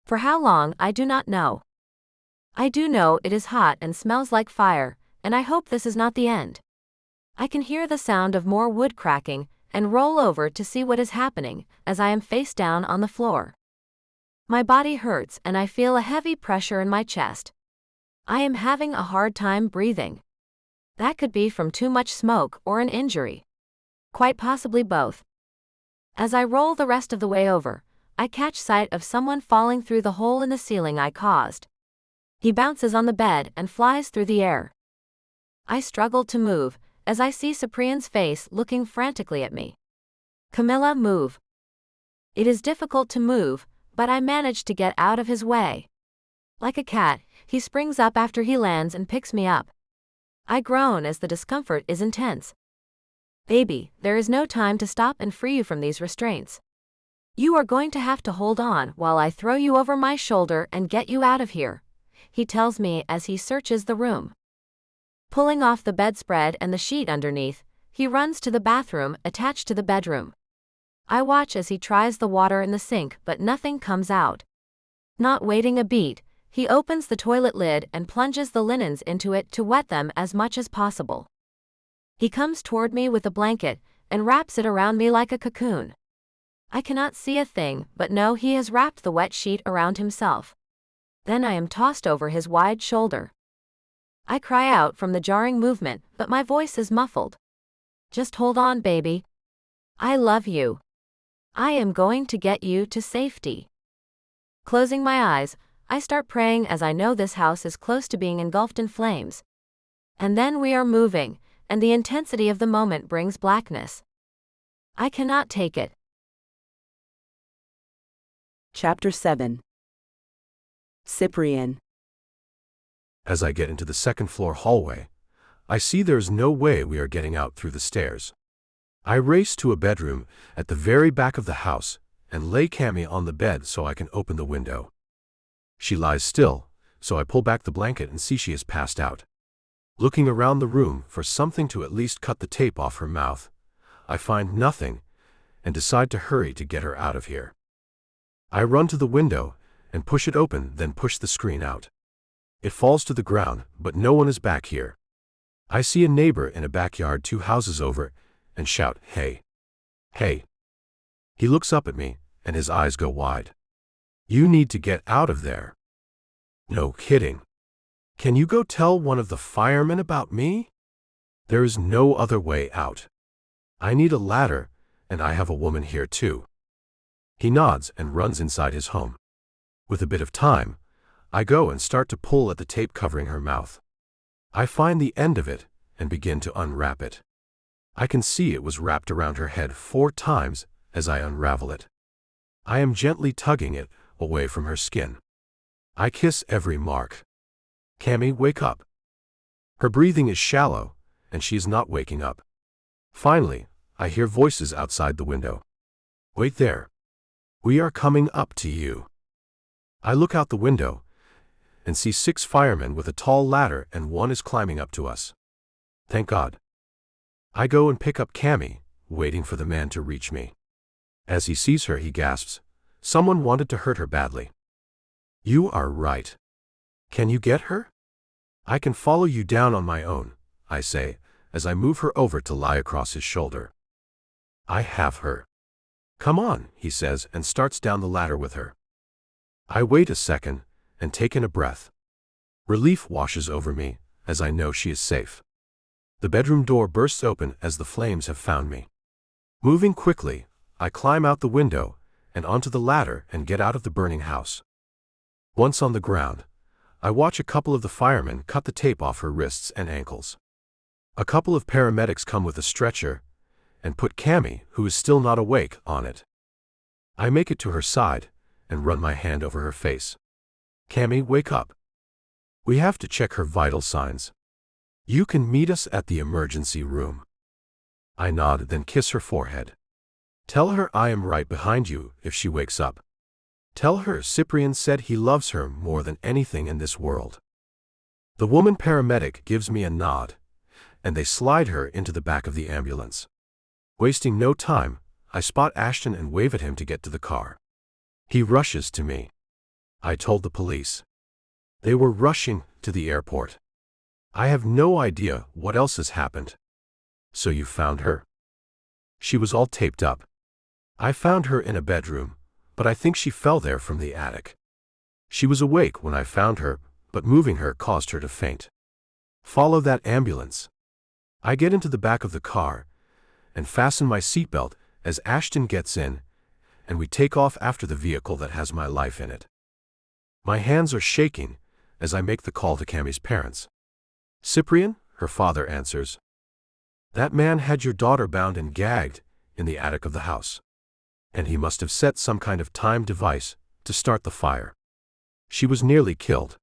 Speaker 3: For how long I do not know. I do know it is hot and smells like fire, and I hope this is not the end. I can hear the sound of more wood cracking and roll over to see what is happening as I am face down on the floor. My body hurts and I feel a heavy pressure in my chest. I am having a hard time breathing. That could be from too much smoke or an injury. Quite possibly both. As I roll the rest of the way over, I catch sight of someone falling through the hole in the ceiling I caused. He bounces on the bed and flies through the air. I struggle to move as I see Cyprian's face looking frantically at me. Camilla, move. It is difficult to move, but I manage to get out of his way. Like a cat, he springs up after he lands and picks me up. I groan as the discomfort is intense. Baby, there is no time to stop and free you from these restraints. You are going to have to hold on while I throw you over my shoulder and get you out of here, he tells me as he searches the room. Pulling off the bedspread and the sheet underneath, he runs to the bathroom attached to the bedroom. I watch as he tries the water in the sink, but nothing comes out. Not waiting a beat, he opens the toilet lid and plunges the linens into it to wet them as much as possible. He comes toward me with a blanket and wraps it around me like a cocoon. I cannot see a thing, but know he has wrapped the wet sheet around himself. Then I am tossed over his wide shoulder. I cry out from the jarring movement, but my voice is muffled. Just hold on, baby. I love you. I am going to get you to safety. Closing my eyes, I start praying as I know this house is close to being engulfed in flames. And then we are moving, and the intensity of the moment brings blackness. I cannot take it.
Speaker 1: Chapter 7. Cyprian.
Speaker 2: As I get into the second-floor hallway, I see there is no way we are getting out through the stairs. I race to a bedroom at the very back of the house and lay Cammy on the bed so I can open the window. She lies still, so I pull back the blanket and see she has passed out. Looking around the room for something to at least cut the tape off her mouth, I find nothing and decide to hurry to get her out of here. I run to the window and push it open, then push the screen out. It falls to the ground, but no one is back here. I see a neighbor in a backyard 2 houses over and shout, "Hey! Hey!" He looks up at me and his eyes go wide. "You need to get out of there." "No kidding. Can you go tell one of the firemen about me? There is no other way out. I need a ladder, and I have a woman here too." He nods and runs inside his home. With a bit of time, I go and start to pull at the tape covering her mouth. I find the end of it and begin to unwrap it. I can see it was wrapped around her head 4 times as I unravel it. I am gently tugging it away from her skin. I kiss every mark. "Cammy, wake up." Her breathing is shallow, and she is not waking up. Finally, I hear voices outside the window. "Wait there. We are coming up to you." I look out the window and see 6 firemen with a tall ladder, and one is climbing up to us. Thank God. I go and pick up Cammy, waiting for the man to reach me. As he sees her, he gasps, "Someone wanted to hurt her badly." "You are right. Can you get her?" "I can follow you down on my own," I say, as I move her over to lie across his shoulder. "I have her." "Come on," he says, and starts down the ladder with her. I wait a second and take in a breath. Relief washes over me as I know she is safe. The bedroom door bursts open as the flames have found me. Moving quickly, I climb out the window and onto the ladder and get out of the burning house. Once on the ground, I watch a couple of the firemen cut the tape off her wrists and ankles. A couple of paramedics come with a stretcher, and put Cammy, who is still not awake, on it. I make it to her side and run my hand over her face. Cammy, wake up. We have to check her vital signs. You can meet us at the emergency room. I nod, then kiss her forehead. Tell her I am right behind you if she wakes up. Tell her Cyprian said he loves her more than anything in this world. The woman paramedic gives me a nod, and they slide her into the back of the ambulance. Wasting no time, I spot Ashton and wave at him to get to the car. He rushes to me. I told the police. They were rushing to the airport. I have no idea what else has happened. So you found her? She was all taped up. I found her in a bedroom, but I think she fell there from the attic. She was awake when I found her, but moving her caused her to faint. Follow that ambulance. I get into the back of the car and fasten my seatbelt as Ashton gets in, and we take off after the vehicle that has my life in it. My hands are shaking as I make the call to Cammy's parents. Cyprian, her father answers. That man had your daughter bound and gagged in the attic of the house. And he must have set some kind of timed device to start the fire. She was nearly killed.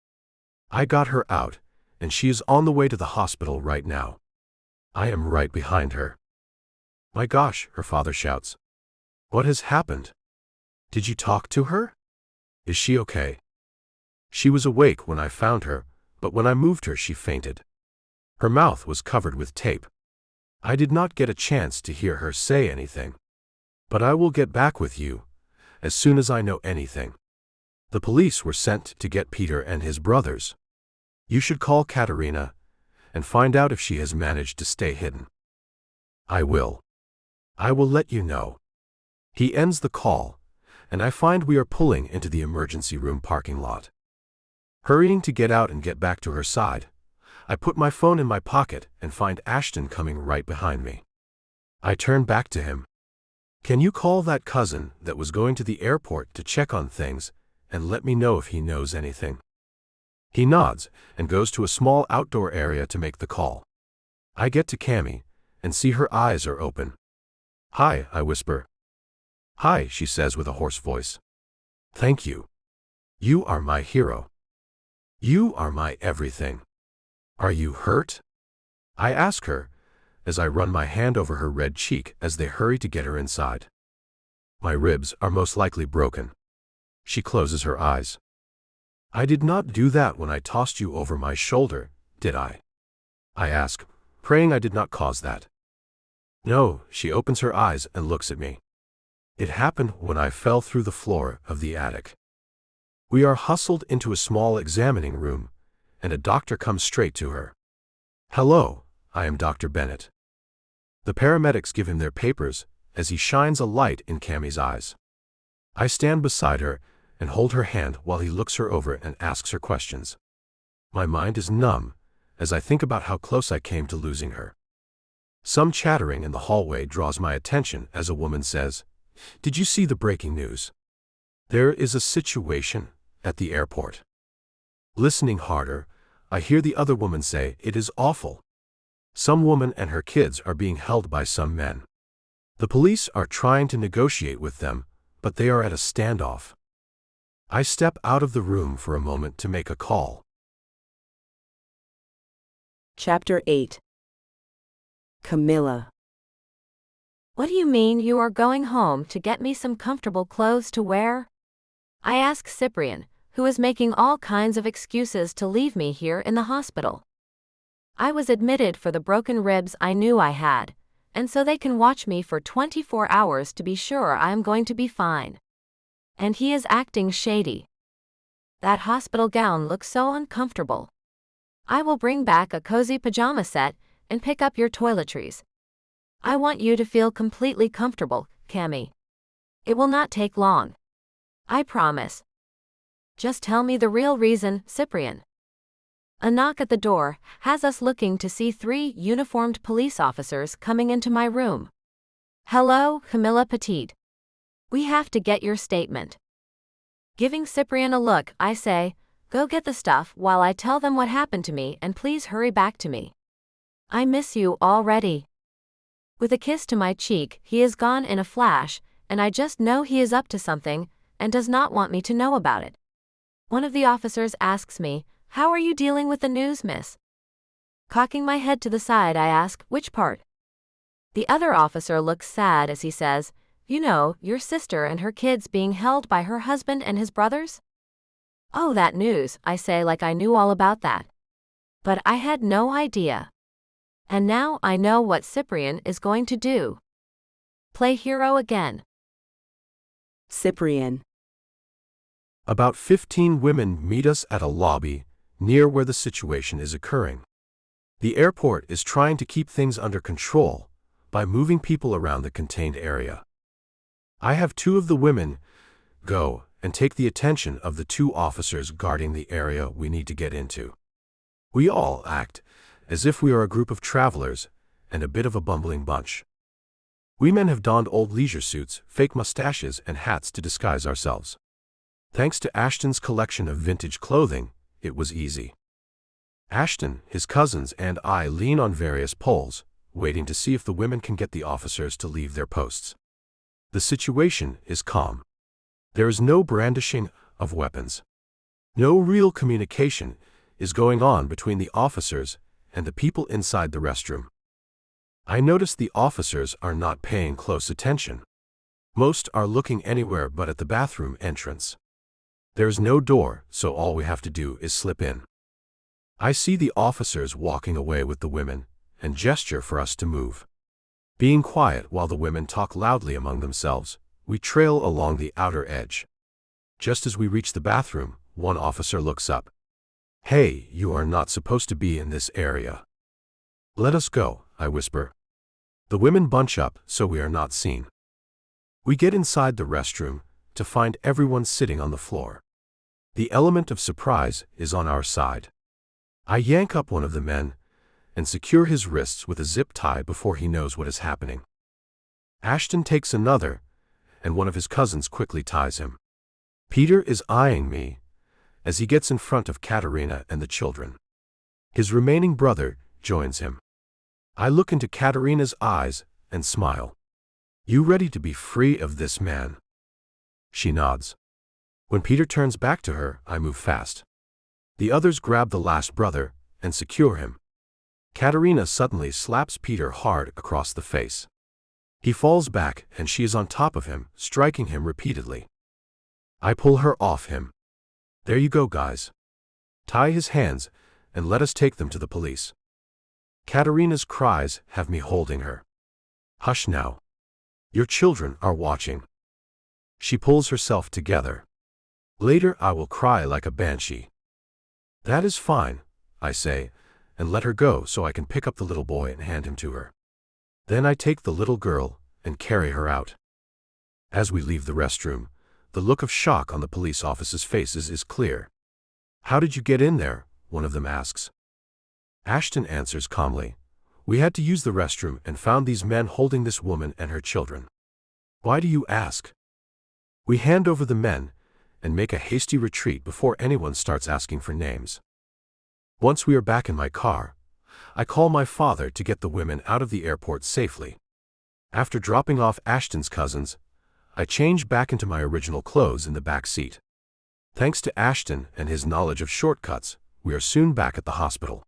Speaker 2: I got her out, and she is on the way to the hospital right now. I am right behind her. My gosh, her father shouts. What has happened? Did you talk to her? Is she okay? She was awake when I found her, but when I moved her she fainted. Her mouth was covered with tape. I did not get a chance to hear her say anything. But I will get back with you as soon as I know anything. The police were sent to get Peter and his brothers. You should call Katerina and find out if she has managed to stay hidden. I will. I will let you know. He ends the call, and I find we are pulling into the emergency room parking lot. Hurrying to get out and get back to her side, I put my phone in my pocket and find Ashton coming right behind me. I turn back to him. Can you call that cousin that was going to the airport to check on things and let me know if he knows anything? He nods and goes to a small outdoor area to make the call. I get to Cammy and see her eyes are open. Hi, I whisper. Hi, she says with a hoarse voice. Thank you. You are my hero. You are my everything. Are you hurt? I ask her, as I run my hand over her red cheek as they hurry to get her inside. My ribs are most likely broken. She closes her eyes. I did not do that when I tossed you over my shoulder, did I? I ask, praying I did not cause that. No, she opens her eyes and looks at me. It happened when I fell through the floor of the attic. We are hustled into a small examining room, and a doctor comes straight to her. Hello, I am Dr. Bennett. The paramedics give him their papers as he shines a light in Cammy's eyes. I stand beside her and hold her hand while he looks her over and asks her questions. My mind is numb as I think about how close I came to losing her. Some chattering in the hallway draws my attention as a woman says, "Did you see the breaking news? There is a situation at the airport." Listening harder, I hear the other woman say, "It is awful. Some woman and her kids are being held by some men. The police are trying to negotiate with them, but they are at a standoff." I step out of the room for a moment to make a call.
Speaker 1: Chapter 8. Camilla.
Speaker 3: What do you mean you are going home to get me some comfortable clothes to wear? I ask Cyprian, who is making all kinds of excuses to leave me here in the hospital. I was admitted for the broken ribs I knew I had, and so they can watch me for 24 hours to be sure I am going to be fine. And he is acting shady. That hospital gown looks so uncomfortable. I will bring back a cozy pajama set and pick up your toiletries. I want you to feel completely comfortable, Cammy. It will not take long. I promise. Just tell me the real reason, Cyprian. A knock at the door has us looking to see 3 uniformed police officers coming into my room. Hello, Camilla Petite. We have to get your statement. Giving Cyprian a look, I say, go get the stuff while I tell them what happened to me and please hurry back to me. I miss you already. With a kiss to my cheek, he is gone in a flash, and I just know he is up to something, and does not want me to know about it. One of the officers asks me, "How are you dealing with the news, miss?" Cocking my head to the side, I ask, "Which part?" The other officer looks sad as he says, "You know, your sister and her kids being held by her husband and his brothers?" "Oh, that news," I say like I knew all about that. But I had no idea. And now I know what Cyprian is going to do. Play hero again.
Speaker 1: Cyprian.
Speaker 2: About 15 women meet us at a lobby near where the situation is occurring. The airport is trying to keep things under control by moving people around the contained area. I have 2 of the women go and take the attention of the 2 officers guarding the area we need to get into. We all act as if we are a group of travelers and a bit of a bumbling bunch. We men have donned old leisure suits, fake mustaches, and hats to disguise ourselves. Thanks to Ashton's collection of vintage clothing, it was easy. Ashton, his cousins, and I lean on various poles, waiting to see if the women can get the officers to leave their posts. The situation is calm. There is no brandishing of weapons. No real communication is going on between the officers and the people inside the restroom. I notice the officers are not paying close attention. Most are looking anywhere but at the bathroom entrance. There's no door, so all we have to do is slip in. I see the officers walking away with the women and gesture for us to move. Being quiet while the women talk loudly among themselves, we trail along the outer edge. Just as we reach the bathroom, one officer looks up. "Hey, you are not supposed to be in this area." "Let us go," I whisper. The women bunch up so we are not seen. We get inside the restroom to find everyone sitting on the floor. The element of surprise is on our side. I yank up one of the men and secure his wrists with a zip tie before he knows what is happening. Ashton takes another, and one of his cousins quickly ties him. Peter is eyeing me as he gets in front of Katerina and the children. His remaining brother joins him. I look into Katerina's eyes and smile. "You ready to be free of this man?" She nods. When Peter turns back to her, I move fast. The others grab the last brother and secure him. Katerina suddenly slaps Peter hard across the face. He falls back and she is on top of him, striking him repeatedly. I pull her off him. "There you go, guys. Tie his hands and let us take them to the police." Katerina's cries have me holding her. "Hush now. Your children are watching." She pulls herself together. "Later I will cry like a banshee." "That is fine," I say, and let her go so I can pick up the little boy and hand him to her. Then I take the little girl and carry her out. As we leave the restroom, the look of shock on the police officers' faces is clear. "How did you get in there?" one of them asks. Ashton answers calmly, "We had to use the restroom and found these men holding this woman and her children." "Why do you ask?" We hand over the men and make a hasty retreat before anyone starts asking for names. Once we are back in my car, I call my father to get the women out of the airport safely. After dropping off Ashton's cousins, I change back into my original clothes in the back seat. Thanks to Ashton and his knowledge of shortcuts, we are soon back at the hospital.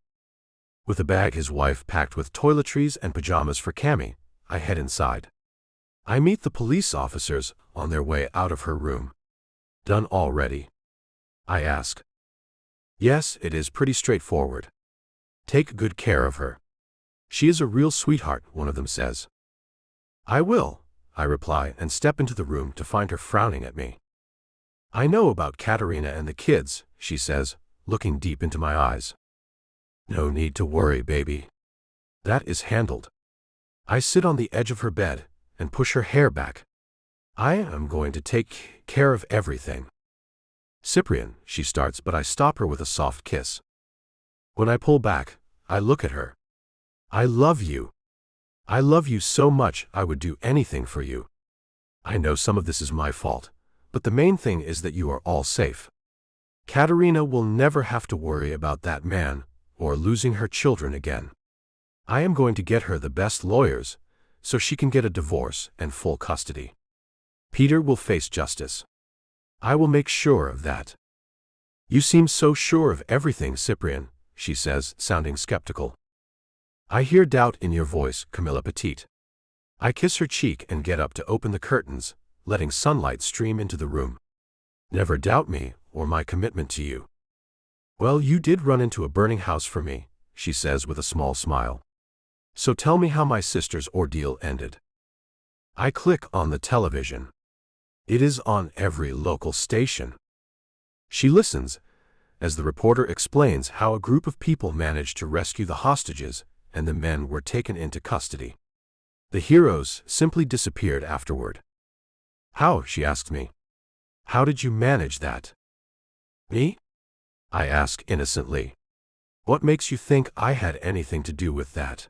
Speaker 2: With a bag his wife packed with toiletries and pajamas for Cammy, I head inside. I meet the police officers on their way out of her room. "Done already?" I ask. "Yes, it is pretty straightforward. Take good care of her. She is a real sweetheart," one of them says. "I will," I reply and step into the room to find her frowning at me. "I know about Katerina and the kids," she says, looking deep into my eyes. "No need to worry, baby. That is handled." I sit on the edge of her bed and push her hair back. "I am going to take care of everything." "Cyprian," she starts, but I stop her with a soft kiss. When I pull back, I look at her. "I love you. I love you so much I would do anything for you. I know some of this is my fault, but the main thing is that you are all safe. Katerina will never have to worry about that man or losing her children again. I am going to get her the best lawyers so she can get a divorce and full custody. Peter will face justice. I will make sure of that. You seem so sure of everything, Cyprian, she says, sounding skeptical. I hear doubt in your voice, Camilla Petite. I kiss her cheek and get up to open the curtains, letting sunlight stream into the room. Never doubt me or my commitment to you. Well, you did run into a burning house for me, she says with a small smile. So tell me how my sister's ordeal ended. I click on the television. It is on every local station. She listens as the reporter explains how a group of people managed to rescue the hostages and the men were taken into custody. The heroes simply disappeared afterward. How? She asked me. How did you manage that? Me? I ask innocently. What makes you think I had anything to do with that?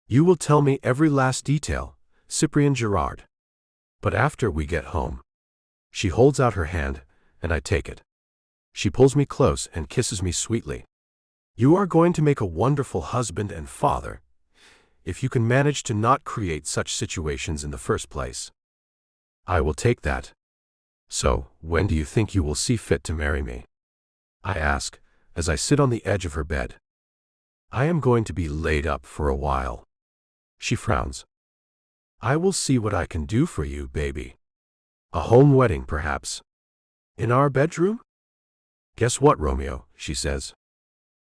Speaker 2: You will tell me every last detail, Cyprien Gerard. But after we get home. She holds out her hand, and I take it. She pulls me close and kisses me sweetly. You are going to make a wonderful husband and father, if you can manage to not create such situations in the first place. I will take that. So, when do you think you will see fit to marry me? I ask, as I sit on the edge of her bed. I am going to be laid up for a while. She frowns. I will see what I can do for you, baby. A home wedding, perhaps. In our bedroom? Guess what, Romeo, she says.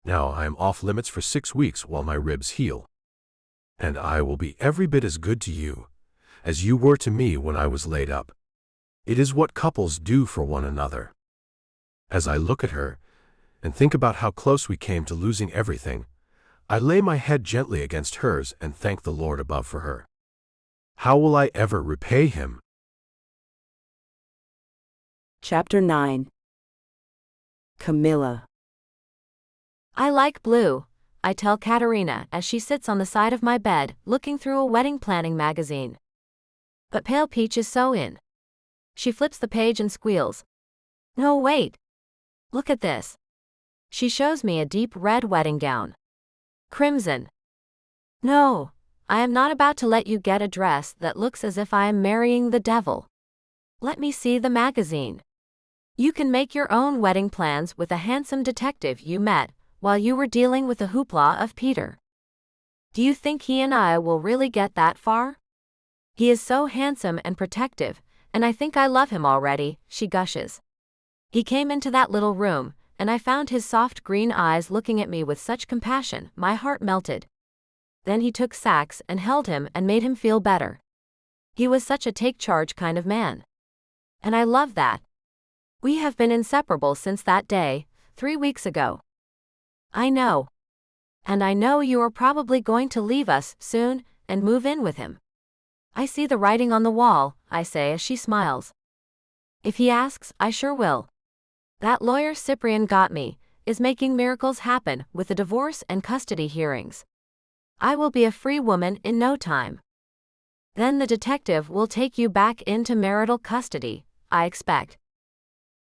Speaker 2: Now I am off limits for 6 weeks while my ribs heal. And I will be every bit as good to you as you were to me when I was laid up. It is what couples do for one another. As I look at her and think about how close we came to losing everything, I lay my head gently against hers and thank the Lord above for her. How will I ever repay him?
Speaker 1: Chapter 9. Camilla.
Speaker 3: I like blue, I tell Katerina as she sits on the side of my bed looking through a wedding planning magazine. But pale peach is so in. She flips the page and squeals. No, wait. Look at this. She shows me a deep red wedding gown. Crimson. No, I am not about to let you get a dress that looks as if I am marrying the devil. Let me see the magazine. You can make your own wedding plans with a handsome detective you met while you were dealing with the hoopla of Peter. Do you think he and I will really get that far? He is so handsome and protective, and I think I love him already, she gushes. He came into that little room, and I found his soft green eyes looking at me with such compassion, my heart melted. Then he took Sax and held him and made him feel better. He was such a take-charge kind of man. And I love that. We have been inseparable since that day, 3 weeks ago. I know. And I know you are probably going to leave us soon and move in with him. I see the writing on the wall, I say as she smiles. If he asks, I sure will. That lawyer Cyprian got me, is making miracles happen with the divorce and custody hearings. I will be a free woman in no time. Then the detective will take you back into marital custody, I expect.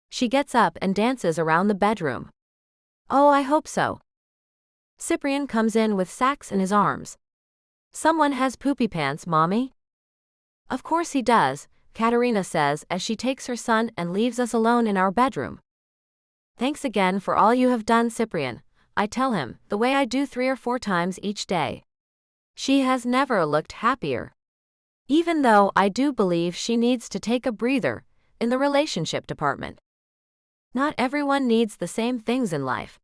Speaker 3: She gets up and dances around the bedroom. Oh, I hope so. Cyprian comes in with Sax in his arms. Someone has poopy pants, Mommy? Of course he does, Katerina says as she takes her son and leaves us alone in our bedroom. Thanks again for all you have done, Cyprian, I tell him, the way I do 3 or 4 times each day. She has never looked happier. Even though I do believe she needs to take a breather in the relationship department. Not everyone needs the same things in life.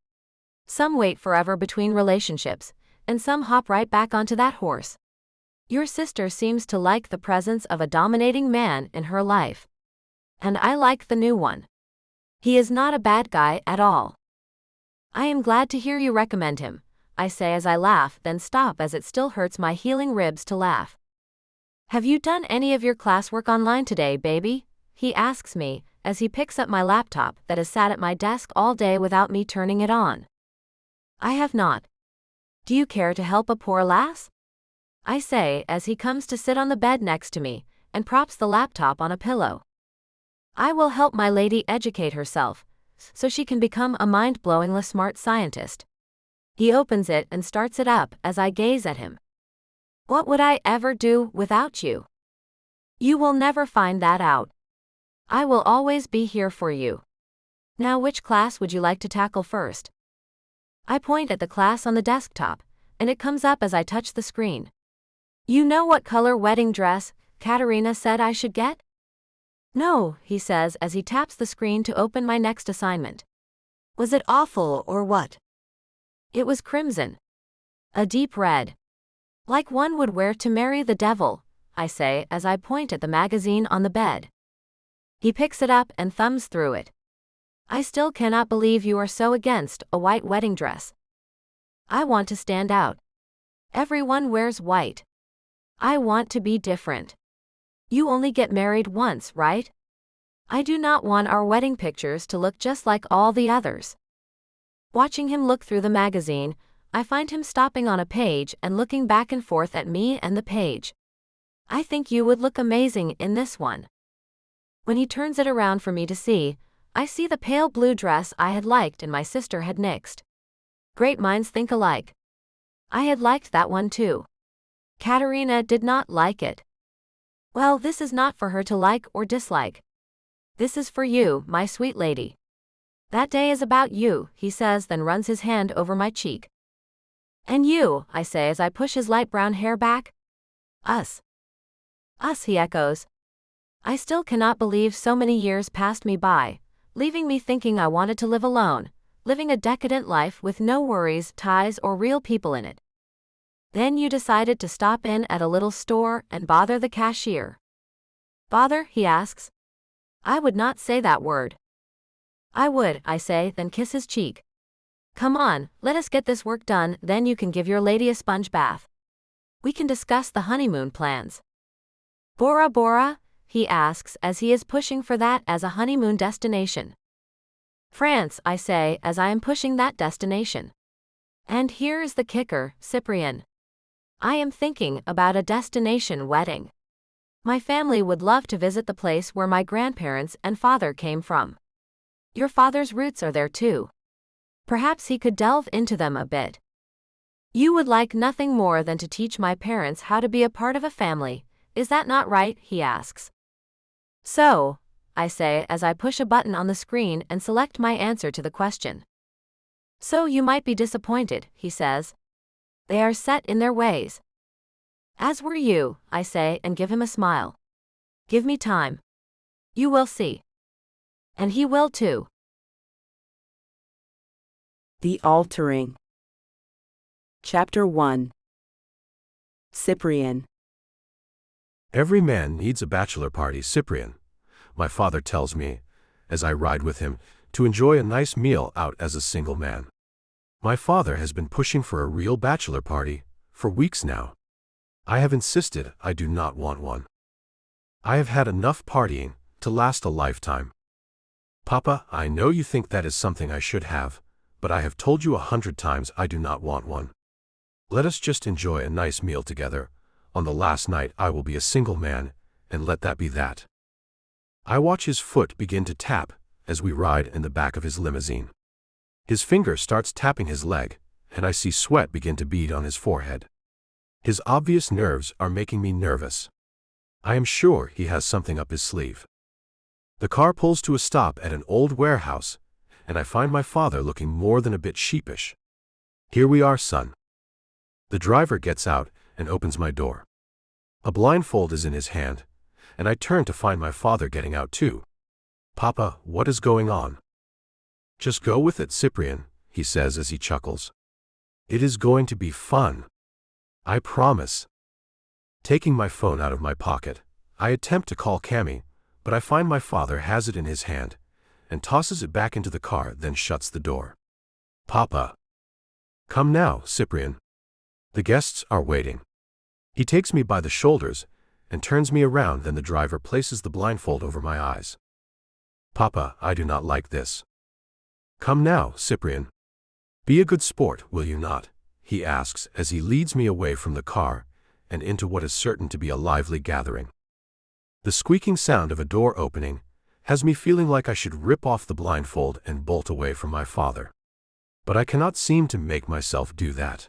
Speaker 3: Some wait forever between relationships, and some hop right back onto that horse. Your sister seems to like the presence of a dominating man in her life. And I like the new one. He is not a bad guy at all. I am glad to hear you recommend him, I say as I laugh, then stop as it still hurts my healing ribs to laugh. Have you done any of your classwork online today, baby? He asks me, as he picks up my laptop that has sat at my desk all day without me turning it on. I have not. Do you care to help a poor lass? I say as he comes to sit on the bed next to me and props the laptop on a pillow. I will help my lady educate herself, so she can become a mind-blowingly smart scientist. He opens it and starts it up as I gaze at him. What would I ever do without you? You will never find that out. I will always be here for you. Now, which class would you like to tackle first? I point at the class on the desktop, and it comes up as I touch the screen. You know what color wedding dress Katerina said I should get? No, he says as he taps the screen to open my next assignment.
Speaker 4: Was it awful or what?
Speaker 3: It was crimson. A deep red. Like one would wear to marry the devil, I say as I point at the magazine on the bed. He picks it up and thumbs through it. I still cannot believe you are so against a white wedding dress. I want to stand out. Everyone wears white. I want to be different. You only get married once, right? I do not want our wedding pictures to look just like all the others. Watching him look through the magazine, I find him stopping on a page and looking back and forth at me and the page. I think you would look amazing in this one. When he turns it around for me to see, I see the pale blue dress I had liked and my sister had nixed. Great minds think alike. I had liked that one too. Katerina did not like it. Well, this is not for her to like or dislike. This is for you, my sweet lady. That day is about you, he says, then runs his hand over my cheek. And you, I say as I push his light brown hair back. Us. Us, he echoes. I still cannot believe so many years passed me by, leaving me thinking I wanted to live alone, living a decadent life with no worries, ties, or real people in it. Then you decided to stop in at a little store and bother the cashier. Bother, he asks. I would not say that word. I would, I say, then kiss his cheek. Come on, let us get this work done, then you can give your lady a sponge bath. We can discuss the honeymoon plans. Bora Bora? He asks as he is pushing for that as a honeymoon destination. France, I say as I am pushing that destination. And here is the kicker, Cyprian. I am thinking about a destination wedding. My family would love to visit the place where my grandparents and father came from. Your father's roots are there too. Perhaps he could delve into them a bit. You would like nothing more than to teach my parents how to be a part of a family, is that not right? He asks. So, I say as I push a button on the screen and select my answer to the question. So you might be disappointed, he says. They are set in their ways. As were you, I say and give him a smile. Give me time. You will see. And he will too.
Speaker 1: The Altering. Chapter 1. Cyprian.
Speaker 2: Every man needs a bachelor party, Cyprian. My father tells me, as I ride with him, to enjoy a nice meal out as a single man. My father has been pushing for a real bachelor party for weeks now. I have insisted I do not want one. I have had enough partying to last a lifetime. Papa, I know you think that is something I should have, but I have told you 100 times I do not want one. Let us just enjoy a nice meal together. On the last night I will be a single man, and let that be that. I watch his foot begin to tap as we ride in the back of his limousine. His finger starts tapping his leg, and I see sweat begin to bead on his forehead. His obvious nerves are making me nervous. I am sure he has something up his sleeve. The car pulls to a stop at an old warehouse, and I find my father looking more than a bit sheepish. Here we are, son. The driver gets out and opens my door. A blindfold is in his hand, and I turn to find my father getting out too. Papa, what is going on? Just go with it, Cyprian, he says as he chuckles. It is going to be fun. I promise. Taking my phone out of my pocket, I attempt to call Cammy, but I find my father has it in his hand, and tosses it back into the car, then shuts the door. Papa. Come now, Cyprian. The guests are waiting. He takes me by the shoulders and turns me around, then the driver places the blindfold over my eyes. Papa, I do not like this. Come now, Cyprian. Be a good sport, will you not? He asks as he leads me away from the car and into what is certain to be a lively gathering. The squeaking sound of a door opening has me feeling like I should rip off the blindfold and bolt away from my father. But I cannot seem to make myself do that,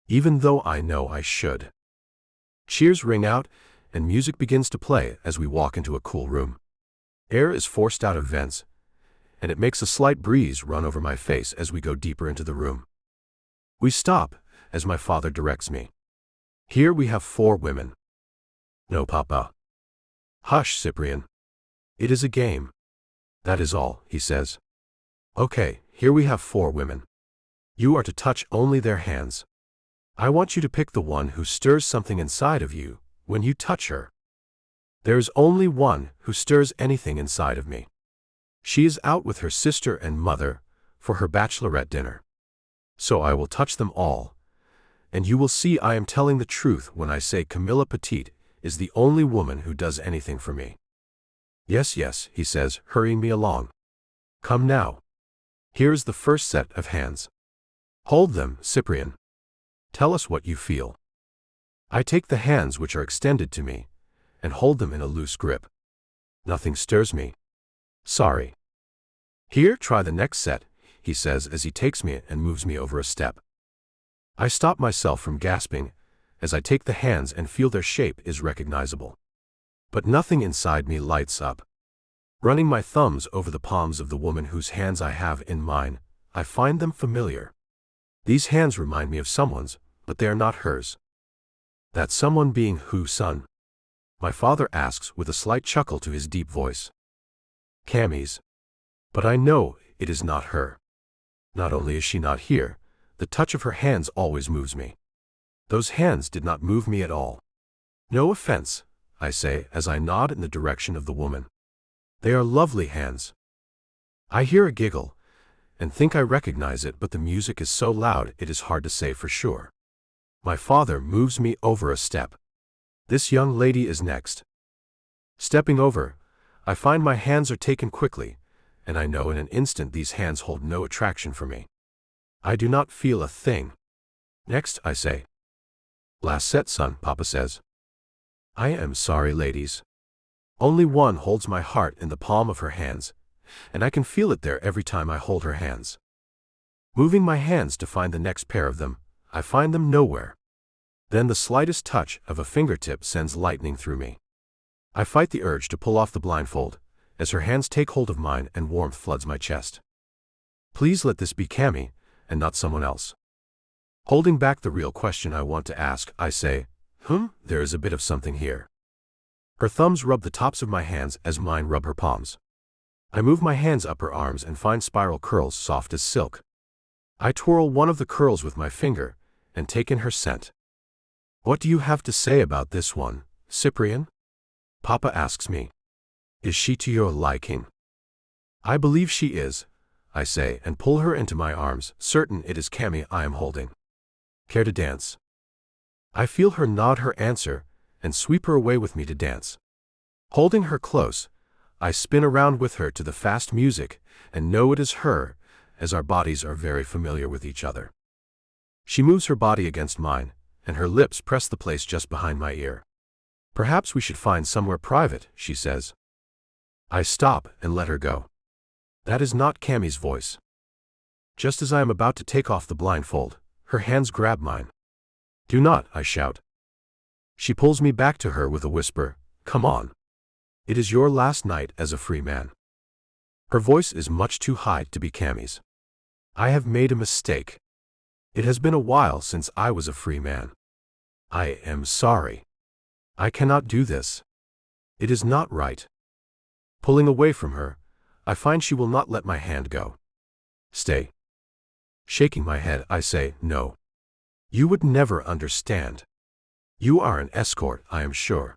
Speaker 2: even though I know I should. Cheers ring out, and music begins to play as we walk into a cool room. Air is forced out of vents, and it makes a slight breeze run over my face as we go deeper into the room. We stop, as my father directs me. Here we have 4 women. No, Papa. Hush, Cyprian. It is a game. That is all, he says. Okay, here we have 4 women. You are to touch only their hands. I want you to pick the one who stirs something inside of you when you touch her. There is only one who stirs anything inside of me. She is out with her sister and mother for her bachelorette dinner. So I will touch them all, and you will see I am telling the truth when I say Camilla Petite is the only woman who does anything for me. Yes, yes, he says, hurrying me along. Come now. Here is the first set of hands. Hold them, Cyprian. Tell us what you feel. I take the hands which are extended to me and hold them in a loose grip. Nothing stirs me. Sorry. Here, try the next set, he says as he takes me and moves me over a step. I stop myself from gasping as I take the hands and feel their shape is recognizable. But nothing inside me lights up. Running my thumbs over the palms of the woman whose hands I have in mine, I find them familiar. These hands remind me of someone's, but they are not hers. That someone being who, son? My father asks with a slight chuckle to his deep voice. Cammy's. But I know it is not her. Not only is she not here, the touch of her hands always moves me. Those hands did not move me at all. No offense, I say as I nod in the direction of the woman. They are lovely hands. I hear a giggle and think I recognize it, but the music is so loud it is hard to say for sure. My father moves me over a step. This young lady is next. Stepping over, I find my hands are taken quickly, and I know in an instant these hands hold no attraction for me. I do not feel a thing. Next, I say. Last set, son, Papa says. I am sorry, ladies. Only one holds my heart in the palm of her hands, and I can feel it there every time I hold her hands. Moving my hands to find the next pair of them, I find them nowhere. Then the slightest touch of a fingertip sends lightning through me. I fight the urge to pull off the blindfold, as her hands take hold of mine and warmth floods my chest. Please let this be Cammy, and not someone else. Holding back the real question I want to ask, I say, there is a bit of something here. Her thumbs rub the tops of my hands as mine rub her palms. I move my hands up her arms and find spiral curls soft as silk. I twirl one of the curls with my finger and take in her scent. What do you have to say about this one, Cyprian? Papa asks me. Is she to your liking? I believe she is, I say, and pull her into my arms, certain it is Cammy I am holding. Care to dance? I feel her nod her answer and sweep her away with me to dance. Holding her close, I spin around with her to the fast music and know it is her, as our bodies are very familiar with each other. She moves her body against mine, and her lips press the place just behind my ear. Perhaps we should find somewhere private, she says. I stop and let her go. That is not Cammy's voice. Just as I am about to take off the blindfold, her hands grab mine. Do not, I shout. She pulls me back to her with a whisper, come on. It is your last night as a free man. Her voice is much too high to be Cammy's. I have made a mistake. It has been a while since I was a free man. I am sorry. I cannot do this. It is not right. Pulling away from her, I find she will not let my hand go. Stay. Shaking my head, I say, no. You would never understand. You are an escort, I am sure.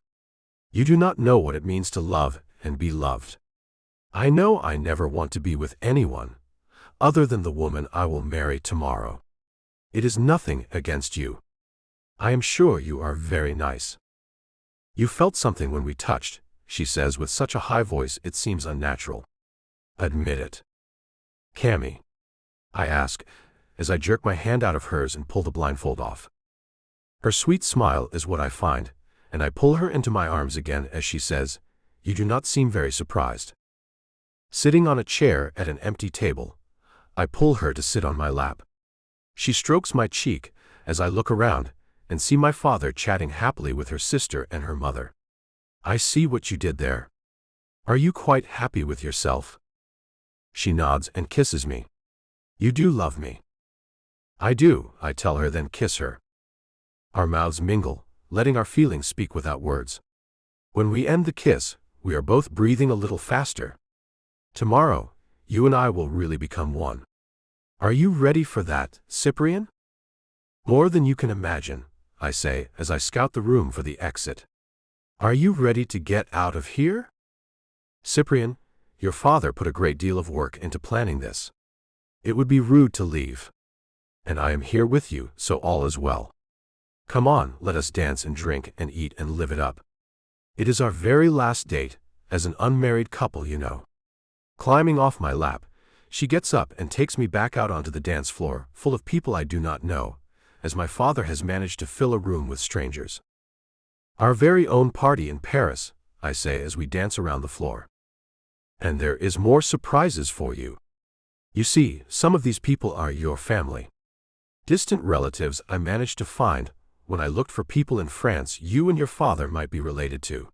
Speaker 2: You do not know what it means to love and be loved. I know I never want to be with anyone other than the woman I will marry tomorrow. It is nothing against you. I am sure you are very nice. You felt something when we touched, she says with such a high voice it seems unnatural. Admit it. Cammy? I ask, as I jerk my hand out of hers and pull the blindfold off. Her sweet smile is what I find, and I pull her into my arms again as she says, you do not seem very surprised. Sitting on a chair at an empty table, I pull her to sit on my lap. She strokes my cheek as I look around and see my father chatting happily with her sister and her mother. I see what you did there. Are you quite happy with yourself? She nods and kisses me. You do love me. I do, I tell her, then kiss her. Our mouths mingle, letting our feelings speak without words. When we end the kiss, we are both breathing a little faster. Tomorrow, you and I will really become one. Are you ready for that, Cyprian? More than you can imagine, I say as I scout the room for the exit. Are you ready to get out of here? Cyprian, your father put a great deal of work into planning this. It would be rude to leave. And I am here with you, so all is well. Come on, let us dance and drink and eat and live it up. It is our very last date, as an unmarried couple, you know. Climbing off my lap, she gets up and takes me back out onto the dance floor, full of people I do not know, as my father has managed to fill a room with strangers. Our very own party in Paris, I say as we dance around the floor. And there is more surprises for you. You see, some of these people are your family. Distant relatives I managed to find when I looked for people in France you and your father might be related to.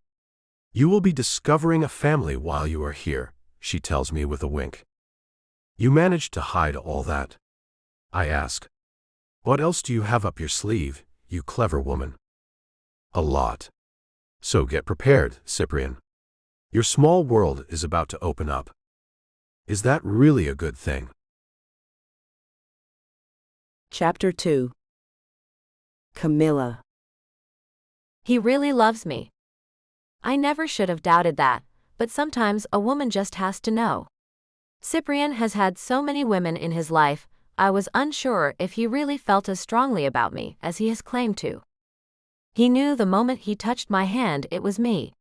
Speaker 2: You will be discovering a family while you are here, she tells me with a wink. You managed to hide all that? I ask. What else do you have up your sleeve, you clever woman? A lot. So get prepared, Cyprian. Your small world is about to open up. Is that really a good thing?
Speaker 1: Chapter 2. Camilla.
Speaker 3: He really loves me. I never should have doubted that, but sometimes a woman just has to know. Cyprian has had so many women in his life, I was unsure if he really felt as strongly about me as he has claimed to. He knew the moment he touched my hand it was me.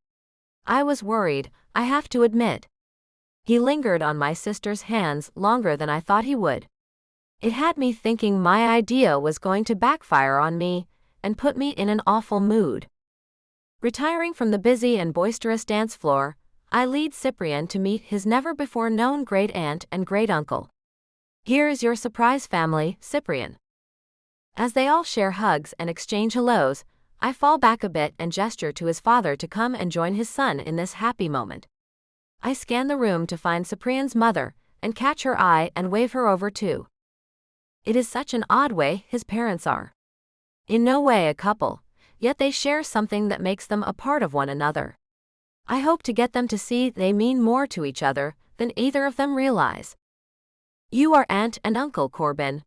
Speaker 3: I was worried, I have to admit. He lingered on my sister's hands longer than I thought he would. It had me thinking my idea was going to backfire on me and put me in an awful mood. Retiring from the busy and boisterous dance floor, I lead Cyprian to meet his never-before-known great-aunt and great-uncle. Here is your surprise family, Cyprian. As they all share hugs and exchange hellos, I fall back a bit and gesture to his father to come and join his son in this happy moment. I scan the room to find Cyprian's mother and catch her eye and wave her over too. It is such an odd way his parents are. In no way a couple, yet they share something that makes them a part of one another. I hope to get them to see they mean more to each other than either of them realize. You are Aunt and Uncle Corbin.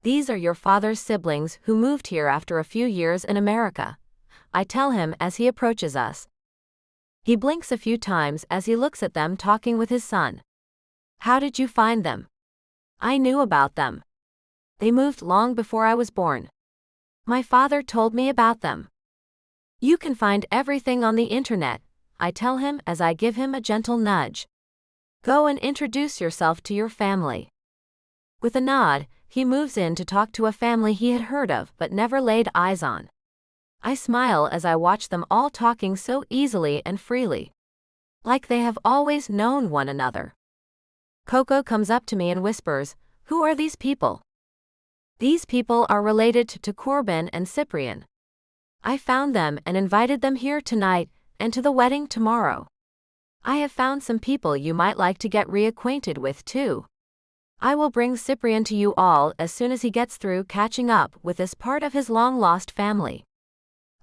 Speaker 3: These are your father's siblings who moved here after a few years in America, I tell him as he approaches us. He blinks a few times as he looks at them talking with his son. How did you find them? I knew about them. They moved long before I was born. My father told me about them. You can find everything on the internet, I tell him as I give him a gentle nudge. Go and introduce yourself to your family. With a nod, he moves in to talk to a family he had heard of but never laid eyes on. I smile as I watch them all talking so easily and freely. Like they have always known one another. Coco comes up to me and whispers, "Who are these people?" These people are related to Corbin and Cyprian. I found them and invited them here tonight and to the wedding tomorrow. I have found some people you might like to get reacquainted with too. I will bring Cyprian to you all as soon as he gets through catching up with this part of his long-lost family.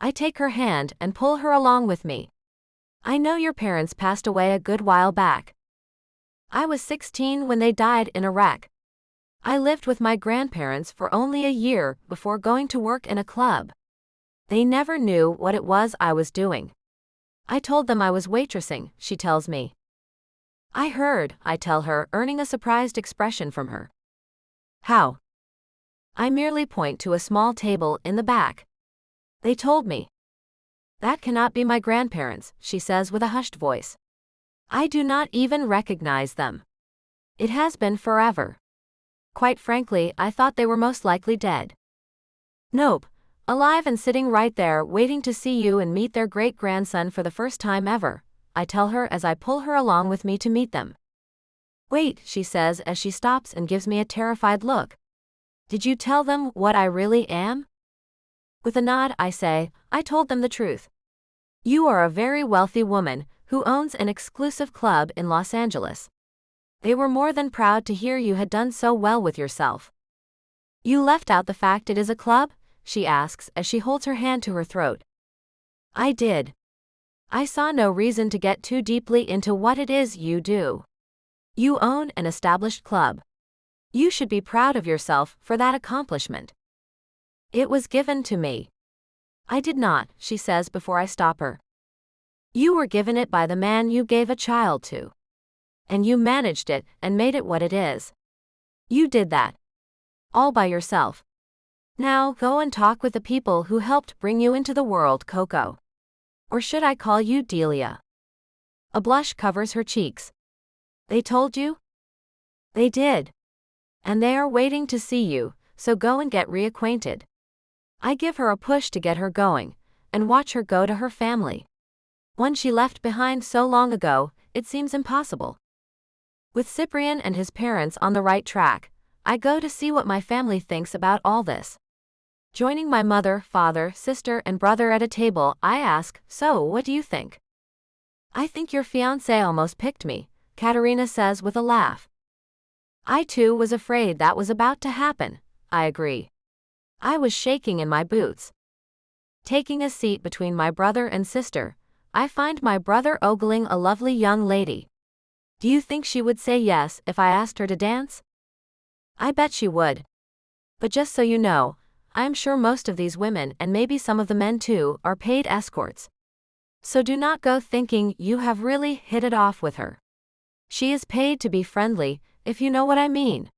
Speaker 3: I take her hand and pull her along with me. I know your parents passed away a good while back. I was 16 when they died in a wreck. I lived with my grandparents for only a year before going to work in a club. They never knew what it was I was doing. I told them I was waitressing, she tells me. I heard, I tell her, earning a surprised expression from her. How? I merely point to a small table in the back. They told me. That cannot be my grandparents, she says with a hushed voice. I do not even recognize them. It has been forever. Quite frankly, I thought they were most likely dead. Nope, alive and sitting right there waiting to see you and meet their great-grandson for the first time ever, I tell her as I pull her along with me to meet them. Wait, she says as she stops and gives me a terrified look. Did you tell them what I really am? With a nod, I say, I told them the truth. You are a very wealthy woman who owns an exclusive club in Los Angeles. They were more than proud to hear you had done so well with yourself. You left out the fact it is a club? She asks as she holds her hand to her throat. I did. I saw no reason to get too deeply into what it is you do. You own an established club. You should be proud of yourself for that accomplishment. It was given to me. I did not, she says before I stop her. You were given it by the man you gave a child to. And you managed it and made it what it is. You did that. All by yourself. Now go and talk with the people who helped bring you into the world, Coco. Or should I call you Delia? A blush covers her cheeks. They told you? They did. And they are waiting to see you, so go and get reacquainted. I give her a push to get her going, and watch her go to her family. One she left behind so long ago, it seems impossible. With Cyprian and his parents on the right track, I go to see what my family thinks about all this. Joining my mother, father, sister, and brother at a table, I ask, so what do you think? I think your fiancé almost picked me, Katerina says with a laugh. I too was afraid that was about to happen, I agree. I was shaking in my boots. Taking a seat between my brother and sister, I find my brother ogling a lovely young lady. Do you think she would say yes if I asked her to dance? I bet she would. But just so you know, I'm sure most of these women, and maybe some of the men too, are paid escorts. So do not go thinking you have really hit it off with her. She is paid to be friendly, if you know what I mean.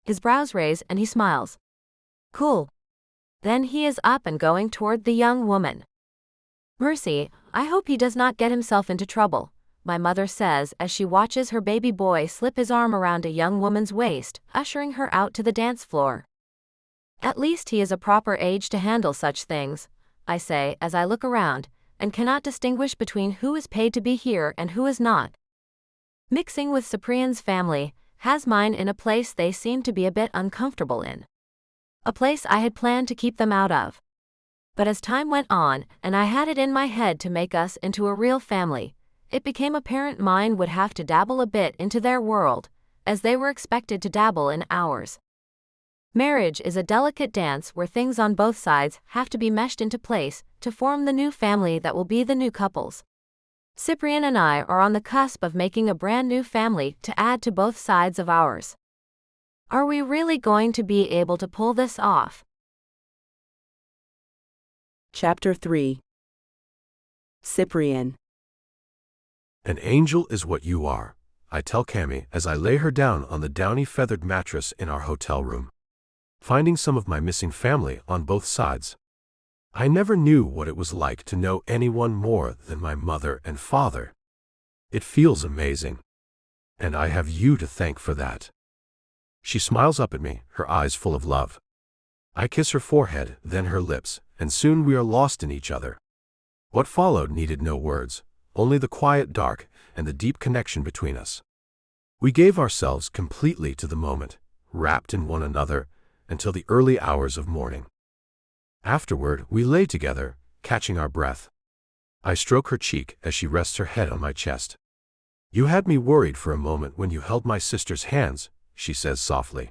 Speaker 3: His brows raise and he smiles. Cool. Then he is up and going toward the young woman. Mercy, I hope he does not get himself into trouble, my mother says as she watches her baby boy slip his arm around a young woman's waist, ushering her out to the dance floor. At least he is a proper age to handle such things, I say as I look around, and cannot distinguish between who is paid to be here and who is not. Mixing with Cyprian's family has mine in a place they seem to be a bit uncomfortable in. A place I had planned to keep them out of. But as time went on, and I had it in my head to make us into a real family, it became apparent mine would have to dabble a bit into their world, as they were expected to dabble in ours. Marriage is a delicate dance where things on both sides have to be meshed into place to form the new family that will be the new couples. Cyprian and I are on the cusp of making a brand new family to add to both sides of ours. Are we really going to be able to pull this off?
Speaker 1: Chapter 3. Cyprian.
Speaker 2: An angel is what you are, I tell Cammy as I lay her down on the downy feathered mattress in our hotel room. Finding some of my missing family on both sides. I never knew what it was like to know anyone more than my mother and father. It feels amazing. And I have you to thank for that. She smiles up at me, her eyes full of love. I kiss her forehead, then her lips, and soon we are lost in each other. What followed needed no words, only the quiet dark and the deep connection between us. We gave ourselves completely to the moment, wrapped in one another, until the early hours of morning. Afterward, we lay together, catching our breath. I stroke her cheek as she rests her head on my chest. You had me worried for a moment when you held my sister's hands, she says softly.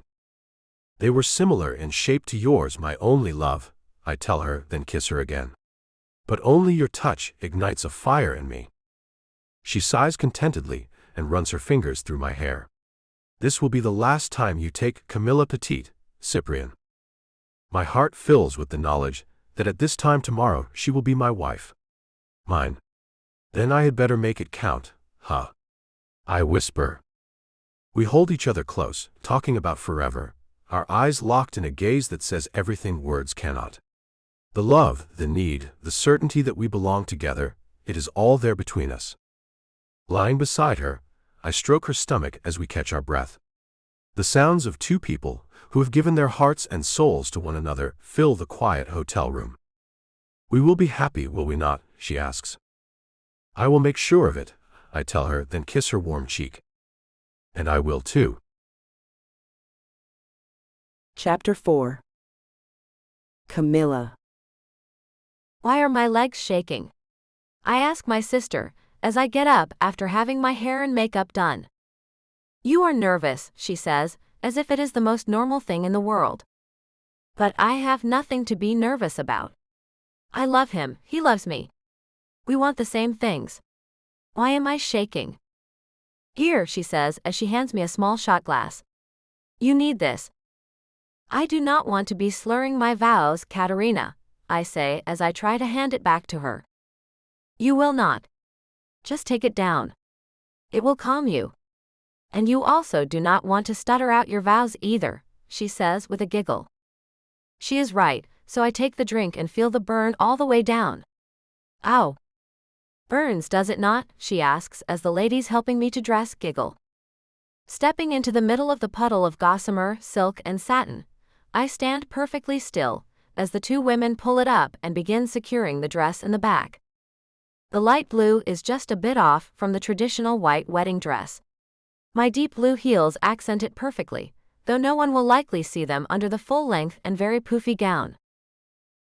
Speaker 2: They were similar in shape to yours, my only love, I tell her, then kiss her again. But only your touch ignites a fire in me. She sighs contentedly and runs her fingers through my hair. This will be the last time you take Camilla Petite, Cyprian. My heart fills with the knowledge that at this time tomorrow she will be my wife. Mine. Then I had better make it count, huh? I whisper. We hold each other close, talking about forever, our eyes locked in a gaze that says everything words cannot. The love, the need, the certainty that we belong together, it is all there between us. Lying beside her, I stroke her stomach as we catch our breath. The sounds of two people who have given their hearts and souls to one another fill the quiet hotel room. We will be happy, will we not? She asks. I will make sure of it, I tell her, then kiss her warm cheek. And I will too.
Speaker 1: Chapter 4. Camilla.
Speaker 3: Why are my legs shaking? I ask my sister, as I get up after having my hair and makeup done. You are nervous, she says, as if it is the most normal thing in the world. But I have nothing to be nervous about. I love him, he loves me. We want the same things. Why am I shaking? Here, she says as she hands me a small shot glass. You need this. I do not want to be slurring my vows, Katerina, I say as I try to hand it back to her. You will not. Just take it down. It will calm you. And you also do not want to stutter out your vows either, she says with a giggle. She is right, so I take the drink and feel the burn all the way down. Ow. Burns, does it not? She asks as the ladies helping me to dress giggle. Stepping into the middle of the puddle of gossamer, silk, and satin, I stand perfectly still as the two women pull it up and begin securing the dress in the back. The light blue is just a bit off from the traditional white wedding dress. My deep blue heels accent it perfectly, though no one will likely see them under the full-length and very poofy gown.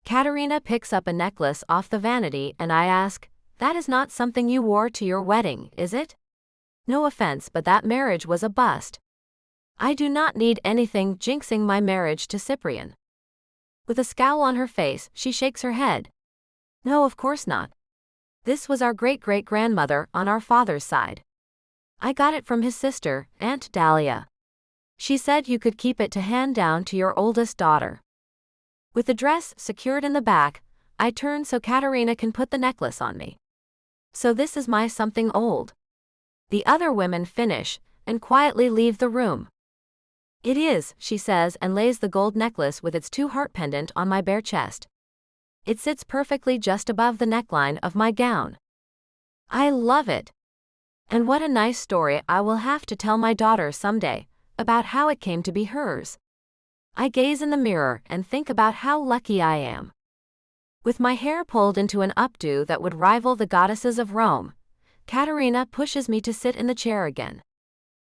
Speaker 3: Katerina picks up a necklace off the vanity and I ask, that is not something you wore to your wedding, is it? No offense, but that marriage was a bust. I do not need anything jinxing my marriage to Cyprian. With a scowl on her face, she shakes her head. No, of course not. This was our great-great-grandmother on our father's side. I got it from his sister, Aunt Dahlia. She said you could keep it to hand down to your oldest daughter. With the dress secured in the back, I turn so Katerina can put the necklace on me. So this is my something old. The other women finish and quietly leave the room. It is, she says and lays the gold necklace with its 2 heart pendant on my bare chest. It sits perfectly just above the neckline of my gown. I love it. And what a nice story I will have to tell my daughter someday, about how it came to be hers. I gaze in the mirror and think about how lucky I am. With my hair pulled into an updo that would rival the goddesses of Rome, Katerina pushes me to sit in the chair again.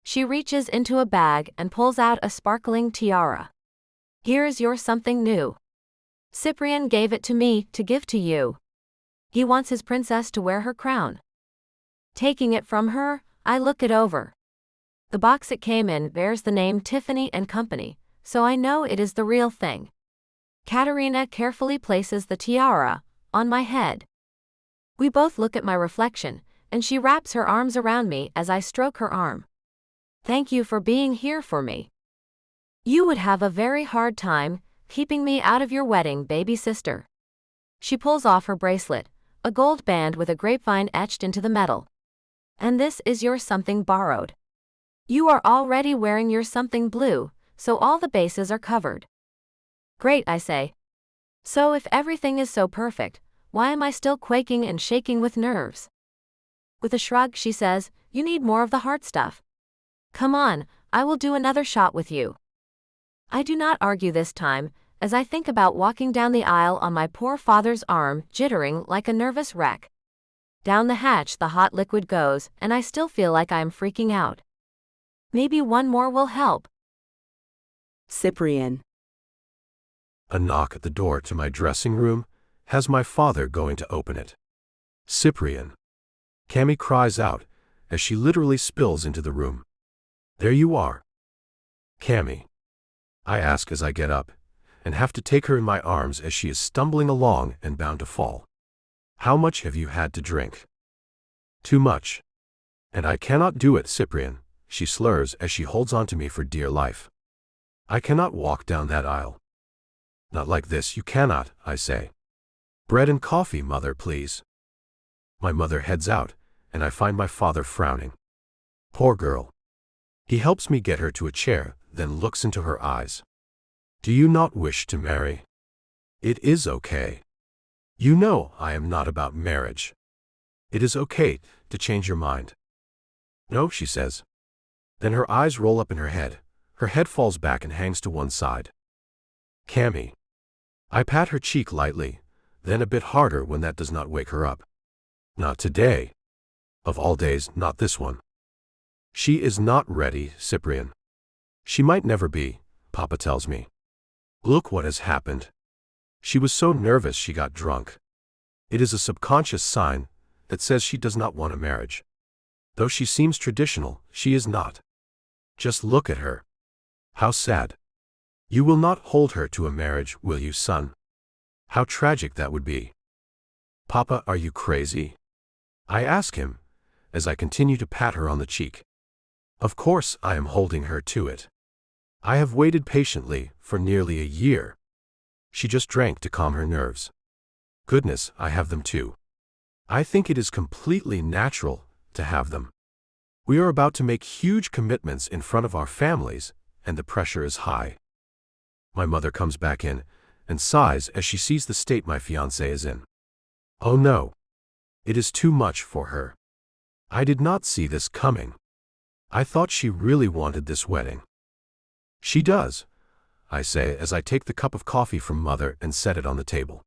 Speaker 3: She reaches into a bag and pulls out a sparkling tiara. Here is your something new. Cyprian gave it to me to give to you. He wants his princess to wear her crown. Taking it from her, I look it over. The box it came in bears the name Tiffany & Company, so I know it is the real thing. Katerina carefully places the tiara on my head. We both look at my reflection, and she wraps her arms around me as I stroke her arm. Thank you for being here for me. You would have a very hard time keeping me out of your wedding, baby sister. She pulls off her bracelet, a gold band with a grapevine etched into the metal. And this is your something borrowed. You are already wearing your something blue, so all the bases are covered. Great, I say. So if everything is so perfect, why am I still quaking and shaking with nerves? With a shrug, she says, you need more of the hard stuff. Come on, I will do another shot with you. I do not argue this time, as I think about walking down the aisle on my poor father's arm, jittering like a nervous wreck. Down the hatch the hot liquid goes, and I still feel like I am freaking out. Maybe one more will help.
Speaker 1: Cyprian.
Speaker 2: A knock at the door to my dressing room has my father going to open it. Cyprian. Cammy cries out as she literally spills into the room. There you are. Cammy. I ask as I get up, and have to take her in my arms as she is stumbling along and bound to fall. How much have you had to drink? Too much. And I cannot do it, Cyprian, she slurs as she holds on to me for dear life. I cannot walk down that aisle. Not like this, you cannot, I say. Bread and coffee, mother, please. My mother heads out, and I find my father frowning. Poor girl. He helps me get her to a chair, then looks into her eyes. Do you not wish to marry? It is okay. You know I am not about marriage. It is okay to change your mind. No, she says. Then her eyes roll up in her head falls back and hangs to one side. Cammy. I pat her cheek lightly, then a bit harder when that does not wake her up. Not today. Of all days, not this one. She is not ready, Cyprian. She might never be, Papa tells me. Look what has happened. She was so nervous she got drunk. It is a subconscious sign that says she does not want a marriage. Though she seems traditional, she is not. Just look at her. How sad. You will not hold her to a marriage, will you, son? How tragic that would be. Papa, are you crazy? I ask him, as I continue to pat her on the cheek. Of course I am holding her to it. I have waited patiently for nearly a year. She just drank to calm her nerves. Goodness, I have them too. I think it is completely natural to have them. We are about to make huge commitments in front of our families, and the pressure is high. My mother comes back in and sighs as she sees the state my fiancé is in. Oh no. It is too much for her. I did not see this coming. I thought she really wanted this wedding. She does, I say as I take the cup of coffee from Mother and set it on the table.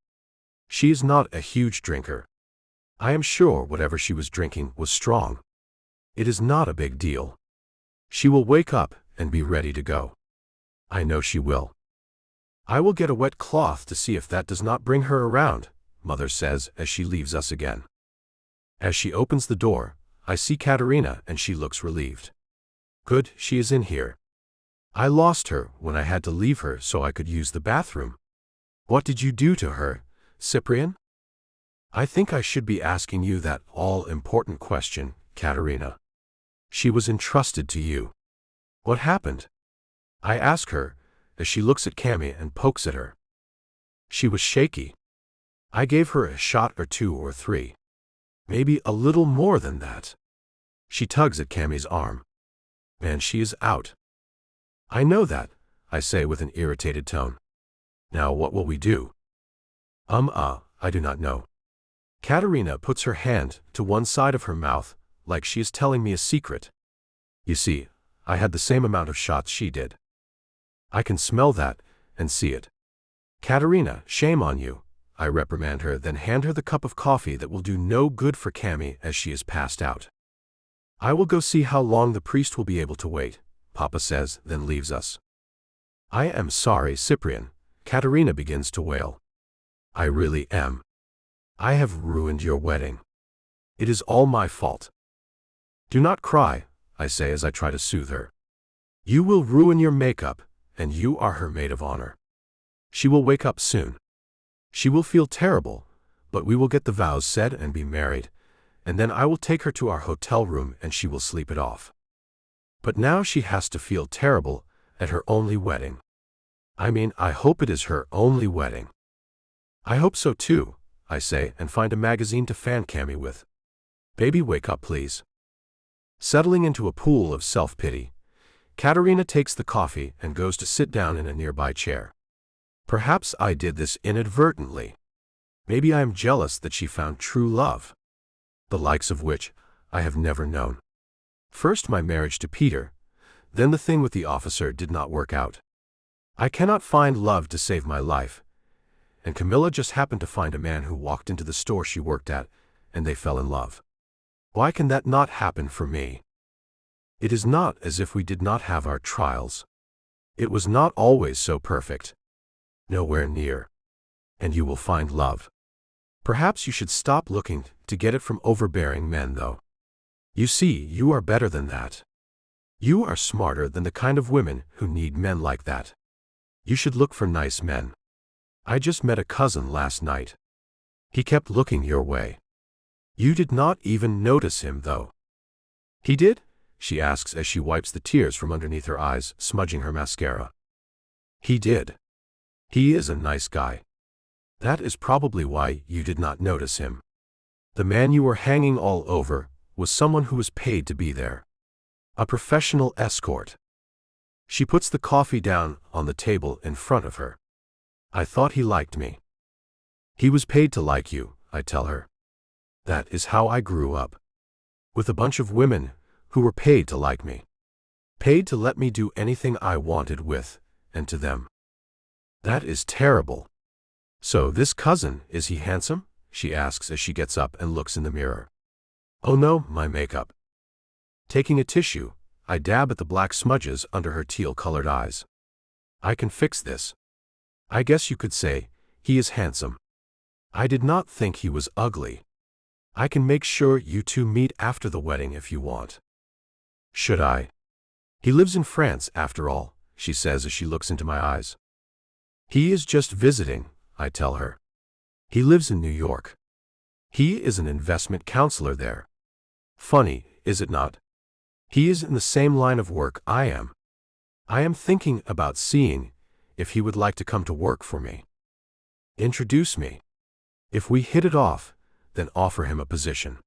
Speaker 2: She is not a huge drinker. I am sure whatever she was drinking was strong. It is not a big deal. She will wake up and be ready to go. I know she will. I will get a wet cloth to see if that does not bring her around, Mother says as she leaves us again. As she opens the door, I see Katerina and she looks relieved. Good, she is in here. I lost her when I had to leave her so I could use the bathroom. What did you do to her, Cyprian? I think I should be asking you that all-important question, Katerina. She was entrusted to you. What happened? I ask her, as she looks at Cammy and pokes at her. She was shaky. I gave her a shot or 2 or 3. Maybe a little more than that. She tugs at Cammy's arm. And she is out. I know that, I say with an irritated tone. Now what will we do? I do not know. Katerina puts her hand to one side of her mouth, like she is telling me a secret. You see, I had the same amount of shots she did. I can smell that and see it. Katerina, shame on you, I reprimand her, then hand her the cup of coffee that will do no good for Cammy as she is passed out. I will go see how long the priest will be able to wait, Papa says, then leaves us. I am sorry, Cyprian, Katerina begins to wail. I really am. I have ruined your wedding. It is all my fault. Do not cry, I say as I try to soothe her. You will ruin your makeup, and you are her maid of honor. She will wake up soon. She will feel terrible, but we will get the vows said and be married, and then I will take her to our hotel room and she will sleep it off. But now she has to feel terrible at her only wedding. I hope it is her only wedding. I hope so too, I say and find a magazine to fan Cammy with. Baby, wake up please. Settling into a pool of self-pity, Katerina takes the coffee and goes to sit down in a nearby chair. Perhaps I did this inadvertently. Maybe I am jealous that she found true love, the likes of which I have never known. First my marriage to Peter, then the thing with the officer did not work out. I cannot find love to save my life, and Camilla just happened to find a man who walked into the store she worked at, and they fell in love. Why can that not happen for me? It is not as if we did not have our trials. It was not always so perfect. Nowhere near. And you will find love. Perhaps you should stop looking to get it from overbearing men, though. You see, you are better than that. You are smarter than the kind of women who need men like that. You should look for nice men. I just met a cousin last night. He kept looking your way. You did not even notice him, though. He did? She asks as she wipes the tears from underneath her eyes, smudging her mascara. He did. He is a nice guy. That is probably why you did not notice him. The man you were hanging all over was someone who was paid to be there. A professional escort. She puts the coffee down on the table in front of her. I thought he liked me. He was paid to like you, I tell her. That is how I grew up. With a bunch of women who were paid to like me. Paid to let me do anything I wanted with and to them. That is terrible. So this cousin, is he handsome? She asks as she gets up and looks in the mirror. Oh no, my makeup. Taking a tissue, I dab at the black smudges under her teal-colored eyes. I can fix this. I guess you could say, he is handsome. I did not think he was ugly. I can make sure you two meet after the wedding if you want. Should I? He lives in France, after all, she says as she looks into my eyes. He is just visiting, I tell her. He lives in New York. He is an investment counselor there. Funny, is it not? He is in the same line of work I am. I am thinking about seeing if he would like to come to work for me. Introduce me. If we hit it off, then offer him a position.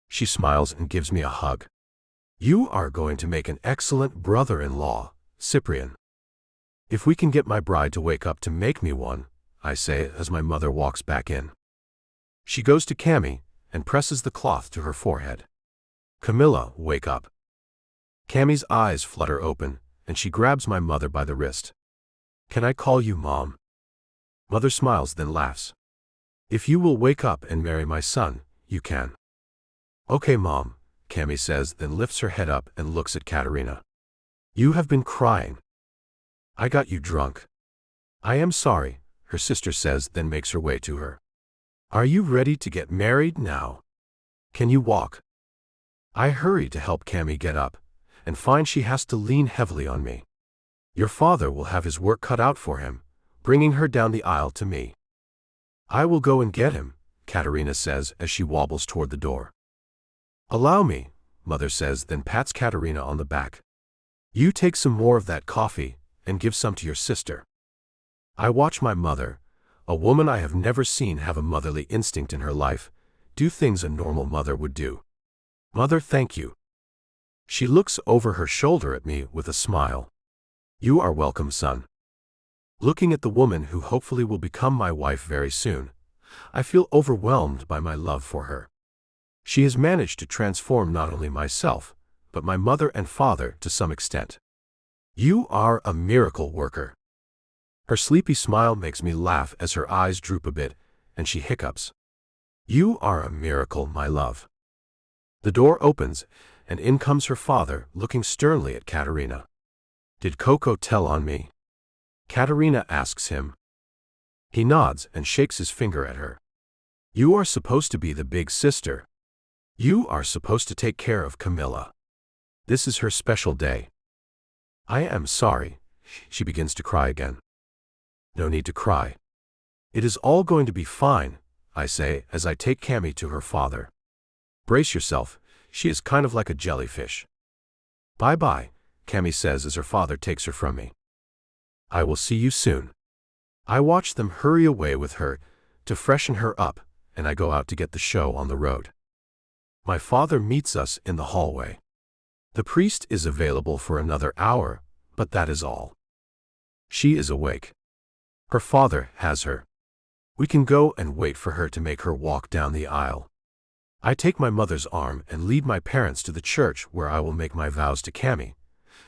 Speaker 2: She smiles and gives me a hug. You are going to make an excellent brother-in-law, Cyprian. If we can get my bride to wake up to make me one, I say as my mother walks back in. She goes to Cammy and presses the cloth to her forehead. Camilla, wake up. Cammy's eyes flutter open, and she grabs my mother by the wrist. Can I call you Mom? Mother smiles, then laughs. If you will wake up and marry my son, you can. Okay, Mom, Cammy says, then lifts her head up and looks at Katerina. You have been crying. I got you drunk. I am sorry, her sister says, then makes her way to her. Are you ready to get married now? Can you walk? I hurry to help Cammy get up, and find she has to lean heavily on me. Your father will have his work cut out for him, bringing her down the aisle to me. I will go and get him, Katerina says as she wobbles toward the door. Allow me, Mother says, then pats Katerina on the back. You take some more of that coffee, and give some to your sister. I watch my mother, a woman I have never seen have a motherly instinct in her life, do things a normal mother would do. Mother, thank you. She looks over her shoulder at me with a smile. You are welcome, son. Looking at the woman who hopefully will become my wife very soon, I feel overwhelmed by my love for her. She has managed to transform not only myself, but my mother and father to some extent. You are a miracle worker. Her sleepy smile makes me laugh as her eyes droop a bit, and she hiccups. You are a miracle, my love. The door opens, and in comes her father, looking sternly at Katerina. Did Coco tell on me? Katerina asks him. He nods and shakes his finger at her. You are supposed to be the big sister. You are supposed to take care of Camilla. This is her special day. I am sorry. She begins to cry again. No need to cry. It is all going to be fine, I say as I take Cammy to her father. Brace yourself, she is kind of like a jellyfish. Bye-bye, Cammy says as her father takes her from me. I will see you soon. I watch them hurry away with her to freshen her up, and I go out to get the show on the road. My father meets us in the hallway. The priest is available for another hour, but that is all. She is awake. Her father has her. We can go and wait for her to make her walk down the aisle. I take my mother's arm and lead my parents to the church where I will make my vows to Cammy,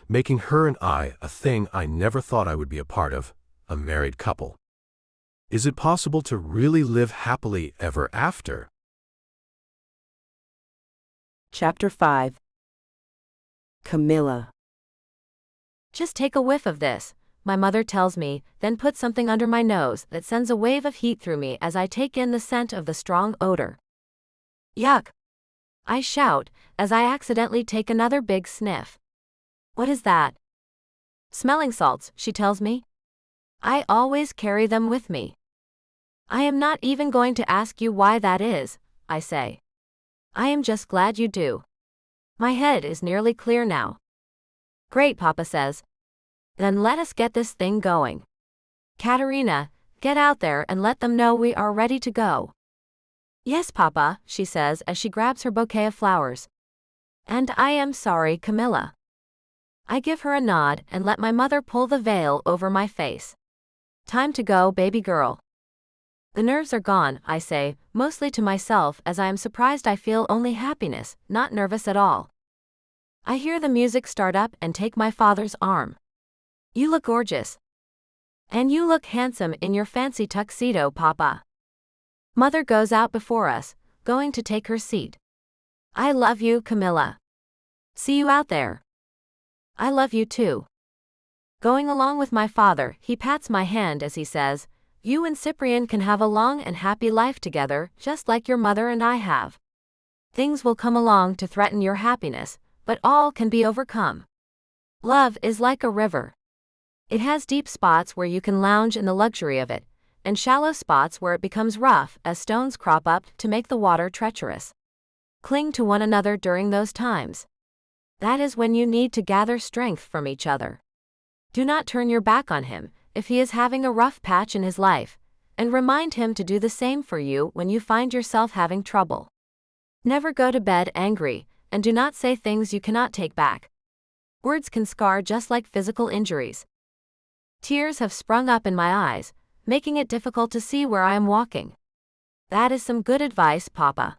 Speaker 2: making her and I a thing I never thought I would be a part of, a married couple. Is it possible to really live happily ever after?
Speaker 1: Chapter 5. Camilla.
Speaker 3: Just take a whiff of this, my mother tells me, then puts something under my nose that sends a wave of heat through me as I take in the scent of the strong odor. Yuck! I shout, as I accidentally take another big sniff. What is that? Smelling salts, she tells me. I always carry them with me. I am not even going to ask you why that is, I say. I am just glad you do. My head is nearly clear now. Great, Papa says. Then let us get this thing going. Katerina, get out there and let them know we are ready to go. Yes, Papa, she says as she grabs her bouquet of flowers. And I am sorry, Camilla. I give her a nod and let my mother pull the veil over my face. Time to go, baby girl. The nerves are gone, I say, mostly to myself as I am surprised I feel only happiness, not nervous at all. I hear the music start up and take my father's arm. You look gorgeous. And you look handsome in your fancy tuxedo, Papa. Mother goes out before us, going to take her seat. I love you, Camilla. See you out there. I love you too. Going along with my father, he pats my hand as he says, You and Cyprian can have a long and happy life together, just like your mother and I have. Things will come along to threaten your happiness, but all can be overcome. Love is like a river. It has deep spots where you can lounge in the luxury of it, and shallow spots where it becomes rough as stones crop up to make the water treacherous. Cling to one another during those times. That is when you need to gather strength from each other. Do not turn your back on him if he is having a rough patch in his life, and remind him to do the same for you when you find yourself having trouble. Never go to bed angry, and do not say things you cannot take back. Words can scar just like physical injuries. Tears have sprung up in my eyes, making it difficult to see where I am walking. That is some good advice, Papa.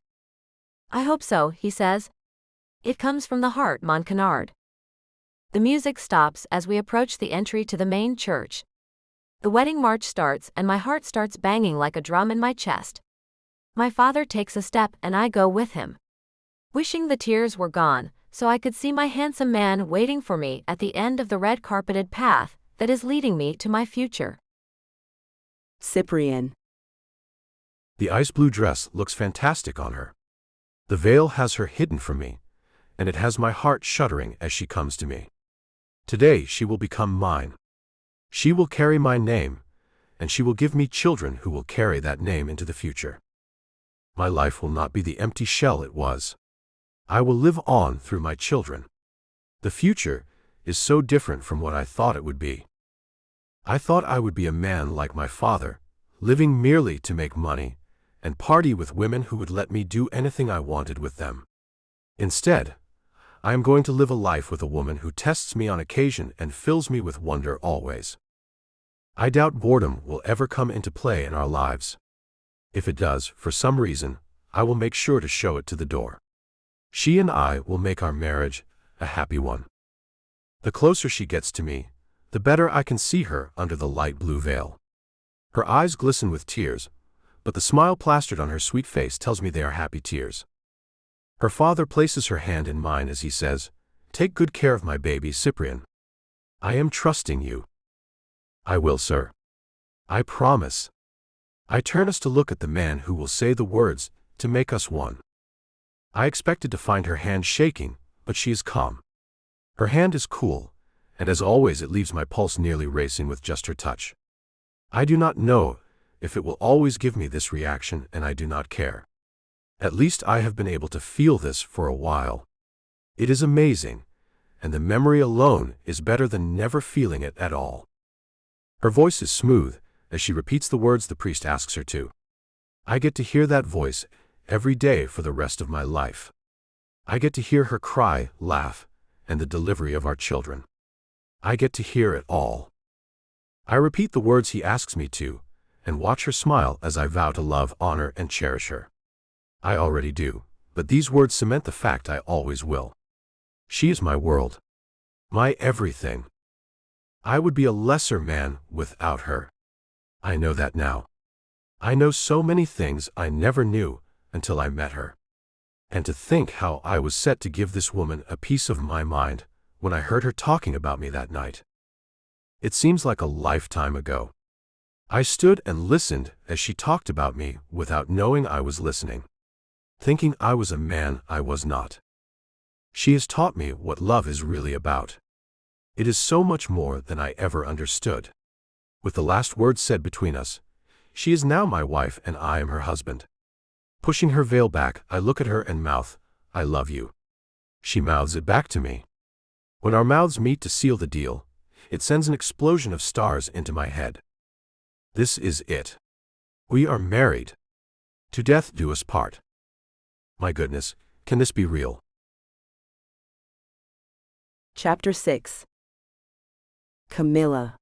Speaker 3: I hope so, he says. It comes from the heart, Mon Canard. The music stops as we approach the entry to the main church. The wedding march starts and my heart starts banging like a drum in my chest. My father takes a step and I go with him. Wishing the tears were gone, so I could see my handsome man waiting for me at the end of the red carpeted path that is leading me to my future.
Speaker 1: Cyprian.
Speaker 2: The ice blue dress looks fantastic on her. The veil has her hidden from me, and it has my heart shuddering as she comes to me. Today she will become mine. She will carry my name, and she will give me children who will carry that name into the future. My life will not be the empty shell it was. I will live on through my children. The future is so different from what I thought it would be. I thought I would be a man like my father, living merely to make money, and party with women who would let me do anything I wanted with them. Instead, I am going to live a life with a woman who tests me on occasion and fills me with wonder always. I doubt boredom will ever come into play in our lives. If it does, for some reason, I will make sure to show it to the door. She and I will make our marriage a happy one. The closer she gets to me, the better I can see her under the light blue veil. Her eyes glisten with tears, but the smile plastered on her sweet face tells me they are happy tears. Her father places her hand in mine as he says, "Take good care of my baby, Cyprian. I am trusting you." "I will, sir. I promise." I turn us to look at the man who will say the words to make us one. I expected to find her hand shaking, but she is calm. Her hand is cool, and as always it leaves my pulse nearly racing with just her touch. I do not know if it will always give me this reaction, and I do not care. At least I have been able to feel this for a while. It is amazing, and the memory alone is better than never feeling it at all. Her voice is smooth as she repeats the words the priest asks her to. I get to hear that voice every day for the rest of my life. I get to hear her cry, laugh, and the delivery of our children. I get to hear it all. I repeat the words he asks me to, and watch her smile as I vow to love, honor, and cherish her. I already do, but these words cement the fact I always will. She is my world. My everything. I would be a lesser man without her. I know that now. I know so many things I never knew until I met her. And to think how I was set to give this woman a piece of my mind when I heard her talking about me that night. It seems like a lifetime ago. I stood and listened as she talked about me without knowing I was listening, thinking I was a man I was not. She has taught me what love is really about. It is so much more than I ever understood. With the last words said between us, she is now my wife and I am her husband. Pushing her veil back, I look at her and mouth, "I love you." She mouths it back to me. When our mouths meet to seal the deal, it sends an explosion of stars into my head. This is it. We are married. To death do us part. My goodness, can this be real?
Speaker 1: Chapter 6. Camilla.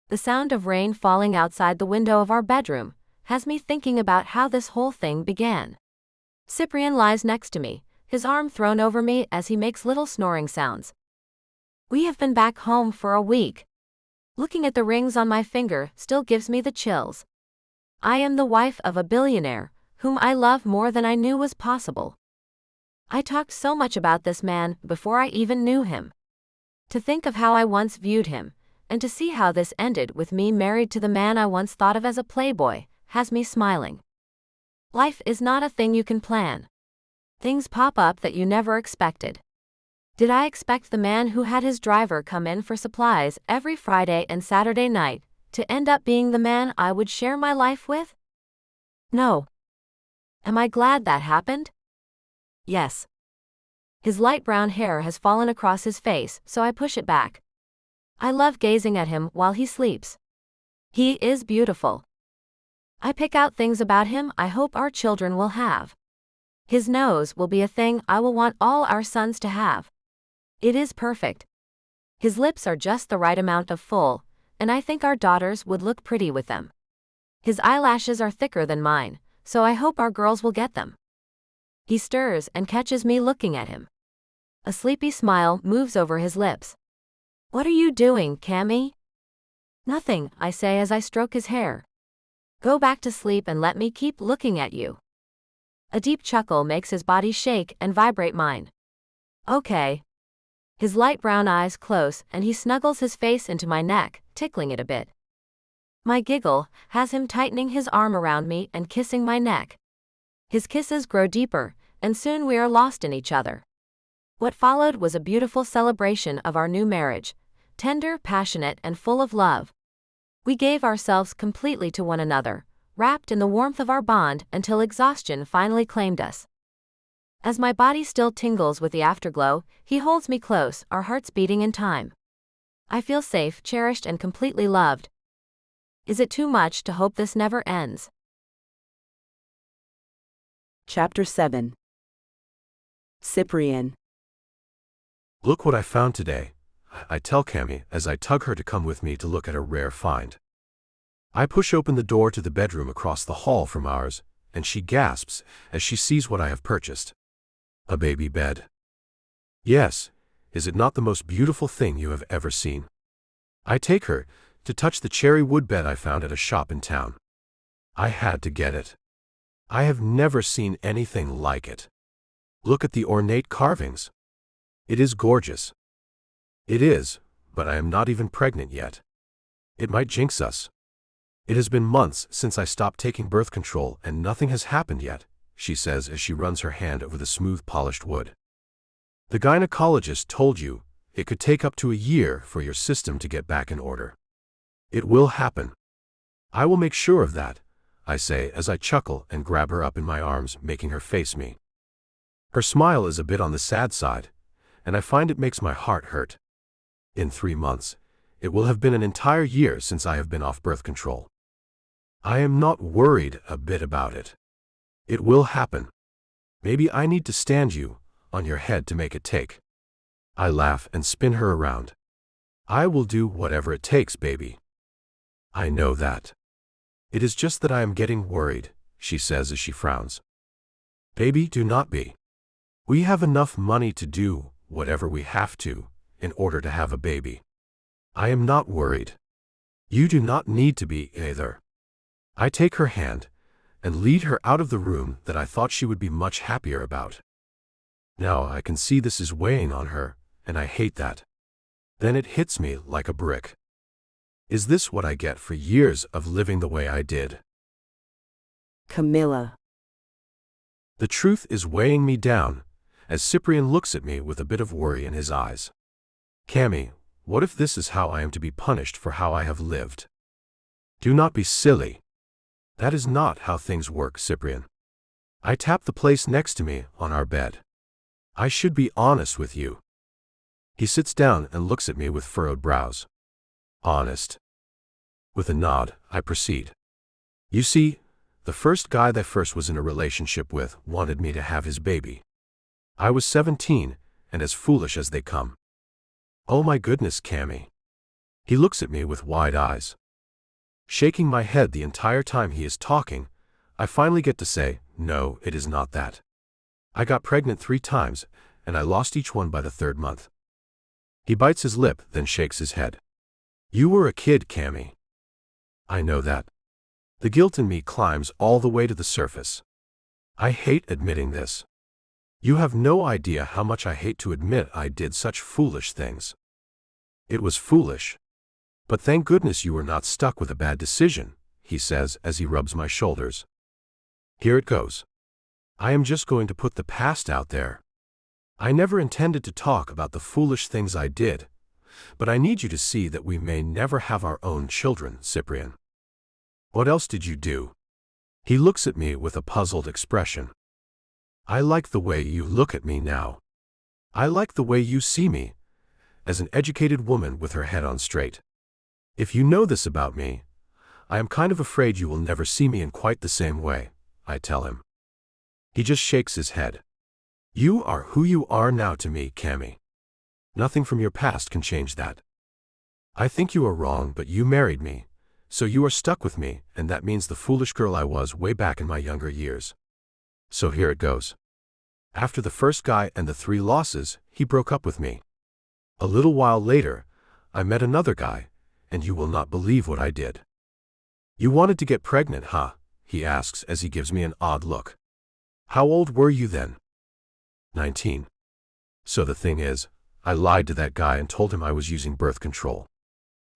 Speaker 3: The sound of rain falling outside the window of our bedroom has me thinking about how this whole thing began. Cyprian lies next to me, his arm thrown over me as he makes little snoring sounds. We have been back home for a week. Looking at the rings on my finger still gives me the chills. I am the wife of a billionaire, whom I love more than I knew was possible. I talked so much about this man before I even knew him. To think of how I once viewed him, and to see how this ended with me married to the man I once thought of as a playboy has me smiling. Life is not a thing you can plan. Things pop up that you never expected. Did I expect the man who had his driver come in for supplies every Friday and Saturday night to end up being the man I would share my life with? No. Am I glad that happened? Yes. His light brown hair has fallen across his face, so I push it back. I love gazing at him while he sleeps. He is beautiful. I pick out things about him I hope our children will have. His nose will be a thing I will want all our sons to have. It is perfect. His lips are just the right amount of full, and I think our daughters would look pretty with them. His eyelashes are thicker than mine, so I hope our girls will get them. He stirs and catches me looking at him. A sleepy smile moves over his lips. What are you doing, Cammy? Nothing, I say as I stroke his hair. Go back to sleep and let me keep looking at you. A deep chuckle makes his body shake and vibrate mine. Okay. His light brown eyes close and he snuggles his face into my neck, tickling it a bit. My giggle has him tightening his arm around me and kissing my neck. His kisses grow deeper, and soon we are lost in each other. What followed was a beautiful celebration of our new marriage, tender, passionate, and full of love. We gave ourselves completely to one another, wrapped in the warmth of our bond until exhaustion finally claimed us. As my body still tingles with the afterglow, he holds me close, our hearts beating in time. I feel safe, cherished, and completely loved. Is it too much to hope this never ends?
Speaker 1: Chapter 7. Cyprian.
Speaker 2: Look what I found today, I tell Cammy as I tug her to come with me to look at a rare find. I push open the door to the bedroom across the hall from ours, and she gasps as she sees what I have purchased. A baby bed. Yes, is it not the most beautiful thing you have ever seen? I take her to touch the cherry wood bed I found at a shop in town. I had to get it. I have never seen anything like it. Look at the ornate carvings. It is gorgeous. It is, but I am not even pregnant yet. It might jinx us. It has been months since I stopped taking birth control and nothing has happened yet, she says as she runs her hand over the smooth polished wood. The gynecologist told you it could take up to a year for your system to get back in order. It will happen. I will make sure of that, I say as I chuckle and grab her up in my arms, making her face me. Her smile is a bit on the sad side, and I find it makes my heart hurt. In 3 months, it will have been an entire year since I have been off birth control. I am not worried a bit about it. It will happen. Maybe I need to stand you on your head to make it take. I laugh and spin her around. I will do whatever it takes, baby. I know that. It is just that I am getting worried, she says as she frowns. Baby, do not be. We have enough money to do whatever we have to in order to have a baby. I am not worried. You do not need to be either. I take her hand and lead her out of the room that I thought she would be much happier about. Now I can see this is weighing on her, and I hate that. Then it hits me like a brick. Is this what I get for years of living the way I did?
Speaker 1: Camilla.
Speaker 2: The truth is weighing me down, as Cyprian looks at me with a bit of worry in his eyes. Cammy, what if this is how I am to be punished for how I have lived? Do not be silly. That is not how things work, Cyprian. I tap the place next to me on our bed. I should be honest with you. He sits down and looks at me with furrowed brows. Honest. With a nod, I proceed. You see, the first guy that first was in a relationship with wanted me to have his baby. I was 17, and as foolish as they come. Oh my goodness, Cammy. He looks at me with wide eyes. Shaking my head the entire time he is talking, I finally get to say, no, it is not that. I got pregnant 3 times, and I lost each one by the 3rd month. He bites his lip, then shakes his head. You were a kid, Cammy. I know that. The guilt in me climbs all the way to the surface. I hate admitting this. You have no idea how much I hate to admit I did such foolish things. It was foolish. But thank goodness you were not stuck with a bad decision, he says as he rubs my shoulders. Here it goes. I am just going to put the past out there. I never intended to talk about the foolish things I did, but I need you to see that we may never have our own children, Cyprian. What else did you do? He looks at me with a puzzled expression. I like the way you look at me now. I like the way you see me, as an educated woman with her head on straight. If you know this about me, I am kind of afraid you will never see me in quite the same way, I tell him. He just shakes his head. You are who you are now to me, Cammy. Nothing from your past can change that. I think you are wrong, but you married me, so you are stuck with me, and that means the foolish girl I was way back in my younger years. So here it goes. After the first guy and the 3 losses, he broke up with me. A little while later, I met another guy, and you will not believe what I did. You wanted to get pregnant, huh? He asks as he gives me an odd look. How old were you then? 19. So the thing is, I lied to that guy and told him I was using birth control.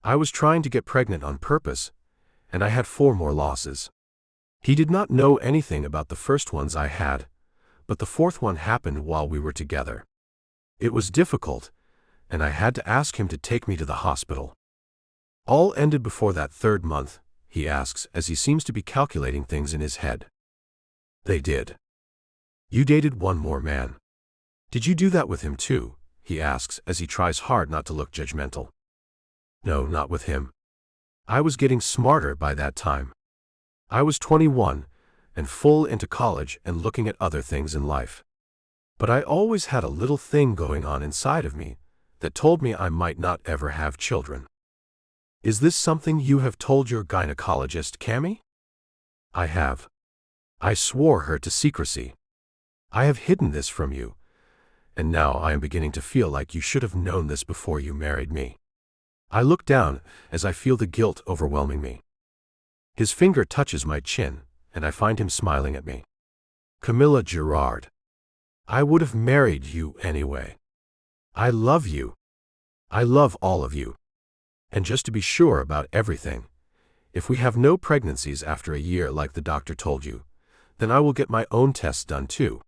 Speaker 2: I was trying to get pregnant on purpose, and I had 4 more losses. He did not know anything about the first ones I had, but the 4th one happened while we were together. It was difficult, and I had to ask him to take me to the hospital. All ended before that 3rd month, he asks as he seems to be calculating things in his head. They did. You dated 1 more man. Did you do that with him too? He asks as he tries hard not to look judgmental. No, not with him. I was getting smarter by that time. I was 21 and full into college and looking at other things in life. But I always had a little thing going on inside of me that told me I might not ever have children. Is this something you have told your gynecologist, Cammy? I have. I swore her to secrecy. I have hidden this from you, and now I am beginning to feel like you should have known this before you married me. I look down as I feel the guilt overwhelming me. His finger touches my chin, and I find him smiling at me. Camilla Gerard. I would have married you anyway. I love you. I love all of you. And just to be sure about everything, if we have no pregnancies after a year like the doctor told you, then I will get my own tests done too.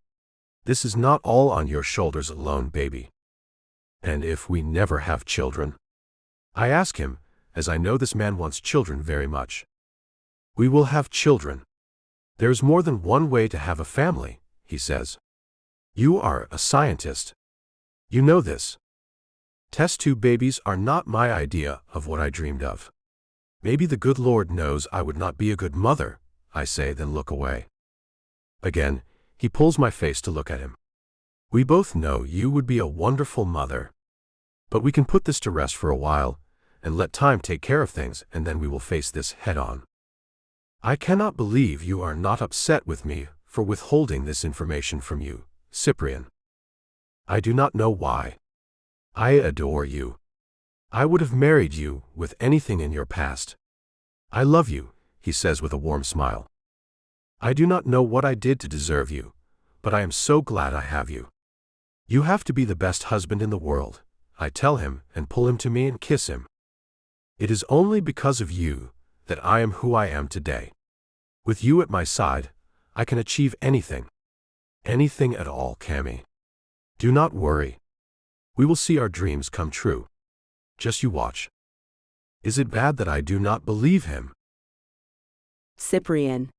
Speaker 2: This is not all on your shoulders alone, baby. And if we never have children? I ask him, as I know this man wants children very much. We will have children. There's more than one way to have a family, he says. You are a scientist. You know this. Test tube babies are not my idea of what I dreamed of. Maybe the good Lord knows I would not be a good mother, I say, then look away. Again, he pulls my face to look at him. We both know you would be a wonderful mother. But we can put this to rest for a while, and let time take care of things, and then we will face this head on. I cannot believe you are not upset with me for withholding this information from you, Cyprian. I do not know why. I adore you. I would have married you with anything in your past. I love you, he says with a warm smile. I do not know what I did to deserve you, but I am so glad I have you. You have to be the best husband in the world, I tell him and pull him to me and kiss him. It is only because of you that I am who I am today. With you at my side, I can achieve anything. Anything at all, Cammy. Do not worry. We will see our dreams come true. Just you watch. Is it bad that I do not believe him?
Speaker 1: Cyprian.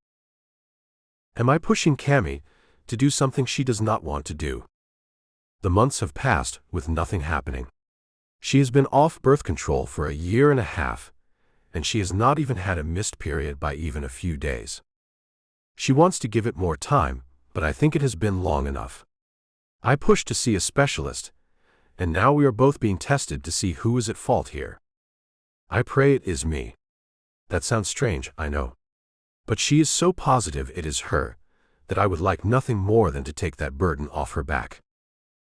Speaker 2: Am I pushing Cammy to do something she does not want to do? The months have passed with nothing happening. She has been off birth control for 1.5 years, and she has not even had a missed period by even a few days. She wants to give it more time, but I think it has been long enough. I pushed to see a specialist, and now we are both being tested to see who is at fault here. I pray it is me. That sounds strange, I know. But she is so positive it is her, that I would like nothing more than to take that burden off her back.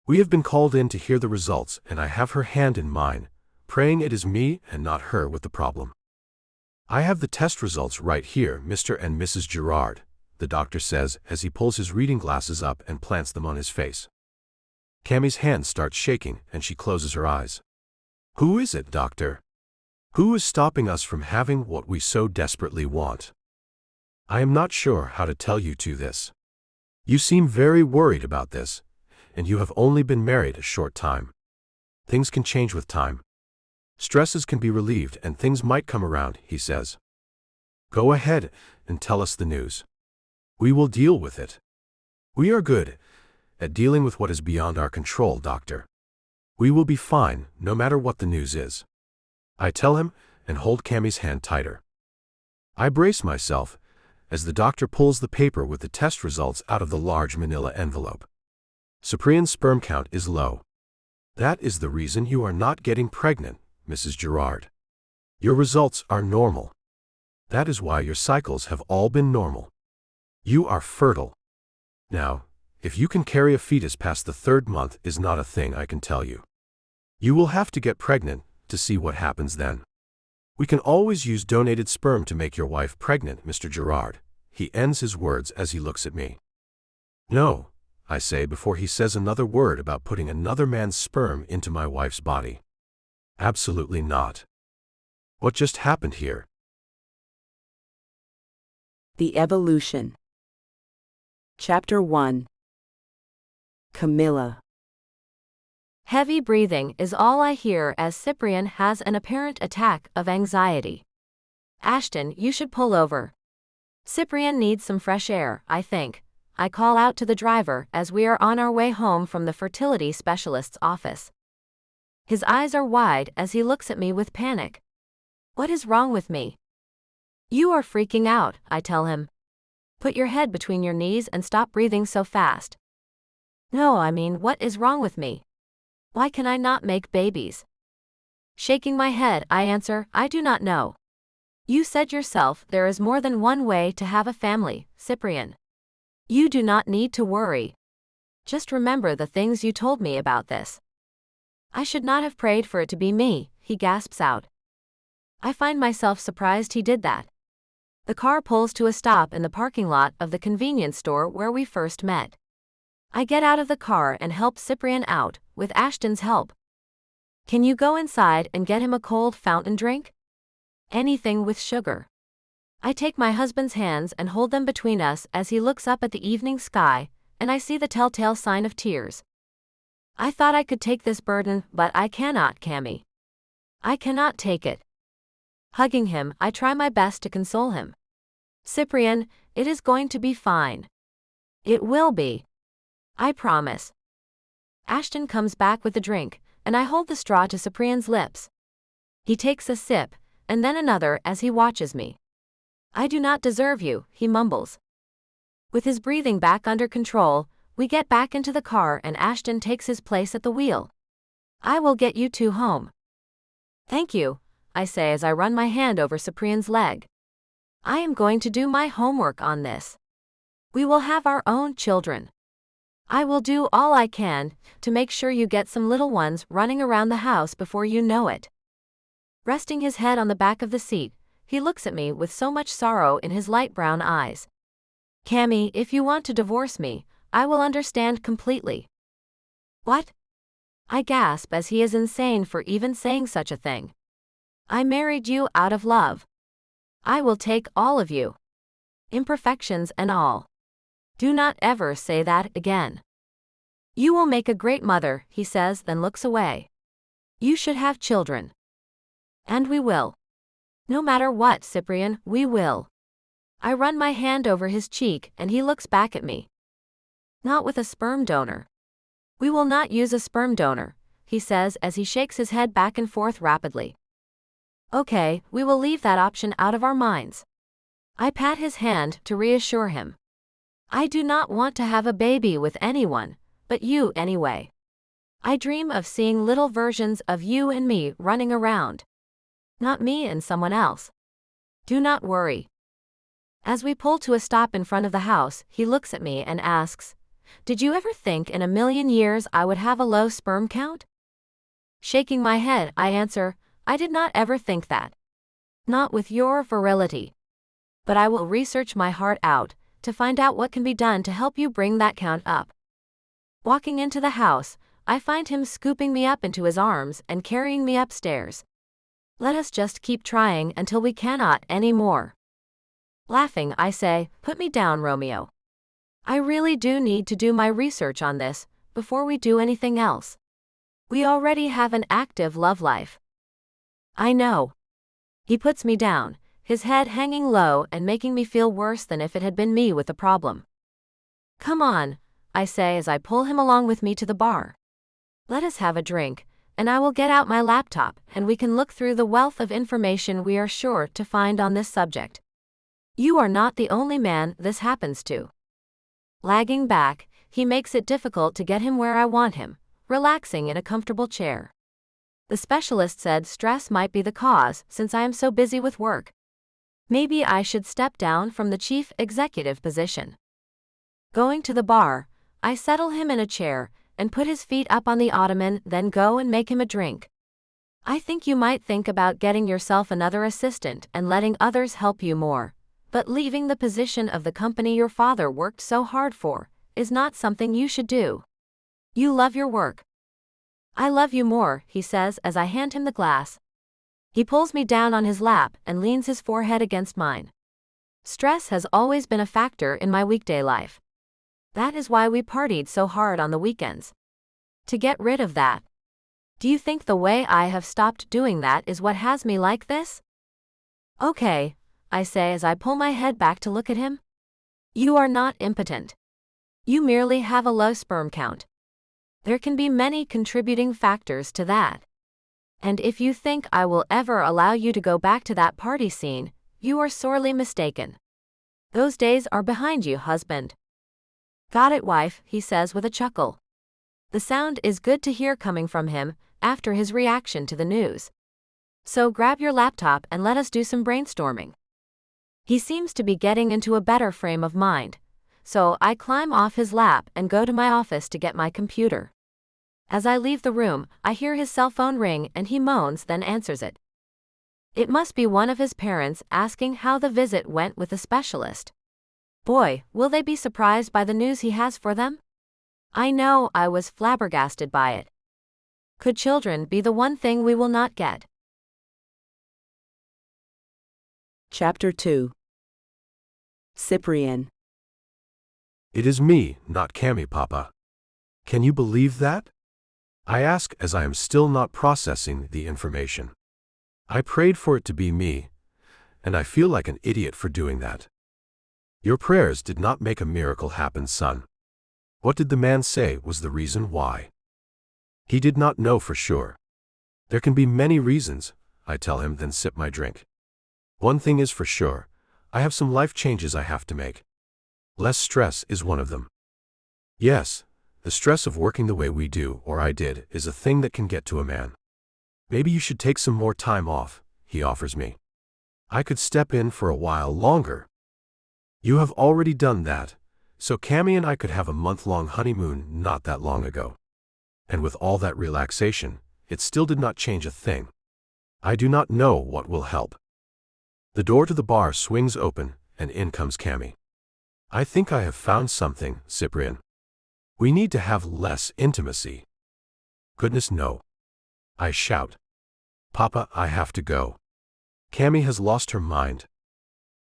Speaker 2: We have been called in to hear the results, and I have her hand in mine, praying it is me and not her with the problem. I have the test results right here, Mr. and Mrs. Gerard, the doctor says as he pulls his reading glasses up and plants them on his face. Cammy's hand starts shaking and she closes her eyes. Who is it, doctor? Who is stopping us from having what we so desperately want? I am not sure how to tell you this. You seem very worried about this, and you have only been married a short time. Things can change with time. Stresses can be relieved and things might come around, he says. Go ahead and tell us the news. We will deal with it. We are good at dealing with what is beyond our control, doctor. We will be fine, no matter what the news is. I tell him and hold Cammie's hand tighter. I brace myself as the doctor pulls the paper with the test results out of the large manila envelope. Cyprian's sperm count is low. That is the reason you are not getting pregnant, Mrs. Gerard. Your results are normal. That is why your cycles have all been normal. You are fertile. Now, if you can carry a fetus past the 3rd month is not a thing I can tell you. You will have to get pregnant to see what happens then. We can always use donated sperm to make your wife pregnant, Mr. Gerard. He ends his words as he looks at me. No, I say before he says another word about putting another man's sperm into my wife's body. Absolutely not. What just happened here?
Speaker 1: The Evolution. Chapter 1. Camilla.
Speaker 3: Heavy breathing is all I hear as Cyprian has an apparent attack of anxiety. Ashton, you should pull over. Cyprian needs some fresh air, I think. I call out to the driver as we are on our way home from the fertility specialist's office. His eyes are wide as he looks at me with panic. What is wrong with me? You are freaking out, I tell him. Put your head between your knees and stop breathing so fast. No, I mean, what is wrong with me? Why can I not make babies? Shaking my head, I answer, I do not know. You said yourself there is more than one way to have a family, Cyprian. You do not need to worry. Just remember the things you told me about this. I should not have prayed for it to be me, he gasps out. I find myself surprised he did that. The car pulls to a stop in the parking lot of the convenience store where we first met. I get out of the car and help Cyprian out, with Ashton's help. Can you go inside and get him a cold fountain drink? Anything with sugar. I take my husband's hands and hold them between us as he looks up at the evening sky, and I see the telltale sign of tears. I thought I could take this burden, but I cannot, Cammie. I cannot take it. Hugging him, I try my best to console him. Cyprian, it is going to be fine. It will be. I promise. Ashton comes back with the drink, and I hold the straw to Cyprian's lips. He takes a sip, and then another as he watches me. I do not deserve you, he mumbles. With his breathing back under control, we get back into the car and Ashton takes his place at the wheel. I will get you two home. Thank you, I say as I run my hand over Cyprian's leg. I am going to do my homework on this. We will have our own children. I will do all I can to make sure you get some little ones running around the house before you know it. Resting his head on the back of the seat, he looks at me with so much sorrow in his light brown eyes. Cammie, if you want to divorce me, I will understand completely. What? I gasp as he is insane for even saying such a thing. I married you out of love. I will take all of you. Imperfections and all. Do not ever say that again. You will make a great mother, he says, then looks away. You should have children. And we will. No matter what, Cyprian, we will. I run my hand over his cheek and he looks back at me. Not with a sperm donor. We will not use a sperm donor, he says as he shakes his head back and forth rapidly. Okay, we will leave that option out of our minds. I pat his hand to reassure him. I do not want to have a baby with anyone, but you anyway. I dream of seeing little versions of you and me running around. Not me and someone else. Do not worry. As we pull to a stop in front of the house, he looks at me and asks, Did you ever think in a million years I would have a low sperm count? Shaking my head, I answer, I did not ever think that. Not with your virility. But I will research my heart out to find out what can be done to help you bring that count up. Walking into the house, I find him scooping me up into his arms and carrying me upstairs. Let us just keep trying until we cannot any more. Laughing, I say, put me down, Romeo. I really do need to do my research on this before we do anything else. We already have an active love life. I know. He puts me down, his head hanging low and making me feel worse than if it had been me with the problem. Come on, I say as I pull him along with me to the bar. Let us have a drink, and I will get out my laptop and we can look through the wealth of information we are sure to find on this subject. You are not the only man this happens to. Lagging back, he makes it difficult to get him where I want him, relaxing in a comfortable chair. The specialist said stress might be the cause since I am so busy with work. Maybe I should step down from the chief executive position. Going to the bar, I settle him in a chair and put his feet up on the ottoman, then go and make him a drink. I think you might think about getting yourself another assistant and letting others help you more, but leaving the position of the company your father worked so hard for is not something you should do. You love your work. I love you more, he says as I hand him the glass. He pulls me down on his lap and leans his forehead against mine. Stress has always been a factor in my weekday life. That is why we partied so hard on the weekends. To get rid of that. Do you think the way I have stopped doing that is what has me like this? Okay, I say as I pull my head back to look at him. You are not impotent. You merely have a low sperm count. There can be many contributing factors to that. And if you think I will ever allow you to go back to that party scene, you are sorely mistaken. Those days are behind you, husband. Got it, wife, he says with a chuckle. The sound is good to hear coming from him after his reaction to the news. So grab your laptop and let us do some brainstorming. He seems to be getting into a better frame of mind, so I climb off his lap and go to my office to get my computer. As I leave the room, I hear his cell phone ring and he moans, then answers it. It must be one of his parents asking how the visit went with the specialist. Boy, will they be surprised by the news he has for them? I know I was flabbergasted by it. Could children be the one thing we will not get?
Speaker 1: Chapter 2. Cyprian.
Speaker 2: It is me, not Cammy, Papa. Can you believe that? I ask as I am still not processing the information. I prayed for it to be me, and I feel like an idiot for doing that. Your prayers did not make a miracle happen, son. What did the man say was the reason why? He did not know for sure. There can be many reasons, I tell him, then sip my drink. One thing is for sure, I have some life changes I have to make. Less stress is one of them. Yes, the stress of working the way we do, or I did, is a thing that can get to a man. Maybe you should take some more time off, he offers me. I could step in for a while longer. You have already done that, so Cammy and I could have a month-long honeymoon not that long ago. And with all that relaxation, it still did not change a thing. I do not know what will help. The door to the bar swings open, and in comes Cammy. I think I have found something, Cyprian. We need to have less intimacy. Goodness no. I shout. Papa, I have to go. Cammy has lost her mind.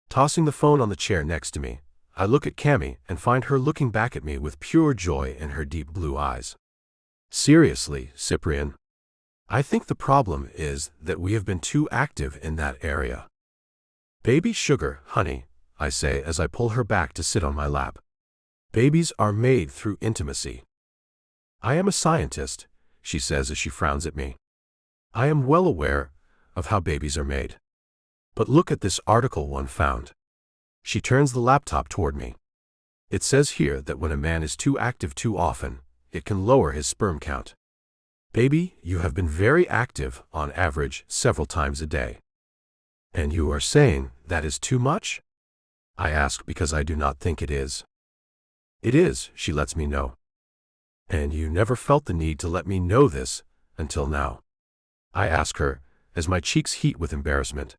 Speaker 2: Tossing the phone on the chair next to me, I look at Cammy and find her looking back at me with pure joy in her deep blue eyes. Seriously, Cyprian. I think the problem is that we have been too active in that area. Baby sugar, honey, I say as I pull her back to sit on my lap. Babies are made through intimacy. I am a scientist, she says as she frowns at me. I am well aware of how babies are made. But look at this article one found. She turns the laptop toward me. It says here that when a man is too active too often, it can lower his sperm count. Baby, you have been very active, on average, several times a day. And you are saying that is too much? I ask because I do not think it is. It is, she lets me know. And you never felt the need to let me know this until now. I ask her, as my cheeks heat with embarrassment.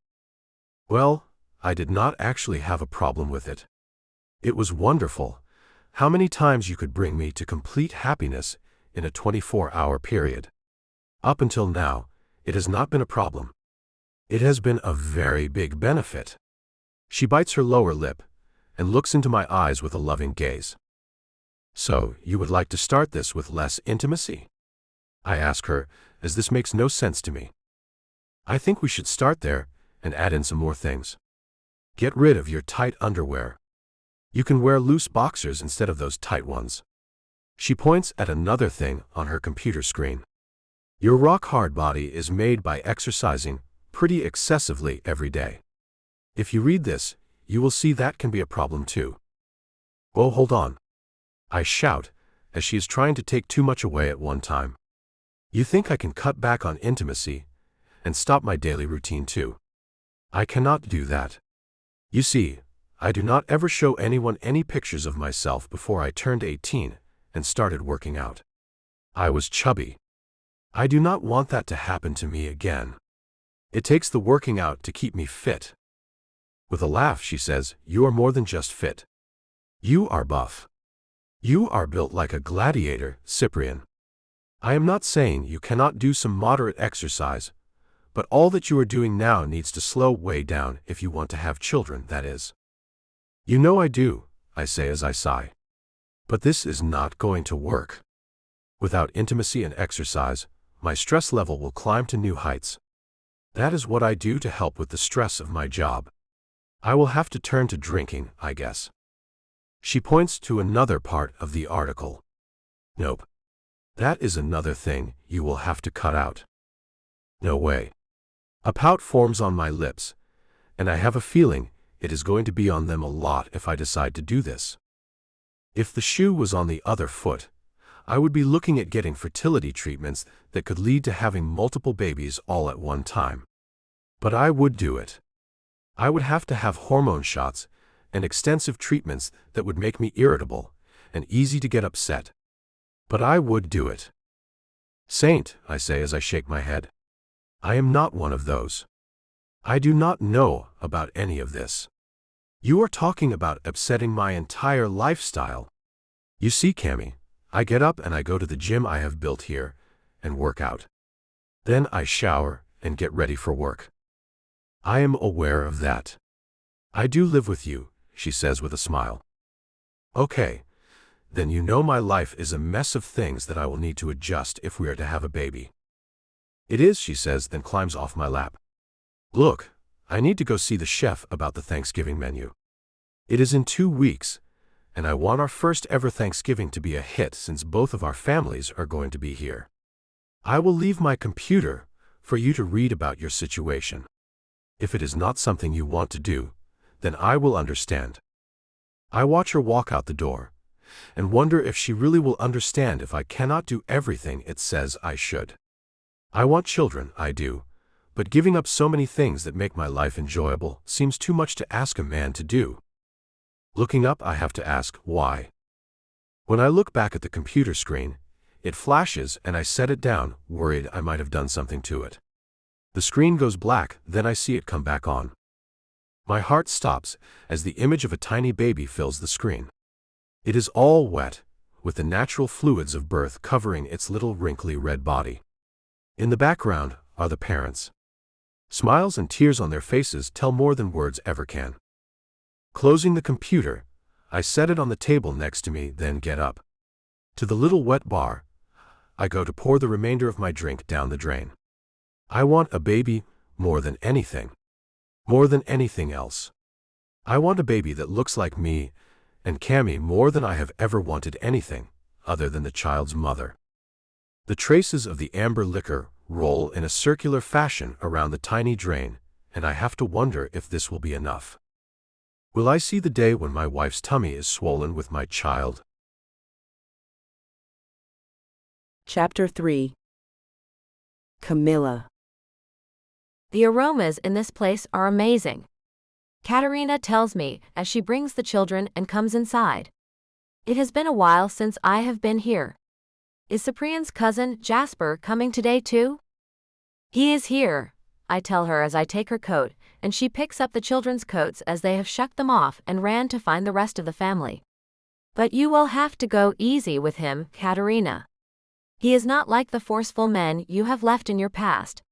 Speaker 2: Well, I did not actually have a problem with it. It was wonderful how many times you could bring me to complete happiness in a 24-hour period. Up until now, it has not been a problem. It has been a very big benefit. She bites her lower lip and looks into my eyes with a loving gaze. So, you would like to start this with less intimacy? I ask her, as this makes no sense to me. I think we should start there and add in some more things. Get rid of your tight underwear. You can wear loose boxers instead of those tight ones. She points at another thing on her computer screen. Your rock-hard body is made by exercising pretty excessively every day. If you read this, you will see that can be a problem too. Oh, hold on. I shout, as she is trying to take too much away at one time. You think I can cut back on intimacy and stop my daily routine too? I cannot do that. You see, I do not ever show anyone any pictures of myself before I turned 18 and started working out. I was chubby. I do not want that to happen to me again. It takes the working out to keep me fit. With a laugh, she says, you are more than just fit. You are buff. You are built like a gladiator, Cyprian. I am not saying you cannot do some moderate exercise, but all that you are doing now needs to slow way down if you want to have children, that is. You know I do, I say as I sigh. But this is not going to work. Without intimacy and exercise, my stress level will climb to new heights. That is what I do to help with the stress of my job. I will have to turn to drinking, I guess. She points to another part of the article. Nope. That is another thing you will have to cut out. No way. A pout forms on my lips, and I have a feeling it is going to be on them a lot if I decide to do this. If the shoe was on the other foot, I would be looking at getting fertility treatments that could lead to having multiple babies all at one time. But I would do it. I would have to have hormone shots and extensive treatments that would make me irritable and easy to get upset. But I would do it. Saint, I say as I shake my head. I am not one of those. I do not know about any of this. You are talking about upsetting my entire lifestyle. You see, Cammy, I get up and I go to the gym I have built here and work out. Then I shower and get ready for work. I am aware of that. I do live with you, she says with a smile. Okay, then you know my life is a mess of things that I will need to adjust if we are to have a baby. It is, she says, then climbs off my lap. Look, I need to go see the chef about the Thanksgiving menu. It is in 2 weeks, and I want our first ever Thanksgiving to be a hit since both of our families are going to be here. I will leave my computer for you to read about your situation. If it is not something you want to do, then I will understand. I watch her walk out the door and wonder if she really will understand if I cannot do everything it says I should. I want children, I do, but giving up so many things that make my life enjoyable seems too much to ask a man to do. Looking up, I have to ask, why? When I look back at the computer screen, it flashes and I set it down, worried I might have done something to it. The screen goes black, then I see it come back on. My heart stops as the image of a tiny baby fills the screen. It is all wet, with the natural fluids of birth covering its little wrinkly red body. In the background are the parents. Smiles and tears on their faces tell more than words ever can. Closing the computer, I set it on the table next to me, then get up. To the little wet bar, I go to pour the remainder of my drink down the drain. I want a baby more than anything. More than anything else. I want a baby that looks like me and Cammy more than I have ever wanted anything other than the child's mother. The traces of the amber liquor roll in a circular fashion around the tiny drain, and I have to wonder if this will be enough. Will I see the day when my wife's tummy is swollen with my child?
Speaker 1: Chapter 3. Camilla.
Speaker 3: The aromas in this place are amazing. Katerina tells me as she brings the children and comes inside. It has been a while since I have been here. Is Cyprian's cousin, Jasper, coming today too? He is here, I tell her as I take her coat, and she picks up the children's coats as they have shucked them off and ran to find the rest of the family. But you will have to go easy with him, Katerina. He is not like the forceful men you have left in your past.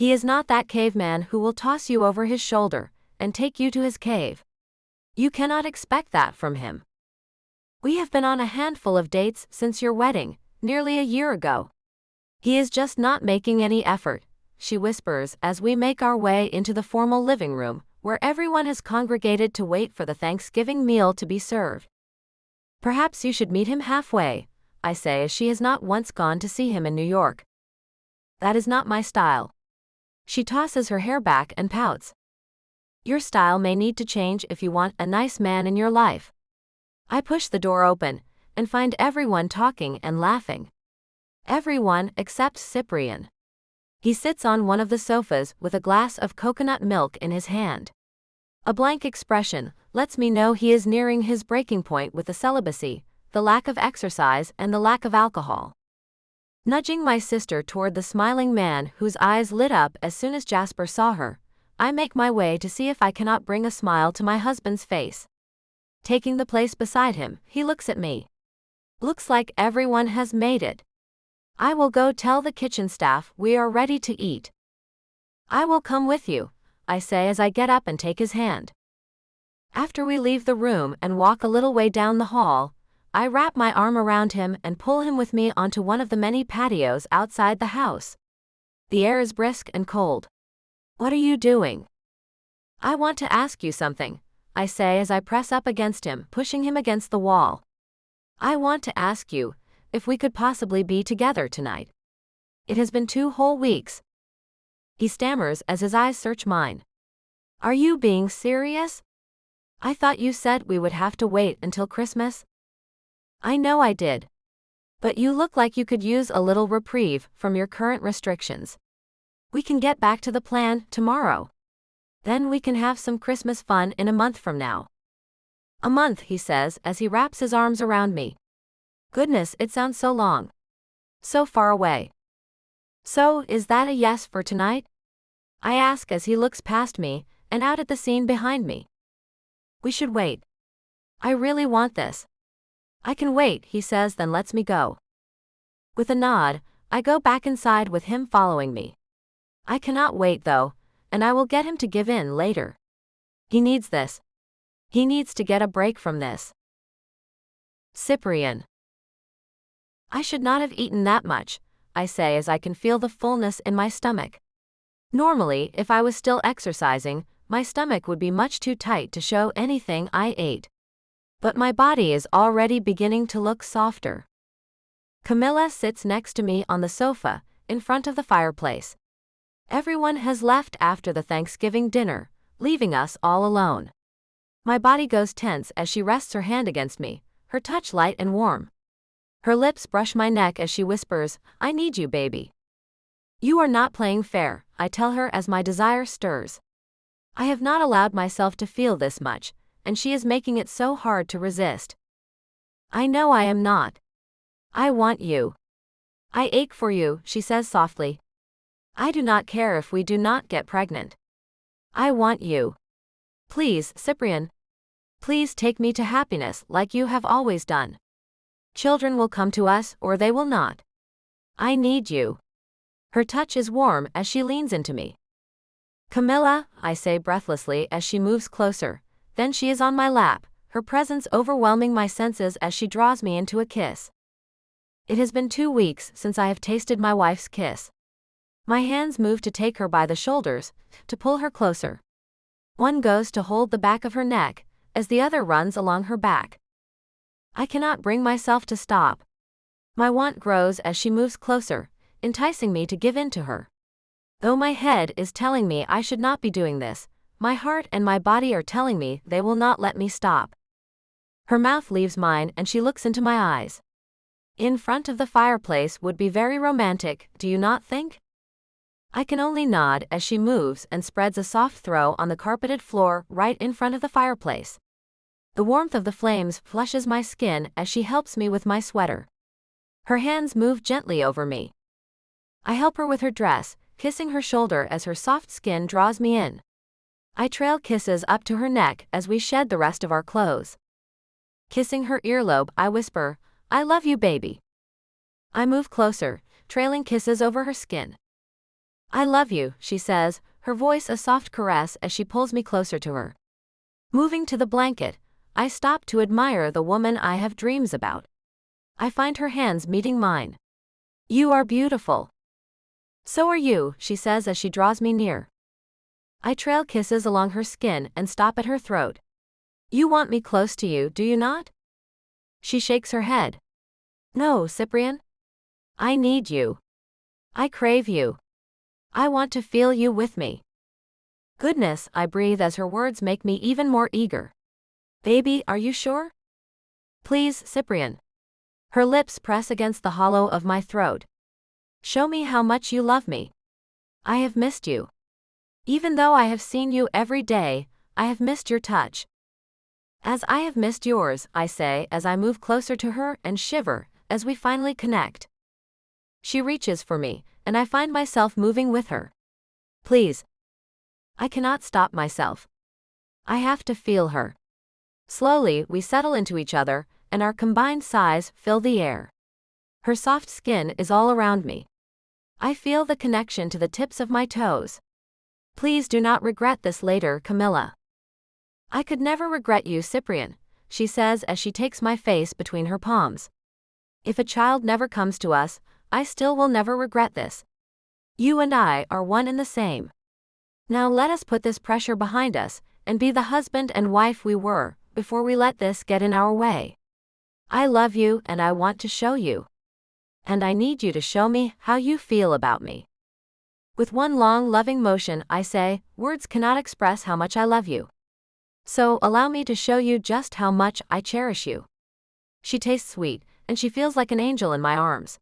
Speaker 3: He is not that caveman who will toss you over his shoulder and take you to his cave. You cannot expect that from him. We have been on a handful of dates since your wedding, nearly a year ago. He is just not making any effort, she whispers as we make our way into the formal living room, where everyone has congregated to wait for the Thanksgiving meal to be served. Perhaps you should meet him halfway, I say as she has not once gone to see him in New York. That is not my style. She tosses her hair back and pouts. Your style may need to change if you want a nice man in your life. I push the door open and find everyone talking and laughing. Everyone except Cyprian. He sits on one of the sofas with a glass of coconut milk in his hand. A blank expression lets me know he is nearing his breaking point with the celibacy, the lack of exercise, and the lack of alcohol. Nudging my sister toward the smiling man whose eyes lit up as soon as Jasper saw her, I make my way to see if I cannot bring a smile to my husband's face. Taking the place beside him, he looks at me. Looks like everyone has made it. I will go tell the kitchen staff we are ready to eat. I will come with you, I say as I get up and take his hand. After we leave the room and walk a little way down the hall, I wrap my arm around him and pull him with me onto one of the many patios outside the house. The air is brisk and cold. What are you doing? I want to ask you something, I say as I press up against him, pushing him against the wall. I want to ask you if we could possibly be together tonight. It has been 2 whole weeks. He stammers as his eyes search mine. Are you being serious? I thought you said we would have to wait until Christmas. I know I did. But you look like you could use a little reprieve from your current restrictions. We can get back to the plan tomorrow. Then we can have some Christmas fun in a month from now. A month, he says as he wraps his arms around me. Goodness, it sounds so long. So far away. So, is that a yes for tonight? I ask as he looks past me and out at the scene behind me. We should wait. I really want this. I can wait, he says, then lets me go. With a nod, I go back inside with him following me. I cannot wait though, and I will get him to give in later. He needs this. He needs to get a break from this. Cyprian. I should not have eaten that much, I say as I can feel the fullness in my stomach. Normally, if I was still exercising, my stomach would be much too tight to show anything I ate. But my body is already beginning to look softer. Camilla sits next to me on the sofa, in front of the fireplace. Everyone has left after the Thanksgiving dinner, leaving us all alone. My body goes tense as she rests her hand against me, her touch light and warm. Her lips brush my neck as she whispers, I need you, baby. You are not playing fair, I tell her as my desire stirs. I have not allowed myself to feel this much, and she is making it so hard to resist. I know I am not. I want you. I ache for you, she says softly. I do not care if we do not get pregnant. I want you. Please, Cyprian. Please take me to happiness like you have always done. Children will come to us or they will not. I need you. Her touch is warm as she leans into me. Camilla, I say breathlessly as she moves closer, then she is on my lap, her presence overwhelming my senses as she draws me into a kiss. It has been 2 weeks since I have tasted my wife's kiss. My hands move to take her by the shoulders, to pull her closer. One goes to hold the back of her neck, as the other runs along her back. I cannot bring myself to stop. My want grows as she moves closer, enticing me to give in to her. Though my head is telling me I should not be doing this, my heart and my body are telling me they will not let me stop. Her mouth leaves mine and she looks into my eyes. In front of the fireplace would be very romantic, do you not think? I can only nod as she moves and spreads a soft throw on the carpeted floor right in front of the fireplace. The warmth of the flames flushes my skin as she helps me with my sweater. Her hands move gently over me. I help her with her dress, kissing her shoulder as her soft skin draws me in. I trail kisses up to her neck as we shed the rest of our clothes. Kissing her earlobe, I whisper, I love you, baby. I move closer, trailing kisses over her skin. I love you, she says, her voice a soft caress as she pulls me closer to her. Moving to the blanket, I stop to admire the woman I have dreams about. I find her hands meeting mine. You are beautiful. So are you, she says as she draws me near. I trail kisses along her skin and stop at her throat. You want me close to you, do you not? She shakes her head. No, Cyprian. I need you. I crave you. I want to feel you with me. Goodness, I breathe as her words make me even more eager. Baby, are you sure? Please, Cyprian. Her lips press against the hollow of my throat. Show me how much you love me. I have missed you. Even though I have seen you every day, I have missed your touch. As I have missed yours, I say as I move closer to her and shiver as we finally connect. She reaches for me, and I find myself moving with her. Please. I cannot stop myself. I have to feel her. Slowly, we settle into each other, and our combined sighs fill the air. Her soft skin is all around me. I feel the connection to the tips of my toes. Please do not regret this later, Camilla. I could never regret you, Cyprian, she says as she takes my face between her palms. If a child never comes to us, I still will never regret this. You and I are one and the same. Now let us put this pressure behind us and be the husband and wife we were before we let this get in our way. I love you and I want to show you. And I need you to show me how you feel about me. With one long loving motion I say, words cannot express how much I love you. So allow me to show you just how much I cherish you. She tastes sweet, and she feels like an angel in my arms.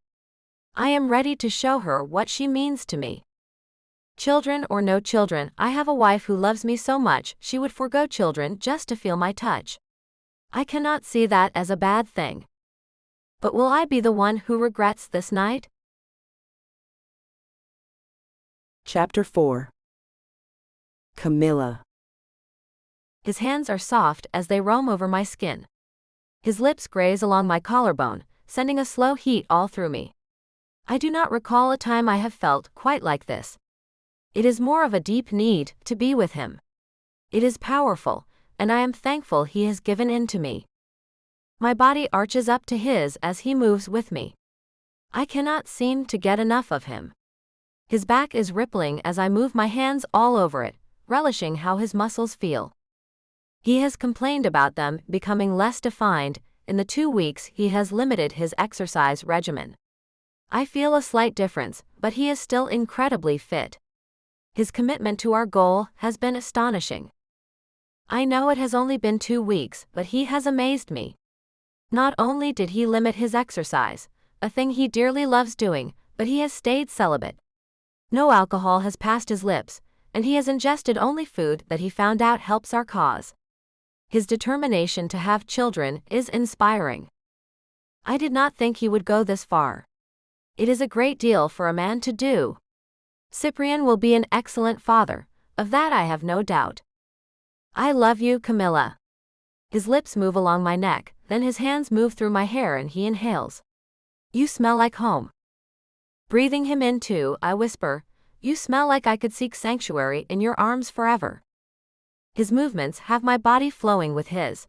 Speaker 3: I am ready to show her what she means to me. Children or no children, I have a wife who loves me so much she would forego children just to feel my touch. I cannot see that as a bad thing. But will I be the one who regrets this night?
Speaker 1: Chapter 4. Camilla.
Speaker 3: His hands are soft as they roam over my skin. His lips graze along my collarbone, sending a slow heat all through me. I do not recall a time I have felt quite like this. It is more of a deep need to be with him. It is powerful, and I am thankful he has given in to me. My body arches up to his as he moves with me. I cannot seem to get enough of him. His back is rippling as I move my hands all over it, relishing how his muscles feel. He has complained about them becoming less defined in the 2 weeks he has limited his exercise regimen. I feel a slight difference, but he is still incredibly fit. His commitment to our goal has been astonishing. I know it has only been 2 weeks, but he has amazed me. Not only did he limit his exercise, a thing he dearly loves doing, but he has stayed celibate. No alcohol has passed his lips, and he has ingested only food that he found out helps our cause. His determination to have children is inspiring. I did not think he would go this far. It is a great deal for a man to do. Cyprian will be an excellent father, of that I have no doubt. I love you, Camilla. His lips move along my neck, then his hands move through my hair and he inhales. You smell like home. Breathing him in too, I whisper, you smell like I could seek sanctuary in your arms forever. His movements have my body flowing with his.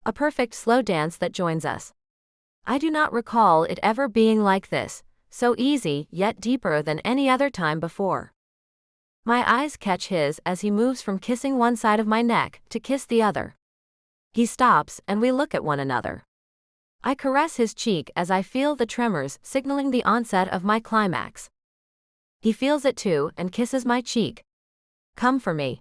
Speaker 3: A perfect slow dance that joins us. I do not recall it ever being like this, so easy yet deeper than any other time before. My eyes catch his as he moves from kissing one side of my neck to kiss the other. He stops and we look at one another. I caress his cheek as I feel the tremors signaling the onset of my climax. He feels it too and kisses my cheek. Come for me.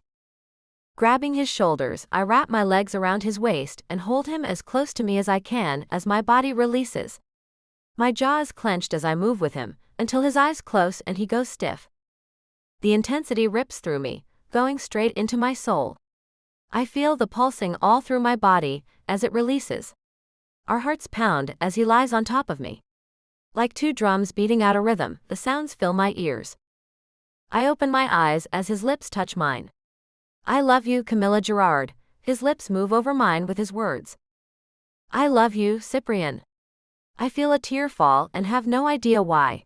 Speaker 3: Grabbing his shoulders, I wrap my legs around his waist and hold him as close to me as I can as my body releases. My jaw is clenched as I move with him, until his eyes close and he goes stiff. The intensity rips through me, going straight into my soul. I feel the pulsing all through my body as it releases. Our hearts pound as he lies on top of me. Like 2 drums beating out a rhythm, the sounds fill my ears. I open my eyes as his lips touch mine. I love you, Camilla Gerard. His lips move over mine with his words. I love you, Cyprian. I feel a tear fall and have no idea why.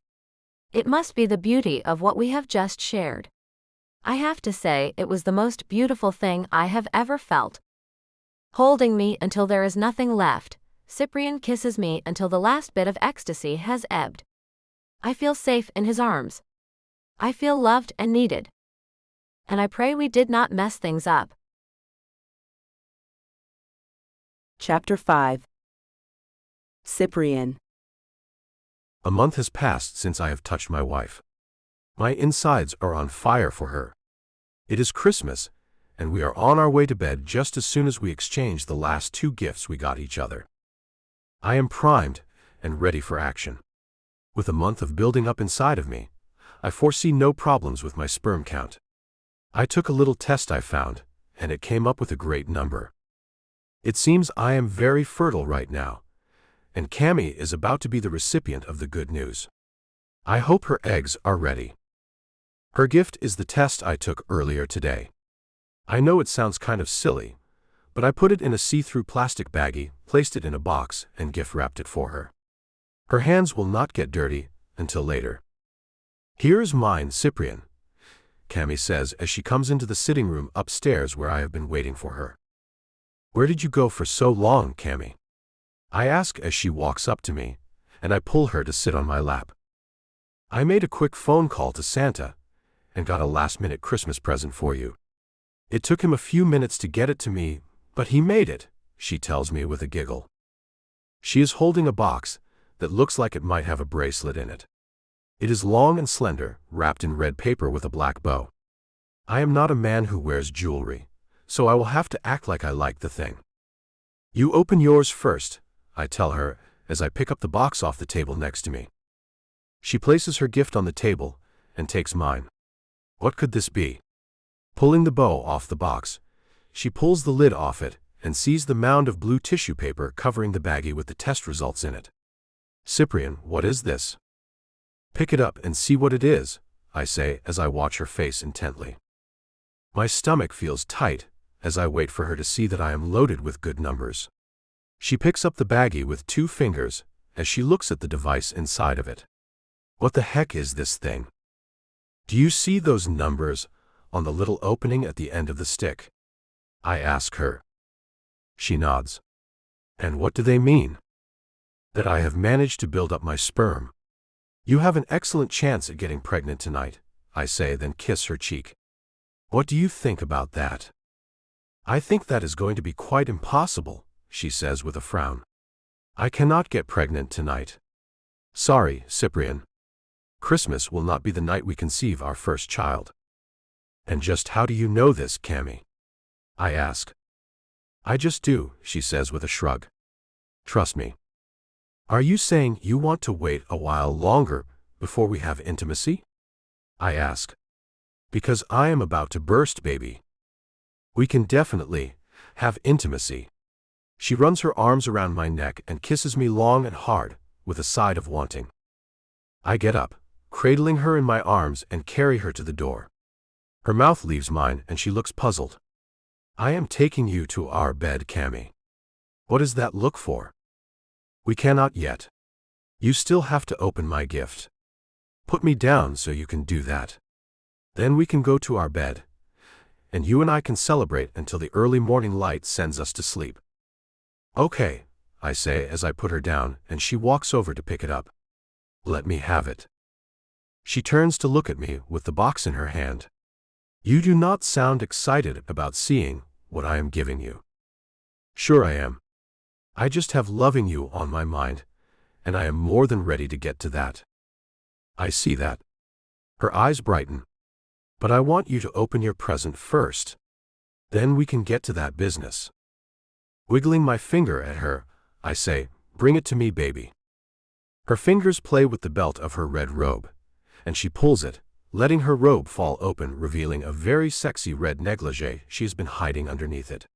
Speaker 3: It must be the beauty of what we have just shared. I have to say, it was the most beautiful thing I have ever felt. Holding me until there is nothing left, Cyprian kisses me until the last bit of ecstasy has ebbed. I feel safe in his arms. I feel loved and needed. And I pray we did not mess things up.
Speaker 1: Chapter 5. Cyprian.
Speaker 2: A month has passed since I have touched my wife. My insides are on fire for her. It is Christmas, and we are on our way to bed just as soon as we exchange the last 2 gifts we got each other. I am primed and ready for action. With a month of building up inside of me, I foresee no problems with my sperm count. I took a little test I found, and it came up with a great number. It seems I am very fertile right now, and Cammy is about to be the recipient of the good news. I hope her eggs are ready. Her gift is the test I took earlier today. I know it sounds kind of silly, but I put it in a see-through plastic baggie, placed it in a box, and gift-wrapped it for her. Her hands will not get dirty until later. "Here is mine, Cyprian," Cammy says as she comes into the sitting room upstairs where I have been waiting for her. "Where did you go for so long, Cammy?" I ask as she walks up to me, and I pull her to sit on my lap. "I made a quick phone call to Santa and got a last-minute Christmas present for you. It took him a few minutes to get it to me, but he made it," she tells me with a giggle. She is holding a box that looks like it might have a bracelet in it. It is long and slender, wrapped in red paper with a black bow. I am not a man who wears jewelry, so I will have to act like I like the thing. "You open yours first," I tell her as I pick up the box off the table next to me. She places her gift on the table and takes mine. What could this be? Pulling the bow off the box, she pulls the lid off it and sees the mound of blue tissue paper covering the baggie with the test results in it. "Cyprian, what is this?" "Pick it up and see what it is," I say as I watch her face intently. My stomach feels tight as I wait for her to see that I am loaded with good numbers. She picks up the baggie with 2 fingers as she looks at the device inside of it. "What the heck is this thing? Do you see those numbers on the little opening at the end of the stick?" I ask her. She nods. "And what do they mean?" "That I have managed to build up my sperm. You have an excellent chance at getting pregnant tonight," I say, then kiss her cheek. "What do you think about that?" "I think that is going to be quite impossible," she says with a frown. "I cannot get pregnant tonight. Sorry, Cyprian. Christmas will not be the night we conceive our first child." "And just how do you know this, Cammy?" I ask. "I just do," she says with a shrug. "Trust me." "Are you saying you want to wait a while longer before we have intimacy?" I ask. "Because I am about to burst, baby. We can definitely have intimacy." She runs her arms around my neck and kisses me long and hard, with a side of wanting. I get up, cradling her in my arms, and carry her to the door. Her mouth leaves mine and she looks puzzled. "I am taking you to our bed, Cammy." "What does that look for?" "We cannot yet. You still have to open my gift. Put me down so you can do that. Then we can go to our bed, and you and I can celebrate until the early morning light sends us to sleep." "Okay," I say as I put her down, and she walks over to pick it up. "Let me have it." She turns to look at me with the box in her hand. "You do not sound excited about seeing what I am giving you." "Sure I am. I just have loving you on my mind, and I am more than ready to get to that." I see that. Her eyes brighten. "But I want you to open your present first. Then we can get to that business." Wiggling my finger at her, I say, "Bring it to me, baby." Her fingers play with the belt of her red robe, and she pulls it, letting her robe fall open, revealing a very sexy red negligee she has been hiding underneath it.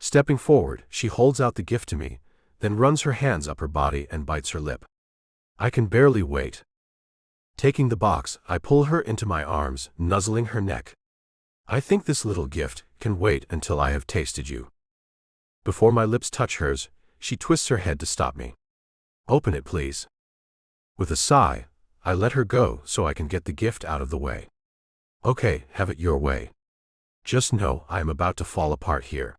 Speaker 2: Stepping forward, she holds out the gift to me, then runs her hands up her body and bites her lip. I can barely wait. Taking the box, I pull her into my arms, nuzzling her neck. "I think this little gift can wait until I have tasted you." Before my lips touch hers, she twists her head to stop me. "Open it, please." With a sigh, I let her go so I can get the gift out of the way. Okay, have it your way. Just know I am about to fall apart here.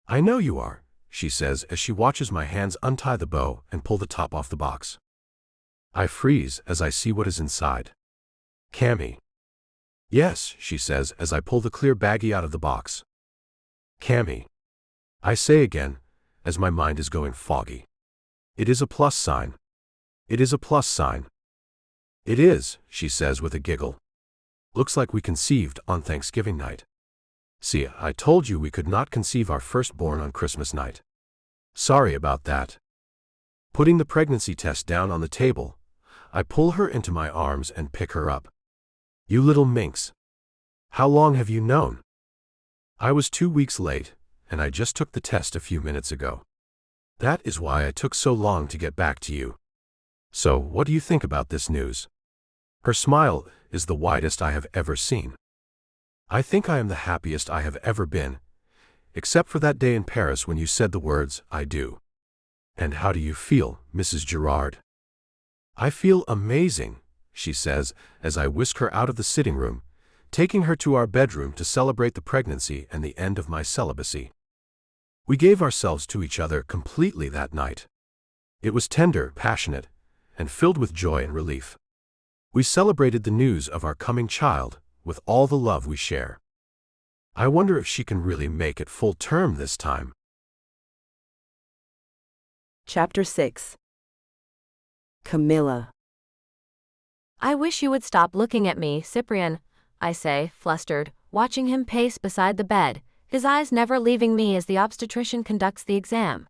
Speaker 2: I know you are, she says as she watches my hands untie the bow and pull the top off the box. I freeze as I see what is inside. Cammy. Yes, she says as I pull the clear baggie out of the box. Cammy. I say again, as my mind is going foggy. It is a plus sign. It is a plus sign. It is, she says with a giggle. Looks like we conceived on Thanksgiving night. See, I told you we could not conceive our firstborn on Christmas night. Sorry about that. Putting the pregnancy test down on the table, I pull her into my arms and pick her up. You little minx. How long have you known? I was 2 weeks late, and I just took the test a few minutes ago. That is why I took so long to get back to you. So, what do you think about this news? Her smile is the widest I have ever seen. I think I am the happiest I have ever been, except for that day in Paris when you said the words, I do. And how do you feel, Mrs. Gerard? I feel amazing, she says, as I whisk her out of the sitting room, taking her to our bedroom to celebrate the pregnancy and the end of my celibacy. We gave ourselves to each other completely that night. It was tender, passionate, and filled with joy and relief. We celebrated the news of our coming child with all the love we share. I wonder if she can really make it full term this time.
Speaker 1: Chapter 6. Camilla.
Speaker 3: I wish you would stop looking at me, Cyprian, I say, flustered, watching him pace beside the bed, his eyes never leaving me as the obstetrician conducts the exam.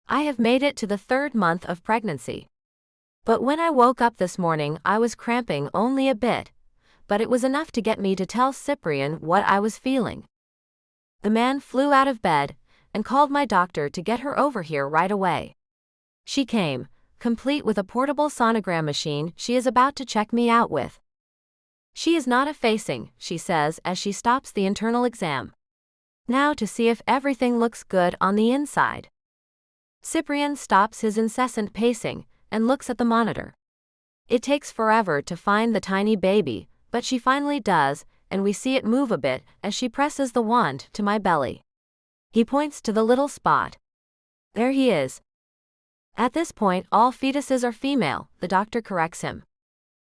Speaker 3: I have made it to the 3rd month of pregnancy. But when I woke up this morning, I was cramping only a bit, but it was enough to get me to tell Cyprian what I was feeling. The man flew out of bed and called my doctor to get her over here right away. She came, complete with a portable sonogram machine she is about to check me out with. She is not effacing, she says as she stops the internal exam. Now to see if everything looks good on the inside. Cyprian stops his incessant pacing and looks at the monitor. It takes forever to find the tiny baby, but she finally does, and we see it move a bit as she presses the wand to my belly. He points to the little spot. There he is. At this point, all fetuses are female, the doctor corrects him.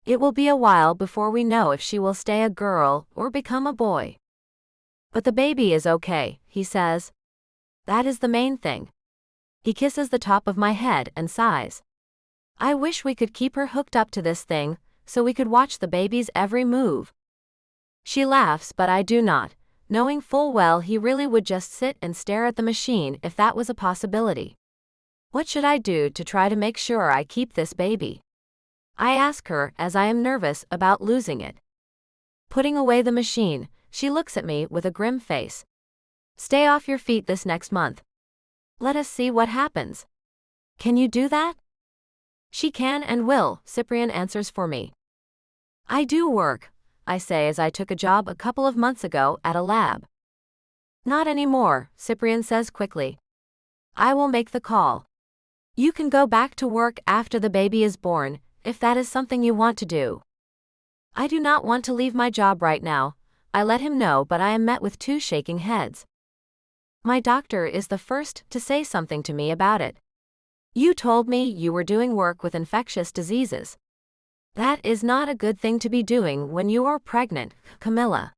Speaker 3: It will be a while before we know if she will stay a girl or become a boy. But the baby is okay, he says. That is the main thing. He kisses the top of my head and sighs. I wish we could keep her hooked up to this thing, so we could watch the baby's every move. She laughs, but I do not, knowing full well he really would just sit and stare at the machine if that was a possibility. What should I do to try to make sure I keep this baby? I ask her as I am nervous about losing it. Putting away the machine, she looks at me with a grim face. Stay off your feet this next month. Let us see what happens. Can you do that? She can and will, Cyprian answers for me. I do work, I say as I took a job a couple of months ago at a lab. Not anymore, Cyprian says quickly. I will make the call. You can go back to work after the baby is born, if that is something you want to do. I do not want to leave my job right now, I let him know, but I am met with 2 shaking heads. My doctor is the first to say something to me about it. You told me you were doing work with infectious diseases. That is not a good thing to be doing when you are pregnant, Camilla.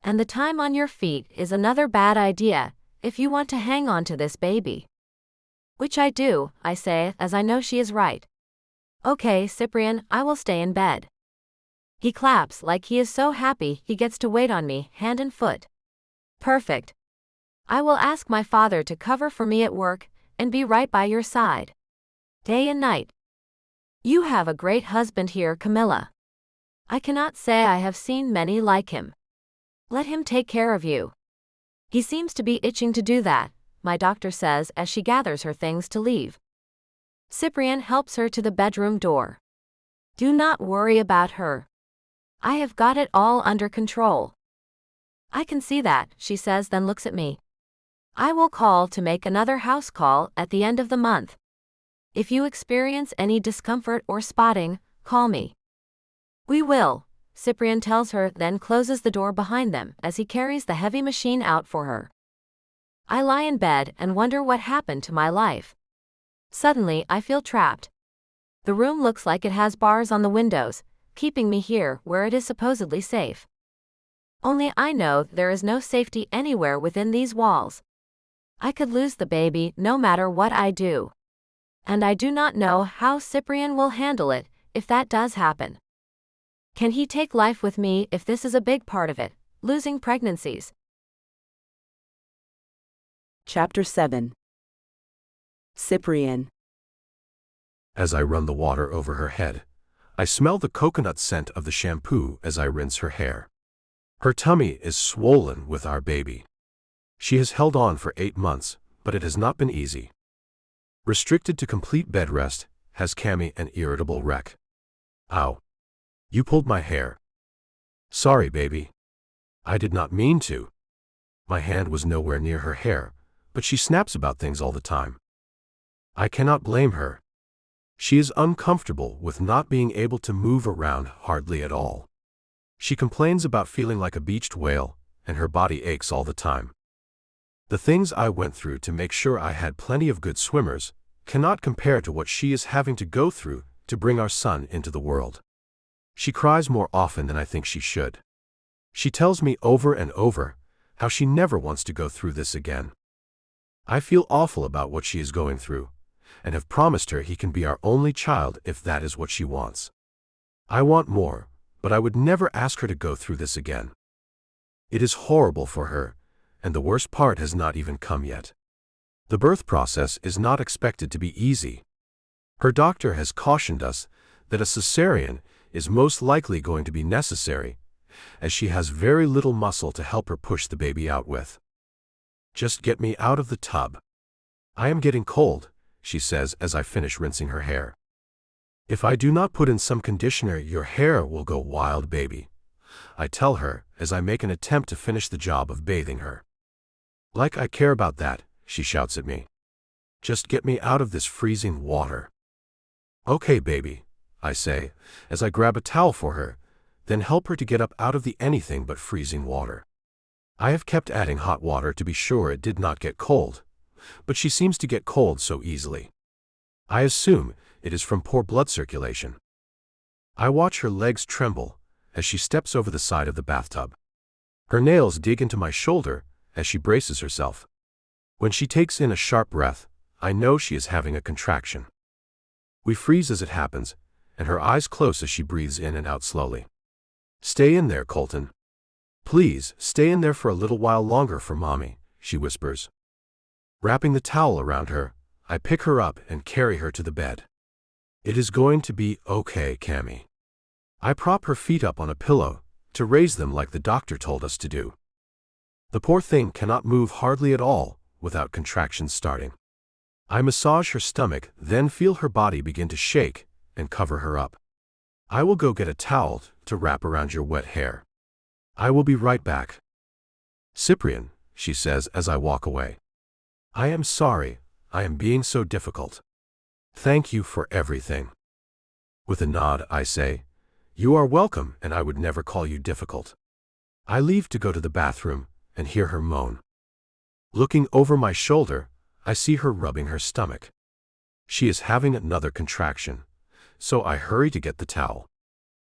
Speaker 3: And the time on your feet is another bad idea, if you want to hang on to this baby. Which I do, I say, as I know she is right. Okay, Cyprian, I will stay in bed. He claps like he is so happy he gets to wait on me, hand and foot. Perfect. I will ask my father to cover for me at work, and be right by your side. Day and night. You have a great husband here, Camilla. I cannot say I have seen many like him. Let him take care of you. He seems to be itching to do that, my doctor says as she gathers her things to leave. Cyprian helps her to the bedroom door. Do not worry about her. I have got it all under control. I can see that, she says, then looks at me. I will call to make another house call at the end of the month. If you experience any discomfort or spotting, Call me. We will, Cyprian tells her, then closes the door behind them as he carries the heavy machine out for her. I lie in bed and wonder what happened to my life. Suddenly, I feel trapped. The room looks like it has bars on the windows, keeping me here where it is supposedly safe. Only I know there is no safety anywhere within these walls. I could lose the baby no matter what I do. And I do not know how Cyprian will handle it if that does happen. Can he take life with me if this is a big part of it, losing pregnancies?
Speaker 1: Chapter 7. Cyprian.
Speaker 2: As I run the water over her head, I smell the coconut scent of the shampoo as I rinse her hair. Her tummy is swollen with our baby. She has held on for 8 months, but it has not been easy. Restricted to complete bed rest, has Cammy an irritable wreck. Ow. You pulled my hair. Sorry, baby. I did not mean to. My hand was nowhere near her hair, but she snaps about things all the time. I cannot blame her. She is uncomfortable with not being able to move around hardly at all. She complains about feeling like a beached whale, and her body aches all the time. The things I went through to make sure I had plenty of good swimmers cannot compare to what she is having to go through to bring our son into the world. She cries more often than I think she should. She tells me over and over how she never wants to go through this again. I feel awful about what she is going through, and have promised her he can be our only child if that is what she wants. I want more, but I would never ask her to go through this again. It is horrible for her, and the worst part has not even come yet. The birth process is not expected to be easy. Her doctor has cautioned us that a cesarean is most likely going to be necessary, as she has very little muscle to help her push the baby out with. Just get me out of the tub. I am getting cold, she says as I finish rinsing her hair. If I do not put in some conditioner, your hair will go wild, baby, I tell her as I make an attempt to finish the job of bathing her. Like I care about that, she shouts at me. Just get me out of this freezing water. Okay, baby, I say, as I grab a towel for her, then help her to get up out of the anything but freezing water. I have kept adding hot water to be sure it did not get cold, but she seems to get cold so easily. I assume it is from poor blood circulation. I watch her legs tremble as she steps over the side of the bathtub. Her nails dig into my shoulder as she braces herself. When she takes in a sharp breath, I know she is having a contraction. We freeze as it happens, and her eyes close as she breathes in and out slowly. Stay in there, Colton. Please, stay in there for a little while longer for Mommy, she whispers. Wrapping the towel around her, I pick her up and carry her to the bed. It is going to be okay, Cammy. I prop her feet up on a pillow to raise them like the doctor told us to do. The poor thing cannot move hardly at all without contractions starting. I massage her stomach, then feel her body begin to shake and cover her up. I will go get a towel to wrap around your wet hair. I will be right back. Cyprian, she says as I walk away. I am sorry, I am being so difficult. Thank you for everything. With a nod, I say, you are welcome, and I would never call you difficult. I leave to go to the bathroom and hear her moan. Looking over my shoulder, I see her rubbing her stomach. She is having another contraction, so I hurry to get the towel.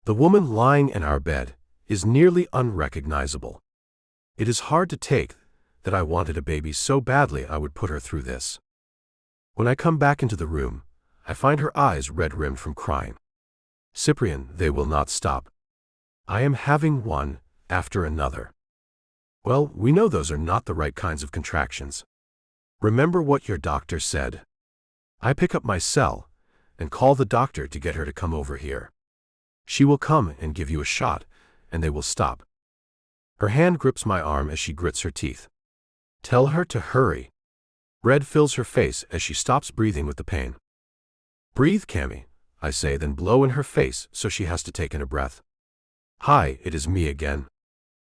Speaker 2: The woman lying in our bed is nearly unrecognizable. It is hard to take that I wanted a baby so badly I would put her through this. When I come back into the room, I find her eyes red-rimmed from crying. Cyprian, they will not stop. I am having one after another. Well, we know those are not the right kinds of contractions. Remember what your doctor said. I pick up my cell and call the doctor to get her to come over here. She will come and give you a shot, and they will stop. Her hand grips my arm as she grits her teeth. Tell her to hurry. Red fills her face as she stops breathing with the pain. Breathe, Cammy, I say, then blow in her face so she has to take in a breath. Hi, it is me again.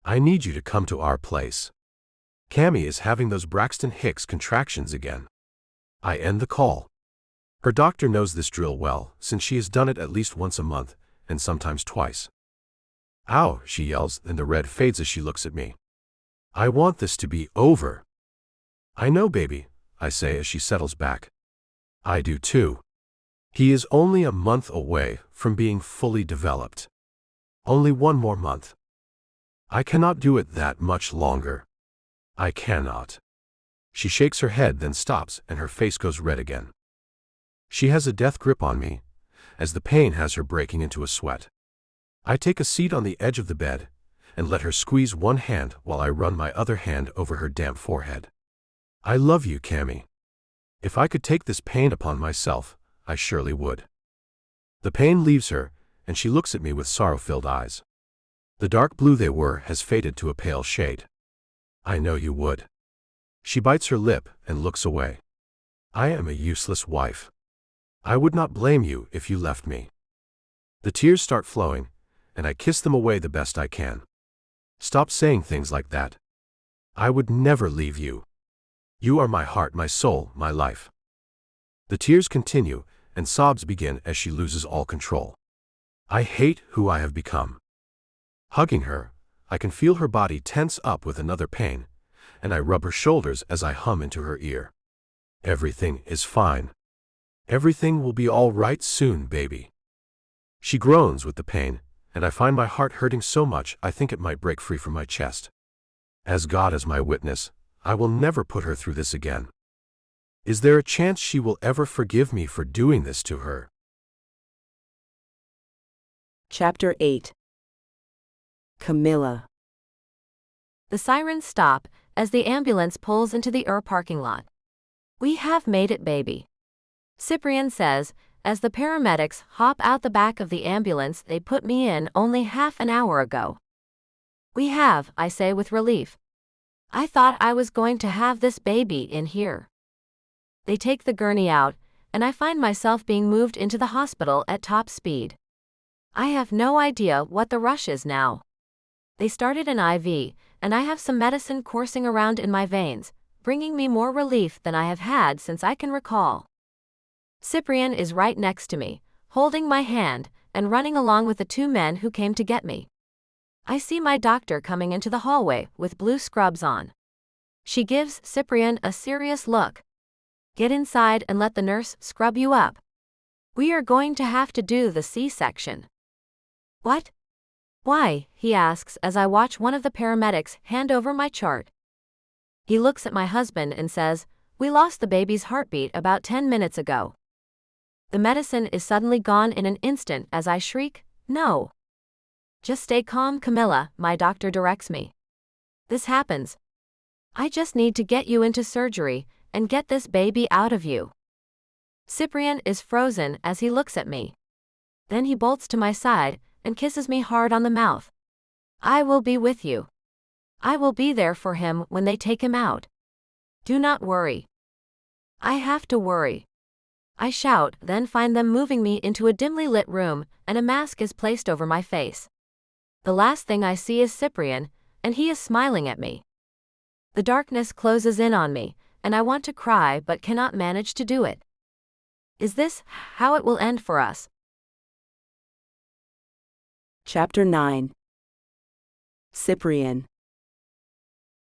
Speaker 2: I need you to come to our place. Cammy is having those Braxton Hicks contractions again. I end the call. Her doctor knows this drill well, since she has done it at least once a month, and sometimes twice. "Ow," she yells, and the red fades as she looks at me. "I want this to be over." "I know, baby," I say as she settles back. "I do too. He is only a month away from being fully developed. Only one more month. I cannot do it that much longer. I cannot." She shakes her head, then stops, and her face goes red again. She has a death grip on me, as the pain has her breaking into a sweat. I take a seat on the edge of the bed, and let her squeeze one hand while I run my other hand over her damp forehead. "I love you, Cammy. If I could take this pain upon myself, I surely would." The pain leaves her, and she looks at me with sorrow-filled eyes. The dark blue they were has faded to a pale shade. "I know you would." She bites her lip and looks away. "I am a useless wife. I would not blame you if you left me." The tears start flowing, and I kiss them away the best I can. "Stop saying things like that. I would never leave you. You are my heart, my soul, my life." The tears continue, and sobs begin as she loses all control. I hate who I have become. Hugging her, I can feel her body tense up with another pain, and I rub her shoulders as I hum into her ear. "Everything is fine. Everything will be all right soon, baby." She groans with the pain, and I find my heart hurting so much I think it might break free from my chest. As God is my witness, I will never put her through this again. Is there a chance she will ever forgive me for doing this to her?
Speaker 1: Chapter 8. Camilla.
Speaker 3: The sirens stop as the ambulance pulls into the parking lot. "We have made it, baby," Cyprian says, as the paramedics hop out the back of the ambulance they put me in only half an hour ago. "We have," I say with relief. "I thought I was going to have this baby in here." They take the gurney out, and I find myself being moved into the hospital at top speed. I have no idea what the rush is now. They started an IV, and I have some medicine coursing around in my veins, bringing me more relief than I have had since I can recall. Cyprian is right next to me, holding my hand, and running along with the two men who came to get me. I see my doctor coming into the hallway with blue scrubs on. She gives Cyprian a serious look. "Get inside and let the nurse scrub you up. We are going to have to do the C-section." "What? Why?" he asks as I watch one of the paramedics hand over my chart. He looks at my husband and says, "We lost the baby's heartbeat about 10 minutes ago." The medicine is suddenly gone in an instant as I shriek, "No." "Just stay calm, Camilla," my doctor directs me. "This happens. I just need to get you into surgery and get this baby out of you." Cyprian is frozen as he looks at me. Then he bolts to my side and kisses me hard on the mouth. "I will be with you. I will be there for him when they take him out. Do not worry." "I have to worry," I shout, then find them moving me into a dimly lit room, and a mask is placed over my face. The last thing I see is Cyprian, and he is smiling at me. The darkness closes in on me, and I want to cry but cannot manage to do it. Is this how it will end for us?
Speaker 1: Chapter 9. Cyprian.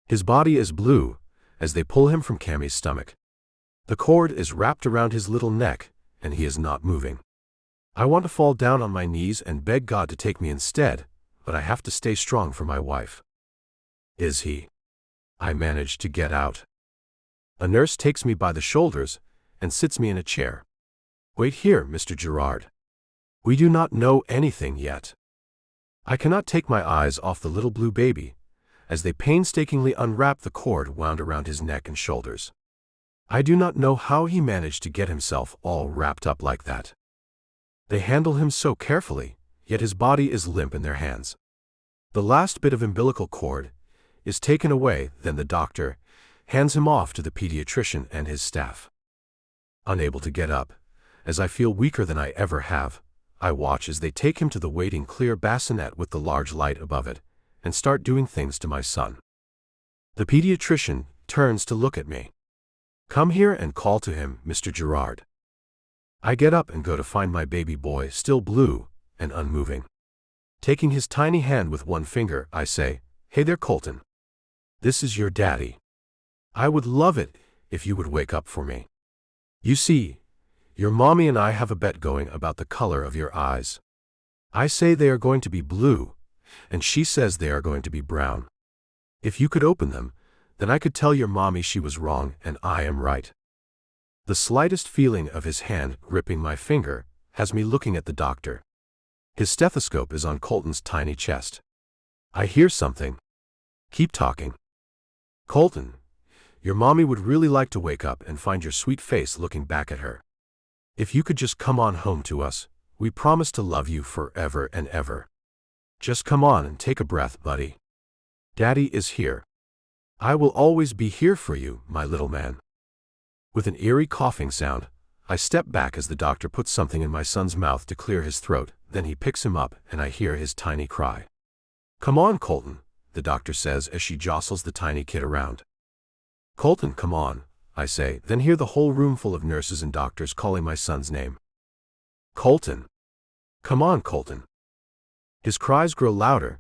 Speaker 2: His body is blue, as they pull him from Cammy's stomach. The cord is wrapped around his little neck, and he is not moving. I want to fall down on my knees and beg God to take me instead, but I have to stay strong for my wife. Is he? I manage to get out. A nurse takes me by the shoulders and sits me in a chair. "Wait here, Mr. Gerard. We do not know anything yet." I cannot take my eyes off the little blue baby, as they painstakingly unwrap the cord wound around his neck and shoulders. I do not know how he managed to get himself all wrapped up like that. They handle him so carefully, yet his body is limp in their hands. The last bit of umbilical cord is taken away, then the doctor hands him off to the pediatrician and his staff. Unable to get up, as I feel weaker than I ever have, I watch as they take him to the waiting clear bassinet with the large light above it, and start doing things to my son. The pediatrician turns to look at me. "Come here and call to him, Mr. Gerard." I get up and go to find my baby boy, still blue and unmoving. Taking his tiny hand with one finger, I say, "Hey there, Colton. This is your daddy. I would love it if you would wake up for me. You see, your mommy and I have a bet going about the color of your eyes. I say they are going to be blue, and she says they are going to be brown. If you could open them, then I could tell your mommy she was wrong and I am right." The slightest feeling of his hand gripping my finger has me looking at the doctor. His stethoscope is on Colton's tiny chest. I hear something. "Keep talking." "Colton, your mommy would really like to wake up and find your sweet face looking back at her. If you could just come on home to us, we promise to love you forever and ever. Just come on and take a breath, buddy. Daddy is here. I will always be here for you, my little man." With an eerie coughing sound, I step back as the doctor puts something in my son's mouth to clear his throat, then he picks him up and I hear his tiny cry. "Come on, Colton," the doctor says as she jostles the tiny kid around. "Colton, come on," I say, then hear the whole room full of nurses and doctors calling my son's name. "Colton. Come on, Colton." His cries grow louder,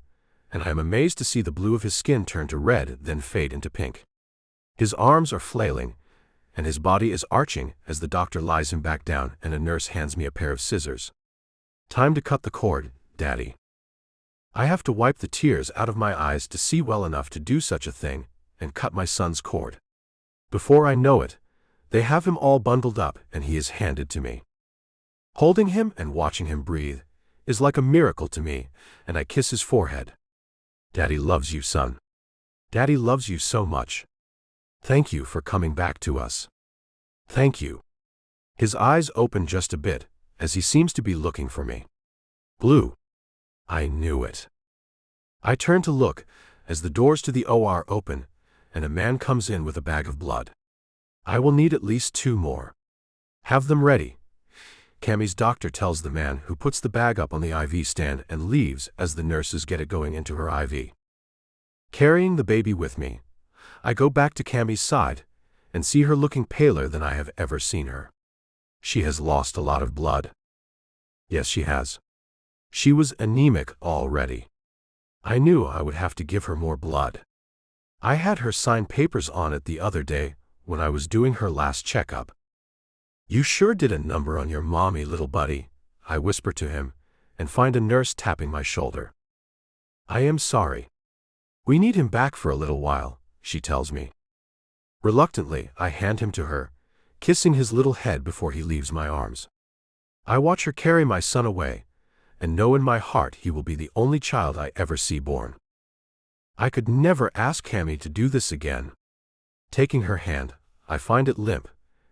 Speaker 2: and I am amazed to see the blue of his skin turn to red, then fade into pink. His arms are flailing, and his body is arching as the doctor lies him back down and a nurse hands me a pair of scissors. "Time to cut the cord, Daddy." I have to wipe the tears out of my eyes to see well enough to do such a thing and cut my son's cord. Before I know it, they have him all bundled up and he is handed to me. Holding him and watching him breathe is like a miracle to me, and I kiss his forehead. "Daddy loves you, son. Daddy loves you so much. Thank you for coming back to us. Thank you." His eyes open just a bit, as he seems to be looking for me. Blue. I knew it. I turn to look, as the doors to the OR open, and a man comes in with a bag of blood. "I will need at least 2 more. Have them ready." Cammie's doctor tells the man, who puts the bag up on the IV stand and leaves as the nurses get it going into her IV. Carrying the baby with me, I go back to Cammie's side and see her looking paler than I have ever seen her. She has lost a lot of blood. Yes, she has. She was anemic already. I knew I would have to give her more blood. I had her sign papers on it the other day when I was doing her last checkup. "You sure did a number on your mommy, little buddy," I whisper to him, and find a nurse tapping my shoulder. "I am sorry. We need him back for a little while," she tells me. Reluctantly, I hand him to her, kissing his little head before he leaves my arms. I watch her carry my son away, and know in my heart he will be the only child I ever see born. I could never ask Cammie to do this again. Taking her hand, I find it limp,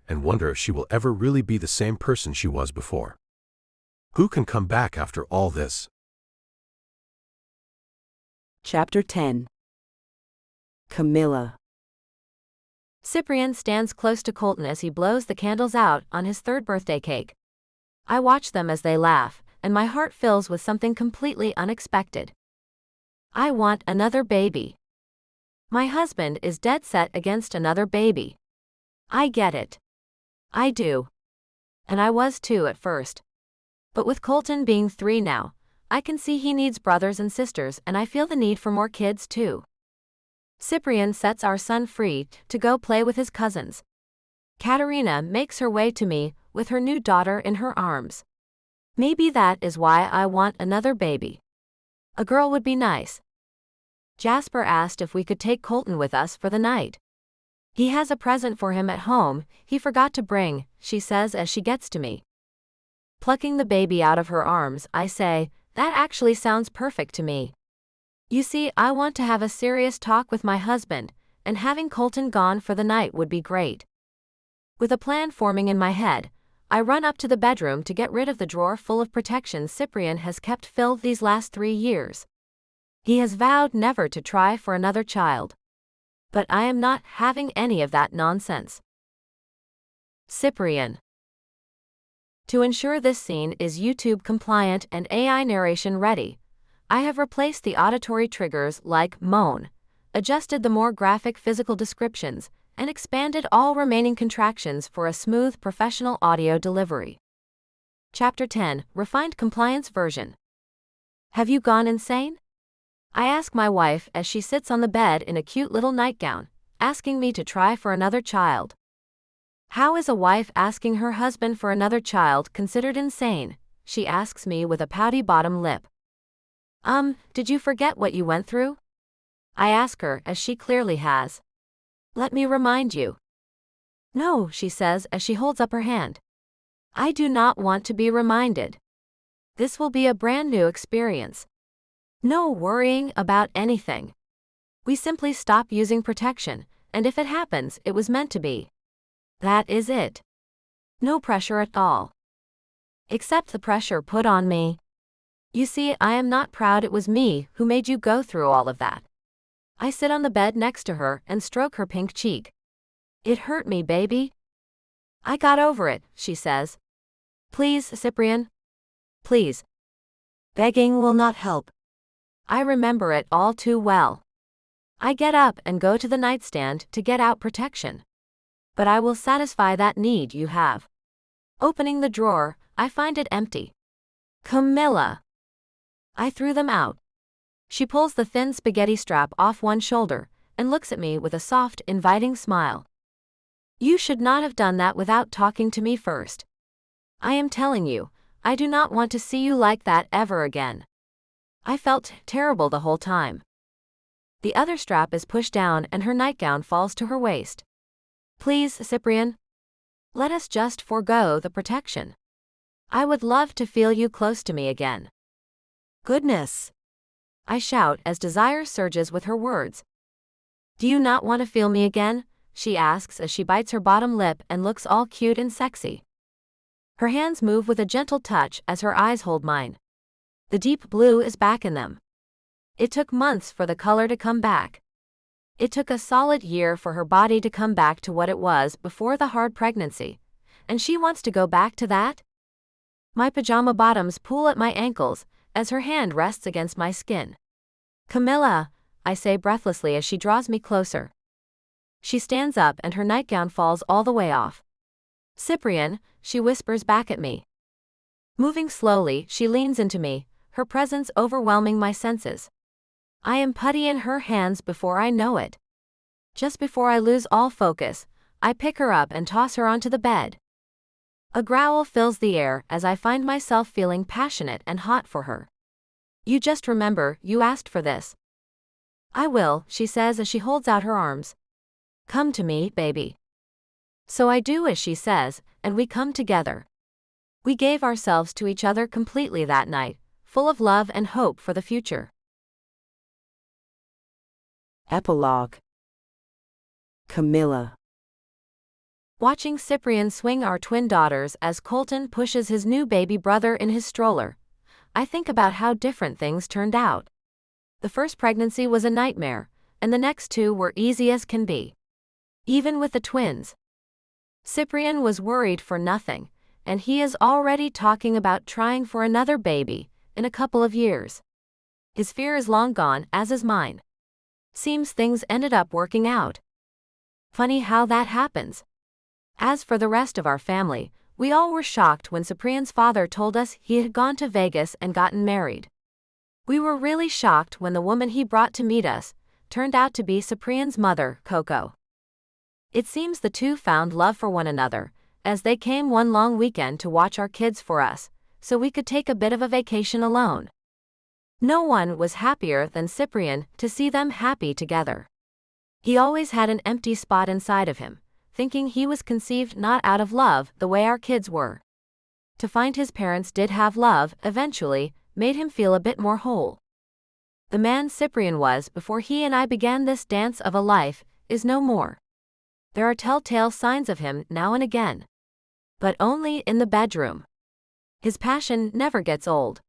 Speaker 2: and wonder if she will ever really be the same person she was before. Who can come back after all this?
Speaker 1: Chapter 10. Camilla.
Speaker 3: Cyprian stands close to Colton as he blows the candles out on his 3rd birthday cake. I watch them as they laugh, and my heart fills with something completely unexpected. I want another baby. My husband is dead set against another baby. I get it. I do. And I was too at first. But with Colton being 3 now, I can see he needs brothers and sisters, and I feel the need for more kids too. Cyprian sets our son free to go play with his cousins. Katerina makes her way to me with her new daughter in her arms. Maybe that is why I want another baby. A girl would be nice. Jasper asked if we could take Colton with us for the night. He has a present for him at home he forgot to bring, she says as she gets to me. Plucking the baby out of her arms, I say, that actually sounds perfect to me. You see, I want to have a serious talk with my husband, and having Colton gone for the night would be great. With a plan forming in my head, I run up to the bedroom to get rid of the drawer full of protection Cyprian has kept filled these last 3 years. He has vowed never to try for another child. But I am not having any of that nonsense. Cyprian. To ensure this scene is YouTube compliant and AI narration ready, I have replaced the auditory triggers like moan, adjusted the more graphic physical descriptions, and expanded all remaining contractions for a smooth professional audio delivery. Chapter 10, Refined Compliance Version. Have you gone insane? I ask my wife as she sits on the bed in a cute little nightgown, asking me to try for another child. How is a wife asking her husband for another child considered insane? She asks me with a pouty bottom lip. Did you forget what you went through? I ask her as she clearly has. Let me remind you. No, she says as she holds up her hand. I do not want to be reminded. This will be a brand new experience. No worrying about anything. We simply stop using protection, and if it happens, it was meant to be. That is it. No pressure at all. Except the pressure put on me. You see, I am not proud it was me who made you go through all of that. I sit on the bed next to her and stroke her pink cheek. It hurt me, baby. I got over it, she says. Please, Cyprian. Please.
Speaker 4: Begging will not help.
Speaker 3: I remember it all too well. I get up and go to the nightstand to get out protection. But I will satisfy that need you have. Opening the drawer, I find it empty. Camilla. I threw them out. She pulls the thin spaghetti strap off one shoulder and looks at me with a soft, inviting smile. You should not have done that without talking to me first. I am telling you, I do not want to see you like that ever again. I felt terrible the whole time. The other strap is pushed down and her nightgown falls to her waist. Please, Cyprian. Let us just forego the protection. I would love to feel you close to me again.
Speaker 4: Goodness.
Speaker 3: I shout as desire surges with her words. Do you not want to feel me again? She asks as she bites her bottom lip and looks all cute and sexy. Her hands move with a gentle touch as her eyes hold mine. The deep blue is back in them. It took months for the color to come back. It took a solid year for her body to come back to what it was before the hard pregnancy, and she wants to go back to that? My pajama bottoms pull at my ankles as her hand rests against my skin. Camilla, I say breathlessly as she draws me closer. She stands up and her nightgown falls all the way off. Cyprian, she whispers back at me. Moving slowly, she leans into me, her presence overwhelming my senses. I am putty in her hands before I know it. Just before I lose all focus, I pick her up and toss her onto the bed. A growl fills the air as I find myself feeling passionate and hot for her. You just remember, you asked for this. I will, she says as she holds out her arms. Come to me, baby. So I do as she says, and we come together. We gave ourselves to each other completely that night, full of love and hope for the future.
Speaker 1: Epilogue. Camilla.
Speaker 3: Watching Cyprian swing our twin daughters as Colton pushes his new baby brother in his stroller, I think about how different things turned out. The first pregnancy was a nightmare, and the next two were easy as can be. Even with the twins. Cyprian was worried for nothing, and he is already talking about trying for another baby in a couple of years. His fear is long gone, as is mine. Seems things ended up working out. Funny how that happens. As for the rest of our family, we all were shocked when Cyprian's father told us he had gone to Vegas and gotten married. We were really shocked when the woman he brought to meet us turned out to be Cyprian's mother, Coco. It seems the two found love for one another, as they came one long weekend to watch our kids for us, so we could take a bit of a vacation alone. No one was happier than Cyprian to see them happy together. He always had an empty spot inside of him, thinking he was conceived not out of love the way our kids were. To find his parents did have love, eventually, made him feel a bit more whole. The man Cyprian was before he and I began this dance of a life is no more. There are telltale signs of him now and again. But only in the bedroom. His passion never gets old.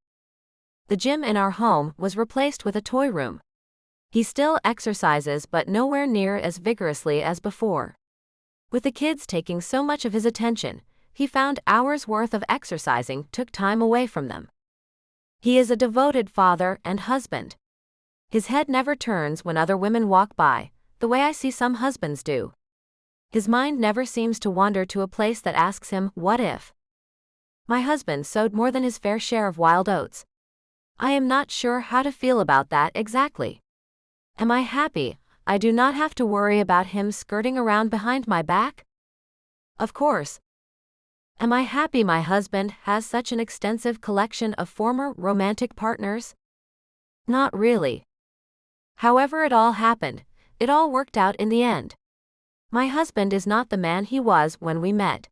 Speaker 3: The gym in our home was replaced with a toy room. He still exercises but nowhere near as vigorously as before. With the kids taking so much of his attention, he found hours worth of exercising took time away from them. He is a devoted father and husband. His head never turns when other women walk by, the way I see some husbands do. His mind never seems to wander to a place that asks him, what if? My husband sowed more than his fair share of wild oats. I am not sure how to feel about that exactly. Am I happy I do not have to worry about him skirting around behind my back? Of course. Am I happy my husband has such an extensive collection of former romantic partners? Not really. However it all happened, it all worked out in the end. My husband is not the man he was when we met.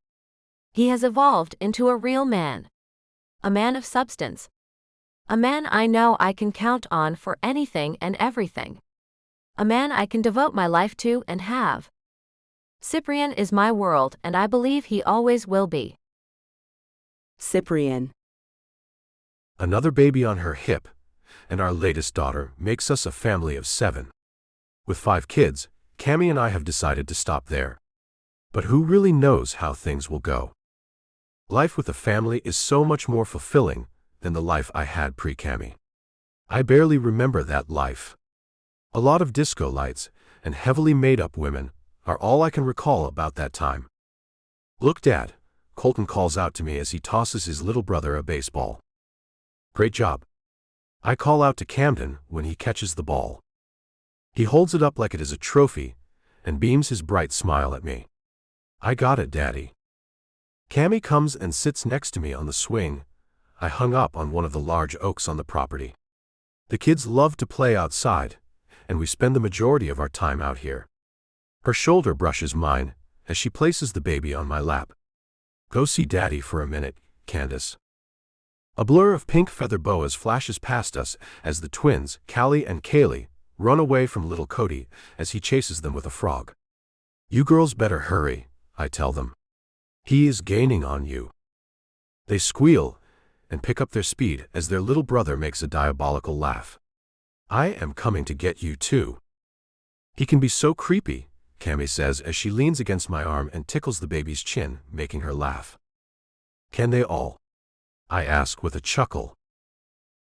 Speaker 3: He has evolved into a real man. A man of substance. A man I know I can count on for anything and everything. A man I can devote my life to and have. Cyprian is my world and I believe he always will be.
Speaker 1: Cyprian.
Speaker 2: Another baby on her hip, and our latest daughter makes us a family of 7. With 5 kids, Cammie and I have decided to stop there. But who really knows how things will go? Life with a family is so much more fulfilling than the life I had pre-Cammie. I barely remember that life. A lot of disco lights and heavily made-up women are all I can recall about that time. "Look, Dad," Colton calls out to me as he tosses his little brother a baseball. "Great job." I call out to Camden when he catches the ball. He holds it up like it is a trophy and beams his bright smile at me. "I got it, Daddy." Cammie comes and sits next to me on the swing I hung up on one of the large oaks on the property. The kids love to play outside, and we spend the majority of our time out here. Her shoulder brushes mine as she places the baby on my lap. "Go see Daddy for a minute, Candace." A blur of pink feather boas flashes past us as the twins, Callie and Kaylee, run away from little Cody as he chases them with a frog. "You girls better hurry," I tell them. "He is gaining on you." They squeal and pick up their speed as their little brother makes a diabolical laugh. "I am coming to get you too." "He can be so creepy," Cammie says as she leans against my arm and tickles the baby's chin, making her laugh. "Can they all?" I ask with a chuckle.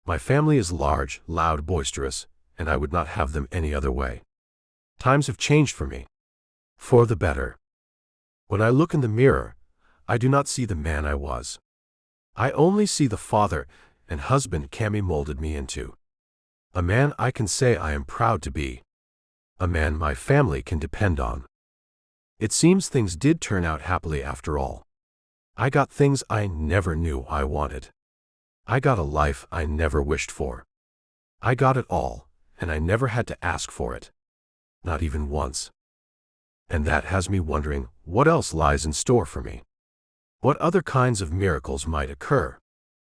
Speaker 2: My family is large, loud, boisterous, and I would not have them any other way. Times have changed for me. For the better. When I look in the mirror, I do not see the man I was. I only see the father and husband Cammie molded me into. A man I can say I am proud to be. A man my family can depend on. It seems things did turn out happily after all. I got things I never knew I wanted. I got a life I never wished for. I got it all, and I never had to ask for it. Not even once. And that has me wondering what else lies in store for me. What other kinds of miracles might occur?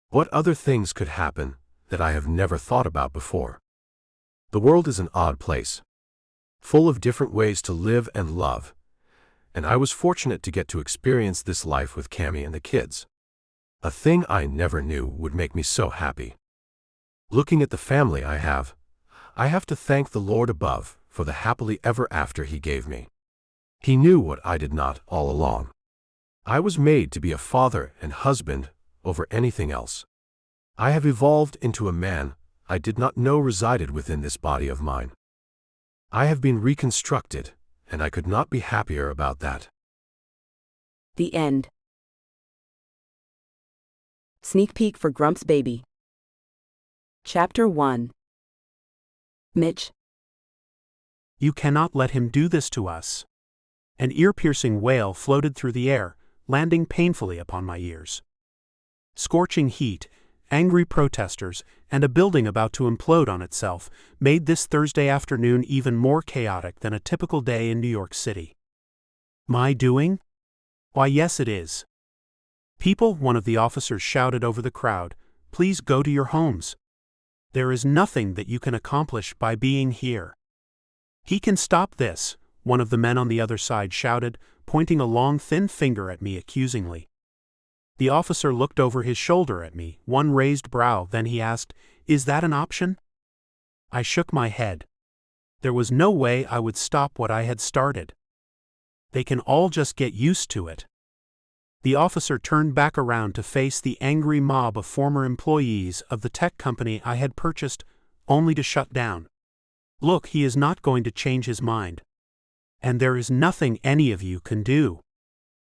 Speaker 2: What other things could happen that I have never thought about before? The world is an odd place, full of different ways to live and love, and I was fortunate to get to experience this life with Cammie and the kids. A thing I never knew would make me so happy. Looking at the family I have to thank the Lord above for the happily ever after He gave me. He knew what I did not all along. I was made to be a father and husband over anything else. I have evolved into a man I did not know resided within this body of mine. I have been reconstructed, and I could not be happier about that.
Speaker 1: The end. Sneak peek for Grump's baby. Chapter 1. Mitch.
Speaker 5: "You cannot let him do this to us." An ear-piercing wail floated through the air, landing painfully upon my ears. Scorching heat, angry protesters, and a building about to implode on itself made this Thursday afternoon even more chaotic than a typical day in New York City. My doing? Why, yes, it is. "People," one of the officers shouted over the crowd, "please go to your homes. There is nothing that you can accomplish by being here." "He can stop this," one of the men on the other side shouted, pointing a long, thin finger at me accusingly. The officer looked over his shoulder at me, one raised brow, then he asked, "Is that an option?" I shook my head. There was no way I would stop what I had started. They can all just get used to it. The officer turned back around to face the angry mob of former employees of the tech company I had purchased, only to shut down. "Look, he is not going to change his mind. And there is nothing any of you can do.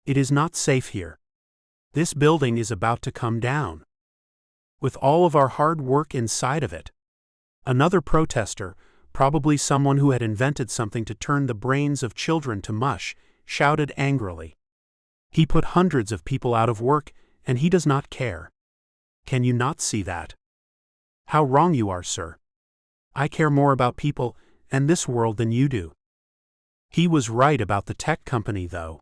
Speaker 5: It is not safe here. This building is about to come down, with all of our hard work inside of it. Another protester, probably someone who had invented something to turn the brains of children to mush, shouted angrily. He put hundreds of people out of work, and he does not care. Can you not see that? How wrong you are, sir. I care more about people and this world than you do. He was right about the tech company, though.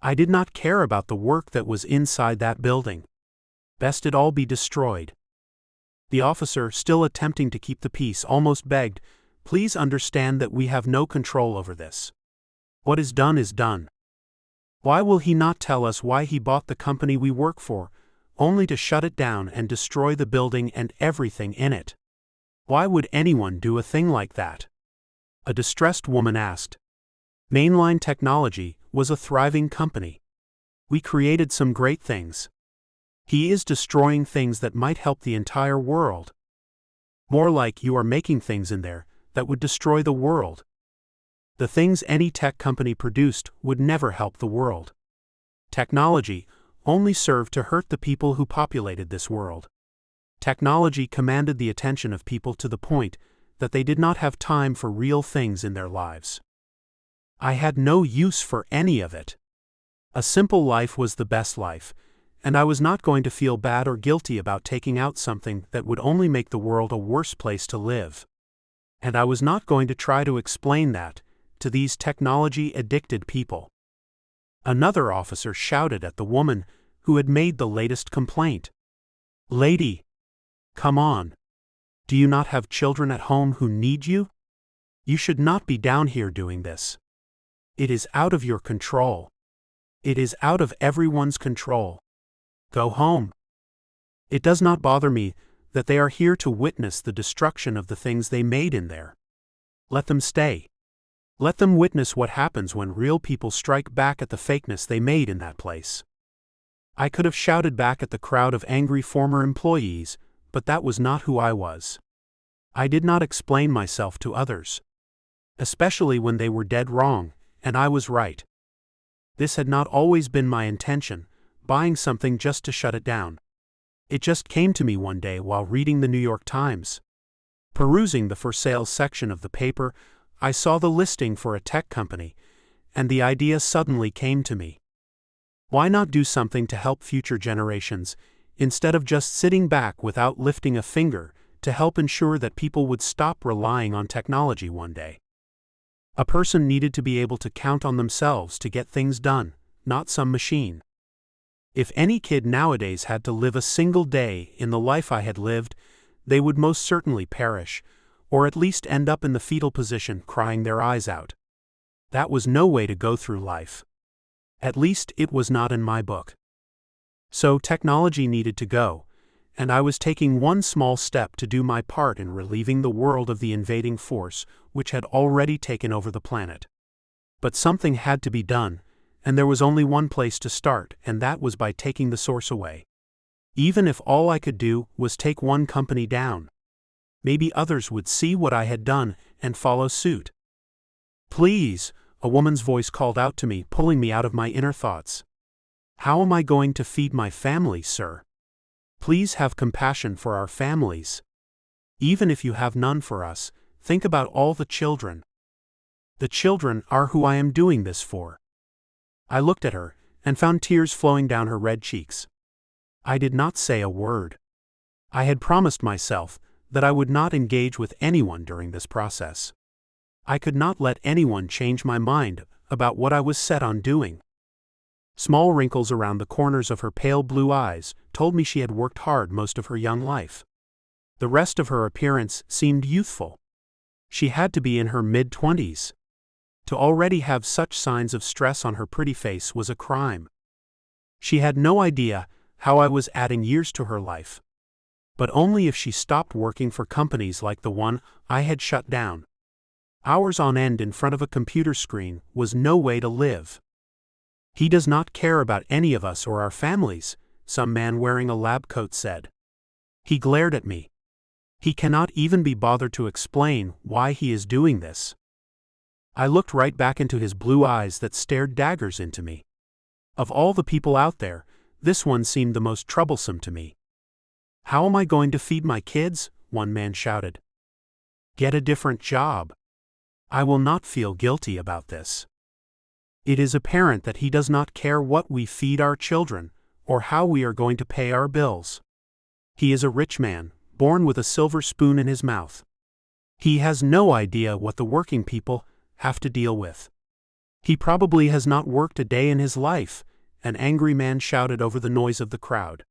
Speaker 5: I did not care about the work that was inside that building. Best it all be destroyed. The officer, still attempting to keep the peace, almost begged, "Please understand that we have no control over this. What is done is done." Why will he not tell us why he bought the company we work for, only to shut it down and destroy the building and everything in it? Why would anyone do a thing like that? A distressed woman asked. Mainline Technology was a thriving company. We created some great things. He is destroying things that might help the entire world. More like you are making things in there that would destroy the world. The things any tech company produced would never help the world. Technology only served to hurt the people who populated this world. Technology commanded the attention of people to the point that they did not have time for real things in their lives. I had no use for any of it. A simple life was the best life, and I was not going to feel bad or guilty about taking out something that would only make the world a worse place to live. And I was not going to try to explain that to these technology-addicted people. Another officer shouted at the woman who had made the latest complaint. "Lady, come on. Do you not have children at home who need you? You should not be down here doing this. It is out of your control. It is out of everyone's control. Go home. It does not bother me that they are here to witness the destruction of the things they made in there. Let them stay. Let them witness what happens when real people strike back at the fakeness they made in that place." I could have shouted back at the crowd of angry former employees, but that was not who I was. I did not explain myself to others, especially when they were dead wrong, and I was right. This had not always been my intention, buying something just to shut it down. It just came to me one day while reading the New York Times. Perusing the for sale section of the paper, I saw the listing for a tech company, and the idea suddenly came to me. Why not do something to help future generations, instead of just sitting back without lifting a finger to help ensure that people would stop relying on technology one day? A person needed to be able to count on themselves to get things done, not some machine. If any kid nowadays had to live a single day in the life I had lived, they would most certainly perish, or at least end up in the fetal position crying their eyes out. That was no way to go through life. At least it was not in my book. So technology needed to go, and I was taking one small step to do my part in relieving the world of the invading force which had already taken over the planet. But something had to be done, and there was only one place to start, and that was by taking the source away. Even if all I could do was take one company down, maybe others would see what I had done and follow suit. "Please," a woman's voice called out to me, pulling me out of my inner thoughts. "How am I going to feed my family, sir? Please have compassion for our families. Even if you have none for us, think about all the children. The children are who I am doing this for." I looked at her and found tears flowing down her red cheeks. I did not say a word. I had promised myself that I would not engage with anyone during this process. I could not let anyone change my mind about what I was set on doing. Small wrinkles around the corners of her pale blue eyes told me she had worked hard most of her young life. The rest of her appearance seemed youthful. She had to be in her mid-20s. To already have such signs of stress on her pretty face was a crime. She had no idea how I was adding years to her life. But only if she stopped working for companies like the one I had shut down. Hours on end in front of a computer screen was no way to live. "He does not care about any of us or our families," some man wearing a lab coat said. He glared at me. He cannot even be bothered to explain why he is doing this. I looked right back into his blue eyes that stared daggers into me. Of all the people out there, This one seemed the most troublesome to me. "How am I going to feed my kids?" one man shouted. "Get a different job. I will not feel guilty about this." It is apparent that he does not care what we feed our children, or how we are going to pay our bills. He is a rich man, born with a silver spoon in his mouth. He has no idea what the working people have to deal with. He probably has not worked a day in his life, an angry man shouted over the noise of the crowd.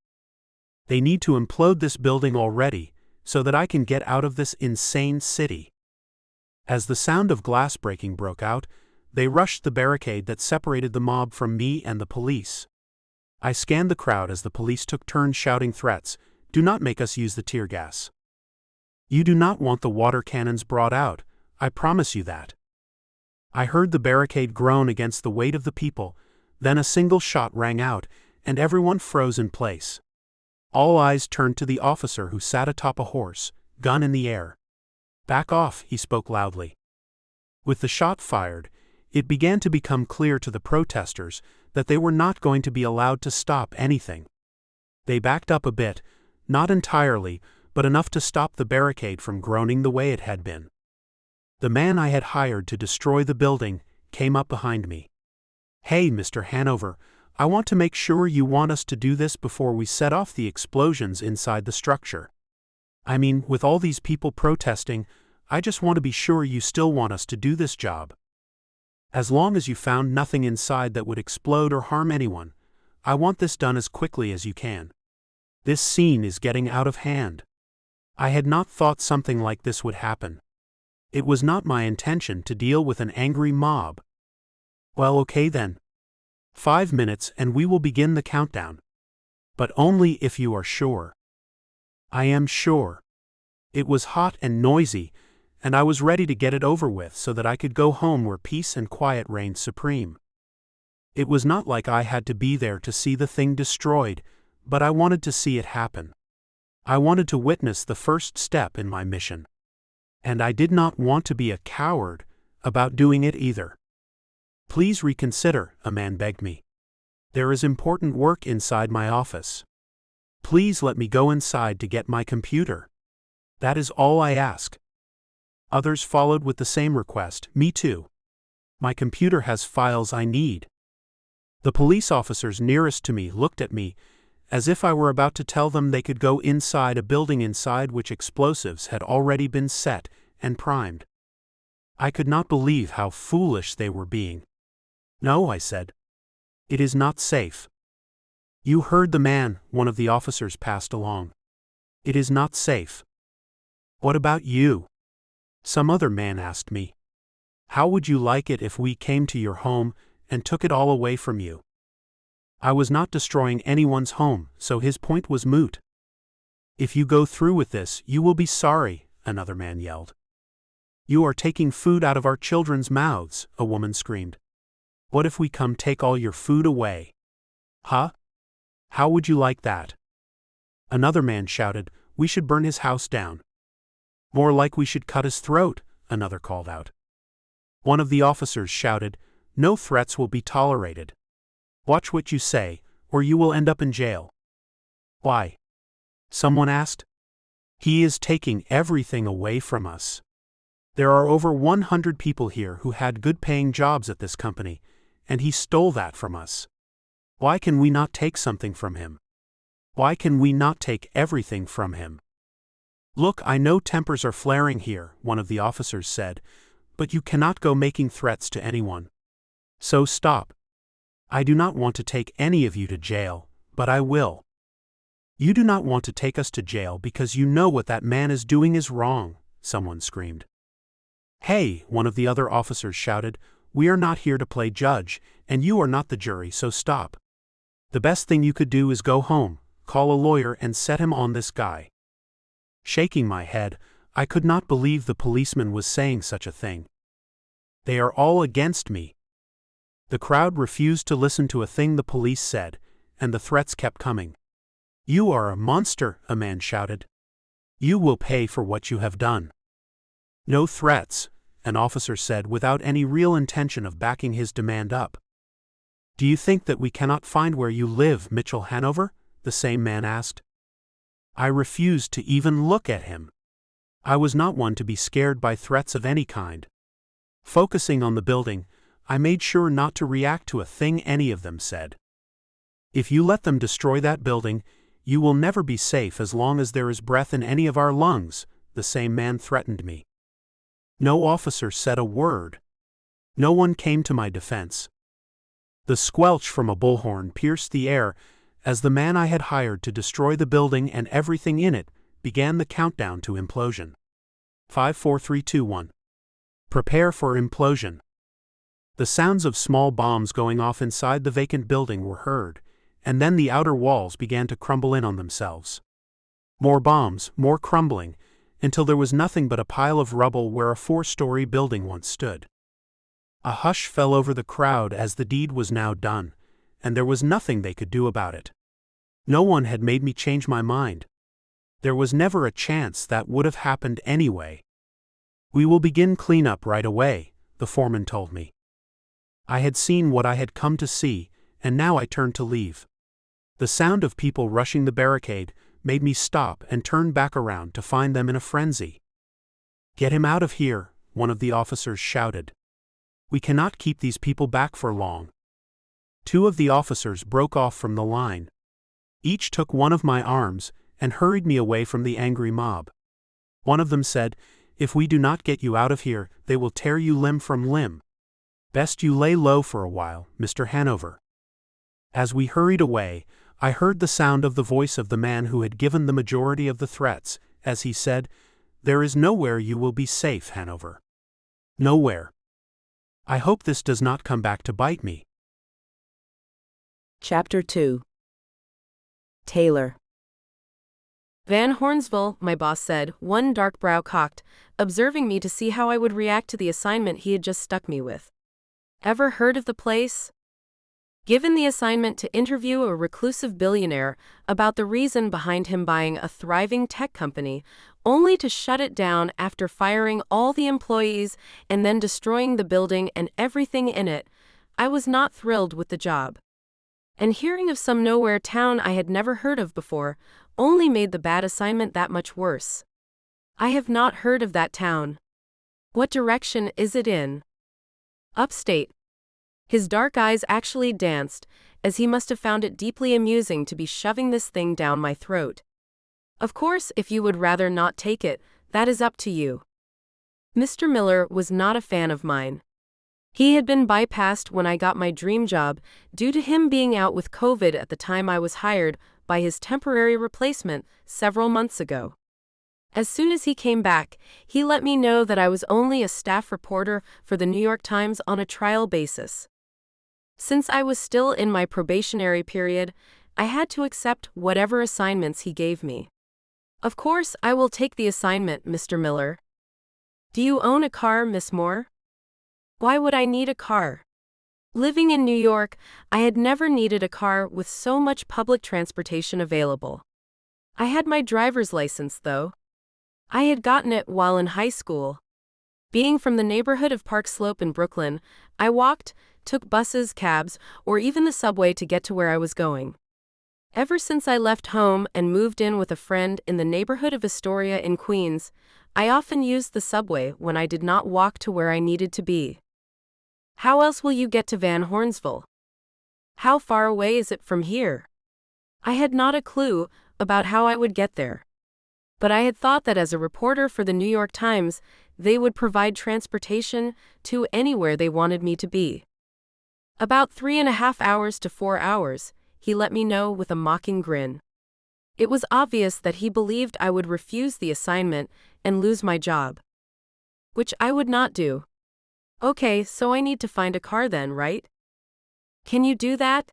Speaker 5: "They need to implode this building already, so that I can get out of this insane city." As the sound of glass breaking broke out, they rushed the barricade that separated the mob from me and the police. I scanned the crowd as the police took turns shouting threats. "Do not make us use the tear gas. You do not want the water cannons brought out, I promise you that." I heard the barricade groan against the weight of the people, then a single shot rang out, and everyone froze in place. All eyes turned to the officer who sat atop a horse, gun in the air. "Back off," he spoke loudly. With the shot fired, it began to become clear to the protesters that they were not going to be allowed to stop anything. They backed up a bit, not entirely, but enough to stop the barricade from groaning the way it had been. The man I had hired to destroy the building came up behind me. "Hey, Mr. Hanover, I want to make sure you want us to do this before we set off the explosions inside the structure. I mean, with all these people protesting, I just want to be sure you still want us to do this job. As long as you found nothing inside that would explode or harm anyone, I want this done as quickly as you can. This scene is getting out of hand. I had not thought something like this would happen. It was not my intention to deal with an angry mob." "Well, okay then. 5 minutes and we will begin the countdown. But only if you are sure." "I am sure." It was hot and noisy, and I was ready to get it over with so that I could go home where peace and quiet reigned supreme. It was not like I had to be there to see the thing destroyed, but I wanted to see it happen. I wanted to witness the first step in my mission. And I did not want to be a coward about doing it either. "Please reconsider," a man begged me. "There is important work inside my office. Please let me go inside to get my computer. That is all I ask." Others followed with the same request. "Me too. My computer has files I need." The police officers nearest to me looked at me as if I were about to tell them they could go inside a building inside which explosives had already been set and primed. I could not believe how foolish they were being. "No," I said. "It is not safe." "You heard the man," one of the officers passed along. "It is not safe." "What about you?" some other man asked me. "How would you like it if we came to your home and took it all away from you?" I was not destroying anyone's home, so his point was moot. "If you go through with this, you will be sorry," another man yelled. "You are taking food out of our children's mouths," a woman screamed. "What if we come take all your food away?" "Huh? How would you like that?" Another man shouted, "We should burn his house down." "More like we should cut his throat," another called out. One of the officers shouted, "No threats will be tolerated. Watch what you say, or you will end up in jail." "Why?" someone asked. "He is taking everything away from us. There are over 100 people here who had good-paying jobs at this company, and he stole that from us. Why can we not take something from him? Why can we not take everything from him?" "Look, I know tempers are flaring here," one of the officers said, "but you cannot go making threats to anyone. So stop. I do not want to take any of you to jail, but I will." "You do not want to take us to jail because you know what that man is doing is wrong," someone screamed. "Hey," one of the other officers shouted, "we are not here to play judge, and you are not the jury, so stop. The best thing you could do is go home, call a lawyer and set him on this guy." Shaking my head, I could not believe the policeman was saying such a thing. They are all against me. The crowd refused to listen to a thing the police said, and the threats kept coming. "You are a monster," a man shouted. "You will pay for what you have done." "No threats," an officer said without any real intention of backing his demand up. Do you think that we cannot find where you live, Mitchell Hanover? The same man asked. I refused to even look at him. I was not one to be scared by threats of any kind. Focusing on the building, I made sure not to react to a thing any of them said. If you let them destroy that building, you will never be safe as long as there is breath in any of our lungs, the same man threatened me. No officer said a word. No one came to my defense. The squelch from a bullhorn pierced the air as the man I had hired to destroy the building and everything in it began the countdown to implosion. 5, 4, 3, 2, 1. Prepare for implosion. The sounds of small bombs going off inside the vacant building were heard, and then the outer walls began to crumble in on themselves. More bombs, more crumbling, until there was nothing but a pile of rubble where a 4-story building once stood. A hush fell over the crowd as the deed was now done, and there was nothing they could do about it. No one had made me change my mind. There was never a chance that would have happened anyway. We will begin cleanup right away, the foreman told me. I had seen what I had come to see, and now I turned to leave. The sound of people rushing the barricade made me stop and turn back around to find them in a frenzy. Get him out of here, one of the officers shouted. We cannot keep these people back for long. 2 of the officers broke off from the line. Each took one of my arms and hurried me away from the angry mob. One of them said, "If we do not get you out of here, they will tear you limb from limb. Best you lay low for a while, Mr. Hanover." As we hurried away, I heard the sound of the voice of the man who had given the majority of the threats, as he said, "There is nowhere you will be safe, Hanover. Nowhere. I hope this does not come back to bite me."
Speaker 1: Chapter 2. Taylor.
Speaker 6: Van Hornsville, my boss said, one dark brow cocked, observing me to see how I would react to the assignment he had just stuck me with. Ever heard of the place? Given the assignment to interview a reclusive billionaire about the reason behind him buying a thriving tech company, only to shut it down after firing all the employees and then destroying the building and everything in it, I was not thrilled with the job. And hearing of some nowhere town I had never heard of before only made the bad assignment that much worse. I have not heard of that town. What direction is it in? Upstate. His dark eyes actually danced, as he must have found it deeply amusing to be shoving this thing down my throat. Of course, if you would rather not take it, that is up to you. Mr. Miller was not a fan of mine. He had been bypassed when I got my dream job due to him being out with COVID at the time I was hired by his temporary replacement several months ago. As soon as he came back, he let me know that I was only a staff reporter for the New York Times on a trial basis. Since I was still in my probationary period, I had to accept whatever assignments he gave me. Of course, I will take the assignment, Mr. Miller. Do you own a car, Miss Moore? Why would I need a car? Living in New York, I had never needed a car with so much public transportation available. I had my driver's license, though. I had gotten it while in high school. Being from the neighborhood of Park Slope in Brooklyn, I walked, took buses, cabs, or even the subway to get to where I was going. Ever since I left home and moved in with a friend in the neighborhood of Astoria in Queens, I often used the subway when I did not walk to where I needed to be. How else will you get to Van Hornsville? How far away is it from here? I had not a clue about how I would get there. But I had thought that as a reporter for the New York Times, they would provide transportation to anywhere they wanted me to be. About 3.5 hours to 4 hours, he let me know with a mocking grin. It was obvious that he believed I would refuse the assignment and lose my job. Which I would not do. Okay, so I need to find a car then, right? Can you do that?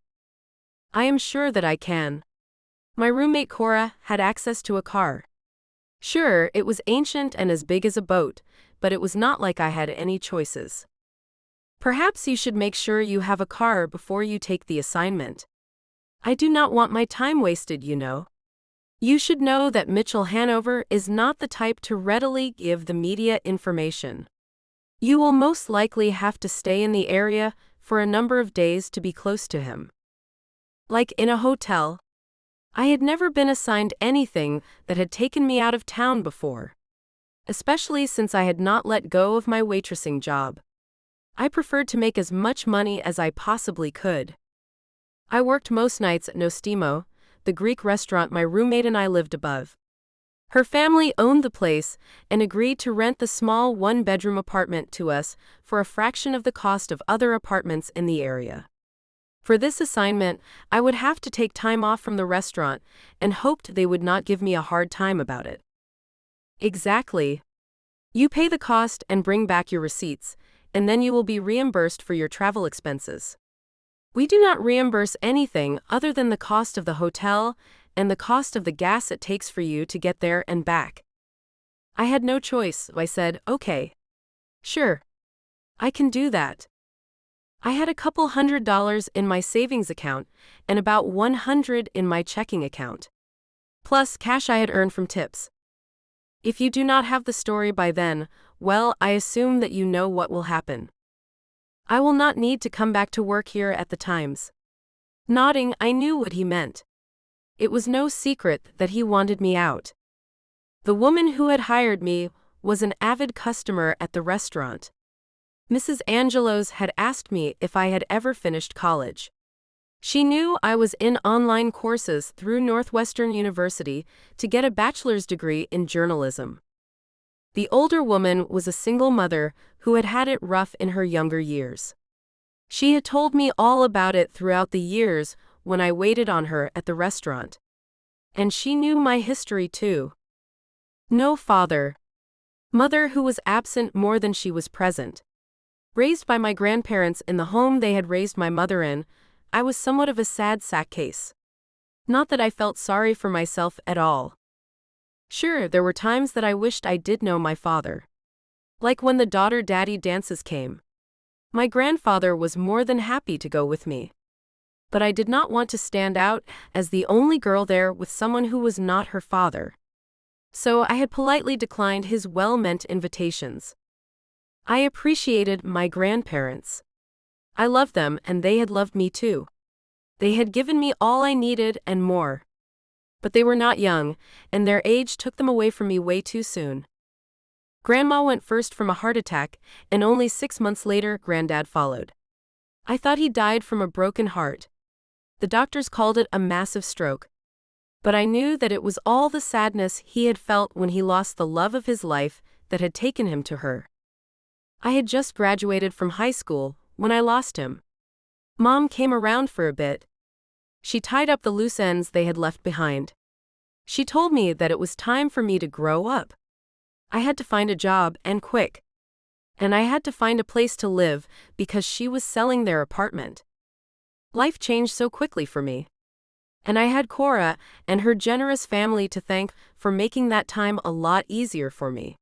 Speaker 6: I am sure that I can. My roommate Cora had access to a car. Sure, it was ancient and as big as a boat, but it was not like I had any choices. Perhaps you should make sure you have a car before you take the assignment. I do not want my time wasted, you know. You should know that Mitchell Hanover is not the type to readily give the media information. You will most likely have to stay in the area for a number of days to be close to him. Like in a hotel. I had never been assigned anything that had taken me out of town before. Especially since I had not let go of my waitressing job. I preferred to make as much money as I possibly could. I worked most nights at Nostimo, the Greek restaurant my roommate and I lived above. Her family owned the place and agreed to rent the small one-bedroom apartment to us for a fraction of the cost of other apartments in the area. For this assignment, I would have to take time off from the restaurant and hoped they would not give me a hard time about it. Exactly. You pay the cost and bring back your receipts, and then you will be reimbursed for your travel expenses. We do not reimburse anything other than the cost of the hotel and the cost of the gas it takes for you to get there and back. I had no choice, so I said, okay. Sure. I can do that. I had a couple $100 in my savings account and about $100 in my checking account. Plus cash I had earned from tips. If you do not have the story by then, well, I assume that you know what will happen. I will not need to come back to work here at the Times. Nodding, I knew what he meant. It was no secret that he wanted me out. The woman who had hired me was an avid customer at the restaurant. Mrs. Angelos had asked me if I had ever finished college. She knew I was in online courses through Northwestern University to get a bachelor's degree in journalism. The older woman was a single mother who had had it rough in her younger years. She had told me all about it throughout the years when I waited on her at the restaurant. And she knew my history too. No father. Mother who was absent more than she was present. Raised by my grandparents in the home they had raised my mother in, I was somewhat of a sad sack case. Not that I felt sorry for myself at all. Sure, there were times that I wished I did know my father. Like when the daughter-daddy dances came. My grandfather was more than happy to go with me. But I did not want to stand out as the only girl there with someone who was not her father. So I had politely declined his well-meant invitations. I appreciated my grandparents. I loved them and they had loved me too. They had given me all I needed and more. But they were not young, and their age took them away from me way too soon. Grandma went first from a heart attack, and only 6 months later, Granddad followed. I thought he died from a broken heart. The doctors called it a massive stroke. But I knew that it was all the sadness he had felt when he lost the love of his life that had taken him to her. I had just graduated from high school when I lost him. Mom came around for a bit. She tied up the loose ends they had left behind. She told me that it was time for me to grow up. I had to find a job, and quick. And I had to find a place to live because she was selling their apartment. Life changed so quickly for me. And I had Cora and her generous family to thank for making that time a lot easier for me.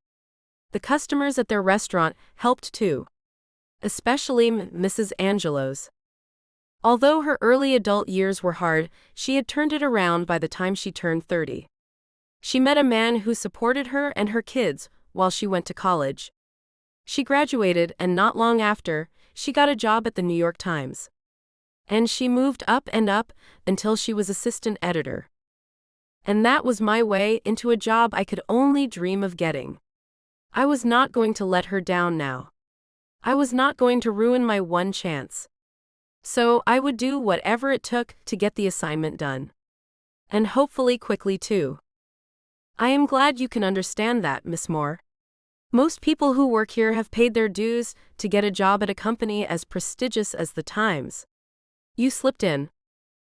Speaker 6: The customers at their restaurant helped too. Especially Mrs. Angelos. Although her early adult years were hard, she had turned it around by the time she turned 30. She met a man who supported her and her kids while she went to college. She graduated, and not long after, she got a job at the New York Times. And she moved up and up until she was assistant editor. And that was my way into a job I could only dream of getting. I was not going to let her down now. I was not going to ruin my one chance. So I would do whatever it took to get the assignment done. And hopefully quickly too. I am glad you can understand that, Miss Moore. Most people who work here have paid their dues to get a job at a company as prestigious as the Times. You slipped in.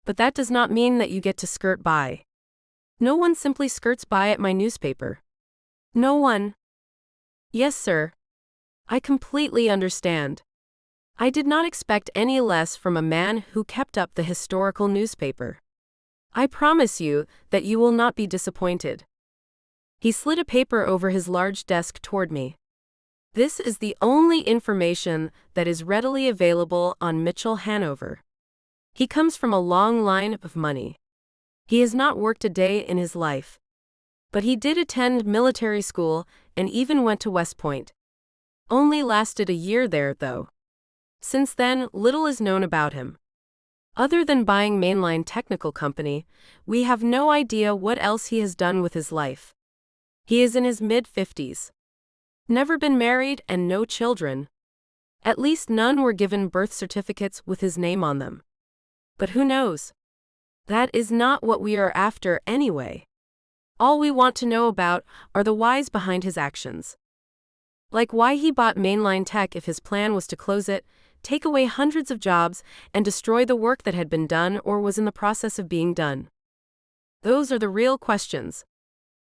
Speaker 6: But that does not mean that you get to skirt by. No one simply skirts by at my newspaper. No one. Yes, sir. I completely understand. I did not expect any less from a man who kept up the historical newspaper. I promise you that you will not be disappointed. He slid a paper over his large desk toward me. This is the only information that is readily available on Mitchell Hanover. He comes from a long line of money. He has not worked a day in his life. But he did attend military school and even went to West Point. Only lasted a year there, though. Since then, little is known about him. Other than buying Mainline Technical Company, we have no idea what else he has done with his life. He is in his mid-50s. Never been married and no children. At least none were given birth certificates with his name on them. But who knows? That is not what we are after anyway. All we want to know about are the whys behind his actions. Like why he bought Mainline Tech if his plan was to close it, take away hundreds of jobs, and destroy the work that had been done or was in the process of being done. Those are the real questions.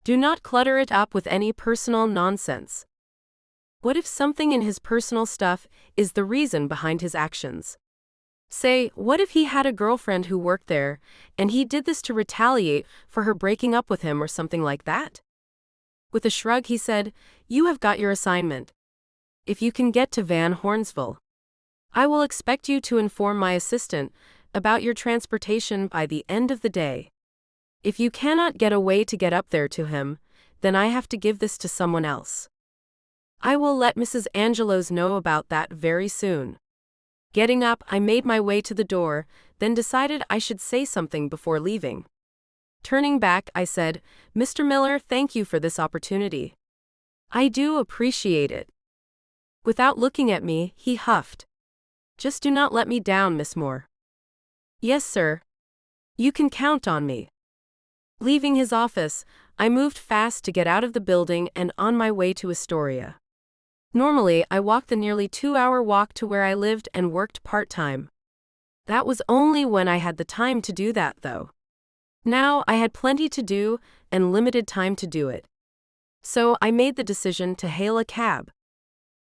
Speaker 6: Do not clutter it up with any personal nonsense. What if something in his personal stuff is the reason behind his actions? Say, what if he had a girlfriend who worked there, and he did this to retaliate for her breaking up with him or something like that? With a shrug he said, "You have got your assignment. If you can get to Van Hornsville, I will expect you to inform my assistant about your transportation by the end of the day. If you cannot get a way to get up there to him, then I have to give this to someone else. I will let Mrs. Angelos know about that very soon." Getting up, I made my way to the door, then decided I should say something before leaving. Turning back, I said, "Mr. Miller, thank you for this opportunity. I do appreciate it." Without looking at me, he huffed. "Just do not let me down, Miss Moore." "Yes, sir. You can count on me." Leaving his office, I moved fast to get out of the building and on my way to Astoria. Normally, I walked the nearly 2-hour walk to where I lived and worked part-time. That was only when I had the time to do that, though. Now, I had plenty to do and limited time to do it. So, I made the decision to hail a cab.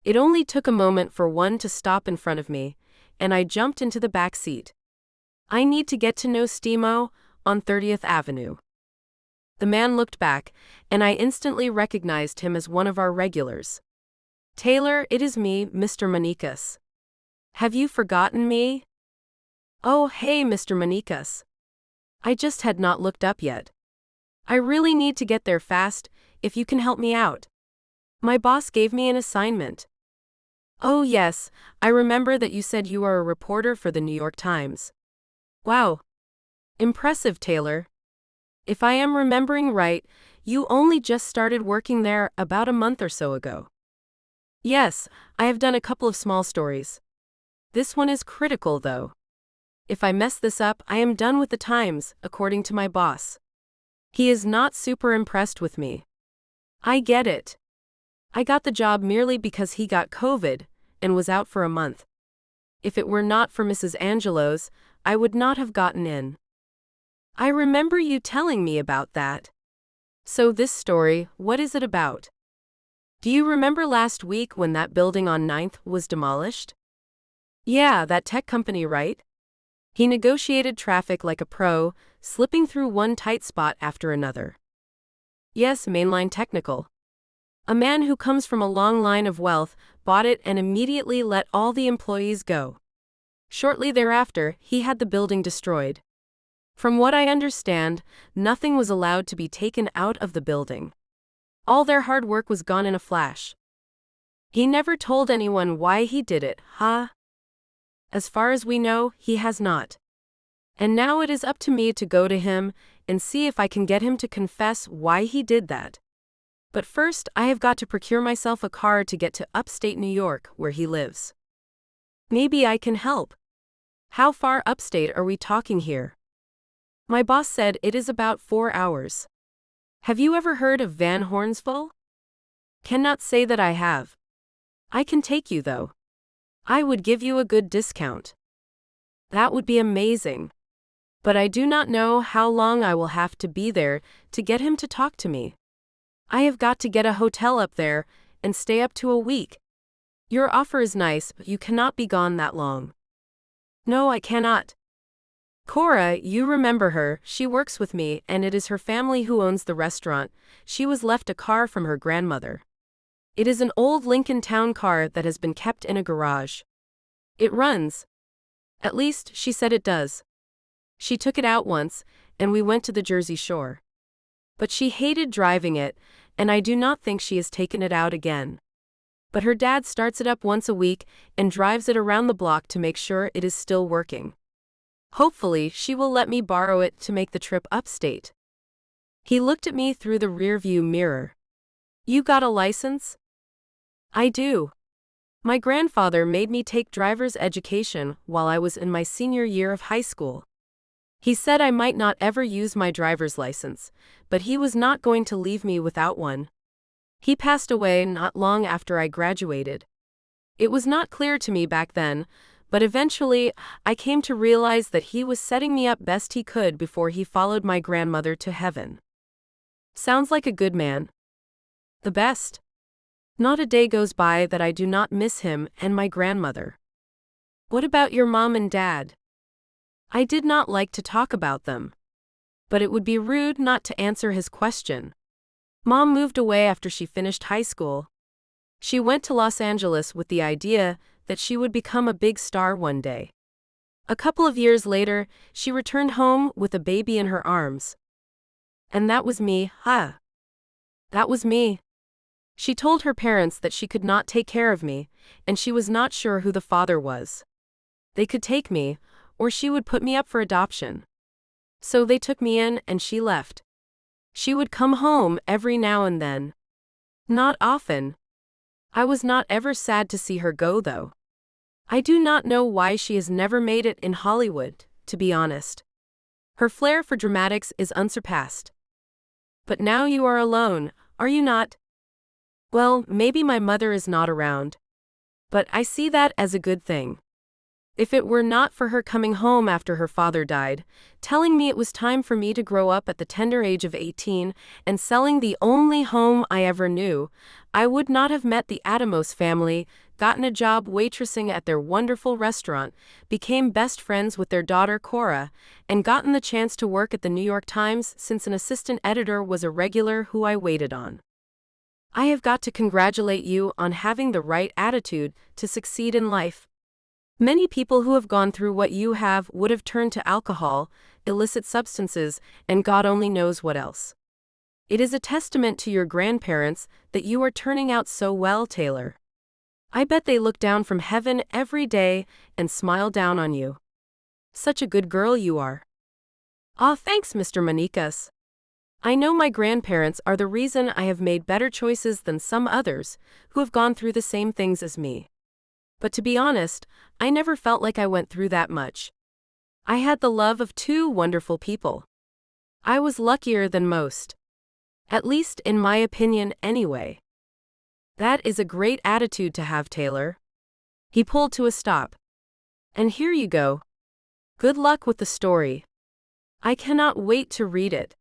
Speaker 6: It only took a moment for one to stop in front of me, and I jumped into the back seat. "I need to get to Nostimo on 30th Avenue. The man looked back, and I instantly recognized him as one of our regulars. "Taylor, it is me, Mr. Manikas. Have you forgotten me?" "Oh, hey, Mr. Manikas. I just had not looked up yet. I really need to get there fast, if you can help me out. My boss gave me an assignment." "Oh yes, I remember that you said you are a reporter for the New York Times. Wow. Impressive, Taylor. If I am remembering right, you only just started working there about a month or so ago." "Yes, I have done a couple of small stories. This one is critical, though. If I mess this up, I am done with the Times, according to my boss. He is not super impressed with me. I get it. I got the job merely because he got COVID and was out for a month. If it were not for Mrs. Angelos, I would not have gotten in." "I remember you telling me about that. So this story, what is it about? Do you remember last week when that building on 9th was demolished?" "Yeah, that tech company, right?" He negotiated traffic like a pro, slipping through one tight spot after another. "Yes, Mainline Technical. A man who comes from a long line of wealth bought it and immediately let all the employees go. Shortly thereafter, he had the building destroyed. From what I understand, nothing was allowed to be taken out of the building. All their hard work was gone in a flash. He never told anyone why he did it, huh? As far as we know, he has not. And now it is up to me to go to him and see if I can get him to confess why he did that. But first, I have got to procure myself a car to get to upstate New York, where he lives. Maybe I can help. How far upstate are we talking here?" My boss said it is about 4 hours. "Have you ever heard of Van Hornsville?" "Cannot say that I have. I can take you, though. I would give you a good discount." "That would be amazing. But I do not know how long I will have to be there to get him to talk to me. I have got to get a hotel up there and stay up to a week. Your offer is nice, but you cannot be gone that long." "No, I cannot. Cora, you remember her, she works with me, and it is her family who owns the restaurant. She was left a car from her grandmother. It is an old Lincoln Town car that has been kept in a garage. It runs. At least, she said it does. She took it out once, and we went to the Jersey Shore. But she hated driving it, and I do not think she has taken it out again. But her dad starts it up once a week and drives it around the block to make sure it is still working. Hopefully, she will let me borrow it to make the trip upstate. He looked at me through the rearview mirror. You got a license? I do. My grandfather made me take driver's education while I was in my senior year of high school. He said I might not ever use my driver's license, but he was not going to leave me without one. He passed away not long after I graduated. It was not clear to me back then, but eventually I came to realize that he was setting me up best he could before he followed my grandmother to heaven. Sounds like a good man. The best. Not a day goes by that I do not miss him and my grandmother. What about your mom and dad? I did not like to talk about them. But it would be rude not to answer his question. Mom moved away after she finished high school. She went to Los Angeles with the idea that she would become a big star one day. A couple of years later, she returned home with a baby in her arms. And that was me, That was me. She told her parents that she could not take care of me, and she was not sure who the father was. They could take me, or she would put me up for adoption. So they took me in and she left. She would come home every now and then. Not often. I was not ever sad to see her go, though. I do not know why she has never made it in Hollywood, to be honest. Her flair for dramatics is unsurpassed. But now you are alone, are you not? Well, maybe my mother is not around. But I see that as a good thing. If it were not for her coming home after her father died, telling me it was time for me to grow up at the tender age of 18, and selling the only home I ever knew, I would not have met the Adamos family, gotten a job waitressing at their wonderful restaurant, became best friends with their daughter Cora, and gotten the chance to work at the New York Times since an assistant editor was a regular who I waited on. I have got to congratulate you on having the right attitude to succeed in life. Many people who have gone through what you have would have turned to alcohol, illicit substances, and God only knows what else. It is a testament to your grandparents that you are turning out so well, Taylor. I bet they look down from heaven every day and smile down on you. Such a good girl you are. Ah, thanks, Mr. Manikas. I know my grandparents are the reason I have made better choices than some others who have gone through the same things as me. But to be honest, I never felt like I went through that much. I had the love of two wonderful people. I was luckier than most. At least in my opinion, anyway. That is a great attitude to have, Taylor. He pulled to a stop. And here you go. Good luck with the story. I cannot wait to read it.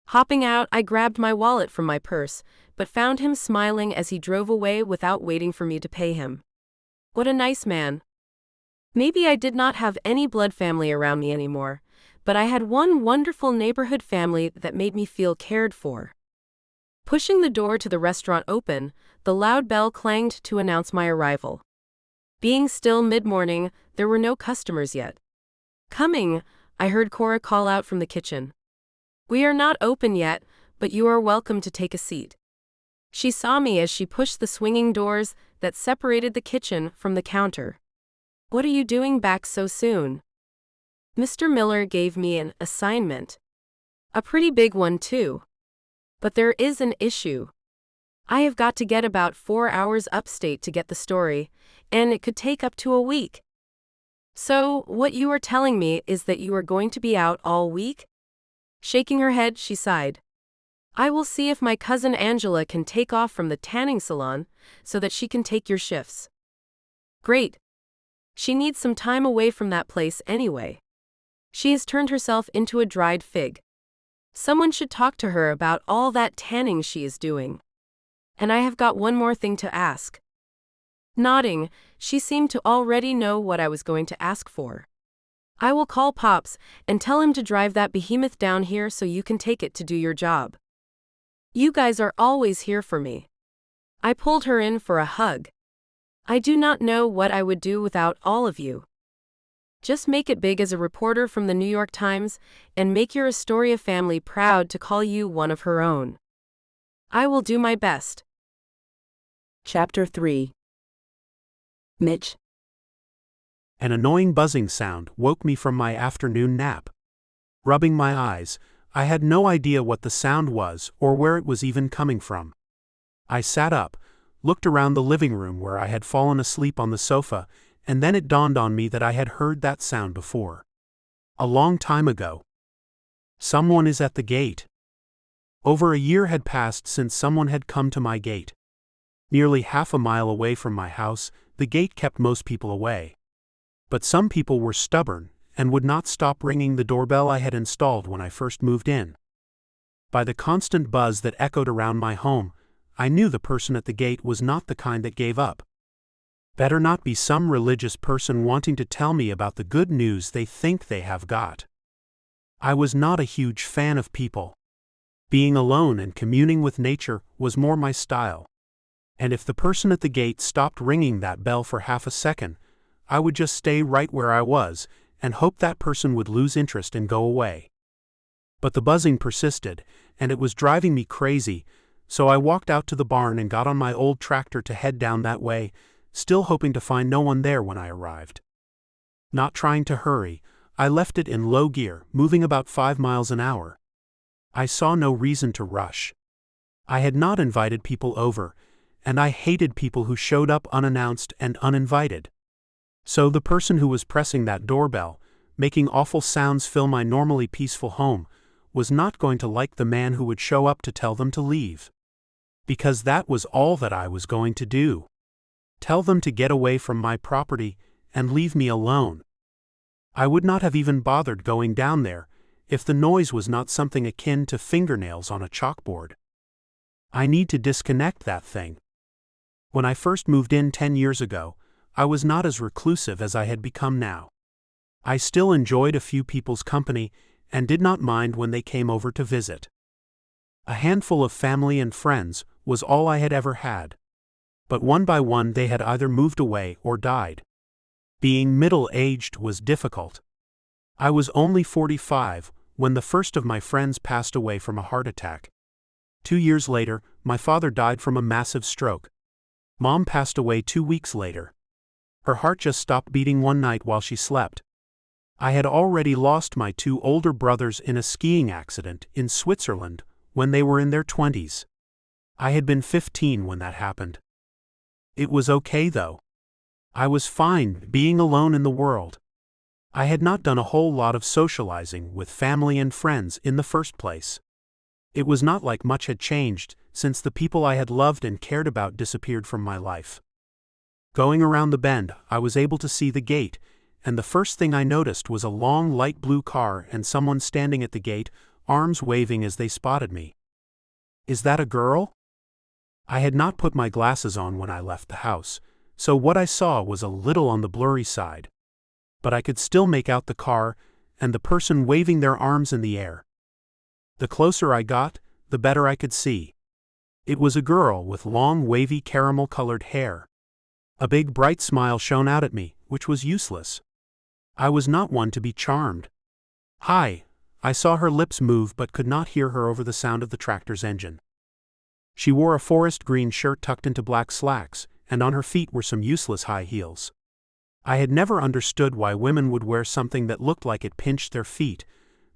Speaker 6: Hopping out, I grabbed my wallet from my purse, but found him smiling as he drove away without waiting for me to pay him. What a nice man. Maybe I did not have any blood family around me anymore, but I had one wonderful neighborhood family that made me feel cared for. Pushing the door to the restaurant open, the loud bell clanged to announce my arrival. Being still mid-morning, there were no customers yet. Coming, I heard Cora call out from the kitchen. We are not open yet, but you are welcome to take a seat. She saw me as she pushed the swinging doors that separated the kitchen from the counter. What are you doing back so soon? Mr. Miller gave me an assignment. A pretty big one, too. But there is an issue. I have got to get about 4 hours upstate to get the story, and it could take up to a week. So, what you are telling me is that you are going to be out all week? Shaking her head, she sighed. I will see if my cousin Angela can take off from the tanning salon so that she can take your shifts. Great. She needs some time away from that place anyway. She has turned herself into a dried fig. Someone should talk to her about all that tanning she is doing. And I have got one more thing to ask. Nodding, she seemed to already know what I was going to ask for. I will call Pops and tell him to drive that behemoth down here so you can take it to do your job. You guys are always here for me. I pulled her in for a hug. I do not know what I would do without all of you. Just make it big as a reporter from the New York Times and make your Astoria family proud to call you one of her own. I will do my best.
Speaker 1: Chapter 3. Mitch.
Speaker 5: An annoying buzzing sound woke me from my afternoon nap. Rubbing my eyes, I had no idea what the sound was or where it was even coming from. I sat up, looked around the living room where I had fallen asleep on the sofa, and then it dawned on me that I had heard that sound before. A long time ago. Someone is at the gate. Over a year had passed since someone had come to my gate. Nearly half a mile away from my house, the gate kept most people away. But some people were stubborn and would not stop ringing the doorbell I had installed when I first moved in. By the constant buzz that echoed around my home, I knew the person at the gate was not the kind that gave up. Better not be some religious person wanting to tell me about the good news they think they have got. I was not a huge fan of people. Being alone and communing with nature was more my style. And if the person at the gate stopped ringing that bell for half a second, I would just stay right where I was and hope that person would lose interest and go away. But the buzzing persisted, and it was driving me crazy, so I walked out to the barn and got on my old tractor to head down that way, still hoping to find no one there when I arrived. Not trying to hurry, I left it in low gear, moving about 5 miles an hour. I saw no reason to rush. I had not invited people over, and I hated people who showed up unannounced and uninvited. So the person who was pressing that doorbell, making awful sounds fill my normally peaceful home, was not going to like the man who would show up to tell them to leave. Because that was all that I was going to do. Tell them to get away from my property and leave me alone. I would not have even bothered going down there if the noise was not something akin to fingernails on a chalkboard. I need to disconnect that thing. When I first moved in 10 years ago, I was not as reclusive as I had become now. I still enjoyed a few people's company and did not mind when they came over to visit. A handful of family and friends was all I had ever had. But one by one they had either moved away or died. Being middle-aged was difficult. I was only 45 when the first of my friends passed away from a heart attack. 2 years later, my father died from a massive stroke. Mom passed away 2 weeks later. Her heart just stopped beating one night while she slept. I had already lost my 2 older brothers in a skiing accident in Switzerland when they were in their 20s. I had been 15 when that happened. It was okay though. I was fine being alone in the world. I had not done a whole lot of socializing with family and friends in the first place. It was not like much had changed since the people I had loved and cared about disappeared from my life. Going around the bend, I was able to see the gate, and the first thing I noticed was a long light blue car and someone standing at the gate, arms waving as they spotted me. Is that a girl? I had not put my glasses on when I left the house, so what I saw was a little on the blurry side. But I could still make out the car and the person waving their arms in the air. The closer I got, the better I could see. It was a girl with long wavy caramel-colored hair. A big bright smile shone out at me, which was useless. I was not one to be charmed. Hi, I saw her lips move but could not hear her over the sound of the tractor's engine. She wore a forest green shirt tucked into black slacks, and on her feet were some useless high heels. I had never understood why women would wear something that looked like it pinched their feet,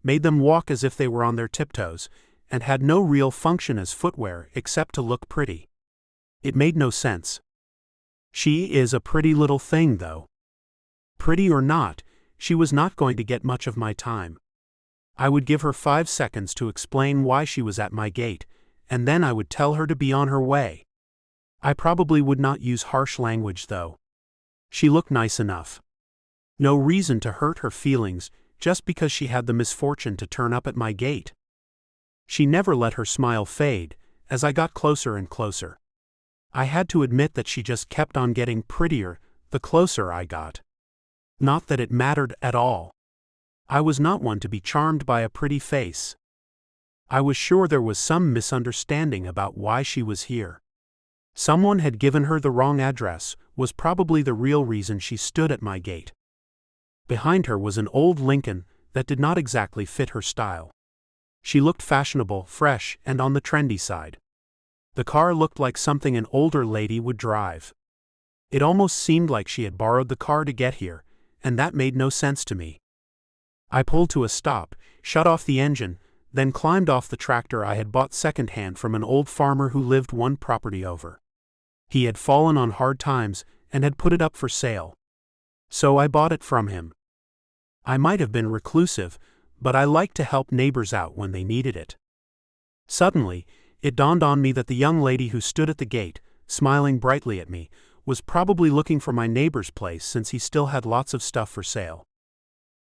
Speaker 5: made them walk as if they were on their tiptoes, and had no real function as footwear except to look pretty. It made no sense. She is a pretty little thing, though. Pretty or not, she was not going to get much of my time. I would give her 5 seconds to explain why she was at my gate, and then I would tell her to be on her way. I probably would not use harsh language, though. She looked nice enough. No reason to hurt her feelings just because she had the misfortune to turn up at my gate. She never let her smile fade as I got closer and closer. I had to admit that she just kept on getting prettier the closer I got. Not that it mattered at all. I was not one to be charmed by a pretty face. I was sure there was some misunderstanding about why she was here. Someone had given her the wrong address, was probably the real reason she stood at my gate. Behind her was an old Lincoln that did not exactly fit her style. She looked fashionable, fresh, and on the trendy side. The car looked like something an older lady would drive. It almost seemed like she had borrowed the car to get here, and that made no sense to me. I pulled to a stop, shut off the engine, then climbed off the tractor I had bought secondhand from an old farmer who lived one property over. He had fallen on hard times and had put it up for sale. So I bought it from him. I might have been reclusive, but I liked to help neighbors out when they needed it. Suddenly, it dawned on me that the young lady who stood at the gate, smiling brightly at me, was probably looking for my neighbor's place since he still had lots of stuff for sale.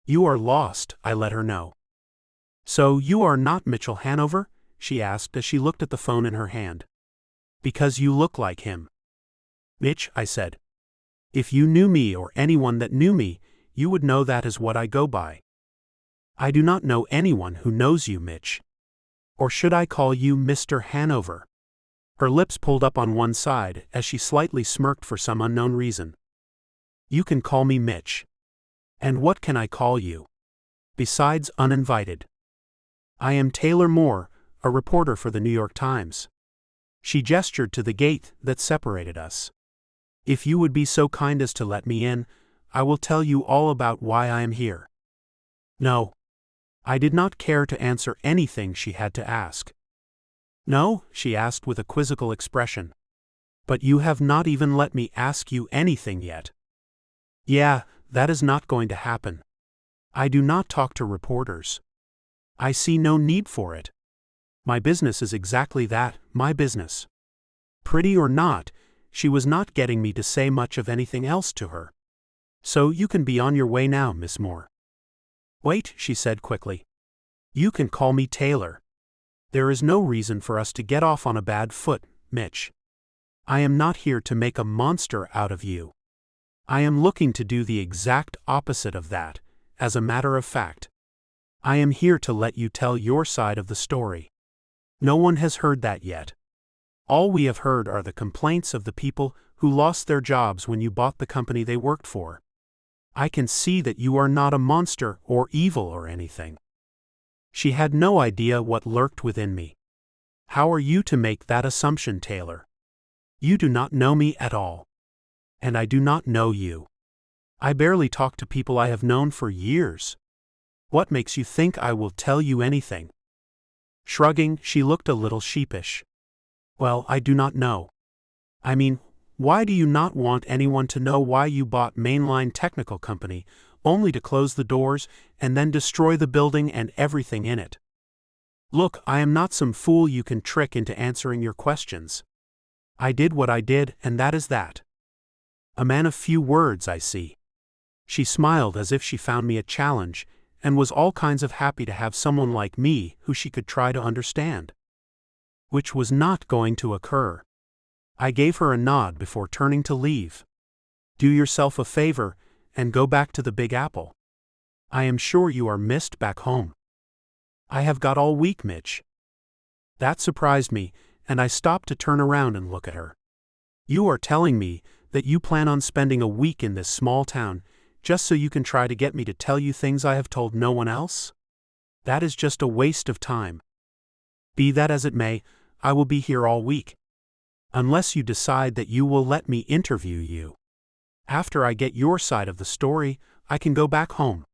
Speaker 5: "You are lost," I let her know. "So you are not Mitchell Hanover?" she asked as she looked at the phone in her hand. "Because you look like him." "Mitch," I said. "If you knew me or anyone that knew me, you would know that is what I go by." "I do not know anyone who knows you, Mitch. Or should I call you Mr. Hanover?" Her lips pulled up on one side as she slightly smirked for some unknown reason. "You can call me Mitch. And what can I call you? Besides uninvited?" "I am Taylor Moore, a reporter for the New York Times." She gestured to the gate that separated us. "If you would be so kind as to let me in, I will tell you all about why I am here." No. I did not care to answer anything she had to ask. "No?" she asked with a quizzical expression. "But you have not even let me ask you anything yet." "Yeah, that is not going to happen. I do not talk to reporters. I see no need for it. My business is exactly that, my business." Pretty or not, she was not getting me to say much of anything else to her. "So you can be on your way now, Miss Moore." "Wait," she said quickly. "You can call me Taylor. There is no reason for us to get off on a bad foot, Mitch. I am not here to make a monster out of you. I am looking to do the exact opposite of that, as a matter of fact. I am here to let you tell your side of the story. No one has heard that yet. All we have heard are the complaints of the people who lost their jobs when you bought the company they worked for. I can see that you are not a monster or evil or anything." She had no idea what lurked within me. "How are you to make that assumption, Taylor? You do not know me at all. And I do not know you. I barely talk to people I have known for years. What makes you think I will tell you anything?" Shrugging, she looked a little sheepish. "Well, I do not know. I mean, why do you not want anyone to know why you bought Mainline Technical Company, only to close the doors and then destroy the building and everything in it? Look, I am not some fool you can trick into answering your questions. I did what I did, and that is that. A man of few words, I see." She smiled as if she found me a challenge, and was all kinds of happy to have someone like me who she could try to understand. Which was not going to occur. I gave her a nod before turning to leave. "Do yourself a favor, and go back to the Big Apple. I am sure you are missed back home." "I have got all week, Mitch." That surprised me, and I stopped to turn around and look at her. "You are telling me that you plan on spending a week in this small town, just so you can try to get me to tell you things I have told no one else? That is just a waste of time. Be that as it may, I will be here all week. Unless you decide that you will let me interview you. After I get your side of the story, I can go back home.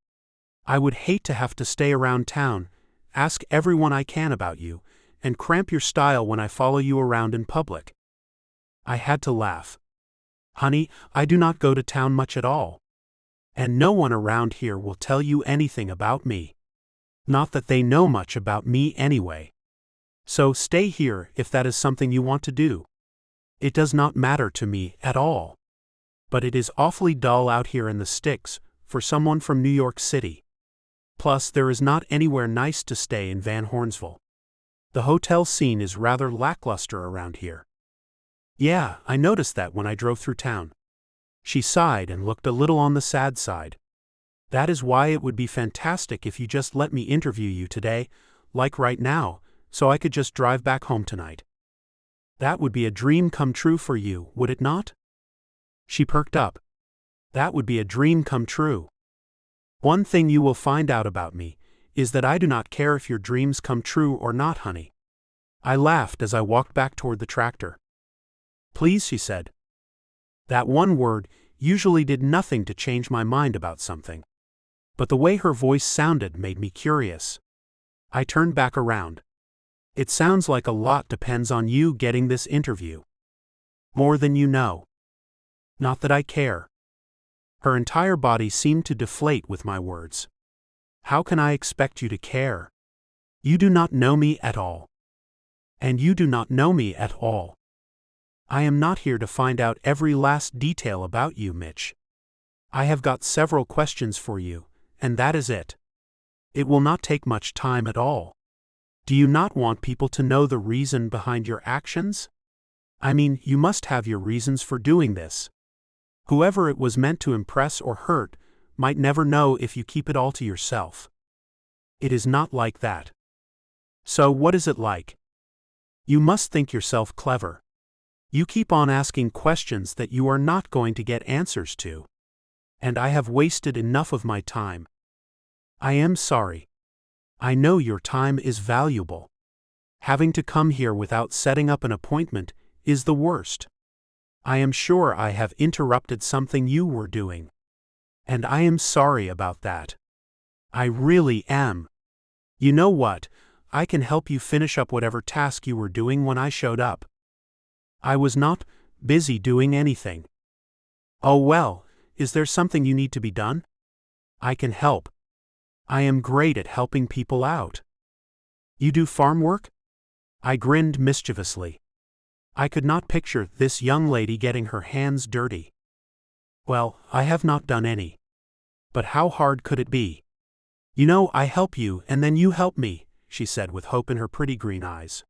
Speaker 5: I would hate to have to stay around town, ask everyone I can about you, and cramp your style when I follow you around in public." I had to laugh. "Honey, I do not go to town much at all. And no one around here will tell you anything about me. Not that they know much about me anyway. So stay here if that is something you want to do. It does not matter to me at all. But it is awfully dull out here in the sticks for someone from New York City. Plus, there is not anywhere nice to stay in Van Hornsville. The hotel scene is rather lackluster around here." "Yeah, I noticed that when I drove through town." She sighed and looked a little on the sad side. "That is why it would be fantastic if you just let me interview you today, like right now, so I could just drive back home tonight. That would be a dream come true for you, would it not?" She perked up. "That would be a dream come true. One thing you will find out about me is that I do not care if your dreams come true or not, honey. I laughed as I walked back toward the tractor. Please, she said. That one word usually did nothing to change my mind about something. But the way her voice sounded made me curious. I turned back around. It sounds like a lot depends on you getting this interview. More than you know. Not that I care. Her entire body seemed to deflate with my words. How can I expect you to care? You do not know me at all. And you do not know me at all. I am not here to find out every last detail about you, Mitch. I have got several questions for you, and that is it. It will not take much time at all. Do you not want people to know the reason behind your actions? I mean, you must have your reasons for doing this. Whoever it was meant to impress or hurt might never know if you keep it all to yourself. It is not like that. So what is it like? You must think yourself clever. You keep on asking questions that you are not going to get answers to. And I have wasted enough of my time. I am sorry. I know your time is valuable. Having to come here without setting up an appointment is the worst. I am sure I have interrupted something you were doing. And I am sorry about that. I really am. You know what? I can help you finish up whatever task you were doing when I showed up. I was not busy doing anything. Oh well, is there something you need to be done? I can help. I am great at helping people out. You do farm work? I grinned mischievously. I could not picture this young lady getting her hands dirty. Well, I have not done any. But how hard could it be? You know, I help you and then you help me, she said with hope in her pretty green eyes.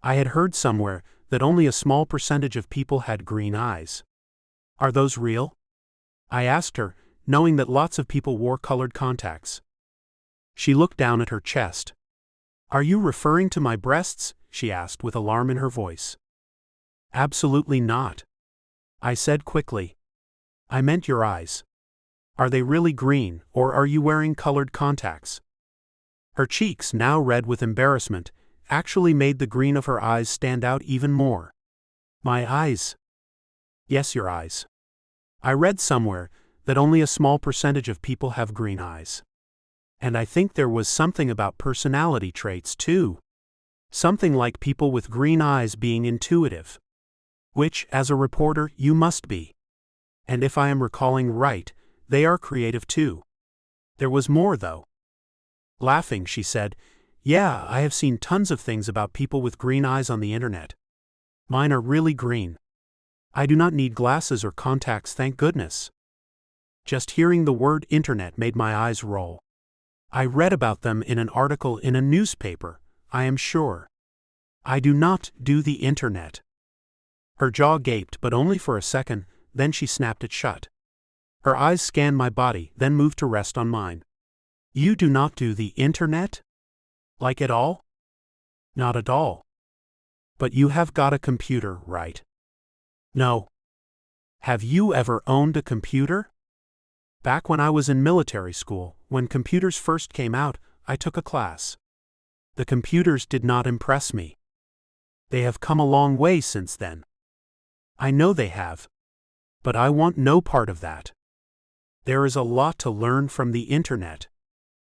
Speaker 5: I had heard somewhere that only a small percentage of people had green eyes. Are those real? I asked her, knowing that lots of people wore colored contacts. She looked down at her chest. Are you referring to my breasts? She asked with alarm in her voice. Absolutely not. I said quickly. I meant your eyes. Are they really green, or are you wearing colored contacts? Her cheeks, now red with embarrassment, actually made the green of her eyes stand out even more. My eyes. Yes, your eyes. I read somewhere that only a small percentage of people have green eyes. And I think there was something about personality traits too. Something like people with green eyes being intuitive. Which, as a reporter, you must be. And if I am recalling right, they are creative too. There was more though. Laughing, she said, yeah, I have seen tons of things about people with green eyes on the internet. Mine are really green. I do not need glasses or contacts, thank goodness. Just hearing the word internet made my eyes roll. I read about them in an article in a newspaper, I am sure. I do not do the internet. Her jaw gaped, but only for a second, then she snapped it shut. Her eyes scanned my body, then moved to rest on mine. You do not do the internet? Like at all? Not at all. But you have got a computer, right? No. Have you ever owned a computer? Back when I was in military school, when computers first came out, I took a class. The computers did not impress me. They have come a long way since then. I know they have. But I want no part of that. There is a lot to learn from the internet.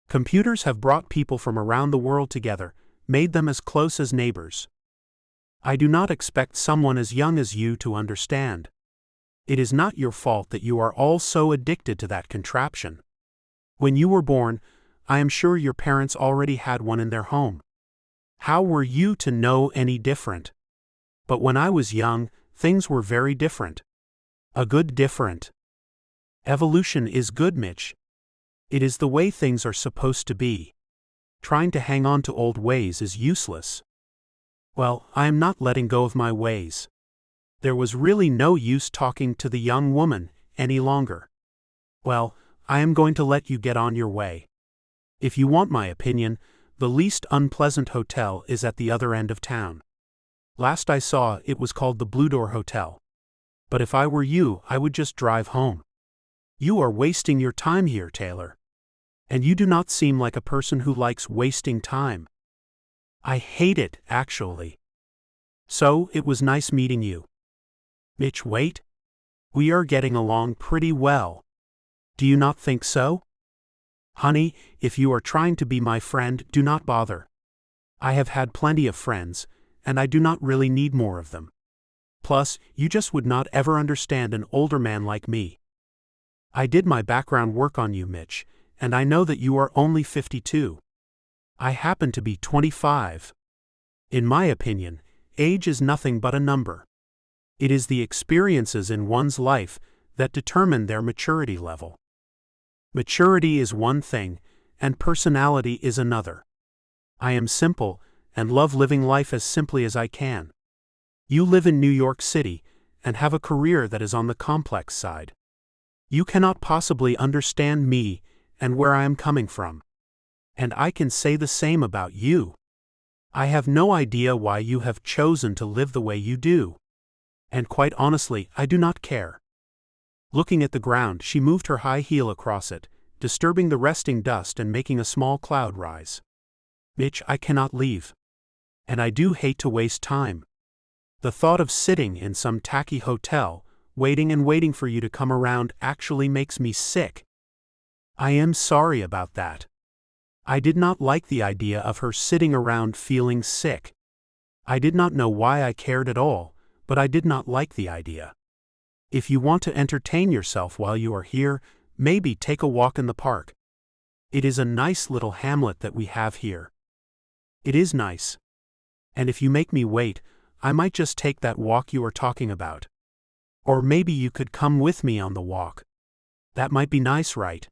Speaker 5: Computers have brought people from around the world together, made them as close as neighbors. I do not expect someone as young as you to understand. It is not your fault that you are all so addicted to that contraption. When you were born, I am sure your parents already had one in their home. How were you to know any different? But when I was young, things were very different. A good different. Evolution is good, Mitch. It is the way things are supposed to be. Trying to hang on to old ways is useless. Well, I am not letting go of my ways. There was really no use talking to the young woman any longer. Well, I am going to let you get on your way. If you want my opinion, the least unpleasant hotel is at the other end of town. Last I saw, it was called the Blue Door Hotel. But if I were you, I would just drive home. You are wasting your time here, Taylor. And you do not seem like a person who likes wasting time. I hate it, actually. So, it was nice meeting you. Mitch, wait. We are getting along pretty well. Do you not think so? Honey, if you are trying to be my friend, do not bother. I have had plenty of friends, and I do not really need more of them. Plus, you just would not ever understand an older man like me. I did my background work on you, Mitch, and I know that you are only 52. I happen to be 25. In my opinion, age is nothing but a number. It is the experiences in one's life that determine their maturity level. Maturity is one thing, and personality is another. I am simple, and love living life as simply as I can. You live in New York City, and have a career that is on the complex side. You cannot possibly understand me and where I am coming from. And I can say the same about you. I have no idea why you have chosen to live the way you do. And quite honestly, I do not care. Looking at the ground, she moved her high heel across it, disturbing the resting dust and making a small cloud rise. Mitch, I cannot leave. And I do hate to waste time. The thought of sitting in some tacky hotel, waiting and waiting for you to come around actually makes me sick. I am sorry about that. I did not like the idea of her sitting around feeling sick. I did not know why I cared at all, but I did not like the idea. If you want to entertain yourself while you are here, maybe take a walk in the park. It is a nice little hamlet that we have here. It is nice. And if you make me wait, I might just take that walk you are talking about. Or maybe you could come with me on the walk. That might be nice, right?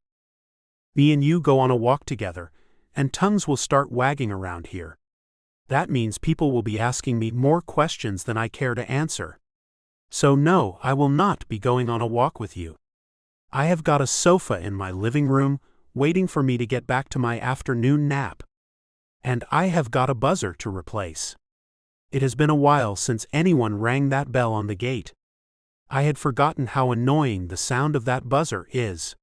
Speaker 5: Me and you go on a walk together, and tongues will start wagging around here. That means people will be asking me more questions than I care to answer. So no, I will not be going on a walk with you. I have got a sofa in my living room, waiting for me to get back to my afternoon nap. And I have got a buzzer to replace. It has been a while since anyone rang that bell on the gate. I had forgotten how annoying the sound of that buzzer is.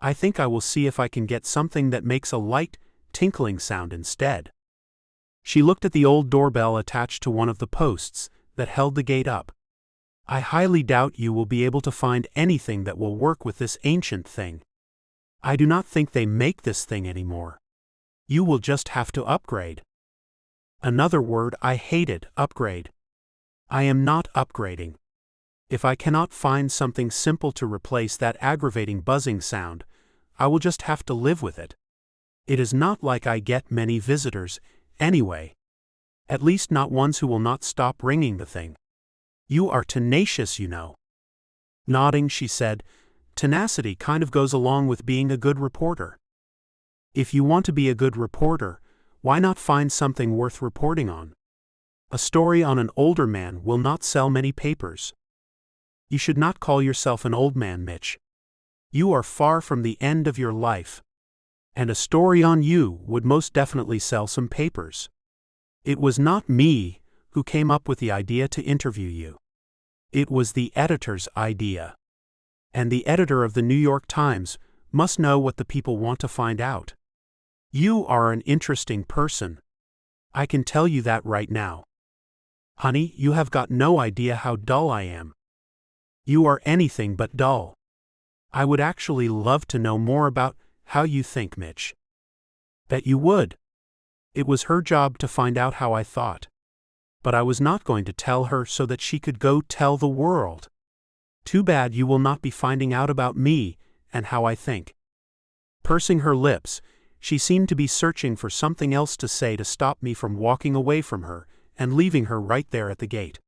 Speaker 5: I think I will see if I can get something that makes a light, tinkling sound instead. She looked at the old doorbell attached to one of the posts that held the gate up. I highly doubt you will be able to find anything that will work with this ancient thing. I do not think they make this thing anymore. You will just have to upgrade. Another word I hated, upgrade. I am not upgrading. If I cannot find something simple to replace that aggravating buzzing sound, I will just have to live with it. It is not like I get many visitors, anyway. At least not ones who will not stop ringing the thing. You are tenacious, you know. Nodding, she said, tenacity kind of goes along with being a good reporter. If you want to be a good reporter, why not find something worth reporting on? A story on an older man will not sell many papers. You should not call yourself an old man, Mitch. You are far from the end of your life. And a story on you would most definitely sell some papers. It was not me who came up with the idea to interview you. It was the editor's idea. And the editor of the New York Times must know what the people want to find out. You are an interesting person. I can tell you that right now. Honey, you have got no idea how dull I am. You are anything but dull. I would actually love to know more about how you think, Mitch. Bet you would. It was her job to find out how I thought. But I was not going to tell her so that she could go tell the world. Too bad you will not be finding out about me and how I think. Pursing her lips, she seemed to be searching for something else to say to stop me from walking away from her and leaving her right there at the gate.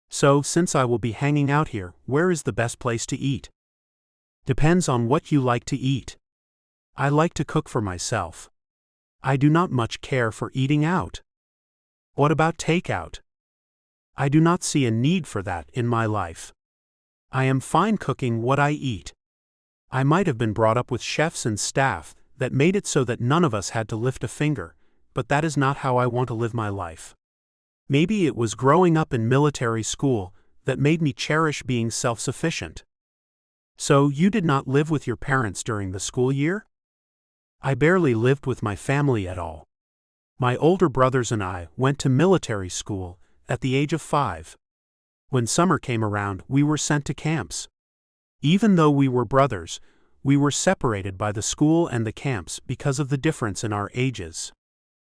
Speaker 5: So, since I will be hanging out here, where is the best place to eat? Depends on what you like to eat. I like to cook for myself. I do not much care for eating out. What about takeout? I do not see a need for that in my life. I am fine cooking what I eat. I might have been brought up with chefs and staff that made it so that none of us had to lift a finger, but that is not how I want to live my life. Maybe it was growing up in military school that made me cherish being self-sufficient. So you did not live with your parents during the school year? I barely lived with my family at all. My older brothers and I went to military school at the age of 5. When summer came around, we were sent to camps. Even though we were brothers, we were separated by the school and the camps because of the difference in our ages.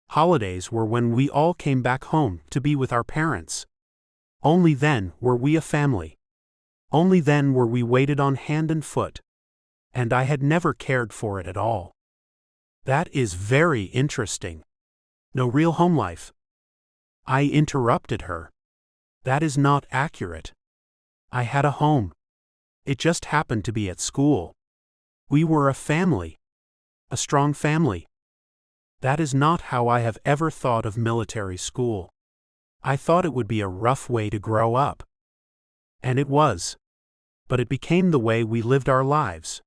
Speaker 5: Holidays were when we all came back home to be with our parents. Only then were we a family. Only then were we waited on hand and foot. And I had never cared for it at all. That is very interesting. No real home life. I interrupted her. That is not accurate. I had a home. It just happened to be at school. We were a family. A strong family. That is not how I have ever thought of military school. I thought it would be a rough way to grow up. And it was. But it became the way we lived our lives.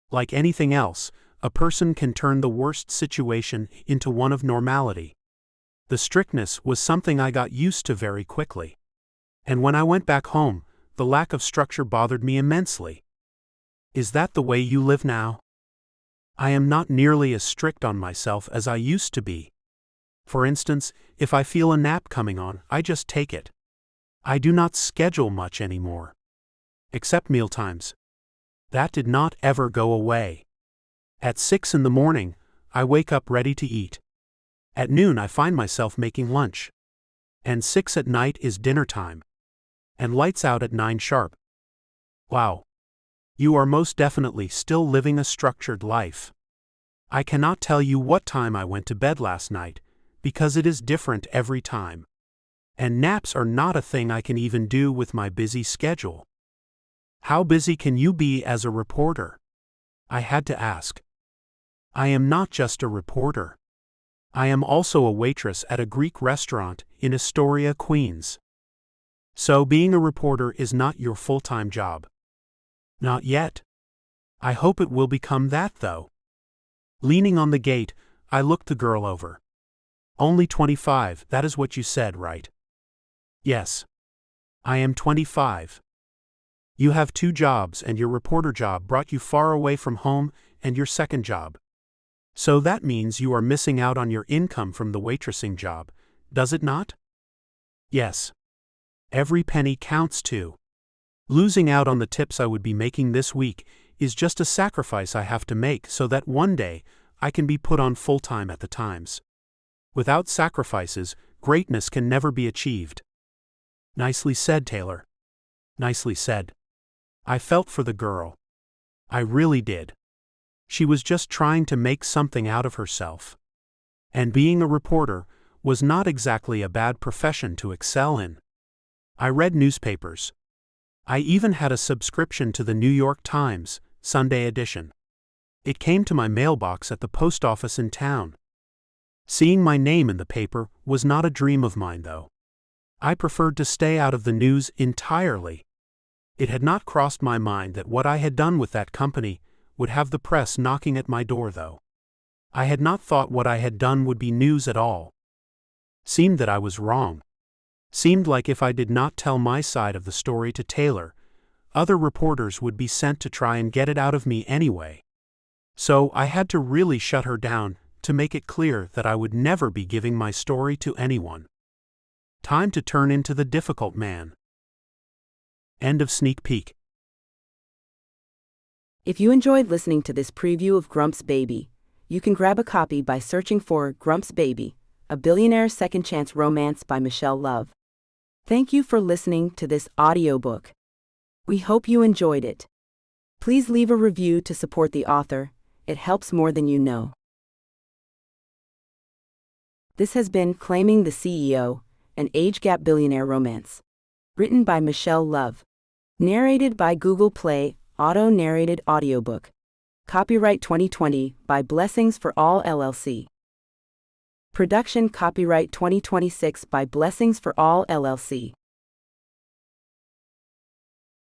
Speaker 5: Like anything else, a person can turn the worst situation into one of normality. The strictness was something I got used to very quickly. And when I went back home, the lack of structure bothered me immensely. Is that the way you live now? I am not nearly as strict on myself as I used to be. For instance, if I feel a nap coming on, I just take it. I do not schedule much anymore. Except mealtimes. That did not ever go away. At 6 in the morning, I wake up ready to eat. At noon I find myself making lunch. And 6 at night is dinner time. And lights out at 9 sharp. Wow. You are most definitely still living a structured life. I cannot tell you what time I went to bed last night, because it is different every time. And naps are not a thing I can even do with my busy schedule. How busy can you be as a reporter? I had to ask. I am not just a reporter. I am also a waitress at a Greek restaurant in Astoria, Queens. So being a reporter is not your full-time job. Not yet. I hope it will become that though. Leaning on the gate, I looked the girl over. Only 25, that is what you said, right? Yes. I am 25. You have 2 jobs and your reporter job brought you far away from home and your second job. So that means you are missing out on your income from the waitressing job, does it not? Yes. Every penny counts too. Losing out on the tips I would be making this week is just a sacrifice I have to make so that one day I can be put on full-time at the Times. Without sacrifices, greatness can never be achieved. Nicely said, Taylor. Nicely said. I felt for the girl. I really did. She was just trying to make something out of herself. And being a reporter was not exactly a bad profession to excel in. I read newspapers. I even had a subscription to the New York Times, Sunday edition. It came to my mailbox at the post office in town. Seeing my name in the paper was not a dream of mine, though. I preferred to stay out of the news entirely. It had not crossed my mind that what I had done with that company would have the press knocking at my door, though. I had not thought what I had done would be news at all. Seemed that I was wrong. Seemed like if I did not tell my side of the story to Taylor, other reporters would be sent to try and get it out of me anyway. So I had to really shut her down to make it clear that I would never be giving my story to anyone. Time to turn into the difficult man. End of sneak peek.
Speaker 1: If you enjoyed listening to this preview of Grump's Baby, you can grab a copy by searching for Grump's Baby, a Billionaire Second Chance Romance by Michelle Love. Thank you for listening to this audiobook. We hope you enjoyed it. Please leave a review to support the author. It helps more than you know. This has been Claiming the CEO, an Age Gap Billionaire Romance. Written by Michelle Love. Narrated by Google Play, auto-narrated audiobook. Copyright 2020 by Blessings for All LLC. Production copyright 2026 by Blessings for All LLC.